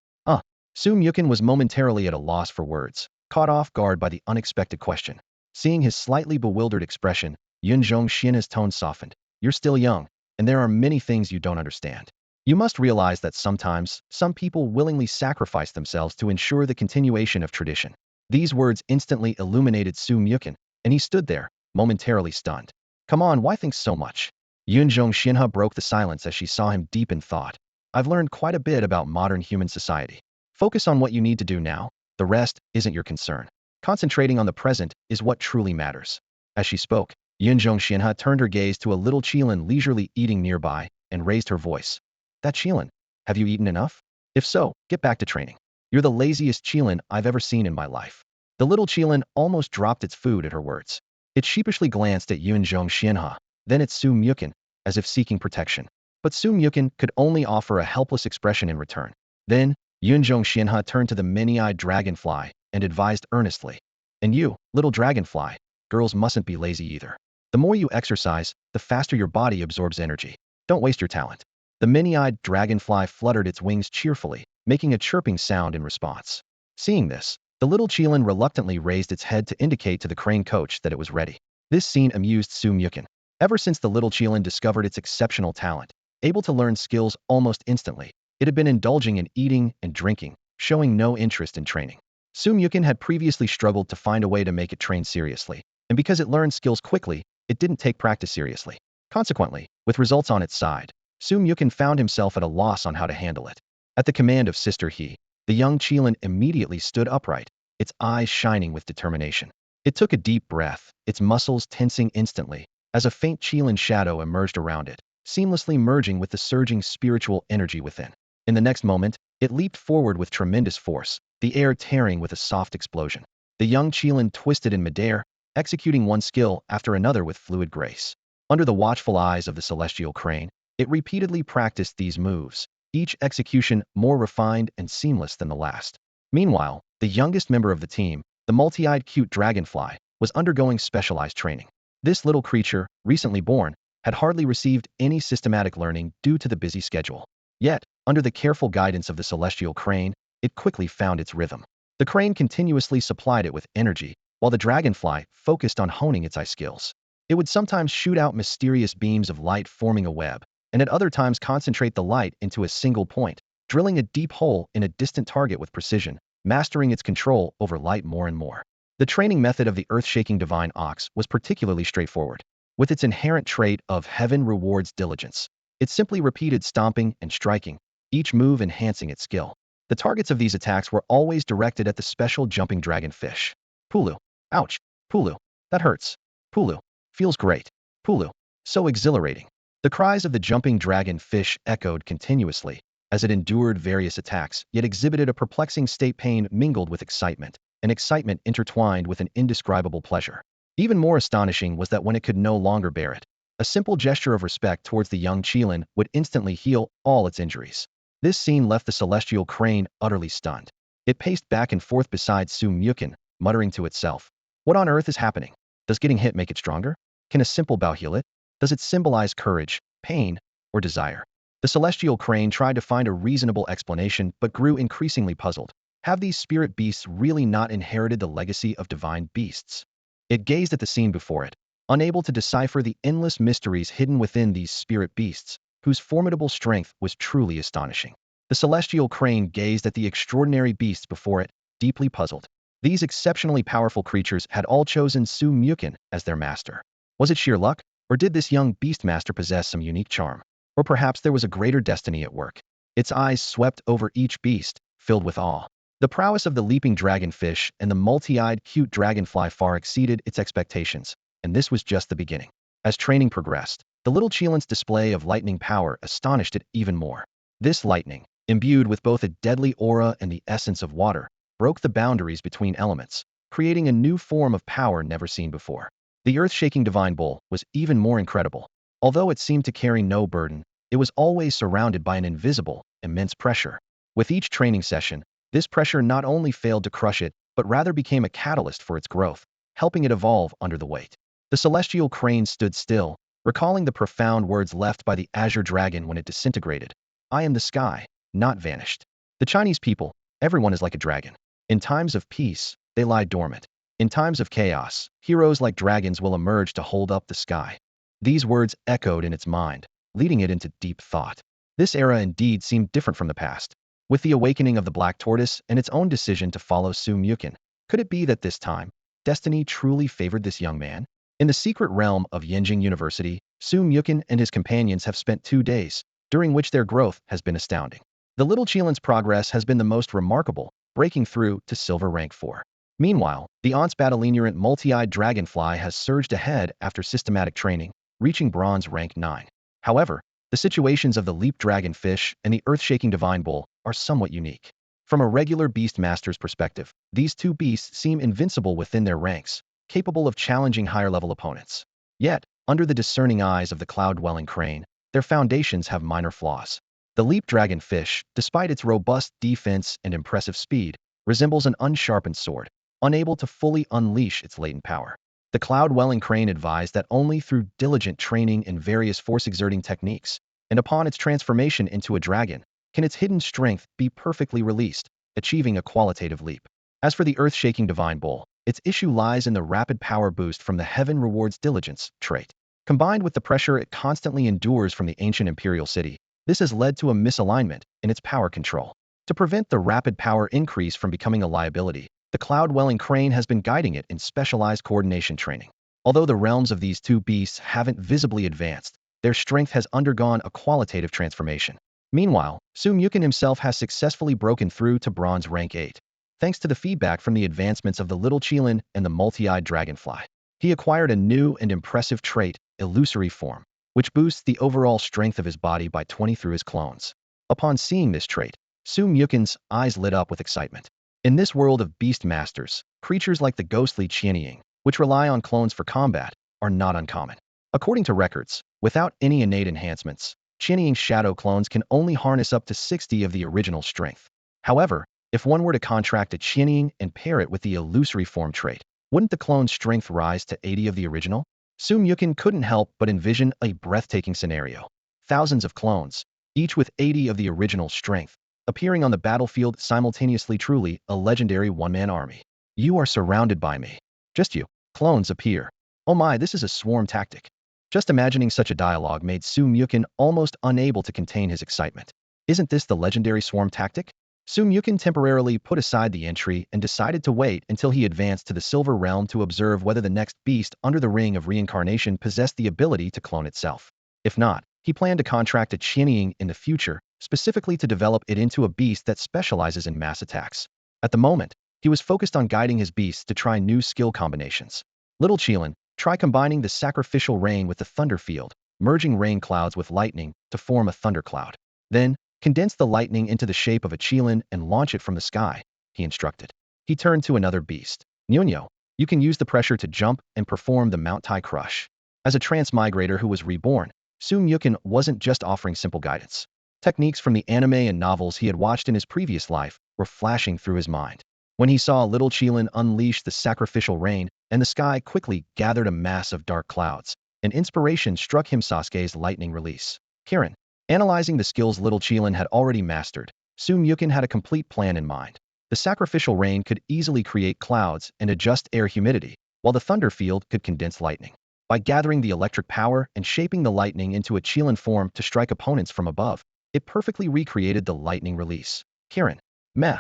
Su Mukon was momentarily at a loss for words, caught off guard by the unexpected question. Seeing his slightly bewildered expression, Yunjong Xianhe's tone softened. "You're still young, and there are many things you don't understand. You must realize that sometimes, some people willingly sacrifice themselves to ensure the continuation of tradition." These words instantly illuminated Su Mukon, and he stood there, momentarily stunned. "Come on, why think so much?" Yunjong Xianhe broke the silence as she saw him deep in thought. "I've learned quite a bit about modern human society. Focus on what you need to do now. The rest isn't your concern. Concentrating on the present is what truly matters." As she spoke, Yunjong Xianhe turned her gaze to a little Qilin leisurely eating nearby and raised her voice. "That Qilin, have you eaten enough? If so, get back to training. You're the laziest Qilin I've ever seen in my life." The little Qilin almost dropped its food at her words. It sheepishly glanced at Yunjong Xianhe, then at Su Mukon, as if seeking protection. But Su Mukon could only offer a helpless expression in return. Then, Yunjong Xianhe turned to the many-eyed Dragonfly and advised earnestly. "And you, little Dragonfly, girls mustn't be lazy either. The more you exercise, the faster your body absorbs energy. Don't waste your talent." The many-eyed Dragonfly fluttered its wings cheerfully, making a chirping sound in response. Seeing this, the little Qilin reluctantly raised its head to indicate to the crane coach that it was ready. This scene amused Su Mukon. Ever since the little Qilin discovered its exceptional talent, able to learn skills almost instantly, it had been indulging in eating and drinking, showing no interest in training. Su Mukon had previously struggled to find a way to make it train seriously, and because it learned skills quickly, it didn't take practice seriously. Consequently, with results on its side, Su Mukon found himself at a loss on how to handle it. At the command of Sister He, the young Qilin immediately stood upright, its eyes shining with determination. It took a deep breath, its muscles tensing instantly, as a faint Qilin shadow emerged around it, seamlessly merging with the surging spiritual energy within. In the next moment, it leaped forward with tremendous force, the air tearing with a soft explosion. The young Qilin twisted in midair, executing one skill after another with fluid grace. Under the watchful eyes of the celestial crane, it repeatedly practiced these moves, each execution more refined and seamless than the last. Meanwhile, the youngest member of the team, the multi-eyed cute Dragonfly, was undergoing specialized training. This little creature, recently born, had hardly received any systematic learning due to the busy schedule. Yet, under the careful guidance of the celestial crane, it quickly found its rhythm. The crane continuously supplied it with energy, while the dragonfly focused on honing its eye skills. It would sometimes shoot out mysterious beams of light forming a web, and at other times concentrate the light into a single point, drilling a deep hole in a distant target with precision, mastering its control over light more and more. The training method of the earth-shaking divine ox was particularly straightforward. With its inherent trait of heaven rewards diligence, it simply repeated stomping and striking, each move enhancing its skill. The targets of these attacks were always directed at the special jumping dragonfish. Pulu. Ouch. Pulu. That hurts. Pulu. Feels great. Pulu. So exhilarating. The cries of the jumping dragonfish echoed continuously as it endured various attacks, yet exhibited a perplexing state pain mingled with excitement, an excitement intertwined with an indescribable pleasure. Even more astonishing was that when it could no longer bear it, a simple gesture of respect towards the young Qilin would instantly heal all its injuries. This scene left the celestial crane utterly stunned. It paced back and forth beside Su Mukin, muttering to itself, "What on earth is happening? Does getting hit make it stronger? Can a simple bow heal it? Does it symbolize courage, pain, or desire?" The celestial crane tried to find a reasonable explanation but grew increasingly puzzled. Have these spirit beasts really not inherited the legacy of divine beasts? It gazed at the scene before it, unable to decipher the endless mysteries hidden within these spirit beasts, whose formidable strength was truly astonishing. The celestial crane gazed at the extraordinary beasts before it, deeply puzzled. These exceptionally powerful creatures had all chosen Su Mukin as their master. Was it sheer luck, or did this young beastmaster possess some unique charm? Or perhaps there was a greater destiny at work. Its eyes swept over each beast, filled with awe. The prowess of the leaping dragonfish and the multi-eyed cute dragonfly far exceeded its expectations, and this was just the beginning. As training progressed, the little Qilin's display of lightning power astonished it even more. This lightning, imbued with both a deadly aura and the essence of water, broke the boundaries between elements, creating a new form of power never seen before. The earth-shaking divine bull was even more incredible. Although it seemed to carry no burden, it was always surrounded by an invisible, immense pressure. With each training session, this pressure not only failed to crush it, but rather became a catalyst for its growth, helping it evolve under the weight. The celestial crane stood still, recalling the profound words left by the azure dragon when it disintegrated. "I am the sky, not vanished." The Chinese people, everyone is like a dragon. In times of peace, they lie dormant. In times of chaos, heroes like dragons will emerge to hold up the sky. These words echoed in its mind, leading it into deep thought. This era indeed seemed different from the past. With the awakening of the black tortoise and its own decision to follow Su Mukin, could it be that this time, destiny truly favored this young man? In the secret realm of Yinjing University, Su Mukin and his companions have spent 2 days, during which their growth has been astounding. The little Qilin's progress has been the most remarkable, breaking through to silver rank 4. Meanwhile, the once battleignorant multi-eyed dragonfly has surged ahead after systematic training, reaching bronze rank 9. However, the situations of the leap dragonfish and the earth-shaking divine bull are somewhat unique. From a regular beastmaster's perspective, these two beasts seem invincible within their ranks, capable of challenging higher-level opponents. Yet, under the discerning eyes of the cloud-dwelling crane, their foundations have minor flaws. The leap dragonfish, despite its robust defense and impressive speed, resembles an unsharpened sword, unable to fully unleash its latent power. The cloud-dwelling crane advised that only through diligent training in various force-exerting techniques, and upon its transformation into a dragon, can its hidden strength be perfectly released, achieving a qualitative leap. As for the earth-shaking divine bull, its issue lies in the rapid power boost from the heaven rewards diligence trait. Combined with the pressure it constantly endures from the ancient Imperial city, this has led to a misalignment in its power control. To prevent the rapid power increase from becoming a liability, the cloud-dwelling crane has been guiding it in specialized coordination training. Although the realms of these two beasts haven't visibly advanced, their strength has undergone a qualitative transformation. Meanwhile, Su Mukin himself has successfully broken through to bronze rank 8. Thanks to the feedback from the advancements of the little Qilin and the multi-eyed dragonfly, he acquired a new and impressive trait, illusory form, which boosts the overall strength of his body by 20 through his clones. Upon seeing this trait, Su Mukin's eyes lit up with excitement. In this world of beast masters, creatures like the ghostly Qianying, which rely on clones for combat, are not uncommon. According to records, without any innate enhancements, Qianying's shadow clones can only harness up to 60 of the original strength. However, if one were to contract a Qianying and pair it with the illusory form trait, wouldn't the clone's strength rise to 80 of the original? Su Yukin couldn't help but envision a breathtaking scenario. Thousands of clones, each with 80 of the original strength, appearing on the battlefield simultaneously, truly a legendary one-man army. You are surrounded by me. Just you. Clones appear. Oh my, this is a swarm tactic. Just imagining such a dialogue made Su Yukin almost unable to contain his excitement. Isn't this the legendary swarm tactic? Su Yukin temporarily put aside the entry and decided to wait until he advanced to the Silver Realm to observe whether the next beast under the Ring of Reincarnation possessed the ability to clone itself. If not, he planned to contract a Qilin in the future, specifically to develop it into a beast that specializes in mass attacks. At the moment, he was focused on guiding his beasts to try new skill combinations. Little Qilin, try combining the sacrificial rain with the thunder field, merging rain clouds with lightning to form a thundercloud. Then, condense the lightning into the shape of a Qilin and launch it from the sky, he instructed. He turned to another beast. Nyonyo, you can use the pressure to jump and perform the Mount Tai Crush. As a transmigrator who was reborn, Su Yukin wasn't just offering simple guidance. Techniques from the anime and novels he had watched in his previous life were flashing through his mind. When he saw little Qilin unleash the sacrificial rain, and the sky quickly gathered a mass of dark clouds, an inspiration struck him: Sasuke's lightning release. Qilin. Analyzing the skills little Qilin had already mastered, Su Yukin had a complete plan in mind. The sacrificial rain could easily create clouds and adjust air humidity, while the thunder field could condense lightning. By gathering the electric power and shaping the lightning into a Qilin form to strike opponents from above, it perfectly recreated the lightning release. Qilin. Meh.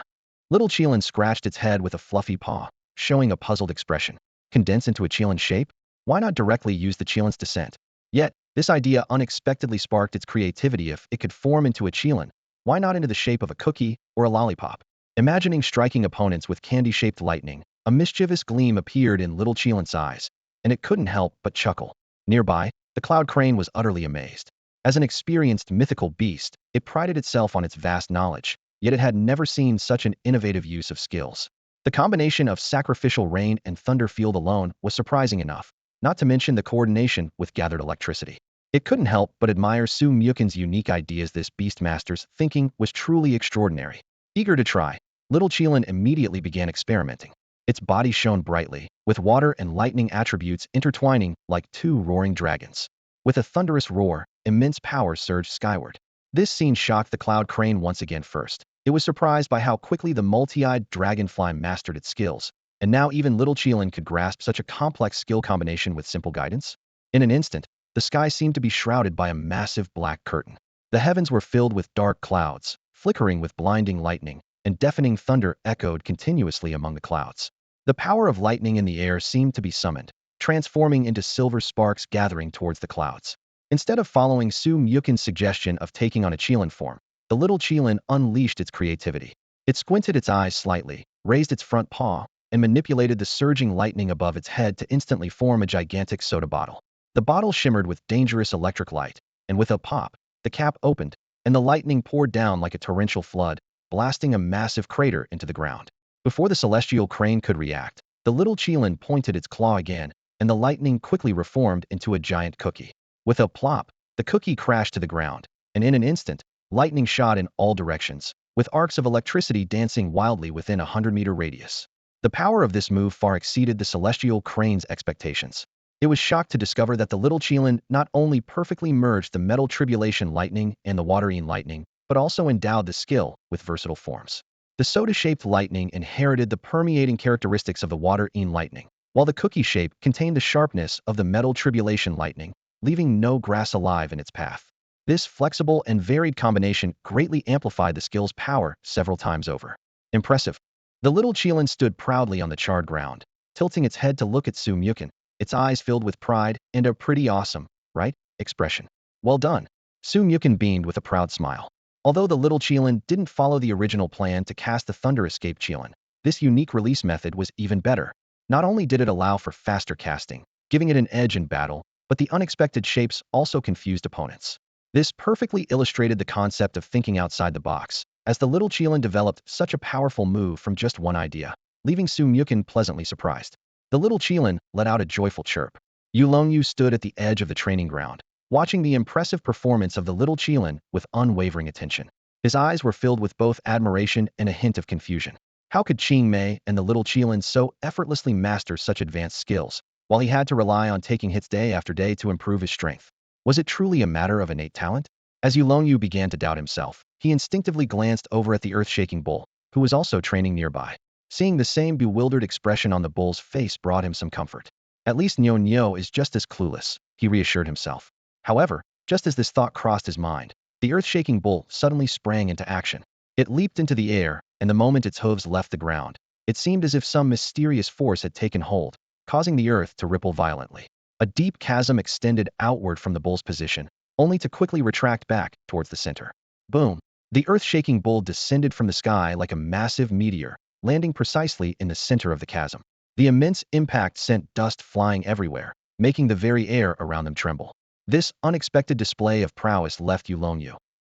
Little Qilin scratched its head with a fluffy paw, showing a puzzled expression. Condense into a Qilin shape? Why not directly use the Qilin's descent? Yet, this idea unexpectedly sparked its creativity. If it could form into a Qilin, why not into the shape of a cookie or a lollipop? Imagining striking opponents with candy-shaped lightning, a mischievous gleam appeared in little Qilin's eyes, and it couldn't help but chuckle. Nearby, the cloud crane was utterly amazed. As an experienced mythical beast, it prided itself on its vast knowledge, yet it had never seen such an innovative use of skills. The combination of sacrificial rain and thunder field alone was surprising enough, not to mention the coordination with gathered electricity. It couldn't help but admire Su Yukin's unique ideas. This beastmaster's thinking was truly extraordinary. Eager to try, little Qilin immediately began experimenting. Its body shone brightly, with water and lightning attributes intertwining like two roaring dragons. With a thunderous roar, immense power surged skyward. This scene shocked the cloud crane once again. First, it was surprised by how quickly the multi-eyed dragonfly mastered its skills, and now even little Qilin could grasp such a complex skill combination with simple guidance. In an instant, the sky seemed to be shrouded by a massive black curtain. The heavens were filled with dark clouds, flickering with blinding lightning, and deafening thunder echoed continuously among the clouds. The power of lightning in the air seemed to be summoned, transforming into silver sparks gathering towards the clouds. Instead of following Su Yukin's suggestion of taking on a Qilin form, the little Qilin unleashed its creativity. It squinted its eyes slightly, raised its front paw, and manipulated the surging lightning above its head to instantly form a gigantic soda bottle. The bottle shimmered with dangerous electric light, and with a pop, the cap opened, and the lightning poured down like a torrential flood, blasting a massive crater into the ground. Before the celestial crane could react, the little Qilin pointed its claw again, and the lightning quickly reformed into a giant cookie. With a plop, the cookie crashed to the ground, and in an instant, lightning shot in all directions, with arcs of electricity dancing wildly within a 100-meter radius. The power of this move far exceeded the celestial crane's expectations. It was shocked to discover that the little Qilin not only perfectly merged the metal tribulation lightning and the water-ean lightning, but also endowed the skill with versatile forms. The soda-shaped lightning inherited the permeating characteristics of the water-ean lightning, while the cookie shape contained the sharpness of the metal tribulation lightning, leaving no grass alive in its path. This flexible and varied combination greatly amplified the skill's power several times over. Impressive. The little Qilin stood proudly on the charred ground, tilting its head to look at Su Yukin, its eyes filled with pride and a "pretty awesome, right?" expression. Well done. Su Yukin beamed with a proud smile. Although the little Qilin didn't follow the original plan to cast the Thunder Escape Qilin, this unique release method was even better. Not only did it allow for faster casting, giving it an edge in battle, but the unexpected shapes also confused opponents. This perfectly illustrated the concept of thinking outside the box, as the little Qilin developed such a powerful move from just one idea, leaving Su Yukin pleasantly surprised. The little Qilin let out a joyful chirp. Yu stood at the edge of the training ground, watching the impressive performance of the little Qilin with unwavering attention. His eyes were filled with both admiration and a hint of confusion. How could Qing Mei and the little Qilin so effortlessly master such advanced skills, while he had to rely on taking hits day after day to improve his strength. Was it truly a matter of innate talent? As Yu began to doubt himself, he instinctively glanced over at the earth-shaking bull, who was also training nearby. Seeing the same bewildered expression on the bull's face brought him some comfort. At least Nyo is just as clueless, he reassured himself. However, just as this thought crossed his mind, the earth-shaking bull suddenly sprang into action. It leaped into the air, and the moment its hooves left the ground, it seemed as if some mysterious force had taken hold, causing the earth to ripple violently. A deep chasm extended outward from the bull's position, only to quickly retract back towards the center. Boom! The earth-shaking bull descended from the sky like a massive meteor, landing precisely in the center of the chasm. The immense impact sent dust flying everywhere, making the very air around them tremble. This unexpected display of prowess left Yu,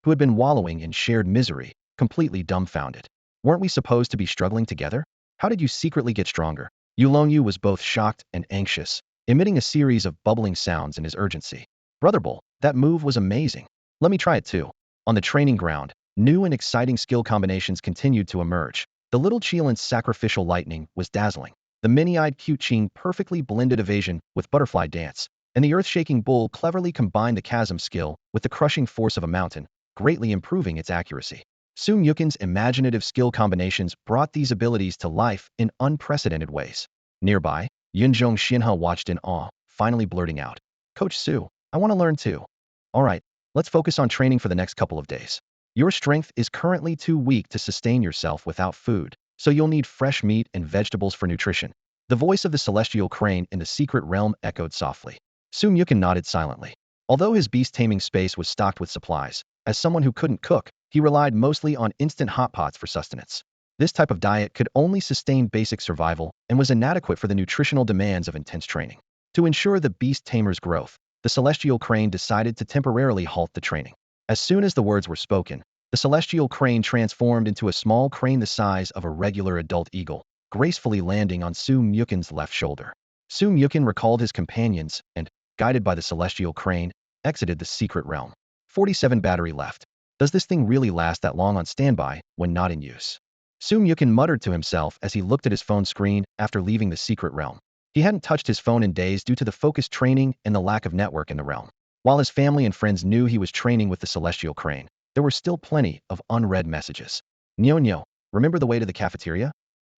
who had been wallowing in shared misery, completely dumbfounded. Weren't we supposed to be struggling together? How did you secretly get stronger? Yu was both shocked and anxious, emitting a series of bubbling sounds in his urgency. Brother Bull, that move was amazing. Let me try it too. On the training ground, new and exciting skill combinations continued to emerge. The little Qilin's sacrificial lightning was dazzling. The many-eyed Qing perfectly blended evasion with butterfly dance, and the earth-shaking bull cleverly combined the chasm skill with the crushing force of a mountain, greatly improving its accuracy. Sun Yukin's imaginative skill combinations brought these abilities to life in unprecedented ways. Nearby, Yunzhong Xinhe watched in awe, finally blurting out, "Coach Su, I want to learn too." "All right, let's focus on training for the next couple of days. Your strength is currently too weak to sustain yourself without food, so you'll need fresh meat and vegetables for nutrition." The voice of the celestial crane in the secret realm echoed softly. Sun Yukin nodded silently. Although his beast-taming space was stocked with supplies, as someone who couldn't cook, he relied mostly on instant hot pots for sustenance. This type of diet could only sustain basic survival and was inadequate for the nutritional demands of intense training. To ensure the beast tamer's growth, the celestial crane decided to temporarily halt the training. As soon as the words were spoken, the celestial crane transformed into a small crane the size of a regular adult eagle, gracefully landing on Sun Yukin's left shoulder. Sun Yukin recalled his companions and, guided by the celestial crane, exited the secret realm. 47 battery left. Does this thing really last that long on standby when not in use? Sun Yukin muttered to himself as he looked at his phone screen after leaving the secret realm. He hadn't touched his phone in days due to the focused training and the lack of network in the realm. While his family and friends knew he was training with the celestial crane, there were still plenty of unread messages. "Nyo, remember the way to the cafeteria?"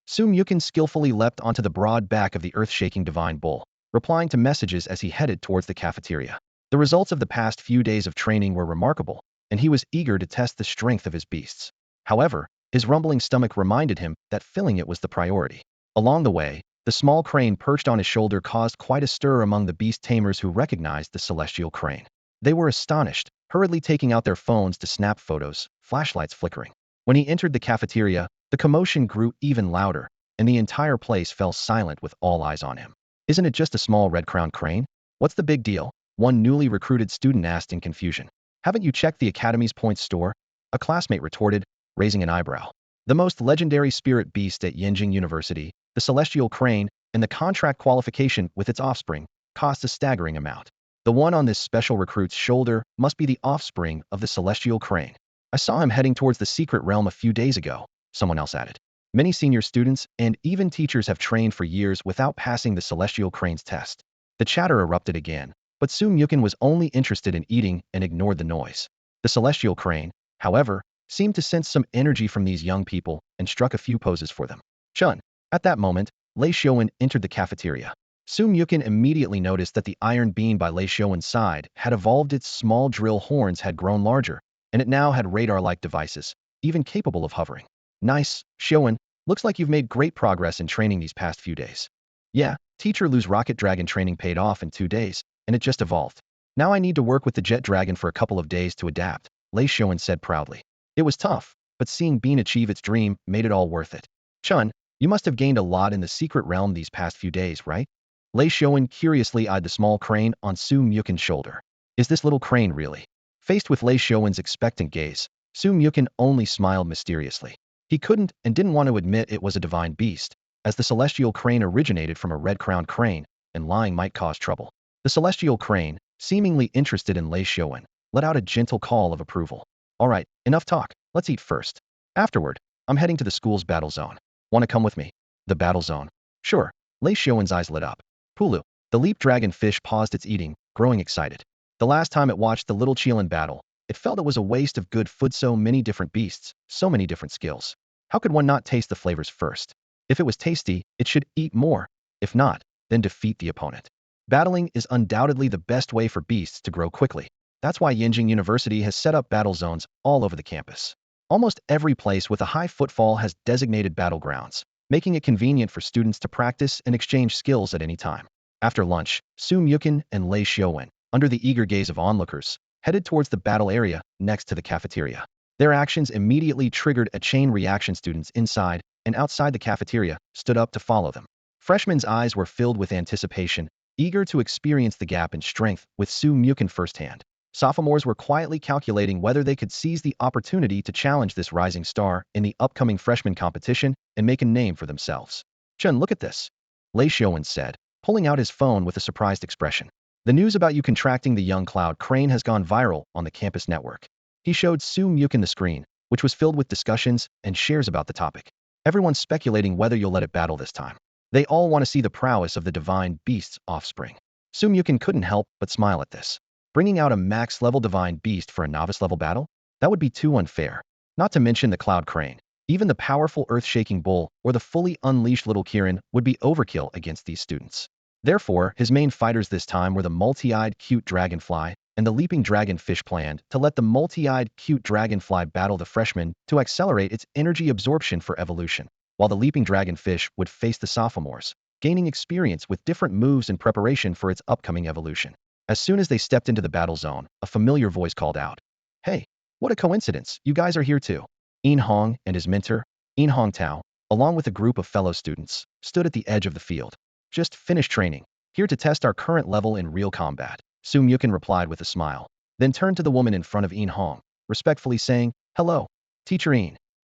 Sun Yukin skillfully leapt onto the broad back of the earth-shaking divine bull, replying to messages as he headed towards the cafeteria. The results of the past few days of training were remarkable, and he was eager to test the strength of his beasts. However, his rumbling stomach reminded him that filling it was the priority. Along the way, the small crane perched on his shoulder caused quite a stir among the beast tamers who recognized the celestial crane. They were astonished, hurriedly taking out their phones to snap photos, flashlights flickering. When he entered the cafeteria, the commotion grew even louder, and the entire place fell silent with all eyes on him. "Isn't it just a small red-crowned crane? What's the big deal?" one newly recruited student asked in confusion. "Haven't you checked the Academy's points store?" a classmate retorted, raising an eyebrow. The most legendary spirit beast at Yenjing University, the celestial crane, and the contract qualification with its offspring, cost a staggering amount. The one on this special recruit's shoulder must be the offspring of the celestial crane. "I saw him heading towards the secret realm a few days ago," someone else added. Many senior students and even teachers have trained for years without passing the celestial crane's test. The chatter erupted again, but Sun Yukin was only interested in eating and ignored the noise. The celestial crane, however, seemed to sense some energy from these young people and struck a few poses for them. "Chun." At that moment, Lei Xiaowen entered the cafeteria. Sun Yukin immediately noticed that the iron beam by Lei Xiaowen's side had evolved. Its small drill horns had grown larger, and it now had radar-like devices, even capable of hovering. "Nice, Xiaowen. Looks like you've made great progress in training these past few days." "Yeah, Teacher Lu's rocket dragon training paid off in 2 days, and it just evolved. Now I need to work with the jet dragon for a couple of days to adapt," Lei Xiaowen said proudly. It was tough, but seeing Bean achieve its dream made it all worth it. "Chun, you must have gained a lot in the secret realm these past few days, right?" Lei Xiaowen curiously eyed the small crane on Sun Yukin's shoulder. "Is this little crane really?" Faced with Lei Xiaowen's expectant gaze, Sun Yukin only smiled mysteriously. He couldn't and didn't want to admit it was a divine beast, as the celestial crane originated from a red-crowned crane, and lying might cause trouble. The celestial crane, seemingly interested in Lei Xiaowen, let out a gentle call of approval. "All right, enough talk, let's eat first. Afterward, I'm heading to the school's battle zone. Want to come with me?" "The battle zone?" "Sure." Lei Xiaowen's eyes lit up. "Pulu, The leap dragonfish paused its eating, growing excited. The last time it watched the little Qilin battle, it felt it was a waste of good food. So many different beasts, so many different skills. How could one not taste the flavors first? If it was tasty, it should eat more. If not, then defeat the opponent. Battling is undoubtedly the best way for beasts to grow quickly. That's why Yinjing University has set up battle zones all over the campus. Almost every place with a high footfall has designated battlegrounds, making it convenient for students to practice and exchange skills at any time. After lunch, Su Mukin and Lei Xiaowen, under the eager gaze of onlookers, headed towards the battle area next to the cafeteria. Their actions immediately triggered a chain reaction. Students inside and outside the cafeteria stood up to follow them. Freshmen's eyes were filled with anticipation, eager to experience the gap in strength with Su Mukin firsthand. Sophomores were quietly calculating whether they could seize the opportunity to challenge this rising star in the upcoming freshman competition and make a name for themselves. "Chun, look at this," Lei Xiaowen said, pulling out his phone with a surprised expression. "The news about you contracting the young cloud crane has gone viral on the campus network." He showed Su Mukin the screen, which was filled with discussions and shares about the topic. "Everyone's speculating whether you'll let it battle this time. They all want to see the prowess of the divine beast's offspring." Su Mukin couldn't help but smile at this. Bringing out a max-level divine beast for a novice-level battle? That would be too unfair. Not to mention the cloud crane. Even the powerful earth-shaking bull or the fully unleashed little Qilin would be overkill against these students. Therefore, his main fighters this time were the multi-eyed cute dragonfly and the leaping dragonfish. Planned to let the multi-eyed cute dragonfly battle the freshman to accelerate its energy absorption for evolution, while the leaping dragonfish would face the sophomores, gaining experience with different moves in preparation for its upcoming evolution. As soon as they stepped into the battle zone, a familiar voice called out, "Hey, what a coincidence, you guys are here too." Yin Hong and his mentor, Yin Hong Tao, along with a group of fellow students, stood at the edge of the field. "Just finished training, here to test our current level in real combat," Su Mukin replied with a smile, then turned to the woman in front of Yin Hong, respectfully saying, "Hello, Teacher Yin."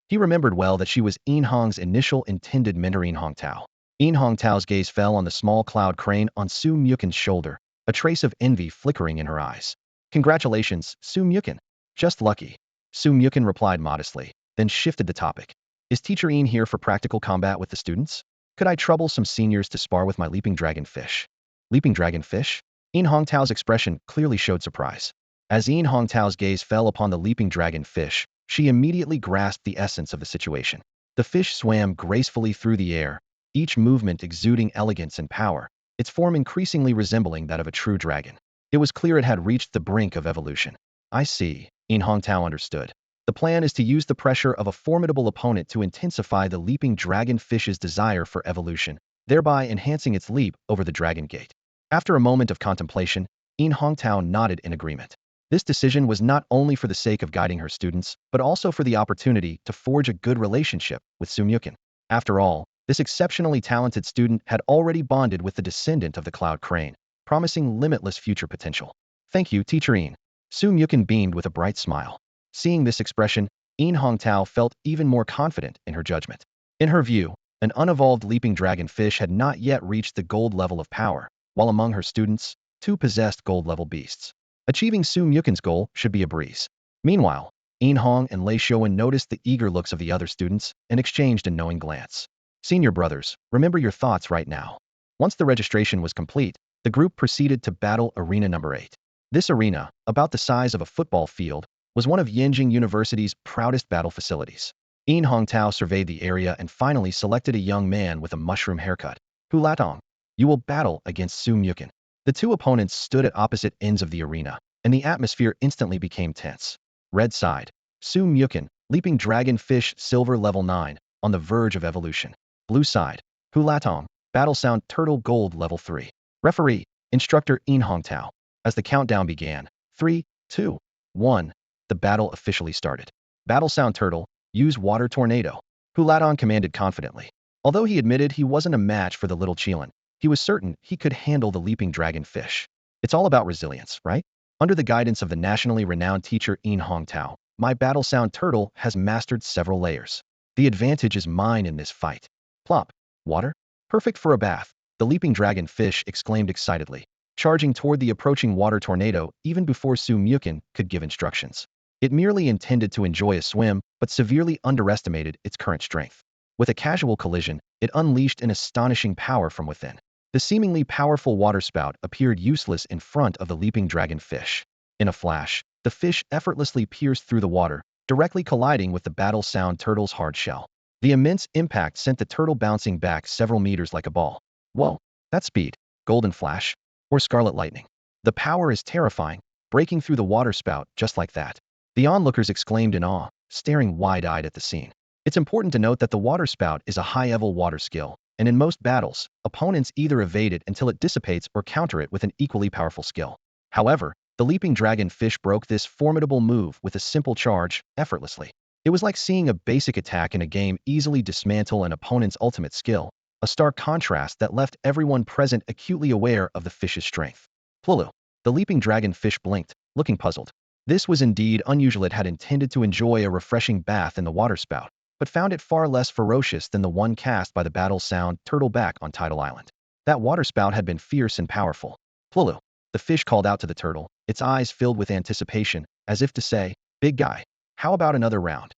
He remembered well that she was Yin Hong's initial intended mentor. Yin Hong Tao. Yin Hong Tao's gaze fell on the small cloud crane on Su Mukin's shoulder, a trace of envy flickering in her eyes. "Congratulations, Su Mukin. Just lucky," Su Mukin replied modestly, then shifted the topic. "Is Teacher Yin here for practical combat with the students? Could I trouble some seniors to spar with my leaping dragonfish?" "Leaping dragonfish?" Yin Hong Tao's expression clearly showed surprise. As Yin Hong Tao's gaze fell upon the leaping dragonfish, she immediately grasped the essence of the situation. The fish swam gracefully through the air, each movement exuding elegance and power, its form increasingly resembling that of a true dragon. It was clear it had reached the brink of evolution. "I see," Yin Hong Tao understood. "The plan is to use the pressure of a formidable opponent to intensify the leaping dragonfish's desire for evolution, thereby enhancing its leap over the dragon gate." After a moment of contemplation, Yin Hong Tao nodded in agreement. This decision was not only for the sake of guiding her students, but also for the opportunity to forge a good relationship with Su Mukin. After all, this exceptionally talented student had already bonded with the descendant of the cloud crane, promising limitless future potential. "Thank you, Teacher Yin." Su Mukin beamed with a bright smile. Seeing this expression, Yin Hong Tao felt even more confident in her judgment. In her view, an unevolved leaping dragonfish had not yet reached the gold level of power, while among her students, 2 possessed gold-level beasts. Achieving Su Mukin's goal should be a breeze. Meanwhile, Yin Hong and Lei Xiaowen noticed the eager looks of the other students and exchanged a knowing glance. "Senior brothers, remember your thoughts right now." Once the registration was complete, the group proceeded to battle arena number 8. This arena, about the size of a football field, was one of Yinjing University's proudest battle facilities. Yin Hong Tao surveyed the area and finally selected a young man with a mushroom haircut. "Hu Latong, you will battle against Su Mukin." The 2 opponents stood at opposite ends of the arena, and the atmosphere instantly became tense. Red side, Su Mukin, leaping dragonfish silver level 9, on the verge of evolution. Blue side, Hu Latong, battle sound turtle gold level 3. Referee, Instructor Yin Hong Tao. As the countdown began, 3, 2, 1, the battle officially started. "Battle sound turtle, use water tornado," Hu Latong commanded confidently. Although he admitted he wasn't a match for the little Qilin, he was certain he could handle the leaping dragonfish. It's all about resilience, right? Under the guidance of the nationally renowned teacher Yin Hong Tao, my battle sound turtle has mastered several layers. The advantage is mine in this fight. Plop. Water? Perfect for a bath, the leaping dragonfish exclaimed excitedly, charging toward the approaching water tornado even before Su Mukin could give instructions. It merely intended to enjoy a swim, but severely underestimated its current strength. With a casual collision, it unleashed an astonishing power from within. The seemingly powerful waterspout appeared useless in front of the leaping dragonfish. In a flash, the fish effortlessly pierced through the water, directly colliding with the battle sound turtle's hard shell. The immense impact sent the turtle bouncing back several meters like a ball. Whoa, that's speed, golden flash, or scarlet lightning. The power is terrifying, breaking through the waterspout just like that. The onlookers exclaimed in awe, staring wide-eyed at the scene. It's important to note that the waterspout is a high-level water skill, and in most battles, opponents either evade it until it dissipates or counter it with an equally powerful skill. However, the leaping dragonfish broke this formidable move with a simple charge, effortlessly. It was like seeing a basic attack in a game easily dismantle an opponent's ultimate skill, a stark contrast that left everyone present acutely aware of the fish's strength. Plulu. The leaping dragonfish blinked, looking puzzled. This was indeed unusual. It had intended to enjoy a refreshing bath in the waterspout, but found it far less ferocious than the one cast by the battle sound turtle back on Tidal Island. That waterspout had been fierce and powerful. Plulu. The fish called out to the turtle, its eyes filled with anticipation, as if to say, "Big guy, how about another round?"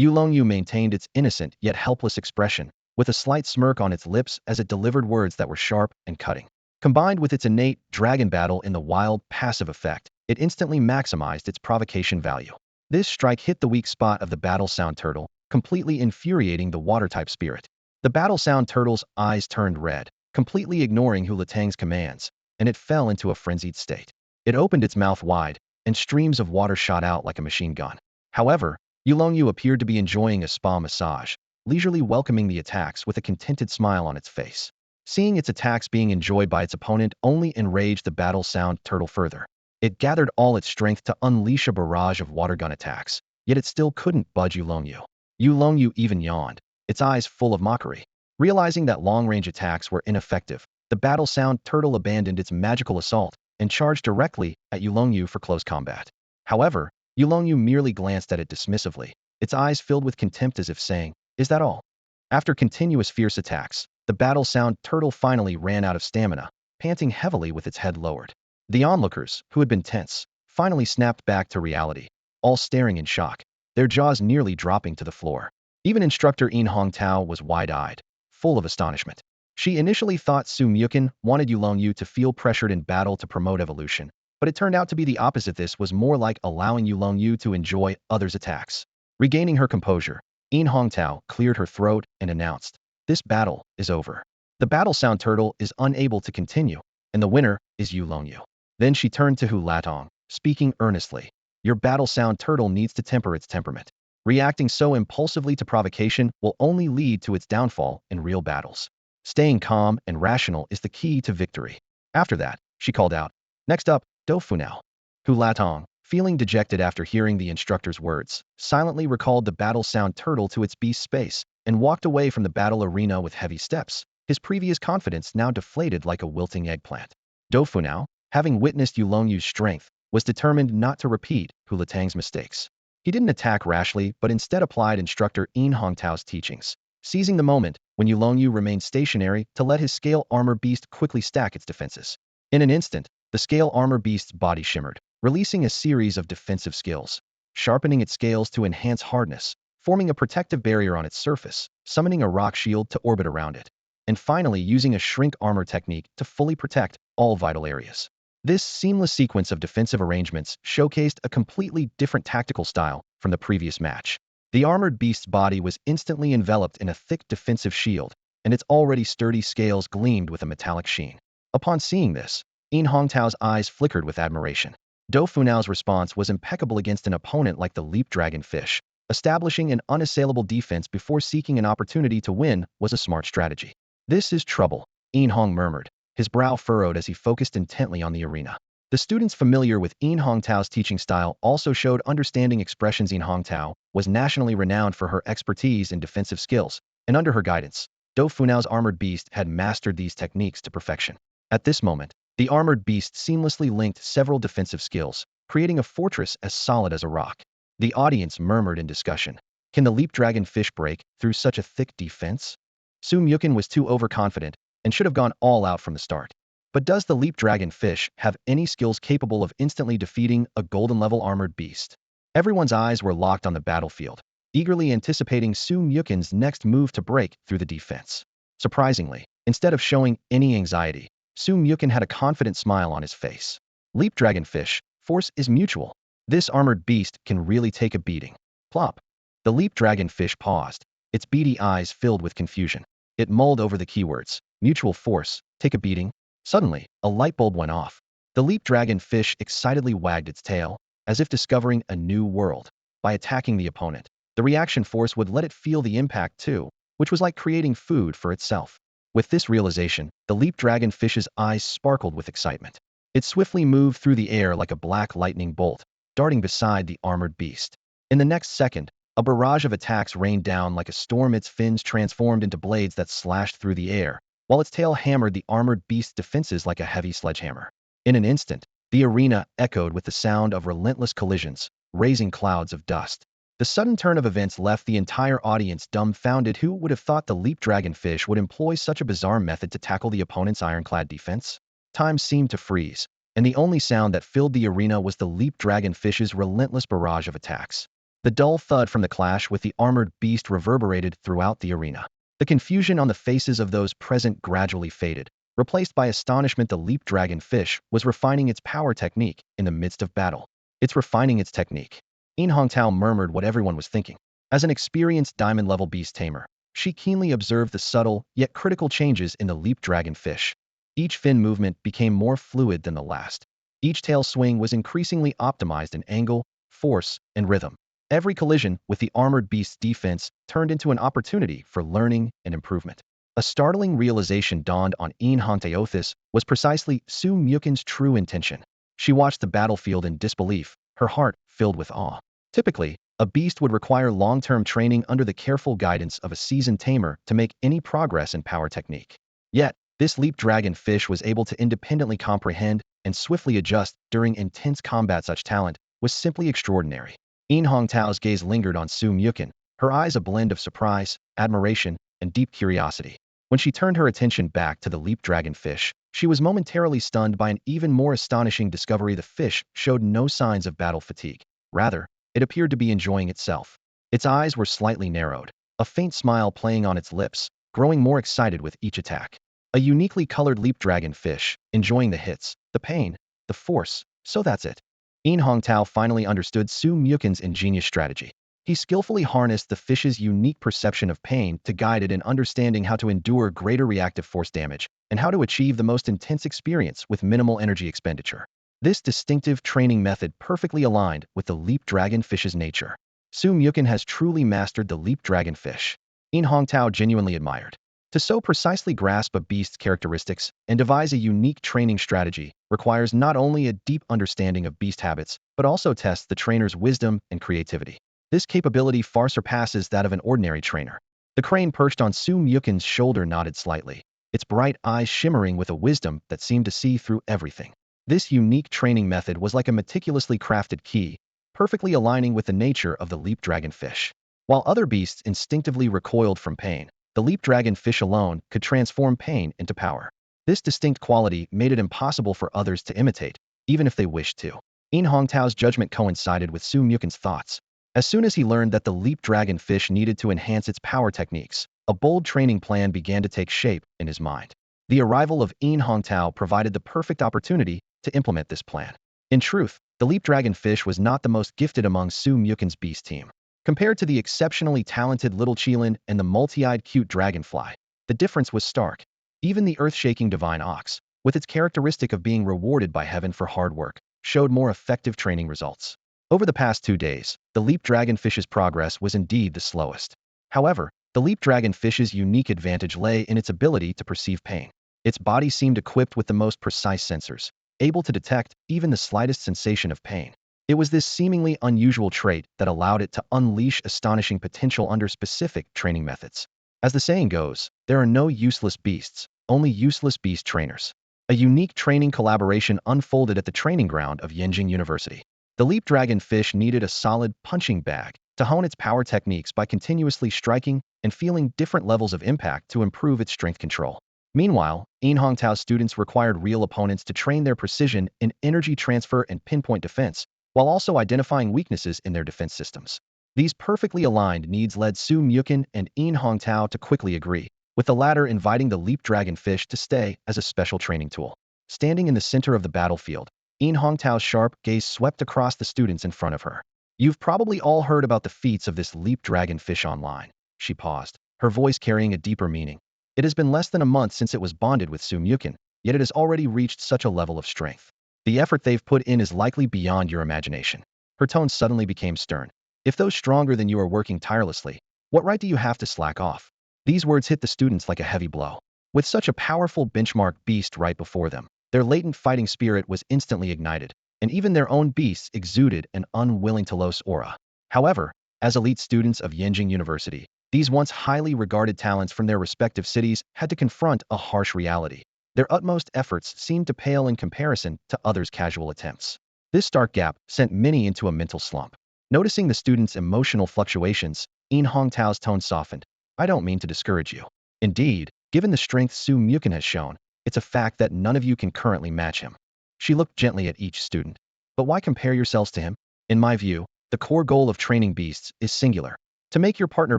Yulongyu maintained its innocent yet helpless expression, with a slight smirk on its lips as it delivered words that were sharp and cutting. Combined with its innate dragon battle in the wild passive effect, it instantly maximized its provocation value. This strike hit the weak spot of the battle sound turtle, completely infuriating the water-type spirit. The battle sound turtle's eyes turned red, completely ignoring Hu Latang's commands, and it fell into a frenzied state. It opened its mouth wide, and streams of water shot out like a machine gun. However, Yulongyu appeared to be enjoying a spa massage, leisurely welcoming the attacks with a contented smile on its face. Seeing its attacks being enjoyed by its opponent only enraged the battle sound turtle further. It gathered all its strength to unleash a barrage of water gun attacks, yet it still couldn't budge Yulongyu. Yulongyu even yawned, its eyes full of mockery. Realizing that long-range attacks were ineffective, the battle sound turtle abandoned its magical assault and charged directly at Yulongyu for close combat. However, Yulongyu merely glanced at it dismissively, its eyes filled with contempt as if saying, "Is that all?" After continuous fierce attacks, the battle sound turtle finally ran out of stamina, panting heavily with its head lowered. The onlookers, who had been tense, finally snapped back to reality, all staring in shock, their jaws nearly dropping to the floor. Even instructor In Hongtao was wide-eyed, full of astonishment. She initially thought Su Mukin wanted Yulongyu to feel pressured in battle to promote evolution, but it turned out to be the opposite. This was more like allowing Yulongyu to enjoy others' attacks. Regaining her composure, In Hongtao cleared her throat and announced, "This battle is over. The battle sound turtle is unable to continue, and the winner is Yulongyu." Then she turned to Hu Latong, speaking earnestly. "Your battle sound turtle needs to temper its temperament. Reacting so impulsively to provocation will only lead to its downfall in real battles. Staying calm and rational is the key to victory." After that, she called out, "Next up, Dofunao." Hu Latong, feeling dejected after hearing the instructor's words, silently recalled the battle sound turtle to its beast space and walked away from the battle arena with heavy steps, his previous confidence now deflated like a wilting eggplant. Dofunao, having witnessed Yulongyu's strength, was determined not to repeat Hu Latang's mistakes. He didn't attack rashly but instead applied instructor In Hongtao's teachings, seizing the moment when Yulongyu remained stationary to let his scale armor beast quickly stack its defenses. In an instant, the scale armor beast's body shimmered, releasing a series of defensive skills, sharpening its scales to enhance hardness, forming a protective barrier on its surface, summoning a rock shield to orbit around it, and finally using a shrink armor technique to fully protect all vital areas. This seamless sequence of defensive arrangements showcased a completely different tactical style from the previous match. The armored beast's body was instantly enveloped in a thick defensive shield, and its already sturdy scales gleamed with a metallic sheen. Upon seeing this, In Hongtao's eyes flickered with admiration. Do Funao's response was impeccable against an opponent like the leap dragonfish. Establishing an unassailable defense before seeking an opportunity to win was a smart strategy. "This is trouble," In Hong murmured, his brow furrowed as he focused intently on the arena. The students familiar with In Hongtao's teaching style also showed understanding expressions. In Hongtao was nationally renowned for her expertise in defensive skills, and under her guidance, Do Funao's armored beast had mastered these techniques to perfection. At this moment, the armored beast seamlessly linked several defensive skills, creating a fortress as solid as a rock. The audience murmured in discussion. Can the leap dragonfish break through such a thick defense? Su Mukin was too overconfident and should have gone all out from the start. But does the leap dragonfish have any skills capable of instantly defeating a golden-level armored beast? Everyone's eyes were locked on the battlefield, eagerly anticipating Su Mukin's next move to break through the defense. Surprisingly, Instead of showing any anxiety, Su Mukun had a confident smile on his face. Leap Dragonfish, force is mutual. This armored beast can really take a beating. Plop. The leap dragonfish paused, its beady eyes filled with confusion. It mulled over the keywords. Mutual force, take a beating. Suddenly, a light bulb went off. The leap dragonfish excitedly wagged its tail, as if discovering a new world. By attacking the opponent, the reaction force would let it feel the impact too, which was like creating food for itself. With this realization, the leap dragonfish's eyes sparkled with excitement. It swiftly moved through the air like a black lightning bolt, darting beside the armored beast. In the next second, a barrage of attacks rained down like a storm. Its fins transformed into blades that slashed through the air, while its tail hammered the armored beast's defenses like a heavy sledgehammer. In an instant, the arena echoed with the sound of relentless collisions, raising clouds of dust. The sudden turn of events left the entire audience dumbfounded. Who would have thought the leap dragonfish would employ such a bizarre method to tackle the opponent's ironclad defense? Time seemed to freeze, and the only sound that filled the arena was the leap dragonfish's relentless barrage of attacks. The dull thud from the clash with the armored beast reverberated throughout the arena. The confusion on the faces of those present gradually faded, replaced by astonishment. The leap dragonfish was refining its power technique in the midst of battle. It's refining its technique. In Hongtao murmured what everyone was thinking. As an experienced diamond-level beast tamer, she keenly observed the subtle, yet critical changes in the leap dragonfish. Each fin movement became more fluid than the last. Each tail swing was increasingly optimized in angle, force, and rhythm. Every collision with the armored beast's defense turned into an opportunity for learning and improvement. A startling realization dawned on In Hongtao. This was precisely Su Mukin's true intention. She watched the battlefield in disbelief, her heart filled with awe. Typically, a beast would require long-term training under the careful guidance of a seasoned tamer to make any progress in power technique. Yet, this leap dragonfish was able to independently comprehend and swiftly adjust during intense combat. Such talent was simply extraordinary. In Hongtao's gaze lingered on Su Mukun, her eyes a blend of surprise, admiration, and deep curiosity. When she turned her attention back to the leap dragonfish, she was momentarily stunned by an even more astonishing discovery. The fish showed no signs of battle fatigue. Rather, it appeared to be enjoying itself. Its eyes were slightly narrowed, a faint smile playing on its lips, growing more excited with each attack. A uniquely colored leap dragonfish, enjoying the hits, the pain, the force. So that's it. In Hongtao finally understood Su Mukin's ingenious strategy. He skillfully harnessed the fish's unique perception of pain to guide it in understanding how to endure greater reactive force damage and how to achieve the most intense experience with minimal energy expenditure. This distinctive training method perfectly aligned with the leap dragonfish's nature. Su Mukun has truly mastered the leap dragonfish. In Hongtao genuinely admired. To so precisely grasp a beast's characteristics and devise a unique training strategy requires not only a deep understanding of beast habits, but also tests the trainer's wisdom and creativity. This capability far surpasses that of an ordinary trainer. The crane perched on Su Mukin's shoulder nodded slightly, its bright eyes shimmering with a wisdom that seemed to see through everything. This unique training method was like a meticulously crafted key, perfectly aligning with the nature of the leap dragonfish. While other beasts instinctively recoiled from pain, the leap dragonfish alone could transform pain into power. This distinct quality made it impossible for others to imitate, even if they wished to. In Hongtao's judgment coincided with Su Mukin's thoughts. As soon as he learned that the leap dragonfish needed to enhance its power techniques, a bold training plan began to take shape in his mind. The arrival of In Hongtao provided the perfect opportunity to implement this plan. In truth, the leap dragonfish was not the most gifted among Su Mukin's beast team. Compared to the exceptionally talented little Qilin and the multi-eyed cute Dragonfly, the difference was stark. Even the earth-shaking divine ox, with its characteristic of being rewarded by heaven for hard work, showed more effective training results. Over the past 2 days, the leap dragonfish's progress was indeed the slowest. However, the leap dragonfish's unique advantage lay in its ability to perceive pain. Its body seemed equipped with the most precise sensors, able to detect even the slightest sensation of pain. It was this seemingly unusual trait that allowed it to unleash astonishing potential under specific training methods. As the saying goes, there are no useless beasts, only useless beast trainers. A unique training collaboration unfolded at the training ground of Yenjing University. The leap dragonfish needed a solid punching bag to hone its power techniques by continuously striking and feeling different levels of impact to improve its strength control. Meanwhile, In Hongtao's students required real opponents to train their precision in energy transfer and pinpoint defense, while also identifying weaknesses in their defense systems. These perfectly aligned needs led Su Mukun and In Hongtao to quickly agree. with the latter inviting the leap dragonfish to stay as a special training tool. Standing in the center of the battlefield, In Hongtao's sharp gaze swept across the students in front of her. You've probably all heard about the feats of this leap dragonfish online. She paused, her voice carrying a deeper meaning. It has been less than a month since it was bonded with Su Mukin, yet it has already reached such a level of strength. The effort they've put in is likely beyond your imagination. Her tone suddenly became stern. If those stronger than you are working tirelessly, what right do you have to slack off? These words hit the students like a heavy blow. With such a powerful benchmark beast right before them, their latent fighting spirit was instantly ignited, and even their own beasts exuded an unwilling-to-lose aura. However, as elite students of Yenjing University, these once highly regarded talents from their respective cities had to confront a harsh reality. Their utmost efforts seemed to pale in comparison to others' casual attempts. This stark gap sent many into a mental slump. Noticing the students' emotional fluctuations, In Hongtao's tone softened. I don't mean to discourage you. Indeed, given the strength Su Mukin has shown, it's a fact that none of you can currently match him. She looked gently at each student. But why compare yourselves to him? In my view, the core goal of training beasts is singular: to make your partner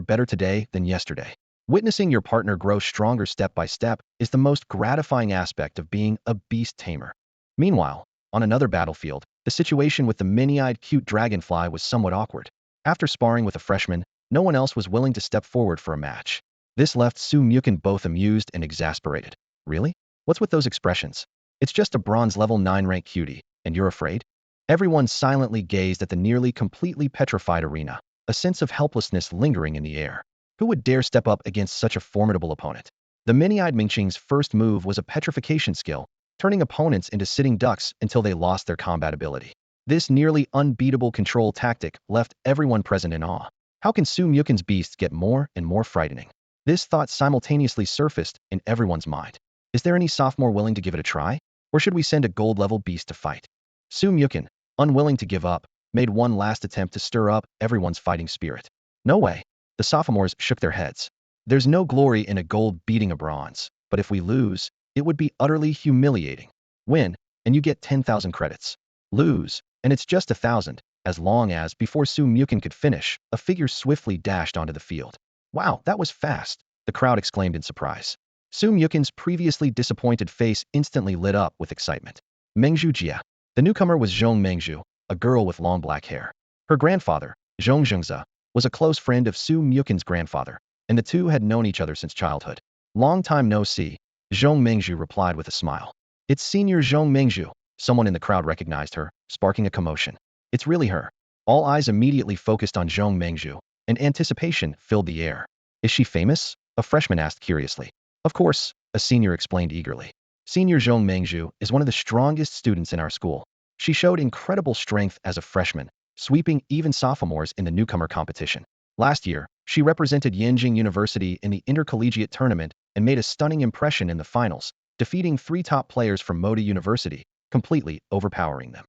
better today than yesterday. Witnessing your partner grow stronger step by step is the most gratifying aspect of being a beast tamer. Meanwhile, on another battlefield, the situation with the many-eyed cute dragonfly was somewhat awkward. After sparring with a freshman, no one else was willing to step forward for a match. This left Su Mukin both amused and exasperated. Really? What's with those expressions? It's just a bronze level 9 rank cutie, and you're afraid? Everyone silently gazed at the nearly completely petrified arena, a sense of helplessness lingering in the air. Who would dare step up against such a formidable opponent? The many-eyed Mingqing's first move was a petrification skill, turning opponents into sitting ducks until they lost their combat ability. This nearly unbeatable control tactic left everyone present in awe. How can Su Mukin's beasts get more and more frightening? This thought simultaneously surfaced in everyone's mind. Is there any sophomore willing to give it a try? Or should we send a gold-level beast to fight? Su Mukin, unwilling to give up, made one last attempt to stir up everyone's fighting spirit. No way. The sophomores shook their heads. There's no glory in a gold beating a bronze, but if we lose, it would be utterly humiliating. Win, and you get 10,000 credits. Lose, and it's just 1,000, as long as, before Su Mukin could finish, a figure swiftly dashed onto the field. Wow, that was fast, the crowd exclaimed in surprise. Su Mukin's previously disappointed face instantly lit up with excitement. Mengzhu Jia. The newcomer was Zhong Mengzhu, a girl with long black hair. Her grandfather, Zhong Zhengze, was a close friend of Su Mukin's grandfather, and the two had known each other since childhood. Long time no see, Zhong Mengzhu replied with a smile. It's Senior Zhong Mengzhu. Someone in the crowd recognized her, sparking a commotion. It's really her. All eyes immediately focused on Zhong Mengzhu, and anticipation filled the air. Is she famous? A freshman asked curiously. Of course, a senior explained eagerly. Senior Zhong Mengzhu is one of the strongest students in our school. She showed incredible strength as a freshman, sweeping even sophomores in the newcomer competition. Last year, she represented Yenjing University in the intercollegiate tournament and made a stunning impression in the finals, defeating 3 top players from Moda University, completely overpowering them.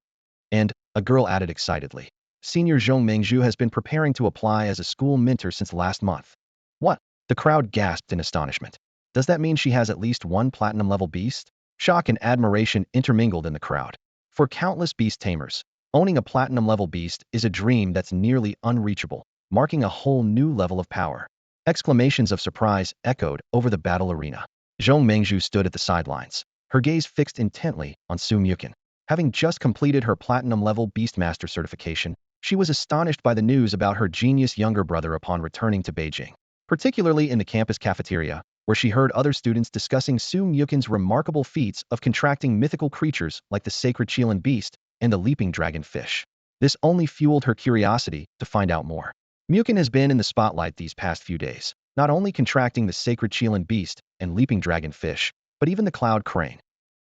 And, a girl added excitedly, Senior Zhong Mengzhu has been preparing to apply as a school mentor since last month. What? The crowd gasped in astonishment. Does that mean she has at least one platinum-level beast? Shock and admiration intermingled in the crowd. For countless beast tamers, owning a platinum-level beast is a dream that's nearly unreachable, marking a whole new level of power. Exclamations of surprise echoed over the battle arena. Zhong Mengzhu stood at the sidelines, her gaze fixed intently on Su Mukin. Having just completed her platinum-level Beastmaster certification, she was astonished by the news about her genius younger brother upon returning to Beijing. Particularly in the campus cafeteria, where she heard other students discussing Su Mukin's remarkable feats of contracting mythical creatures like the sacred Qilin beast and the leaping dragonfish. This only fueled her curiosity to find out more. Mukin has been in the spotlight these past few days, not only contracting the sacred Qilin beast and leaping dragonfish, but even the cloud crane.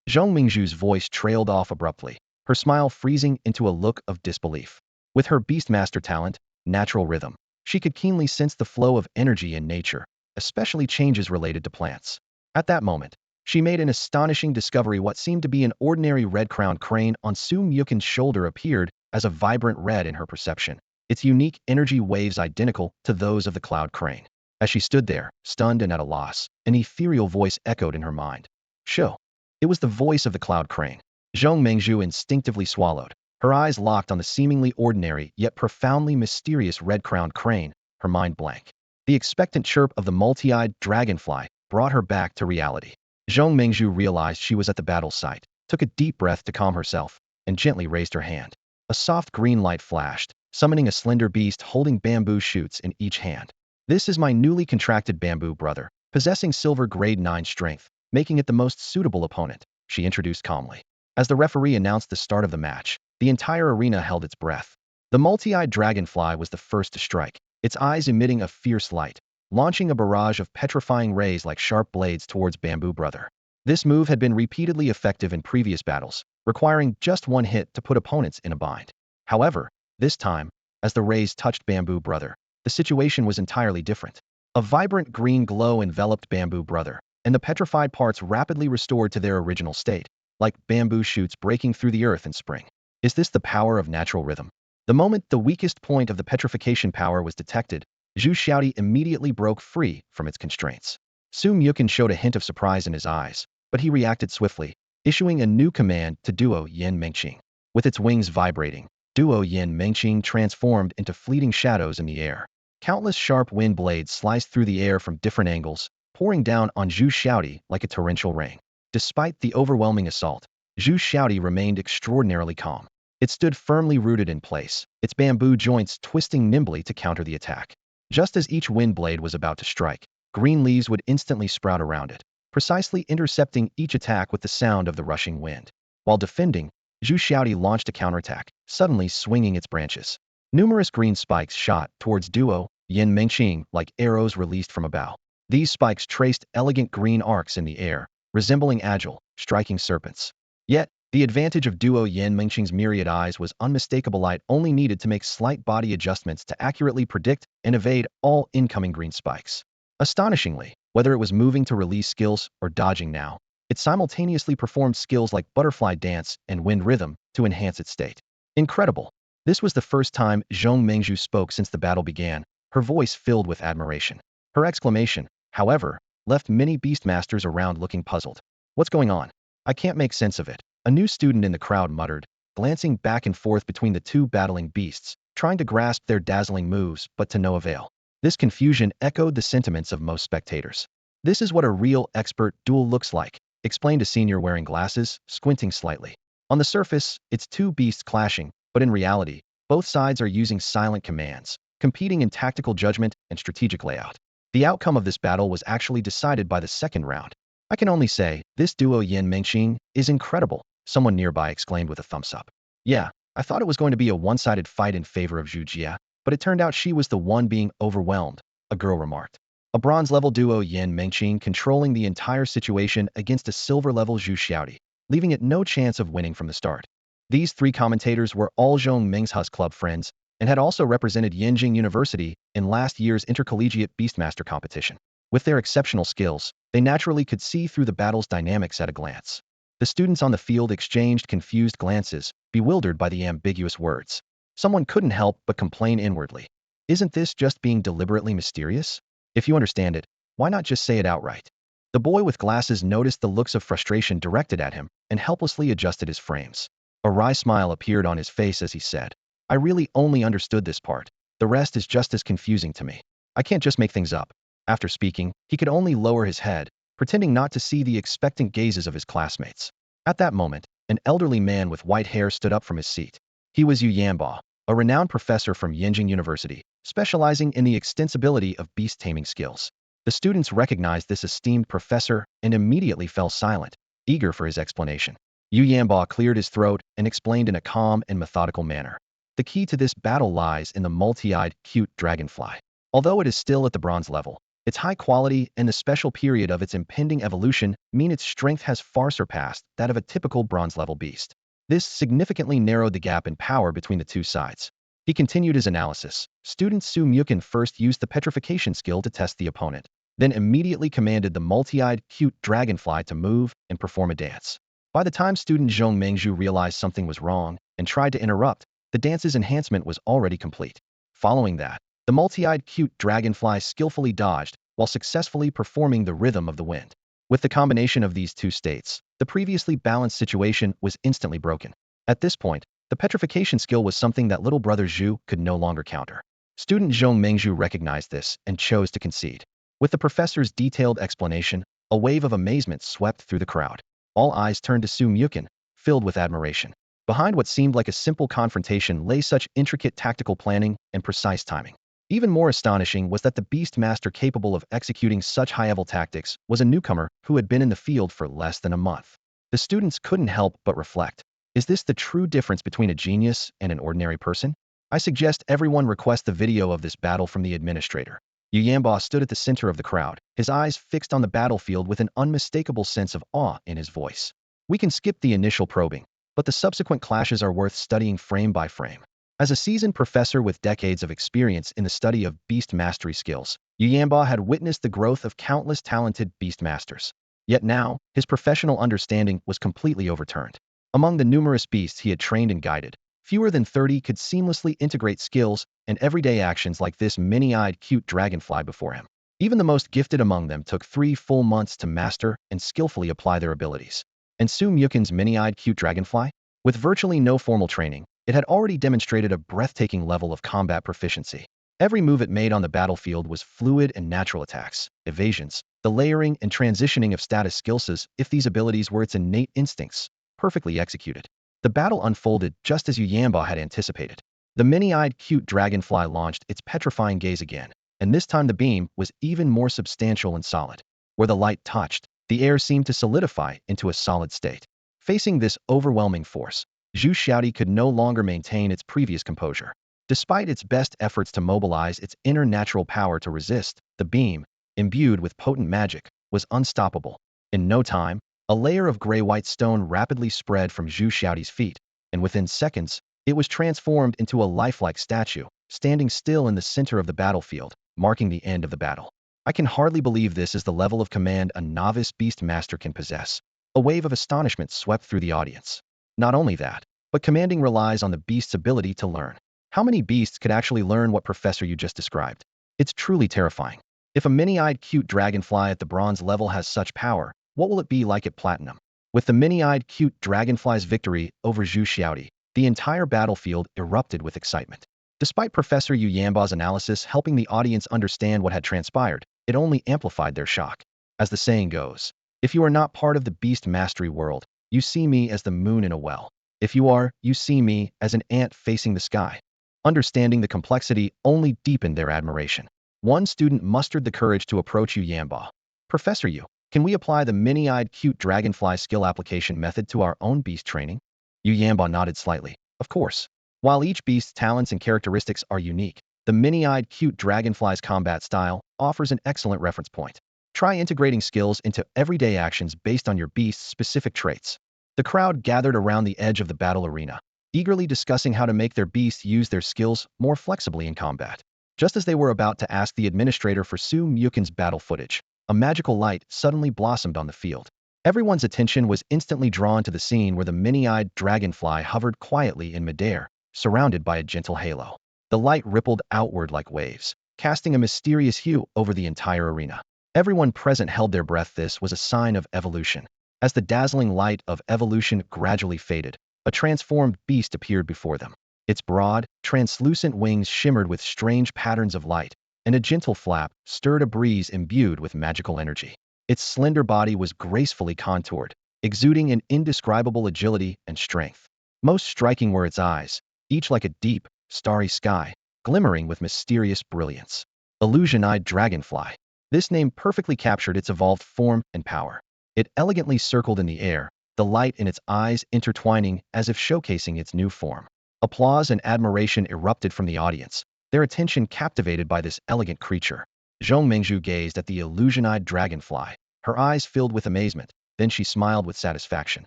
Zhong Mingzhu's voice trailed off abruptly, her smile freezing into a look of disbelief. With her Beastmaster talent, natural rhythm, she could keenly sense the flow of energy in nature, especially changes related to plants. At that moment, she made an astonishing discovery. What seemed to be an ordinary red-crowned crane on Su Mukin's shoulder appeared as a vibrant red in her perception, its unique energy waves identical to those of the cloud crane. As she stood there, stunned and at a loss, an ethereal voice echoed in her mind. Show. It was the voice of the cloud crane. Zhong Mengzhu instinctively swallowed, her eyes locked on the seemingly ordinary yet profoundly mysterious red-crowned crane, her mind blank. The expectant chirp of the multi-eyed dragonfly brought her back to reality. Zhong Mingzhu realized she was at the battle site, took a deep breath to calm herself, and gently raised her hand. A soft green light flashed, summoning a slender beast holding bamboo shoots in each hand. This is my newly contracted bamboo brother, possessing silver grade 9 strength, making it the most suitable opponent, she introduced calmly. As the referee announced the start of the match, the entire arena held its breath. The multi-eyed dragonfly was the first to strike, its eyes emitting a fierce light, launching a barrage of petrifying rays like sharp blades towards Bamboo Brother. This move had been repeatedly effective in previous battles, requiring just one hit to put opponents in a bind. However, this time, as the rays touched Bamboo Brother, the situation was entirely different. A vibrant green glow enveloped Bamboo Brother, and the petrified parts rapidly restored to their original state, like bamboo shoots breaking through the earth in spring. Is this the power of natural rhythm? The moment the weakest point of the petrification power was detected, Zhu Xiaodi immediately broke free from its constraints. Su Mukin showed a hint of surprise in his eyes, but he reacted swiftly, issuing a new command to Duo Yin Mengqing. With its wings vibrating, Duo Yin Mengqing transformed into fleeting shadows in the air. Countless sharp wind blades sliced through the air from different angles, pouring down on Zhu Xiaodi like a torrential rain. Despite the overwhelming assault, Zhu Xiaodi remained extraordinarily calm. It stood firmly rooted in place, its bamboo joints twisting nimbly to counter the attack. Just as each wind blade was about to strike, green leaves would instantly sprout around it, precisely intercepting each attack with the sound of the rushing wind. While defending, Zhu Xiaodi launched a counterattack, suddenly swinging its branches. Numerous green spikes shot towards Duo Yin Mengqing like arrows released from a bow. These spikes traced elegant green arcs in the air, resembling agile, striking serpents. Yet, the advantage of Duo Yin Mengqing's myriad eyes was unmistakable. Light only needed to make slight body adjustments to accurately predict and evade all incoming green spikes. Astonishingly, whether it was moving to release skills or dodging now, it simultaneously performed skills like butterfly dance and wind rhythm to enhance its state. Incredible! This was the first time Zhong Mengzhu spoke since the battle began, her voice filled with admiration. Her exclamation, however, left many beastmasters around looking puzzled. What's going on? I can't make sense of it. A new student in the crowd muttered, glancing back and forth between the two battling beasts, trying to grasp their dazzling moves, but to no avail. This confusion echoed the sentiments of most spectators. This is what a real expert duel looks like, explained a senior wearing glasses, squinting slightly. On the surface, it's two beasts clashing, but in reality, both sides are using silent commands, competing in tactical judgment and strategic layout. The outcome of this battle was actually decided by the second round. I can only say, this Duo Yin Mengqing is incredible, someone nearby exclaimed with a thumbs up. Yeah, I thought it was going to be a one-sided fight in favor of Zhu Jia, but it turned out she was the one being overwhelmed, a girl remarked. A bronze-level Duo Yin Mengqing controlling the entire situation against a silver-level Zhu Xiaodi, leaving it no chance of winning from the start. These three commentators were all Zhong Mengzhu's club friends, and had also represented Yanjing University in last year's intercollegiate Beastmaster competition. With their exceptional skills, they naturally could see through the battle's dynamics at a glance. The students on the field exchanged confused glances, bewildered by the ambiguous words. Someone couldn't help but complain inwardly. Isn't this just being deliberately mysterious? If you understand it, why not just say it outright? The boy with glasses noticed the looks of frustration directed at him and helplessly adjusted his frames. A wry smile appeared on his face as he said, I really only understood this part. The rest is just as confusing to me. I can't just make things up. After speaking, he could only lower his head, pretending not to see the expectant gazes of his classmates. At that moment, an elderly man with white hair stood up from his seat. He was Yu Yanba, a renowned professor from Yanjing University, specializing in the extensibility of beast taming skills. The students recognized this esteemed professor and immediately fell silent, eager for his explanation. Yu Yanba cleared his throat and explained in a calm and methodical manner. The key to this battle lies in the multi-eyed, cute dragonfly. Although it is still at the bronze level, its high quality and the special period of its impending evolution mean its strength has far surpassed that of a typical bronze-level beast. This significantly narrowed the gap in power between the two sides. He continued his analysis. Student Su Mukin first used the petrification skill to test the opponent, then immediately commanded the multi-eyed, cute dragonfly to move and perform a dance. By the time student Zhong Mengzhu realized something was wrong and tried to interrupt, the dance's enhancement was already complete. Following that, the multi-eyed cute dragonfly skillfully dodged while successfully performing the rhythm of the wind. With the combination of these two states, the previously balanced situation was instantly broken. At this point, the petrification skill was something that little brother Zhu could no longer counter. Student Zhong Mengzhu recognized this and chose to concede. With the professor's detailed explanation, a wave of amazement swept through the crowd. All eyes turned to Su Mukin, filled with admiration. Behind what seemed like a simple confrontation lay such intricate tactical planning and precise timing. Even more astonishing was that the beast master capable of executing such high-level tactics was a newcomer who had been in the field for less than a month. The students couldn't help but reflect. Is this the true difference between a genius and an ordinary person? I suggest everyone request the video of this battle from the administrator. Yu Yanba stood at the center of the crowd, his eyes fixed on the battlefield with an unmistakable sense of awe in his voice. We can skip the initial probing, but the subsequent clashes are worth studying frame by frame. As a seasoned professor with decades of experience in the study of beast mastery skills, Yu Yanba had witnessed the growth of countless talented beast masters. Yet now, his professional understanding was completely overturned. Among the numerous beasts he had trained and guided, fewer than 30 could seamlessly integrate skills and everyday actions like this mini-eyed cute dragonfly before him. Even the most gifted among them took 3 full months to master and skillfully apply their abilities. And Su Mukin's mini-eyed cute dragonfly? With virtually no formal training, it had already demonstrated a breathtaking level of combat proficiency. Every move it made on the battlefield was fluid and natural attacks, evasions, the layering and transitioning of status skills as if these abilities were its innate instincts, perfectly executed. The battle unfolded just as Yu Yanba had anticipated. The mini-eyed cute dragonfly launched its petrifying gaze again, and this time the beam was even more substantial and solid. Where the light touched, the air seemed to solidify into a solid state. Facing this overwhelming force, Zhu Xiaodi could no longer maintain its previous composure. Despite its best efforts to mobilize its inner natural power to resist, the beam, imbued with potent magic, was unstoppable. In no time, a layer of gray-white stone rapidly spread from Zhu Xiaodi's feet, and within seconds, it was transformed into a lifelike statue, standing still in the center of the battlefield, marking the end of the battle. I can hardly believe this is the level of command a novice beast master can possess. A wave of astonishment swept through the audience. Not only that, but commanding relies on the beast's ability to learn. How many beasts could actually learn what Professor you just described? It's truly terrifying. If a mini-eyed cute dragonfly at the bronze level has such power, what will it be like at platinum? With the mini-eyed cute dragonfly's victory over Zhu Xiaodi, the entire battlefield erupted with excitement. Despite Professor Yu Yanba's analysis helping the audience understand what had transpired, it only amplified their shock. As the saying goes, if you are not part of the beast mastery world, you see me as the moon in a well. If you are, you see me as an ant facing the sky. Understanding the complexity only deepened their admiration. One student mustered the courage to approach Yu Yanba. Professor Yu, can we apply the mini-eyed cute dragonfly skill application method to our own beast training? Yu Yanba nodded slightly. Of course. While each beast's talents and characteristics are unique, the mini-eyed cute dragonfly's combat style offers an excellent reference point. Try integrating skills into everyday actions based on your beast's specific traits. The crowd gathered around the edge of the battle arena, eagerly discussing how to make their beasts use their skills more flexibly in combat. Just as they were about to ask the administrator for Su Mukin's battle footage, a magical light suddenly blossomed on the field. Everyone's attention was instantly drawn to the scene where the mini-eyed dragonfly hovered quietly in midair, surrounded by a gentle halo. The light rippled outward like waves, casting a mysterious hue over the entire arena. Everyone present held their breath. This was a sign of evolution. As the dazzling light of evolution gradually faded, a transformed beast appeared before them. Its broad, translucent wings shimmered with strange patterns of light, and a gentle flap stirred a breeze imbued with magical energy. Its slender body was gracefully contoured, exuding an indescribable agility and strength. Most striking were its eyes, each like a deep, starry sky, glimmering with mysterious brilliance. Illusion-eyed dragonfly. This name perfectly captured its evolved form and power. It elegantly circled in the air, the light in its eyes intertwining as if showcasing its new form. Applause and admiration erupted from the audience, their attention captivated by this elegant creature. Zhong Mengzhu gazed at the illusion-eyed dragonfly, her eyes filled with amazement, then she smiled with satisfaction.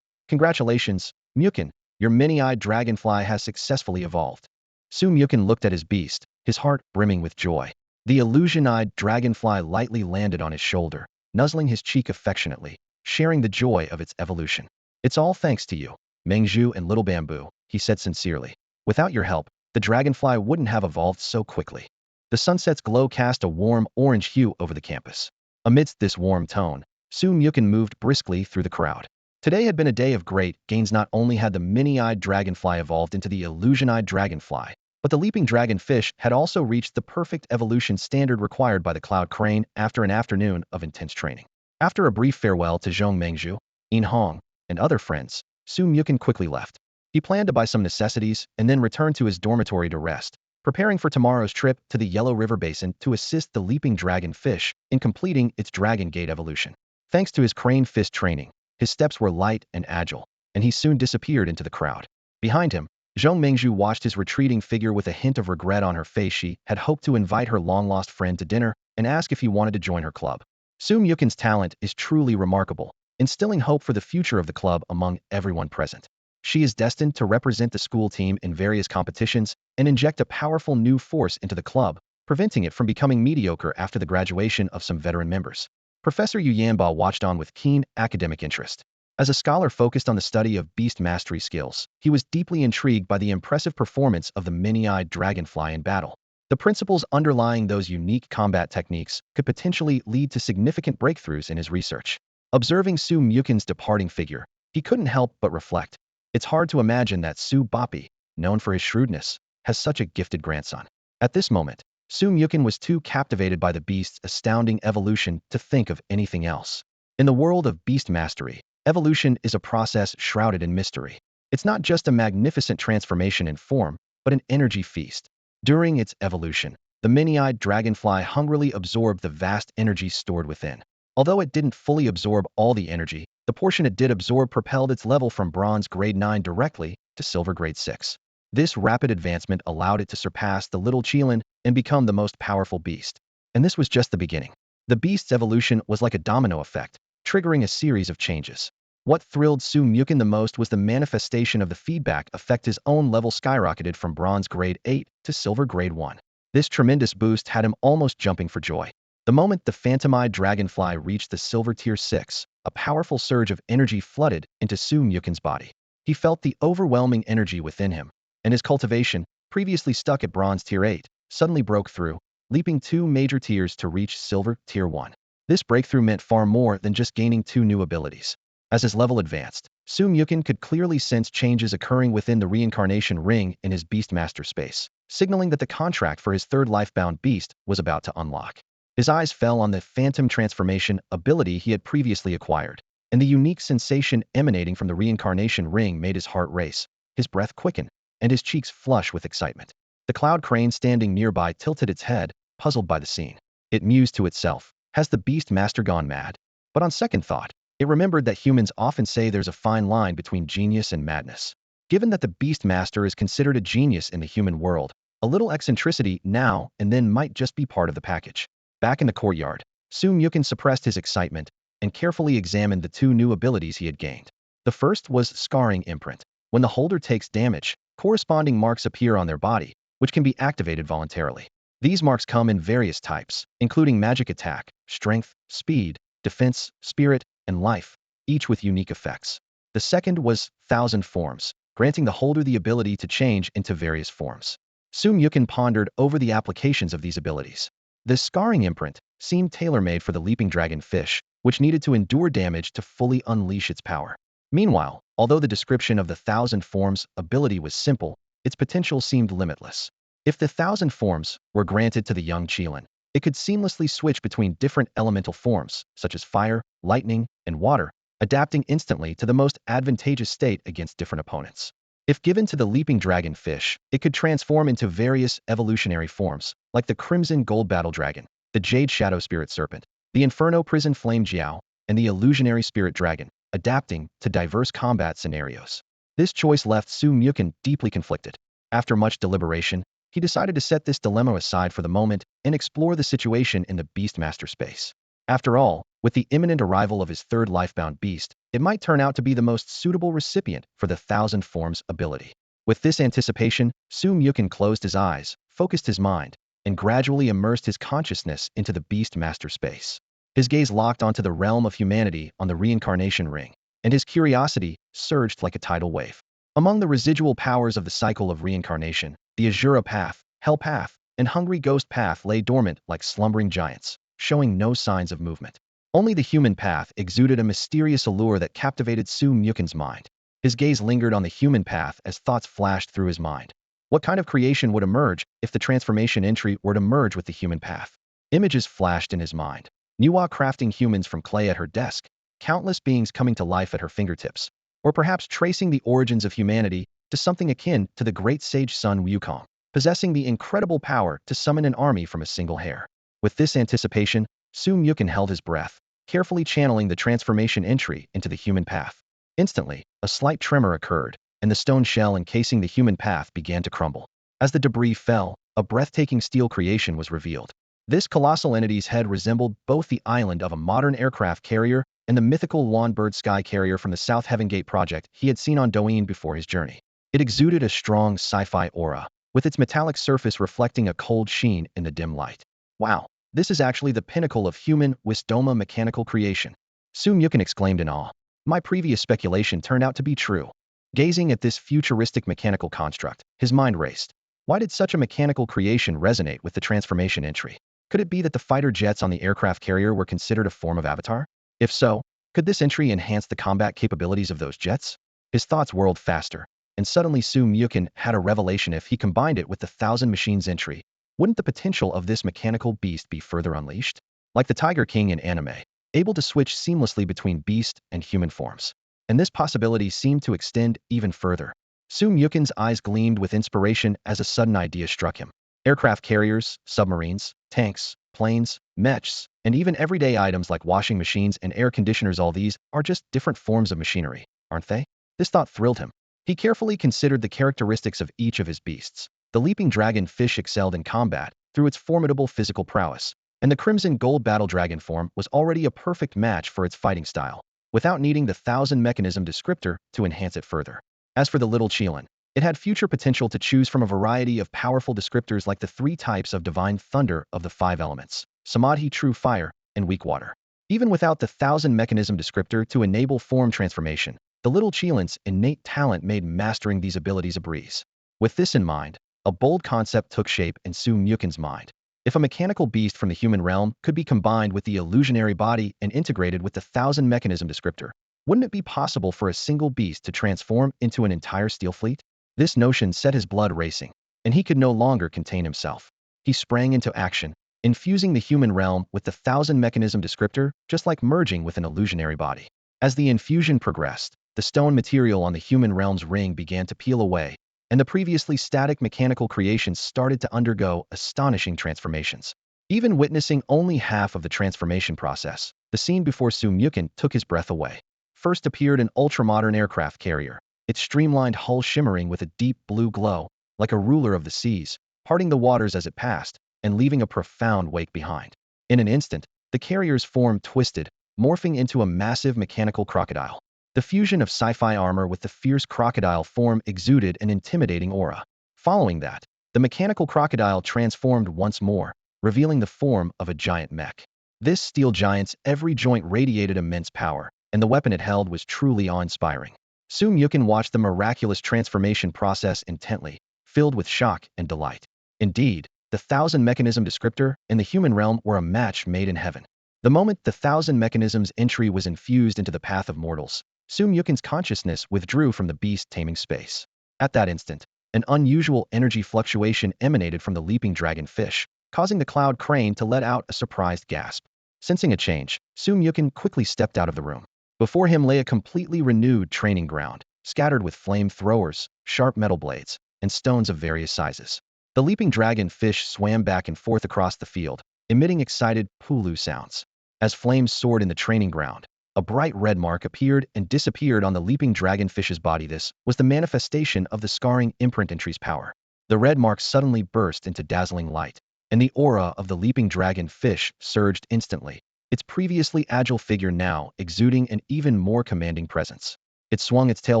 Congratulations, Mukin, your mini-eyed dragonfly has successfully evolved. Su Mukin looked at his beast, his heart brimming with joy. The illusion-eyed dragonfly lightly landed on his shoulder, nuzzling his cheek affectionately, sharing the joy of its evolution. It's all thanks to you, Mengzhu and Little Bamboo, he said sincerely. Without your help, the dragonfly wouldn't have evolved so quickly. The sunset's glow cast a warm orange hue over the campus. Amidst this warm tone, Su Mukin moved briskly through the crowd. Today had been a day of great gains. Not only had the mini-eyed dragonfly evolved into the illusion-eyed dragonfly, But the leaping dragon fish had also reached the perfect evolution standard required by the cloud crane after an afternoon of intense training. After a brief farewell to Zhong Mengzhu, In Hong, and other friends, Su Mukin quickly left. He planned to buy some necessities and then return to his dormitory to rest, preparing for tomorrow's trip to the Yellow River Basin to assist the leaping dragon fish in completing its Dragon Gate evolution. Thanks to his crane fist training, his steps were light and agile, and he soon disappeared into the crowd. Behind him, Zhong Mengzhu watched his retreating figure with a hint of regret on her face. She had hoped to invite her long-lost friend to dinner and ask if he wanted to join her club. Su Mukin's talent is truly remarkable, instilling hope for the future of the club among everyone present. She is destined to represent the school team in various competitions and inject a powerful new force into the club, preventing it from becoming mediocre after the graduation of some veteran members. Professor Yu Yanba watched on with keen academic interest. As a scholar focused on the study of beast mastery skills, he was deeply intrigued by the impressive performance of the many-eyed dragonfly in battle. The principles underlying those unique combat techniques could potentially lead to significant breakthroughs in his research. Observing Su Mukin's departing figure, he couldn't help but reflect. It's hard to imagine that Su Bapi, known for his shrewdness, has such a gifted grandson. At this moment, Su Mukin was too captivated by the beast's astounding evolution to think of anything else. In the world of beast mastery, evolution is a process shrouded in mystery. It's not just a magnificent transformation in form, but an energy feast. During its evolution, the many-eyed dragonfly hungrily absorbed the vast energy stored within. Although it didn't fully absorb all the energy, the portion it did absorb propelled its level from bronze grade 9 directly to silver grade 6. This rapid advancement allowed it to surpass the little Qilin and become the most powerful beast. And this was just the beginning. The beast's evolution was like a domino effect, triggering a series of changes. What thrilled Su Mukin the most was the manifestation of the feedback effect. His own level skyrocketed from bronze grade 8 to silver grade 1. This tremendous boost had him almost jumping for joy. The moment the phantom-eyed dragonfly reached the silver tier 6, a powerful surge of energy flooded into Su Mukin's body. He felt the overwhelming energy within him, and his cultivation, previously stuck at bronze tier 8, suddenly broke through, leaping 2 major tiers to reach silver tier 1. This breakthrough meant far more than just gaining 2 new abilities. As his level advanced, Su Mukin could clearly sense changes occurring within the reincarnation ring in his Beastmaster space, signaling that the contract for his third life-bound beast was about to unlock. His eyes fell on the phantom transformation ability he had previously acquired, and the unique sensation emanating from the reincarnation ring made his heart race, his breath quicken, and his cheeks flush with excitement. The cloud crane standing nearby tilted its head, puzzled by the scene. It mused to itself, has the beast master gone mad? But on second thought, it remembered that humans often say there's a fine line between genius and madness. Given that the beast master is considered a genius in the human world, a little eccentricity now and then might just be part of the package. Back in the courtyard, Su Mukin suppressed his excitement and carefully examined the 2 new abilities he had gained. The first was Scarring Imprint. When the holder takes damage, corresponding marks appear on their body, which can be activated voluntarily. These marks come in various types, including magic attack, strength, speed, defense, spirit, and life, each with unique effects. The second was Thousand Forms, granting the holder the ability to change into various forms. Su Mukin pondered over the applications of these abilities. The Scarring Imprint seemed tailor-made for the leaping dragon fish, which needed to endure damage to fully unleash its power. Meanwhile, although the description of the Thousand Forms ability was simple, its potential seemed limitless. If the Thousand Forms were granted to the young Qilin, it could seamlessly switch between different elemental forms, such as fire, lightning, and water, adapting instantly to the most advantageous state against different opponents. If given to the leaping dragon fish, it could transform into various evolutionary forms, like the Crimson Gold Battle Dragon, the Jade Shadow Spirit Serpent, the Inferno Prison Flame Jiao, and the Illusionary Spirit Dragon, adapting to diverse combat scenarios. This choice left Su Mukin deeply conflicted. After much deliberation, he decided to set this dilemma aside for the moment and explore the situation in the Beastmaster space. After all, with the imminent arrival of his third lifebound beast, it might turn out to be the most suitable recipient for the Thousand Forms ability. With this anticipation, Su Mukin closed his eyes, focused his mind, and gradually immersed his consciousness into the Beastmaster space. His gaze locked onto the realm of humanity on the reincarnation ring, and his curiosity surged like a tidal wave. Among the residual powers of the cycle of reincarnation, the Azura Path, Hell Path, and Hungry Ghost Path lay dormant like slumbering giants, showing no signs of movement. Only the human path exuded a mysterious allure that captivated Su Mukin's mind. His gaze lingered on the human path as thoughts flashed through his mind. What kind of creation would emerge if the transformation entry were to merge with the human path? Images flashed in his mind. Nuwa crafting humans from clay at her desk, countless beings coming to life at her fingertips, or perhaps tracing the origins of humanity to something akin to the great sage Sun Wukong, possessing the incredible power to summon an army from a single hair. With this anticipation, Su Mukon held his breath, carefully channeling the transformation entry into the human path. Instantly, a slight tremor occurred, and the stone shell encasing the human path began to crumble. As the debris fell, a breathtaking steel creation was revealed. This colossal entity's head resembled both the island of a modern aircraft carrier and the mythical Lawnbird sky carrier from the South Heaven Gate project he had seen on Doene before his journey. It exuded a strong sci-fi aura, with its metallic surface reflecting a cold sheen in the dim light. Wow, this is actually the pinnacle of human Wisdoma mechanical creation. Su Mukon exclaimed in awe. My previous speculation turned out to be true. Gazing at this futuristic mechanical construct, his mind raced. Why did such a mechanical creation resonate with the transformation entry? Could it be that the fighter jets on the aircraft carrier were considered a form of avatar? If so, could this entry enhance the combat capabilities of those jets? His thoughts whirled faster, and suddenly Su Mukon had a revelation. If he combined it with the Thousand Machines entry, wouldn't the potential of this mechanical beast be further unleashed? Like the Tiger King in anime, able to switch seamlessly between beast and human forms. And this possibility seemed to extend even further. Su Mukon's eyes gleamed with inspiration as a sudden idea struck him. Aircraft carriers, submarines, tanks, planes, mechs, and even everyday items like washing machines and air conditioners, all these are just different forms of machinery, aren't they? This thought thrilled him. He carefully considered the characteristics of each of his beasts. The leaping dragon fish excelled in combat through its formidable physical prowess, and the crimson gold battle dragon form was already a perfect match for its fighting style, without needing the thousand mechanism descriptor to enhance it further. As for the little Qilin, it had future potential to choose from a variety of powerful descriptors like the 3 types of divine thunder of the 5 elements, Samadhi true fire, and weak water. Even without the 1000 mechanism descriptor to enable form transformation, the little Qilin's innate talent made mastering these abilities a breeze. With this in mind, a bold concept took shape in Su Mukon's mind. If a mechanical beast from the human realm could be combined with the illusionary body and integrated with the 1000 mechanism descriptor, wouldn't it be possible for a single beast to transform into an entire steel fleet? This notion set his blood racing, and he could no longer contain himself. He sprang into action, infusing the human realm with the 1000 mechanism descriptor, just like merging with an illusionary body. As the infusion progressed, the stone material on the human realm's ring began to peel away, and the previously static mechanical creations started to undergo astonishing transformations. Even witnessing only half of the transformation process, the scene before Su Mukon took his breath away. First appeared an ultramodern aircraft carrier, its streamlined hull shimmering with a deep blue glow, like a ruler of the seas, parting the waters as it passed, and leaving a profound wake behind. In an instant, the carrier's form twisted, morphing into a massive mechanical crocodile. The fusion of sci-fi armor with the fierce crocodile form exuded an intimidating aura. Following that, the mechanical crocodile transformed once more, revealing the form of a giant mech. This steel giant's every joint radiated immense power, and the weapon it held was truly awe-inspiring. Su Mukon watched the miraculous transformation process intently, filled with shock and delight. Indeed, the 1000 mechanism descriptor and the human realm were a match made in heaven. The moment the 1000 mechanisms entry was infused into the path of mortals, Su Mukon's consciousness withdrew from the beast taming space. At that instant, an unusual energy fluctuation emanated from the leaping dragon fish, causing the cloud crane to let out a surprised gasp. Sensing a change, Su Mukon quickly stepped out of the room. Before him lay a completely renewed training ground, scattered with flame throwers, sharp metal blades, and stones of various sizes. The leaping dragon fish swam back and forth across the field, emitting excited pulu sounds. As flames soared in the training ground, a bright red mark appeared and disappeared on the leaping dragon fish's body. This was the manifestation of the scarring imprint entry's power. The red mark suddenly burst into dazzling light, and the aura of the leaping dragon fish surged instantly, its previously agile figure now exuding an even more commanding presence. It swung its tail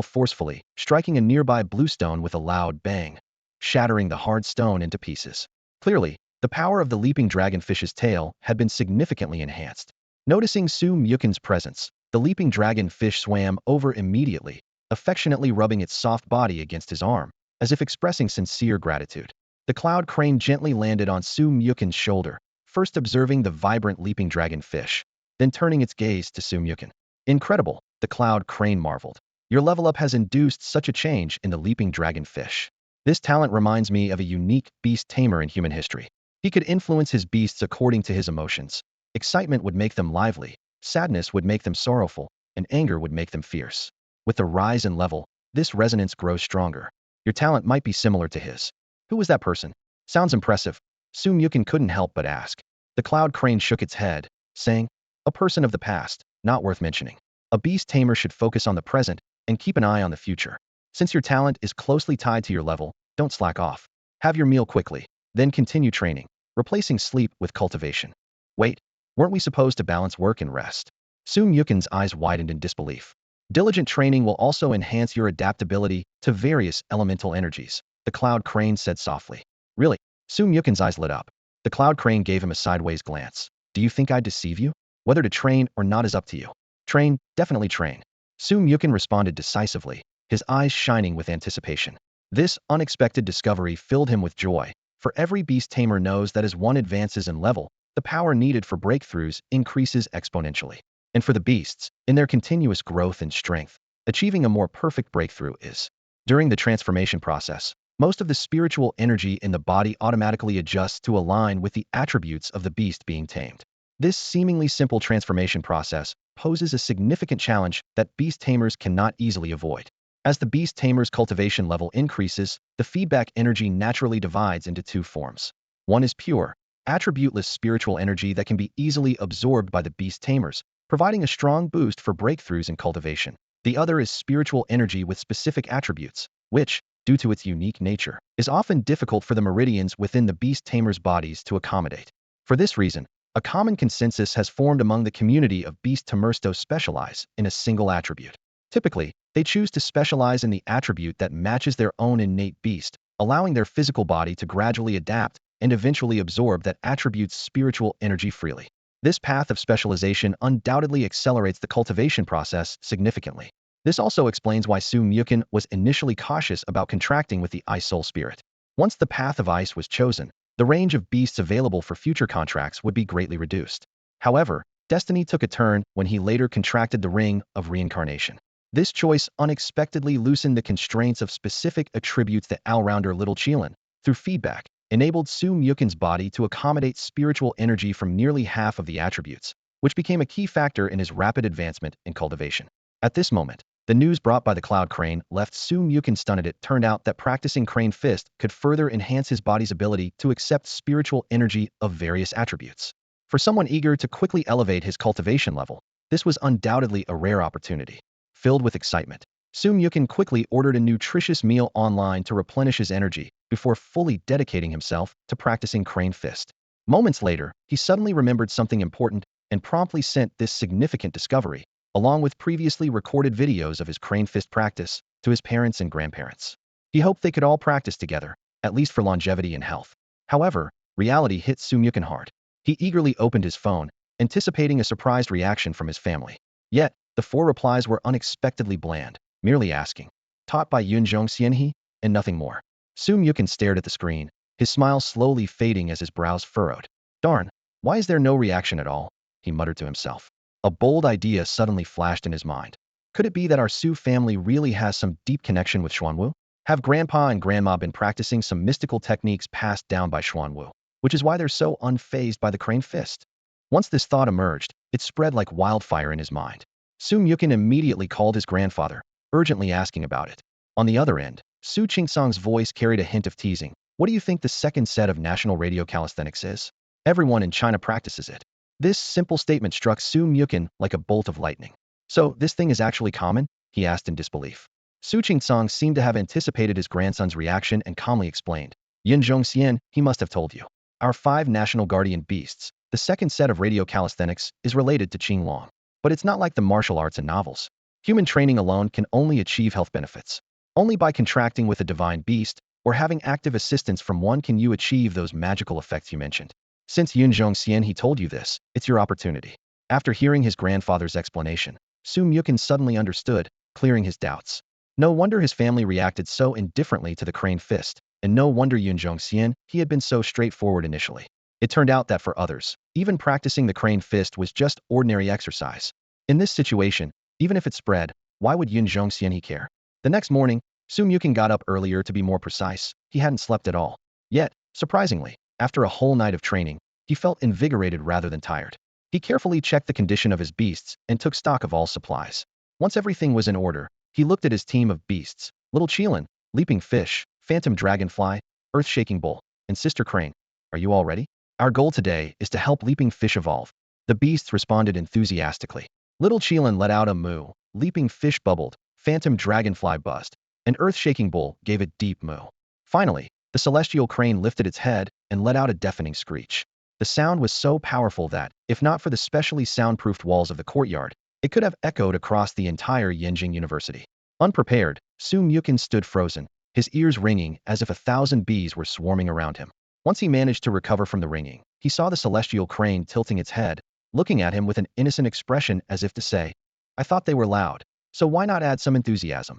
forcefully, striking a nearby bluestone with a loud bang, shattering the hard stone into pieces. Clearly, the power of the leaping dragonfish's tail had been significantly enhanced. Noticing Su Mukon's presence, the leaping dragonfish swam over immediately, affectionately rubbing its soft body against his arm, as if expressing sincere gratitude. The cloud crane gently landed on Su Mukon's shoulder, first observing the vibrant leaping dragonfish, then turning its gaze to Su Mukon. Incredible, the cloud crane marveled. Your level up has induced such a change in the leaping dragonfish. This talent reminds me of a unique beast tamer in human history. He could influence his beasts according to his emotions. Excitement would make them lively, sadness would make them sorrowful, and anger would make them fierce. With the rise in level, this resonance grows stronger. Your talent might be similar to his. Who was that person? Sounds impressive. Su Mukin couldn't help but ask. The cloud crane shook its head, saying, a person of the past, not worth mentioning. A beast tamer should focus on the present and keep an eye on the future. Since your talent is closely tied to your level, don't slack off. Have your meal quickly, then continue training, replacing sleep with cultivation. Wait, weren't we supposed to balance work and rest? Su Mukin's eyes widened in disbelief. Diligent training will also enhance your adaptability to various elemental energies, the cloud crane said softly. Really? Su Mukin's eyes lit up. The cloud crane gave him a sideways glance. Do you think I'd deceive you? Whether to train or not is up to you. Train, definitely train. Su Mukin responded decisively, his eyes shining with anticipation. This unexpected discovery filled him with joy, for every beast tamer knows that as one advances in level, the power needed for breakthroughs increases exponentially. And for the beasts, in their continuous growth and strength, achieving a more perfect breakthrough is. During the transformation process, most of the spiritual energy in the body automatically adjusts to align with the attributes of the beast being tamed. This seemingly simple transformation process poses a significant challenge that beast tamers cannot easily avoid. As the beast tamer's cultivation level increases, the feedback energy naturally divides into two forms. One is pure, attributeless spiritual energy that can be easily absorbed by the beast tamers, providing a strong boost for breakthroughs in cultivation. The other is spiritual energy with specific attributes, which, due to its unique nature, is often difficult for the meridians within the beast tamers' bodies to accommodate. For this reason, a common consensus has formed among the community of beast tamers to specialize in a single attribute. Typically, they choose to specialize in the attribute that matches their own innate beast, allowing their physical body to gradually adapt and eventually absorb that attribute's spiritual energy freely. This path of specialization undoubtedly accelerates the cultivation process significantly. This also explains why Su Mukin was initially cautious about contracting with the Ice Soul Spirit. Once the path of ice was chosen, the range of beasts available for future contracts would be greatly reduced. However, destiny took a turn when he later contracted the Ring of Reincarnation. This choice unexpectedly loosened the constraints of specific attributes that all-rounder Little Qilin, through feedback, enabled Su Mukin's body to accommodate spiritual energy from nearly half of the attributes, which became a key factor in his rapid advancement in cultivation. At this moment, the news brought by the Cloud Crane left Su Mukin stunned. It turned out that practicing Crane Fist could further enhance his body's ability to accept spiritual energy of various attributes. For someone eager to quickly elevate his cultivation level, this was undoubtedly a rare opportunity. Filled with excitement, Su Mukin quickly ordered a nutritious meal online to replenish his energy before fully dedicating himself to practicing Crane Fist. Moments later, he suddenly remembered something important and promptly sent this significant discovery, along with previously recorded videos of his Crane Fist practice, to his parents and grandparents. He hoped they could all practice together, at least for longevity and health. However, reality hit Su Mukin hard. He eagerly opened his phone, anticipating a surprised reaction from his family. Yet, the 4 replies were unexpectedly bland, merely asking, "Taught by Yun Zhongxianhe," and nothing more. Su Mukin stared at the screen, his smile slowly fading as his brows furrowed. Darn, why is there no reaction at all? He muttered to himself. A bold idea suddenly flashed in his mind. Could it be that our Su family really has some deep connection with Xuanwu? Have Grandpa and Grandma been practicing some mystical techniques passed down by Xuanwu, which is why they're so unfazed by the Crane Fist? Once this thought emerged, it spread like wildfire in his mind. Su Mukin immediately called his grandfather, urgently asking about it. On the other end, Su Qingsong's voice carried a hint of teasing. What do you think the second set of national radio calisthenics is? Everyone in China practices it. This simple statement struck Su Mukin like a bolt of lightning. So, this thing is actually common? He asked in disbelief. Su Qingsong seemed to have anticipated his grandson's reaction and calmly explained. Yin Zhongxian, he must have told you. Our 5 national guardian beasts, the second set of radio calisthenics, is related to Qinglong. But it's not like the martial arts and novels. Human training alone can only achieve health benefits. Only by contracting with a divine beast, or having active assistance from one, can you achieve those magical effects you mentioned. Since Yun Zhongxian he told you this, it's your opportunity. After hearing his grandfather's explanation, Su Mukin suddenly understood, clearing his doubts. No wonder his family reacted so indifferently to the Crane Fist, and no wonder Yun Zhongxian he had been so straightforward initially. It turned out that for others, even practicing the Crane Fist was just ordinary exercise. In this situation, even if it spread, why would Yun Zhongxian he care? The next morning, Sumyukin got up earlier to be more precise. He hadn't slept at all. Yet, surprisingly, after a whole night of training, he felt invigorated rather than tired. He carefully checked the condition of his beasts and took stock of all supplies. Once everything was in order, he looked at his team of beasts: Little Qilin, Leaping Fish, Phantom Dragonfly, Earth-Shaking Bull, and Sister Crane. Are you all ready? Our goal today is to help Leaping Fish evolve. The beasts responded enthusiastically. Little Qilin let out a moo, Leaping Fish bubbled, Phantom Dragonfly buzzed, and Earth-Shaking Bull gave a deep moo. Finally, the celestial crane lifted its head and let out a deafening screech. The sound was so powerful that, if not for the specially soundproofed walls of the courtyard, it could have echoed across the entire Yenjing University. Unprepared, Sumyukin stood frozen, his ears ringing as if 1,000 bees were swarming around him. Once he managed to recover from the ringing, he saw the celestial crane tilting its head, looking at him with an innocent expression as if to say, "I thought they were loud, so why not add some enthusiasm?"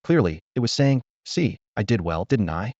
Clearly, it was saying, "See, I did well, didn't I?"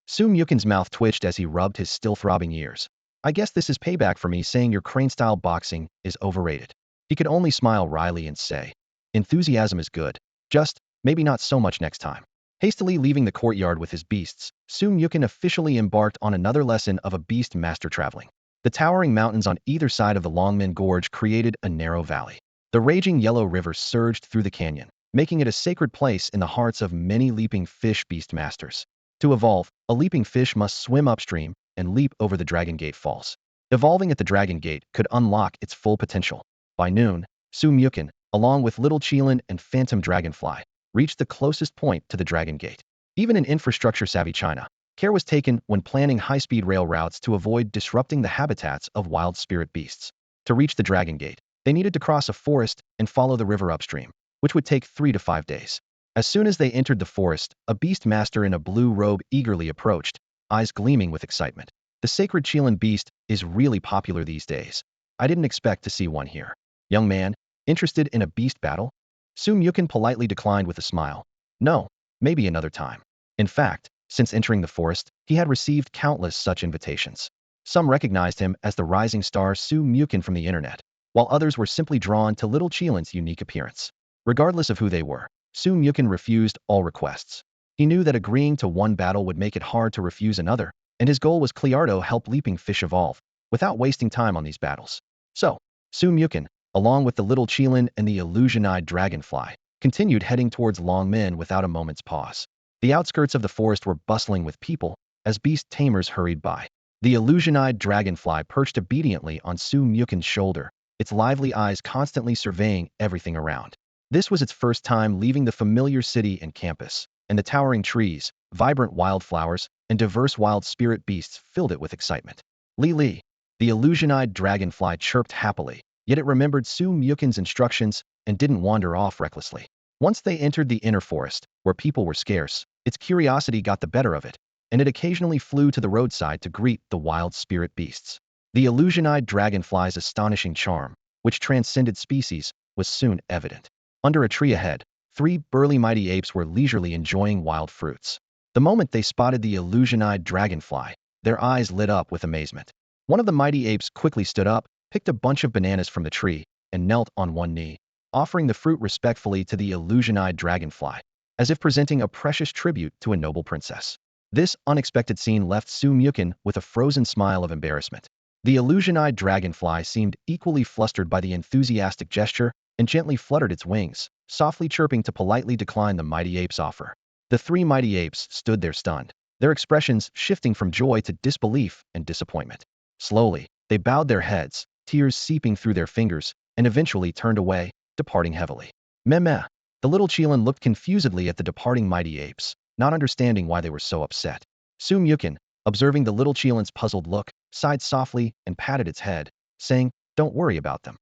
Sumyukin's mouth twitched as he rubbed his still throbbing ears. "I guess this is payback for me saying your crane-style boxing is overrated." He could only smile wryly and say, "Enthusiasm is good. Just, maybe not so much next time." Hastily leaving the courtyard with his beasts, Sumyukin officially embarked on another lesson of a beast master traveling. The towering mountains on either side of the Longmen Gorge created a narrow valley. The raging yellow river surged through the canyon, making it a sacred place in the hearts of many leaping fish beast masters. To evolve, a leaping fish must swim upstream and leap over the Dragon Gate Falls. Evolving at the Dragon Gate could unlock its full potential. By noon, Sumyukin, along with Little Qilin and Phantom Dragonfly, reached the closest point to the Dragon Gate. Even in infrastructure-savvy China, care was taken when planning high-speed rail routes to avoid disrupting the habitats of wild spirit beasts. To reach the Dragon Gate, they needed to cross a forest and follow the river upstream, which would take 3 to 5 days. As soon as they entered the forest, a beast master in a blue robe eagerly approached, eyes gleaming with excitement. "The sacred Qilin beast is really popular these days. I didn't expect to see one here." "Young man, interested in a beast battle?" Sumyukin politely declined with a smile. "No, maybe another time." In fact, since entering the forest, he had received countless such invitations. Some recognized him as the rising star Sumyukin from the internet, while others were simply drawn to Little Qilin's unique appearance. Regardless of who they were, Sumyukin refused all requests. He knew that agreeing to one battle would make it hard to refuse another, and his goal was to help Leaping Fish evolve, without wasting time on these battles. So, Sumyukin, along with the Little Qilin and the illusion-eyed Dragonfly, continued heading towards Longmen without a moment's pause. The outskirts of the forest were bustling with people as beast tamers hurried by. The illusion-eyed Dragonfly perched obediently on Sumyukin's shoulder, its lively eyes constantly surveying everything around. This was its first time leaving the familiar city and campus, and the towering trees, vibrant wildflowers, and diverse wild spirit beasts filled it with excitement. "Li Li," the illusion-eyed Dragonfly chirped happily, yet it remembered Sumyukin's instructions and didn't wander off recklessly. Once they entered the inner forest, where people were scarce, its curiosity got the better of it, and it occasionally flew to the roadside to greet the wild spirit beasts. The illusion-eyed Dragonfly's astonishing charm, which transcended species, was soon evident. Under a tree ahead, 3 burly mighty apes were leisurely enjoying wild fruits. The moment they spotted the illusion-eyed Dragonfly, their eyes lit up with amazement. One of the mighty apes quickly stood up, picked a bunch of bananas from the tree, and knelt on one knee, offering the fruit respectfully to the illusion-eyed Dragonfly, as if presenting a precious tribute to a noble princess. This unexpected scene left Sumyukin with a frozen smile of embarrassment. The illusion-eyed Dragonfly seemed equally flustered by the enthusiastic gesture and gently fluttered its wings, softly chirping to politely decline the mighty ape's offer. The 3 mighty apes stood there stunned, their expressions shifting from joy to disbelief and disappointment. Slowly, they bowed their heads, tears seeping through their fingers, and eventually turned away, departing heavily. Meh. The Little Qilin looked confusedly at the departing mighty apes, not understanding why they were so upset. Sumyukin, observing the Little Qilin's puzzled look, sighed softly and patted its head, saying, "Don't worry about them."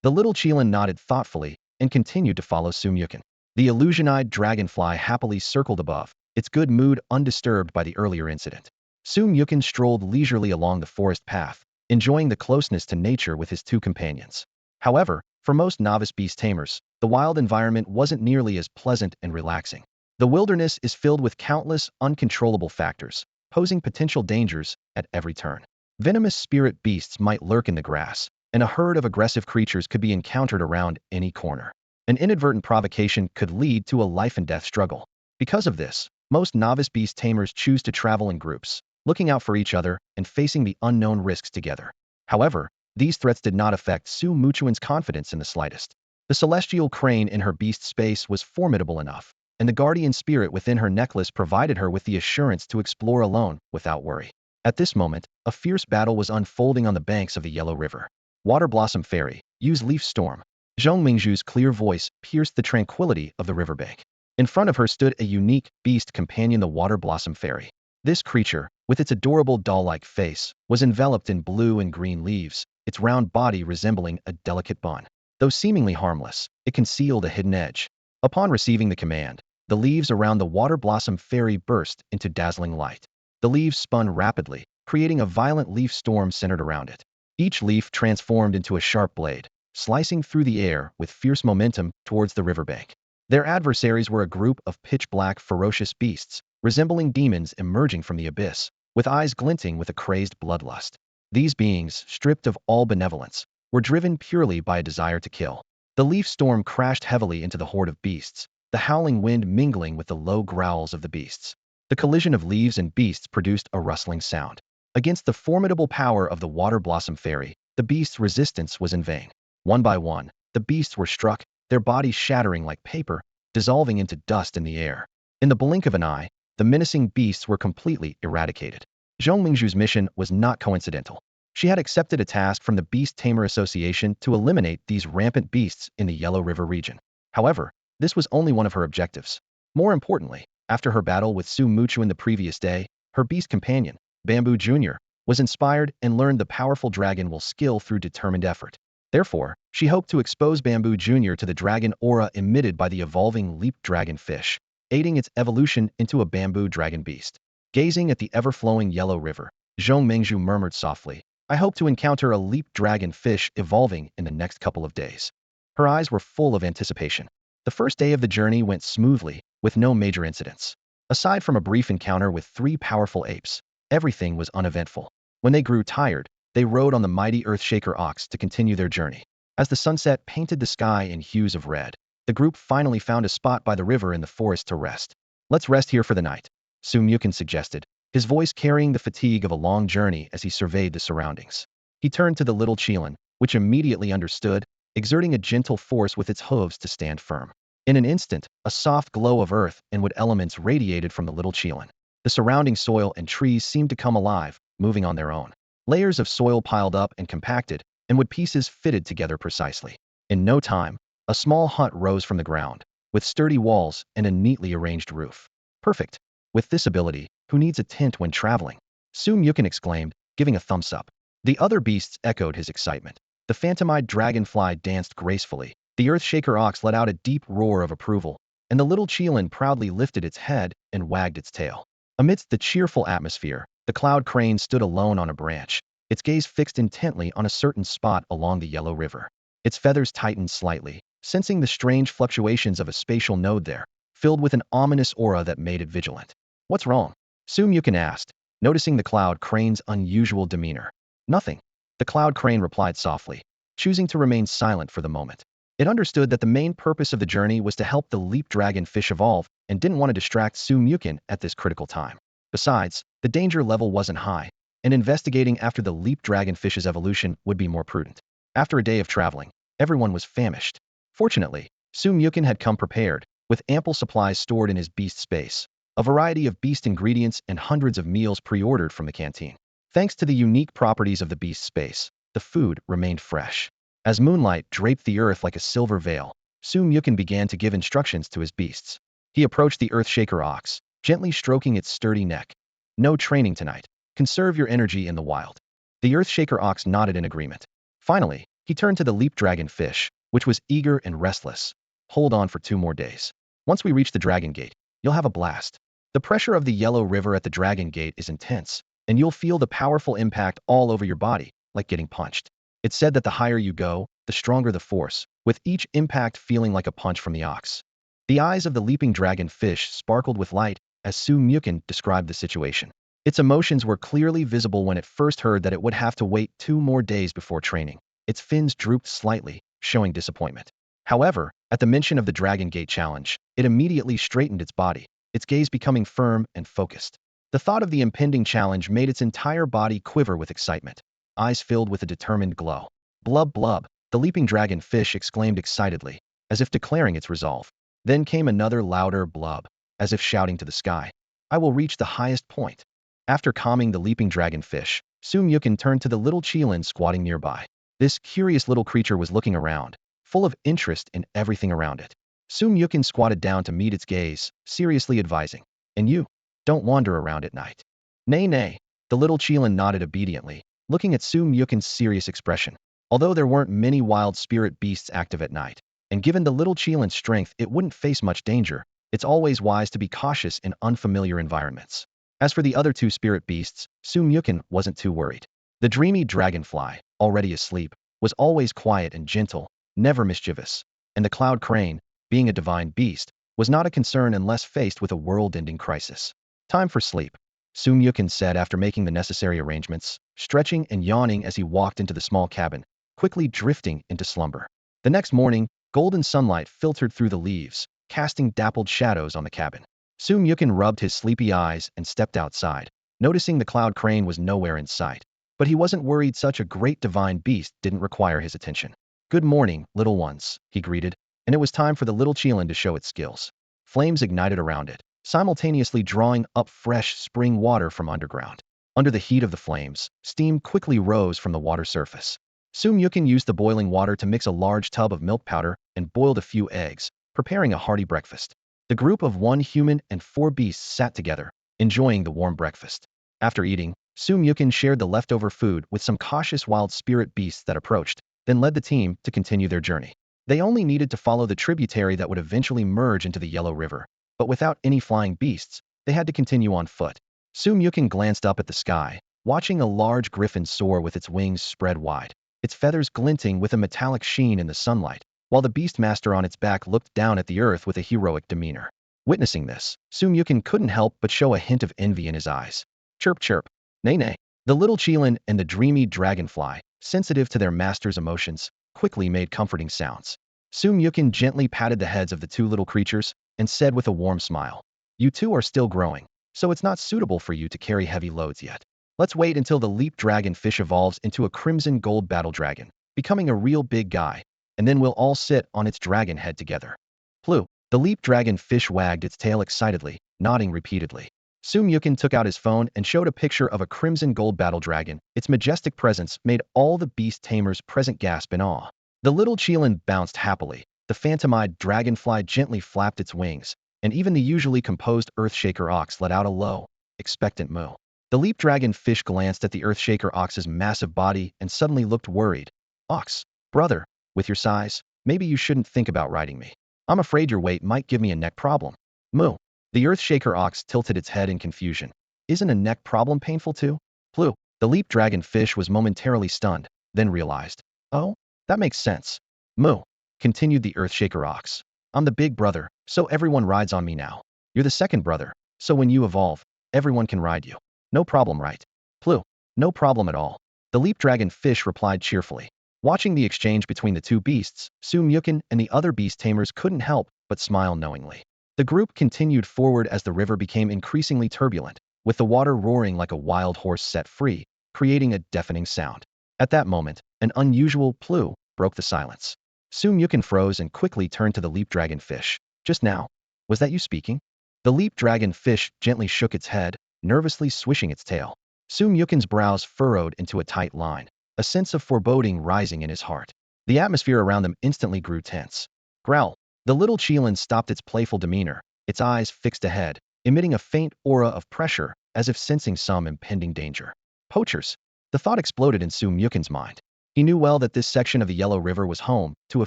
The Little Qilin nodded thoughtfully and continued to follow Sumyukin. The illusion-eyed Dragonfly happily circled above, its good mood undisturbed by the earlier incident. Sumyukin strolled leisurely along the forest path, enjoying the closeness to nature with his 2 companions. However, for most novice beast tamers, the wild environment wasn't nearly as pleasant and relaxing. The wilderness is filled with countless uncontrollable factors, posing potential dangers at every turn. Venomous spirit beasts might lurk in the grass, and a herd of aggressive creatures could be encountered around any corner. An inadvertent provocation could lead to a life-and-death struggle. Because of this, most novice beast tamers choose to travel in groups, looking out for each other and facing the unknown risks together. However, these threats did not affect Su Muchuan's confidence in the slightest. The celestial crane in her beast space was formidable enough, and the guardian spirit within her necklace provided her with the assurance to explore alone without worry. At this moment, a fierce battle was unfolding on the banks of the Yellow River. Water Blossom Fairy, use Leaf Storm. Zhong Mingzhu's clear voice pierced the tranquility of the riverbank. In front of her stood a unique beast companion, the Water Blossom Fairy. This creature, with its adorable doll-like face, was enveloped in blue and green leaves, its round body resembling a delicate bun. Though seemingly harmless, it concealed a hidden edge. Upon receiving the command, the leaves around the Water Blossom Fairy burst into dazzling light. The leaves spun rapidly, creating a violent leaf storm centered around it. Each leaf transformed into a sharp blade, slicing through the air with fierce momentum towards the riverbank. Their adversaries were a group of pitch-black, ferocious beasts, resembling demons emerging from the abyss, with eyes glinting with a crazed bloodlust. These beings, stripped of all benevolence, were driven purely by a desire to kill. The leaf storm crashed heavily into the horde of beasts, the howling wind mingling with the low growls of the beasts. The collision of leaves and beasts produced a rustling sound. Against the formidable power of the Water Blossom Fairy, the beasts' resistance was in vain. One by one, the beasts were struck, their bodies shattering like paper, dissolving into dust in the air. In the blink of an eye, the menacing beasts were completely eradicated. Zhong Mingzhu's mission was not coincidental. She had accepted a task from the Beast Tamer Association to eliminate these rampant beasts in the Yellow River region. However, this was only one of her objectives. More importantly, after her battle with Su Muchuan the previous day, her beast companion, Bamboo Jr., was inspired and learned the powerful dragon will skill through determined effort. Therefore, she hoped to expose Bamboo Jr. to the dragon aura emitted by the evolving leap dragon fish, aiding its evolution into a bamboo dragon beast. Gazing at the ever-flowing Yellow River, Zhong Mingzhu murmured softly, I hope to encounter a leap dragon fish evolving in the next couple of days. Her eyes were full of anticipation. The first day of the journey went smoothly, with no major incidents. Aside from a brief encounter with 3 powerful apes, everything was uneventful. When they grew tired, they rode on the mighty Earthshaker ox to continue their journey. As the sunset painted the sky in hues of red, the group finally found a spot by the river in the forest to rest. Let's rest here for the night, Su Muchen suggested, his voice carrying the fatigue of a long journey as he surveyed the surroundings. He turned to the little Qilin, which immediately understood, exerting a gentle force with its hooves to stand firm. In an instant, a soft glow of earth and wood elements radiated from the little Qilin. The surrounding soil and trees seemed to come alive, moving on their own. Layers of soil piled up and compacted, and wood pieces fitted together precisely. In no time, a small hut rose from the ground, with sturdy walls and a neatly arranged roof. Perfect. With this ability, who needs a tent when traveling? Su Muchen exclaimed, giving a thumbs up. The other beasts echoed his excitement. The phantomized dragonfly danced gracefully. The Earthshaker ox let out a deep roar of approval, and the little Qilin proudly lifted its head and wagged its tail. Amidst the cheerful atmosphere, the cloud crane stood alone on a branch, its gaze fixed intently on a certain spot along the Yellow River. Its feathers tightened slightly, sensing the strange fluctuations of a spatial node there, filled with an ominous aura that made it vigilant. What's wrong? Su Muchen asked, noticing the cloud crane's unusual demeanor. Nothing. The cloud crane replied softly, choosing to remain silent for the moment. It understood that the main purpose of the journey was to help the leap dragon fish evolve and didn't want to distract Su Muchen at this critical time. Besides, the danger level wasn't high, and investigating after the leap dragon fish's evolution would be more prudent. After a day of traveling, everyone was famished. Fortunately, Su Muchen had come prepared, with ample supplies stored in his beast space, a variety of beast ingredients and hundreds of meals pre-ordered from the canteen. Thanks to the unique properties of the beast space, the food remained fresh. As moonlight draped the earth like a silver veil, Su Muchen began to give instructions to his beasts. He approached the Earthshaker ox, gently stroking its sturdy neck. No training tonight. Conserve your energy in the wild. The Earthshaker ox nodded in agreement. Finally, he turned to the leap dragon fish, which was eager and restless. Hold on for 2 more days. Once we reach the Dragon Gate, you'll have a blast. The pressure of the Yellow River at the Dragon Gate is intense, and you'll feel the powerful impact all over your body, like getting punched. It's said that the higher you go, the stronger the force, with each impact feeling like a punch from the ox. The eyes of the leaping dragon fish sparkled with light as Su Muchen described the situation. Its emotions were clearly visible when it first heard that it would have to wait 2 more days before training. Its fins drooped slightly, showing disappointment. However, at the mention of the Dragon Gate challenge, it immediately straightened its body. its gaze becoming firm and focused. The thought of the impending challenge made its entire body quiver with excitement, eyes filled with a determined glow. Blub blub, the leaping dragon fish exclaimed excitedly, as if declaring its resolve. Then came another louder blub, as if shouting to the sky, I will reach the highest point. After calming the leaping dragon fish, Sum-Yukin turned to the little Qilin squatting nearby. This curious little creature was looking around, full of interest in everything around it. Sum-Yukin squatted down to meet its gaze, seriously advising, and you, don't wander around at night. Nay nay, the little Qilin nodded obediently, looking at Sum-Yukin's serious expression. Although there weren't many wild spirit beasts active at night, and given the little Qilin's strength it wouldn't face much danger, it's always wise to be cautious in unfamiliar environments. As for the other two spirit beasts, Sum-Yukin wasn't too worried. The dreamy Dragonfly, already asleep, was always quiet and gentle, never mischievous, and the Cloud Crane, being a divine beast, was not a concern unless faced with a world-ending crisis. Time for sleep, Sum-Yukin said after making the necessary arrangements, stretching and yawning as he walked into the small cabin, quickly drifting into slumber. The next morning, golden sunlight filtered through the leaves, casting dappled shadows on the cabin. Sum-Yukin rubbed his sleepy eyes and stepped outside, noticing the Cloud Crane was nowhere in sight. But he wasn't worried, such a great divine beast didn't require his attention. Good morning, little ones, he greeted, and it was time for the little Qilin to show its skills. Flames ignited around it, simultaneously drawing up fresh spring water from underground. Under the heat of the flames, steam quickly rose from the water surface. Sum-Yukin used the boiling water to mix a large tub of milk powder and boiled a few eggs, preparing a hearty breakfast. The group of 1 human and 4 beasts sat together, enjoying the warm breakfast. After eating, Sum-Yukin shared the leftover food with some cautious wild spirit beasts that approached, then led the team to continue their journey. They only needed to follow the tributary that would eventually merge into the Yellow River, but without any flying beasts, they had to continue on foot. Sum-Yukin glanced up at the sky, watching a large griffin soar with its wings spread wide, its feathers glinting with a metallic sheen in the sunlight, while the beastmaster on its back looked down at the earth with a heroic demeanor. Witnessing this, Sum-Yukin couldn't help but show a hint of envy in his eyes. Chirp chirp, nay nay. The little Qilin and the dreamy Dragonfly, sensitive to their master's emotions, quickly made comforting sounds. Sum-Yukin gently patted the heads of the two little creatures and said with a warm smile, you two are still growing, so it's not suitable for you to carry heavy loads yet. Let's wait until the leap dragon fish evolves into a crimson gold battle dragon, becoming a real big guy, and then we'll all sit on its dragon head together. Plu. The leap dragon fish wagged its tail excitedly, nodding repeatedly. Sum-Yukin took out his phone and showed a picture of a crimson gold battle dragon. Its majestic presence made all the beast tamers present gasp in awe. The little Qilin bounced happily, the phantom-eyed dragonfly gently flapped its wings, and even the usually composed Earthshaker ox let out a low, expectant moo. The leap dragon fish glanced at the Earthshaker ox's massive body and suddenly looked worried. Ox, brother, with your size, maybe you shouldn't think about riding me. I'm afraid your weight might give me a neck problem. Moo. The Earthshaker ox tilted its head in confusion. Isn't a neck problem painful too? Plu. The leap dragon fish was momentarily stunned, then realized. Oh, that makes sense. Moo. Continued the Earthshaker ox. I'm the big brother, so everyone rides on me now. You're the second brother, so when you evolve, everyone can ride you. No problem, right? Plu. No problem at all. The leap dragon fish replied cheerfully. Watching the exchange between the two beasts, Sum-Yukin and the other beast tamers couldn't help but smile knowingly. The group continued forward as the river became increasingly turbulent, with the water roaring like a wild horse set free, creating a deafening sound. At that moment, an unusual plu broke the silence. Sum-Yukin froze and quickly turned to the leap dragon fish. Just now, was that you speaking? The leap dragon fish gently shook its head, nervously swishing its tail. Sum-Yukin's brows furrowed into a tight line, a sense of foreboding rising in his heart. The atmosphere around them instantly grew tense. Growl. The little Qilin stopped its playful demeanor, its eyes fixed ahead, emitting a faint aura of pressure, as if sensing some impending danger. Poachers. The thought exploded in Sum-Yukin's mind. He knew well that this section of the Yellow River was home to a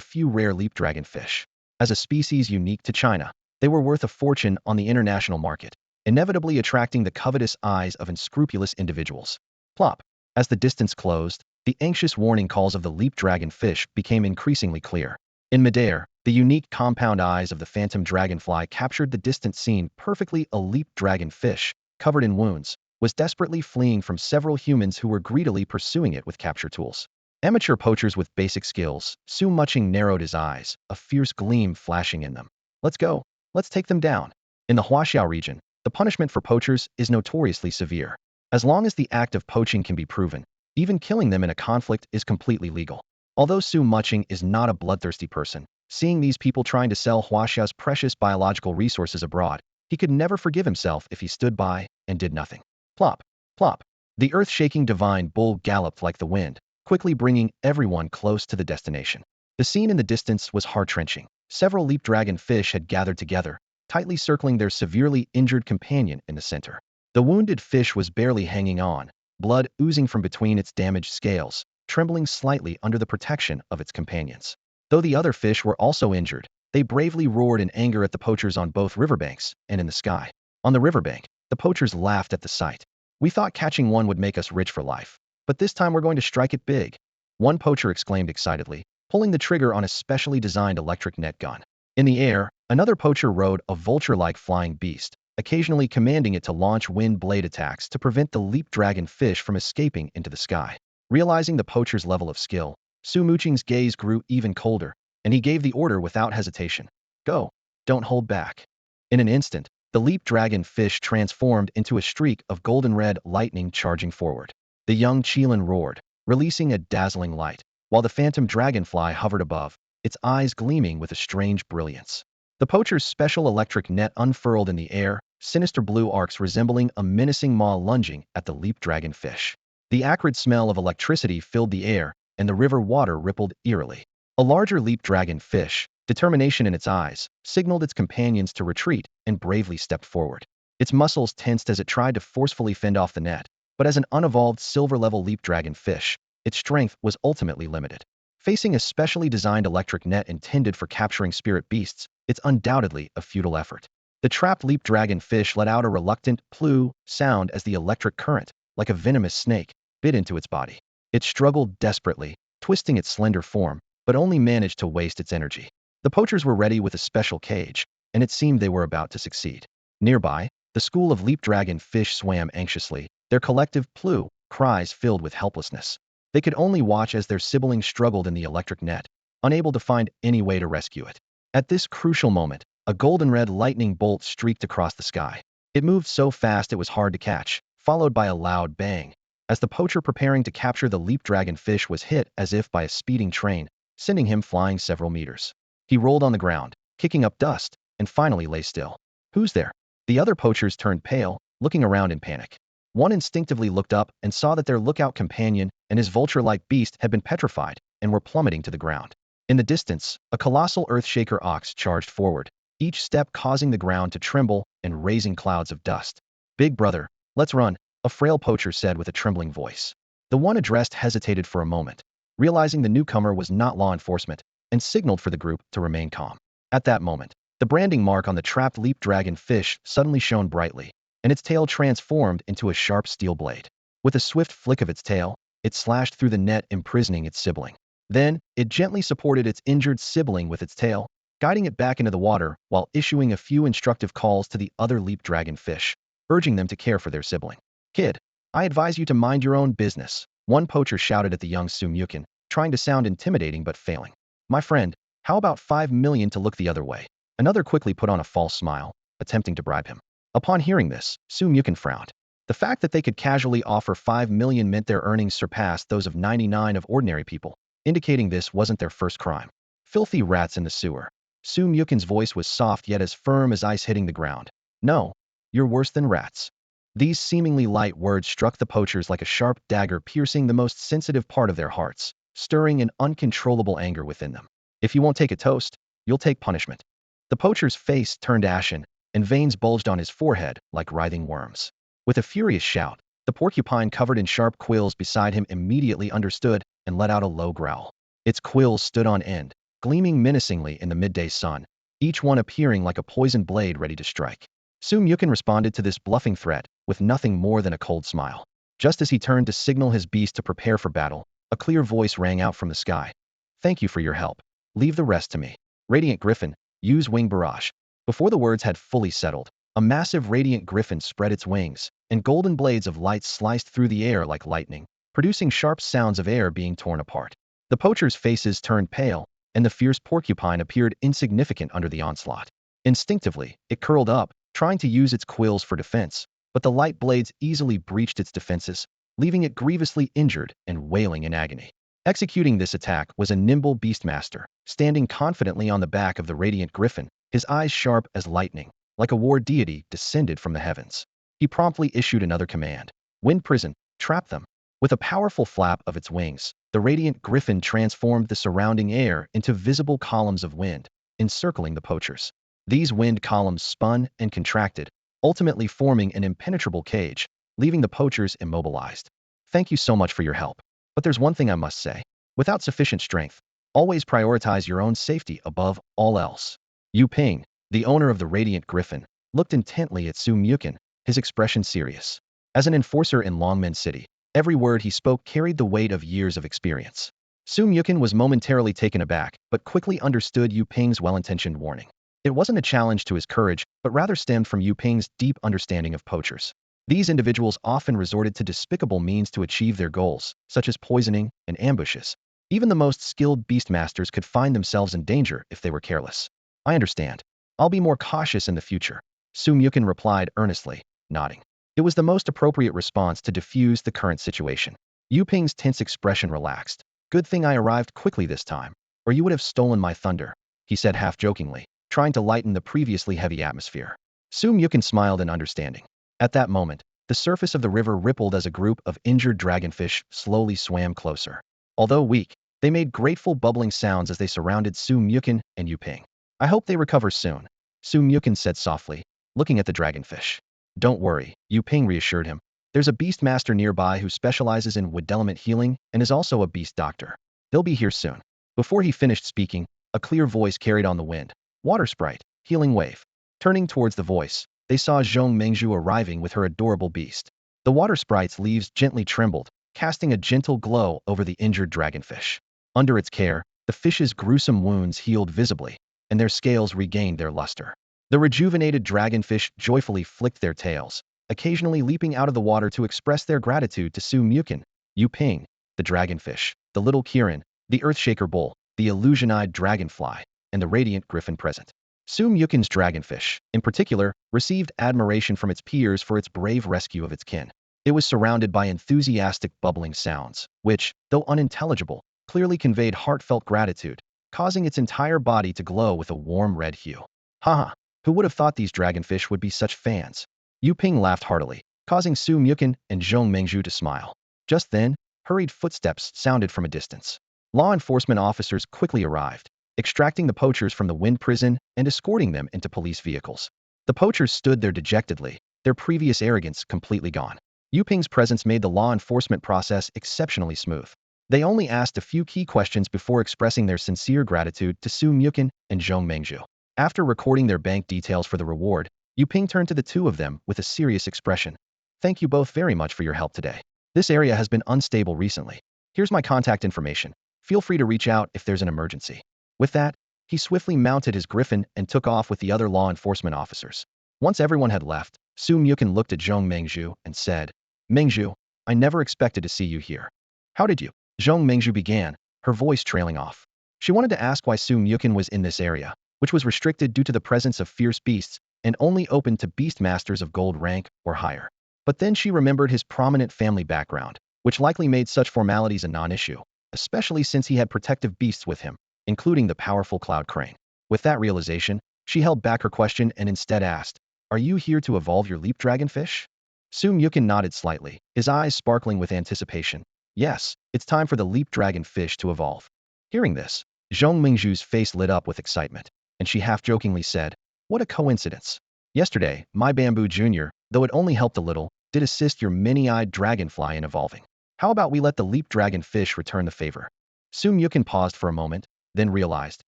few rare leap dragon fish. As a species unique to China, they were worth a fortune on the international market, inevitably attracting the covetous eyes of unscrupulous individuals. Plop. As the distance closed, the anxious warning calls of the leap dragon fish became increasingly clear. In midair, the unique compound eyes of the phantom dragonfly captured the distant scene perfectly. A leap dragon fish, covered in wounds, was desperately fleeing from several humans who were greedily pursuing it with capture tools. Amateur poachers with basic skills, Sum-Yukin narrowed his eyes, a fierce gleam flashing in them. Let's go. Let's take them down. In the Huaxiao region, the punishment for poachers is notoriously severe. As long as the act of poaching can be proven, even killing them in a conflict is completely legal. Although Su Mochen is not a bloodthirsty person, seeing these people trying to sell Huaxiao's precious biological resources abroad, he could never forgive himself if he stood by and did nothing. Plop, plop. The earth-shaking divine bull galloped like the wind, quickly bringing everyone close to the destination. The scene in the distance was heart-wrenching. Several leap dragon fish had gathered together, tightly circling their severely injured companion in the center. The wounded fish was barely hanging on, blood oozing from between its damaged scales, trembling slightly under the protection of its companions. Though the other fish were also injured, they bravely roared in anger at the poachers on both riverbanks and in the sky. On the riverbank, the poachers laughed at the sight. "We thought catching one would make us rich for life, but this time we're going to strike it big," one poacher exclaimed excitedly, pulling the trigger on a specially designed electric net gun. In the air, another poacher rode a vulture-like flying beast, occasionally commanding it to launch wind blade attacks to prevent the leap dragon fish from escaping into the sky. Realizing the poacher's level of skill, Su Mocheng's gaze grew even colder, and he gave the order without hesitation. "Go! Don't hold back." In an instant, the leap dragon fish transformed into a streak of golden-red lightning charging forward. The young Qilin roared, releasing a dazzling light, while the phantom dragonfly hovered above, its eyes gleaming with a strange brilliance. The poacher's special electric net unfurled in the air, sinister blue arcs resembling a menacing maw lunging at the leap dragon fish. The acrid smell of electricity filled the air, and the river water rippled eerily. A larger leap dragon fish, determination in its eyes, signaled its companions to retreat and bravely stepped forward. Its muscles tensed as it tried to forcefully fend off the net, but as an unevolved silver-level leap dragon fish, its strength was ultimately limited. Facing a specially designed electric net intended for capturing spirit beasts, it's undoubtedly a futile effort. The trapped leap dragon fish let out a reluctant ploo sound as the electric current, like a venomous snake, bit into its body. It struggled desperately, twisting its slender form, but only managed to waste its energy. The poachers were ready with a special cage, and it seemed they were about to succeed. Nearby, the school of leap dragon fish swam anxiously, their collective ploo cries filled with helplessness. They could only watch as their siblings struggled in the electric net, unable to find any way to rescue it. At this crucial moment, a golden-red lightning bolt streaked across the sky. It moved so fast it was hard to catch, followed by a loud bang, as the poacher preparing to capture the leap dragon fish was hit as if by a speeding train, sending him flying several meters. He rolled on the ground, kicking up dust, and finally lay still. "Who's there?" The other poachers turned pale, looking around in panic. One instinctively looked up and saw that their lookout companion and his vulture-like beast had been petrified and were plummeting to the ground. In the distance, a colossal earth-shaker ox charged forward, each step causing the ground to tremble and raising clouds of dust. "Big brother, let's run," a frail poacher said with a trembling voice. The one addressed hesitated for a moment, realizing the newcomer was not law enforcement, and signaled for the group to remain calm. At that moment, the branding mark on the trapped leap dragon fish suddenly shone brightly, and its tail transformed into a sharp steel blade. With a swift flick of its tail, it slashed through the net, imprisoning its sibling. Then, it gently supported its injured sibling with its tail, guiding it back into the water while issuing a few instructive calls to the other leap dragon fish, urging them to care for their sibling. "Kid, I advise you to mind your own business," one poacher shouted at the young Su Mochen, trying to sound intimidating but failing. "My friend, how about 5 million to look the other way?" Another quickly put on a false smile, attempting to bribe him. Upon hearing this, Su Mochen frowned. The fact that they could casually offer 5 million meant their earnings surpassed those of 99 of ordinary people, indicating this wasn't their first crime. "Filthy rats in the sewer." Su Mochen's voice was soft yet as firm as ice hitting the ground. "No, you're worse than rats." These seemingly light words struck the poachers like a sharp dagger, piercing the most sensitive part of their hearts, stirring an uncontrollable anger within them. "If you won't take a toast, you'll take punishment." The poacher's face turned ashen, and veins bulged on his forehead like writhing worms. With a furious shout, the porcupine covered in sharp quills beside him immediately understood and let out a low growl. Its quills stood on end, gleaming menacingly in the midday sun, each one appearing like a poisoned blade ready to strike. Su Mochen responded to this bluffing threat with nothing more than a cold smile. Just as he turned to signal his beast to prepare for battle, a clear voice rang out from the sky. "Thank you for your help. Leave the rest to me. Radiant Griffin, use wing barrage." Before the words had fully settled, a massive radiant griffin spread its wings, and golden blades of light sliced through the air like lightning, producing sharp sounds of air being torn apart. The poachers' faces turned pale, and the fierce porcupine appeared insignificant under the onslaught. Instinctively, it curled up, trying to use its quills for defense, but the light blades easily breached its defenses, leaving it grievously injured and wailing in agony. Executing this attack was a nimble beastmaster, standing confidently on the back of the radiant griffin, his eyes sharp as lightning, like a war deity descended from the heavens. He promptly issued another command. Wind prison, trap them. With a powerful flap of its wings, the radiant griffin transformed the surrounding air into visible columns of wind, encircling the poachers. These wind columns spun and contracted, ultimately forming an impenetrable cage, leaving the poachers immobilized. Thank you so much for your help. But there's one thing I must say. Without sufficient strength, always prioritize your own safety above all else. Yu Ping, the owner of the radiant griffin, looked intently at Su Mukin, his expression serious. As an enforcer in Longmen City, every word he spoke carried the weight of years of experience. Su Mukin was momentarily taken aback, but quickly understood Yu Ping's well-intentioned warning. It wasn't a challenge to his courage, but rather stemmed from Yu Ping's deep understanding of poachers. These individuals often resorted to despicable means to achieve their goals, such as poisoning and ambushes. Even the most skilled beastmasters could find themselves in danger if they were careless. I understand. I'll be more cautious in the future, Su Mukin replied earnestly, nodding. It was the most appropriate response to diffuse the current situation. Yu Ping's tense expression relaxed. Good thing I arrived quickly this time, or you would have stolen my thunder, he said half-jokingly, trying to lighten the previously heavy atmosphere. Su Mukin smiled in understanding. At that moment, the surface of the river rippled as a group of injured dragonfish slowly swam closer. Although weak, they made grateful bubbling sounds as they surrounded Su Mukin and Yu Ping. I hope they recover soon, Su Mukin said softly, looking at the dragonfish. Don't worry, Yu Ping reassured him. There's a beastmaster nearby who specializes in wood element healing and is also a beast doctor. They'll be here soon. Before he finished speaking, a clear voice carried on the wind. Water sprite, healing wave. Turning towards the voice, they saw Zhong Mengzhu arriving with her adorable beast. The water sprite's leaves gently trembled, casting a gentle glow over the injured dragonfish. Under its care, the fish's gruesome wounds healed visibly, and their scales regained their luster. The rejuvenated dragonfish joyfully flicked their tails, occasionally leaping out of the water to express their gratitude to Su Mukin, Yu Ping, the dragonfish, the little Qilin, the earthshaker bull, the illusion-eyed dragonfly, and the radiant griffin present. Su Mukin's dragonfish, in particular, received admiration from its peers for its brave rescue of its kin. It was surrounded by enthusiastic bubbling sounds, which, though unintelligible, clearly conveyed heartfelt gratitude, causing its entire body to glow with a warm red hue. Haha, who would have thought these dragonfish would be such fans? Yu Ping laughed heartily, causing Su Mukin and Zhong Mengzhu to smile. Just then, hurried footsteps sounded from a distance. Law enforcement officers quickly arrived, extracting the poachers from the wind prison and escorting them into police vehicles. The poachers stood there dejectedly, their previous arrogance completely gone. Yu Ping's presence made the law enforcement process exceptionally smooth. They only asked a few key questions before expressing their sincere gratitude to Su Mukin and Zhong Mengzhu. After recording their bank details for the reward, Yu Ping turned to the two of them with a serious expression. Thank you both very much for your help today. This area has been unstable recently. Here's my contact information. Feel free to reach out if there's an emergency. With that, he swiftly mounted his griffin and took off with the other law enforcement officers. Once everyone had left, Su Mukin looked at Zhong Mengzhu and said, Mengzhu, I never expected to see you here. How did you? Zhong Mengzhu began, her voice trailing off. She wanted to ask why Su Mukin was in this area, which was restricted due to the presence of fierce beasts and only open to beastmasters of gold rank or higher. But then she remembered his prominent family background, which likely made such formalities a non-issue, especially since he had protective beasts with him, including the powerful Cloud Crane. With that realization, she held back her question and instead asked, Are you here to evolve your leap dragonfish? Su Mukin nodded slightly, his eyes sparkling with anticipation. Yes, it's time for the leap dragonfish to evolve. Hearing this, Zhong Mengzhu's face lit up with excitement, and she half-jokingly said, What a coincidence. Yesterday, my Bamboo Jr., though it only helped a little, did assist your many-eyed dragonfly in evolving. How about we let the leap dragonfish return the favor? Su Mukin paused for a moment, then realized,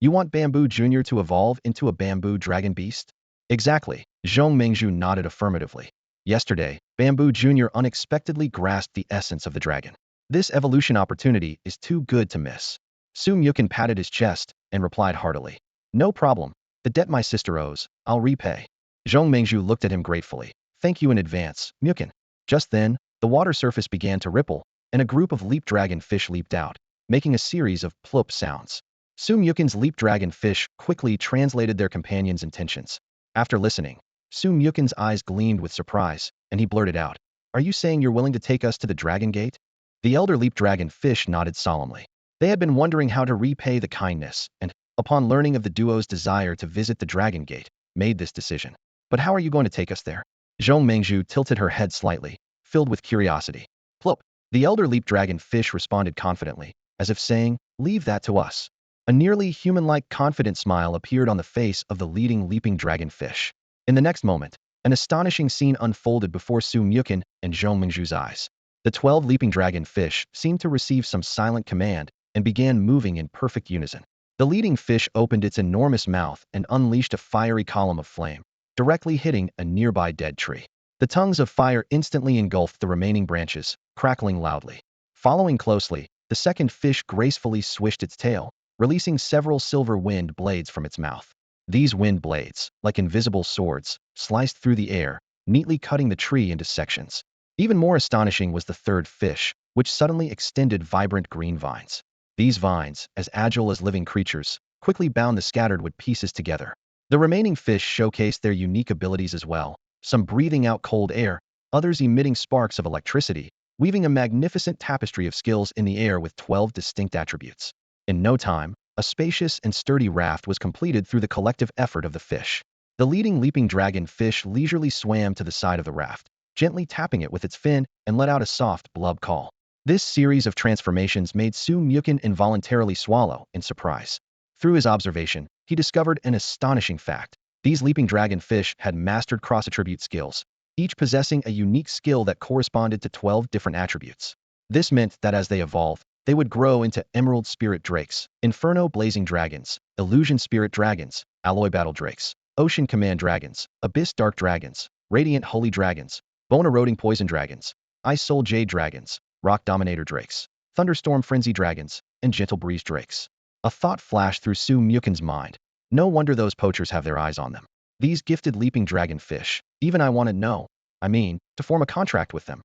You want Bamboo Jr. to evolve into a bamboo dragon beast? Exactly, Zhong Mengzhu nodded affirmatively. Yesterday, Bamboo Jr. unexpectedly grasped the essence of the dragon. This evolution opportunity is too good to miss. Su Mukin patted his chest and replied heartily. No problem. The debt my sister owes, I'll repay. Zhong Mengzhu looked at him gratefully. Thank you in advance, Mukin. Just then, the water surface began to ripple, and a group of leap dragon fish leaped out, making a series of plop sounds. Su Mukin's leap dragon fish quickly translated their companions' intentions. After listening, Su Mukin's eyes gleamed with surprise, and he blurted out, "Are you saying you're willing to take us to the Dragon Gate?" The elder leap dragon fish nodded solemnly. They had been wondering how to repay the kindness, and, upon learning of the duo's desire to visit the Dragon Gate, made this decision. "But how are you going to take us there?" Zhong Mengzhu tilted her head slightly, filled with curiosity. Plop! The elder leap dragon fish responded confidently, as if saying, "Leave that to us." A nearly human-like confident smile appeared on the face of the leading leaping dragon fish. In the next moment, an astonishing scene unfolded before Su Mukin and Zhong Mengzhu's eyes. The 12 leaping dragon fish seemed to receive some silent command and began moving in perfect unison. The leading fish opened its enormous mouth and unleashed a fiery column of flame, directly hitting a nearby dead tree. The tongues of fire instantly engulfed the remaining branches, crackling loudly. Following closely, the second fish gracefully swished its tail, releasing several silver wind blades from its mouth. These wind blades, like invisible swords, sliced through the air, neatly cutting the tree into sections. Even more astonishing was the third fish, which suddenly extended vibrant green vines. These vines, as agile as living creatures, quickly bound the scattered wood pieces together. The remaining fish showcased their unique abilities as well, some breathing out cold air, others emitting sparks of electricity, weaving a magnificent tapestry of skills in the air with 12 distinct attributes. In no time, a spacious and sturdy raft was completed through the collective effort of the fish. The leading leaping dragon fish leisurely swam to the side of the raft, gently tapping it with its fin, and let out a soft blub call. This series of transformations made Su Mukin involuntarily swallow in surprise. Through his observation, he discovered an astonishing fact. These leaping dragon fish had mastered cross-attribute skills, each possessing a unique skill that corresponded to 12 different attributes. This meant that as they evolved, they would grow into Emerald Spirit Drakes, Inferno Blazing Dragons, Illusion Spirit Dragons, Alloy Battle Drakes, Ocean Command Dragons, Abyss Dark Dragons, Radiant Holy Dragons, Bone Eroding Poison Dragons, Ice Soul Jade Dragons, Rock Dominator Drakes, Thunderstorm Frenzy Dragons, and Gentle Breeze Drakes. A thought flashed through Su Mukin's mind. No wonder those poachers have their eyes on them. These gifted leaping dragon fish, even I want to know, to form a contract with them.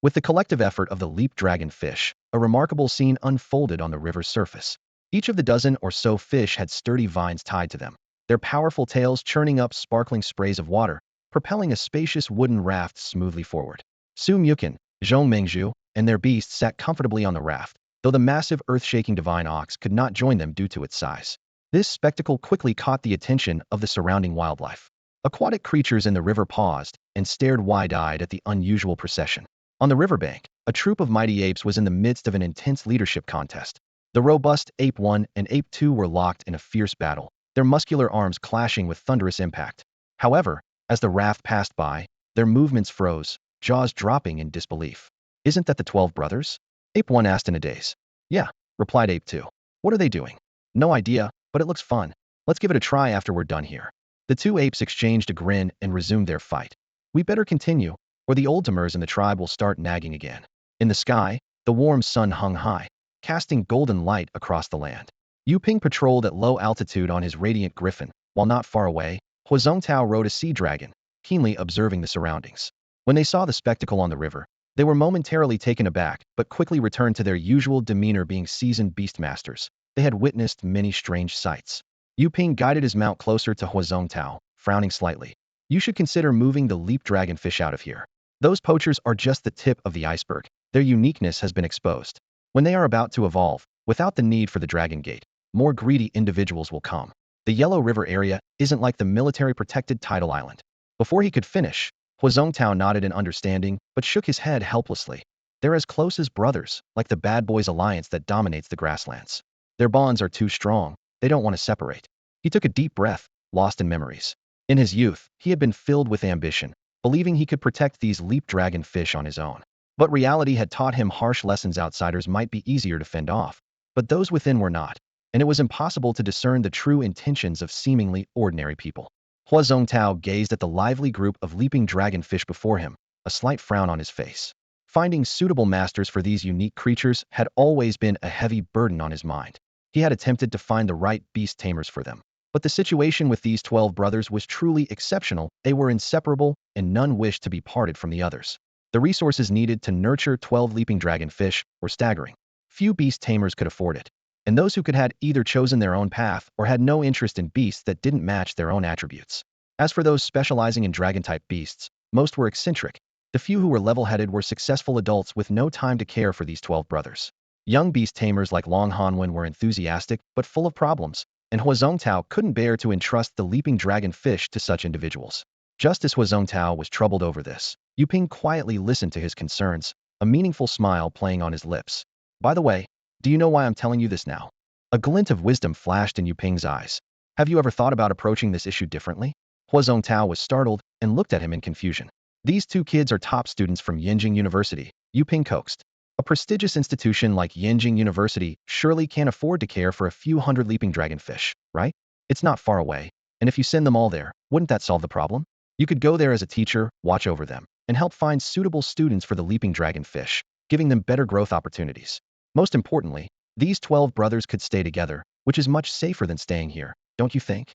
With the collective effort of the leap dragon fish, a remarkable scene unfolded on the river's surface. Each of the dozen or so fish had sturdy vines tied to them, their powerful tails churning up sparkling sprays of water, propelling a spacious wooden raft smoothly forward. Su Mukin, Zhong Mengzhu, and their beasts sat comfortably on the raft, though the massive earth-shaking divine ox could not join them due to its size. This spectacle quickly caught the attention of the surrounding wildlife. Aquatic creatures in the river paused and stared wide-eyed at the unusual procession. On the riverbank, a troop of mighty apes was in the midst of an intense leadership contest. The robust Ape 1 and Ape 2 were locked in a fierce battle, their muscular arms clashing with thunderous impact. However, as the raft passed by, their movements froze, jaws dropping in disbelief. "Isn't that the 12 brothers?" Ape 1 asked in a daze. "Yeah," replied Ape 2. "What are they doing?" "No idea, but it looks fun. Let's give it a try after we're done here." The two apes exchanged a grin and resumed their fight. "We better continue, or the old tamers in the tribe will start nagging again." In the sky, the warm sun hung high, casting golden light across the land. Yu Ping patrolled at low altitude on his radiant griffin, while not far away, Huazongtao rode a sea dragon, keenly observing the surroundings. When they saw the spectacle on the river, they were momentarily taken aback, but quickly returned to their usual demeanor, being seasoned beastmasters. They had witnessed many strange sights. Yu Ping guided his mount closer to Huazongtao, frowning slightly. "You should consider moving the leap dragonfish out of here. Those poachers are just the tip of the iceberg. Their uniqueness has been exposed. When they are about to evolve, without the need for the Dragon Gate, more greedy individuals will come. The Yellow River area isn't like the military-protected tidal island." Before he could finish, Huazongtao nodded in understanding, but shook his head helplessly. "They're as close as brothers, like the bad boys alliance that dominates the grasslands. Their bonds are too strong, they don't want to separate." He took a deep breath, lost in memories. In his youth, he had been filled with ambition, believing he could protect these leap dragon fish on his own. But reality had taught him harsh lessons. Outsiders might be easier to fend off, but those within were not, and it was impossible to discern the true intentions of seemingly ordinary people. Huazongtao gazed at the lively group of leaping dragonfish before him, a slight frown on his face. Finding suitable masters for these unique creatures had always been a heavy burden on his mind. He had attempted to find the right beast tamers for them. But the situation with these 12 brothers was truly exceptional. They were inseparable, and none wished to be parted from the others. The resources needed to nurture 12 leaping dragonfish were staggering. Few beast tamers could afford it, and those who could had either chosen their own path or had no interest in beasts that didn't match their own attributes. As for those specializing in dragon-type beasts, most were eccentric. The few who were level-headed were successful adults with no time to care for these 12 brothers. Young beast tamers like Long Hanwen were enthusiastic but full of problems, and Huazongtao couldn't bear to entrust the leaping dragon fish to such individuals. Just as Huazongtao was troubled over this, Yuping quietly listened to his concerns, a meaningful smile playing on his lips. By the way, do you know why I'm telling you this now? A glint of wisdom flashed in Yuping's eyes. Have you ever thought about approaching this issue differently? Huazongtao was startled and looked at him in confusion. These two kids are top students from Yinjing University, Yuping coaxed. A prestigious institution like Yinjing University surely can't afford to care for a few hundred leaping dragonfish, right? It's not far away, and if you send them all there, wouldn't that solve the problem? You could go there as a teacher, watch over them, and help find suitable students for the leaping dragonfish, giving them better growth opportunities. Most importantly, these 12 brothers could stay together, which is much safer than staying here, don't you think?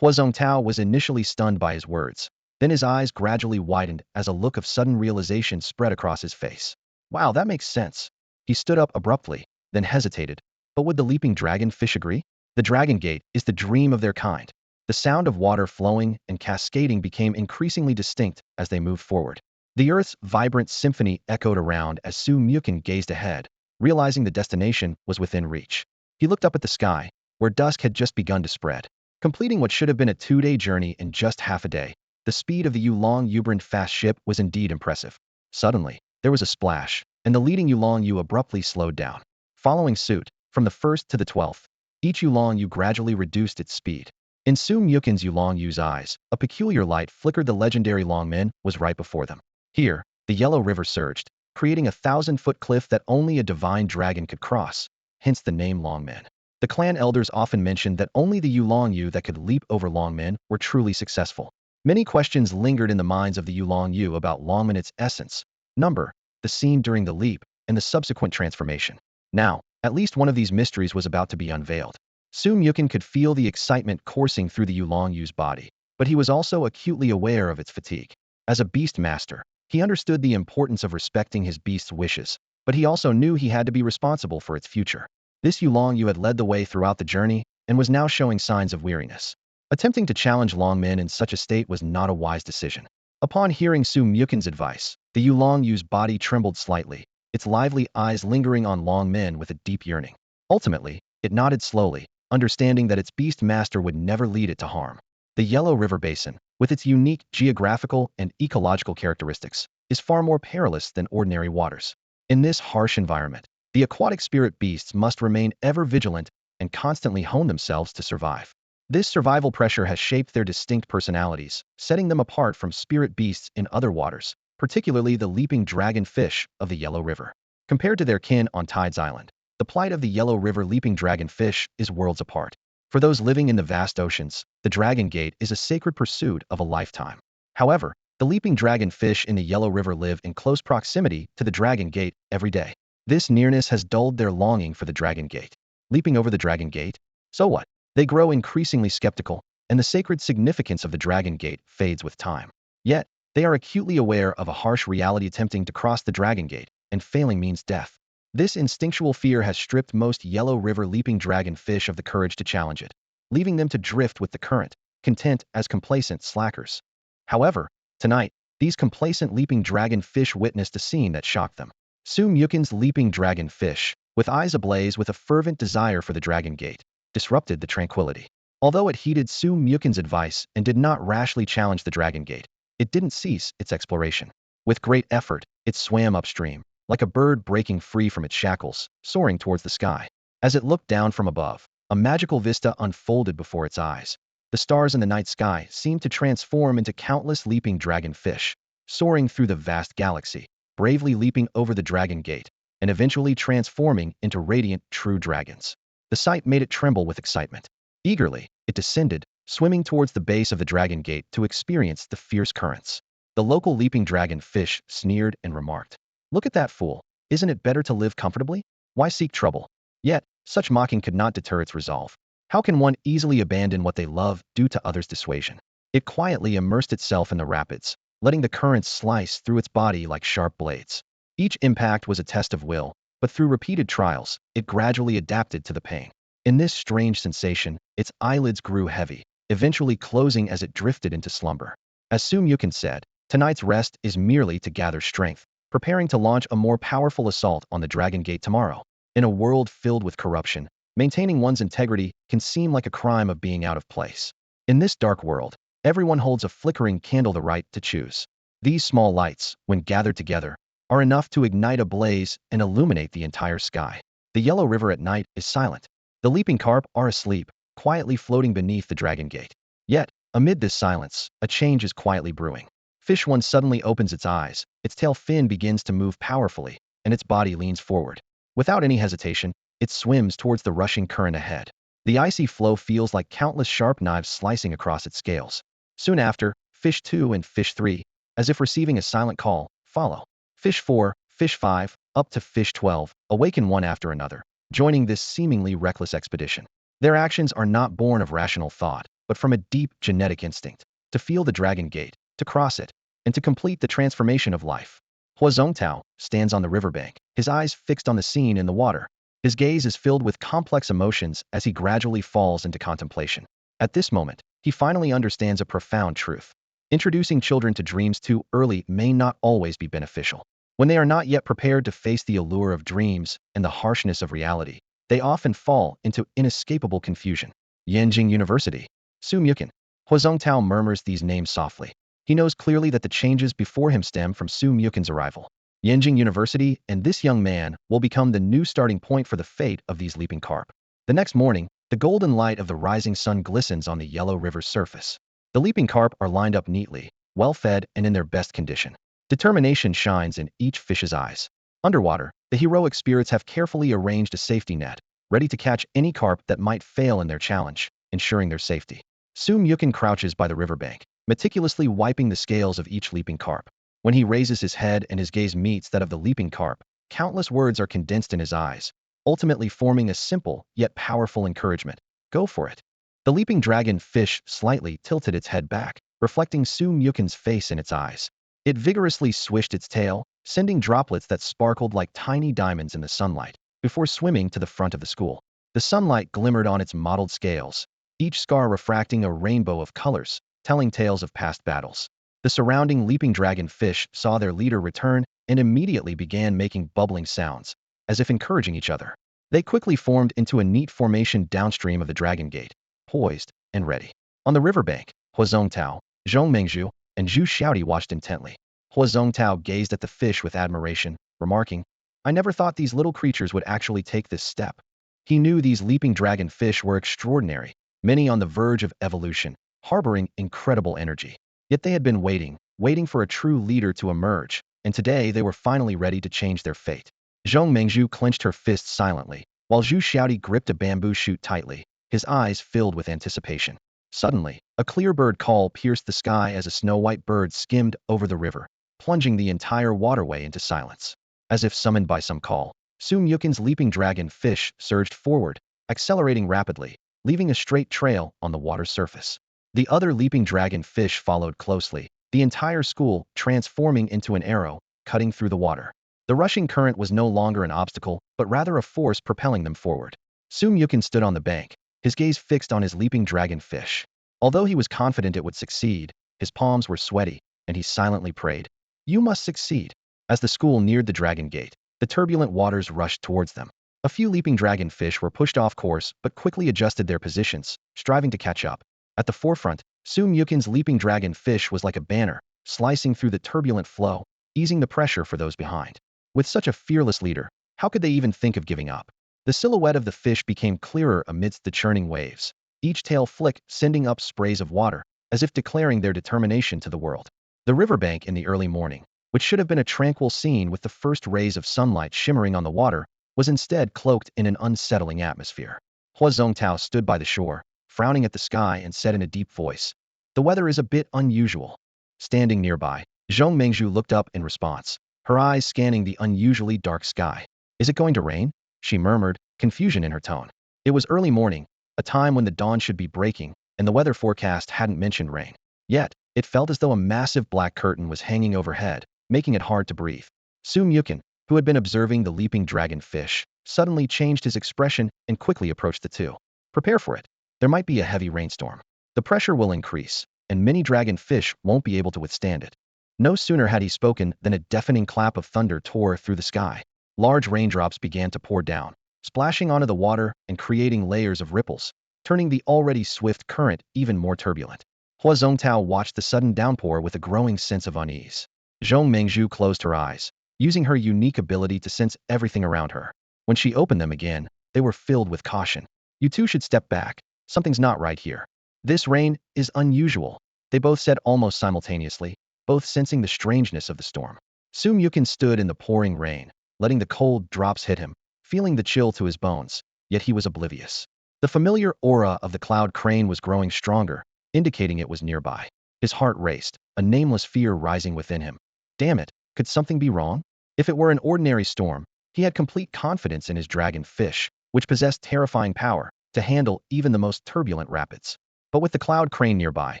Huazongtao was initially stunned by his words. Then his eyes gradually widened as a look of sudden realization spread across his face. Wow, that makes sense. He stood up abruptly, then hesitated. But would the leaping dragonfish agree? The Dragon Gate is the dream of their kind. The sound of water flowing and cascading became increasingly distinct as they moved forward. The Earth's vibrant symphony echoed around as Su Mukin gazed ahead, realizing the destination was within reach. He looked up at the sky, where dusk had just begun to spread. Completing what should have been a 2-day journey in just half a day, the speed of the Yulong Yubran fast ship was indeed impressive. Suddenly, there was a splash, and the leading Yulong Yu abruptly slowed down. Following suit, from the 1st to the 12th, each Yulong Yu gradually reduced its speed. In Su Mukin's Yulong Yu's eyes, a peculiar light flickered. The legendary Longmen was right before them. Here, the Yellow River surged, creating a 1,000-foot cliff that only a divine dragon could cross, hence the name Longmen. The clan elders often mentioned that only the Yulong Yu that could leap over Longmen were truly successful. Many questions lingered in the minds of the Yulong Yu about Longmen, its essence, number, the scene during the leap, and the subsequent transformation. Now, at least one of these mysteries was about to be unveiled. Su Mukin could feel the excitement coursing through the Yulong Yu's body, but he was also acutely aware of its fatigue. As a beast master, he understood the importance of respecting his beast's wishes, but he also knew he had to be responsible for its future. This Yulong Yu had led the way throughout the journey and was now showing signs of weariness. Attempting to challenge Longmen in such a state was not a wise decision. Upon hearing Su Mukin's advice, the Yulong Yu's body trembled slightly, its lively eyes lingering on Longmen with a deep yearning. Ultimately, it nodded slowly, understanding that its beast master would never lead it to harm. The Yellow River Basin, with its unique geographical and ecological characteristics, is far more perilous than ordinary waters. In this harsh environment, the aquatic spirit beasts must remain ever vigilant and constantly hone themselves to survive. This survival pressure has shaped their distinct personalities, setting them apart from spirit beasts in other waters, particularly the leaping dragon fish of the Yellow River. Compared to their kin on Tides Island, the plight of the Yellow River leaping dragon fish is worlds apart. For those living in the vast oceans, the Dragon Gate is a sacred pursuit of a lifetime. However, the leaping dragon fish in the Yellow River live in close proximity to the Dragon Gate every day. This nearness has dulled their longing for the Dragon Gate. Leaping over the Dragon Gate? So what? They grow increasingly skeptical, and the sacred significance of the Dragon Gate fades with time. Yet, they are acutely aware of a harsh reality: attempting to cross the Dragon Gate, and failing means death. This instinctual fear has stripped most Yellow River leaping dragon fish of the courage to challenge it, leaving them to drift with the current, content as complacent slackers. However, tonight, these complacent leaping dragon fish witnessed a scene that shocked them. Su Mukin's leaping dragon fish, with eyes ablaze with a fervent desire for the Dragon Gate, disrupted the tranquility. Although it heeded Su Mukin's advice and did not rashly challenge the Dragon Gate, it didn't cease its exploration. With great effort, it swam upstream, like a bird breaking free from its shackles, soaring towards the sky. As it looked down from above, a magical vista unfolded before its eyes. The stars in the night sky seemed to transform into countless leaping dragon fish, soaring through the vast galaxy, bravely leaping over the Dragon Gate, and eventually transforming into radiant, true dragons. The sight made it tremble with excitement. Eagerly, it descended, swimming towards the base of the Dragon Gate to experience the fierce currents. The local leaping dragon fish sneered and remarked, "Look at that fool. Isn't it better to live comfortably? Why seek trouble?" Yet, such mocking could not deter its resolve. How can one easily abandon what they love due to others' dissuasion? It quietly immersed itself in the rapids, letting the currents slice through its body like sharp blades. Each impact was a test of will, but through repeated trials, it gradually adapted to the pain. In this strange sensation, its eyelids grew heavy, eventually closing as it drifted into slumber. As Sumyukin said, tonight's rest is merely to gather strength, preparing to launch a more powerful assault on the Dragon Gate tomorrow. In a world filled with corruption, maintaining one's integrity can seem like a crime of being out of place. In this dark world, everyone holds a flickering candle the right to choose. These small lights, when gathered together, are enough to ignite a blaze and illuminate the entire sky. The Yellow River at night is silent. The leaping carp are asleep, quietly floating beneath the Dragon Gate. Yet, amid this silence, a change is quietly brewing. Fish 1 suddenly opens its eyes, its tail fin begins to move powerfully, and its body leans forward. Without any hesitation, it swims towards the rushing current ahead. The icy flow feels like countless sharp knives slicing across its scales. Soon after, Fish 2 and Fish 3, as if receiving a silent call, follow. Fish 4, Fish 5, up to Fish 12, awaken one after another, joining this seemingly reckless expedition. Their actions are not born of rational thought, but from a deep genetic instinct, to feel the Dragon Gate, to cross it, and to complete the transformation of life. Huazongtao stands on the riverbank, his eyes fixed on the scene in the water. His gaze is filled with complex emotions as he gradually falls into contemplation. At this moment, he finally understands a profound truth. Introducing children to dreams too early may not always be beneficial. When they are not yet prepared to face the allure of dreams and the harshness of reality, they often fall into inescapable confusion. Yanjing University. Sumyukin. Huazongtao murmurs these names softly. He knows clearly that the changes before him stem from Sumyukin's arrival. Yanjing University and this young man will become the new starting point for the fate of these leaping carp. The next morning, the golden light of the rising sun glistens on the Yellow River's surface. The leaping carp are lined up neatly, well-fed and in their best condition. Determination shines in each fish's eyes. Underwater, the heroic spirits have carefully arranged a safety net, ready to catch any carp that might fail in their challenge, ensuring their safety. Sumyukin crouches by the riverbank, meticulously wiping the scales of each leaping carp. When he raises his head and his gaze meets that of the leaping carp, countless words are condensed in his eyes, ultimately forming a simple yet powerful encouragement. Go for it. The leaping dragon fish slightly tilted its head back, reflecting Sumyukin's face in its eyes. It vigorously swished its tail, sending droplets that sparkled like tiny diamonds in the sunlight, before swimming to the front of the school. The sunlight glimmered on its mottled scales, each scar refracting a rainbow of colors, telling tales of past battles. The surrounding leaping dragon fish saw their leader return and immediately began making bubbling sounds, as if encouraging each other. They quickly formed into a neat formation downstream of the Dragon Gate, poised and ready. On the riverbank, Huazongtao, Zhongmengzhu, and Zhu Xiaodi watched intently. Huazongtao gazed at the fish with admiration, remarking, "I never thought these little creatures would actually take this step." He knew these leaping dragon fish were extraordinary, many on the verge of evolution, harboring incredible energy. Yet they had been waiting for a true leader to emerge, and today they were finally ready to change their fate. Zhongmengzhu clenched her fists silently, while Zhu Xiaodi gripped a bamboo shoot tightly, his eyes filled with anticipation. Suddenly, a clear bird call pierced the sky as a snow-white bird skimmed over the river, plunging the entire waterway into silence. As if summoned by some call, Sumyukin's leaping dragon fish surged forward, accelerating rapidly, leaving a straight trail on the water's surface. The other leaping dragon fish followed closely, the entire school transforming into an arrow, cutting through the water. The rushing current was no longer an obstacle, but rather a force propelling them forward. Sumyukin stood on the bank, his gaze fixed on his leaping dragon fish. Although he was confident it would succeed, his palms were sweaty, and he silently prayed, "You must succeed." As the school neared the Dragon Gate, the turbulent waters rushed towards them. A few leaping dragon fish were pushed off course but quickly adjusted their positions, striving to catch up. At the forefront, Sumyukin's leaping dragon fish was like a banner, slicing through the turbulent flow, easing the pressure for those behind. With such a fearless leader, how could they even think of giving up? The silhouette of the fish became clearer amidst the churning waves, each tail flick sending up sprays of water, as if declaring their determination to the world. The riverbank in the early morning, which should have been a tranquil scene with the first rays of sunlight shimmering on the water, was instead cloaked in an unsettling atmosphere. Huazongtao stood by the shore, frowning at the sky and said in a deep voice, "The weather is a bit unusual." Standing nearby, Zhongmengzhu looked up in response, her eyes scanning the unusually dark sky. "Is it going to rain?" she murmured, confusion in her tone. It was early morning, a time when the dawn should be breaking, and the weather forecast hadn't mentioned rain. Yet, it felt as though a massive black curtain was hanging overhead, making it hard to breathe. Sumyukin, who had been observing the leaping dragon fish, suddenly changed his expression and quickly approached the two. "Prepare for it. There might be a heavy rainstorm." The pressure will increase, and many dragon fish won't be able to withstand it. No sooner had he spoken than a deafening clap of thunder tore through the sky. Large raindrops began to pour down, splashing onto the water and creating layers of ripples, turning the already swift current even more turbulent. Hua Zhongtao watched the sudden downpour with a growing sense of unease. Zhong Mengzhu closed her eyes, using her unique ability to sense everything around her. When she opened them again, they were filled with caution. You two should step back. Something's not right here. This rain is unusual, they both said almost simultaneously, both sensing the strangeness of the storm. Sum Yukin stood in the pouring rain, letting the cold drops hit him, feeling the chill to his bones, yet he was oblivious. The familiar aura of the cloud crane was growing stronger, indicating it was nearby. His heart raced, a nameless fear rising within him. Damn it, could something be wrong? If it were an ordinary storm, he had complete confidence in his dragon fish, which possessed terrifying power to handle even the most turbulent rapids. But with the cloud crane nearby,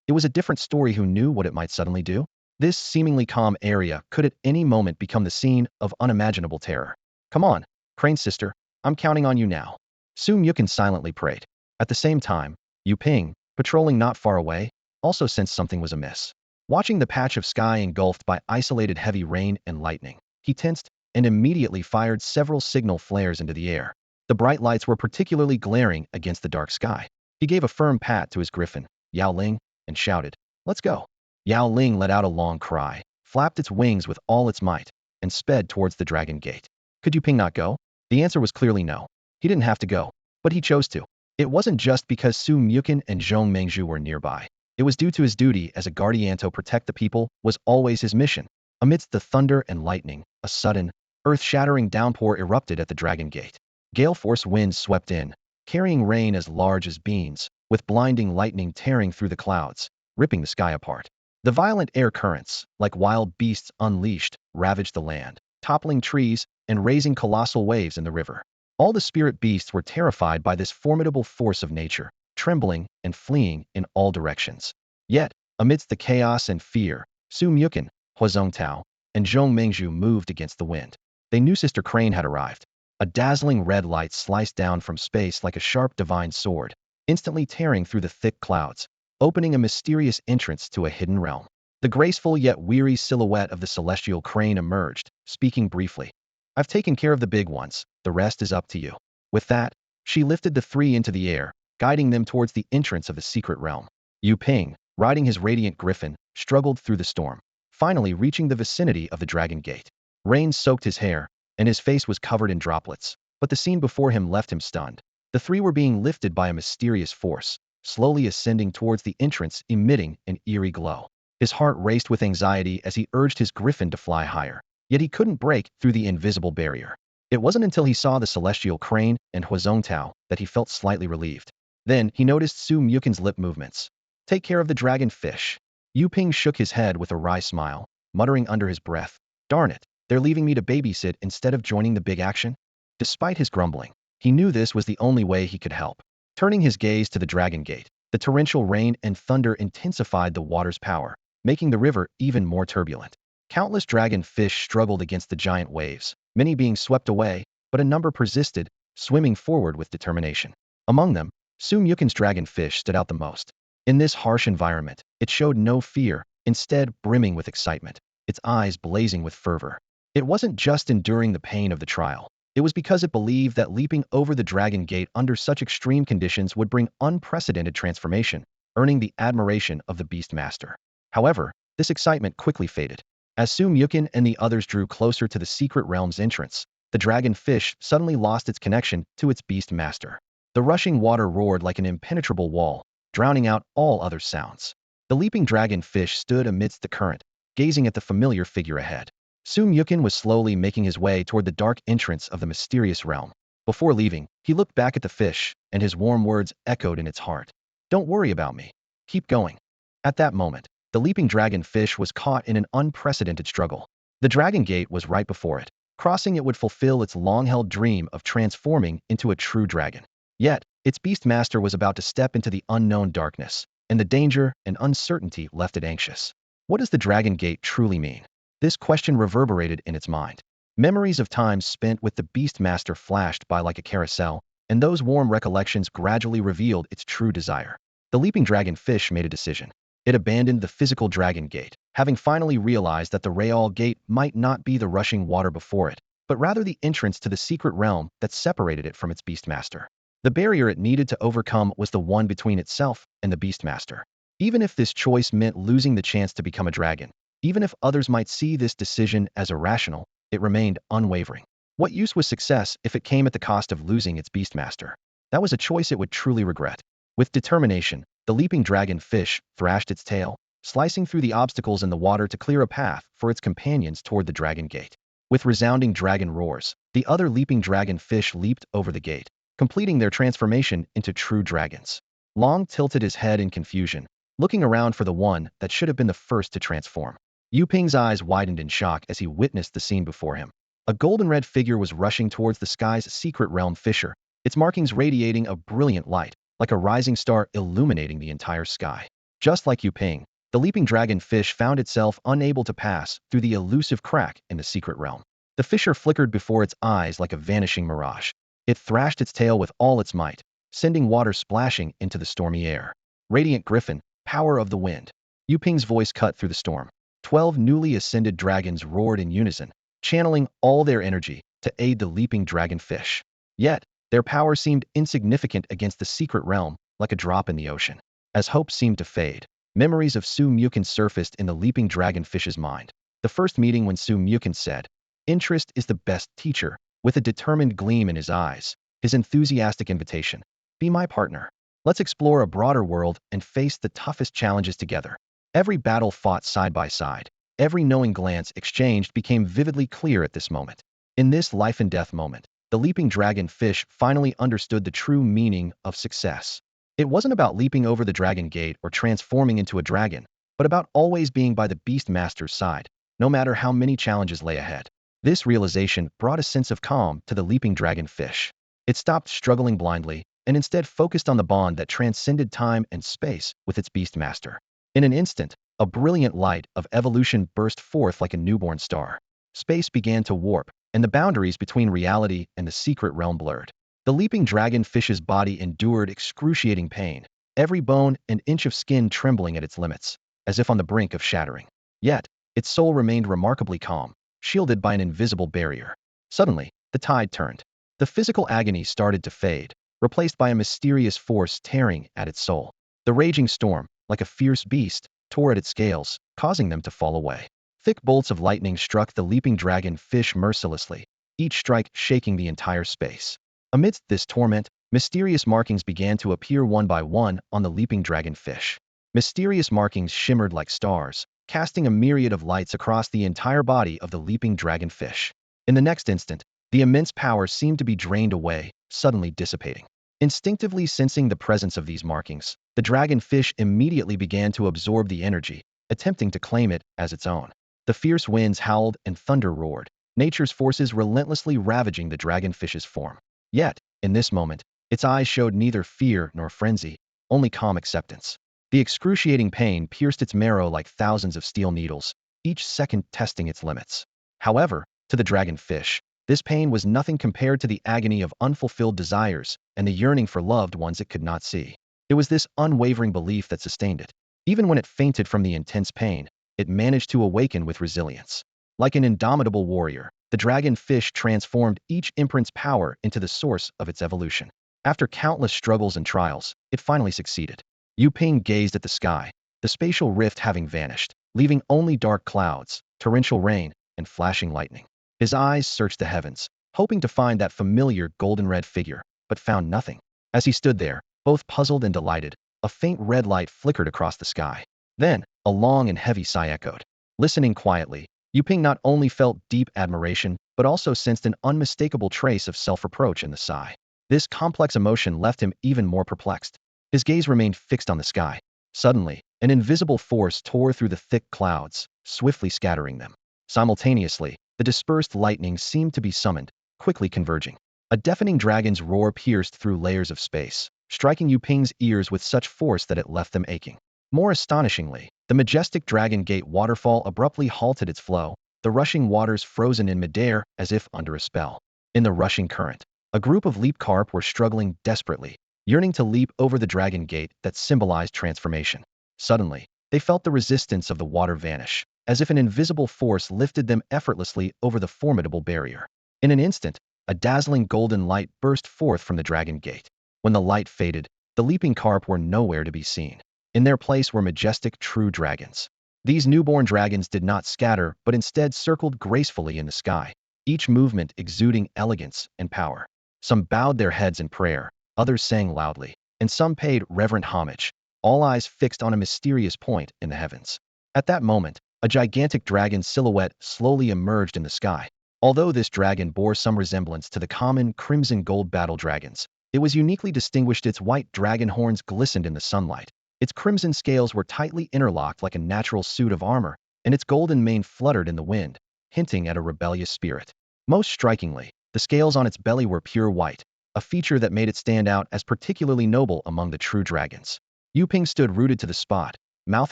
it was a different story. Who knew what it might suddenly do? This seemingly calm area could at any moment become the scene of unimaginable terror. Come on, Crane sister, I'm counting on you now. Sum Yukin silently prayed. At the same time, Yu Ping, patrolling not far away, also sensed something was amiss. Watching the patch of sky engulfed by isolated heavy rain and lightning, he tensed and immediately fired several signal flares into the air. The bright lights were particularly glaring against the dark sky. He gave a firm pat to his griffin, Yao Ling, and shouted, "Let's go." Yao Ling let out a long cry, flapped its wings with all its might, and sped towards the dragon gate. Could Yu Ping not go? The answer was clearly no. He didn't have to go, but he chose to. It wasn't just because Sum Yukin and Zhong Mengzhu were nearby. It was due to his duty as a guardian to protect the people was always his mission. Amidst the thunder and lightning, a sudden, earth-shattering downpour erupted at the dragon gate. Gale-force winds swept in, carrying rain as large as beans, with blinding lightning tearing through the clouds, ripping the sky apart. The violent air currents, like wild beasts unleashed, ravaged the land, toppling trees and raising colossal waves in the river. All the spirit beasts were terrified by this formidable force of nature, trembling and fleeing in all directions. Yet, amidst the chaos and fear, Sum Yukin, Hua Zhongtao, and Zhong Mengzhu moved against the wind. They knew Sister Crane had arrived. A dazzling red light sliced down from space like a sharp divine sword, instantly tearing through the thick clouds, opening a mysterious entrance to a hidden realm. The graceful yet weary silhouette of the celestial crane emerged, speaking briefly. I've taken care of the big ones, the rest is up to you. With that, she lifted the three into the air, guiding them towards the entrance of the secret realm. Yu Ping, riding his radiant griffin, struggled through the storm, finally reaching the vicinity of the dragon gate. Rain soaked his hair, and his face was covered in droplets, but the scene before him left him stunned. The three were being lifted by a mysterious force, slowly ascending towards the entrance, emitting an eerie glow. His heart raced with anxiety as he urged his griffin to fly higher, yet he couldn't break through the invisible barrier. It wasn't until he saw the celestial crane and Hua Zhongtao that he felt slightly relieved. Then he noticed Sum Yukin's lip movements. Take care of the dragon fish. Yu Ping shook his head with a wry smile, muttering under his breath, darn it. They're leaving me to babysit instead of joining the big action? Despite his grumbling, he knew this was the only way he could help. Turning his gaze to the dragon gate, the torrential rain and thunder intensified the water's power, making the river even more turbulent. Countless dragon fish struggled against the giant waves, many being swept away, but a number persisted, swimming forward with determination. Among them, Sum Yukin's dragon fish stood out the most. In this harsh environment, it showed no fear, instead brimming with excitement, its eyes blazing with fervor. It wasn't just enduring the pain of the trial. It was because it believed that leaping over the dragon gate under such extreme conditions would bring unprecedented transformation, earning the admiration of the Beast Master. However, this excitement quickly faded. As Sum Yukin and the others drew closer to the secret realm's entrance, the dragon fish suddenly lost its connection to its Beast Master. The rushing water roared like an impenetrable wall, drowning out all other sounds. The leaping dragon fish stood amidst the current, gazing at the familiar figure ahead. Sum Yukin was slowly making his way toward the dark entrance of the mysterious realm. Before leaving, he looked back at the fish, and his warm words echoed in its heart. Don't worry about me. Keep going. At that moment, the leaping dragon fish was caught in an unprecedented struggle. The dragon gate was right before it. Crossing it would fulfill its long-held dream of transforming into a true dragon. Yet, its beast master was about to step into the unknown darkness, and the danger and uncertainty left it anxious. What does the dragon gate truly mean? This question reverberated in its mind. Memories of times spent with the Beast Master flashed by like a carousel, and those warm recollections gradually revealed its true desire. the leaping dragon fish made a decision. It abandoned the physical dragon gate, having finally realized that the Real gate might not be the rushing water before it, but rather the entrance to the secret realm that separated it from its beastmaster. The barrier it needed to overcome was the one between itself and the beastmaster. Even if this choice meant losing the chance to become a dragon, even if others might see this decision as irrational, it remained unwavering. What use was success if it came at the cost of losing its beastmaster? That was a choice it would truly regret. With determination, the leaping dragon fish thrashed its tail, slicing through the obstacles in the water to clear a path for its companions toward the dragon gate. With resounding dragon roars, the other leaping dragon fish leaped over the gate, completing their transformation into true dragons. Long tilted his head in confusion, looking around for the one that should have been the first to transform. Yu Ping's eyes widened in shock as he witnessed the scene before him. A golden red figure was rushing towards the sky's secret realm fissure, its markings radiating a brilliant light, like a rising star illuminating the entire sky. Just like Yu Ping, the leaping dragon fish found itself unable to pass through the elusive crack in the secret realm. The fissure flickered before its eyes like a vanishing mirage. It thrashed its tail with all its might, sending water splashing into the stormy air. Radiant Griffin, power of the wind. Yu Ping's voice cut through the storm. 12 newly ascended dragons roared in unison, channeling all their energy to aid the leaping dragon fish. Yet, their power seemed insignificant against the secret realm, like a drop in the ocean. As hope seemed to fade, memories of Su Mukin surfaced in the leaping dragonfish's mind. The first meeting when Su Mukin said, "Interest is the best teacher," with a determined gleam in his eyes, his enthusiastic invitation, "Be my partner. Let's explore a broader world and face the toughest challenges together." Every battle fought side by side, every knowing glance exchanged became vividly clear at this moment. In this life-and-death moment, the leaping dragon fish finally understood the true meaning of success. It wasn't about leaping over the dragon gate or transforming into a dragon, but about always being by the beastmaster's side, no matter how many challenges lay ahead. This realization brought a sense of calm to the leaping dragon fish. It stopped struggling blindly and instead focused on the bond that transcended time and space with its beastmaster. In an instant, a brilliant light of evolution burst forth like a newborn star. Space began to warp, and the boundaries between reality and the secret realm blurred. The leaping dragon fish's body endured excruciating pain, every bone and inch of skin trembling at its limits, as if on the brink of shattering. Yet, its soul remained remarkably calm, shielded by an invisible barrier. Suddenly, the tide turned. The physical agony started to fade, replaced by a mysterious force tearing at its soul. The raging storm, like a fierce beast, tore at its scales, causing them to fall away. Thick bolts of lightning struck the leaping dragon fish mercilessly, each strike shaking the entire space. Amidst this torment, mysterious markings began to appear one by one on the leaping dragon fish. Mysterious markings shimmered like stars, casting a myriad of lights across the entire body of the leaping dragon fish. In the next instant, the immense power seemed to be drained away, suddenly dissipating. Instinctively sensing the presence of these markings, the dragonfish immediately began to absorb the energy, attempting to claim it as its own. The fierce winds howled and thunder roared, nature's forces relentlessly ravaging the dragonfish's form. Yet, in this moment, its eyes showed neither fear nor frenzy, only calm acceptance. The excruciating pain pierced its marrow like thousands of steel needles, each second testing its limits. However, to the dragonfish, this pain was nothing compared to the agony of unfulfilled desires and the yearning for loved ones it could not see. It was this unwavering belief that sustained it. Even when it fainted from the intense pain, it managed to awaken with resilience. Like an indomitable warrior, the dragonfish transformed each imprint's power into the source of its evolution. After countless struggles and trials, it finally succeeded. Yu Ping gazed at the sky, the spatial rift having vanished, leaving only dark clouds, torrential rain, and flashing lightning. His eyes searched the heavens, hoping to find that familiar golden-red figure, but found nothing. As he stood there, both puzzled and delighted, a faint red light flickered across the sky. Then, a long and heavy sigh echoed. Listening quietly, Yu Ping not only felt deep admiration, but also sensed an unmistakable trace of self-reproach in the sigh. This complex emotion left him even more perplexed. His gaze remained fixed on the sky. Suddenly, an invisible force tore through the thick clouds, swiftly scattering them. Simultaneously, the dispersed lightning seemed to be summoned, quickly converging. A deafening dragon's roar pierced through layers of space, striking Yu Ping's ears with such force that it left them aching. More astonishingly, the majestic Dragon Gate waterfall abruptly halted its flow, the rushing waters frozen in midair as if under a spell. In the rushing current, a group of leap carp were struggling desperately, yearning to leap over the dragon gate that symbolized transformation. Suddenly, they felt the resistance of the water vanish, as if an invisible force lifted them effortlessly over the formidable barrier. In an instant, a dazzling golden light burst forth from the dragon gate. When the light faded, the leaping carp were nowhere to be seen. In their place were majestic true dragons. These newborn dragons did not scatter, but instead circled gracefully in the sky, each movement exuding elegance and power. Some bowed their heads in prayer, others sang loudly, and some paid reverent homage, all eyes fixed on a mysterious point in the heavens. At that moment, a gigantic dragon silhouette slowly emerged in the sky. Although this dragon bore some resemblance to the common crimson gold battle dragons, it was uniquely distinguished. Its white dragon horns glistened in the sunlight. Its crimson scales were tightly interlocked like a natural suit of armor, and its golden mane fluttered in the wind, hinting at a rebellious spirit. Most strikingly, the scales on its belly were pure white, a feature that made it stand out as particularly noble among the true dragons. Yu Ping stood rooted to the spot, mouth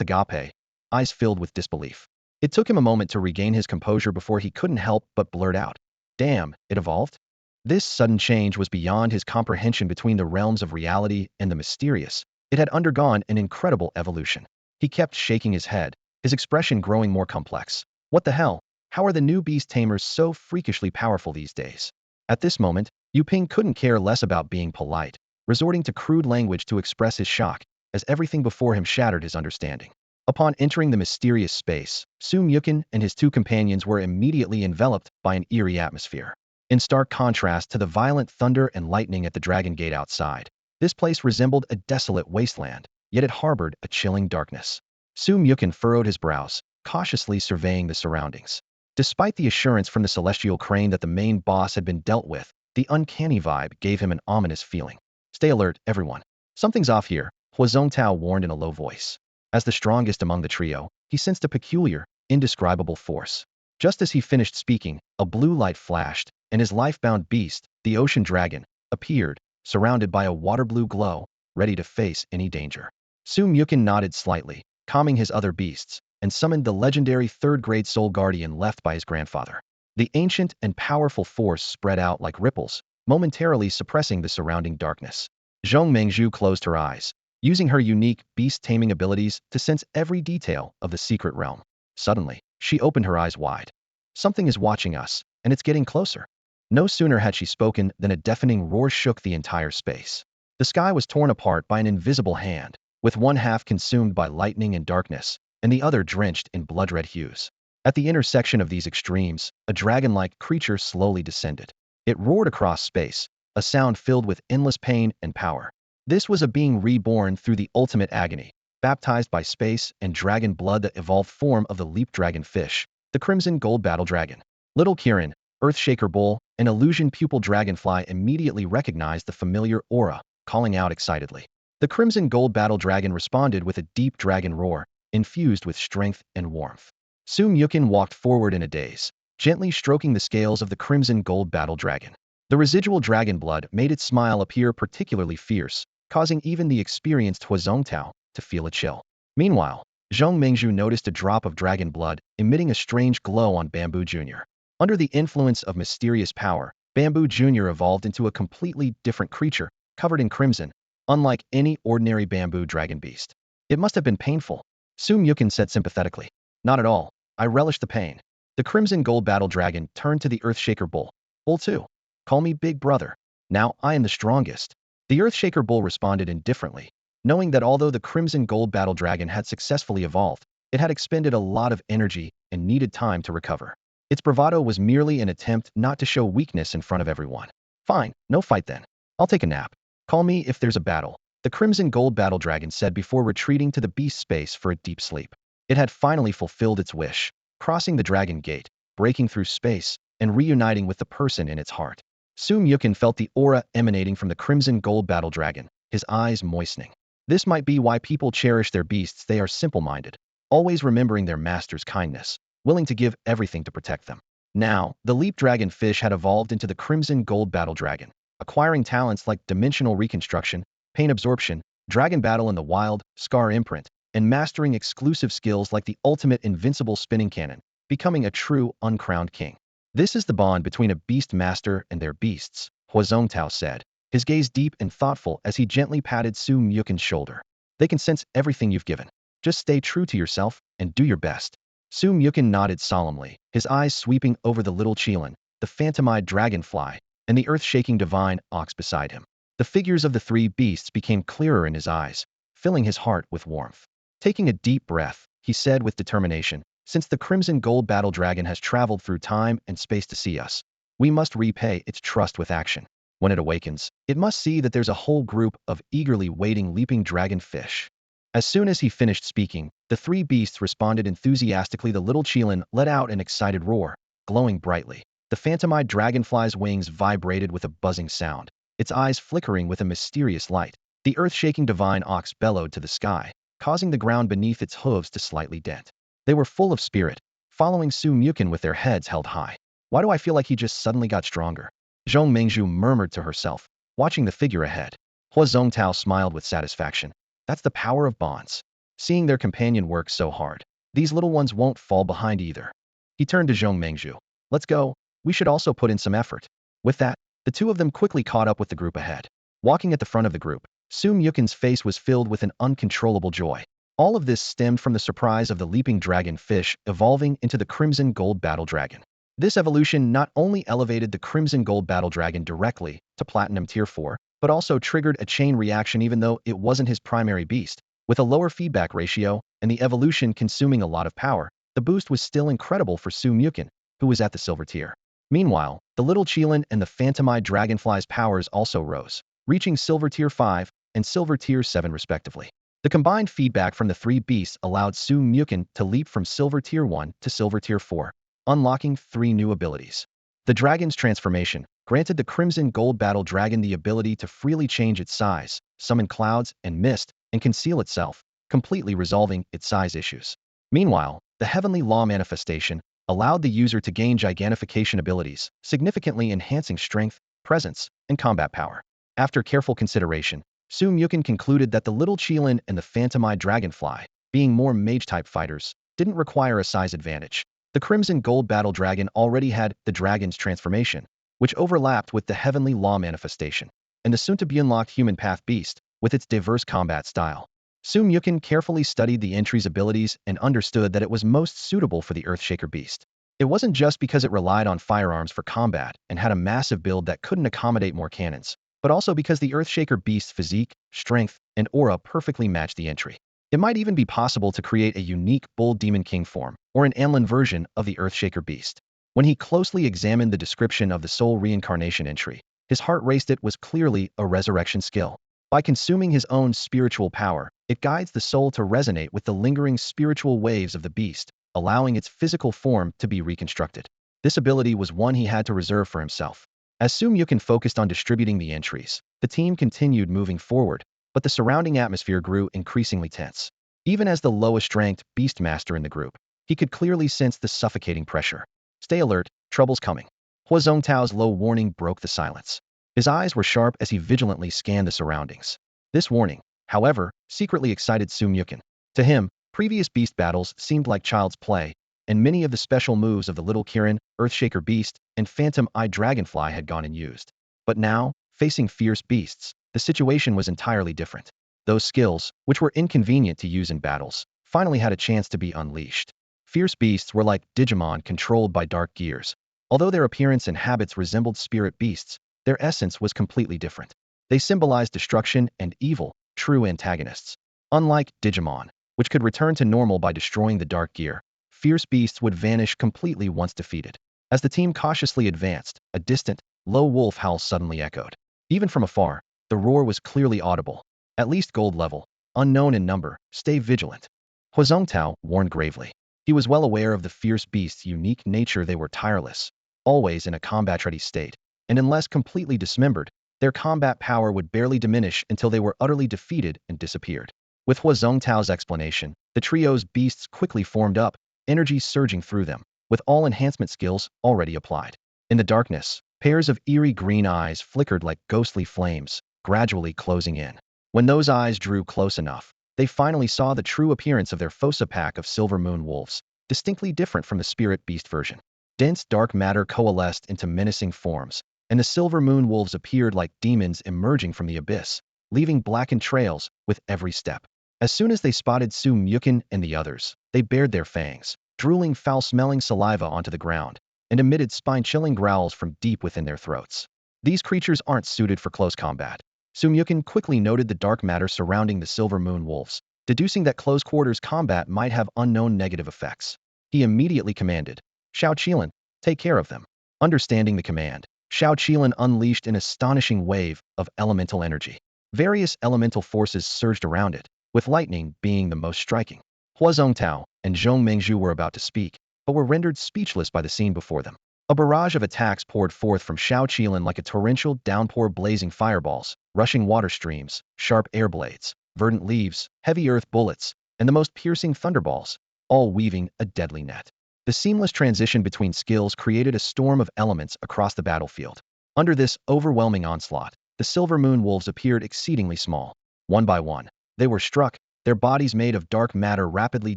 agape, eyes filled with disbelief. It took him a moment to regain his composure before he couldn't help but blurt out, "Damn, it evolved?" This sudden change was beyond his comprehension. Between the realms of reality and the mysterious, it had undergone an incredible evolution. He kept shaking his head, his expression growing more complex. What the hell? How are the new beast tamers so freakishly powerful these days? At this moment, Yu Ping couldn't care less about being polite, resorting to crude language to express his shock, as everything before him shattered his understanding. Upon entering the mysterious space, Su Myukin and his two companions were immediately enveloped by an eerie atmosphere. In stark contrast to the violent thunder and lightning at the dragon gate outside, this place resembled a desolate wasteland, yet it harbored a chilling darkness. Su Myukin furrowed his brows, cautiously surveying the surroundings. Despite the assurance from the celestial crane that the main boss had been dealt with, the uncanny vibe gave him an ominous feeling. "Stay alert, everyone. Something's off here," Hua Zongtao warned in a low voice. As the strongest among the trio, he sensed a peculiar, indescribable force. Just as he finished speaking, a blue light flashed, and his life-bound beast, the ocean dragon, appeared, surrounded by a water-blue glow, ready to face any danger. Su Myukin nodded slightly, calming his other beasts, and summoned the legendary third-grade soul guardian left by his grandfather. The ancient and powerful force spread out like ripples, momentarily suppressing the surrounding darkness. Zhong Mengzhu closed her eyes, using her unique beast-taming abilities to sense every detail of the secret realm. Suddenly, she opened her eyes wide. "Something is watching us, and it's getting closer." No sooner had she spoken than a deafening roar shook the entire space. The sky was torn apart by an invisible hand, with one half consumed by lightning and darkness, and the other drenched in blood-red hues. At the intersection of these extremes, a dragon-like creature slowly descended. It roared across space, a sound filled with endless pain and power. This was a being reborn through the ultimate agony, baptized by space and dragon blood, the evolved form of the leap dragon fish, the crimson gold battle dragon. Little Qilin, Earthshaker Bull, and illusion pupil Dragonfly immediately recognized the familiar aura, calling out excitedly. The crimson gold battle dragon responded with a deep dragon roar, infused with strength and warmth. Su Myukin walked forward in a daze, gently stroking the scales of the crimson gold battle dragon. The residual dragon blood made its smile appear particularly fierce, causing even the experienced Hua Zongtao to feel a chill. Meanwhile, Zhong Mengzhu noticed a drop of dragon blood emitting a strange glow on Bamboo Jr. Under the influence of mysterious power, Bamboo Jr. evolved into a completely different creature, covered in crimson, unlike any ordinary bamboo dragon beast. "It must have been painful," Su Myukin said sympathetically. "Not at all. I relish the pain." The crimson gold battle dragon turned to the Earthshaker Bull. "Bull too. Call me Big Brother. Now I am the strongest." The Earthshaker Bull responded indifferently, knowing that although the crimson gold battle dragon had successfully evolved, it had expended a lot of energy and needed time to recover. Its bravado was merely an attempt not to show weakness in front of everyone. "Fine, no fight then. I'll take a nap. Call me if there's a battle," the crimson gold battle dragon said before retreating to the beast space for a deep sleep. It had finally fulfilled its wish, crossing the dragon gate, breaking through space, and reuniting with the person in its heart. Su Myukin felt the aura emanating from the crimson gold battle dragon, his eyes moistening. This might be why people cherish their beasts. They are simple-minded, always remembering their master's kindness, willing to give everything to protect them. Now, the leap dragon fish had evolved into the crimson gold battle dragon, acquiring talents like dimensional reconstruction, pain absorption, dragon battle in the wild, scar imprint, and mastering exclusive skills like the ultimate invincible spinning cannon, becoming a true uncrowned king. "This is the bond between a beast master and their beasts," Hua Zongtao said, his gaze deep and thoughtful as he gently patted Su Myukin's shoulder. They can sense everything you've given. Just stay true to yourself and do your best. Su Myukin nodded solemnly, his eyes sweeping over the little Qilin, the phantom-eyed dragonfly, and the earth-shaking divine ox beside him. The figures of the three beasts became clearer in his eyes, filling his heart with warmth. Taking a deep breath, he said with determination, "Since the crimson gold battle dragon has traveled through time and space to see us, we must repay its trust with action. When it awakens, it must see that there's a whole group of eagerly waiting leaping dragonfish." As soon as he finished speaking, the three beasts responded enthusiastically. The little Qilin let out an excited roar, glowing brightly. The phantom-eyed dragonfly's wings vibrated with a buzzing sound, its eyes flickering with a mysterious light. The earth-shaking divine ox bellowed to the sky, causing the ground beneath its hooves to slightly dent. They were full of spirit, following Su Myukin with their heads held high. "Why do I feel like he just suddenly got stronger?" Zhong Mengzhu murmured to herself, watching the figure ahead. Hua Zongtao smiled with satisfaction. That's the power of bonds. Seeing their companion work so hard, these little ones won't fall behind either. He turned to Zhong Mengzhu. "Let's go. We should also put in some effort." With that, the two of them quickly caught up with the group ahead. Walking at the front of the group, Su Myukin's face was filled with an uncontrollable joy. All of this stemmed from the surprise of the leaping dragon fish evolving into the crimson gold battle dragon. This evolution not only elevated the crimson gold battle dragon directly to platinum tier 4, but also triggered a chain reaction even though it wasn't his primary beast. With a lower feedback ratio and the evolution consuming a lot of power, the boost was still incredible for Su Myukin, who was at the silver tier. Meanwhile, the little Qilin and the phantom-eyed dragonfly's powers also rose, reaching silver tier 5 and silver tier 7 respectively. The combined feedback from the three beasts allowed Su Myukin to leap from silver tier 1 to silver tier 4, unlocking 3 new abilities. The dragon's transformation granted the crimson gold battle dragon the ability to freely change its size, summon clouds and mist, and conceal itself, completely resolving its size issues. Meanwhile, the heavenly law manifestation allowed the user to gain gigantification abilities, significantly enhancing strength, presence, and combat power. After careful consideration, Su Myukin concluded that the little Qilin and the phantom-eyed dragonfly, being more mage-type fighters, didn't require a size advantage. The crimson gold battle dragon already had the dragon's transformation, which overlapped with the heavenly law manifestation, and the soon-to-be-unlocked human path beast, with its diverse combat style. Su Myukin carefully studied the entry's abilities and understood that it was most suitable for the Earthshaker beast. It wasn't just because it relied on firearms for combat and had a massive build that couldn't accommodate more cannons, but also because the Earthshaker beast's physique, strength, and aura perfectly matched the entry. It might even be possible to create a unique Bull Demon King form, or an Anlin version of the Earthshaker beast. When he closely examined the description of the soul reincarnation entry, his heart raced. It was clearly a resurrection skill. By consuming his own spiritual power, it guides the soul to resonate with the lingering spiritual waves of the beast, allowing its physical form to be reconstructed. This ability was one he had to reserve for himself. As Su Myukin focused on distributing the entries, the team continued moving forward, but the surrounding atmosphere grew increasingly tense. Even as the lowest-ranked beastmaster in the group, he could clearly sense the suffocating pressure. "Stay alert, trouble's coming." Hua Zongtao's low warning broke the silence. His eyes were sharp as he vigilantly scanned the surroundings. This warning, however, secretly excited Su Myukin. To him, previous beast battles seemed like child's play, and many of the special moves of the little Qilin, Earthshaker beast, and phantom-eyed dragonfly had gone unused. But now, facing fierce beasts, the situation was entirely different. Those skills, which were inconvenient to use in battles, finally had a chance to be unleashed. Fierce beasts were like Digimon controlled by dark gears. Although their appearance and habits resembled spirit beasts, their essence was completely different. They symbolized destruction and evil, true antagonists. Unlike Digimon, which could return to normal by destroying the dark gear, fierce beasts would vanish completely once defeated. As the team cautiously advanced, a distant, low wolf howl suddenly echoed. Even from afar, the roar was clearly audible. "At least gold level, unknown in number, stay vigilant." Hua Zongtao warned gravely. He was well aware of the fierce beast's unique nature. They were tireless, always in a combat-ready state, and unless completely dismembered, their combat power would barely diminish until they were utterly defeated and disappeared. With Hua Zongtao's explanation, the trio's beasts quickly formed up, energy surging through them, with all enhancement skills already applied. In the darkness, pairs of eerie green eyes flickered like ghostly flames, gradually closing in. When those eyes drew close enough, they finally saw the true appearance of their fossa pack of silver moon wolves, distinctly different from the spirit beast version. Dense dark matter coalesced into menacing forms, and the silver moon wolves appeared like demons emerging from the abyss, leaving blackened trails with every step. As soon as they spotted Su Mukin and the others, they bared their fangs, drooling foul-smelling saliva onto the ground, and emitted spine-chilling growls from deep within their throats. These creatures aren't suited for close combat. Su Mukin quickly noted the dark matter surrounding the silver moon wolves, deducing that close-quarters combat might have unknown negative effects. He immediately commanded, "Xiao Qilin, take care of them." Understanding the command, Xiao Qilin unleashed an astonishing wave of elemental energy. Various elemental forces surged around it, with lightning being the most striking. Hua Zongtao and Zhong Mengzhu were about to speak, but were rendered speechless by the scene before them. A barrage of attacks poured forth from Xiao Qilin like a torrential downpour, blazing fireballs, rushing water streams, sharp air blades, verdant leaves, heavy earth bullets, and the most piercing thunderballs, all weaving a deadly net. The seamless transition between skills created a storm of elements across the battlefield. Under this overwhelming onslaught, the silver moon wolves appeared exceedingly small. One by one, they were struck, their bodies made of dark matter rapidly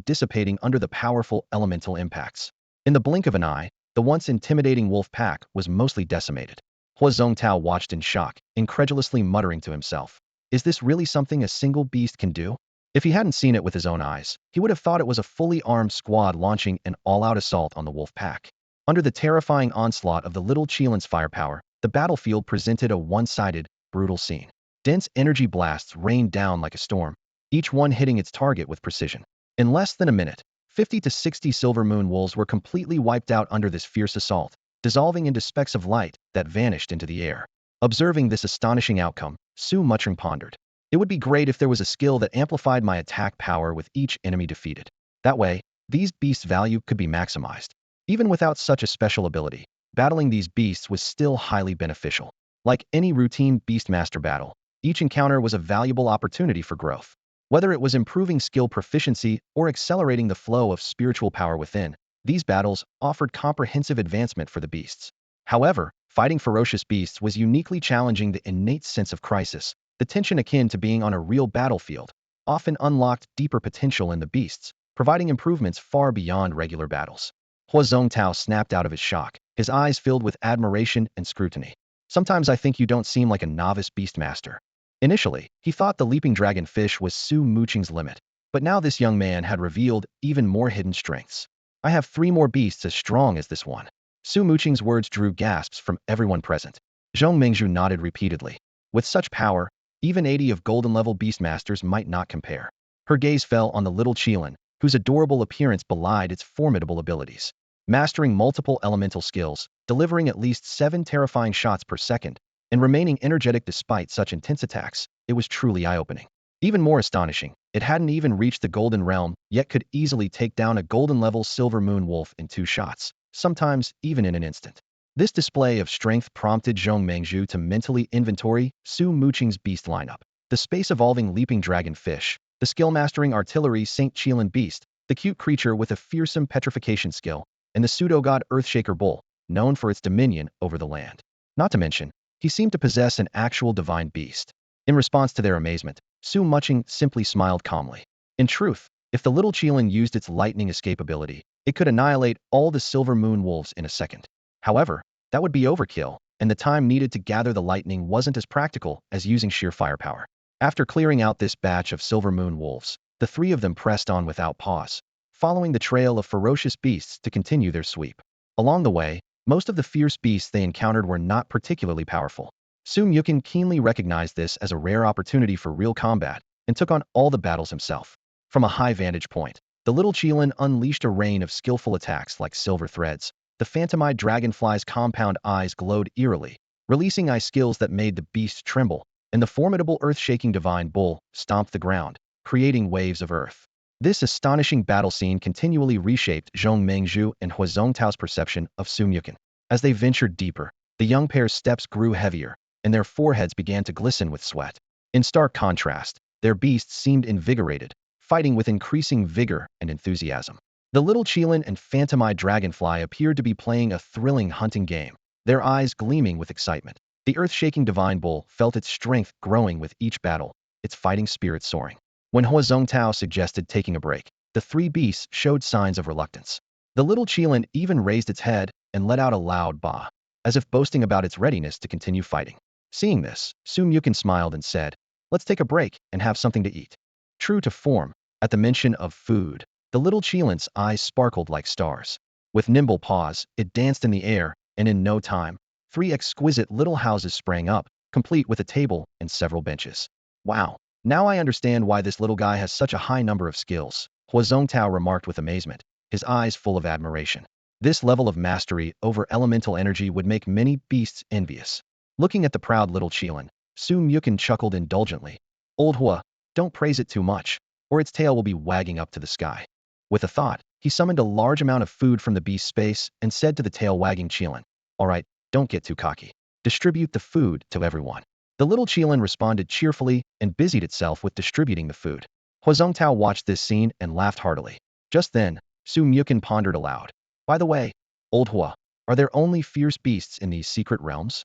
dissipating under the powerful elemental impacts. In the blink of an eye, the once intimidating wolf pack was mostly decimated. Hua Zongtao watched in shock, incredulously muttering to himself, "Is this really something a single beast can do?" If he hadn't seen it with his own eyes, he would have thought it was a fully armed squad launching an all-out assault on the wolf pack. Under the terrifying onslaught of the little Qilin's firepower, the battlefield presented a one-sided, brutal scene. Dense energy blasts rained down like a storm, each one hitting its target with precision. In less than a minute, 50 to 60 silver moon wolves were completely wiped out under this fierce assault, dissolving into specks of light that vanished into the air. Observing this astonishing outcome, Su Mucheng pondered. It would be great if there was a skill that amplified my attack power with each enemy defeated. That way, these beasts' value could be maximized. Even without such a special ability, battling these beasts was still highly beneficial. Like any routine beastmaster battle, each encounter was a valuable opportunity for growth. Whether it was improving skill proficiency or accelerating the flow of spiritual power within, these battles offered comprehensive advancement for the beasts. However, fighting ferocious beasts was uniquely challenging. The innate sense of crisis, the tension akin to being on a real battlefield, often unlocked deeper potential in the beasts, providing improvements far beyond regular battles. Hua Zongtao snapped out of his shock, his eyes filled with admiration and scrutiny. "Sometimes I think you don't seem like a novice beastmaster." Initially, he thought the leaping dragonfish was Su Mucheng's limit, but now this young man had revealed even more hidden strengths. "I have 3 more beasts as strong as this one." Su Mucheng's words drew gasps from everyone present. Zhong Mengzhu nodded repeatedly. With such power, even 80 of golden-level beastmasters might not compare. Her gaze fell on the little Qilin, whose adorable appearance belied its formidable abilities. Mastering multiple elemental skills, delivering at least 7 terrifying shots per second, and remaining energetic despite such intense attacks, it was truly eye-opening. Even more astonishing, it hadn't even reached the golden realm, yet could easily take down a golden-level silver moon wolf in 2 shots, sometimes even in an instant. This display of strength prompted Zhong Mengzhu to mentally inventory Su Mucheng's beast lineup. The space-evolving leaping dragonfish, the skill-mastering artillery St. Qilin beast, the cute creature with a fearsome petrification skill, and the pseudo-god Earthshaker bull, known for its dominion over the land. Not to mention, he seemed to possess an actual divine beast. In response to their amazement, Su Mucheng simply smiled calmly. In truth, if the little Qilin used its lightning escape ability, it could annihilate all the silver moon wolves in a second. However, that would be overkill, and the time needed to gather the lightning wasn't as practical as using sheer firepower. After clearing out this batch of silver moon wolves, the 3 of them pressed on without pause, following the trail of ferocious beasts to continue their sweep. Along the way, most of the fierce beasts they encountered were not particularly powerful. Su Mucheng keenly recognized this as a rare opportunity for real combat, and took on all the battles himself. From a high vantage point, the little Qilin unleashed a rain of skillful attacks like silver threads. The phantomized dragonfly's compound eyes glowed eerily, releasing ice skills that made the beast tremble, and the formidable earth-shaking divine bull stomped the ground, creating waves of earth. This astonishing battle scene continually reshaped Zhong Mengzhu and Hua Zongtao's perception of Su Mucheng. As they ventured deeper, the young pair's steps grew heavier, and their foreheads began to glisten with sweat. In stark contrast, their beasts seemed invigorated, fighting with increasing vigor and enthusiasm. The little Qilin and phantomized dragonfly appeared to be playing a thrilling hunting game, their eyes gleaming with excitement. The earth-shaking divine bull felt its strength growing with each battle, its fighting spirit soaring. When Hua Zongtao suggested taking a break, the 3 beasts showed signs of reluctance. The little Qilin even raised its head and let out a loud baa. as if boasting about its readiness to continue fighting. Seeing this, Su Mukin smiled and said, "Let's take a break and have something to eat." True to form, at the mention of food, the little Qilin's eyes sparkled like stars. With nimble paws, it danced in the air, and in no time, 3 exquisite little houses sprang up, complete with a table and several benches. Wow, now I understand why this little guy has such a high number of skills, Huazongtao remarked with amazement, his eyes full of admiration. This level of mastery over elemental energy would make many beasts envious. Looking at the proud little Qilin, Su Mukin chuckled indulgently. Old Hua, don't praise it too much, or its tail will be wagging up to the sky. With a thought, he summoned a large amount of food from the beast's space and said to the tail-wagging Qilin, "All right, don't get too cocky. Distribute the food to everyone." The little Qilin responded cheerfully and busied itself with distributing the food. Huazongtao watched this scene and laughed heartily. Just then, Su Mukin pondered aloud. "By the way, Old Hua, are there only fierce beasts in these secret realms?"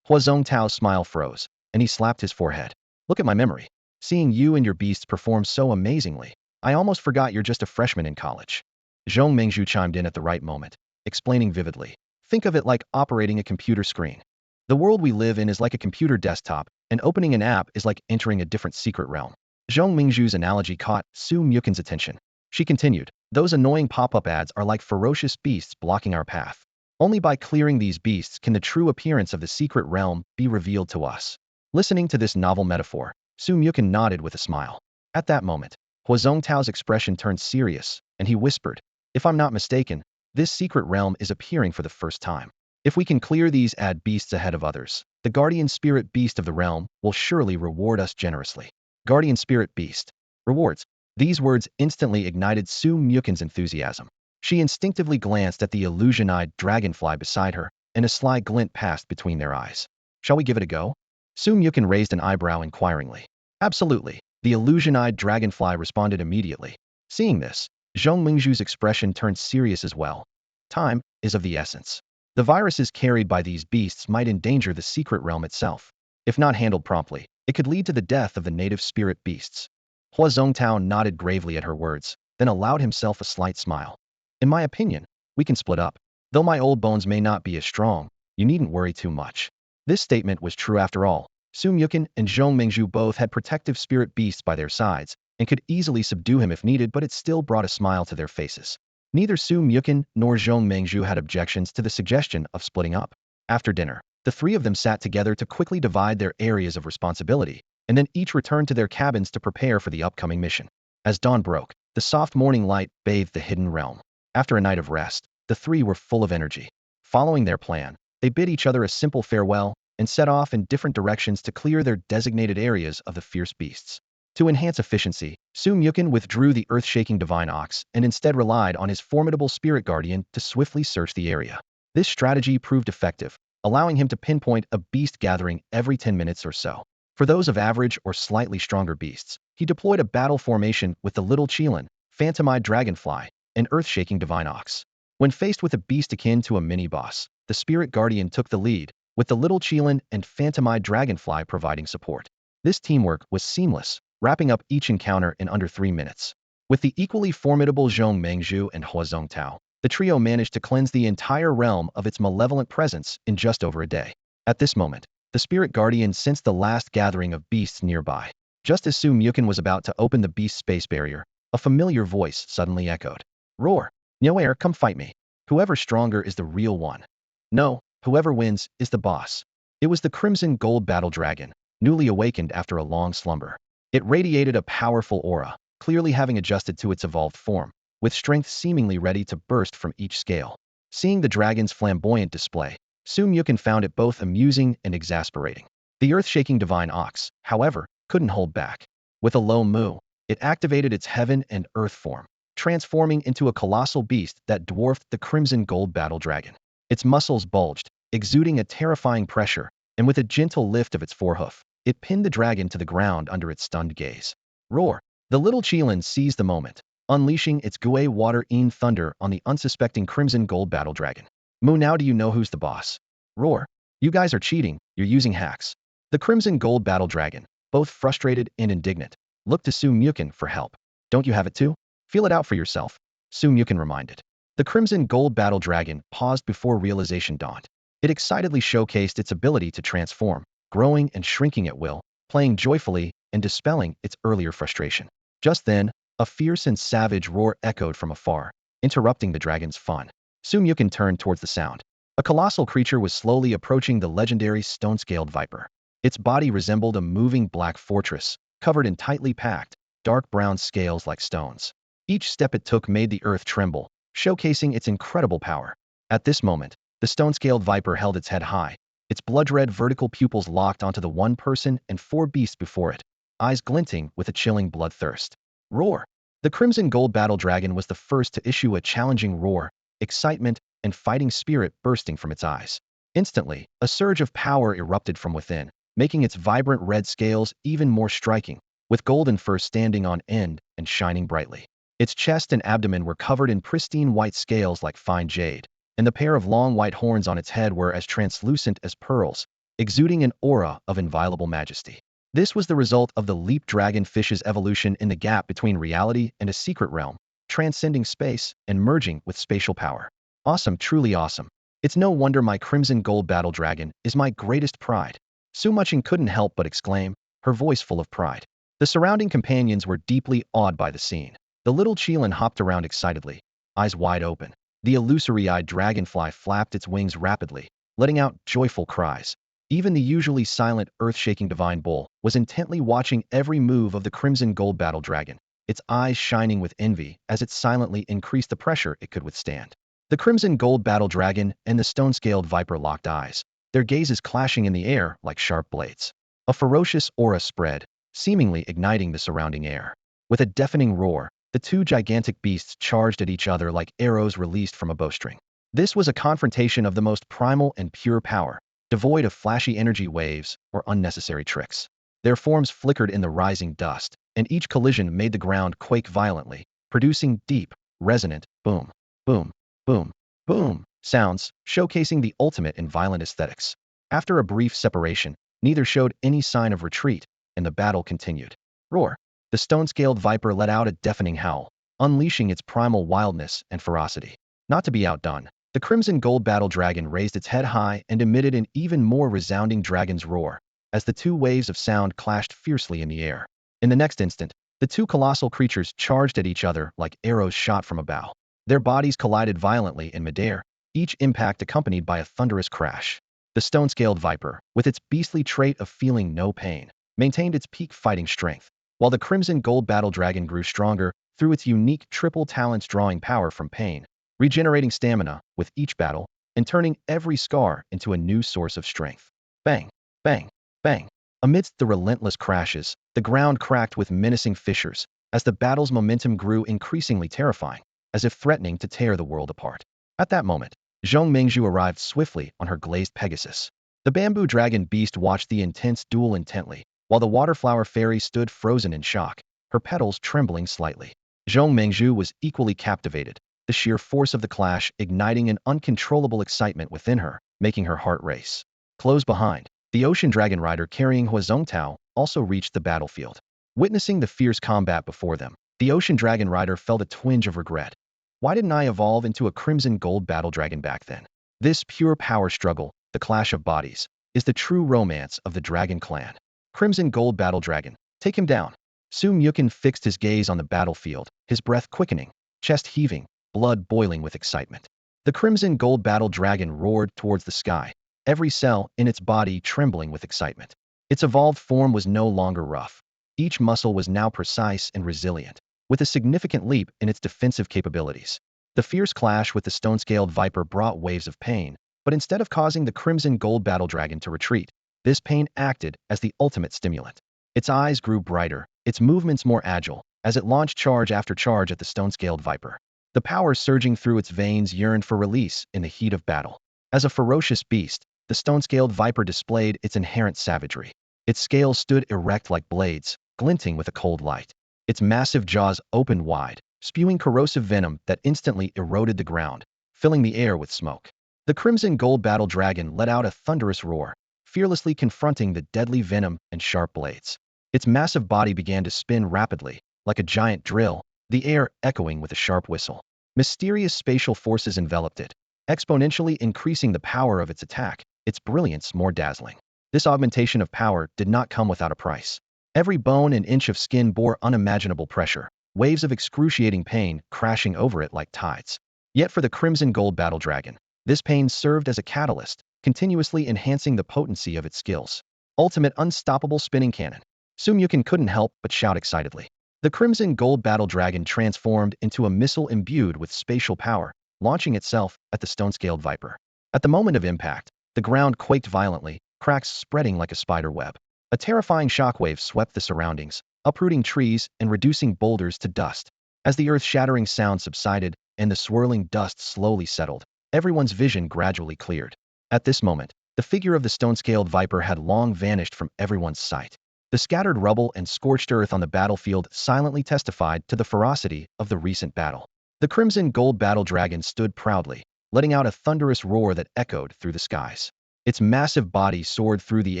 Huazongtao's smile froze, and he slapped his forehead. "Look at my memory. Seeing you and your beasts perform so amazingly, I almost forgot you're just a freshman in college." Zhong Mengzhu chimed in at the right moment, explaining vividly. "Think of it like operating a computer screen. The world we live in is like a computer desktop, and opening an app is like entering a different secret realm." Zhong Mengzhu's analogy caught Su Mukin's attention. She continued, "Those annoying pop-up ads are like ferocious beasts blocking our path. Only by clearing these beasts can the true appearance of the secret realm be revealed to us." Listening to this novel metaphor, Su Mukin nodded with a smile. At that moment, Huazongtao's expression turned serious, and he whispered, "If I'm not mistaken, this secret realm is appearing for the first time. If we can clear these ad beasts ahead of others, the guardian spirit beast of the realm will surely reward us generously." Guardian spirit beast. Rewards. These words instantly ignited Su Mukin's enthusiasm. She instinctively glanced at the illusion-eyed dragonfly beside her, and a sly glint passed between their eyes. "Shall we give it a go?" Su Mukin raised an eyebrow inquiringly. "Absolutely." The illusion-eyed dragonfly responded immediately. Seeing this, Zhong Mengzhu's expression turned serious as well. Time is of the essence. The viruses carried by these beasts might endanger the secret realm itself. If not handled promptly, it could lead to the death of the native spirit beasts. Huazongtao nodded gravely at her words, then allowed himself a slight smile. "In my opinion, we can split up. Though my old bones may not be as strong, you needn't worry too much." This statement was true after all. Su Mukin and Zhong Mengzhu both had protective spirit beasts by their sides, and could easily subdue him if needed, but it still brought a smile to their faces. Neither Su Mukin nor Zhong Mengzhu had objections to the suggestion of splitting up. After dinner, the 3 of them sat together to quickly divide their areas of responsibility, and then each returned to their cabins to prepare for the upcoming mission. As dawn broke, the soft morning light bathed the hidden realm. After a night of rest, the 3 were full of energy. Following their plan, they bid each other a simple farewell and set off in different directions to clear their designated areas of the fierce beasts. To enhance efficiency, Su Mukin withdrew the earth-shaking divine ox and instead relied on his formidable spirit guardian to swiftly search the area. This strategy proved effective, allowing him to pinpoint a beast gathering every 10 minutes or so. For those of average or slightly stronger beasts, he deployed a battle formation with the little Qilin, phantomized dragonfly, and earth-shaking divine ox. When faced with a beast akin to a mini-boss, the spirit guardian took the lead, with the little Qilin and phantomized dragonfly providing support. This teamwork was seamless, wrapping up each encounter in under 3 minutes. With the equally formidable Zhong Mengzhu and Huazongtao, the trio managed to cleanse the entire realm of its malevolent presence in just over a day. At this moment, the spirit guardian sensed the last gathering of beasts nearby. Just as Su Mukin was about to open the beast space barrier, a familiar voice suddenly echoed. "Roar! Nyoair, come fight me. Whoever's stronger is the real one. No, whoever wins is the boss." It was the crimson gold battle dragon, newly awakened after a long slumber. It radiated a powerful aura, clearly having adjusted to its evolved form, with strength seemingly ready to burst from each scale. Seeing the dragon's flamboyant display, Su Mukin found it both amusing and exasperating. The earth-shaking divine ox, however, couldn't hold back. With a low moo, it activated its heaven and earth form, transforming into a colossal beast that dwarfed the crimson gold battle dragon. Its muscles bulged, exuding a terrifying pressure, and with a gentle lift of its forehoof, it pinned the dragon to the ground under its stunned gaze. Roar! The little Qilin seized the moment, unleashing its Gui water-een thunder on the unsuspecting crimson gold battle dragon. "Moo, now do you know who's the boss?" Roar! "You guys are cheating, you're using hacks." The crimson gold battle dragon, both frustrated and indignant, looked to Su Mukin for help. "Don't you have it too? Feel it out for yourself," Su Mukin reminded. The crimson gold battle dragon paused before realization dawned. It excitedly showcased its ability to transform, growing and shrinking at will, playing joyfully and dispelling its earlier frustration. Just then, a fierce and savage roar echoed from afar, interrupting the dragon's fun. Sumyukin turned towards the sound. A colossal creature was slowly approaching the legendary stone-scaled viper. Its body resembled a moving black fortress, covered in tightly packed, dark brown scales like stones. Each step it took made the earth tremble, showcasing its incredible power. At this moment, the stone-scaled viper held its head high, its blood-red vertical pupils locked onto the one person and four beasts before it, eyes glinting with a chilling bloodthirst. Roar! The crimson gold battle dragon was the first to issue a challenging roar, excitement and fighting spirit bursting from its eyes. Instantly, a surge of power erupted from within, making its vibrant red scales even more striking, with golden fur standing on end and shining brightly. Its chest and abdomen were covered in pristine white scales like fine jade, and the pair of long white horns on its head were as translucent as pearls, exuding an aura of inviolable majesty. This was the result of the leap dragon fish's evolution in the gap between reality and a secret realm, transcending space and merging with spatial power. Awesome, truly awesome. It's no wonder my crimson gold battle dragon is my greatest pride. Muchen couldn't help but exclaim, her voice full of pride. The surrounding companions were deeply awed by the scene. The little Qilin hopped around excitedly, eyes wide open. The illusory-eyed dragonfly flapped its wings rapidly, letting out joyful cries. Even the usually silent, earth-shaking divine bull was intently watching every move of the crimson gold battle dragon, its eyes shining with envy as it silently increased the pressure it could withstand. The crimson gold battle dragon and the stone-scaled viper locked eyes, their gazes clashing in the air like sharp blades. A ferocious aura spread, seemingly igniting the surrounding air. With a deafening roar, the two gigantic beasts charged at each other like arrows released from a bowstring. This was a confrontation of the most primal and pure power, devoid of flashy energy waves or unnecessary tricks. Their forms flickered in the rising dust, and each collision made the ground quake violently, producing deep, resonant boom, boom, boom, boom sounds, showcasing the ultimate in violent aesthetics. After a brief separation, neither showed any sign of retreat, and the battle continued. Roar! The stone-scaled viper let out a deafening howl, unleashing its primal wildness and ferocity. Not to be outdone, the crimson gold battle dragon raised its head high and emitted an even more resounding dragon's roar, as the two waves of sound clashed fiercely in the air. In the next instant, the two colossal creatures charged at each other like arrows shot from a bow. Their bodies collided violently in midair, each impact accompanied by a thunderous crash. The stone-scaled viper, with its beastly trait of feeling no pain, maintained its peak fighting strength, while the crimson gold battle dragon grew stronger through its unique triple talents, drawing power from pain, regenerating stamina with each battle, and turning every scar into a new source of strength. Bang, bang, bang. Amidst the relentless crashes, the ground cracked with menacing fissures, as the battle's momentum grew increasingly terrifying, as if threatening to tear the world apart. At that moment, Zhong Mengzhu arrived swiftly on her glazed Pegasus. The bamboo dragon beast watched the intense duel intently, while the waterflower fairy stood frozen in shock, her petals trembling slightly. Zhong Mengzhu was equally captivated, the sheer force of the clash igniting an uncontrollable excitement within her, making her heart race. Close behind, the ocean dragon rider carrying Huazongtao also reached the battlefield. Witnessing the fierce combat before them, the ocean dragon rider felt a twinge of regret. Why didn't I evolve into a crimson gold battle dragon back then? This pure power struggle, the clash of bodies, is the true romance of the dragon clan. Crimson gold battle dragon, take him down. Sumyukin fixed his gaze on the battlefield, his breath quickening, chest heaving, blood boiling with excitement. The crimson gold battle dragon roared towards the sky, every cell in its body trembling with excitement. Its evolved form was no longer rough. Each muscle was now precise and resilient, with a significant leap in its defensive capabilities. The fierce clash with the stone-scaled viper brought waves of pain, but instead of causing the crimson gold battle dragon to retreat, this pain acted as the ultimate stimulant. Its eyes grew brighter, its movements more agile, as it launched charge after charge at the stone-scaled viper. The power surging through its veins yearned for release in the heat of battle. As a ferocious beast, the stone-scaled viper displayed its inherent savagery. Its scales stood erect like blades, glinting with a cold light. Its massive jaws opened wide, spewing corrosive venom that instantly eroded the ground, filling the air with smoke. The crimson gold battle dragon let out a thunderous roar, fearlessly confronting the deadly venom and sharp blades. Its massive body began to spin rapidly, like a giant drill, the air echoing with a sharp whistle. Mysterious spatial forces enveloped it, exponentially increasing the power of its attack, its brilliance more dazzling. This augmentation of power did not come without a price. Every bone and inch of skin bore unimaginable pressure, waves of excruciating pain crashing over it like tides. Yet for the Crimson Gold Battle Dragon, this pain served as a catalyst, continuously enhancing the potency of its skills. Ultimate unstoppable spinning cannon. Sumyukin couldn't help but shout excitedly. The Crimson Gold Battle Dragon transformed into a missile imbued with spatial power, launching itself at the stone-scaled viper. At the moment of impact, the ground quaked violently, cracks spreading like a spider web. A terrifying shockwave swept the surroundings, uprooting trees and reducing boulders to dust. As the earth-shattering sound subsided and the swirling dust slowly settled, everyone's vision gradually cleared. At this moment, the figure of the stone-scaled viper had long vanished from everyone's sight. The scattered rubble and scorched earth on the battlefield silently testified to the ferocity of the recent battle. The Crimson Gold Battle Dragon stood proudly, letting out a thunderous roar that echoed through the skies. Its massive body soared through the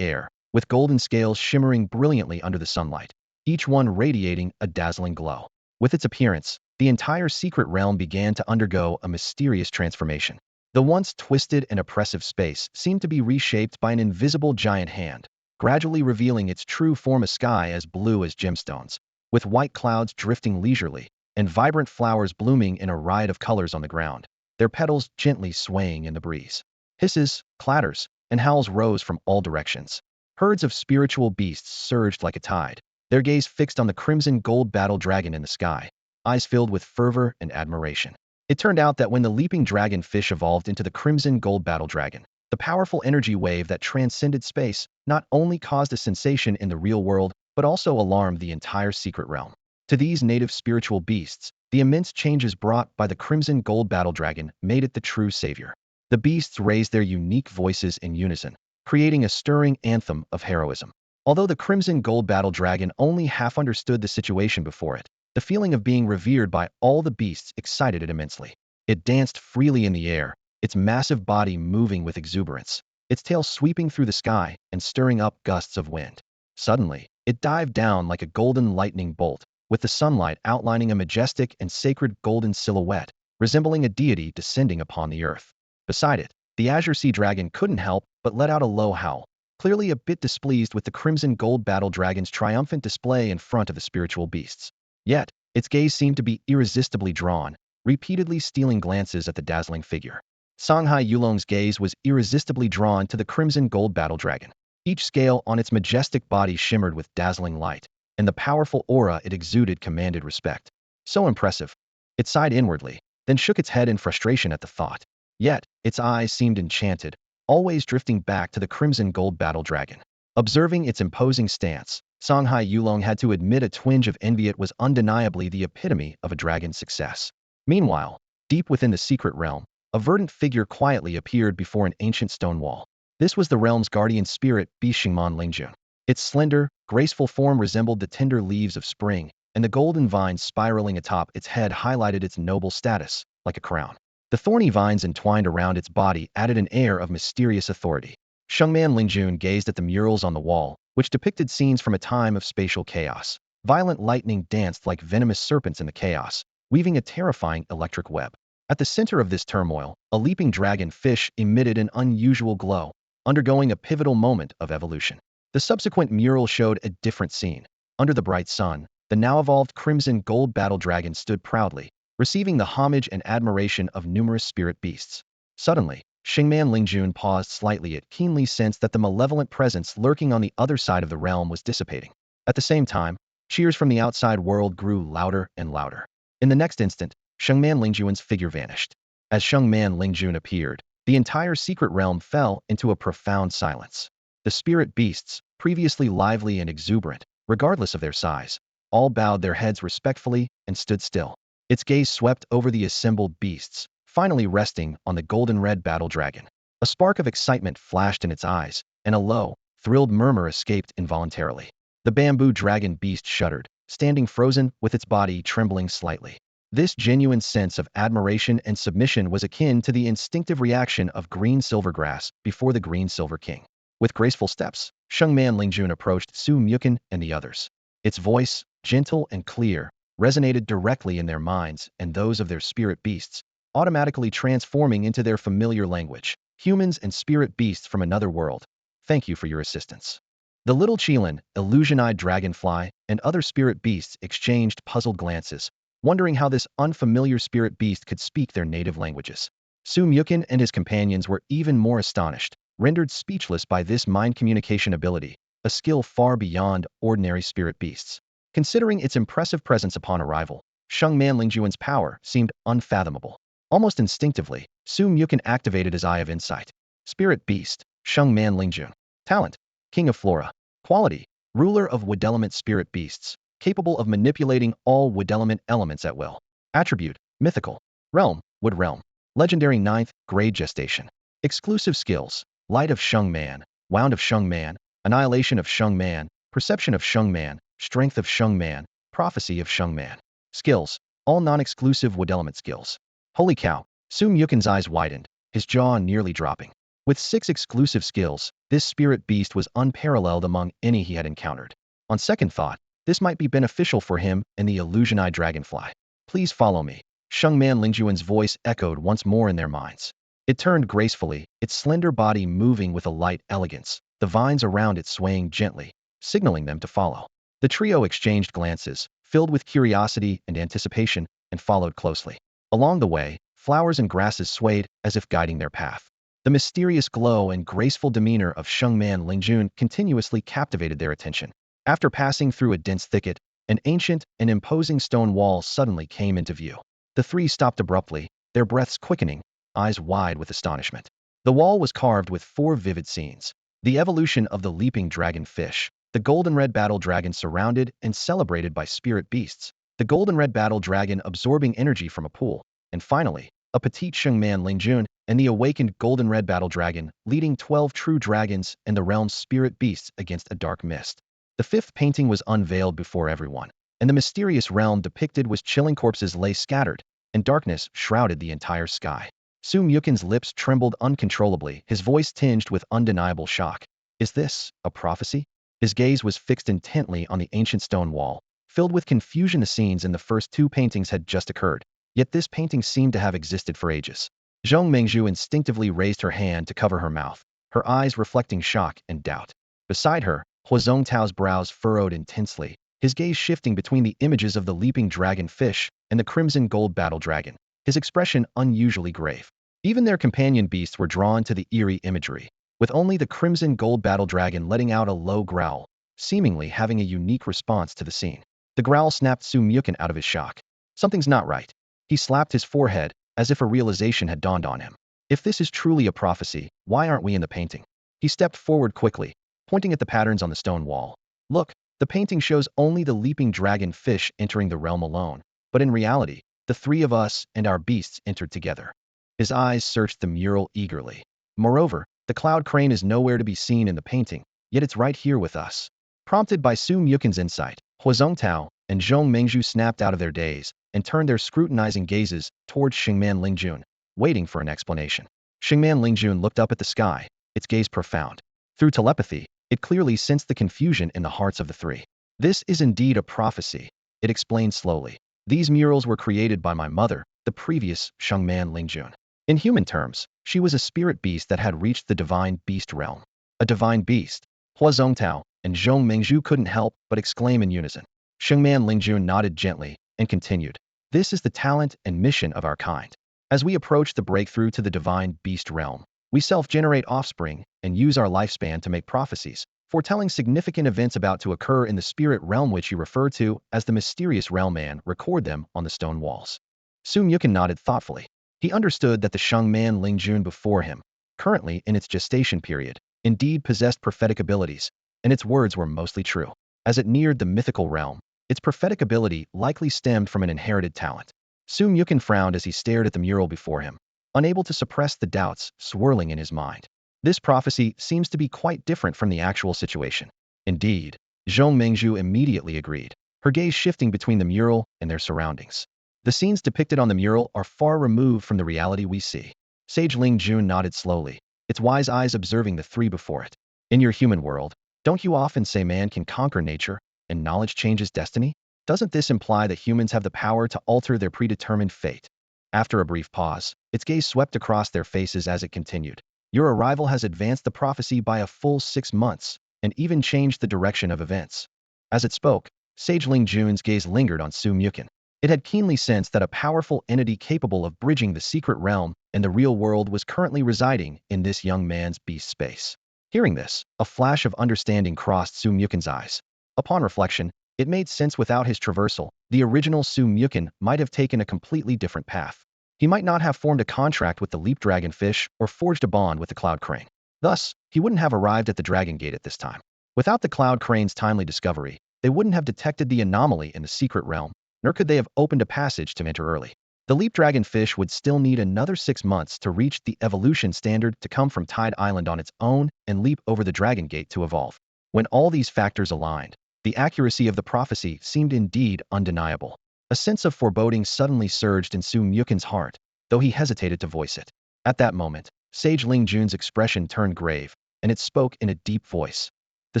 air, with golden scales shimmering brilliantly under the sunlight, each one radiating a dazzling glow. With its appearance, the entire secret realm began to undergo a mysterious transformation. The once twisted and oppressive space seemed to be reshaped by an invisible giant hand, gradually revealing its true form, a sky as blue as gemstones, with white clouds drifting leisurely, and vibrant flowers blooming in a riot of colors on the ground, their petals gently swaying in the breeze. Hisses, clatters, and howls rose from all directions. Herds of spiritual beasts surged like a tide, their gaze fixed on the Crimson Gold Battle Dragon in the sky, eyes filled with fervor and admiration. It turned out that when the leaping dragonfish evolved into the Crimson Gold Battle Dragon, the powerful energy wave that transcended space not only caused a sensation in the real world, but also alarmed the entire secret realm. To these native spiritual beasts, the immense changes brought by the Crimson Gold Battle Dragon made it the true savior. The beasts raised their unique voices in unison, creating a stirring anthem of heroism. Although the Crimson Gold Battle Dragon only half understood the situation before it, the feeling of being revered by all the beasts excited it immensely. It danced freely in the air, its massive body moving with exuberance, its tail sweeping through the sky and stirring up gusts of wind. Suddenly, it dived down like a golden lightning bolt, with the sunlight outlining a majestic and sacred golden silhouette, resembling a deity descending upon the earth. Beside it, the Azure Sea Dragon couldn't help but let out a low howl, clearly a bit displeased with the Crimson Gold Battle Dragon's triumphant display in front of the spiritual beasts. Yet, its gaze seemed to be irresistibly drawn, repeatedly stealing glances at the dazzling figure. Songhai Yulong's gaze was irresistibly drawn to the Crimson Gold Battle Dragon. Each scale on its majestic body shimmered with dazzling light, and the powerful aura it exuded commanded respect. So impressive. It sighed inwardly, then shook its head in frustration at the thought. Yet, its eyes seemed enchanted, always drifting back to the Crimson Gold Battle Dragon. Observing its imposing stance, Songhai Yulong had to admit a twinge of envy. It was undeniably the epitome of a dragon's success. Meanwhile, deep within the secret realm, a verdant figure quietly appeared before an ancient stone wall. This was the realm's guardian spirit, Bishingman Lingjun. Its slender, graceful form resembled the tender leaves of spring, and the golden vines spiraling atop its head highlighted its noble status, like a crown. The thorny vines entwined around its body added an air of mysterious authority. Shungman Lingjun gazed at the murals on the wall, which depicted scenes from a time of spatial chaos. Violent lightning danced like venomous serpents in the chaos, weaving a terrifying electric web. At the center of this turmoil, a leaping dragonfish emitted an unusual glow, undergoing a pivotal moment of evolution. The subsequent mural showed a different scene. Under the bright sun, the now evolved Crimson Gold Battle Dragon stood proudly, receiving the homage and admiration of numerous spirit beasts. Suddenly, Shingman Lingjun paused slightly. It keenly sensed that the malevolent presence lurking on the other side of the realm was dissipating. At the same time, cheers from the outside world grew louder and louder. In the next instant, Shungman Lingjun's figure vanished. As Shungman Lingjun appeared, the entire secret realm fell into a profound silence. The spirit beasts, previously lively and exuberant, regardless of their size, all bowed their heads respectfully and stood still. Its gaze swept over the assembled beasts, finally resting on the golden-red battle dragon. A spark of excitement flashed in its eyes, and a low, thrilled murmur escaped involuntarily. The bamboo dragon beast shuddered, standing frozen with its body trembling slightly. This genuine sense of admiration and submission was akin to the instinctive reaction of green silvergrass before the green silver king. With graceful steps, Shungman Lingjun approached Su Mukun and the others. Its voice, gentle and clear, resonated directly in their minds and those of their spirit beasts, automatically transforming into their familiar language. Humans and spirit beasts from another world, thank you for your assistance. The little Qilin, illusion-eyed dragonfly, and other spirit beasts exchanged puzzled glances, wondering how this unfamiliar spirit beast could speak their native languages. Su Mukin and his companions were even more astonished, rendered speechless by this mind communication ability, a skill far beyond ordinary spirit beasts. Considering its impressive presence upon arrival, Shengman Lingjuan's power seemed unfathomable. Almost instinctively, Su Mukin activated his Eye of Insight. Spirit Beast, Shengman Lingjun. Talent, King of Flora. Quality, Ruler of Wood Element Spirit Beasts, capable of manipulating all Wood Element elements at will. Attribute, Mythical. Realm, Wood Realm. Legendary 9th Grade Gestation. Exclusive skills, Light of Shengman, Wound of Shengman, Annihilation of Shengman, Perception of Shengman, Strength of Shengman, Prophecy of Shengman. Skills, all non-exclusive Wood Element skills. Holy cow, Su Mukin's eyes widened, his jaw nearly dropping. With 6 exclusive skills, this spirit beast was unparalleled among any he had encountered. On second thought, this might be beneficial for him and the illusion-eyed dragonfly. Please follow me. Shengman Lingjuan's voice echoed once more in their minds. It turned gracefully, its slender body moving with a light elegance, the vines around it swaying gently, signaling them to follow. The trio exchanged glances, filled with curiosity and anticipation, and followed closely. Along the way, flowers and grasses swayed as if guiding their path. The mysterious glow and graceful demeanor of Shengman Lingjun continuously captivated their attention. After passing through a dense thicket, an ancient and imposing stone wall suddenly came into view. The three stopped abruptly, their breaths quickening, eyes wide with astonishment. The wall was carved with 4 vivid scenes. The evolution of the leaping dragon fish, the golden red battle dragon surrounded and celebrated by spirit beasts, the golden red battle dragon absorbing energy from a pool, and finally, a petite Shengman Lingjun and the awakened golden red battle dragon leading 12 true dragons and the realm's spirit beasts against a dark mist. The 5th painting was unveiled before everyone, and the mysterious realm depicted was chilling corpses lay scattered, and darkness shrouded the entire sky. Su Mukin's lips trembled uncontrollably, his voice tinged with undeniable shock. Is this a prophecy? His gaze was fixed intently on the ancient stone wall, filled with confusion. The scenes in the first 2 paintings had just occurred, yet this painting seemed to have existed for ages. Zhong Mengzhu instinctively raised her hand to cover her mouth, her eyes reflecting shock and doubt. Beside her, Huazong Tao's brows furrowed intensely, his gaze shifting between the images of the leaping dragon fish and the crimson gold battle dragon, his expression unusually grave. Even their companion beasts were drawn to the eerie imagery, with only the crimson gold battle dragon letting out a low growl, seemingly having a unique response to the scene. The growl snapped Su Mukin out of his shock. Something's not right. He slapped his forehead, as if a realization had dawned on him. If this is truly a prophecy, why aren't we in the painting? He stepped forward quickly, pointing at the patterns on the stone wall. Look, the painting shows only the leaping dragon fish entering the realm alone, but in reality, the 3 of us and our beasts entered together. His eyes searched the mural eagerly. Moreover, the cloud crane is nowhere to be seen in the painting, yet it's right here with us. Prompted by Su Mukin's insight, Huazong Tao and Zhong Mengzhu snapped out of their daze and turned their scrutinizing gazes towards Shengman Lingjun, waiting for an explanation. Shengman Lingjun looked up at the sky, its gaze profound. Through telepathy, it clearly sensed the confusion in the hearts of the 3. This is indeed a prophecy, it explained slowly. These murals were created by my mother, the previous Shengman Lingjun. In human terms, she was a spirit beast that had reached the divine beast realm. A divine beast. Huazong Tao and Zhong Mengzhu couldn't help but exclaim in unison. Shengman Lingjun nodded gently and continued. This is the talent and mission of our kind. As we approach the breakthrough to the divine beast realm, we self-generate offspring and use our lifespan to make prophecies, foretelling significant events about to occur in the spirit realm which you refer to as the mysterious realm and record them on the stone walls. Su Mukin nodded thoughtfully. He understood that the Shengman Lingjun before him, currently in its gestation period, indeed possessed prophetic abilities, and its words were mostly true. As it neared the mythical realm, its prophetic ability likely stemmed from an inherited talent. Su Mukin frowned as he stared at the mural before him, unable to suppress the doubts swirling in his mind. This prophecy seems to be quite different from the actual situation. Indeed, Zhong Mengzhu immediately agreed, her gaze shifting between the mural and their surroundings. The scenes depicted on the mural are far removed from the reality we see. Sage Ling Jun nodded slowly, its wise eyes observing the 3 before it. In your human world, don't you often say man can conquer nature, and knowledge changes destiny? Doesn't this imply that humans have the power to alter their predetermined fate? After a brief pause, its gaze swept across their faces as it continued. Your arrival has advanced the prophecy by a full 6 months, and even changed the direction of events. As it spoke, Sage Ling Jun's gaze lingered on Su Mukin. It had keenly sensed that a powerful entity capable of bridging the secret realm and the real world was currently residing in this young man's beast space. Hearing this, a flash of understanding crossed Su Mukin's eyes. Upon reflection, it made sense. Without his traversal, the original Su Mukin might have taken a completely different path. He might not have formed a contract with the leap dragonfish or forged a bond with the cloud crane. Thus, he wouldn't have arrived at the dragon gate at this time. Without the cloud crane's timely discovery, they wouldn't have detected the anomaly in the secret realm, nor could they have opened a passage to enter early. The leap dragonfish would still need another 6 months to reach the evolution standard to come from Tide Island on its own and leap over the dragon gate to evolve. When all these factors aligned, the accuracy of the prophecy seemed indeed undeniable. A sense of foreboding suddenly surged in Su Mukin's heart, though he hesitated to voice it. At that moment, Sage Ling Jun's expression turned grave, and it spoke in a deep voice. The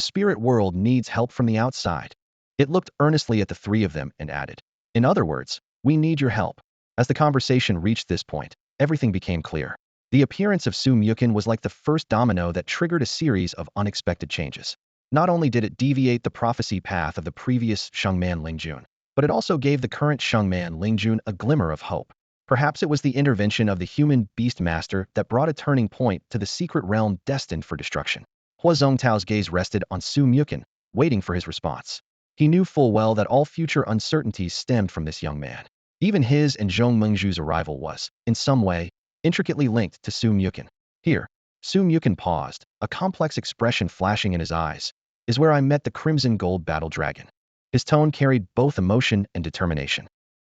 spirit world needs help from the outside. It looked earnestly at the three of them and added, in other words, we need your help. As the conversation reached this point, everything became clear. The appearance of Su Mukin was like the first domino that triggered a series of unexpected changes. Not only did it deviate the prophecy path of the previous Shungman Lingjun, but it also gave the current Shungman Lingjun a glimmer of hope. Perhaps it was the intervention of the human beast master that brought a turning point to the secret realm destined for destruction. Hua Zhongtao's gaze rested on Su Mukin, waiting for his response. He knew full well that all future uncertainties stemmed from this young man. Even his and Zhong Mengzhu's arrival was, in some way, intricately linked to Su Mukin. Here, Su Mukin paused, a complex expression flashing in his eyes, is where I met the Crimson Gold Battle Dragon. His tone carried both emotion and determination.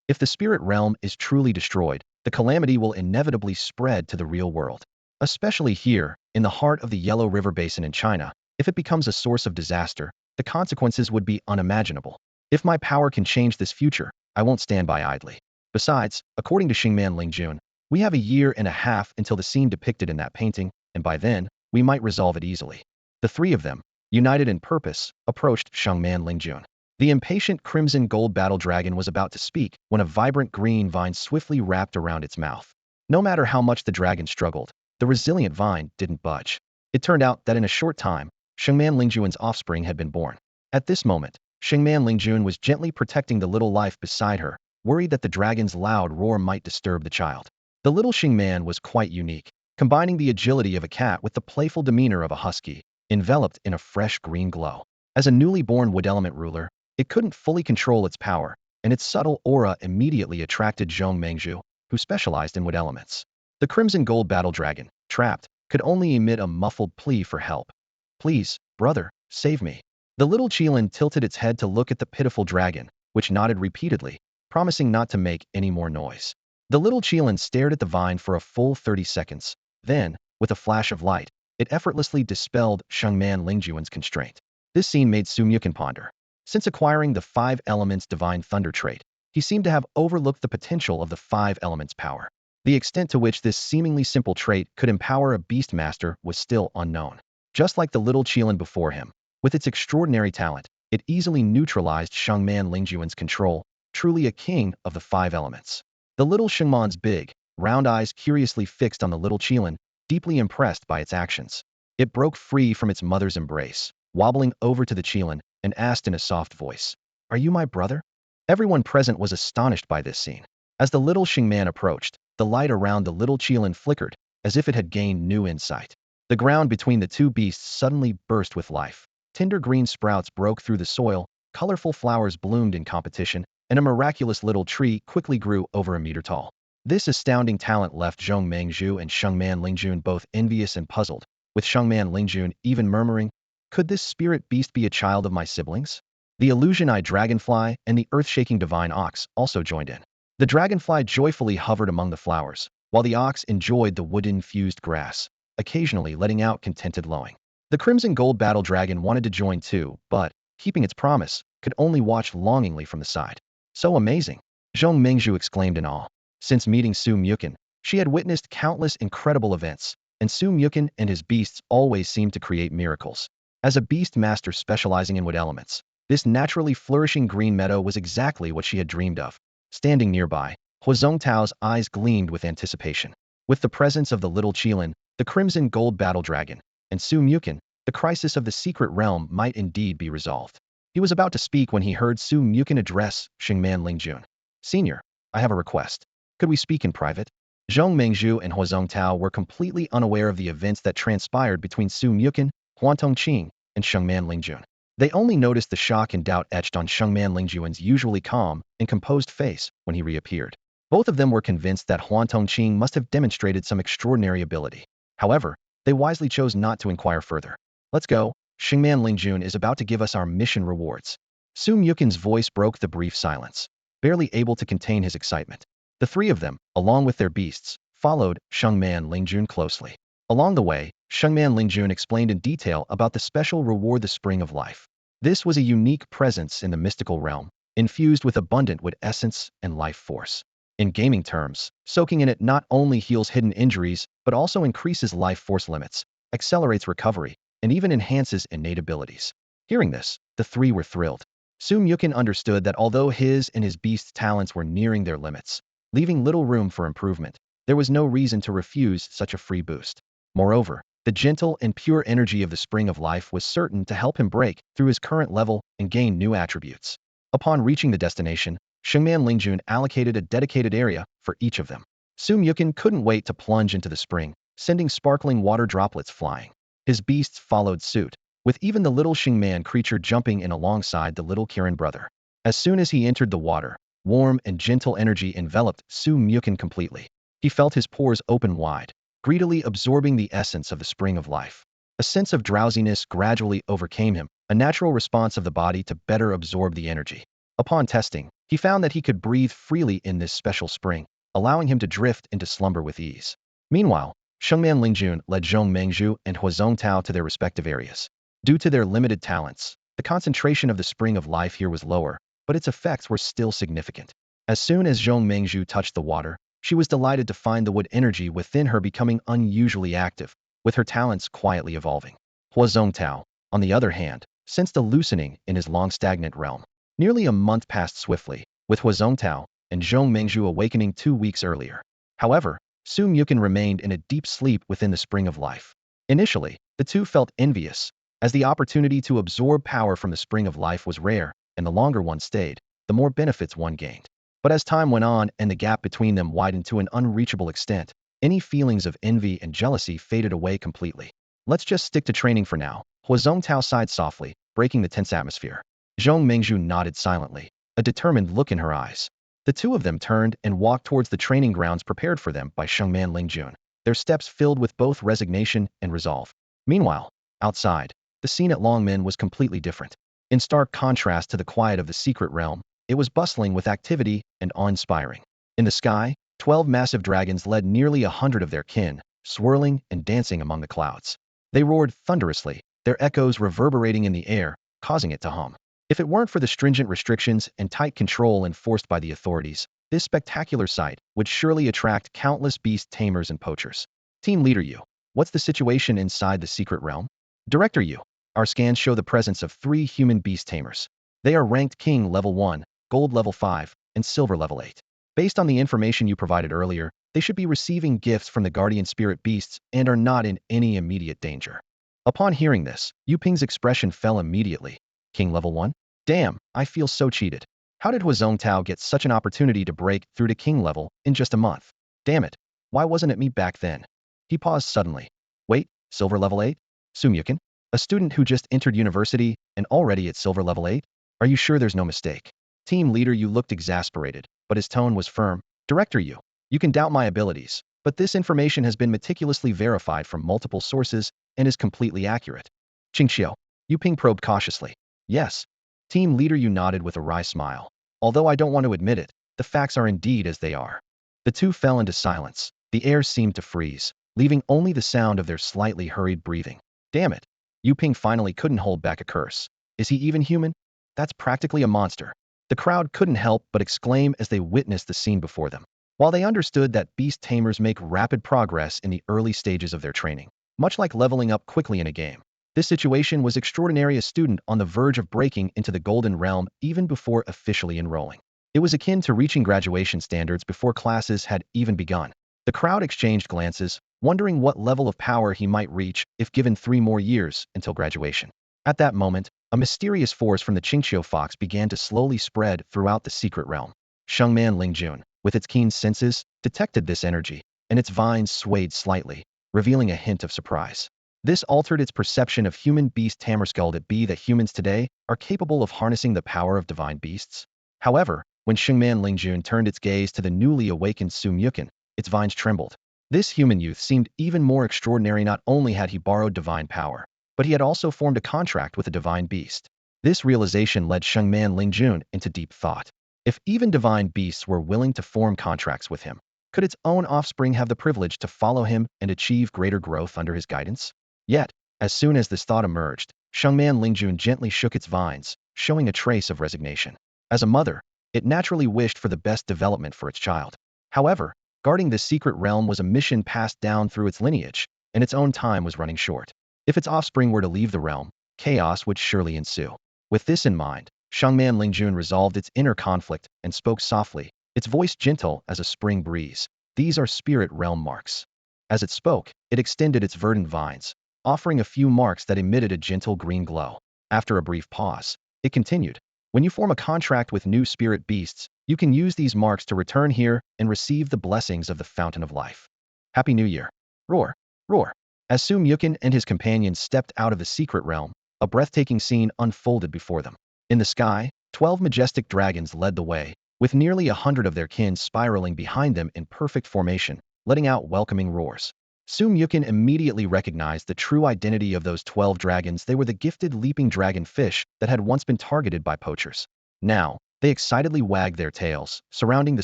If the spirit realm is truly destroyed, the calamity will inevitably spread to the real world. Especially here, in the heart of the Yellow River Basin in China, if it becomes a source of disaster, the consequences would be unimaginable. If my power can change this future, I won't stand by idly. Besides, according to Xingman Lingjun, we have a year and a half until the scene depicted in that painting, and by then, we might resolve it easily. The three of them, united in purpose, approached Shungman Lingjun. The impatient crimson gold battle dragon was about to speak when a vibrant green vine swiftly wrapped around its mouth. No matter how much the dragon struggled, the resilient vine didn't budge. It turned out that in a short time, Shungman Lingjun's offspring had been born. At this moment, Shungman Lingjun was gently protecting the little life beside her, worried that the dragon's loud roar might disturb the child. The little Xingman was quite unique, combining the agility of a cat with the playful demeanor of a husky, enveloped in a fresh green glow. As a newly born wood element ruler, it couldn't fully control its power, and its subtle aura immediately attracted Zhong Mengzhu, who specialized in wood elements. The crimson gold battle dragon, trapped, could only emit a muffled plea for help. Please, brother, save me. The little Qilin tilted its head to look at the pitiful dragon, which nodded repeatedly, promising not to make any more noise. The little Qilin stared at the vine for a full 30 seconds. Then, with a flash of light, it effortlessly dispelled Shungman Lingjun's constraint. This scene made Su Mukin ponder. Since acquiring the 5 Elements Divine Thunder trait, he seemed to have overlooked the potential of the 5 Elements power. The extent to which this seemingly simple trait could empower a beast master was still unknown. Just like the little Qilin before him, with its extraordinary talent, it easily neutralized Shungman Lingjun's control, truly a king of the 5 elements. The little Shungman's big, round eyes curiously fixed on the little Qilin, deeply impressed by its actions. It broke free from its mother's embrace, wobbling over to the Qilin, and asked in a soft voice, "Are you my brother?" Everyone present was astonished by this scene. As the little Xingman approached, the light around the little Qilin flickered, as if it had gained new insight. The ground between the two beasts suddenly burst with life. Tender green sprouts broke through the soil, colorful flowers bloomed in competition, and a miraculous little tree quickly grew over a meter tall. This astounding talent left Zhong Mengzhu and Shungman Lingjun both envious and puzzled, with Shungman Lingjun even murmuring, "Could this spirit beast be a child of my siblings?" The illusion-eyed dragonfly and the earth-shaking divine ox also joined in. The dragonfly joyfully hovered among the flowers, while the ox enjoyed the wood-infused grass, occasionally letting out contented lowing. The crimson gold battle dragon wanted to join too, but, keeping its promise, could only watch longingly from the side. "So amazing!" Zhong Mengzhu exclaimed in awe. Since meeting Su Mukin, she had witnessed countless incredible events, and Su Mukin and his beasts always seemed to create miracles. As a beast master specializing in wood elements, this naturally flourishing green meadow was exactly what she had dreamed of. Standing nearby, Huazong Tao's eyes gleamed with anticipation. With the presence of the little Qilin, the crimson gold battle dragon, and Su Mukin, the crisis of the secret realm might indeed be resolved. He was about to speak when he heard Su Mukin address Xingman Lingjun. Senior, I have a request. Could we speak in private? Zhong Mengzhu and Huazong Tao were completely unaware of the events that transpired between Su Mukin, Huantong Qing, and Xingman Lingjun. They only noticed the shock and doubt etched on Xingman Lingjun's usually calm and composed face when he reappeared. Both of them were convinced that Huantong Qing must have demonstrated some extraordinary ability. However, they wisely chose not to inquire further. Let's go. Xingman Lingjun is about to give us our mission rewards. Su Mukin's voice broke the brief silence, barely able to contain his excitement. The three of them, along with their beasts, followed Xingman Lingjun closely. Along the way, Xingman Lingjun explained in detail about the special reward, the Spring of Life. This was a unique presence in the mystical realm, infused with abundant wood essence and life force. In gaming terms, soaking in it not only heals hidden injuries, but also increases life force limits, accelerates recovery, and even enhances innate abilities. Hearing this, the three were thrilled. Su Mukin understood that although his and his beast's talents were nearing their limits, leaving little room for improvement, there was no reason to refuse such a free boost. Moreover, the gentle and pure energy of the Spring of Life was certain to help him break through his current level and gain new attributes. Upon reaching the destination, Xingman Lingjun allocated a dedicated area for each of them. Su Mukin couldn't wait to plunge into the spring, sending sparkling water droplets flying. His beasts followed suit, with even the little Xingman creature jumping in alongside the little Qilin brother. As soon as he entered the water, warm and gentle energy enveloped Su Mukin completely. He felt his pores open wide, greedily absorbing the essence of the Spring of Life. A sense of drowsiness gradually overcame him, a natural response of the body to better absorb the energy. Upon testing, he found that he could breathe freely in this special spring, allowing him to drift into slumber with ease. Meanwhile, Xingman Lingjun led Zhong Mengzhu and Huazong Tao to their respective areas. Due to their limited talents, the concentration of the Spring of Life here was lower, but its effects were still significant. As soon as Zhong Mengzhu touched the water, she was delighted to find the wood energy within her becoming unusually active, with her talents quietly evolving. Huazong Tao, on the other hand, sensed a loosening in his long-stagnant realm. Nearly a month passed swiftly, with Huazong Tao and Zhong Mengzhu awakening 2 weeks earlier. However, Su Mukin remained in a deep sleep within the Spring of Life. Initially, the two felt envious, as the opportunity to absorb power from the Spring of Life was rare, and the longer one stayed, the more benefits one gained. But as time went on and the gap between them widened to an unreachable extent, any feelings of envy and jealousy faded away completely. Let's just stick to training for now. Huazong Tao sighed softly, breaking the tense atmosphere. Zhong Mengzhu nodded silently, a determined look in her eyes. The two of them turned and walked towards the training grounds prepared for them by Xingman Lingjun, their steps filled with both resignation and resolve. Meanwhile, outside, the scene at Longmen was completely different. In stark contrast to the quiet of the secret realm, it was bustling with activity and awe-inspiring. In the sky, 12 massive dragons led nearly 100 of their kin, swirling and dancing among the clouds. They roared thunderously, their echoes reverberating in the air, causing it to hum. If it weren't for the stringent restrictions and tight control enforced by the authorities, this spectacular sight would surely attract countless beast tamers and poachers. Team Leader Yu, what's the situation inside the secret realm? Director Yu, our scans show the presence of 3 human beast tamers. They are ranked King level 1, Gold level 5, and Silver level 8. Based on the information you provided earlier, they should be receiving gifts from the guardian spirit beasts and are not in any immediate danger. Upon hearing this, Yu Ping's expression fell immediately. King level 1? Damn, I feel so cheated. How did Huazong Tao get such an opportunity to break through to King level in just a month? Damn it, why wasn't it me back then? He paused suddenly. Wait, Silver level 8? Su Mukin? A student who just entered university and already at Silver level 8? Are you sure there's no mistake? Team Leader Yu looked exasperated, but his tone was firm. Director Yu, you can doubt my abilities, but this information has been meticulously verified from multiple sources and is completely accurate. Qingxiu, Yu Ping probed cautiously. Yes. Team Leader Yu nodded with a wry smile. Although I don't want to admit it, the facts are indeed as they are. The two fell into silence. The air seemed to freeze, leaving only the sound of their slightly hurried breathing. Damn it. Yu Ping finally couldn't hold back a curse. Is he even human? That's practically a monster. The crowd couldn't help but exclaim as they witnessed the scene before them. While they understood that beast tamers make rapid progress in the early stages of their training, much like leveling up quickly in a game, this situation was extraordinary, a student on the verge of breaking into the Golden Realm even before officially enrolling. It was akin to reaching graduation standards before classes had even begun. The crowd exchanged glances, wondering what level of power he might reach if given 3 more years until graduation. At that moment, a mysterious force from the Qingqiu Fox began to slowly spread throughout the secret realm. Shengman Lingjun, with its keen senses, detected this energy, and its vines swayed slightly, revealing a hint of surprise. This altered its perception of human beast tamers. Could it be that humans today are capable of harnessing the power of divine beasts? However, when Shengman Lingjun turned its gaze to the newly awakened Su Myukin, its vines trembled. This human youth seemed even more extraordinary. Not only had he borrowed divine power, but he had also formed a contract with a divine beast. This realization led Shengman Lingjun into deep thought. If even divine beasts were willing to form contracts with him, could its own offspring have the privilege to follow him and achieve greater growth under his guidance? Yet, as soon as this thought emerged, Shengman Lingjun gently shook its vines, showing a trace of resignation. As a mother, it naturally wished for the best development for its child. However, guarding this secret realm was a mission passed down through its lineage, and its own time was running short. If its offspring were to leave the realm, chaos would surely ensue. With this in mind, Shengman Lingjun resolved its inner conflict and spoke softly, its voice gentle as a spring breeze. These are spirit realm marks. As it spoke, it extended its verdant vines, offering a few marks that emitted a gentle green glow. After a brief pause, it continued. When you form a contract with new spirit beasts, you can use these marks to return here and receive the blessings of the Fountain of Life. Happy New Year! Roar! Roar! As Su Myukin and his companions stepped out of the secret realm, a breathtaking scene unfolded before them. In the sky, 12 majestic dragons led the way, with nearly 100 of their kin spiraling behind them in perfect formation, letting out welcoming roars. Su Myukin immediately recognized the true identity of those 12 dragons. They were the gifted leaping dragon fish that had once been targeted by poachers. Now, they excitedly wagged their tails, surrounding the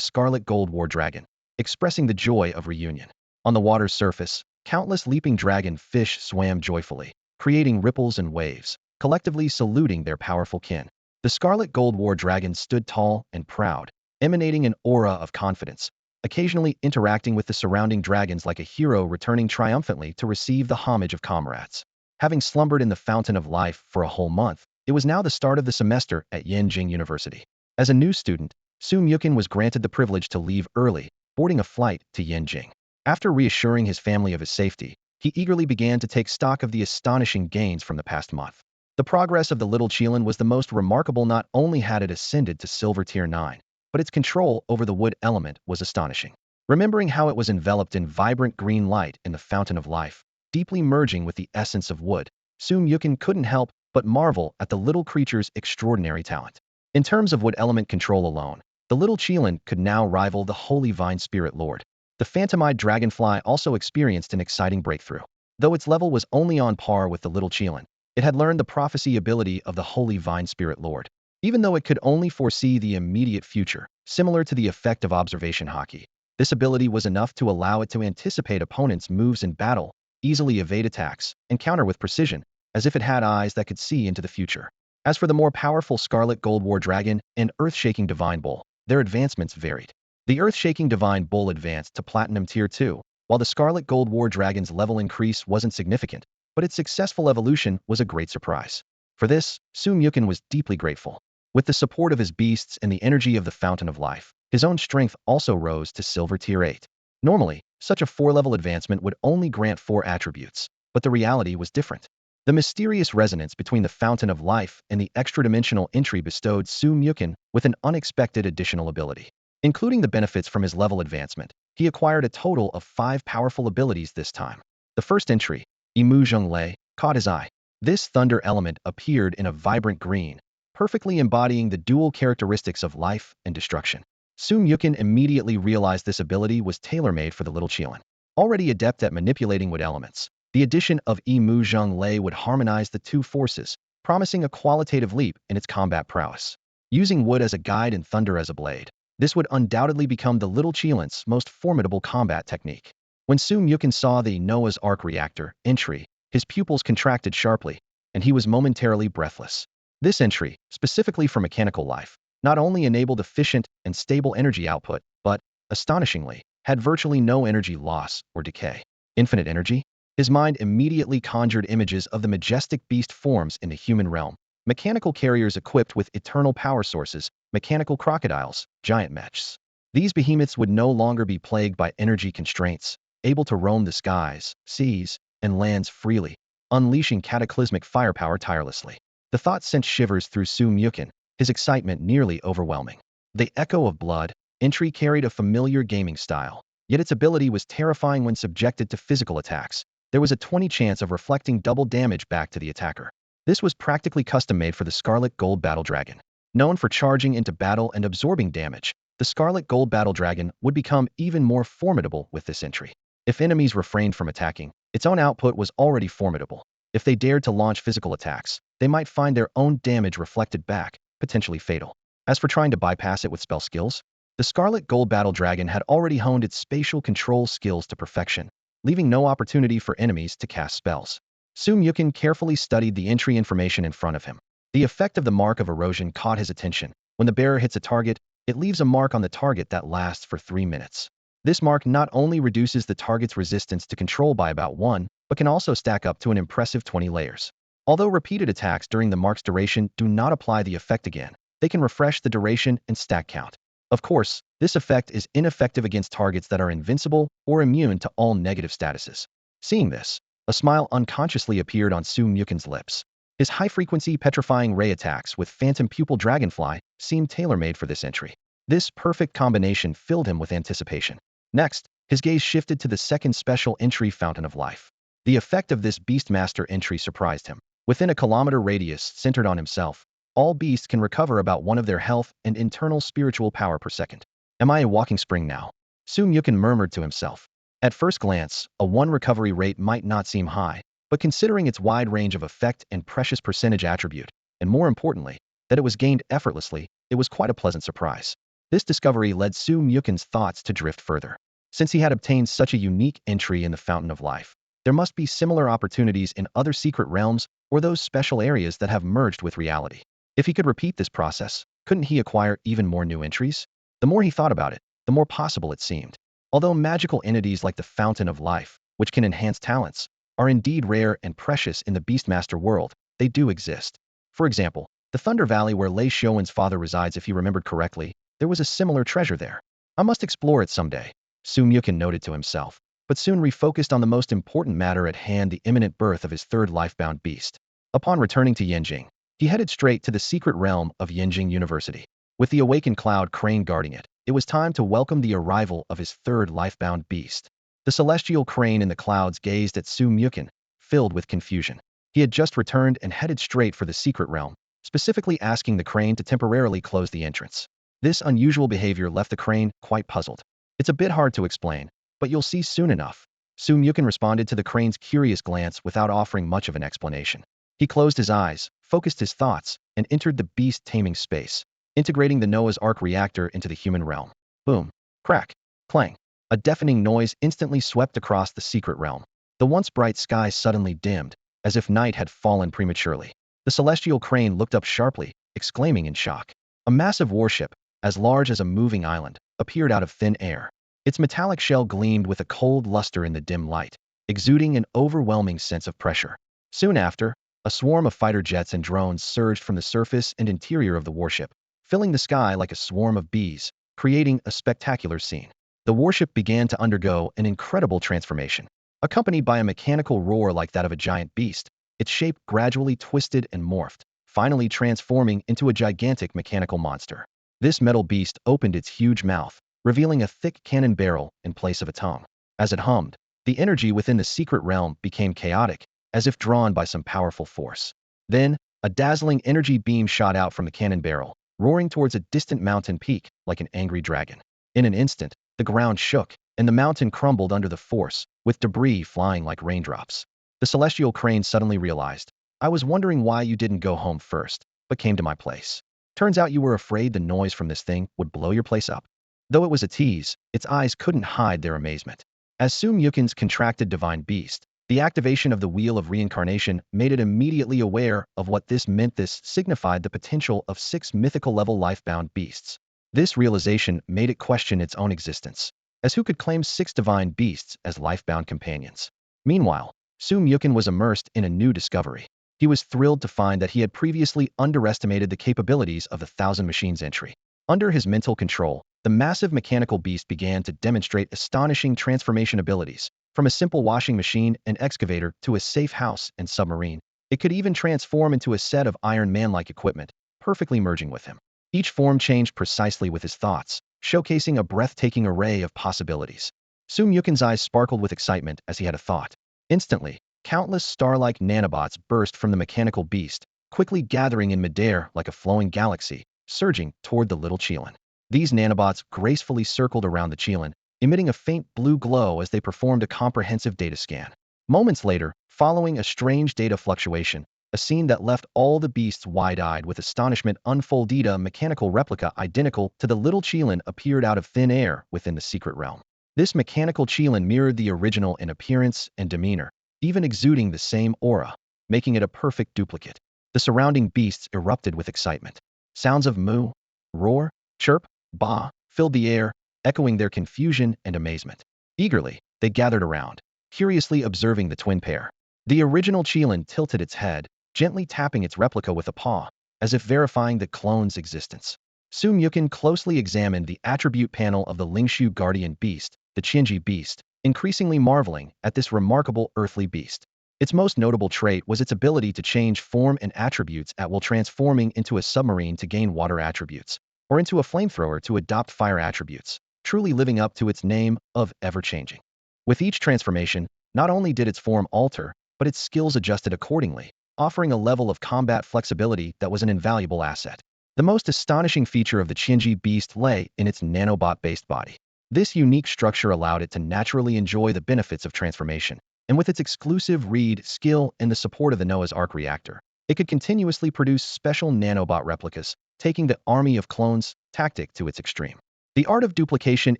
scarlet gold war dragon, expressing the joy of reunion. On the water's surface, countless leaping dragon fish swam joyfully, creating ripples and waves, collectively saluting their powerful kin. The scarlet gold war dragon stood tall and proud, emanating an aura of confidence, occasionally interacting with the surrounding dragons like a hero returning triumphantly to receive the homage of comrades. Having slumbered in the Fountain of Life for a whole month, it was now the start of the semester at Yanjing University. As a new student, Su Myukin was granted the privilege to leave early, boarding a flight to Yanjing. After reassuring his family of his safety, he eagerly began to take stock of the astonishing gains from the past month. The progress of the little Qilin was the most remarkable. Not only had it ascended to Silver Tier 9, but its control over the wood element was astonishing. Remembering how it was enveloped in vibrant green light in the Fountain of Life, deeply merging with the essence of wood, Su Myukin couldn't help but marvel at the little creature's extraordinary talent. In terms of wood element control alone, the little Qilin could now rival the Holy Vine Spirit Lord. The phantomized Dragonfly also experienced an exciting breakthrough. Though its level was only on par with the little Qilin, it had learned the prophecy ability of the Holy Vine Spirit Lord. Even though it could only foresee the immediate future, similar to the effect of observation hockey, this ability was enough to allow it to anticipate opponents' moves in battle, easily evade attacks, and counter with precision, as if it had eyes that could see into the future. As for the more powerful Scarlet Gold War Dragon and Earth-Shaking Divine Bull, their advancements varied. The Earth-Shaking Divine Bull advanced to Platinum Tier 2, while the Scarlet Gold War Dragon's level increase wasn't significant, but its successful evolution was a great surprise. For this, Su Myukin was deeply grateful. With the support of his beasts and the energy of the Fountain of Life, his own strength also rose to Silver Tier 8. Normally, such a 4-level advancement would only grant 4 attributes, but the reality was different. The mysterious resonance between the Fountain of Life and the extra-dimensional entry bestowed Su Myukin with an unexpected additional ability. Including the benefits from his level advancement, he acquired a total of 5 powerful abilities this time. The first entry, Yimu Zhonglei, caught his eye. This thunder element appeared in a vibrant green, perfectly embodying the dual characteristics of life and destruction. Su Myukin immediately realized this ability was tailor-made for the little Qilin. Already adept at manipulating wood elements, the addition of Yimu Zhonglei would harmonize the two forces, promising a qualitative leap in its combat prowess. Using wood as a guide and thunder as a blade, this would undoubtedly become the little Qilin's most formidable combat technique. When Su Myukin saw the Noah's Ark reactor entry, his pupils contracted sharply, and he was momentarily breathless. This entry, specifically for mechanical life, not only enabled efficient and stable energy output, but, astonishingly, had virtually no energy loss or decay. Infinite energy? His mind immediately conjured images of the majestic beast forms in the human realm, mechanical carriers equipped with eternal power sources, mechanical crocodiles, giant mechs. These behemoths would no longer be plagued by energy constraints, able to roam the skies, seas, and lands freely, unleashing cataclysmic firepower tirelessly. The thought sent shivers through Su Mukin, his excitement nearly overwhelming. The echo of blood, entry carried a familiar gaming style, yet its ability was terrifying when subjected to physical attacks. There was a 20 chance of reflecting double damage back to the attacker. This was practically custom-made for the Scarlet Gold Battle Dragon. Known for charging into battle and absorbing damage, the Scarlet Gold Battle Dragon would become even more formidable with this entry. If enemies refrained from attacking, its own output was already formidable. If they dared to launch physical attacks, they might find their own damage reflected back, potentially fatal. As for trying to bypass it with spell skills, the Scarlet Gold Battle Dragon had already honed its spatial control skills to perfection, leaving no opportunity for enemies to cast spells. Su Mukin carefully studied the entry information in front of him. The effect of the Mark of Erosion caught his attention. When the bearer hits a target, it leaves a mark on the target that lasts for 3 minutes. This mark not only reduces the target's resistance to control by about 1, but can also stack up to an impressive 20 layers. Although repeated attacks during the mark's duration do not apply the effect again, they can refresh the duration and stack count. Of course, this effect is ineffective against targets that are invincible or immune to all negative statuses. Seeing this, a smile unconsciously appeared on Su Mukin's lips. His high-frequency petrifying ray attacks with Phantom Pupil Dragonfly seemed tailor-made for this entry. This perfect combination filled him with anticipation. Next, his gaze shifted to the second special entry, Fountain of Life. The effect of this Beastmaster entry surprised him. Within a kilometer radius centered on himself, all beasts can recover about 1 of their health and internal spiritual power per second. Am I a walking spring now? Su Mukin murmured to himself. At first glance, a 1 recovery rate might not seem high, but considering its wide range of effect and precious percentage attribute, and more importantly, that it was gained effortlessly, it was quite a pleasant surprise. This discovery led Su Mukin's thoughts to drift further. Since he had obtained such a unique entry in the Fountain of Life, there must be similar opportunities in other secret realms or those special areas that have merged with reality. If he could repeat this process, couldn't he acquire even more new entries? The more he thought about it, the more possible it seemed. Although magical entities like the Fountain of Life, which can enhance talents, are indeed rare and precious in the Beastmaster world, they do exist. For example, the Thunder Valley where Lei Shouwen's father resides, if he remembered correctly, there was a similar treasure there. I must explore it someday, Su Mukin noted to himself, but soon refocused on the most important matter at hand, the imminent birth of his third lifebound beast. Upon returning to Yanjing, he headed straight to the secret realm of Yanjing University. With the awakened cloud crane guarding it, it was time to welcome the arrival of his third lifebound beast. The celestial crane in the clouds gazed at Su Mukin, filled with confusion. He had just returned and headed straight for the secret realm, specifically asking the crane to temporarily close the entrance. This unusual behavior left the crane quite puzzled. It's a bit hard to explain, but you'll see soon enough. Su Mukin responded to the crane's curious glance without offering much of an explanation. He closed his eyes, focused his thoughts, and entered the beast taming space, integrating the Noah's Ark reactor into the human realm. Boom, crack, clang. A deafening noise instantly swept across the secret realm. The once bright sky suddenly dimmed, as if night had fallen prematurely. The celestial crane looked up sharply, exclaiming in shock. A massive warship, as large as a moving island, appeared out of thin air. Its metallic shell gleamed with a cold luster in the dim light, exuding an overwhelming sense of pressure. Soon after, a swarm of fighter jets and drones surged from the surface and interior of the warship, filling the sky like a swarm of bees, creating a spectacular scene. The warship began to undergo an incredible transformation. Accompanied by a mechanical roar like that of a giant beast, its shape gradually twisted and morphed, finally transforming into a gigantic mechanical monster. This metal beast opened its huge mouth, revealing a thick cannon barrel in place of a tongue. As it hummed, the energy within the secret realm became chaotic, as if drawn by some powerful force. Then, a dazzling energy beam shot out from the cannon barrel, roaring towards a distant mountain peak like an angry dragon. In an instant, the ground shook, and the mountain crumbled under the force, with debris flying like raindrops. The celestial crane suddenly realized, I was wondering why you didn't go home first, but came to my place. Turns out you were afraid the noise from this thing would blow your place up. Though it was a tease, its eyes couldn't hide their amazement. As Su Mukin's contracted divine beast, the activation of the Wheel of Reincarnation made it immediately aware of what this meant. This signified the potential of 6 mythical-level lifebound beasts. This realization made it question its own existence, as who could claim 6 divine beasts as lifebound companions? Meanwhile, Su Mukin was immersed in a new discovery. He was thrilled to find that he had previously underestimated the capabilities of the Thousand Machines entry. Under his mental control, the massive mechanical beast began to demonstrate astonishing transformation abilities, from a simple washing machine and excavator to a safe house and submarine. It could even transform into a set of Iron Man-like equipment, perfectly merging with him. Each form changed precisely with his thoughts, showcasing a breathtaking array of possibilities. Su Mukin's eyes sparkled with excitement as he had a thought. Instantly, countless star-like nanobots burst from the mechanical beast, quickly gathering in midair like a flowing galaxy, surging toward the little Qilin. These nanobots gracefully circled around the Qilin, emitting a faint blue glow as they performed a comprehensive data scan. Moments later, following a strange data fluctuation, a scene that left all the beasts wide-eyed with astonishment unfolded. A mechanical replica identical to the little Qilin appeared out of thin air within the secret realm. This mechanical Qilin mirrored the original in appearance and demeanor, even exuding the same aura, making it a perfect duplicate. The surrounding beasts erupted with excitement. Sounds of moo, roar, chirp, baa filled the air, echoing their confusion and amazement. Eagerly, they gathered around, curiously observing the twin pair. The original Qilin tilted its head, gently tapping its replica with a paw, as if verifying the clone's existence. Su Mukin closely examined the attribute panel of the Lingshu guardian beast, the Qianji beast, increasingly marveling at this remarkable earthly beast. Its most notable trait was its ability to change form and attributes at will, transforming into a submarine to gain water attributes, or into a flamethrower to adopt fire attributes, truly living up to its name of ever-changing. With each transformation, not only did its form alter, but its skills adjusted accordingly, offering a level of combat flexibility that was an invaluable asset. The most astonishing feature of the Qianji beast lay in its nanobot-based body. This unique structure allowed it to naturally enjoy the benefits of transformation, and with its exclusive read skill and the support of the Noah's Ark reactor, it could continuously produce special nanobot replicas, taking the army of clones tactic to its extreme. The art of duplication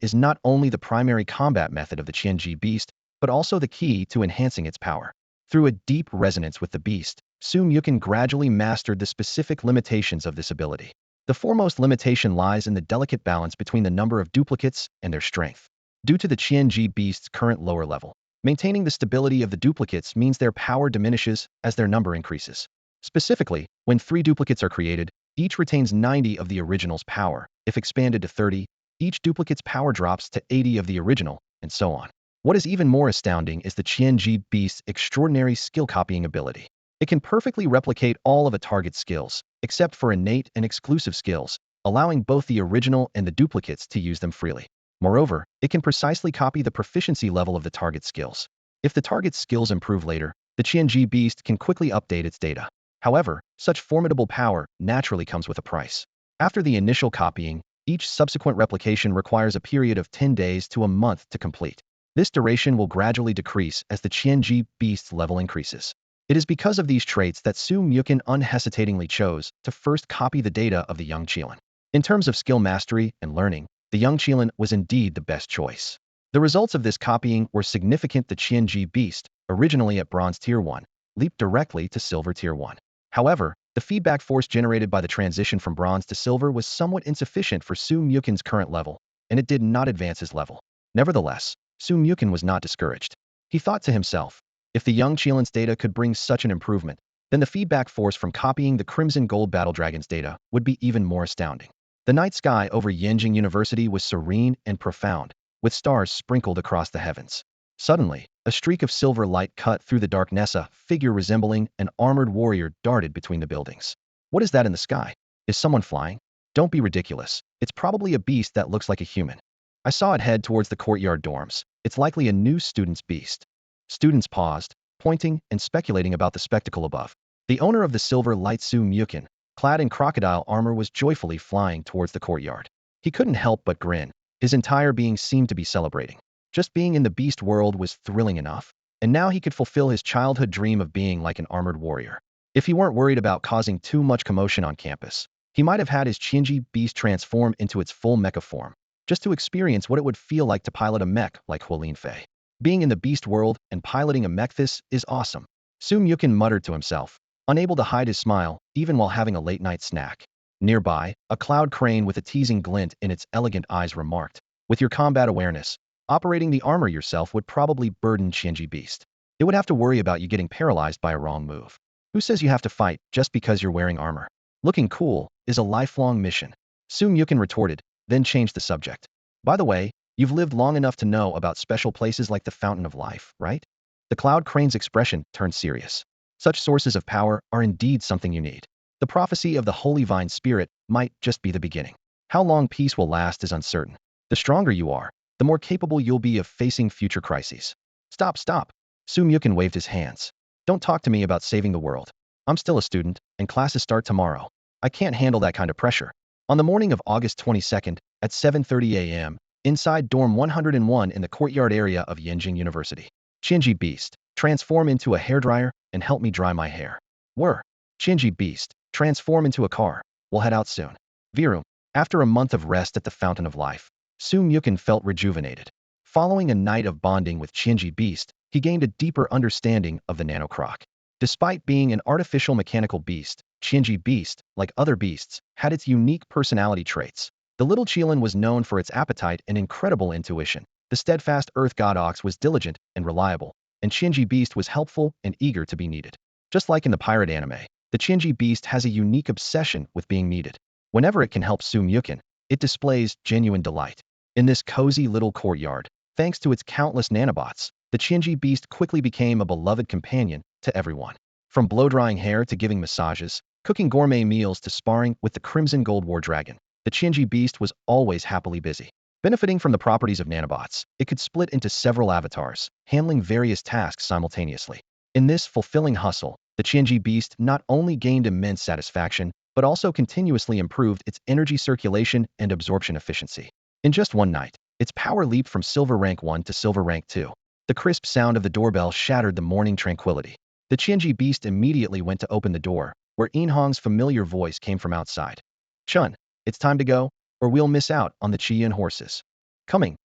is not only the primary combat method of the Qianji beast, but also the key to enhancing its power. Through a deep resonance with the beast, Su Mukin gradually mastered the specific limitations of this ability. The foremost limitation lies in the delicate balance between the number of duplicates and their strength. Due to the Qianji beast's current lower level, maintaining the stability of the duplicates means their power diminishes as their number increases. Specifically, when 3 duplicates are created, each retains 90 of the original's power. If expanded to 30, each duplicate's power drops to 80 of the original, and so on. What is even more astounding is the Qianji beast's extraordinary skill copying ability. It can perfectly replicate all of a target's skills, except for innate and exclusive skills, allowing both the original and the duplicates to use them freely. Moreover, it can precisely copy the proficiency level of the target's skills. If the target's skills improve later, the Qianji beast can quickly update its data. However, such formidable power naturally comes with a price. After the initial copying, each subsequent replication requires a period of 10 days to a month to complete. This duration will gradually decrease as the Qianji beast's level increases. It is because of these traits that Su Mukin unhesitatingly chose to first copy the data of the young Qilin. In terms of skill mastery and learning, the young Qilin was indeed the best choice. The results of this copying were significant. The Qianji beast, originally at Bronze Tier 1, leaped directly to Silver Tier 1. However, the feedback force generated by the transition from Bronze to Silver was somewhat insufficient for Su Mukin's current level, and it did not advance his level. Nevertheless, Su Mukin was not discouraged. He thought to himself, if the young Qilin's data could bring such an improvement, then the feedback force from copying the Crimson Gold Battle Dragon's data would be even more astounding. The night sky over Yanjing University was serene and profound, with stars sprinkled across the heavens. Suddenly, a streak of silver light cut through the darkness. A figure resembling an armored warrior darted between the buildings. What is that in the sky? Is someone flying? Don't be ridiculous. It's probably a beast that looks like a human. I saw it head towards the courtyard dorms. It's likely a new student's beast. Students paused, pointing and speculating about the spectacle above. The owner of the silver light, Su Mukin, clad in crocodile armor, was joyfully flying towards the courtyard. He couldn't help but grin. His entire being seemed to be celebrating. Just being in the beast world was thrilling enough, and now he could fulfill his childhood dream of being like an armored warrior. If he weren't worried about causing too much commotion on campus, he might have had his Qianji beast transform into its full mecha form, just to experience what it would feel like to pilot a mech like Qilin Fei. Being in the beast world and piloting a mech, this is awesome. Su Mukin muttered to himself, unable to hide his smile even while having a late-night snack. Nearby, a cloud crane with a teasing glint in its elegant eyes remarked, with your combat awareness, operating the armor yourself would probably burden Qianji beast. It would have to worry about you getting paralyzed by a wrong move. Who says you have to fight just because you're wearing armor? Looking cool is a lifelong mission. Sum Yukin retorted, then changed the subject. By the way, you've lived long enough to know about special places like the Fountain of Life, right? The Cloud Crane's expression turned serious. Such sources of power are indeed something you need. The prophecy of the Holy Vine Spirit might just be the beginning. How long peace will last is uncertain. The stronger you are, the more capable you'll be of facing future crises. Stop, stop. Sum Yukin waved his hands. Don't talk to me about saving the world. I'm still a student, and classes start tomorrow. I can't handle that kind of pressure. On the morning of August 22nd, at 7:30 a.m., inside dorm 101 in the courtyard area of Yenjing University, Qinji Beast, transform into a hairdryer and help me dry my hair. Whir. Qinji Beast, transform into a car. We'll head out soon. Viru. After a month of rest at the Fountain of Life, Sum Yukin felt rejuvenated. Following a night of bonding with Qinji Beast, he gained a deeper understanding of the nanocroc. Despite being an artificial mechanical beast, Qinji Beast, like other beasts, had its unique personality traits. The little Qilin was known for its appetite and incredible intuition. The steadfast Earth God Ox was diligent and reliable, and Qinji Beast was helpful and eager to be needed. Just like in the pirate anime, the Qinji Beast has a unique obsession with being needed. Whenever it can help Sum Yukin, it displays genuine delight. In this cozy little courtyard, thanks to its countless nanobots, the Qinji Beast quickly became a beloved companion to everyone. From blow-drying hair to giving massages, cooking gourmet meals to sparring with the Crimson Gold War Dragon, the Qinji Beast was always happily busy. Benefiting from the properties of nanobots, it could split into several avatars, handling various tasks simultaneously. In this fulfilling hustle, the Qinji Beast not only gained immense satisfaction, but also continuously improved its energy circulation and absorption efficiency. In just one night, its power leaped from Silver Rank 1 to Silver Rank 2. The crisp sound of the doorbell shattered the morning tranquility. The Qinji Beast immediately went to open the door, where Inhong's familiar voice came from outside. Chun, it's time to go, or we'll miss out on the Qiyun horses. Coming,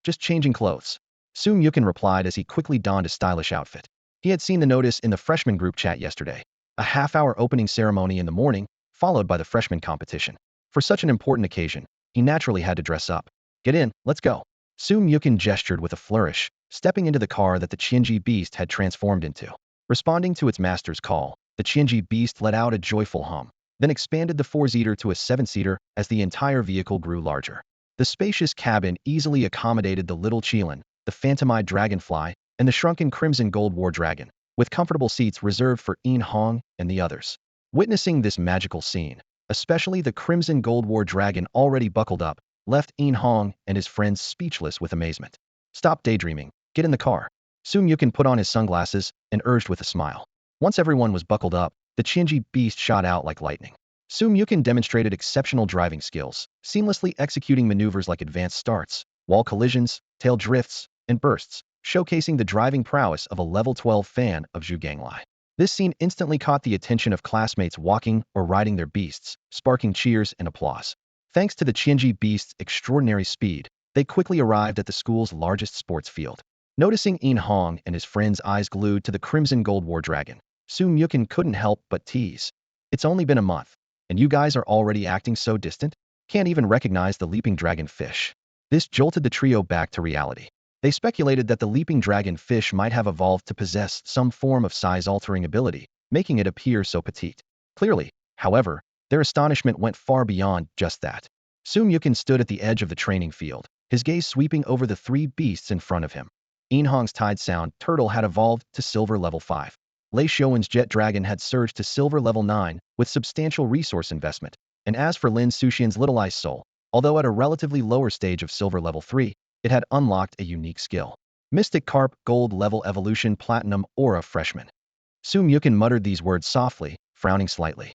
just changing clothes. Sum Yukin replied as he quickly donned a stylish outfit. He had seen the notice in the freshman group chat yesterday. A half-hour opening ceremony in the morning, followed by the freshman competition. For such an important occasion, he naturally had to dress up. Get in, let's go. Sum Yukin gestured with a flourish, stepping into the car that the Qinji Beast had transformed into. Responding to its master's call, the Qinji Beast let out a joyful hum, then expanded the four-seater to a seven-seater as the entire vehicle grew larger. The spacious cabin easily accommodated the little Qilin, the phantomized Dragonfly, and the shrunken Crimson Gold War Dragon, with comfortable seats reserved for Inhong and the others. Witnessing this magical scene, especially the Crimson Gold War Dragon already buckled up, left Inhong and his friends speechless with amazement. Stop daydreaming, get in the car. Sum Yukin put on his sunglasses and urged with a smile. Once everyone was buckled up, the Qinji Beast shot out like lightning. Sum Yukin demonstrated exceptional driving skills, seamlessly executing maneuvers like advanced starts, wall collisions, tail drifts, and bursts, showcasing the driving prowess of a level 12 fan of Zhu Ganglai. This scene instantly caught the attention of classmates walking or riding their beasts, sparking cheers and applause. Thanks to the Qinji Beast's extraordinary speed, they quickly arrived at the school's largest sports field. Noticing Inhong and his friends' eyes glued to the Crimson Gold War Dragon, Sum Yukin couldn't help but tease. It's only been a month, and you guys are already acting so distant? Can't even recognize the leaping dragon fish. This jolted the trio back to reality. They speculated that the leaping dragon fish might have evolved to possess some form of size-altering ability, making it appear so petite. Clearly, however, their astonishment went far beyond just that. Sum Yukin stood at the edge of the training field, his gaze sweeping over the three beasts in front of him. Inhong's Tide Sound Turtle had evolved to Silver Level 5. Lei Shouwen's Jet Dragon had surged to Silver Level 9 with substantial resource investment. And as for Lin Suxian's Little Ice Soul, although at a relatively lower stage of Silver Level 3, it had unlocked a unique skill. Mystic Carp Gold Level Evolution Platinum Aura Freshman. Sum Yukin muttered these words softly, frowning slightly.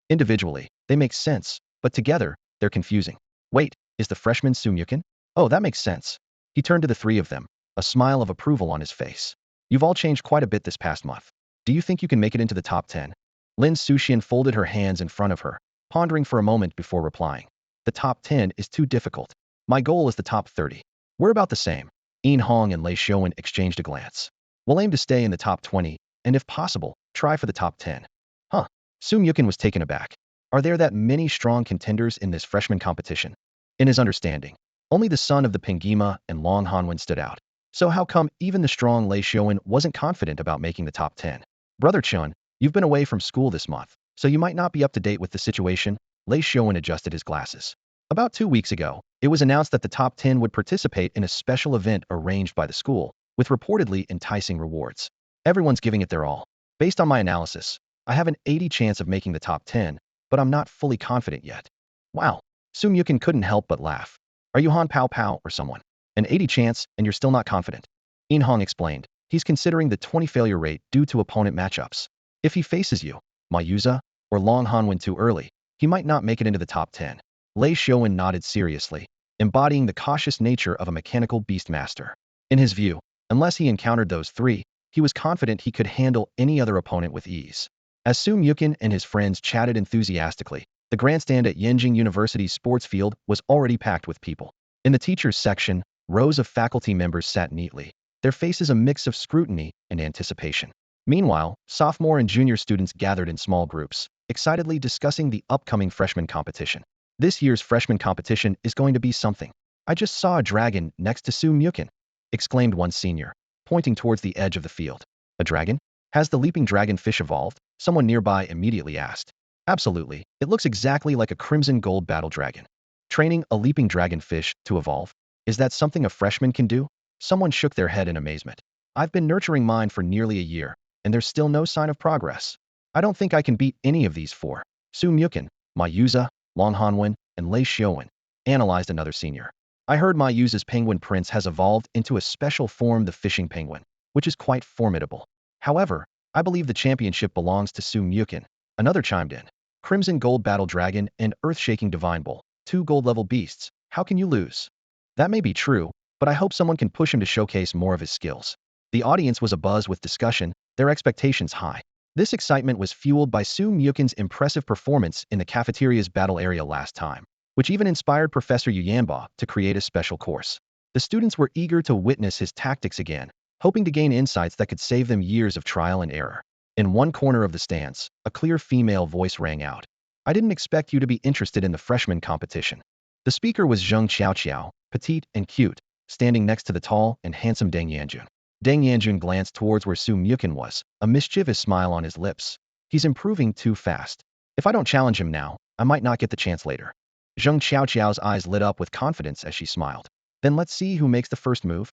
Individually, they make sense, but together, they're confusing. Wait, is the freshman Sum Yukin? Oh, that makes sense. He turned to the three of them, a smile of approval on his face. You've all changed quite a bit this past month. Do you think you can make it into the top 10? Lin Suxian folded her hands in front of her, pondering for a moment before replying. The top 10 is too difficult. My goal is the top 30. We're about the same. Inhong and Lei Shouwen exchanged a glance. We'll aim to stay in the top 20, and if possible, try for the top 10. Huh. Sum Yukin was taken aback. Are there that many strong contenders in this freshman competition? In his understanding, only the son of the Pengima and Long Hanwen stood out. So how come even the strong Lei Shouwen wasn't confident about making the top 10? Brother Chun, You've been away from school this month, so you might not be up to date with the situation. Lei Xiaowen adjusted his glasses. About 2 weeks ago, it was announced that the top 10 would participate in a special event arranged by the school, with reportedly enticing rewards. Everyone's giving it their all. Based on my analysis, I have an 80 chance of making the top 10, but I'm not fully confident yet. Wow. Sum Yukin couldn't help but laugh. Are you Han Pao Pao or someone? An 80 chance and you're still not confident? In Hong explained. He's considering the 20 failure rate due to opponent matchups. If he faces you, Ma Yuza, or Long Hanwen too early, he might not make it into the top 10. Lei Xiaowen nodded seriously, embodying the cautious nature of a mechanical beast master. In his view, unless he encountered those three, he was confident he could handle any other opponent with ease. As Sum Yukin and his friends chatted enthusiastically, the grandstand at Yenjing University's sports field was already packed with people. In the teachers' section, rows of faculty members sat neatly, their faces a mix of scrutiny and anticipation. Meanwhile, sophomore and junior students gathered in small groups, excitedly discussing the upcoming freshman competition. This year's freshman competition is going to be something. I just saw a dragon next to Sum Yukin, exclaimed one senior, pointing towards the edge of the field. A dragon? Has the leaping dragonfish evolved? Someone nearby immediately asked. Absolutely, it looks exactly like a crimson gold battle dragon. Training a leaping dragonfish to evolve? Is that something a freshman can do? Someone shook their head in amazement. I've been nurturing mine for nearly a year, and there's still no sign of progress. I don't think I can beat any of these four. Sum Yukin, Ma Yuza, Long Hanwen, and Lei Xiaowen, analyzed another senior. I heard Ma Yuza's penguin prince has evolved into a special form, the fishing penguin, which is quite formidable. However, I believe the championship belongs to Sum Yukin. Another chimed in. Crimson Gold Battle Dragon and Earth-Shaking Divine Bull, 2 gold-level beasts. How can you lose? That may be true, but I hope someone can push him to showcase more of his skills. The audience was abuzz with discussion, their expectations high. This excitement was fueled by Sum Yukin's impressive performance in the cafeteria's battle area last time, which even inspired Professor Yu Yanba to create a special course. The students were eager to witness his tactics again, hoping to gain insights that could save them years of trial and error. In one corner of the stands, a clear female voice rang out. I didn't expect you to be interested in the freshman competition. The speaker was Zheng Qiaoqiao, petite and cute, standing next to the tall and handsome Deng Yanjun. Deng Yanjun glanced towards where Sum Yukin was, a mischievous smile on his lips. He's improving too fast. If I don't challenge him now, I might not get the chance later. Zheng Qiaoqiao's eyes lit up with confidence as she smiled. Then let's see who makes the first move.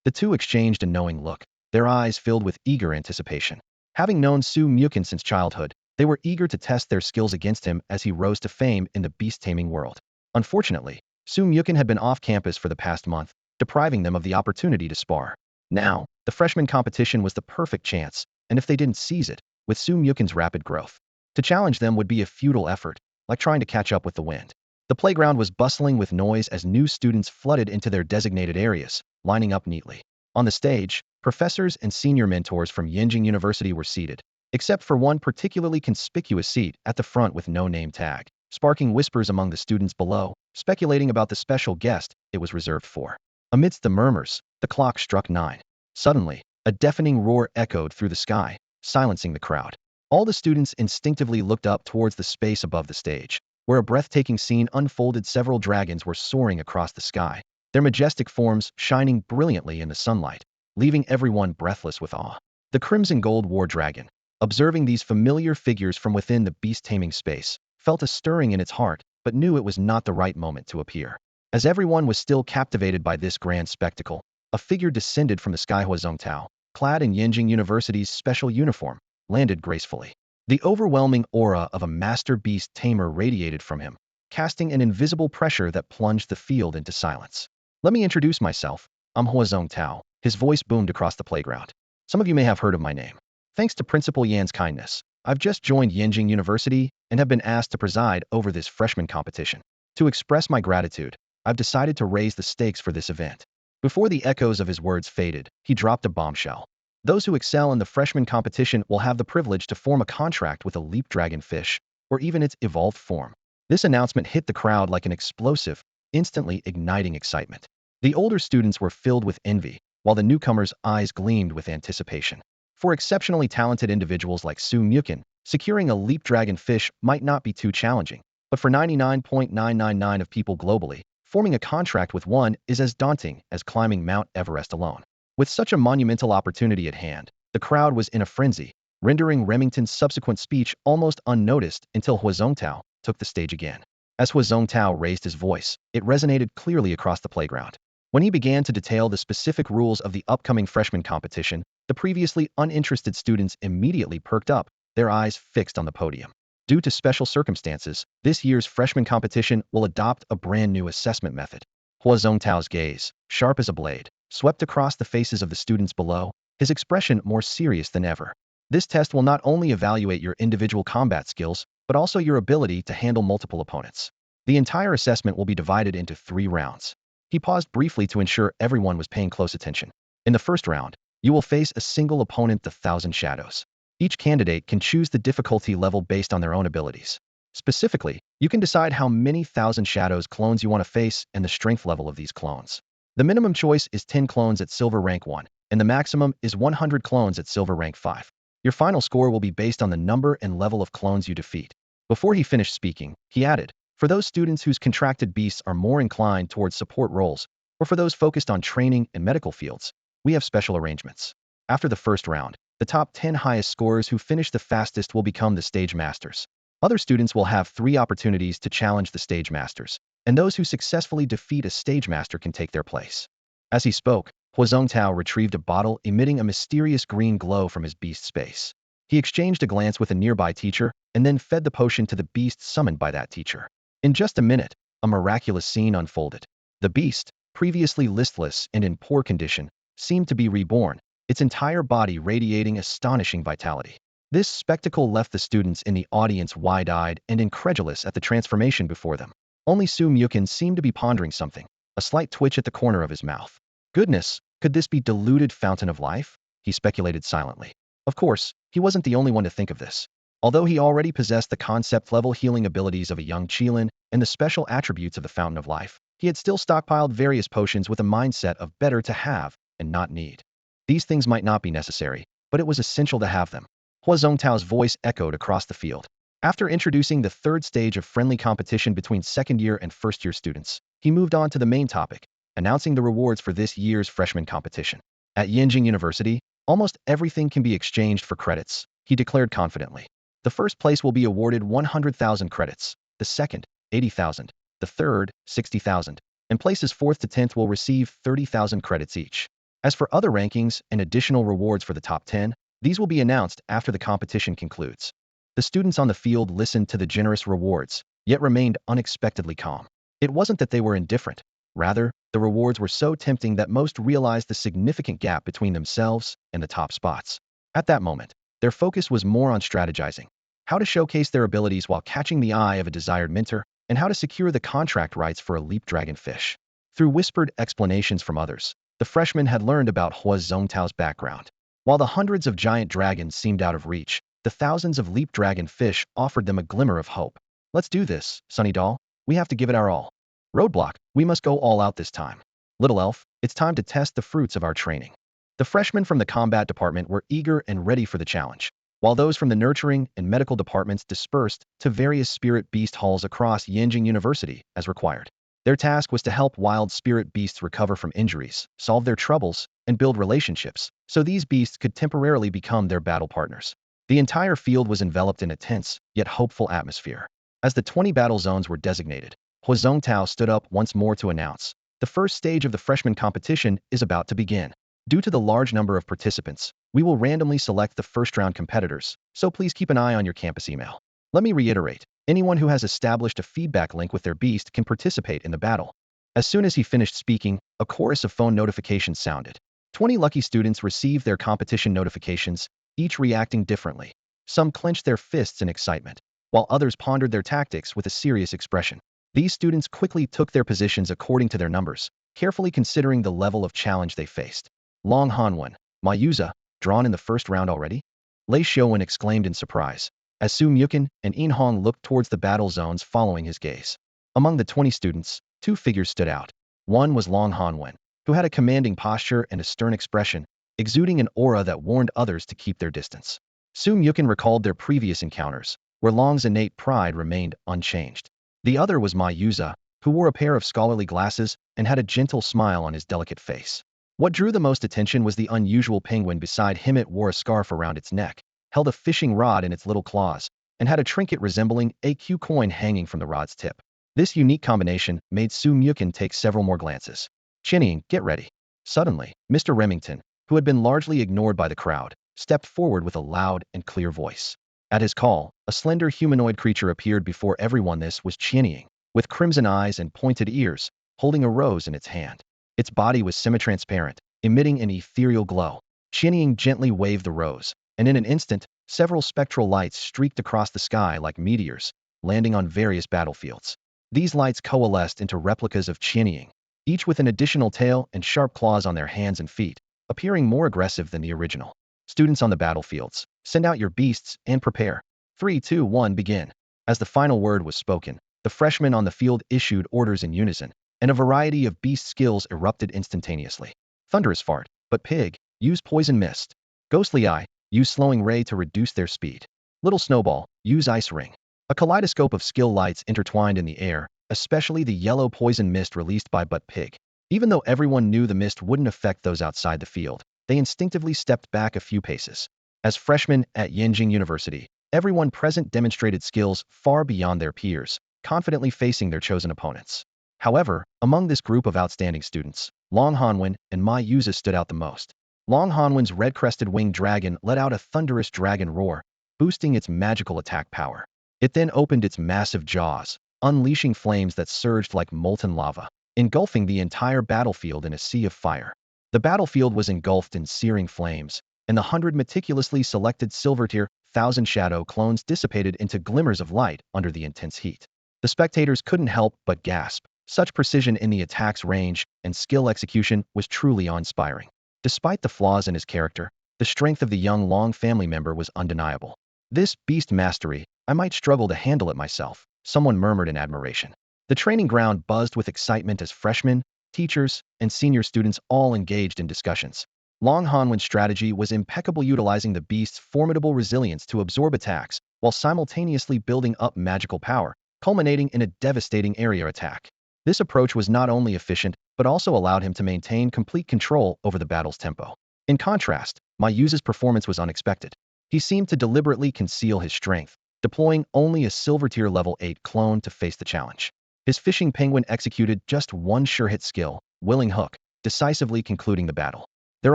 The two exchanged a knowing look, their eyes filled with eager anticipation. Having known Sum Yukin since childhood, they were eager to test their skills against him as he rose to fame in the Beast Taming World. Unfortunately, Sum Yukin had been off campus for the past month, depriving them of the opportunity to spar. Now, the freshman competition was the perfect chance, and if they didn't seize it, with Sum Yukin's rapid growth, to challenge them would be a futile effort, like trying to catch up with the wind. The playground was bustling with noise as new students flooded into their designated areas, lining up neatly. On the stage, professors and senior mentors from Yenjing University were seated, except for one particularly conspicuous seat at the front with no name tag, sparking whispers among the students below, speculating about the special guest it was reserved for. Amidst the murmurs, the clock struck 9. Suddenly, a deafening roar echoed through the sky, silencing the crowd. All the students instinctively looked up towards the space above the stage, where a breathtaking scene unfolded. Several dragons were soaring across the sky, their majestic forms shining brilliantly in the sunlight, leaving everyone breathless with awe. The Crimson Gold War Dragon, observing these familiar figures from within the beast-taming space, felt a stirring in its heart, but knew it was not the right moment to appear. As everyone was still captivated by this grand spectacle, a figure descended from the sky. Hua Zhongtao, clad in Yenjing University's special uniform, landed gracefully. The overwhelming aura of a master beast tamer radiated from him, casting an invisible pressure that plunged the field into silence. Let me introduce myself. I'm Hua Zhongtao. His voice boomed across the playground. Some of you may have heard of my name. Thanks to Principal Yan's kindness, I've just joined Yenjing University and have been asked to preside over this freshman competition. To express my gratitude, I've decided to raise the stakes for this event. Before the echoes of his words faded, he dropped a bombshell. Those who excel in the freshman competition will have the privilege to form a contract with a leap dragonfish, or even its evolved form. This announcement hit the crowd like an explosive, instantly igniting excitement. The older students were filled with envy, while the newcomers' eyes gleamed with anticipation. For exceptionally talented individuals like Sum Yukin, securing a leap dragonfish might not be too challenging, but for 99.999% of people globally, forming a contract with one is as daunting as climbing Mount Everest alone. With such a monumental opportunity at hand, the crowd was in a frenzy, rendering Remington's subsequent speech almost unnoticed until Hua Zongtao took the stage again. As Hua Zongtao raised his voice, it resonated clearly across the playground. When he began to detail the specific rules of the upcoming freshman competition, the previously uninterested students immediately perked up, their eyes fixed on the podium. Due to special circumstances, this year's freshman competition will adopt a brand new assessment method. Hua Zongtao's gaze, sharp as a blade, swept across the faces of the students below, his expression more serious than ever. This test will not only evaluate your individual combat skills, but also your ability to handle multiple opponents. The entire assessment will be divided into 3 rounds. He paused briefly to ensure everyone was paying close attention. In the first round, you will face a single opponent, the Thousand Shadows. Each candidate can choose the difficulty level based on their own abilities. Specifically, you can decide how many Thousand Shadows clones you want to face and the strength level of these clones. The minimum choice is 10 clones at Silver Rank 1, and the maximum is 100 clones at Silver Rank 5. Your final score will be based on the number and level of clones you defeat. Before he finished speaking, he added, for those students whose contracted beasts are more inclined towards support roles, or for those focused on training and medical fields, we have special arrangements. After the first round, the top 10 highest scorers who finish the fastest will become the stage masters. Other students will have 3 opportunities to challenge the stage masters, and those who successfully defeat a stage master can take their place. As he spoke, Hua Zongtao retrieved a bottle emitting a mysterious green glow from his beast space. He exchanged a glance with a nearby teacher and then fed the potion to the beast summoned by that teacher. In just a minute, a miraculous scene unfolded. The beast, previously listless and in poor condition, seemed to be reborn, its entire body radiating astonishing vitality. This spectacle left the students in the audience wide-eyed and incredulous at the transformation before them. Only Su Mochen seemed to be pondering something, a slight twitch at the corner of his mouth. Goodness, could this be diluted fountain of life? He speculated silently. Of course, he wasn't the only one to think of this. Although he already possessed the concept-level healing abilities of a young Qilin and the special attributes of the fountain of life, he had still stockpiled various potions with a mindset of better to have and not need. These things might not be necessary, but it was essential to have them. Hua Zongtao's voice echoed across the field. After introducing the 3rd stage of friendly competition between second-year and first-year students, he moved on to the main topic, announcing the rewards for this year's freshman competition. At Yenjing University, almost everything can be exchanged for credits, he declared confidently. The first place will be awarded 100,000 credits, the second, 80,000, the third, 60,000, and places 4th to 10th will receive 30,000 credits each. As for other rankings and additional rewards for the top 10, these will be announced after the competition concludes. The students on the field listened to the generous rewards, yet remained unexpectedly calm. It wasn't that they were indifferent. Rather, the rewards were so tempting that most realized the significant gap between themselves and the top spots. At that moment, their focus was more on strategizing, how to showcase their abilities while catching the eye of a desired mentor, and how to secure the contract rights for a leap dragonfish. Through whispered explanations from others, the freshmen had learned about Hua Zongtao's background. While the hundreds of giant dragons seemed out of reach, the thousands of leap dragonfish offered them a glimmer of hope. Let's do this, Sunny Doll. We have to give it our all. Roadblock, we must go all out this time. Little Elf, it's time to test the fruits of our training. The freshmen from the combat department were eager and ready for the challenge, while those from the nurturing and medical departments dispersed to various spirit beast halls across Yenjing University as required. Their task was to help wild spirit beasts recover from injuries, solve their troubles, and build relationships, so these beasts could temporarily become their battle partners. The entire field was enveloped in a tense, yet hopeful atmosphere. As the 20 battle zones were designated, Hua Zongtao stood up once more to announce, the first stage of the freshman competition is about to begin. Due to the large number of participants, we will randomly select the first-round competitors, so please keep an eye on your campus email. Let me reiterate, anyone who has established a feedback link with their beast can participate in the battle. As soon as he finished speaking, a chorus of phone notifications sounded. 20 lucky students received their competition notifications, each reacting differently. Some clenched their fists in excitement, while others pondered their tactics with a serious expression. These students quickly took their positions according to their numbers, carefully considering the level of challenge they faced. Long Hanwen, Mayuza, drawn in the first round already? Lei Xiaowen exclaimed in surprise, as Su Mochen and In Hong looked towards the battle zones following his gaze. Among the 20 students, 2 figures stood out. One was Long Hanwen, who had a commanding posture and a stern expression, exuding an aura that warned others to keep their distance. Su Mochen recalled their previous encounters, where Long's innate pride remained unchanged. The other was Mayuza, who wore a pair of scholarly glasses and had a gentle smile on his delicate face. What drew the most attention was the unusual penguin beside him. It wore a scarf around its neck, held a fishing rod in its little claws, and had a trinket resembling a Q coin hanging from the rod's tip. This unique combination made Su Mukin take several more glances. Chinning, get ready. Suddenly, Mr. Remington, who had been largely ignored by the crowd, stepped forward with a loud and clear voice. At his call, a slender humanoid creature appeared before everyone. This was Chinning, with crimson eyes and pointed ears, holding a rose in its hand. Its body was semi-transparent, emitting an ethereal glow. Chinning gently waved the rose, and in an instant, several spectral lights streaked across the sky like meteors, landing on various battlefields. These lights coalesced into replicas of Chinning, each with an additional tail and sharp claws on their hands and feet, appearing more aggressive than the original. Students on the battlefields, send out your beasts and prepare. 3, 2, 1, begin. As the final word was spoken, the freshmen on the field issued orders in unison, and a variety of beast skills erupted instantaneously. Thunderous Fart, but Pig, use Poison Mist. Ghostly Eye, use Slowing Ray to reduce their speed. Little Snowball, use Ice Ring. A kaleidoscope of skill lights intertwined in the air, especially the yellow poison mist released by Butt Pig. Even though everyone knew the mist wouldn't affect those outside the field, they instinctively stepped back a few paces. As freshmen at Yenjing University, everyone present demonstrated skills far beyond their peers, confidently facing their chosen opponents. However, among this group of outstanding students, Long Hanwen and Mai Yuza stood out the most. Long Hanwen's red-crested winged dragon let out a thunderous dragon roar, boosting its magical attack power. It then opened its massive jaws, unleashing flames that surged like molten lava, engulfing the entire battlefield in a sea of fire. The battlefield was engulfed in searing flames, and the 100 meticulously selected Silver-tier, 1,000 shadow clones dissipated into glimmers of light under the intense heat. The spectators couldn't help but gasp. Such precision in the attack's range and skill execution was truly awe-inspiring. Despite the flaws in his character, the strength of the young Long family member was undeniable. This beast mastery, I might struggle to handle it myself, someone murmured in admiration. The training ground buzzed with excitement as freshmen, teachers, and senior students all engaged in discussions. Long Hanwen's strategy was impeccable, utilizing the beast's formidable resilience to absorb attacks, while simultaneously building up magical power, culminating in a devastating area attack. This approach was not only efficient, but also allowed him to maintain complete control over the battle's tempo. In contrast, Mayuza's performance was unexpected. He seemed to deliberately conceal his strength, deploying only a Silver-tier level 8 clone to face the challenge. His fishing penguin executed just one sure-hit skill, Willing Hook, decisively concluding the battle. They're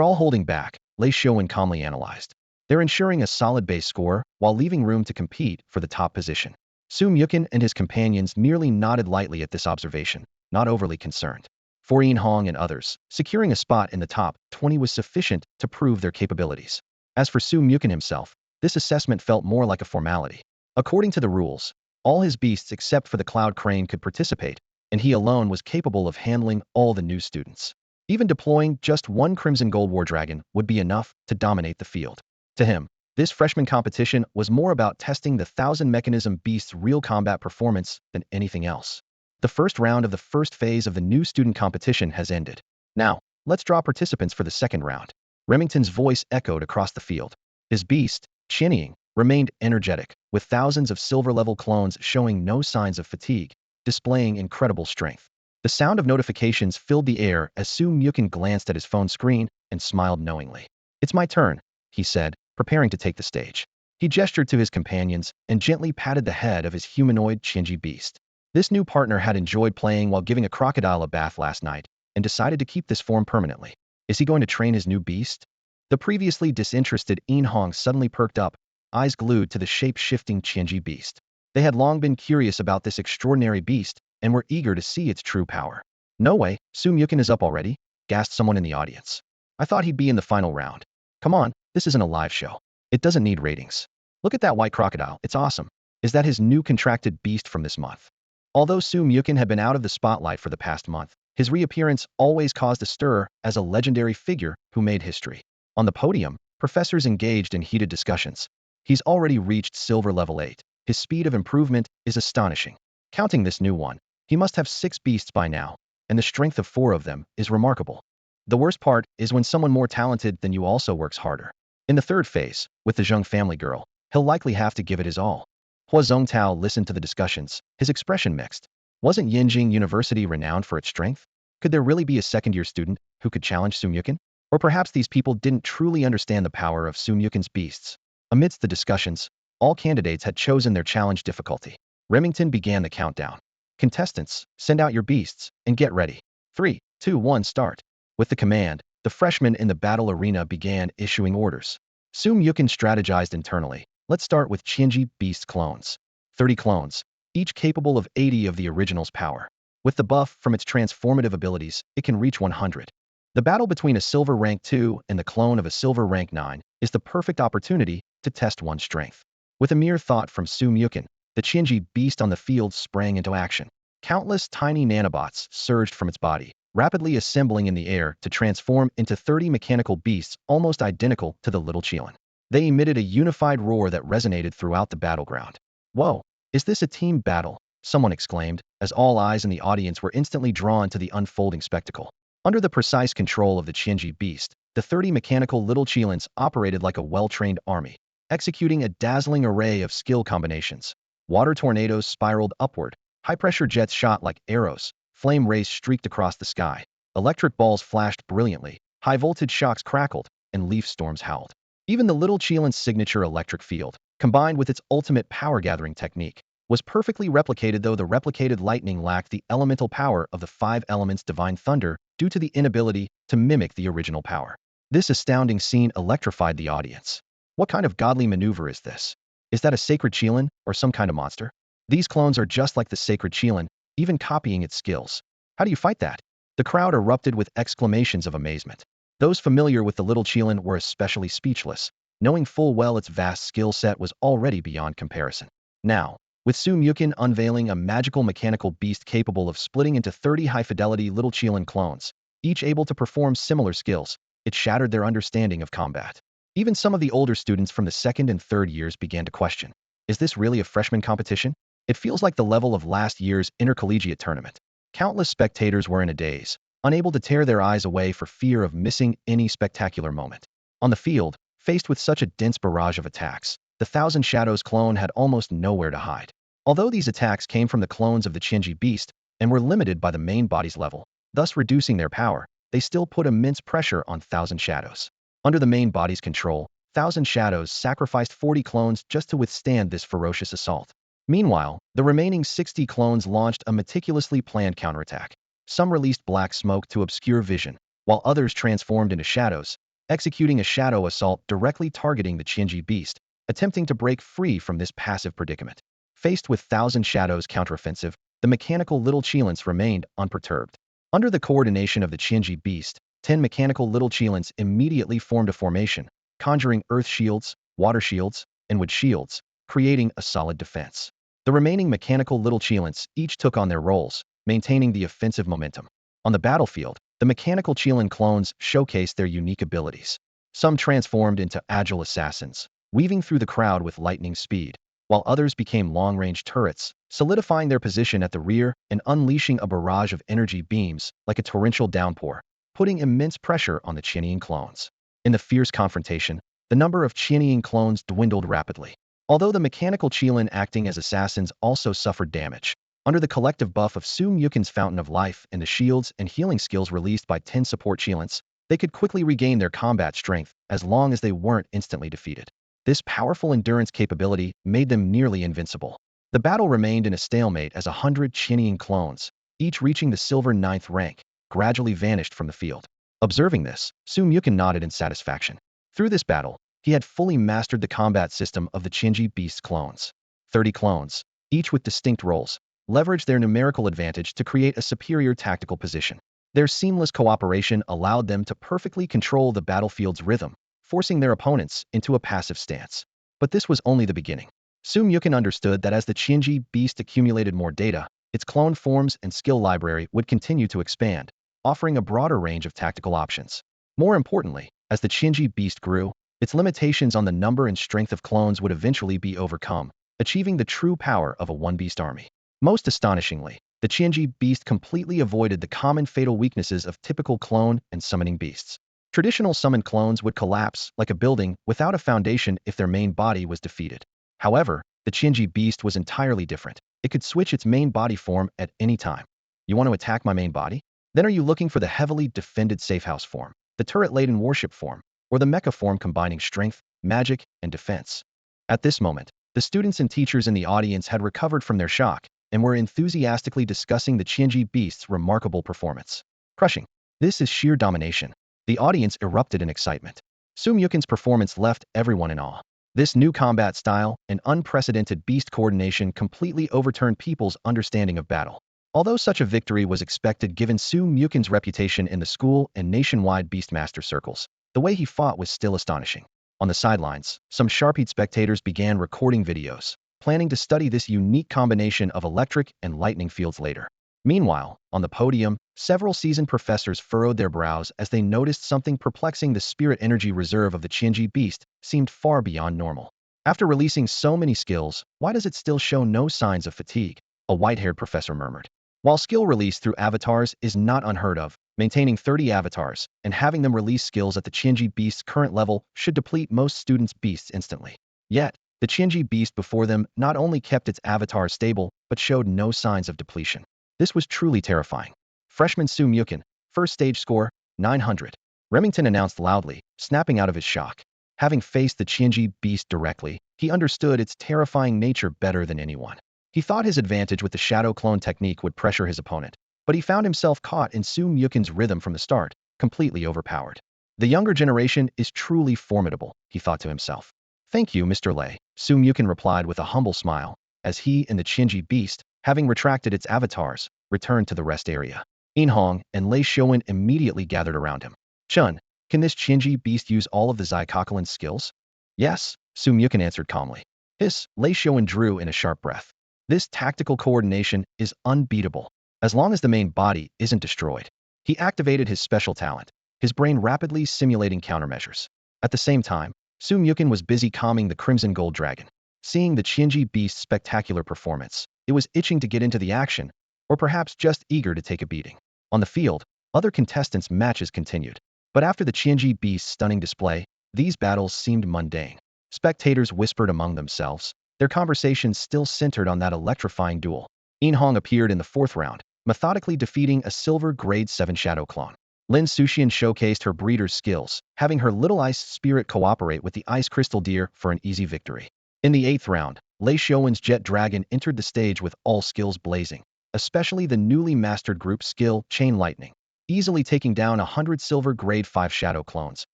all holding back, Lei Xiaowen calmly analyzed. They're ensuring a solid base score while leaving room to compete for the top position. Su Mukin and his companions merely nodded lightly at this observation, not overly concerned. For Yin Hong and others, securing a spot in the top 20 was sufficient to prove their capabilities. As for Su Mukin himself, this assessment felt more like a formality. According to the rules, all his beasts except for the Cloud Crane could participate, and he alone was capable of handling all the new students. Even deploying just one Crimson Gold War Dragon would be enough to dominate the field. To him, this freshman competition was more about testing the 1,000 Mechanism Beast's real combat performance than anything else. The first round of the first phase of the new student competition has ended. Now, let's draw participants for the second round. Remington's voice echoed across the field. His beast, Chinning, remained energetic, with thousands of silver-level clones showing no signs of fatigue, displaying incredible strength. The sound of notifications filled the air as Su Mukin glanced at his phone screen and smiled knowingly. "It's my turn," he said, preparing to take the stage. He gestured to his companions and gently patted the head of his humanoid Chinji beast. This new partner had enjoyed playing while giving a crocodile a bath last night and decided to keep this form permanently. Is he going to train his new beast? The previously disinterested Yin Hong suddenly perked up, eyes glued to the shape-shifting Chinji beast. They had long been curious about this extraordinary beast and were eager to see its true power. "No way, Su Mukin is up already," gasped someone in the audience. "I thought he'd be in the final round. Come on, this isn't a live show. It doesn't need ratings. Look at that white crocodile, it's awesome. Is that his new contracted beast from this month?" Although Su Mukin had been out of the spotlight for the past month, his reappearance always caused a stir as a legendary figure who made history. On the podium, professors engaged in heated discussions. He's already reached Silver level 8. His speed of improvement is astonishing. Counting this new one, he must have 6 beasts by now, and the strength of 4 of them is remarkable. The worst part is when someone more talented than you also works harder. In the third phase, with the Zheng family girl, he'll likely have to give it his all. Hua Zhongtao listened to the discussions, his expression mixed. Wasn't Yenjing University renowned for its strength? Could there really be a second-year student who could challenge Su Mukin? Or perhaps these people didn't truly understand the power of Su Mukin's beasts. Amidst the discussions, all candidates had chosen their challenge difficulty. Remington began the countdown. Contestants, send out your beasts, and get ready. 3, 2, 1, start. With the command, the freshmen in the battle arena began issuing orders. Soon Yukin strategized internally. Let's start with Qinji beast clones. 30 clones, each capable of 80 of the original's power. With the buff from its transformative abilities, it can reach 100. The battle between a silver rank 2 and the clone of a silver rank 9 is the perfect opportunity to test one's strength. With a mere thought from Sumyukin, the Qinji beast on the field sprang into action. Countless tiny nanobots surged from its body, rapidly assembling in the air to transform into 30 mechanical beasts almost identical to the little Qilin. They emitted a unified roar that resonated throughout the battleground. Whoa, is this a team battle? Someone exclaimed, as all eyes in the audience were instantly drawn to the unfolding spectacle. Under the precise control of the Qinji beast, the 30 mechanical little Qilins operated like a well-trained army, executing a dazzling array of skill combinations. Water tornadoes spiraled upward, high-pressure jets shot like arrows, flame rays streaked across the sky, electric balls flashed brilliantly, high-voltage shocks crackled, and leaf storms howled. Even the little Qilin's signature electric field, combined with its ultimate power-gathering technique, was perfectly replicated, though the replicated lightning lacked the elemental power of the 5 elements divine thunder due to the inability to mimic the original power. This astounding scene electrified the audience. What kind of godly maneuver is this? Is that a sacred Qilin or some kind of monster? These clones are just like the sacred Qilin, even copying its skills. How do you fight that? The crowd erupted with exclamations of amazement. Those familiar with the little Qilin were especially speechless, knowing full well its vast skill set was already beyond comparison. Now, with Sumyukin unveiling a magical mechanical beast capable of splitting into 30 high-fidelity little Qilin clones, each able to perform similar skills, it shattered their understanding of combat. Even some of the older students from the second and third years began to question, is this really a freshman competition? It feels like the level of last year's intercollegiate tournament. Countless spectators were in a daze, unable to tear their eyes away for fear of missing any spectacular moment. On the field, faced with such a dense barrage of attacks, the Thousand Shadows clone had almost nowhere to hide. Although these attacks came from the clones of the Qinji beast and were limited by the main body's level, thus reducing their power, they still put immense pressure on Thousand Shadows. Under the main body's control, Thousand Shadows sacrificed 40 clones just to withstand this ferocious assault. Meanwhile, the remaining 60 clones launched a meticulously planned counterattack. Some released black smoke to obscure vision, while others transformed into shadows, executing a shadow assault directly targeting the Qinji beast, attempting to break free from this passive predicament. Faced with Thousand Shadows' counteroffensive, the mechanical little Qilins remained unperturbed. Under the coordination of the Qinji beast, 10 mechanical little Qilins immediately formed a formation, conjuring earth shields, water shields, and wood shields, creating a solid defense. The remaining mechanical little Qilins each took on their roles, maintaining the offensive momentum. On the battlefield, the mechanical Qilin clones showcased their unique abilities. Some transformed into agile assassins, weaving through the crowd with lightning speed, while others became long-range turrets, solidifying their position at the rear and unleashing a barrage of energy beams like a torrential downpour, putting immense pressure on the Qinian clones. In the fierce confrontation, the number of Qinian clones dwindled rapidly. Although the mechanical Qilin acting as assassins also suffered damage, under the collective buff of Sumyukin's Fountain of Life and the shields and healing skills released by 10 support Qilins, they could quickly regain their combat strength as long as they weren't instantly defeated. This powerful endurance capability made them nearly invincible. The battle remained in a stalemate as 100 Qinian clones, each reaching the silver 9th rank, gradually vanished from the field. Observing this, Sumyukin nodded in satisfaction. Through this battle, he had fully mastered the combat system of the Qinji beast's clones. 30 clones, each with distinct roles, leveraged their numerical advantage to create a superior tactical position. Their seamless cooperation allowed them to perfectly control the battlefield's rhythm, forcing their opponents into a passive stance. But this was only the beginning. Sumyukin understood that as the Qinji beast accumulated more data, its clone forms and skill library would continue to expand, offering a broader range of tactical options. More importantly, as the Qinji beast grew, its limitations on the number and strength of clones would eventually be overcome, achieving the true power of a one-beast army. Most astonishingly, the Qinji beast completely avoided the common fatal weaknesses of typical clone and summoning beasts. Traditional summoned clones would collapse like a building without a foundation if their main body was defeated. However, the Qinji beast was entirely different. It could switch its main body form at any time. You want to attack my main body? Then are you looking for the heavily defended safehouse form, the turret-laden warship form, or the mecha form combining strength, magic, and defense. At this moment, the students and teachers in the audience had recovered from their shock and were enthusiastically discussing the Qianji beast's remarkable performance. Crushing. This is sheer domination. The audience erupted in excitement. Su Mukin's performance left everyone in awe. This new combat style and unprecedented beast coordination completely overturned people's understanding of battle. Although such a victory was expected given Su Mukin's reputation in the school and nationwide beastmaster circles, the way he fought was still astonishing. On the sidelines, some sharp-eyed spectators began recording videos, planning to study this unique combination of electric and lightning fields later. Meanwhile, on the podium, several seasoned professors furrowed their brows as they noticed something perplexing. The spirit energy reserve of the Qianji beast seemed far beyond normal. After releasing so many skills, why does it still show no signs of fatigue? A white-haired professor murmured. While skill release through avatars is not unheard of, maintaining 30 avatars and having them release skills at the Qianji beast's current level should deplete most students' beasts instantly. Yet, the Qianji beast before them not only kept its avatar stable, but showed no signs of depletion. This was truly terrifying. Freshman Su Mukin, first stage score, 900. Remington announced loudly, snapping out of his shock. Having faced the Qianji beast directly, he understood its terrifying nature better than anyone. He thought his advantage with the shadow clone technique would pressure his opponent, but he found himself caught in Su Mukin's rhythm from the start, completely overpowered. The younger generation is truly formidable, he thought to himself. Thank you, Mr. Lei, Su Mukin replied with a humble smile, as he and the Qianji beast, having retracted its avatars, returned to the rest area. Inhong and Lei Xiaowen immediately gathered around him. Chun, can this Qianji beast use all of the Qilin's skills? Yes, Su Mukin answered calmly. Hiss, Lei Xiaowen drew in a sharp breath. This tactical coordination is unbeatable, as long as the main body isn't destroyed. He activated his special talent, his brain rapidly simulating countermeasures. At the same time, Su Mukin was busy calming the Crimson Gold Dragon. Seeing the Qianji beast's spectacular performance, it was itching to get into the action, or perhaps just eager to take a beating. On the field, other contestants' matches continued. But after the Qianji beast's stunning display, these battles seemed mundane. Spectators whispered among themselves, their conversations still centered on that electrifying duel. Inhong appeared in the fourth round, methodically defeating a silver grade 7 shadow clone. Lin Suxian showcased her breeder's skills, having her little ice spirit cooperate with the ice crystal deer for an easy victory. In the eighth round, Lei Xiaowen's jet dragon entered the stage with all skills blazing, especially the newly mastered group skill Chain Lightning, easily taking down 100 silver grade 5 shadow clones,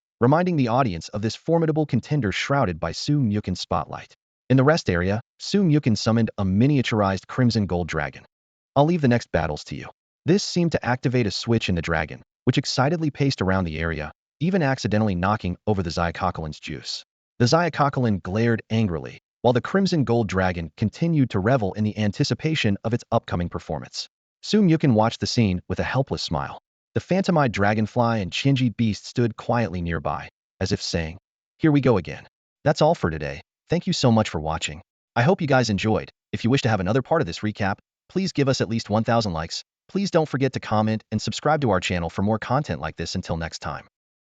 reminding the audience of this formidable contender shrouded by Su Mukin's spotlight. In the rest area, Su Mukin summoned a miniaturized Crimson Gold Dragon. I'll leave the next battles to you. This seemed to activate a switch in the dragon, which excitedly paced around the area, even accidentally knocking over the Qilin's juice. The Qilin glared angrily, while the Crimson Gold Dragon continued to revel in the anticipation of its upcoming performance. Su Mukin watched the scene with a helpless smile. The phantom-eyed Dragonfly and Qianji beast stood quietly nearby, as if saying, "Here we go again." That's all for today. Thank you so much for watching. I hope you guys enjoyed. If you wish to have another part of this recap, please give us at least 1,000 likes. Please don't forget to comment and subscribe to our channel for more content like this. Until next time.